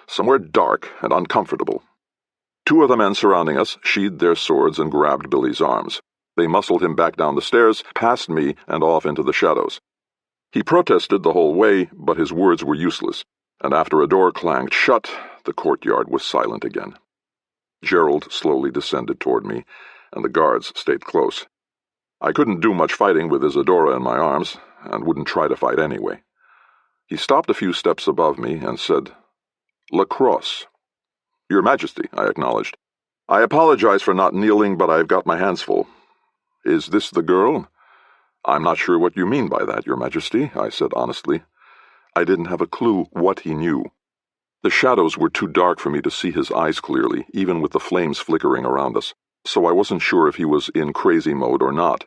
"Somewhere dark and uncomfortable." Two of the men surrounding us sheathed their swords and grabbed Billy's arms. They muscled him back down the stairs, past me, and off into the shadows. He protested the whole way, but his words were useless, and after a door clanged shut, the courtyard was silent again. Gerald slowly descended toward me, and the guards stayed close. I couldn't do much fighting with Isadora in my arms, and wouldn't try to fight anyway. He stopped a few steps above me and said, "LaCrosse." "Your Majesty," I acknowledged. "I apologize for not kneeling, but I've got my hands full." "Is this the girl?" "I'm not sure what you mean by that, Your Majesty," I said honestly. I didn't have a clue what he knew. The shadows were too dark for me to see his eyes clearly, even with the flames flickering around us, so I wasn't sure if he was in crazy mode or not.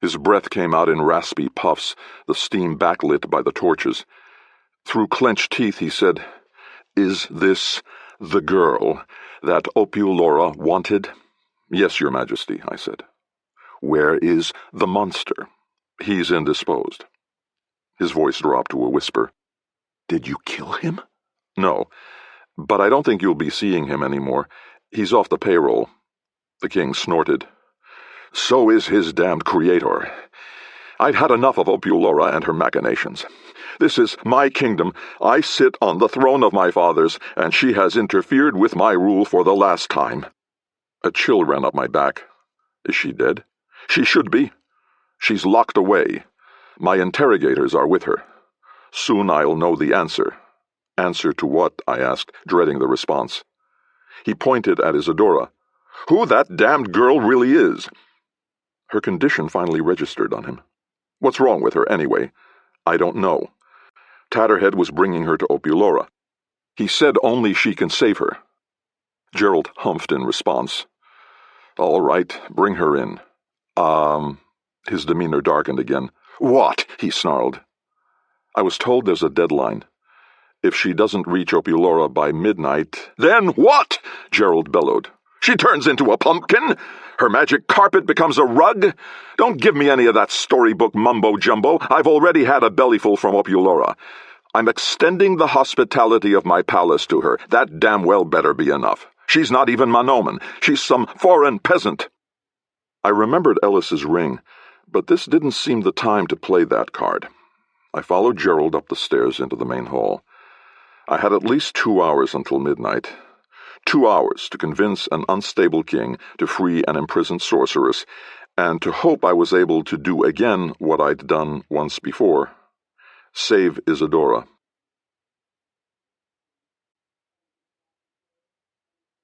His breath came out in raspy puffs, the steam backlit by the torches. Through clenched teeth he said, "Is this the girl that Opulora wanted?" "Yes, Your Majesty," I said. "Where is the monster?" "He's indisposed." His voice dropped to a whisper. "Did you kill him?" "No, but I don't think you'll be seeing him anymore. He's off the payroll." The king snorted. "So is his damned creator. I'd had enough of Opulora and her machinations. This is my kingdom. I sit on the throne of my fathers, and she has interfered with my rule for the last time." A chill ran up my back. "Is she dead?" "She should be. She's locked away. My interrogators are with her. Soon I'll know the answer." "Answer to what?" I asked, dreading the response. He pointed at Isadora. "Who that damned girl really is." Her condition finally registered on him. "What's wrong with her, anyway?" "I don't know. Tatterhead was bringing her to Opulora. He said only she can save her." Gerald humphed in response. "All right, bring her in." His demeanor darkened again. "What?" he snarled. "I was told there's a deadline. If she doesn't reach Opulora by midnight—" "Then what?" Gerald bellowed. "She turns into a pumpkin? Her magic carpet becomes a rug? Don't give me any of that storybook mumbo-jumbo. I've already had a bellyful from Opulora. I'm extending the hospitality of my palace to her. That damn well better be enough. She's not even Manoman. She's some foreign peasant." I remembered Ellis's ring, but this didn't seem the time to play that card. I followed Gerald up the stairs into the main hall. I had at least 2 hours until midnight. 2 hours to convince an unstable king to free an imprisoned sorceress, and to hope I was able to do again what I'd done once before. Save Isadora.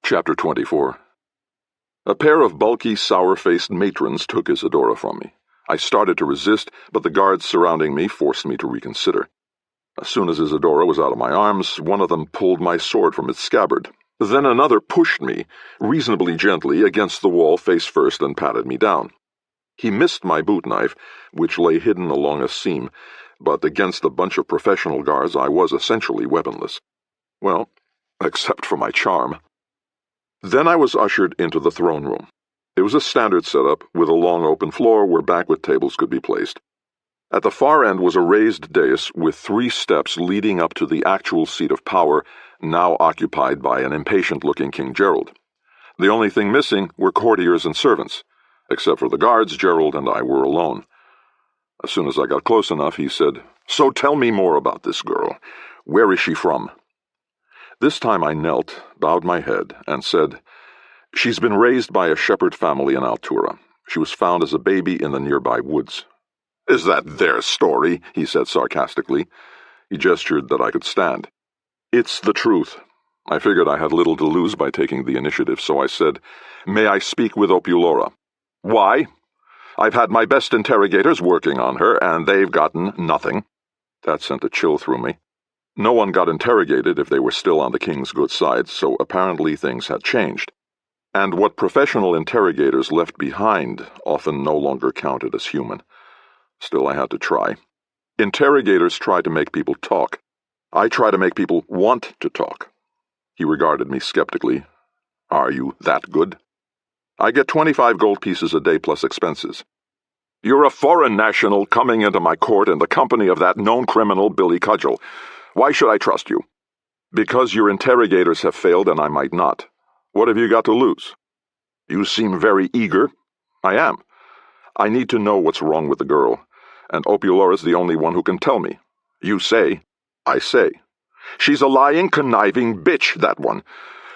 Chapter 24. A pair of bulky, sour-faced matrons took Isadora from me. I started to resist, but the guards surrounding me forced me to reconsider. As soon as Isadora was out of my arms, one of them pulled my sword from its scabbard. Then another pushed me, reasonably gently, against the wall face first and patted me down. He missed my boot knife, which lay hidden along a seam, but against a bunch of professional guards I was essentially weaponless. Well, except for my charm. Then I was ushered into the throne room. It was a standard setup, with a long open floor where banquet tables could be placed. At the far end was a raised dais with 3 steps leading up to the actual seat of power, now occupied by an impatient-looking King Gerald. The only thing missing were courtiers and servants. Except for the guards, Gerald and I were alone. As soon as I got close enough, he said, "So tell me more about this girl. Where is she from?" This time I knelt, bowed my head, and said, "She's been raised by a shepherd family in Altura. She was found as a baby in the nearby woods." "Is that their story?" he said sarcastically. He gestured that I could stand. "It's the truth." I figured I had little to lose by taking the initiative, so I said, "May I speak with Opulora?" "Why?" "I've had my best interrogators working on her, and they've gotten nothing." That sent a chill through me. No one got interrogated if they were still on the king's good side, so apparently things had changed. And what professional interrogators left behind often no longer counted as human. Still, I had to try. Interrogators try to make people talk. I try to make people want to talk. He regarded me skeptically. "Are you that good?" I get 25 gold pieces a day plus expenses. You're a foreign national coming into my court in the company of that known criminal, Billy Cudgel. Why should I trust you? Because your interrogators have failed and I might not. What have you got to lose? You seem very eager. I am. I need to know what's wrong with the girl, and Opulaura's the only one who can tell me. You say. I say. She's a lying, conniving bitch, that one.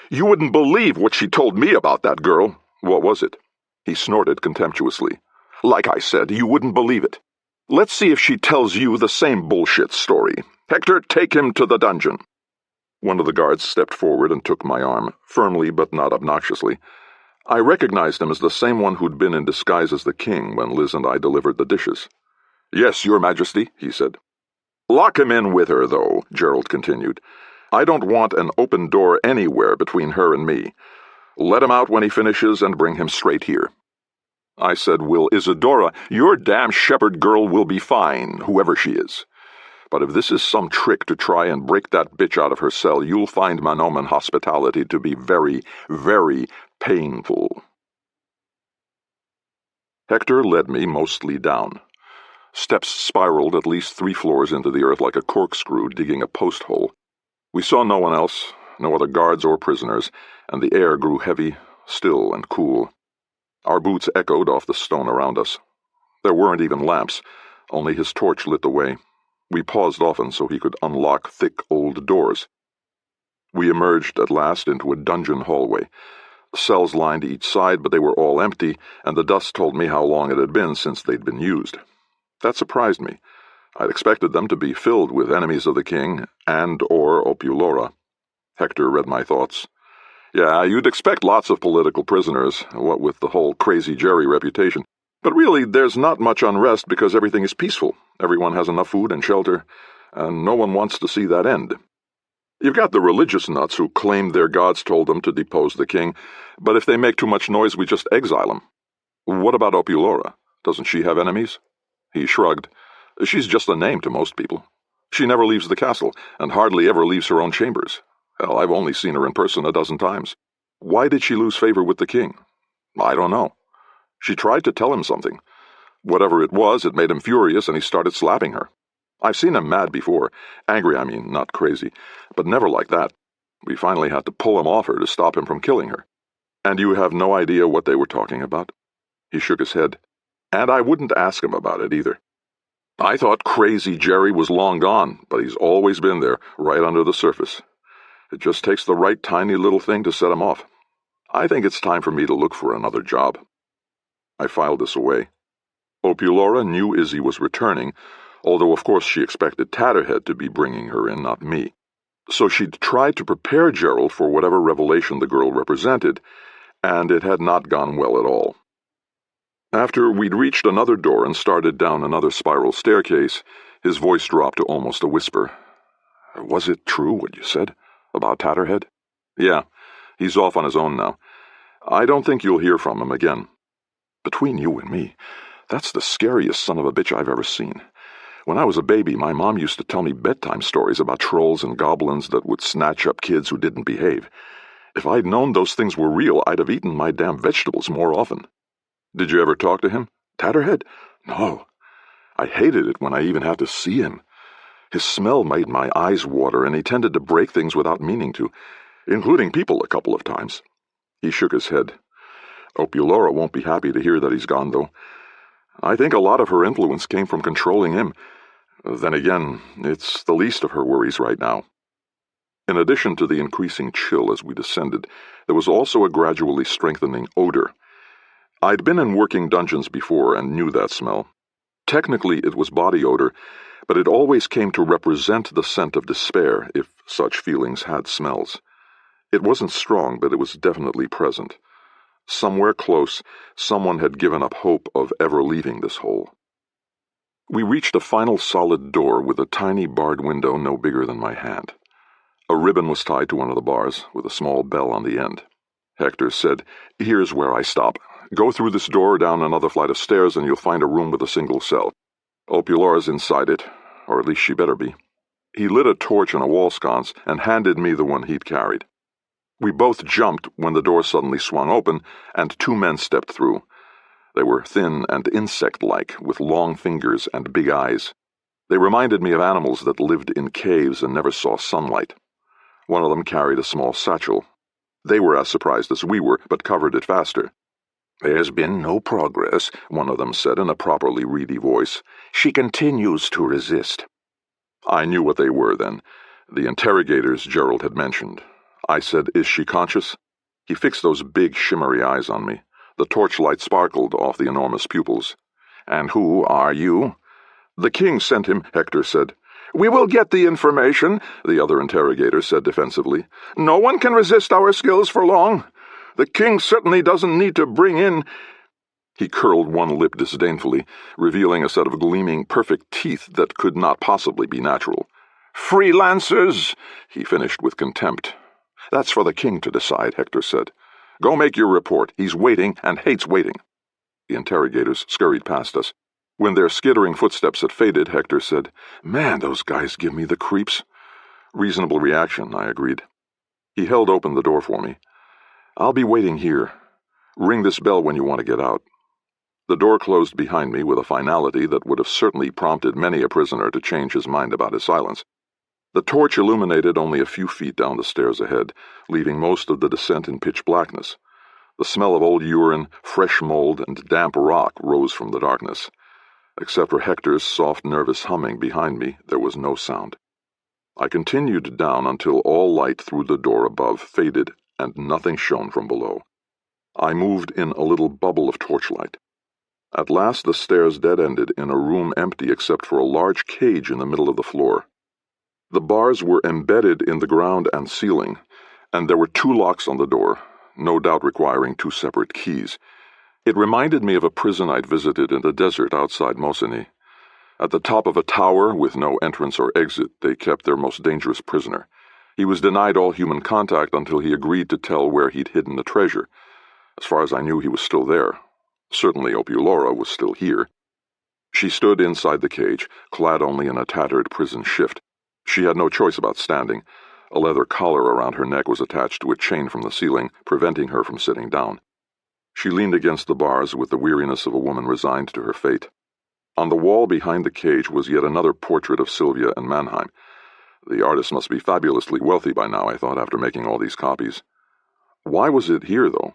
You wouldn't believe what she told me about that girl. What was it? He snorted contemptuously. Like I said, you wouldn't believe it. Let's see if she tells you the same bullshit story. Hector, take him to the dungeon. One of the guards stepped forward and took my arm, firmly but not obnoxiously. I recognized him as the same one who'd been in disguise as the king when Liz and I delivered the dishes. Yes, Your Majesty, he said. Lock him in with her, though, Gerald continued. I don't want an open door anywhere between her and me. Let him out when he finishes and bring him straight here. I said, Will Isadora, your damn shepherd girl will be fine, whoever she is. But if this is some trick to try and break that bitch out of her cell, you'll find Manoman hospitality to be very, very painful. Hector led me mostly down. Steps spiraled at least 3 floors into the earth like a corkscrew digging a post hole. We saw no one else, no other guards or prisoners, and the air grew heavy, still, and cool. Our boots echoed off the stone around us. There weren't even lamps, only his torch lit the way. We paused often so he could unlock thick old doors. We emerged at last into a dungeon hallway. Cells lined each side, but they were all empty, and the dust told me how long it had been since they'd been used. That surprised me. I'd expected them to be filled with enemies of the king and/or Opulaura. Hector read my thoughts. Yeah, you'd expect lots of political prisoners, what with the whole Crazy Jerry reputation. But really, there's not much unrest because everything is peaceful. Everyone has enough food and shelter, and no one wants to see that end. You've got the religious nuts who claim their gods told them to depose the king, but if they make too much noise, we just exile them. What about Opulaura? Doesn't she have enemies? He shrugged. She's just a name to most people. She never leaves the castle, and hardly ever leaves her own chambers. Hell, I've only seen her in person a dozen times. Why did she lose favor with the king? I don't know. She tried to tell him something. Whatever it was, it made him furious, and he started slapping her. I've seen him mad before. Angry, I mean, not crazy. But never like that. We finally had to pull him off her to stop him from killing her. And you have no idea what they were talking about? He shook his head. And I wouldn't ask him about it either. I thought Crazy Jerry was long gone, but he's always been there, right under the surface. It just takes the right tiny little thing to set him off. I think it's time for me to look for another job. I filed this away. Opulaura knew Izzy was returning, although of course she expected Tatterhead to be bringing her in, not me. So she'd tried to prepare Gerald for whatever revelation the girl represented, and it had not gone well at all. After we'd reached another door and started down another spiral staircase, his voice dropped to almost a whisper. Was it true what you said about Tatterhead? Yeah, he's off on his own now. I don't think you'll hear from him again. Between you and me, that's the scariest son of a bitch I've ever seen. When I was a baby, my mom used to tell me bedtime stories about trolls and goblins that would snatch up kids who didn't behave. If I'd known those things were real, I'd have eaten my damn vegetables more often. Did you ever talk to him? Tatterhead? No. I hated it when I even had to see him. His smell made my eyes water, and he tended to break things without meaning to, including people a couple of times. He shook his head. Opulaura won't be happy to hear that he's gone, though. I think a lot of her influence came from controlling him. Then again, it's the least of her worries right now. In addition to the increasing chill as we descended, there was also a gradually strengthening odor. I'd been in working dungeons before and knew that smell. Technically, it was body odor, but it always came to represent the scent of despair, if such feelings had smells. It wasn't strong, but it was definitely present. Somewhere close, someone had given up hope of ever leaving this hole. We reached a final solid door with a tiny barred window no bigger than my hand. A ribbon was tied to one of the bars, with a small bell on the end. Hector said, "Here's where I stop. Go through this door down another flight of stairs and you'll find a room with a single cell. Opulaura's inside it, or at least she better be." He lit a torch in a wall sconce and handed me the one he'd carried. We both jumped when the door suddenly swung open, and 2 men stepped through. They were thin and insect-like, with long fingers and big eyes. They reminded me of animals that lived in caves and never saw sunlight. One of them carried a small satchel. They were as surprised as we were, but covered it faster. "There's been no progress," one of them said in a properly reedy voice. "She continues to resist." I knew what they were then. The interrogators Gerald had mentioned. I said, "Is she conscious?" He fixed those big, shimmery eyes on me. The torchlight sparkled off the enormous pupils. "And who are you?" "The king sent him," Hector said. "We will get the information," the other interrogator said defensively. "No one can resist our skills for long. The king certainly doesn't need to bring in—" He curled one lip disdainfully, revealing a set of gleaming, perfect teeth that could not possibly be natural. "Freelancers," he finished with contempt. "That's for the king to decide," Hector said. "Go make your report. He's waiting and hates waiting." The interrogators scurried past us. When their skittering footsteps had faded, Hector said, "Man, those guys give me the creeps." "Reasonable reaction," I agreed. He held open the door for me. "I'll be waiting here. Ring this bell when you want to get out." The door closed behind me with a finality that would have certainly prompted many a prisoner to change his mind about his silence. The torch illuminated only a few feet down the stairs ahead, leaving most of the descent in pitch blackness. The smell of old urine, fresh mold, and damp rock rose from the darkness. Except for Hector's soft, nervous humming behind me, there was no sound. I continued down until all light through the door above faded and nothing shone from below. I moved in a little bubble of torchlight. At last the stairs dead-ended in a room empty except for a large cage in the middle of the floor. The bars were embedded in the ground and ceiling, and there were 2 locks on the door, no doubt requiring 2 separate keys. It reminded me of a prison I'd visited in the desert outside Mosini. At the top of a tower, with no entrance or exit, they kept their most dangerous prisoner. He was denied all human contact until he agreed to tell where he'd hidden the treasure. As far as I knew, he was still there. Certainly Opulora was still here. She stood inside the cage, clad only in a tattered prison shift. She had no choice about standing. A leather collar around her neck was attached to a chain from the ceiling, preventing her from sitting down. She leaned against the bars with the weariness of a woman resigned to her fate. On the wall behind the cage was yet another portrait of Sylvia and Mannheim. The artist must be fabulously wealthy by now, I thought, after making all these copies. Why was it here, though?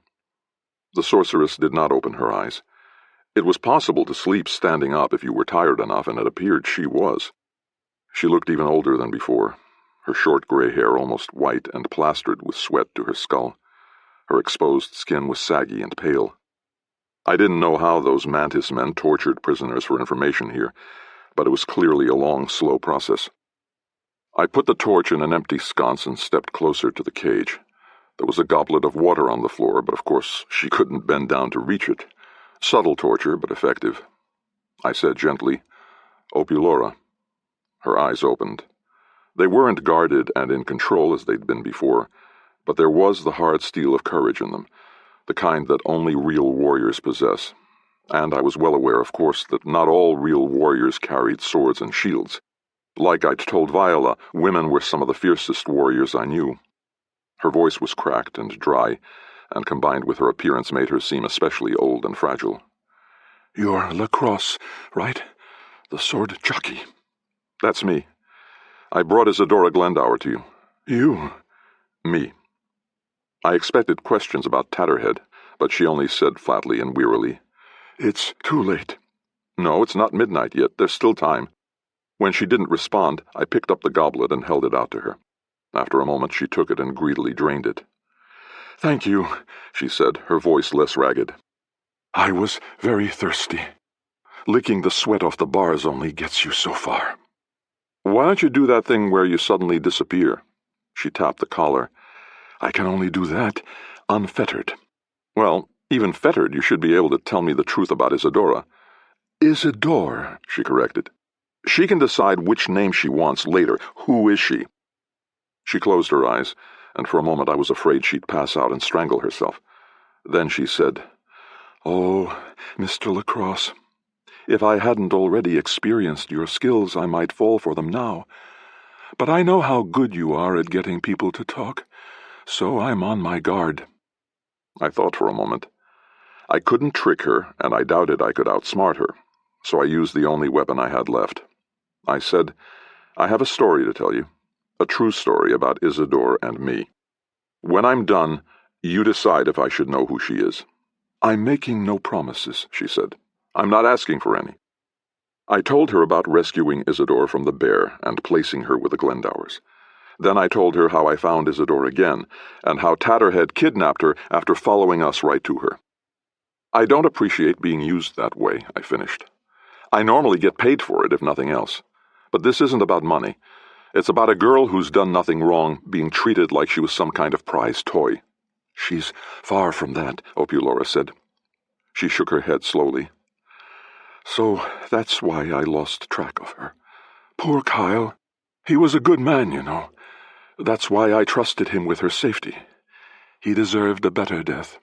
The sorceress did not open her eyes. It was possible to sleep standing up if you were tired enough, and it appeared she was. She looked even older than before, her short gray hair almost white and plastered with sweat to her skull. Her exposed skin was saggy and pale. I didn't know how those mantis men tortured prisoners for information here, but it was clearly a long, slow process. I put the torch in an empty sconce and stepped closer to the cage. There was a goblet of water on the floor, but of course she couldn't bend down to reach it. Subtle torture, but effective. I said gently, "Opulora." Her eyes opened. They weren't guarded and in control as they'd been before, but there was the hard steel of courage in them, the kind that only real warriors possess. And I was well aware, of course, that not all real warriors carried swords and shields. Like I'd told Viola, women were some of the fiercest warriors I knew. Her voice was cracked and dry, and combined with her appearance made her seem especially old and fragile. "You're LaCrosse, right? The sword jockey." "That's me. I brought Isadora Glendower to you." "You?" "Me." I expected questions about Tatterhead, but she only said flatly and wearily, "It's too late." "No, it's not midnight yet. There's still time." When she didn't respond, I picked up the goblet and held it out to her. After a moment, she took it and greedily drained it. "Thank you," she said, her voice less ragged. "I was very thirsty. Licking the sweat off the bars only gets you so far." "Why don't you do that thing where you suddenly disappear?" She tapped the collar. "I can only do that unfettered." "Well, even fettered, you should be able to tell me the truth about Isadora." "Isadore," she corrected. "She can decide which name she wants later. Who is she?" She closed her eyes, and for a moment I was afraid she'd pass out and strangle herself. Then she said, "Oh, Mr. LaCrosse, if I hadn't already experienced your skills, I might fall for them now. But I know how good you are at getting people to talk, so I'm on my guard. I thought for a moment. I couldn't trick her, and I doubted I could outsmart her, so I used the only weapon I had left. I said, I have a story to tell you, a true story about Isidore and me. When I'm done, you decide if I should know who she is. I'm making no promises, she said. I'm not asking for any. I told her about rescuing Isidore from the bear and placing her with the Glendowers. Then I told her how I found Isidore again, and how Tatterhead kidnapped her after following us right to her. I don't appreciate being used that way, I finished. I normally get paid for it, if nothing else. But this isn't about money. It's about a girl who's done nothing wrong being treated like she was some kind of prize toy. She's far from that, Opulora said. She shook her head slowly. So that's why I lost track of her. Poor Kyle. He was a good man, you know. That's why I trusted him with her safety. He deserved a better death.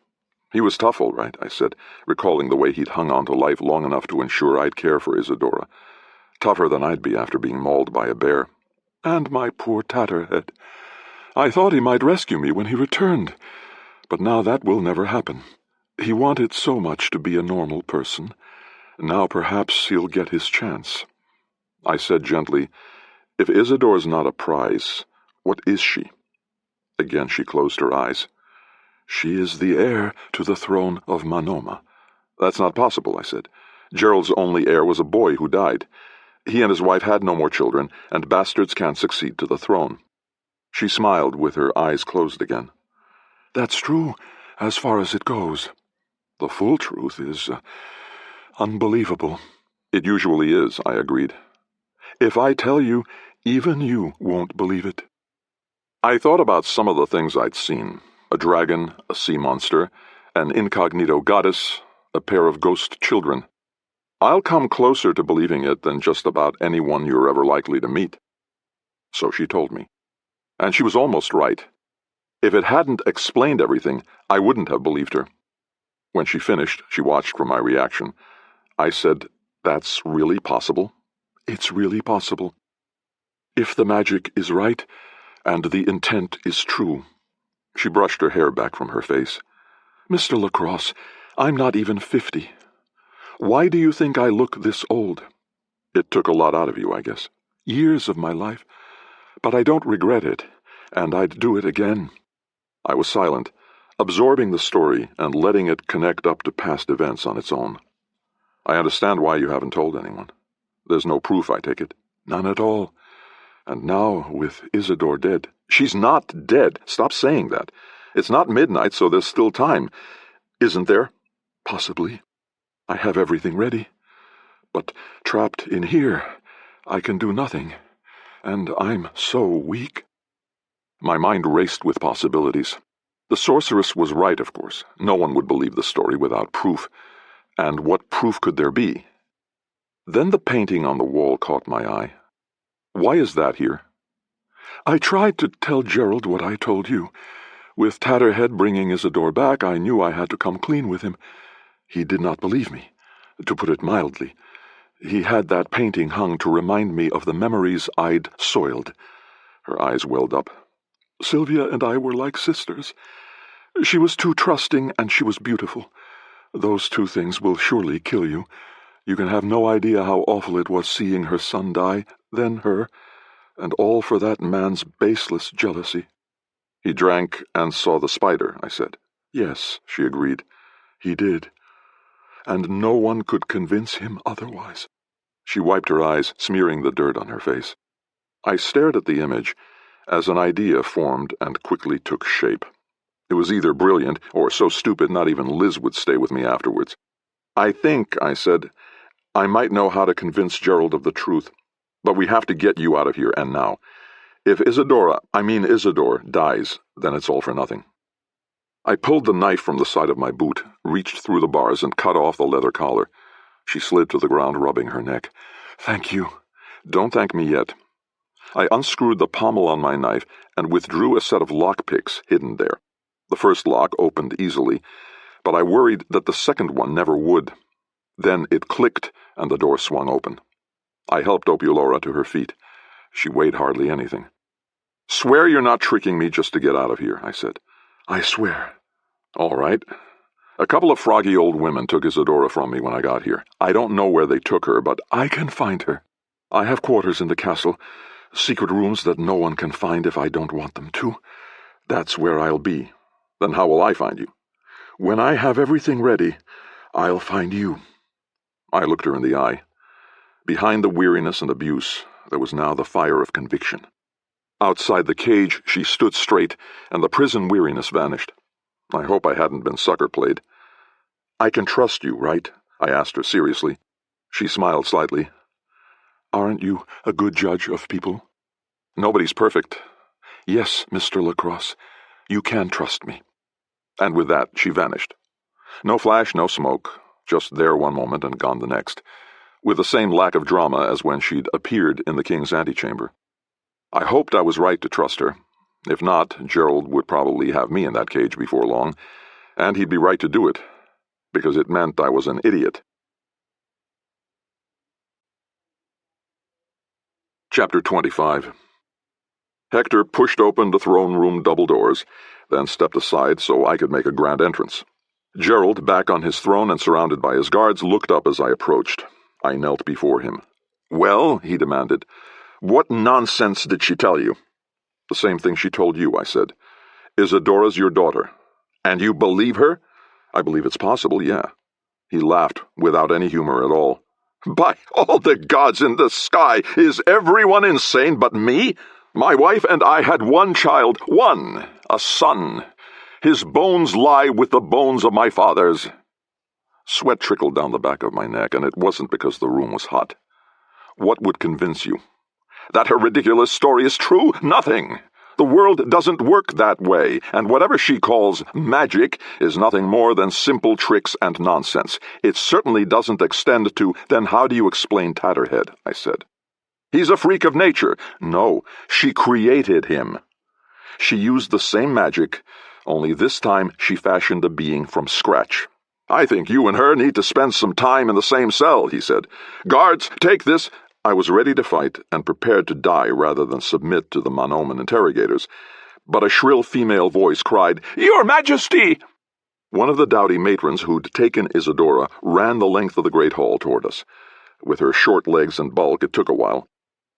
He was tough, all right, I said, recalling the way he'd hung on to life long enough to ensure I'd care for Isidora. Tougher than I'd be after being mauled by a bear. And my poor Tatterhead. I thought he might rescue me when he returned, but now that will never happen. He wanted so much to be a normal person. Now perhaps he'll get his chance. I said gently, if Isidore's not a prize, what is she? Again she closed her eyes. She is the heir to the throne of Manoma. That's not possible, I said. Gerald's only heir was a boy who died. He and his wife had no more children, and bastards can't succeed to the throne. She smiled with her eyes closed again. That's true, as far as it goes. The full truth is unbelievable. It usually is, I agreed. If I tell you, even you won't believe it. I thought about some of the things I'd seen. A dragon, a sea monster, an incognito goddess, a pair of ghost children. I'll come closer to believing it than just about anyone you're ever likely to meet. So she told me. And she was almost right. If it hadn't explained everything, I wouldn't have believed her. When she finished, she watched for my reaction. I said, that's really possible? It's really possible. If the magic is right, and the intent is true. She brushed her hair back from her face. Mr. LaCrosse, I'm not even 50. Why do you think I look this old? It took a lot out of you, I guess. Years of my life. But I don't regret it, and I'd do it again. I was silent, absorbing the story and letting it connect up to past events on its own. I understand why you haven't told anyone. There's no proof, I take it. None at all. And now, with Isidore dead... She's not dead. Stop saying that. It's not midnight, so there's still time. Isn't there? Possibly. I have everything ready. But trapped in here, I can do nothing. And I'm so weak. My mind raced with possibilities. The sorceress was right, of course. No one would believe the story without proof. And what proof could there be? Then the painting on the wall caught my eye. Why is that here? I tried to tell Gerald what I told you. With Tatterhead bringing Isidore back, I knew I had to come clean with him. He did not believe me, to put it mildly. He had that painting hung to remind me of the memories I'd soiled. Her eyes welled up. Sylvia and I were like sisters. She was too trusting, and she was beautiful. Those two things will surely kill you. You can have no idea how awful it was seeing her son die, then her, and all for that man's baseless jealousy. He drank and saw the spider, I said. Yes, she agreed. He did. And no one could convince him otherwise. She wiped her eyes, smearing the dirt on her face. I stared at the image as an idea formed and quickly took shape. It was either brilliant or so stupid not even Liz would stay with me afterwards. I think, I said, I might know how to convince Gerald of the truth. But we have to get you out of here, and now. If Isidore, dies, then it's all for nothing. I pulled the knife from the side of my boot, reached through the bars, and cut off the leather collar. She slid to the ground, rubbing her neck. Thank you. Don't thank me yet. I unscrewed the pommel on my knife and withdrew a set of lockpicks hidden there. The first lock opened easily, but I worried that the second one never would. Then it clicked, and the door swung open. I helped Opulora to her feet. She weighed hardly anything. Swear you're not tricking me just to get out of here, I said. I swear. All right. A couple of froggy old women took Isadora from me when I got here. I don't know where they took her, but I can find her. I have quarters in the castle, secret rooms that no one can find if I don't want them to. That's where I'll be. Then how will I find you? When I have everything ready, I'll find you. I looked her in the eye. Behind the weariness and abuse, there was now the fire of conviction. Outside the cage, she stood straight, and the prison weariness vanished. I hope I hadn't been sucker-played. I can trust you, right? I asked her seriously. She smiled slightly. Aren't you a good judge of people? Nobody's perfect. Yes, Mr. LaCrosse, you can trust me. And with that, she vanished. No flash, no smoke, just there one moment and gone the next, with the same lack of drama as when she'd appeared in the king's antechamber. I hoped I was right to trust her. If not, Gerald would probably have me in that cage before long, and he'd be right to do it, because it meant I was an idiot. Chapter 25. Hector pushed open the throne room double doors, then stepped aside so I could make a grand entrance. Gerald, back on his throne and surrounded by his guards, looked up as I approached. I knelt before him. "Well," he demanded, "what nonsense did she tell you?" "The same thing she told you," I said. "Isadora's your daughter." "And you believe her?" "I believe it's possible, yeah." He laughed, without any humor at all. "By all the gods in the sky, is everyone insane but me? My wife and I had one child, a son. His bones lie with the bones of my father's." Sweat trickled down the back of my neck, and it wasn't because the room was hot. "What would convince you?" "That her ridiculous story is true? Nothing. The world doesn't work that way, and whatever she calls magic is nothing more than simple tricks and nonsense. It certainly doesn't extend to, then how do you explain Tatterhead?" I said. "He's a freak of nature." "No, she created him. She used the same magic, only this time she fashioned a being from scratch." "I think you and her need to spend some time in the same cell," he said. "Guards, take this." I was ready to fight and prepared to die rather than submit to the Monoman interrogators, but a shrill female voice cried, "Your Majesty!" One of the dowdy matrons who'd taken Isadora ran the length of the great hall toward us. With her short legs and bulk, it took a while.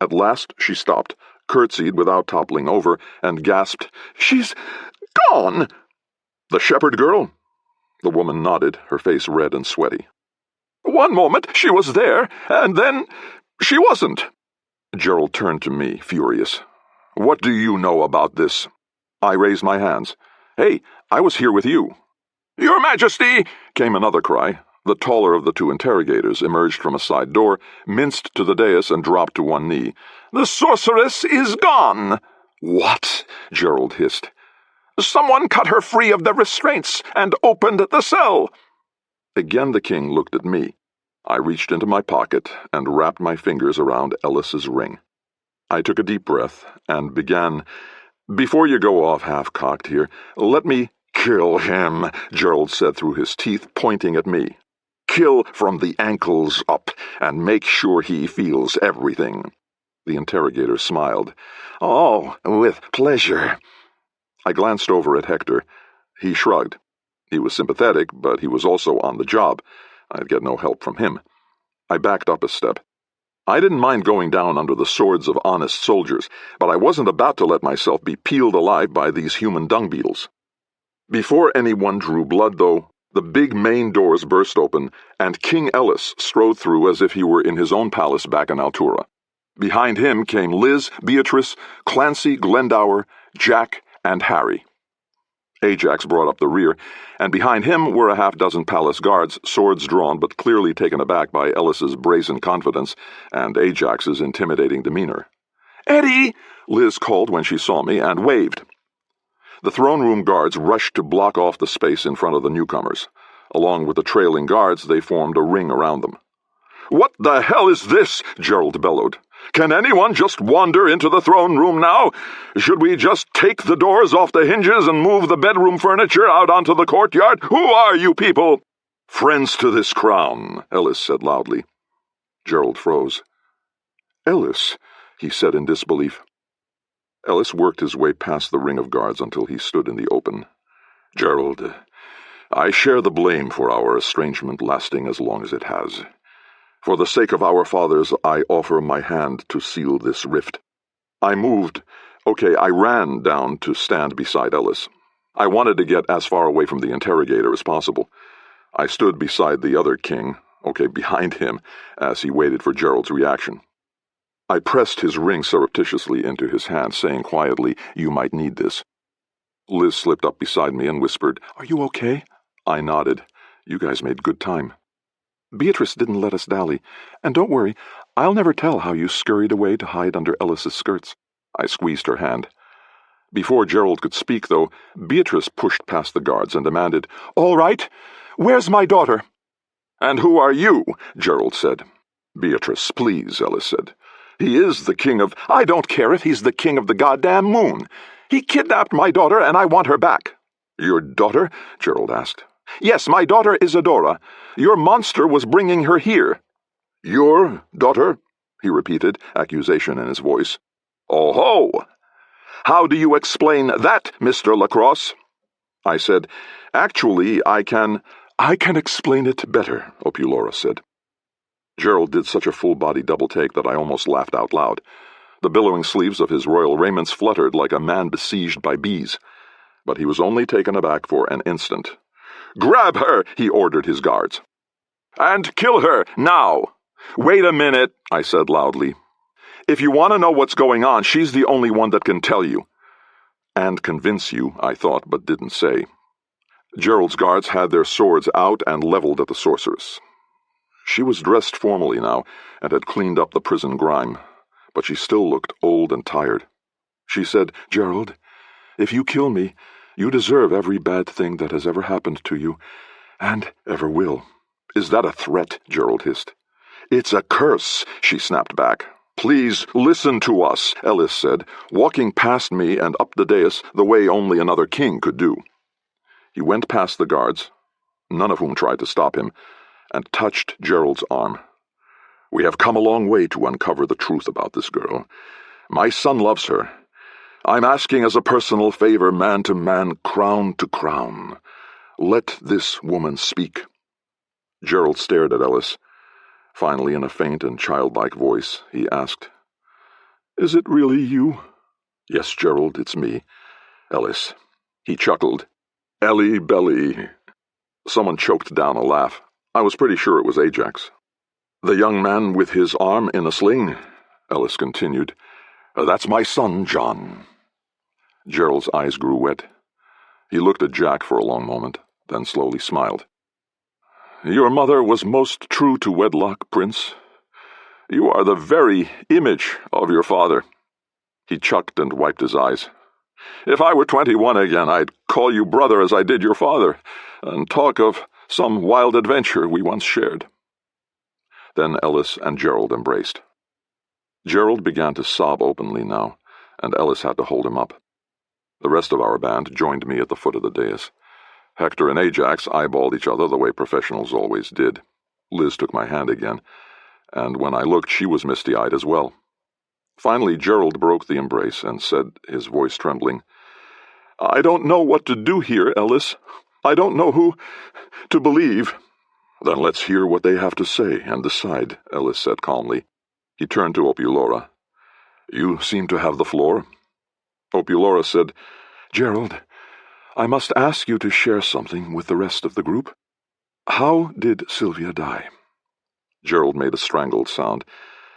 At last she stopped, curtsied without toppling over, and gasped, "She's gone!" "The shepherd girl?" The woman nodded, her face red and sweaty. "One moment she was there, and then she wasn't." Gerald turned to me, furious. "What do you know about this?" I raised my hands. "Hey, I was here with you." "Your Majesty!" came another cry. The taller of the two interrogators emerged from a side door, minced to the dais, and dropped to one knee. "The sorceress is gone!" "What?" Gerald hissed. "Someone cut her free of the restraints and opened the cell." Again the king looked at me. I reached into my pocket and wrapped my fingers around Ellis's ring. I took a deep breath and began, "Before you go off half-cocked here, let me—" "Kill him," Gerald said through his teeth, pointing at me. "Kill from the ankles up, and make sure he feels everything." The interrogator smiled. "Oh, with pleasure." I glanced over at Hector. He shrugged. He was sympathetic, but he was also on the job. I'd get no help from him. I backed up a step. I didn't mind going down under the swords of honest soldiers, but I wasn't about to let myself be peeled alive by these human dung beetles. Before anyone drew blood, though, the big main doors burst open, and King Ellis strode through as if he were in his own palace back in Altura. Behind him came Liz, Beatrice, Clancy, Glendower, Jack, and Harry. Ajax brought up the rear, and behind him were a half-dozen palace guards, swords drawn but clearly taken aback by Ellis's brazen confidence and Ajax's intimidating demeanor. "Eddie!" Liz called when she saw me, and waved. The throne room guards rushed to block off the space in front of the newcomers. Along with the trailing guards, they formed a ring around them. "What the hell is this?" Gerald bellowed. "Can anyone just wander into the throne room now? Should we just take the doors off the hinges and move the bedroom furniture out onto the courtyard? Who are you people?" "Friends to this crown," Ellis said loudly. Gerald froze. "Ellis," he said in disbelief. Ellis worked his way past the ring of guards until he stood in the open. "Gerald, I share the blame for our estrangement lasting as long as it has. For the sake of our fathers, I offer my hand to seal this rift." I ran down to stand beside Ellis. I wanted to get as far away from the interrogator as possible. I stood beside the other king, behind him, as he waited for Gerald's reaction. I pressed his ring surreptitiously into his hand, saying quietly, "You might need this." Liz slipped up beside me and whispered, "Are you okay?" I nodded. "You guys made good time." "Beatrice didn't let us dally. And don't worry, I'll never tell how you scurried away to hide under Ellis's skirts." I squeezed her hand. Before Gerald could speak, though, Beatrice pushed past the guards and demanded, "All right, where's my daughter?" "And who are you?" Gerald said. "Beatrice, please," Ellis said. "He is the king of—" "I don't care if he's the king of the goddamn moon. He kidnapped my daughter, and I want her back." "Your daughter?" Gerald asked. "Yes, my daughter Isadora. Your monster was bringing her here." "Your daughter?" he repeated, accusation in his voice. "Oh ho! How do you explain that, Mr. LaCrosse?" I said, "Actually, I can explain it better," Opulora said. Gerald did such a full-body double-take that I almost laughed out loud. The billowing sleeves of his royal raiments fluttered like a man besieged by bees. But he was only taken aback for an instant. "Grab her!" he ordered his guards. "And kill her, now!" "Wait a minute," I said loudly. "If you want to know what's going on, she's the only one that can tell you." And convince you, I thought, but didn't say. Gerald's guards had their swords out and leveled at the sorceress. She was dressed formally now, and had cleaned up the prison grime, but she still looked old and tired. She said, "Gerald, if you kill me, you deserve every bad thing that has ever happened to you, and ever will." "Is that a threat?" Gerald hissed. "It's a curse," she snapped back. "Please listen to us," Ellis said, walking past me and up the dais the way only another king could do. He went past the guards, none of whom tried to stop him, and touched Gerald's arm. "We have come a long way to uncover the truth about this girl. My son loves her. I'm asking as a personal favor, man to man, crown to crown. Let this woman speak." Gerald stared at Ellis. Finally, in a faint and childlike voice, he asked, "Is it really you?" "Yes, Gerald, it's me. Ellis." He chuckled. "Ellie Belly." Someone choked down a laugh. I was pretty sure it was Ajax. "The young man with his arm in a sling," Ellis continued. "That's my son, John." Gerald's eyes grew wet. He looked at Jack for a long moment, then slowly smiled. "Your mother was most true to wedlock, Prince. You are the very image of your father." He chuckled and wiped his eyes. "If I were 21 again, I'd call you brother as I did your father, and talk of some wild adventure we once shared." Then Ellis and Gerald embraced. Gerald began to sob openly now, and Ellis had to hold him up. The rest of our band joined me at the foot of the dais. Hector and Ajax eyeballed each other the way professionals always did. Liz took my hand again, and when I looked, she was misty-eyed as well. Finally, Gerald broke the embrace and said, his voice trembling, "I don't know what to do here, Ellis. I don't know who to believe." "Then let's hear what they have to say and decide," Ellis said calmly. He turned to Opulora. "You seem to have the floor." Opulora said, "Gerald, I must ask you to share something with the rest of the group. How did Sylvia die?" Gerald made a strangled sound,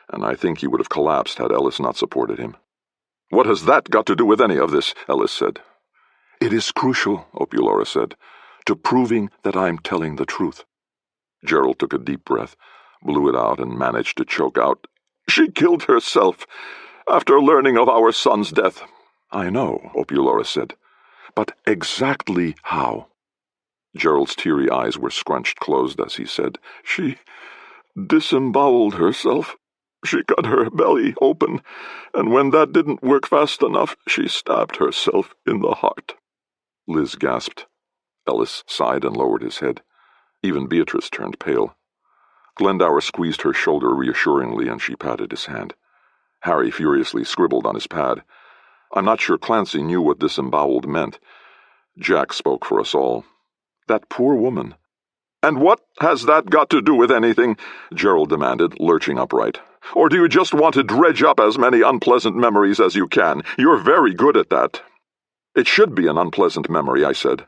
and I think he would have collapsed had Ellis not supported him. "What has that got to do with any of this?" Ellis said. "It is crucial," Opulora said, "to proving that I'm telling the truth." Gerald took a deep breath, blew it out, and managed to choke out, "She killed herself after learning of our son's death." "I know," Opulora said, "but exactly how?" Gerald's teary eyes were scrunched closed as he said, "She disemboweled herself. She cut her belly open, and when that didn't work fast enough, she stabbed herself in the heart." Liz gasped. Ellis sighed and lowered his head. Even Beatrice turned pale. Glendower squeezed her shoulder reassuringly, and she patted his hand. Harry furiously scribbled on his pad. I'm not sure Clancy knew what disemboweled meant. Jack spoke for us all. That poor woman. And what has that got to do with anything? Gerald demanded, lurching upright. Or do you just want to dredge up as many unpleasant memories as you can? You're very good at that. It should be an unpleasant memory, I said.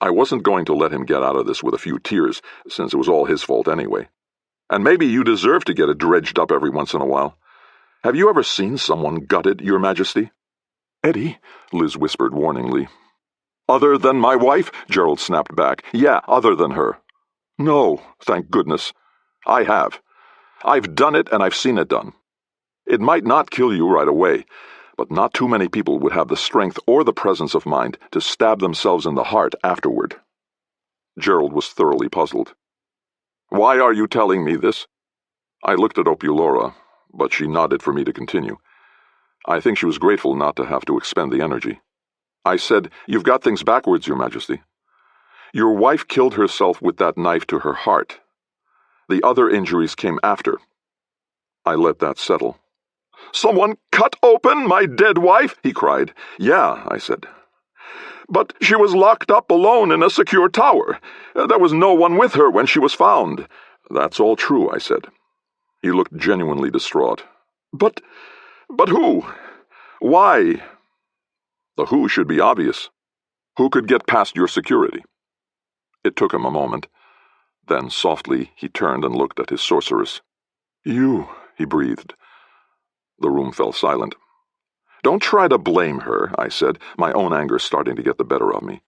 I wasn't going to let him get out of this with a few tears, since it was all his fault anyway. And maybe you deserve to get it dredged up every once in a while. Have you ever seen someone gutted, Your Majesty? Eddie, Liz whispered warningly. Other than my wife? Gerald snapped back. Yeah, other than her. No, thank goodness. I have. I've done it and I've seen it done. It might not kill you right away, but not too many people would have the strength or the presence of mind to stab themselves in the heart afterward. Gerald was thoroughly puzzled. Why are you telling me this? I looked at Opulora, but she nodded for me to continue. I think she was grateful not to have to expend the energy. I said, You've got things backwards, Your Majesty. Your wife killed herself with that knife to her heart. The other injuries came after. I let that settle. Someone cut open my dead wife? He cried. Yeah, I said. But she was locked up alone in a secure tower. There was no one with her when she was found. That's all true, I said. He looked genuinely distraught. But who? Why? The who should be obvious. Who could get past your security? It took him a moment. Then, softly, he turned and looked at his sorceress. You, he breathed. The room fell silent. Don't try to blame her, I said, my own anger starting to get the better of me.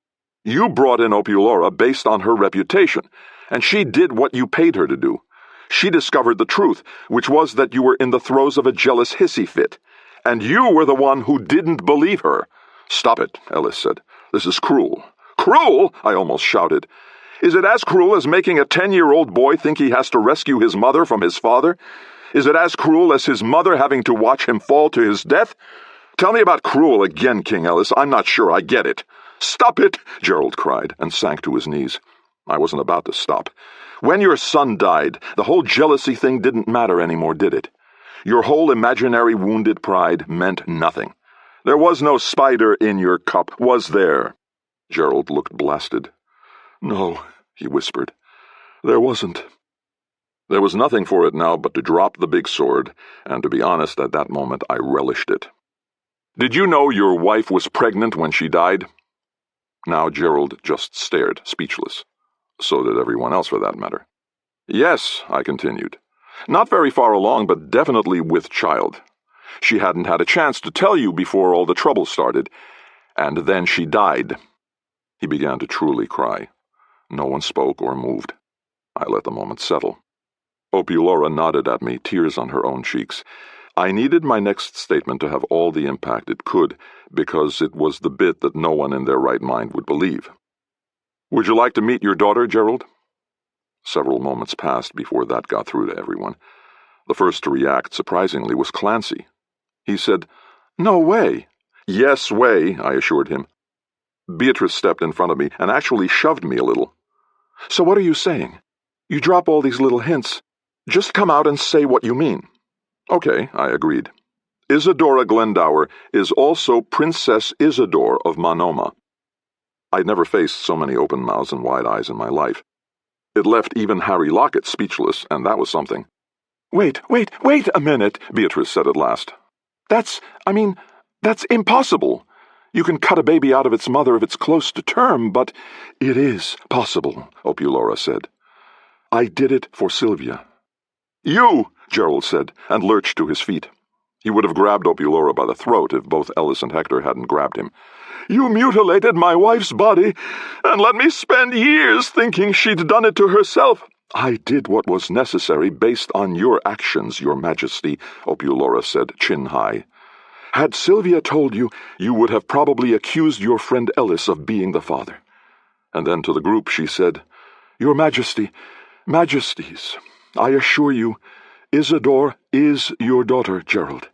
You brought in Opulora based on her reputation, and she did what you paid her to do. She discovered the truth, which was that you were in the throes of a jealous hissy fit, and you were the one who didn't believe her. Stop it, Ellis said. This is cruel. Cruel? I almost shouted. Is it as cruel as making a 10-year-old boy think he has to rescue his mother from his father? Is it as cruel as his mother having to watch him fall to his death? Tell me about cruel again, King Ellis. I'm not sure I get it. Stop it, Gerald cried, and sank to his knees. I wasn't about to stop. When your son died, the whole jealousy thing didn't matter anymore, did it? Your whole imaginary wounded pride meant nothing. There was no spider in your cup, was there? Gerald looked blasted. No, he whispered. There wasn't. There was nothing for it now but to drop the big sword, and to be honest, at that moment I relished it. Did you know your wife was pregnant when she died? Now Gerald just stared, speechless. So did everyone else, for that matter. Yes, I continued. Not very far along, but definitely with child. She hadn't had a chance to tell you before all the trouble started, and then she died. He began to truly cry. No one spoke or moved. I let the moment settle. Opulora nodded at me, tears on her own cheeks. I needed my next statement to have all the impact it could, because it was the bit that no one in their right mind would believe. Would you like to meet your daughter, Gerald? Several moments passed before that got through to everyone. The first to react, surprisingly, was Clancy. He said, No way. Yes way, I assured him. Beatrice stepped in front of me and actually shoved me a little. So what are you saying? You drop all these little hints. Just come out and say what you mean. Okay, I agreed. Isadora Glendower is also Princess Isidore of Monoma. I'd never faced so many open mouths and wide eyes in my life. It left even Harry Lockett speechless, and that was something. Wait a minute, Beatrice said at last. That's impossible. You can cut a baby out of its mother if it's close to term, but it is possible, Opulora said. I did it for Sylvia. You, Gerald said, and lurched to his feet. He would have grabbed Opulora by the throat if both Ellis and Hector hadn't grabbed him. You mutilated my wife's body and let me spend years thinking she'd done it to herself. I did what was necessary based on your actions, Your Majesty, Opulora said, chin high. Had Sylvia told you, you would have probably accused your friend Ellis of being the father. And then to the group she said, Your Majesty, Majesties, I assure you, Isidore is your daughter, Gerald.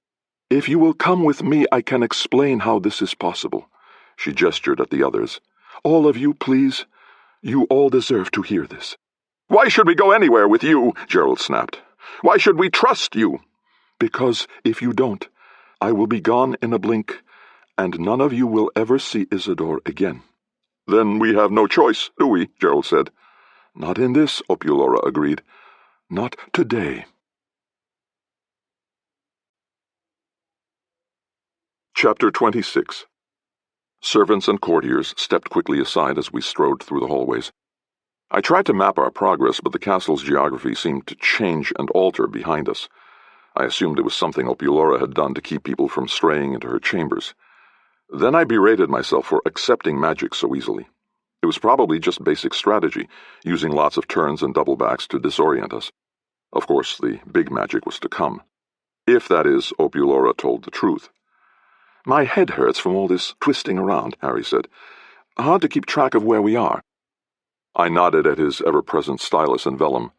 If you will come with me, I can explain how this is possible. She gestured at the others. All of you, please. You all deserve to hear this. Why should we go anywhere with you? Gerald snapped. Why should we trust you? Because if you don't, I will be gone in a blink, and none of you will ever see Isidore again." "Then we have no choice, do we?" Gerald said. "Not in this," Opulora agreed. "Not today." Chapter 26. Servants and courtiers stepped quickly aside as we strode through the hallways. I tried to map our progress, but the castle's geography seemed to change and alter behind us. I assumed it was something Opulora had done to keep people from straying into her chambers. Then I berated myself for accepting magic so easily. It was probably just basic strategy, using lots of turns and doublebacks to disorient us. Of course, the big magic was to come. If, that is, Opulora told the truth. "My head hurts from all this twisting around," Harry said. "Hard to keep track of where we are." I nodded at his ever-present stylus and vellum.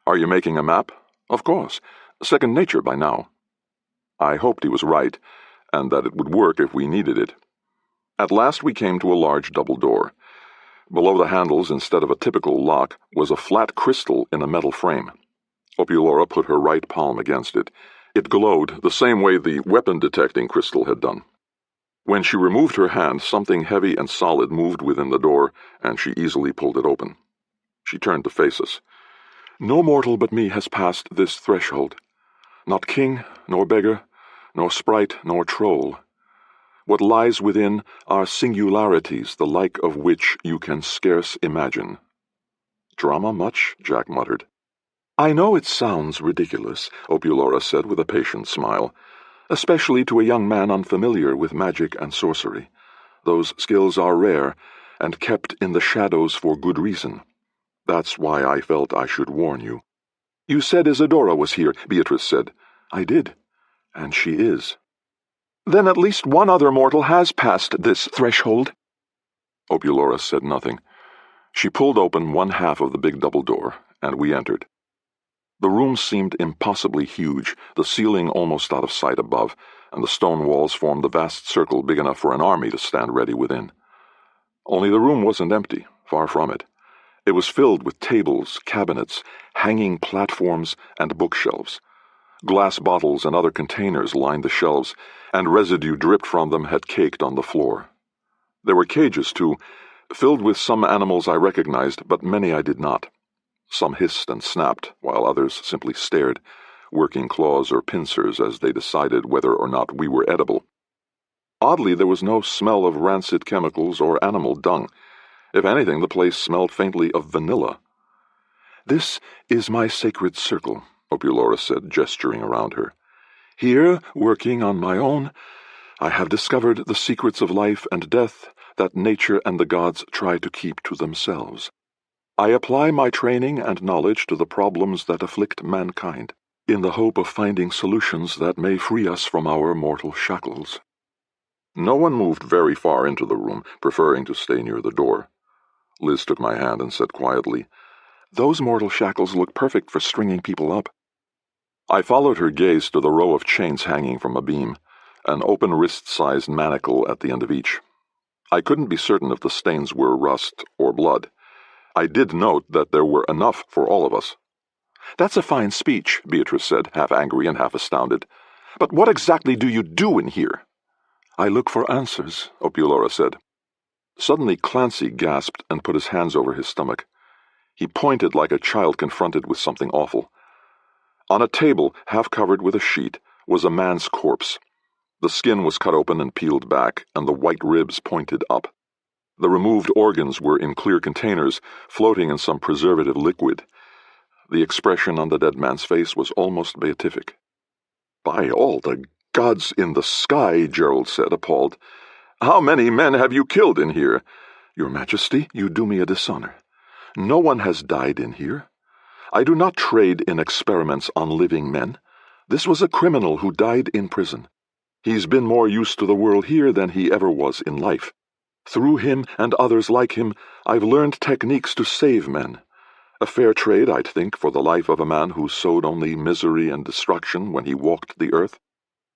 "Are you making a map?" "Of course. Second nature by now." I hoped he was right, and that it would work if we needed it. At last we came to a large double door. Below the handles, instead of a typical lock, was a flat crystal in a metal frame. Opulora put her right palm against it. It glowed the same way the weapon-detecting crystal had done. When she removed her hand, something heavy and solid moved within the door, and she easily pulled it open. She turned to face us. "No mortal but me has passed this threshold. Not king, nor beggar, nor sprite, nor troll. What lies within are singularities, the like of which you can scarce imagine." "Drama much?" Jack muttered. "I know it sounds ridiculous," Opulora said with a patient smile, "especially to a young man unfamiliar with magic and sorcery. Those skills are rare, and kept in the shadows for good reason. That's why I felt I should warn you." "You said Isidora was here," Beatrice said. "I did, and she is." "Then at least one other mortal has passed this threshold." Opulora said nothing. She pulled open one half of the big double door, and we entered. The room seemed impossibly huge, the ceiling almost out of sight above, and the stone walls formed a vast circle big enough for an army to stand ready within. Only the room wasn't empty, far from it. It was filled with tables, cabinets, hanging platforms, and bookshelves. Glass bottles and other containers lined the shelves, and residue dripped from them had caked on the floor. There were cages, too, filled with some animals I recognized, but many I did not. Some hissed and snapped, while others simply stared, working claws or pincers as they decided whether or not we were edible. Oddly, there was no smell of rancid chemicals or animal dung. If anything, the place smelled faintly of vanilla. "This is my sacred circle," Opulora said, gesturing around her. "Here, working on my own, I have discovered the secrets of life and death that nature and the gods try to keep to themselves. I apply my training and knowledge to the problems that afflict mankind, in the hope of finding solutions that may free us from our mortal shackles." No one moved very far into the room, preferring to stay near the door. Liz took my hand and said quietly, "Those mortal shackles look perfect for stringing people up." I followed her gaze to the row of chains hanging from a beam, an open wrist-sized manacle at the end of each. I couldn't be certain if the stains were rust or blood. I did note that there were enough for all of us. "That's a fine speech," Beatrice said, half angry and half astounded. "But what exactly do you do in here?" "I look for answers," Opulora said. Suddenly Clancy gasped and put his hands over his stomach. He pointed like a child confronted with something awful. On a table, half covered with a sheet, was a man's corpse. The skin was cut open and peeled back, and the white ribs pointed up. The removed organs were in clear containers, floating in some preservative liquid. The expression on the dead man's face was almost beatific. "By all the gods in the sky," Gerald said, appalled. "How many men have you killed in here?" "Your Majesty, you do me a dishonor. No one has died in here. I do not trade in experiments on living men. This was a criminal who died in prison. He's been more use to the world here than he ever was in life. Through him and others like him, I've learned techniques to save men. A fair trade, I'd think, for the life of a man who sowed only misery and destruction when he walked the earth."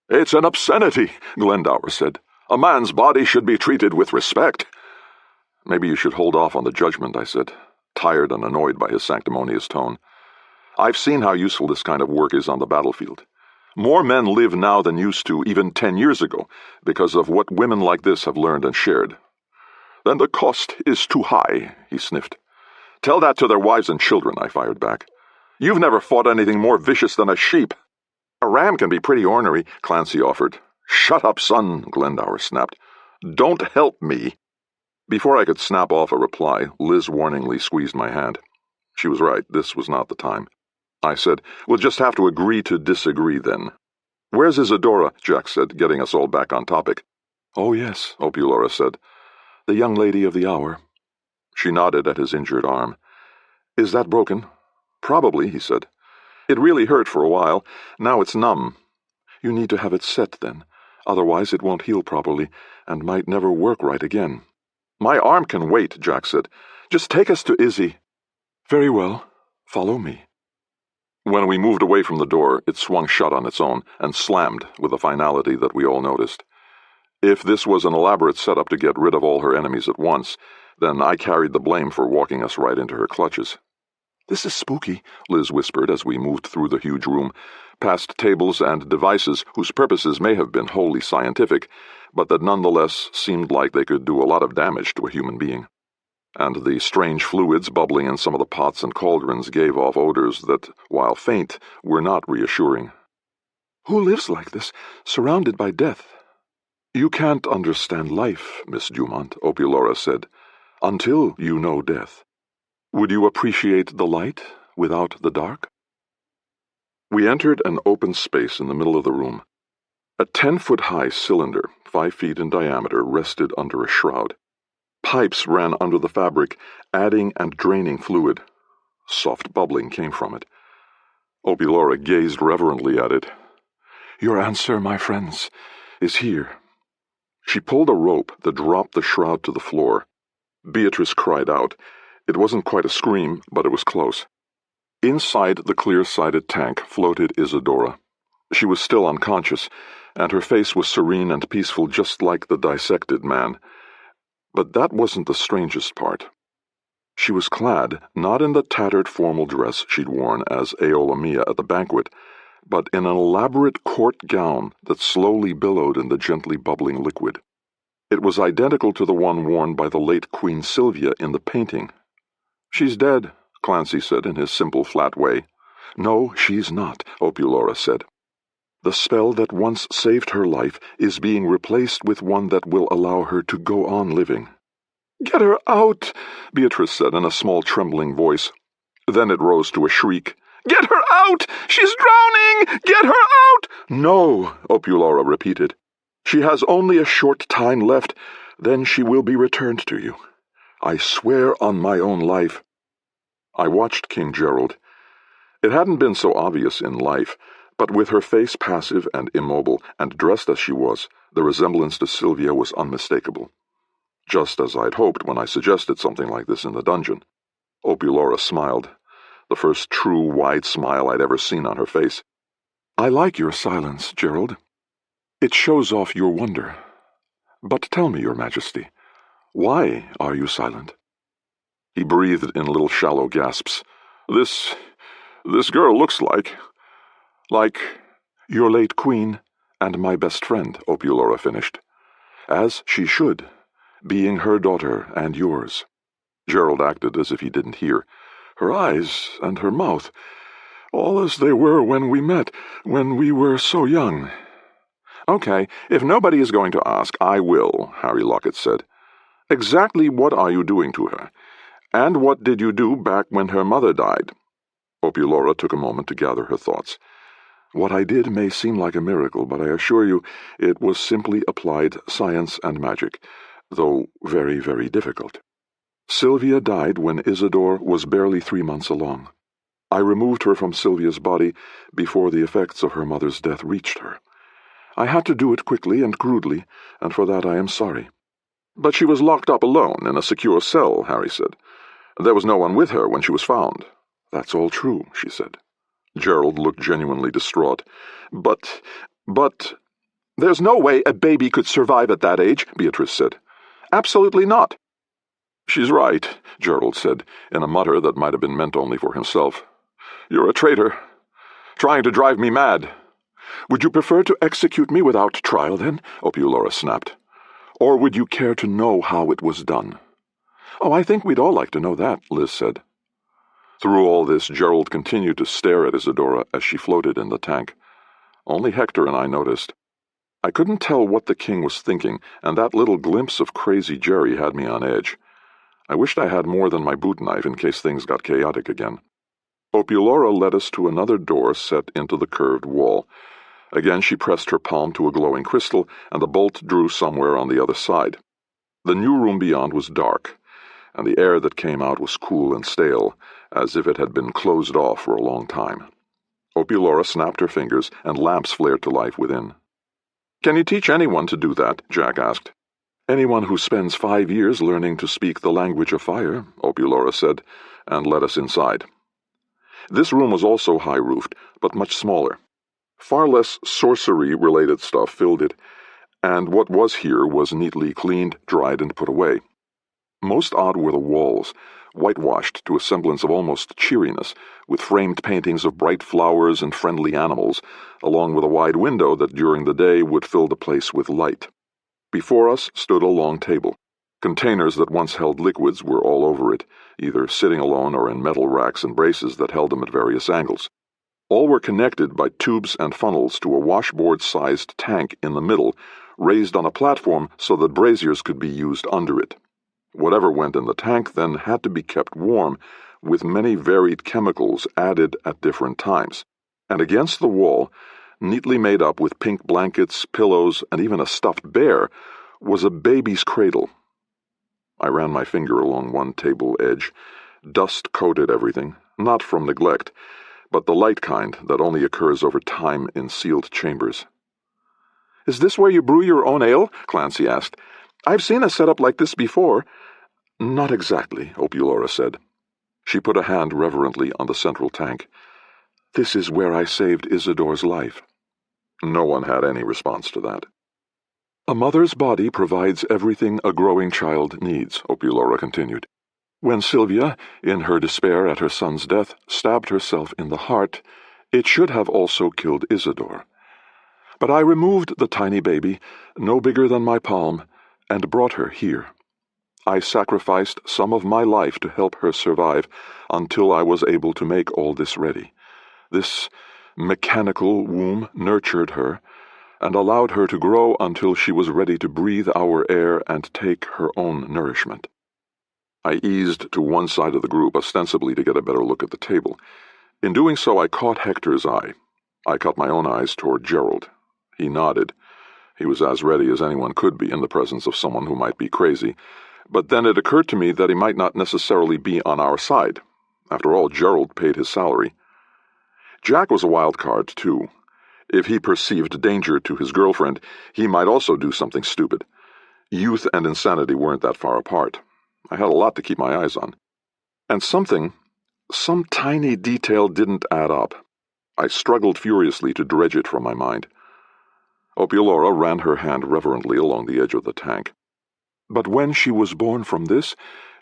"It's an obscenity," Glendower said. "A man's body should be treated with respect." "Maybe you should hold off on the judgment," I said, tired and annoyed by his sanctimonious tone. "I've seen how useful this kind of work is on the battlefield. More men live now than used to, even 10 years ago, because of what women like this have learned and shared. Then the cost is too high, he sniffed. Tell that to their wives and children, I fired back. You've never fought anything more vicious than a sheep. A ram can be pretty ornery, Clancy offered. Shut up, son, Glendower snapped. Don't help me. Before I could snap off a reply, Liz warningly squeezed my hand. She was right, this was not the time. I said, We'll just have to agree to disagree then. Where's Isadora? Jack said, getting us all back on topic. Oh, yes, Opulora said. The young lady of the hour. She nodded at his injured arm. Is that broken? Probably, he said. It really hurt for a while. Now it's numb. You need to have it set then. Otherwise it won't heal properly, and might never work right again. My arm can wait, Jack said. Just take us to Izzy. Very well. Follow me. When we moved away from the door, it swung shut on its own and slammed with a finality that we all noticed. If this was an elaborate setup to get rid of all her enemies at once, then I carried the blame for walking us right into her clutches. This is spooky, Liz whispered as we moved through the huge room, past tables and devices whose purposes may have been wholly scientific, but that nonetheless seemed like they could do a lot of damage to a human being. And the strange fluids bubbling in some of the pots and cauldrons gave off odors that, while faint, were not reassuring. Who lives like this, surrounded by death? You can't understand life, Miss Dumont, Opulora said, until you know death. Would you appreciate the light without the dark? We entered an open space in the middle of the room. A 10-foot-high cylinder, 5 feet in diameter, rested under a shroud. Pipes ran under the fabric, adding and draining fluid. Soft bubbling came from it. Opulora gazed reverently at it. Your answer, my friends, is here. She pulled a rope that dropped the shroud to the floor. Beatrice cried out. It wasn't quite a scream, but it was close. Inside the clear-sided tank floated Isadora. She was still unconscious, and her face was serene and peaceful just like the dissected man. But that wasn't the strangest part. She was clad not in the tattered formal dress she'd worn as Aeola at the banquet, but in an elaborate court gown that slowly billowed in the gently bubbling liquid. It was identical to the one worn by the late Queen Sylvia in the painting. She's dead, Clancy said in his simple, flat way. No, she's not, Opulora said. The spell that once saved her life is being replaced with one that will allow her to go on living. Get her out, Beatrice said in a small, trembling voice. Then it rose to a shriek. Get her out! She's drowning! Get her out! No, Opulora repeated. She has only a short time left, then she will be returned to you. I swear on my own life. I watched King Gerald. It hadn't been so obvious in life, but with her face passive and immobile, and dressed as she was, the resemblance to Sylvia was unmistakable. Just as I'd hoped when I suggested something like this in the dungeon. Opulora smiled, the first true wide smile I'd ever seen on her face. I like your silence, Gerald. It shows off your wonder. But tell me, Your Majesty, why are you silent? He breathed in little shallow gasps. This girl looks like your late queen and my best friend, Opulora finished. As she should, being her daughter and yours. Gerald acted as if he didn't hear. Her eyes and her mouth, all as they were when we met, when we were so young. Okay, if nobody is going to ask, I will, Harry Lockett said. Exactly what are you doing to her? And what did you do back when her mother died? Opulora took a moment to gather her thoughts. What I did may seem like a miracle, but I assure you it was simply applied science and magic, though very, very difficult. Sylvia died when Isadore was barely 3 months along. I removed her from Sylvia's body before the effects of her mother's death reached her. I had to do it quickly and crudely, and for that I am sorry. But she was locked up alone in a secure cell, Harry said. There was no one with her when she was found. That's all true, she said. Gerald looked genuinely distraught. But, there's no way a baby could survive at that age, Beatrice said. Absolutely not. She's right, Gerald said, in a mutter that might have been meant only for himself. You're a traitor, trying to drive me mad. Would you prefer to execute me without trial, then? Opulora snapped. Or would you care to know how it was done? Oh, I think we'd all like to know that, Liz said. Through all this, Gerald continued to stare at Isadora as she floated in the tank. Only Hector and I noticed. I couldn't tell what the king was thinking, and that little glimpse of crazy Jerry had me on edge. I wished I had more than my boot knife in case things got chaotic again. Opulora led us to another door set into the curved wall. Again she pressed her palm to a glowing crystal, and the bolt drew somewhere on the other side. The new room beyond was dark, and the air that came out was cool and stale, as if it had been closed off for a long time. Opulora snapped her fingers, and lamps flared to life within. "Can you teach anyone to do that?" Jack asked. "Anyone who spends 5 years learning to speak the language of fire," Opulora said, and led us inside. This room was also high-roofed, but much smaller. Far less sorcery-related stuff filled it, and what was here was neatly cleaned, dried, and put away. Most odd were the walls, whitewashed to a semblance of almost cheeriness, with framed paintings of bright flowers and friendly animals, along with a wide window that during the day would fill the place with light. Before us stood a long table. Containers that once held liquids were all over it, either sitting alone or in metal racks and braces that held them at various angles. All were connected by tubes and funnels to a washboard-sized tank in the middle, raised on a platform so that braziers could be used under it. Whatever went in the tank then had to be kept warm, with many varied chemicals added at different times. And against the wall, neatly made up with pink blankets, pillows, and even a stuffed bear, was a baby's cradle. I ran my finger along one table edge. Dust coated everything, not from neglect, but the light kind that only occurs over time in sealed chambers. "Is this where you brew your own ale?" Clancy asked. "I've seen a setup like this before." "Not exactly," Opulora said. She put a hand reverently on the central tank. "This is where I saved Isadore's life." No one had any response to that. "A mother's body provides everything a growing child needs," Opulora continued. "When Sylvia, in her despair at her son's death, stabbed herself in the heart, it should have also killed Isadore. But I removed the tiny baby, no bigger than my palm, and brought her here. I sacrificed some of my life to help her survive until I was able to make all this ready. This mechanical womb nurtured her and allowed her to grow until she was ready to breathe our air and take her own nourishment." I eased to one side of the group, ostensibly to get a better look at the table. In doing so, I caught Hector's eye. I cut my own eyes toward Gerald. He nodded. He was as ready as anyone could be in the presence of someone who might be crazy. But then it occurred to me that he might not necessarily be on our side. After all, Gerald paid his salary. Jack was a wild card, too. If he perceived danger to his girlfriend, he might also do something stupid. Youth and insanity weren't that far apart. I had a lot to keep my eyes on. And some tiny detail didn't add up. I struggled furiously to dredge it from my mind. Opulora ran her hand reverently along the edge of the tank. "But when she was born from this,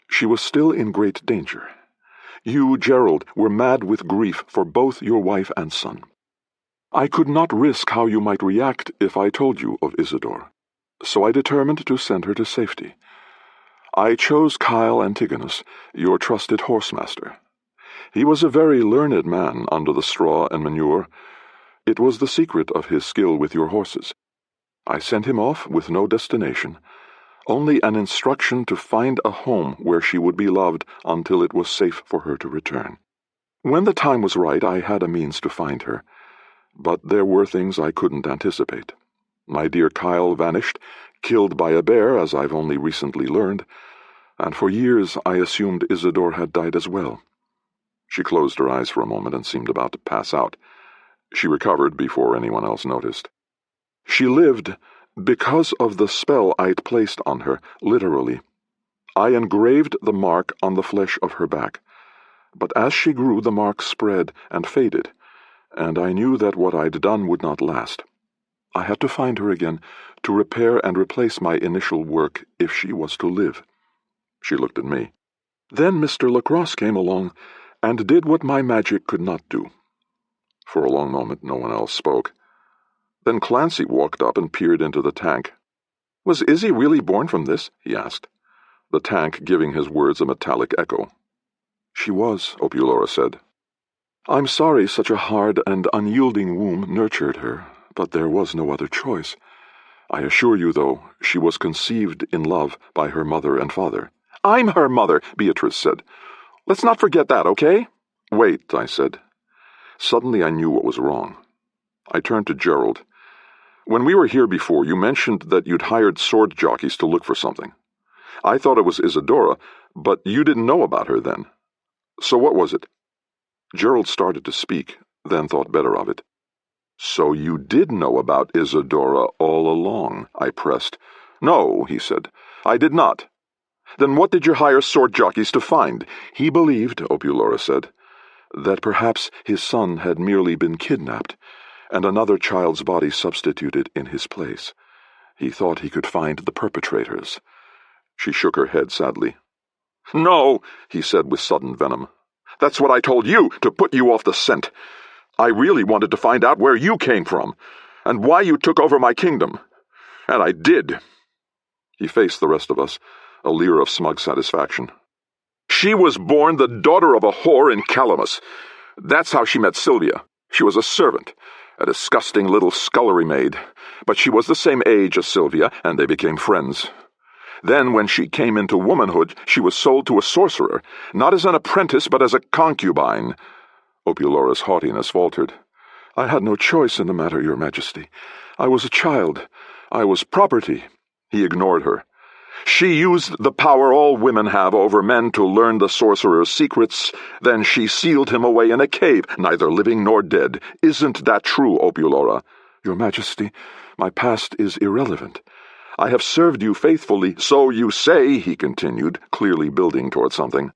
she was still in great danger. You, Gerald, were mad with grief for both your wife and son. I could not risk how you might react if I told you of Isadore, so I determined to send her to safety. I chose Kyle Antigonus, your trusted horsemaster. He was a very learned man under the straw and manure. It was the secret of his skill with your horses. I sent him off with no destination, only an instruction to find a home where she would be loved until it was safe for her to return. When the time was right, I had a means to find her, but there were things I couldn't anticipate. My dear Kyle vanished, killed by a bear, as I've only recently learned, and for years I assumed Isadore had died as well." She closed her eyes for a moment and seemed about to pass out. She recovered before anyone else noticed. "She lived because of the spell I'd placed on her, literally. I engraved the mark on the flesh of her back, but as she grew the mark spread and faded, and I knew that what I'd done would not last. I had to find her again, to repair and replace my initial work if she was to live." She looked at me. "Then Mr. LaCrosse came along and did what my magic could not do." For a long moment no one else spoke. Then Clancy walked up and peered into the tank. "Was Izzy really born from this?" he asked, the tank giving his words a metallic echo. "She was," Opulora said. "I'm sorry such a hard and unyielding womb nurtured her, but there was no other choice. I assure you, though, she was conceived in love by her mother and father." "I'm her mother," Beatrice said. "Let's not forget that, okay?" "Wait," I said. Suddenly I knew what was wrong. I turned to Gerald. "When we were here before, you mentioned that you'd hired sword jockeys to look for something. I thought it was Isadora, but you didn't know about her then. So what was it?" Gerald started to speak, then thought better of it. "So you did know about Isadora all along," I pressed. "No," he said, "I did not." "Then what did you hire sword jockeys to find?" "He believed," Opulora said, "that perhaps his son had merely been kidnapped, and another child's body substituted in his place. He thought he could find the perpetrators." She shook her head sadly. "No," he said with sudden venom. "That's what I told you, to put you off the scent. I really wanted to find out where you came from, and why you took over my kingdom. And I did." He faced the rest of us, a leer of smug satisfaction. "She was born the daughter of a whore in Calamus. That's how she met Sylvia. She was a servant, a disgusting little scullery maid, but she was the same age as Sylvia, and they became friends. Then, when she came into womanhood, she was sold to a sorcerer, not as an apprentice, but as a concubine." Opulora's haughtiness faltered. "I had no choice in the matter, Your Majesty. I was a child. I was property." He ignored her. "She used the power all women have over men to learn the sorcerer's secrets. Then she sealed him away in a cave, neither living nor dead. Isn't that true, Opulora?" "Your Majesty, my past is irrelevant. I have served you faithfully." "So you say," he continued, clearly building toward something.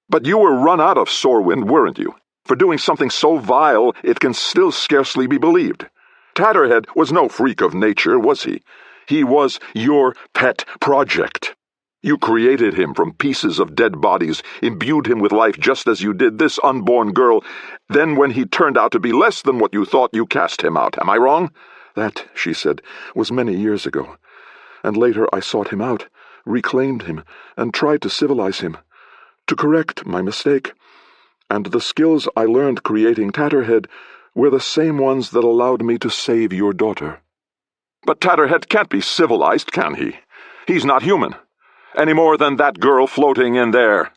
"But you were run out of Sorwind, weren't you? For doing something so vile it can still scarcely be believed. Tatterhead was no freak of nature, was he? He was your pet project. You created him from pieces of dead bodies, imbued him with life just as you did this unborn girl. Then when he turned out to be less than what you thought, you cast him out. Am I wrong?" "That," she said, "was many years ago. And later I sought him out, reclaimed him, and tried to civilize him, to correct my mistake. And the skills I learned creating Tatterhead were the same ones that allowed me to save your daughter." "But Tatterhead can't be civilized, can he? He's not human, any more than that girl floating in there."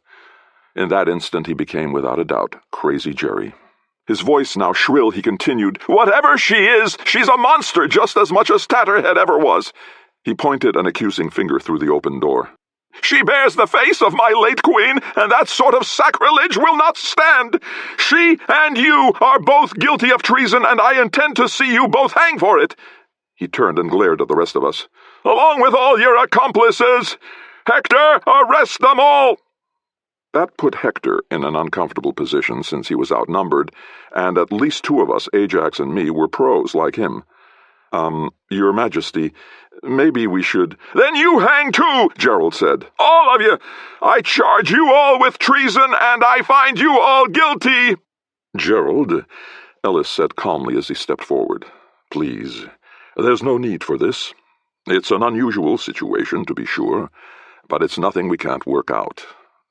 In that instant he became, without a doubt, Crazy Jerry. His voice now shrill, he continued, "Whatever she is, she's a monster just as much as Tatterhead ever was." He pointed an accusing finger through the open door. "She bears the face of my late queen, and that sort of sacrilege will not stand. She and you are both guilty of treason, and I intend to see you both hang for it." He turned and glared at the rest of us. "Along with all your accomplices! Hector, arrest them all!" That put Hector in an uncomfortable position since he was outnumbered, and at least two of us, Ajax and me, were pros like him. Your Majesty, maybe we should—" "Then you hang too," Gerald said. "All of you! I charge you all with treason, and I find you all guilty!" "Gerald," Ellis said calmly as he stepped forward, "please, there's no need for this. It's an unusual situation, to be sure, but it's nothing we can't work out.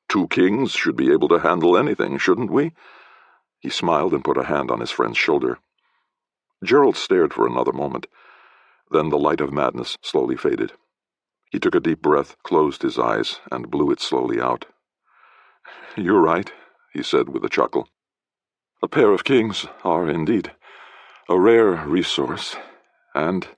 Two kings should be able to handle anything, shouldn't we?" He smiled and put a hand on his friend's shoulder. Gerald stared for another moment. Then the light of madness slowly faded. He took a deep breath, closed his eyes, and blew it slowly out. "You're right," he said with a chuckle. "A pair of kings are, indeed, a rare resource, and—"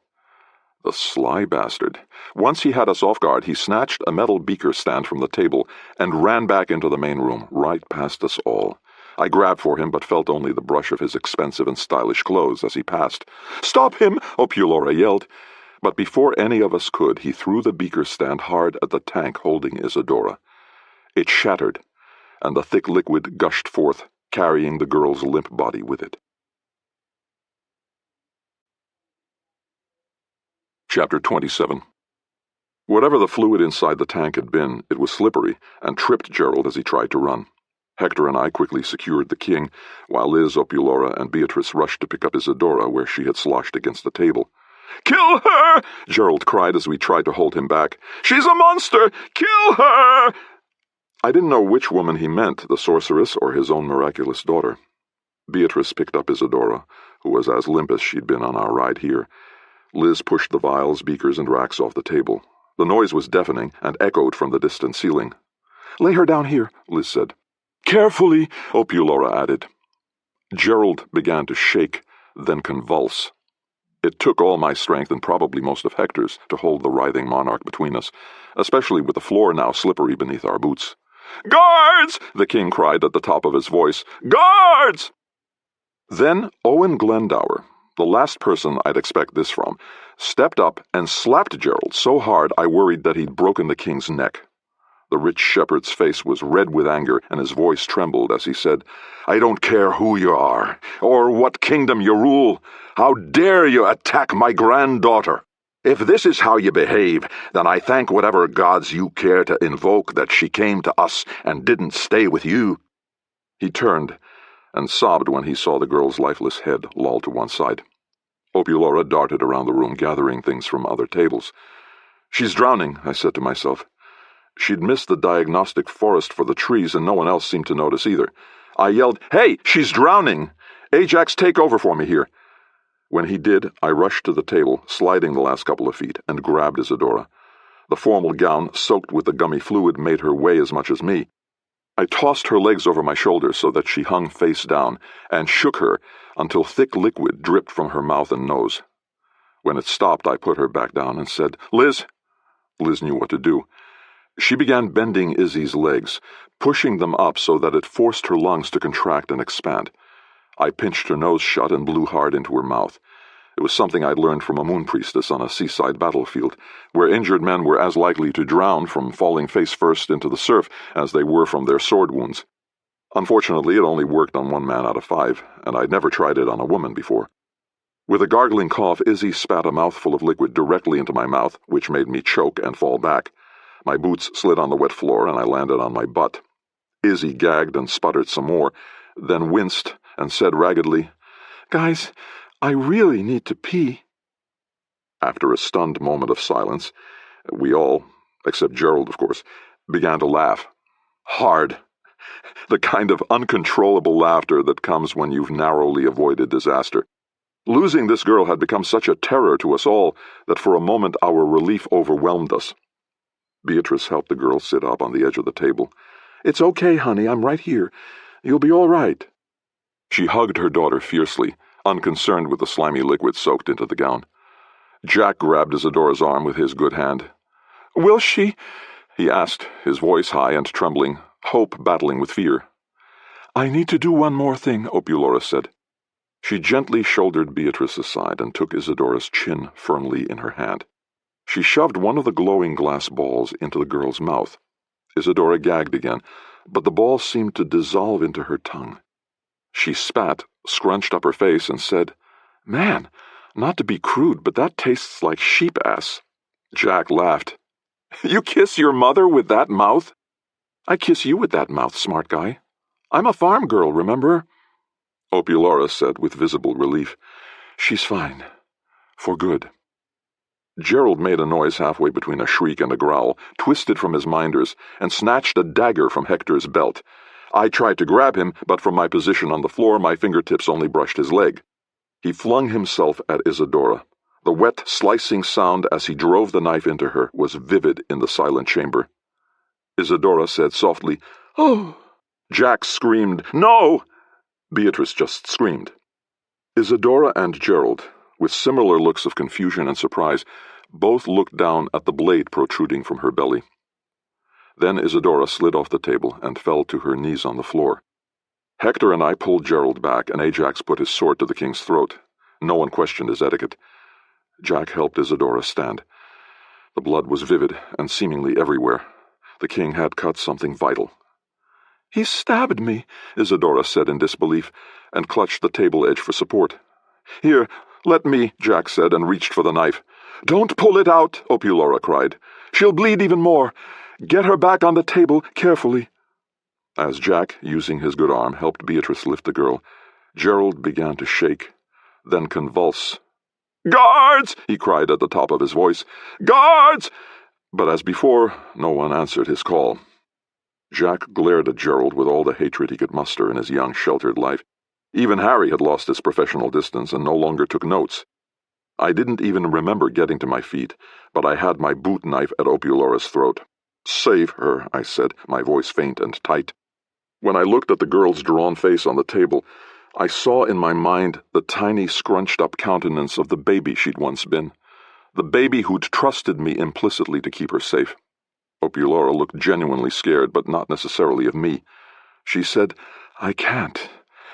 The sly bastard. Once he had us off guard, he snatched a metal beaker stand from the table and ran back into the main room, right past us all. I grabbed for him, but felt only the brush of his expensive and stylish clothes as he passed. "Stop him!" Opulora yelled. But before any of us could, he threw the beaker stand hard at the tank holding Isadora. It shattered, and the thick liquid gushed forth, carrying the girl's limp body with it. Chapter 27. Whatever the fluid inside the tank had been, it was slippery and tripped Gerald as he tried to run. Hector and I quickly secured the king, while Liz, Opulora, and Beatrice rushed to pick up Isidora where she had sloshed against the table. "Kill her!" Gerald cried as we tried to hold him back. "She's a monster! Kill her!" I didn't know which woman he meant, the sorceress or his own miraculous daughter. Beatrice picked up Isidora, who was as limp as she'd been on our ride here. Liz pushed the vials, beakers, and racks off the table. The noise was deafening and echoed from the distant ceiling. "Lay her down here," Liz said. "Carefully," Opulora added. Gerald began to shake, then convulse. It took all my strength and probably most of Hector's to hold the writhing monarch between us, especially with the floor now slippery beneath our boots. "Guards!" the king cried at the top of his voice. "Guards!" Then Owen Glendower, the last person I'd expect this from, stepped up and slapped Gerald so hard I worried that he'd broken the king's neck. The rich shepherd's face was red with anger, and his voice trembled as he said, "I don't care who you are, or what kingdom you rule. How dare you attack my granddaughter? If this is how you behave, then I thank whatever gods you care to invoke that she came to us and didn't stay with you." He turned and sobbed when he saw the girl's lifeless head lolled to one side. Opulora darted around the room, gathering things from other tables. "She's drowning," I said to myself. She'd missed the diagnostic forest for the trees, and no one else seemed to notice either. I yelled, "Hey, she's drowning! Ajax, take over for me here." When he did, I rushed to the table, sliding the last couple of feet, and grabbed Isidora. The formal gown, soaked with the gummy fluid, made her weigh as much as me. I tossed her legs over my shoulders so that she hung face down, and shook her until thick liquid dripped from her mouth and nose. When it stopped, I put her back down and said, "Liz." Liz knew what to do. She began bending Izzy's legs, pushing them up so that it forced her lungs to contract and expand. I pinched her nose shut and blew hard into her mouth. It was something I'd learned from a moon priestess on a seaside battlefield, where injured men were as likely to drown from falling face first into the surf as they were from their sword wounds. Unfortunately, it only worked on 1 man out of 5, and I'd never tried it on a woman before. With a gargling cough, Izzy spat a mouthful of liquid directly into my mouth, which made me choke and fall back. My boots slid on the wet floor, and I landed on my butt. Izzy gagged and sputtered some more, then winced and said raggedly, "Guys, I really need to pee." After a stunned moment of silence, we all, except Gerald, of course, began to laugh. Hard. The kind of uncontrollable laughter that comes when you've narrowly avoided disaster. Losing this girl had become such a terror to us all that for a moment our relief overwhelmed us. Beatrice helped the girl sit up on the edge of the table. "It's okay, honey, I'm right here. You'll be all right." She hugged her daughter fiercely, unconcerned with the slimy liquid soaked into the gown. Jack grabbed Isidora's arm with his good hand. "Will she?" he asked, his voice high and trembling, hope battling with fear. "I need to do one more thing," Opulora said. She gently shouldered Beatrice aside and took Isidora's chin firmly in her hand. She shoved one of the glowing glass balls into the girl's mouth. Isidora gagged again, but the ball seemed to dissolve into her tongue. She spat, scrunched up her face, and said, "Man, not to be crude, but that tastes like sheep ass." Jack laughed. "You kiss your mother with that mouth?" "I kiss you with that mouth, smart guy. I'm a farm girl, remember?" Opulora said with visible relief, "She's fine. For good." Gerald made a noise halfway between a shriek and a growl, twisted from his minders, and snatched a dagger from Hector's belt. I tried to grab him, but from my position on the floor, my fingertips only brushed his leg. He flung himself at Isidora. The wet, slicing sound as he drove the knife into her was vivid in the silent chamber. Isidora said softly, "Oh!" Jack screamed, "No!" Beatrice just screamed. Isidora and Gerald, with similar looks of confusion and surprise, both looked down at the blade protruding from her belly. Then Isidora slid off the table and fell to her knees on the floor. Hector and I pulled Gerald back, and Ajax put his sword to the king's throat. No one questioned his etiquette. Jack helped Isidora stand. The blood was vivid and seemingly everywhere. The king had cut something vital. "He stabbed me," Isidora said in disbelief, and clutched the table edge for support. "Here, let me," Jack said, and reached for the knife. "Don't pull it out," Opulora cried. "She'll bleed even more. Get her back on the table carefully." As Jack, using his good arm, helped Beatrice lift the girl, Gerald began to shake, then convulse. "Guards!" he cried at the top of his voice. "Guards!" But as before, no one answered his call. Jack glared at Gerald with all the hatred he could muster in his young, sheltered life. Even Harry had lost his professional distance and no longer took notes. I didn't even remember getting to my feet, but I had my boot knife at Opiolaura's throat. "Save her," I said, my voice faint and tight. When I looked at the girl's drawn face on the table, I saw in my mind the tiny, scrunched-up countenance of the baby she'd once been, the baby who'd trusted me implicitly to keep her safe. Opiolaura looked genuinely scared, but not necessarily of me. She said, "I can't."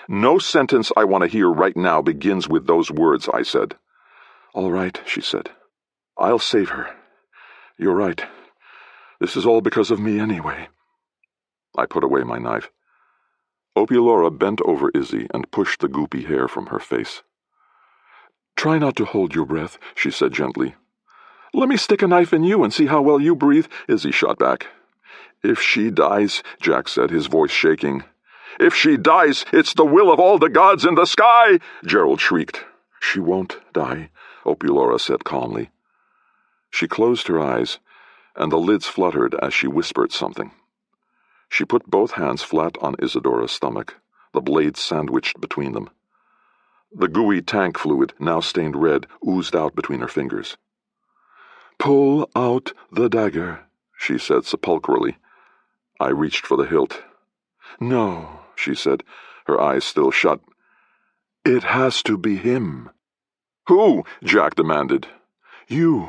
"No sentence I want to hear right now begins with those words," I said. "All right," she said. "I'll save her. You're right. This is all because of me anyway." I put away my knife. Opiolaura bent over Izzy and pushed the goopy hair from her face. "Try not to hold your breath," she said gently. "Let me stick a knife in you and see how well you breathe," Izzy shot back. "If she dies," Jack said, his voice shaking. "If she dies, it's the will of all the gods in the sky!" Gerald shrieked. "She won't die," Opiolaura said calmly. She closed her eyes, and the lids fluttered as she whispered something. She put both hands flat on Isadora's stomach, the blades sandwiched between them. The gooey tank fluid, now stained red, oozed out between her fingers. "Pull out the dagger," she said sepulchrally. I reached for the hilt. "No," she said, her eyes still shut. "It has to be him." "Who?" Jack demanded. "You.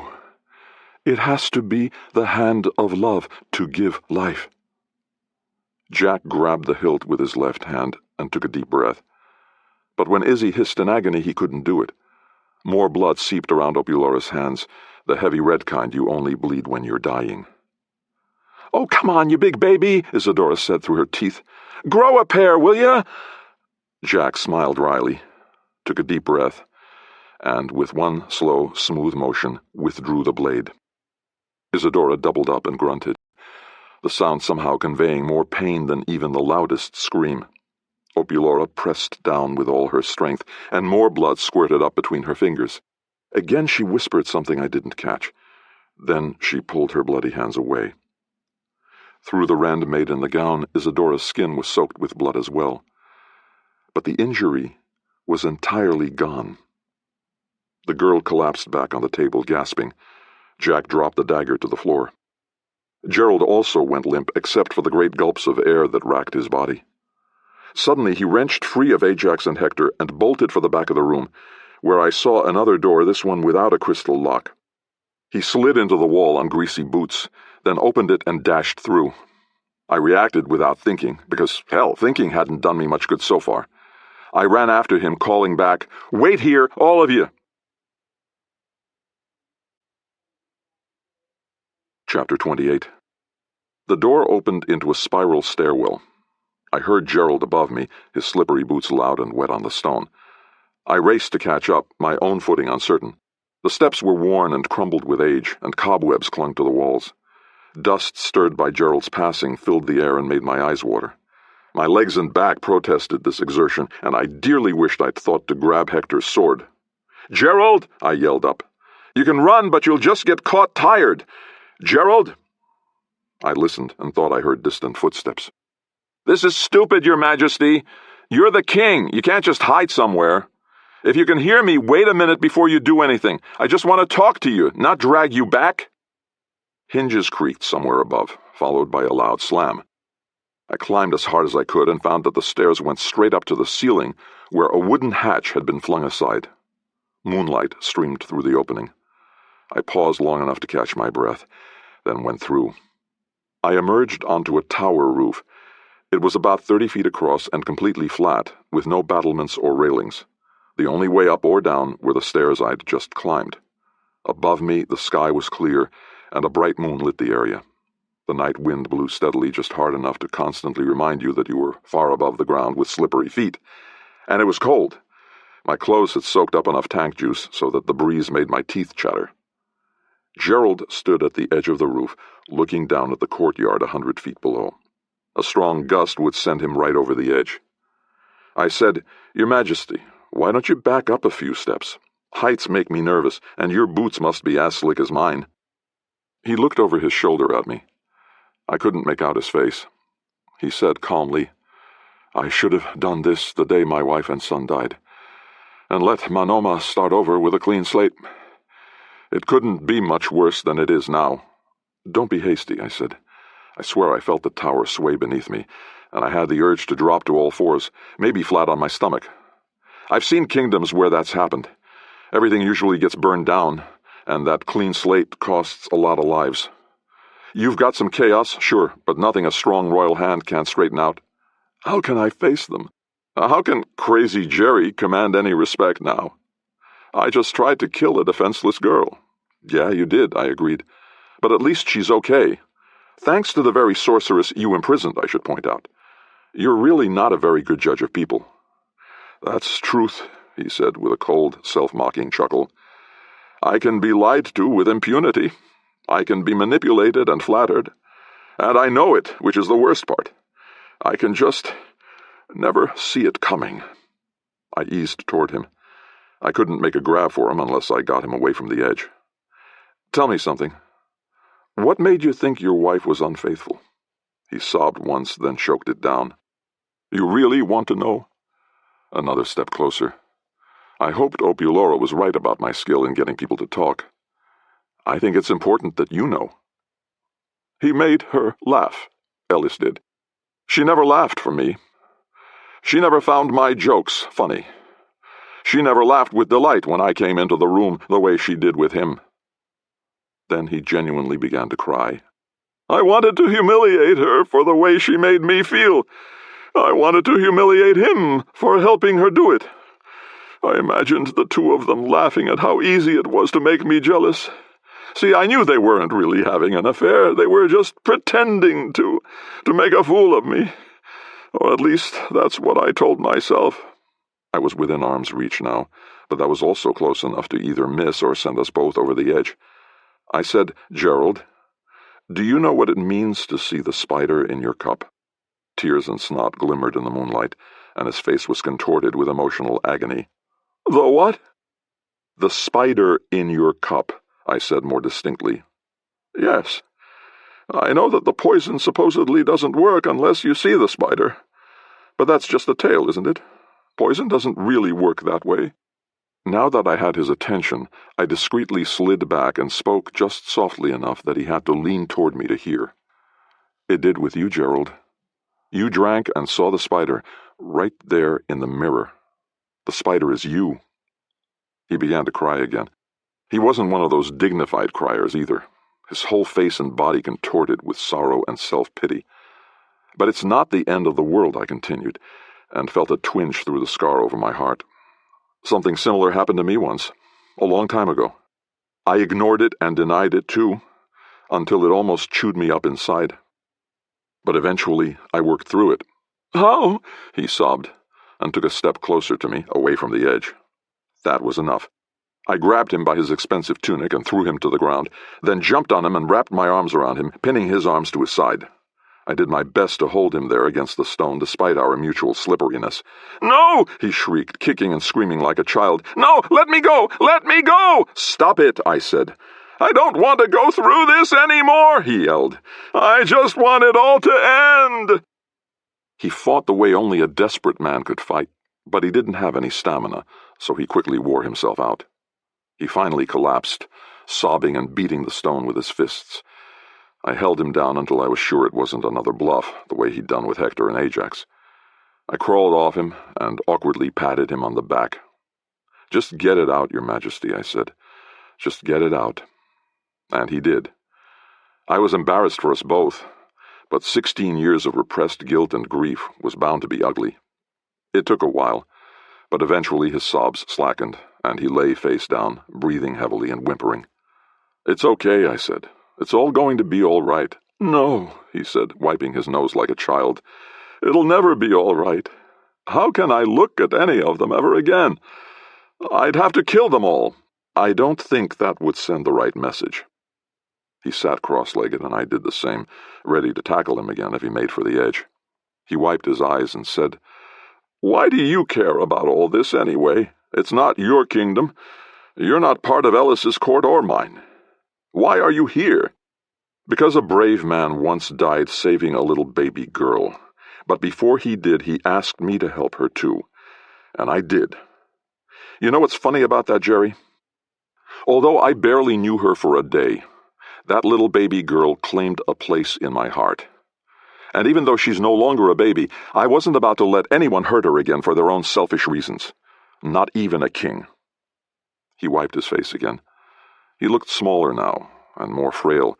It has to be the hand of love to give life." Jack grabbed the hilt with his left hand and took a deep breath. But when Izzy hissed in agony, he couldn't do it. More blood seeped around Opiolaura's hands, the heavy red kind you only bleed when you're dying. "Oh, come on, you big baby," Isadora said through her teeth. "Grow a pair, will ya?" Jack smiled wryly, took a deep breath, and with one slow, smooth motion, withdrew the blade. Isadora doubled up and grunted, the sound somehow conveying more pain than even the loudest scream. Opiolaura pressed down with all her strength, and more blood squirted up between her fingers. Again she whispered something I didn't catch. Then she pulled her bloody hands away. Through the rend made in the gown, Isadora's skin was soaked with blood as well. But the injury was entirely gone. The girl collapsed back on the table, gasping. Jack dropped the dagger to the floor. Gerald also went limp, except for the great gulps of air that racked his body. Suddenly he wrenched free of Ajax and Hector and bolted for the back of the room, where I saw another door, this one without a crystal lock. He slid into the wall on greasy boots, then opened it and dashed through. I reacted without thinking, because, hell, thinking hadn't done me much good so far. I ran after him, calling back, "Wait here, all of you!" Chapter 28. The door opened into a spiral stairwell. I heard Gerald above me, his slippery boots loud and wet on the stone. I raced to catch up, my own footing uncertain. The steps were worn and crumbled with age, and cobwebs clung to the walls. Dust stirred by Gerald's passing filled the air and made my eyes water. My legs and back protested this exertion, and I dearly wished I'd thought to grab Hector's sword. "Gerald!" I yelled up. "You can run, but you'll just get caught tired. Gerald!" I listened and thought I heard distant footsteps. "This is stupid, Your Majesty. You're the king. You can't just hide somewhere. If you can hear me, wait a minute before you do anything. I just want to talk to you, not drag you back." Hinges creaked somewhere above, followed by a loud slam. I climbed as hard as I could and found that the stairs went straight up to the ceiling, where a wooden hatch had been flung aside. Moonlight streamed through the opening. I paused long enough to catch my breath, then went through. I emerged onto a tower roof. It was about 30 feet across and completely flat, with no battlements or railings. The only way up or down were the stairs I'd just climbed. Above me, the sky was clear, and a bright moon lit the area. The night wind blew steadily, just hard enough to constantly remind you that you were far above the ground with slippery feet. And it was cold. My clothes had soaked up enough tank juice so that the breeze made my teeth chatter. Gerald stood at the edge of the roof, looking down at the courtyard 100 feet below. A strong gust would send him right over the edge. I said, "Your Majesty, why don't you back up a few steps? Heights make me nervous, and your boots must be as slick as mine." He looked over his shoulder at me. I couldn't make out his face. He said calmly, "I should have done this the day my wife and son died, and let Manoma start over with a clean slate. It couldn't be much worse than it is now." "Don't be hasty," I said. I swear I felt the tower sway beneath me, and I had the urge to drop to all fours, maybe flat on my stomach. I've seen kingdoms where that's happened. Everything usually gets burned down, and that clean slate costs a lot of lives. You've got some chaos, sure, but nothing a strong royal hand can't straighten out. How can I face them? How can Crazy Jerry command any respect now? I just tried to kill a defenseless girl." "Yeah, you did," I agreed. "But at least she's okay. Thanks to the very sorceress you imprisoned, I should point out. You're really not a very good judge of people." "That's truth," he said with a cold, self-mocking chuckle. "I can be lied to with impunity. I can be manipulated and flattered. And I know it, which is the worst part. I can just never see it coming." I eased toward him. I couldn't make a grab for him unless I got him away from the edge. "Tell me something. What made you think your wife was unfaithful?" He sobbed once, then choked it down. "You really want to know?" Another step closer. I hoped Opulora was right about my skill in getting people to talk. "I think it's important that you know." He made her laugh, Ellis did. She never laughed for me. She never found my jokes funny. She never laughed with delight when I came into the room the way she did with him. Then he genuinely began to cry. "I wanted to humiliate her for the way she made me feel. I wanted to humiliate him for helping her do it. I imagined the two of them laughing at how easy it was to make me jealous. See, I knew they weren't really having an affair. They were just pretending to make a fool of me. Or at least that's what I told myself." I was within arm's reach now, but that was also close enough to either miss or send us both over the edge. I said, "Gerald, do you know what it means to see the spider in your cup?" Tears and snot glimmered in the moonlight, and his face was contorted with emotional agony. "The what?" "The spider in your cup," I said more distinctly. "Yes. I know that the poison supposedly doesn't work unless you see the spider. But that's just the tale, isn't it? Poison doesn't really work that way." Now that I had his attention, I discreetly slid back and spoke just softly enough that he had to lean toward me to hear. "It did with you, Gerald. You drank and saw the spider, right there in the mirror. The spider is you." He began to cry again. He wasn't one of those dignified criers either, his whole face and body contorted with sorrow and self-pity. "But it's not the end of the world," I continued, and felt a twinge through the scar over my heart. "Something similar happened to me once, a long time ago. I ignored it and denied it too, until it almost chewed me up inside. But eventually I worked through it." "How?" he sobbed, and took a step closer to me, away from the edge. That was enough. I grabbed him by his expensive tunic and threw him to the ground, then jumped on him and wrapped my arms around him, pinning his arms to his side. I did my best to hold him there against the stone despite our mutual slipperiness. "No!" he shrieked, kicking and screaming like a child. "No! Let me go! Let me go!" "Stop it!" I said. "I don't want to go through this anymore!" he yelled. "I just want it all to end!" He fought the way only a desperate man could fight, but he didn't have any stamina, so he quickly wore himself out. He finally collapsed, sobbing and beating the stone with his fists. I held him down until I was sure it wasn't another bluff, the way he'd done with Hector and Ajax. I crawled off him and awkwardly patted him on the back. "Just get it out, Your Majesty," I said. "Just get it out." And he did. I was embarrassed for us both, but 16 years of repressed guilt and grief was bound to be ugly. It took a while, but eventually his sobs slackened, and he lay face down, breathing heavily and whimpering. "It's okay," I said. "It's all going to be all right." "No," he said, wiping his nose like a child. "It'll never be all right. How can I look at any of them ever again? I'd have to kill them all." "I don't think that would send the right message." He sat cross-legged, and I did the same, ready to tackle him again if he made for the edge. He wiped his eyes and said, "Why do you care about all this anyway? It's not your kingdom. You're not part of Ellis's court or mine. Why are you here?" "Because a brave man once died saving a little baby girl. But before he did, he asked me to help her too. And I did. You know what's funny about that, Jerry? Although I barely knew her for a day, that little baby girl claimed a place in my heart. And even though she's no longer a baby, I wasn't about to let anyone hurt her again for their own selfish reasons. Not even a king." He wiped his face again. He looked smaller now, and more frail,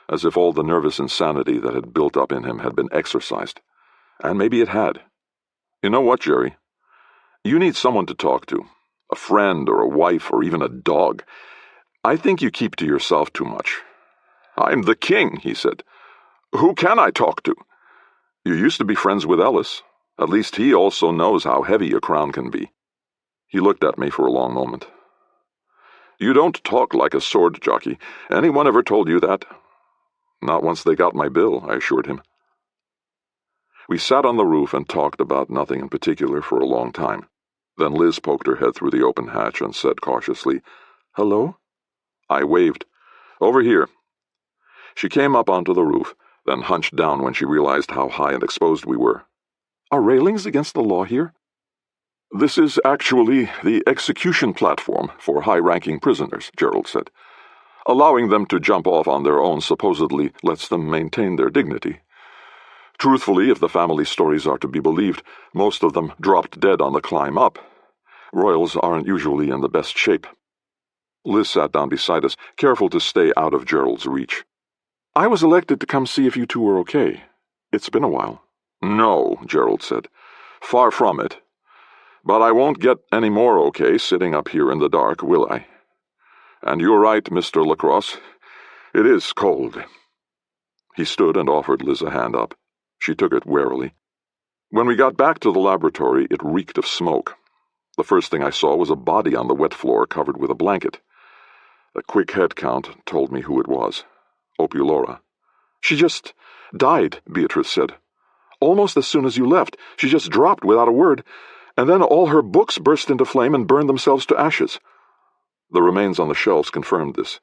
as if all the nervous insanity that had built up in him had been exorcised. And maybe it had. "You know what, Jerry? You need someone to talk to. A friend or a wife or even a dog. I think you keep to yourself too much." "I'm the king," he said. "Who can I talk to?" "You used to be friends with Ellis. At least he also knows how heavy a crown can be." He looked at me for a long moment. "You don't talk like a sword jockey. Anyone ever told you that?" "Not once they got my bill," I assured him. We sat on the roof and talked about nothing in particular for a long time. Then Liz poked her head through the open hatch and said cautiously, "Hello?" I waved. "Over here." She came up onto the roof, then hunched down when she realized how high and exposed we were. "Are railings against the law here?" "This is actually the execution platform for high-ranking prisoners," Gerald said. "Allowing them to jump off on their own supposedly lets them maintain their dignity. Truthfully, if the family stories are to be believed, most of them dropped dead on the climb up. Royals aren't usually in the best shape." Liz sat down beside us, careful to stay out of Gerald's reach. "I was elected to come see if you two were okay. It's been a while." "No," Gerald said. "Far from it. But I won't get any more okay sitting up here in the dark, will I? And you're right, Mr. LaCrosse. It is cold." He stood and offered Liz a hand up. She took it warily. When we got back to the laboratory, it reeked of smoke. The first thing I saw was a body on the wet floor covered with a blanket. A quick head count told me who it was. Opulora. "She just died," Beatrice said. "Almost as soon as you left. She just dropped without a word, and then all her books burst into flame and burned themselves to ashes." The remains on the shelves confirmed this.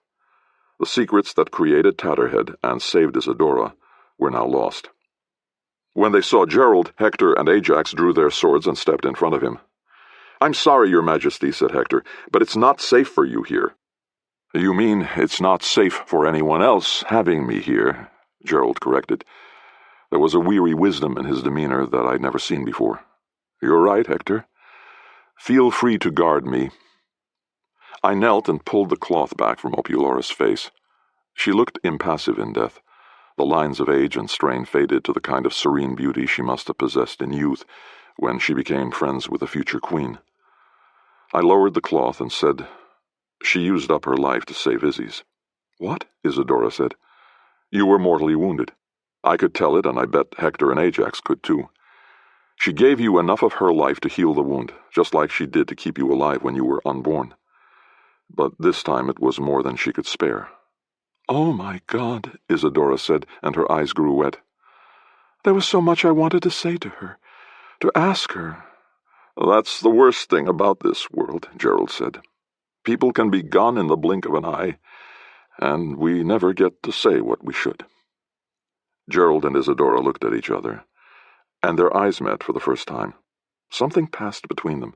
The secrets that created Tatterhead and saved Isadora were now lost. When they saw Gerald, Hector and Ajax drew their swords and stepped in front of him. "I'm sorry, Your Majesty," said Hector, "but it's not safe for you here." "You mean it's not safe for anyone else having me here," Gerald corrected. There was a weary wisdom in his demeanor that I'd never seen before. "You're right, Hector. Feel free to guard me." I knelt and pulled the cloth back from Opulora's face. She looked impassive in death. The lines of age and strain faded to the kind of serene beauty she must have possessed in youth when she became friends with the future queen. I lowered the cloth and said, "She used up her life to save Izzy's." "What?" Isadora said. "You were mortally wounded. I could tell it, and I bet Hector and Ajax could too. She gave you enough of her life to heal the wound, just like she did to keep you alive when you were unborn. But this time it was more than she could spare." "Oh, my God," Isadora said, and her eyes grew wet. "There was so much I wanted to say to her, to ask her." "That's the worst thing about this world," Gerald said. "People can be gone in the blink of an eye, and we never get to say what we should." Gerald and Isadora looked at each other, and their eyes met for the first time. Something passed between them.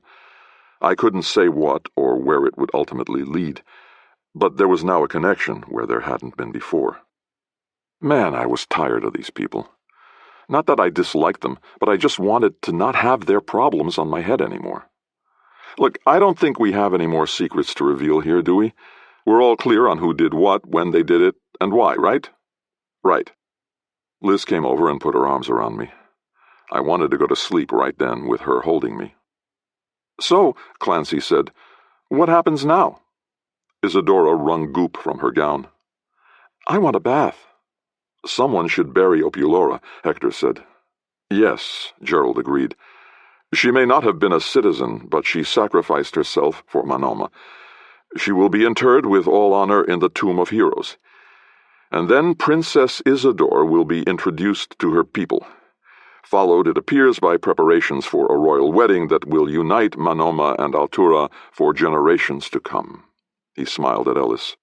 I couldn't say what or where it would ultimately lead, but there was now a connection where there hadn't been before. Man, I was tired of these people. Not that I disliked them, but I just wanted to not have their problems on my head anymore. Look, I don't think we have any more secrets to reveal here, do we? We're all clear on who did what, when they did it, and why, right? Right. Liz came over and put her arms around me. I wanted to go to sleep right then with her holding me. "So," Clancy said, "what happens now?" Isadora wrung goop from her gown. "I want a bath." "Someone should bury Opulora," Hector said. "Yes," Gerald agreed. "She may not have been a citizen, but she sacrificed herself for Manoma. She will be interred with all honor in the Tomb of Heroes. And then Princess Isidore will be introduced to her people, followed, it appears, by preparations for a royal wedding that will unite Manoma and Altura for generations to come. He smiled at Ellis.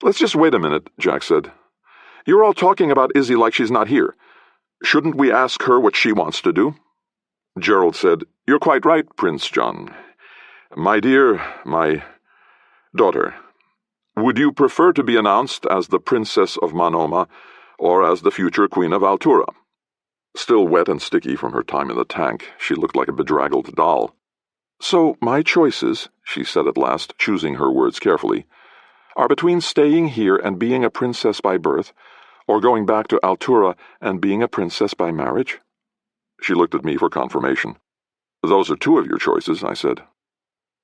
"Let's just wait a minute," Jack said. "You're all talking about Izzy like she's not here. Shouldn't we ask her what she wants to do?" Gerald said, "You're quite right, Prince John. My dear, my daughter, would you prefer to be announced as the Princess of Manoma or as the future Queen of Altura?" Still wet and sticky from her time in the tank, she looked like a bedraggled doll. "So my choices," she said at last, choosing her words carefully, "are between staying here and being a princess by birth, or going back to Altura and being a princess by marriage?" She looked at me for confirmation. "Those are two of your choices," I said.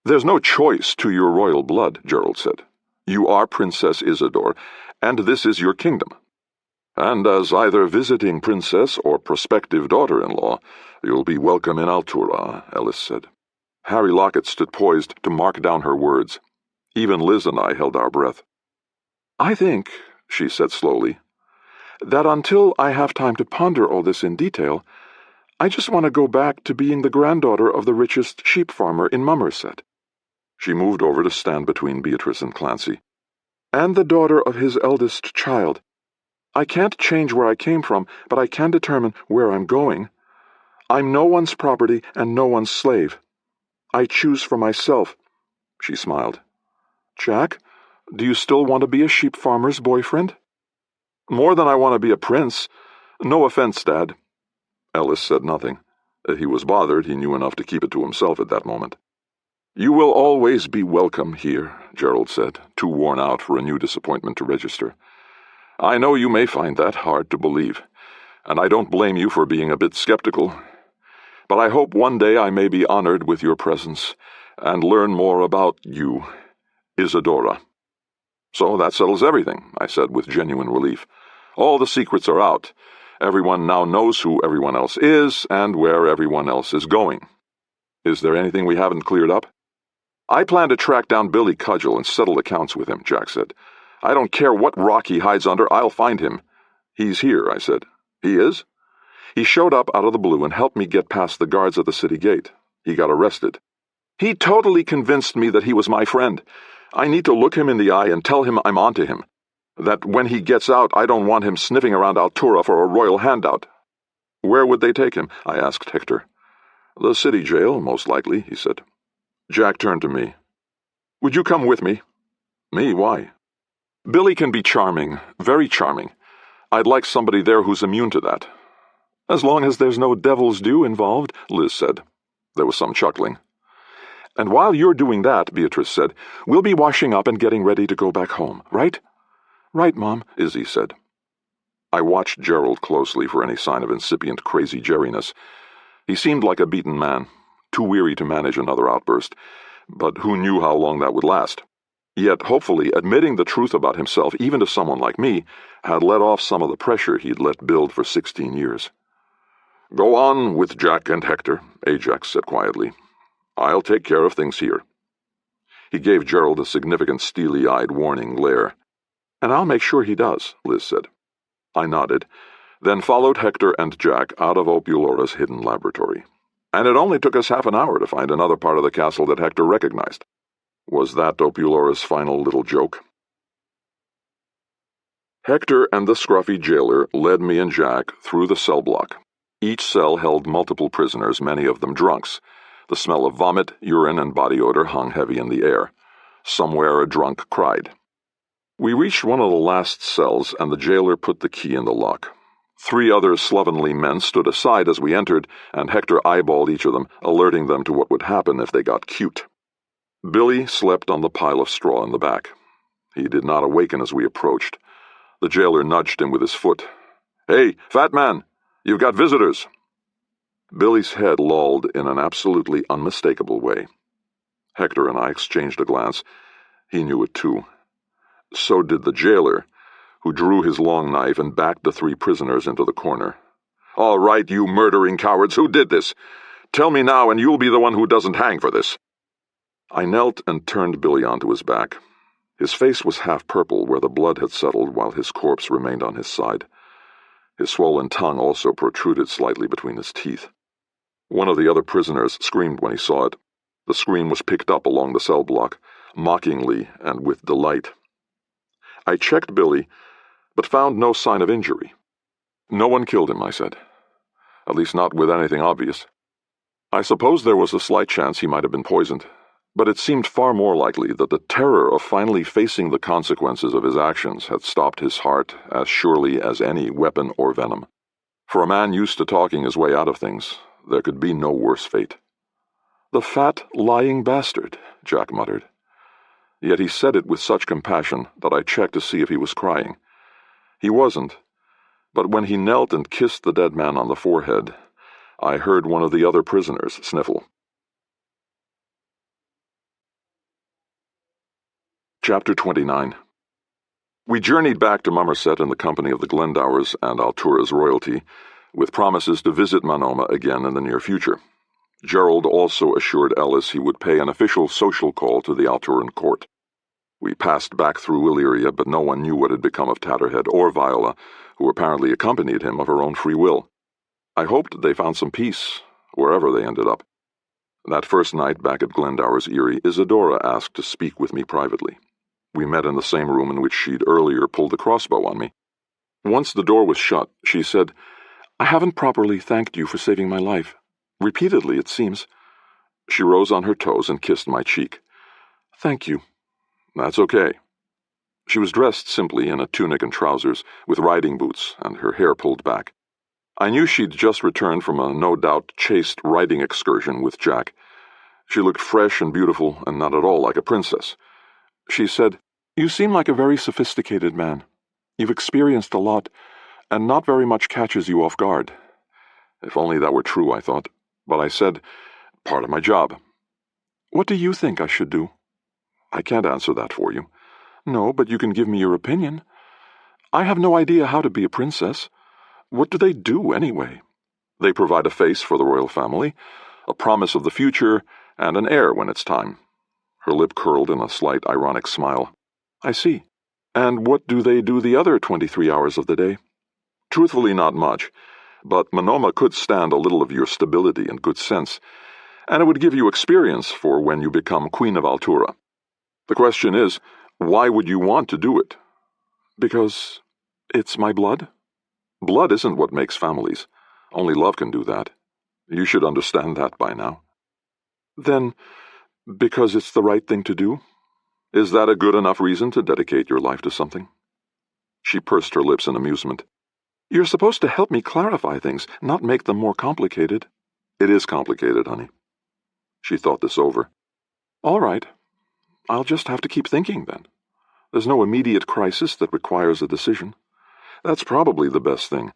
"There's no choice to your royal blood," Gerald said. "You are Princess Isidore, and this is your kingdom. And as either visiting princess or prospective daughter-in-law, you'll be welcome in Altura," Ellis said. Harry Lockett stood poised to mark down her words. Even Liz and I held our breath. "I think," she said slowly, "that until I have time to ponder all this in detail, I just want to go back to being the granddaughter of the richest sheep farmer in Mummerset." She moved over to stand between Beatrice and Clancy. "And the daughter of his eldest child. I can't change where I came from, but I can determine where I'm going. I'm no one's property and no one's slave. I choose for myself." She smiled. "Jack, do you still want to be a sheep farmer's boyfriend?" "More than I want to be a prince. No offense, Dad." Ellis said nothing. He was bothered. He knew enough to keep it to himself at that moment. "You will always be welcome here," Gerald said, too worn out for a new disappointment to register. "I know you may find that hard to believe, and I don't blame you for being a bit skeptical. But I hope one day I may be honored with your presence and learn more about you, Isidora." "So that settles everything," I said with genuine relief. "All the secrets are out. Everyone now knows who everyone else is and where everyone else is going. Is there anything we haven't cleared up?" "I plan to track down Billy Cudgel and settle accounts with him," Jack said. "I don't care what rock he hides under, I'll find him." "He's here," I said. "He is?" "He showed up out of the blue and helped me get past the guards at the city gate. He got arrested. He totally convinced me that he was my friend. I need to look him in the eye and tell him I'm onto him. That when he gets out, I don't want him sniffing around Altura for a royal handout." "Where would they take him?" I asked Hector. "The city jail, most likely," he said. Jack turned to me. "Would you come with me?" "Me? Why?" "Billy can be charming, very charming. I'd like somebody there who's immune to that." "As long as there's no devil's due involved," Liz said. There was some chuckling. "And while you're doing that," Beatrice said, "we'll be washing up and getting ready to go back home, right?" "Right, Mom," Izzy said. I watched Gerald closely for any sign of incipient crazy jerryness. He seemed like a beaten man, too weary to manage another outburst, but who knew how long that would last? Yet, hopefully, admitting the truth about himself, even to someone like me, had let off some of the pressure he'd let build for 16 years. "Go on with Jack and Hector," Ajax said quietly. "I'll take care of things here." He gave Gerald a significant steely-eyed warning glare. "And I'll make sure he does," Liz said. I nodded, then followed Hector and Jack out of Opulura's hidden laboratory. And it only took us half an hour to find another part of the castle that Hector recognized. Was that Opulura's final little joke? Hector and the scruffy jailer led me and Jack through the cell block. Each cell held multiple prisoners, many of them drunks. The smell of vomit, urine, and body odor hung heavy in the air. Somewhere a drunk cried. We reached one of the last cells, and the jailer put the key in the lock. 3 other slovenly men stood aside as we entered, and Hector eyeballed each of them, alerting them to what would happen if they got cute. Billy slept on the pile of straw in the back. He did not awaken as we approached. The jailer nudged him with his foot. "Hey, fat man, you've got visitors." Billy's head lolled in an absolutely unmistakable way. Hector and I exchanged a glance. He knew it too. So did the jailer, who drew his long knife and backed the 3 prisoners into the corner. "All right, you murdering cowards, who did this? Tell me now, and you'll be the one who doesn't hang for this." I knelt and turned Billy onto his back. His face was half purple where the blood had settled while his corpse remained on his side. His swollen tongue also protruded slightly between his teeth. One of the other prisoners screamed when he saw it. The scream was picked up along the cell block, mockingly and with delight. I checked Billy, but found no sign of injury. "No one killed him," I said. "At least not with anything obvious. I suppose there was a slight chance he might have been poisoned, but it seemed far more likely that the terror of finally facing the consequences of his actions had stopped his heart as surely as any weapon or venom. For a man used to talking his way out of things, there could be no worse fate." "The fat, lying bastard," Jack muttered. Yet he said it with such compassion that I checked to see if he was crying. He wasn't, but when he knelt and kissed the dead man on the forehead, I heard one of the other prisoners sniffle. Chapter 29. We journeyed back to Somerset in the company of the Glendowers and Altura's royalty, with promises to visit Monoma again in the near future. Gerald also assured Ellis he would pay an official social call to the Alturan court. We passed back through Illyria, but no one knew what had become of Tatterhead or Viola, who apparently accompanied him of her own free will. I hoped they found some peace, wherever they ended up. That first night back at Glendower's Eyrie, Isadora asked to speak with me privately. We met in the same room in which she'd earlier pulled the crossbow on me. Once the door was shut, she said, "I haven't properly thanked you for saving my life. Repeatedly, it seems." She rose on her toes and kissed my cheek. "Thank you." "That's okay." She was dressed simply in a tunic and trousers, with riding boots, and her hair pulled back. I knew she'd just returned from a no-doubt chaste riding excursion with Jack. She looked fresh and beautiful, and not at all like a princess. She said, "You seem like a very sophisticated man. You've experienced a lot, and not very much catches you off guard." If only that were true, I thought. But I said, "Part of my job." "What do you think I should do?" "I can't answer that for you." "No, but you can give me your opinion. I have no idea how to be a princess. What do they do, anyway?" "They provide a face for the royal family, a promise of the future, and an heir when it's time." Her lip curled in a slight ironic smile. "I see. And what do they do the other 23 hours of the day?" "Truthfully, not much. But Monoma could stand a little of your stability and good sense, and it would give you experience for when you become Queen of Altura. The question is, why would you want to do it?" "Because it's my blood." "Blood isn't what makes families. Only love can do that. You should understand that by now." "Then, because it's the right thing to do?" "Is that a good enough reason to dedicate your life to something?" She pursed her lips in amusement. "You're supposed to help me clarify things, not make them more complicated." "It is complicated, honey." She thought this over. "All right. I'll just have to keep thinking, then. There's no immediate crisis that requires a decision." "That's probably the best thing.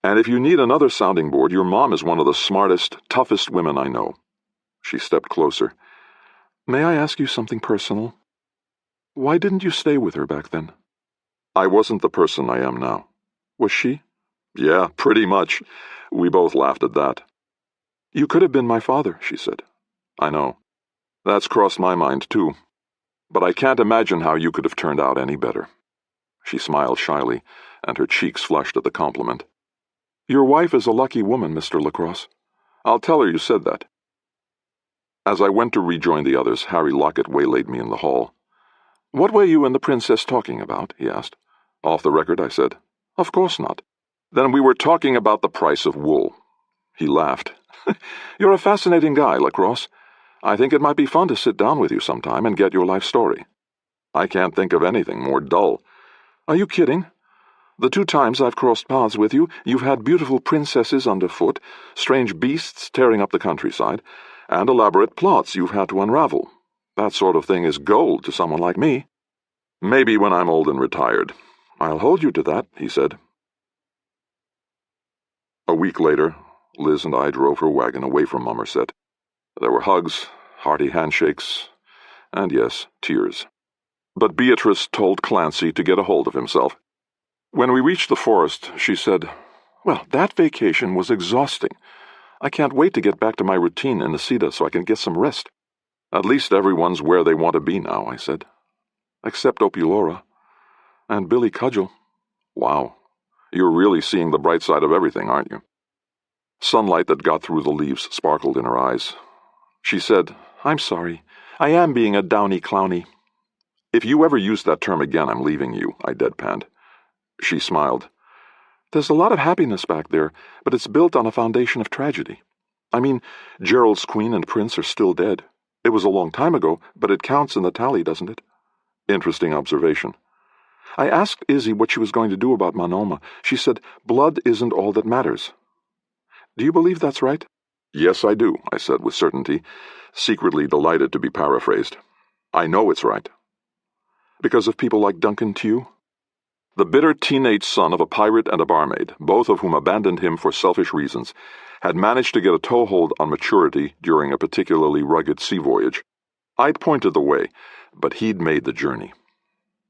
And if you need another sounding board, your mom is one of the smartest, toughest women I know." She stepped closer. "May I ask you something personal? Why didn't you stay with her back then?" "I wasn't the person I am now." "Was she?" "Yeah, pretty much." We both laughed at that. "You could have been my father," she said. "I know. That's crossed my mind, too. But I can't imagine how you could have turned out any better." She smiled shyly, and her cheeks flushed at the compliment. "Your wife is a lucky woman, Mr. LaCrosse. I'll tell her you said that." As I went to rejoin the others, Harry Lockett waylaid me in the hall. "What were you and the princess talking about?" he asked. "Off the record," I said. "Of course not." "Then we were talking about the price of wool." He laughed. "You're a fascinating guy, LaCrosse. I think it might be fun to sit down with you sometime and get your life story." "I can't think of anything more dull." "Are you kidding? The 2 times I've crossed paths with you, you've had beautiful princesses underfoot, strange beasts tearing up the countryside, and elaborate plots you've had to unravel. That sort of thing is gold to someone like me." "Maybe when I'm old and retired." "I'll hold you to that," he said. A week later, Liz and I drove her wagon away from Somerset. There were hugs, hearty handshakes, and yes, tears. But Beatrice told Clancy to get a hold of himself. When we reached the forest, she said, "Well, that vacation was exhausting. I can't wait to get back to my routine in Nisida so I can get some rest." "At least everyone's where they want to be now," I said. Except Opulora. And Billy Cudgel. Wow. You're really seeing the bright side of everything, aren't you? Sunlight that got through the leaves sparkled in her eyes. She said, I'm sorry. I am being a downy clowny. If you ever use that term again, I'm leaving you, I deadpanned. She smiled. There's a lot of happiness back there, but it's built on a foundation of tragedy. I mean, Gerald's queen and prince are still dead. It was a long time ago, but it counts in the tally, doesn't it? Interesting observation. I asked Izzy what she was going to do about Monoma. She said, blood isn't all that matters. Do you believe that's right? Yes, I do, I said with certainty, secretly delighted to be paraphrased. I know it's right. Because of people like Duncan Tew? The bitter teenage son of a pirate and a barmaid, both of whom abandoned him for selfish reasons, had managed to get a toehold on maturity during a particularly rugged sea voyage. I'd pointed the way, but he'd made the journey.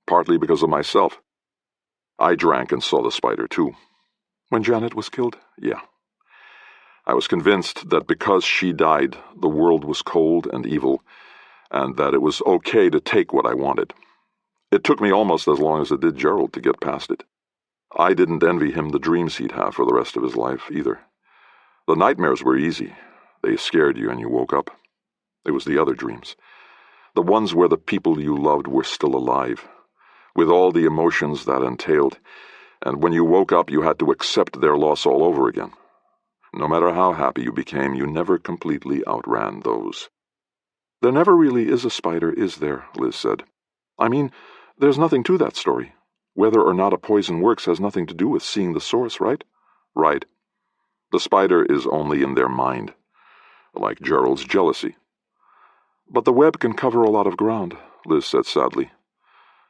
Partly because of myself. I drank and saw the spider, too. When Janet was killed? Yeah. I was convinced that because she died, the world was cold and evil, and that it was okay to take what I wanted. It took me almost as long as it did Gerald to get past it. I didn't envy him the dreams he'd have for the rest of his life, either. The nightmares were easy. They scared you and you woke up. It was the other dreams. The ones where the people you loved were still alive, with all the emotions that entailed, and when you woke up you had to accept their loss all over again. No matter how happy you became, you never completely outran those. There never really is a spider, is there? Liz said. I mean, there's nothing to that story. Whether or not a poison works has nothing to do with seeing the source, right? Right. The spider is only in their mind, like Gerald's jealousy. But the web can cover a lot of ground, Liz said sadly.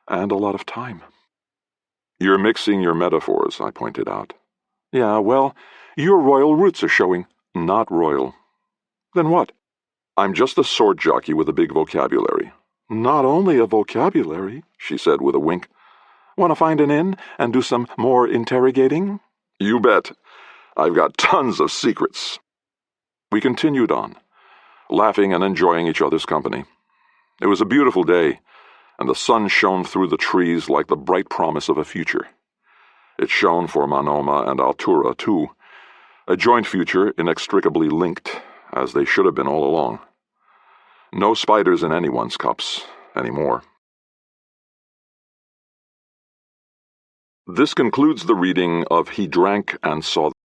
And a lot of time. You're mixing your metaphors, I pointed out. Yeah, well, your royal roots are showing. Not royal. Then what? I'm just a sword jockey with a big vocabulary. Not only a vocabulary, she said with a wink. Want to find an inn and do some more interrogating? You bet. I've got tons of secrets. We continued on, laughing and enjoying each other's company. It was a beautiful day, and the sun shone through the trees like the bright promise of a future. It shone for Monoma and Altura, too, a joint future inextricably linked, as they should have been all along. No spiders in anyone's cups anymore. This concludes the reading of He Drank and Saw the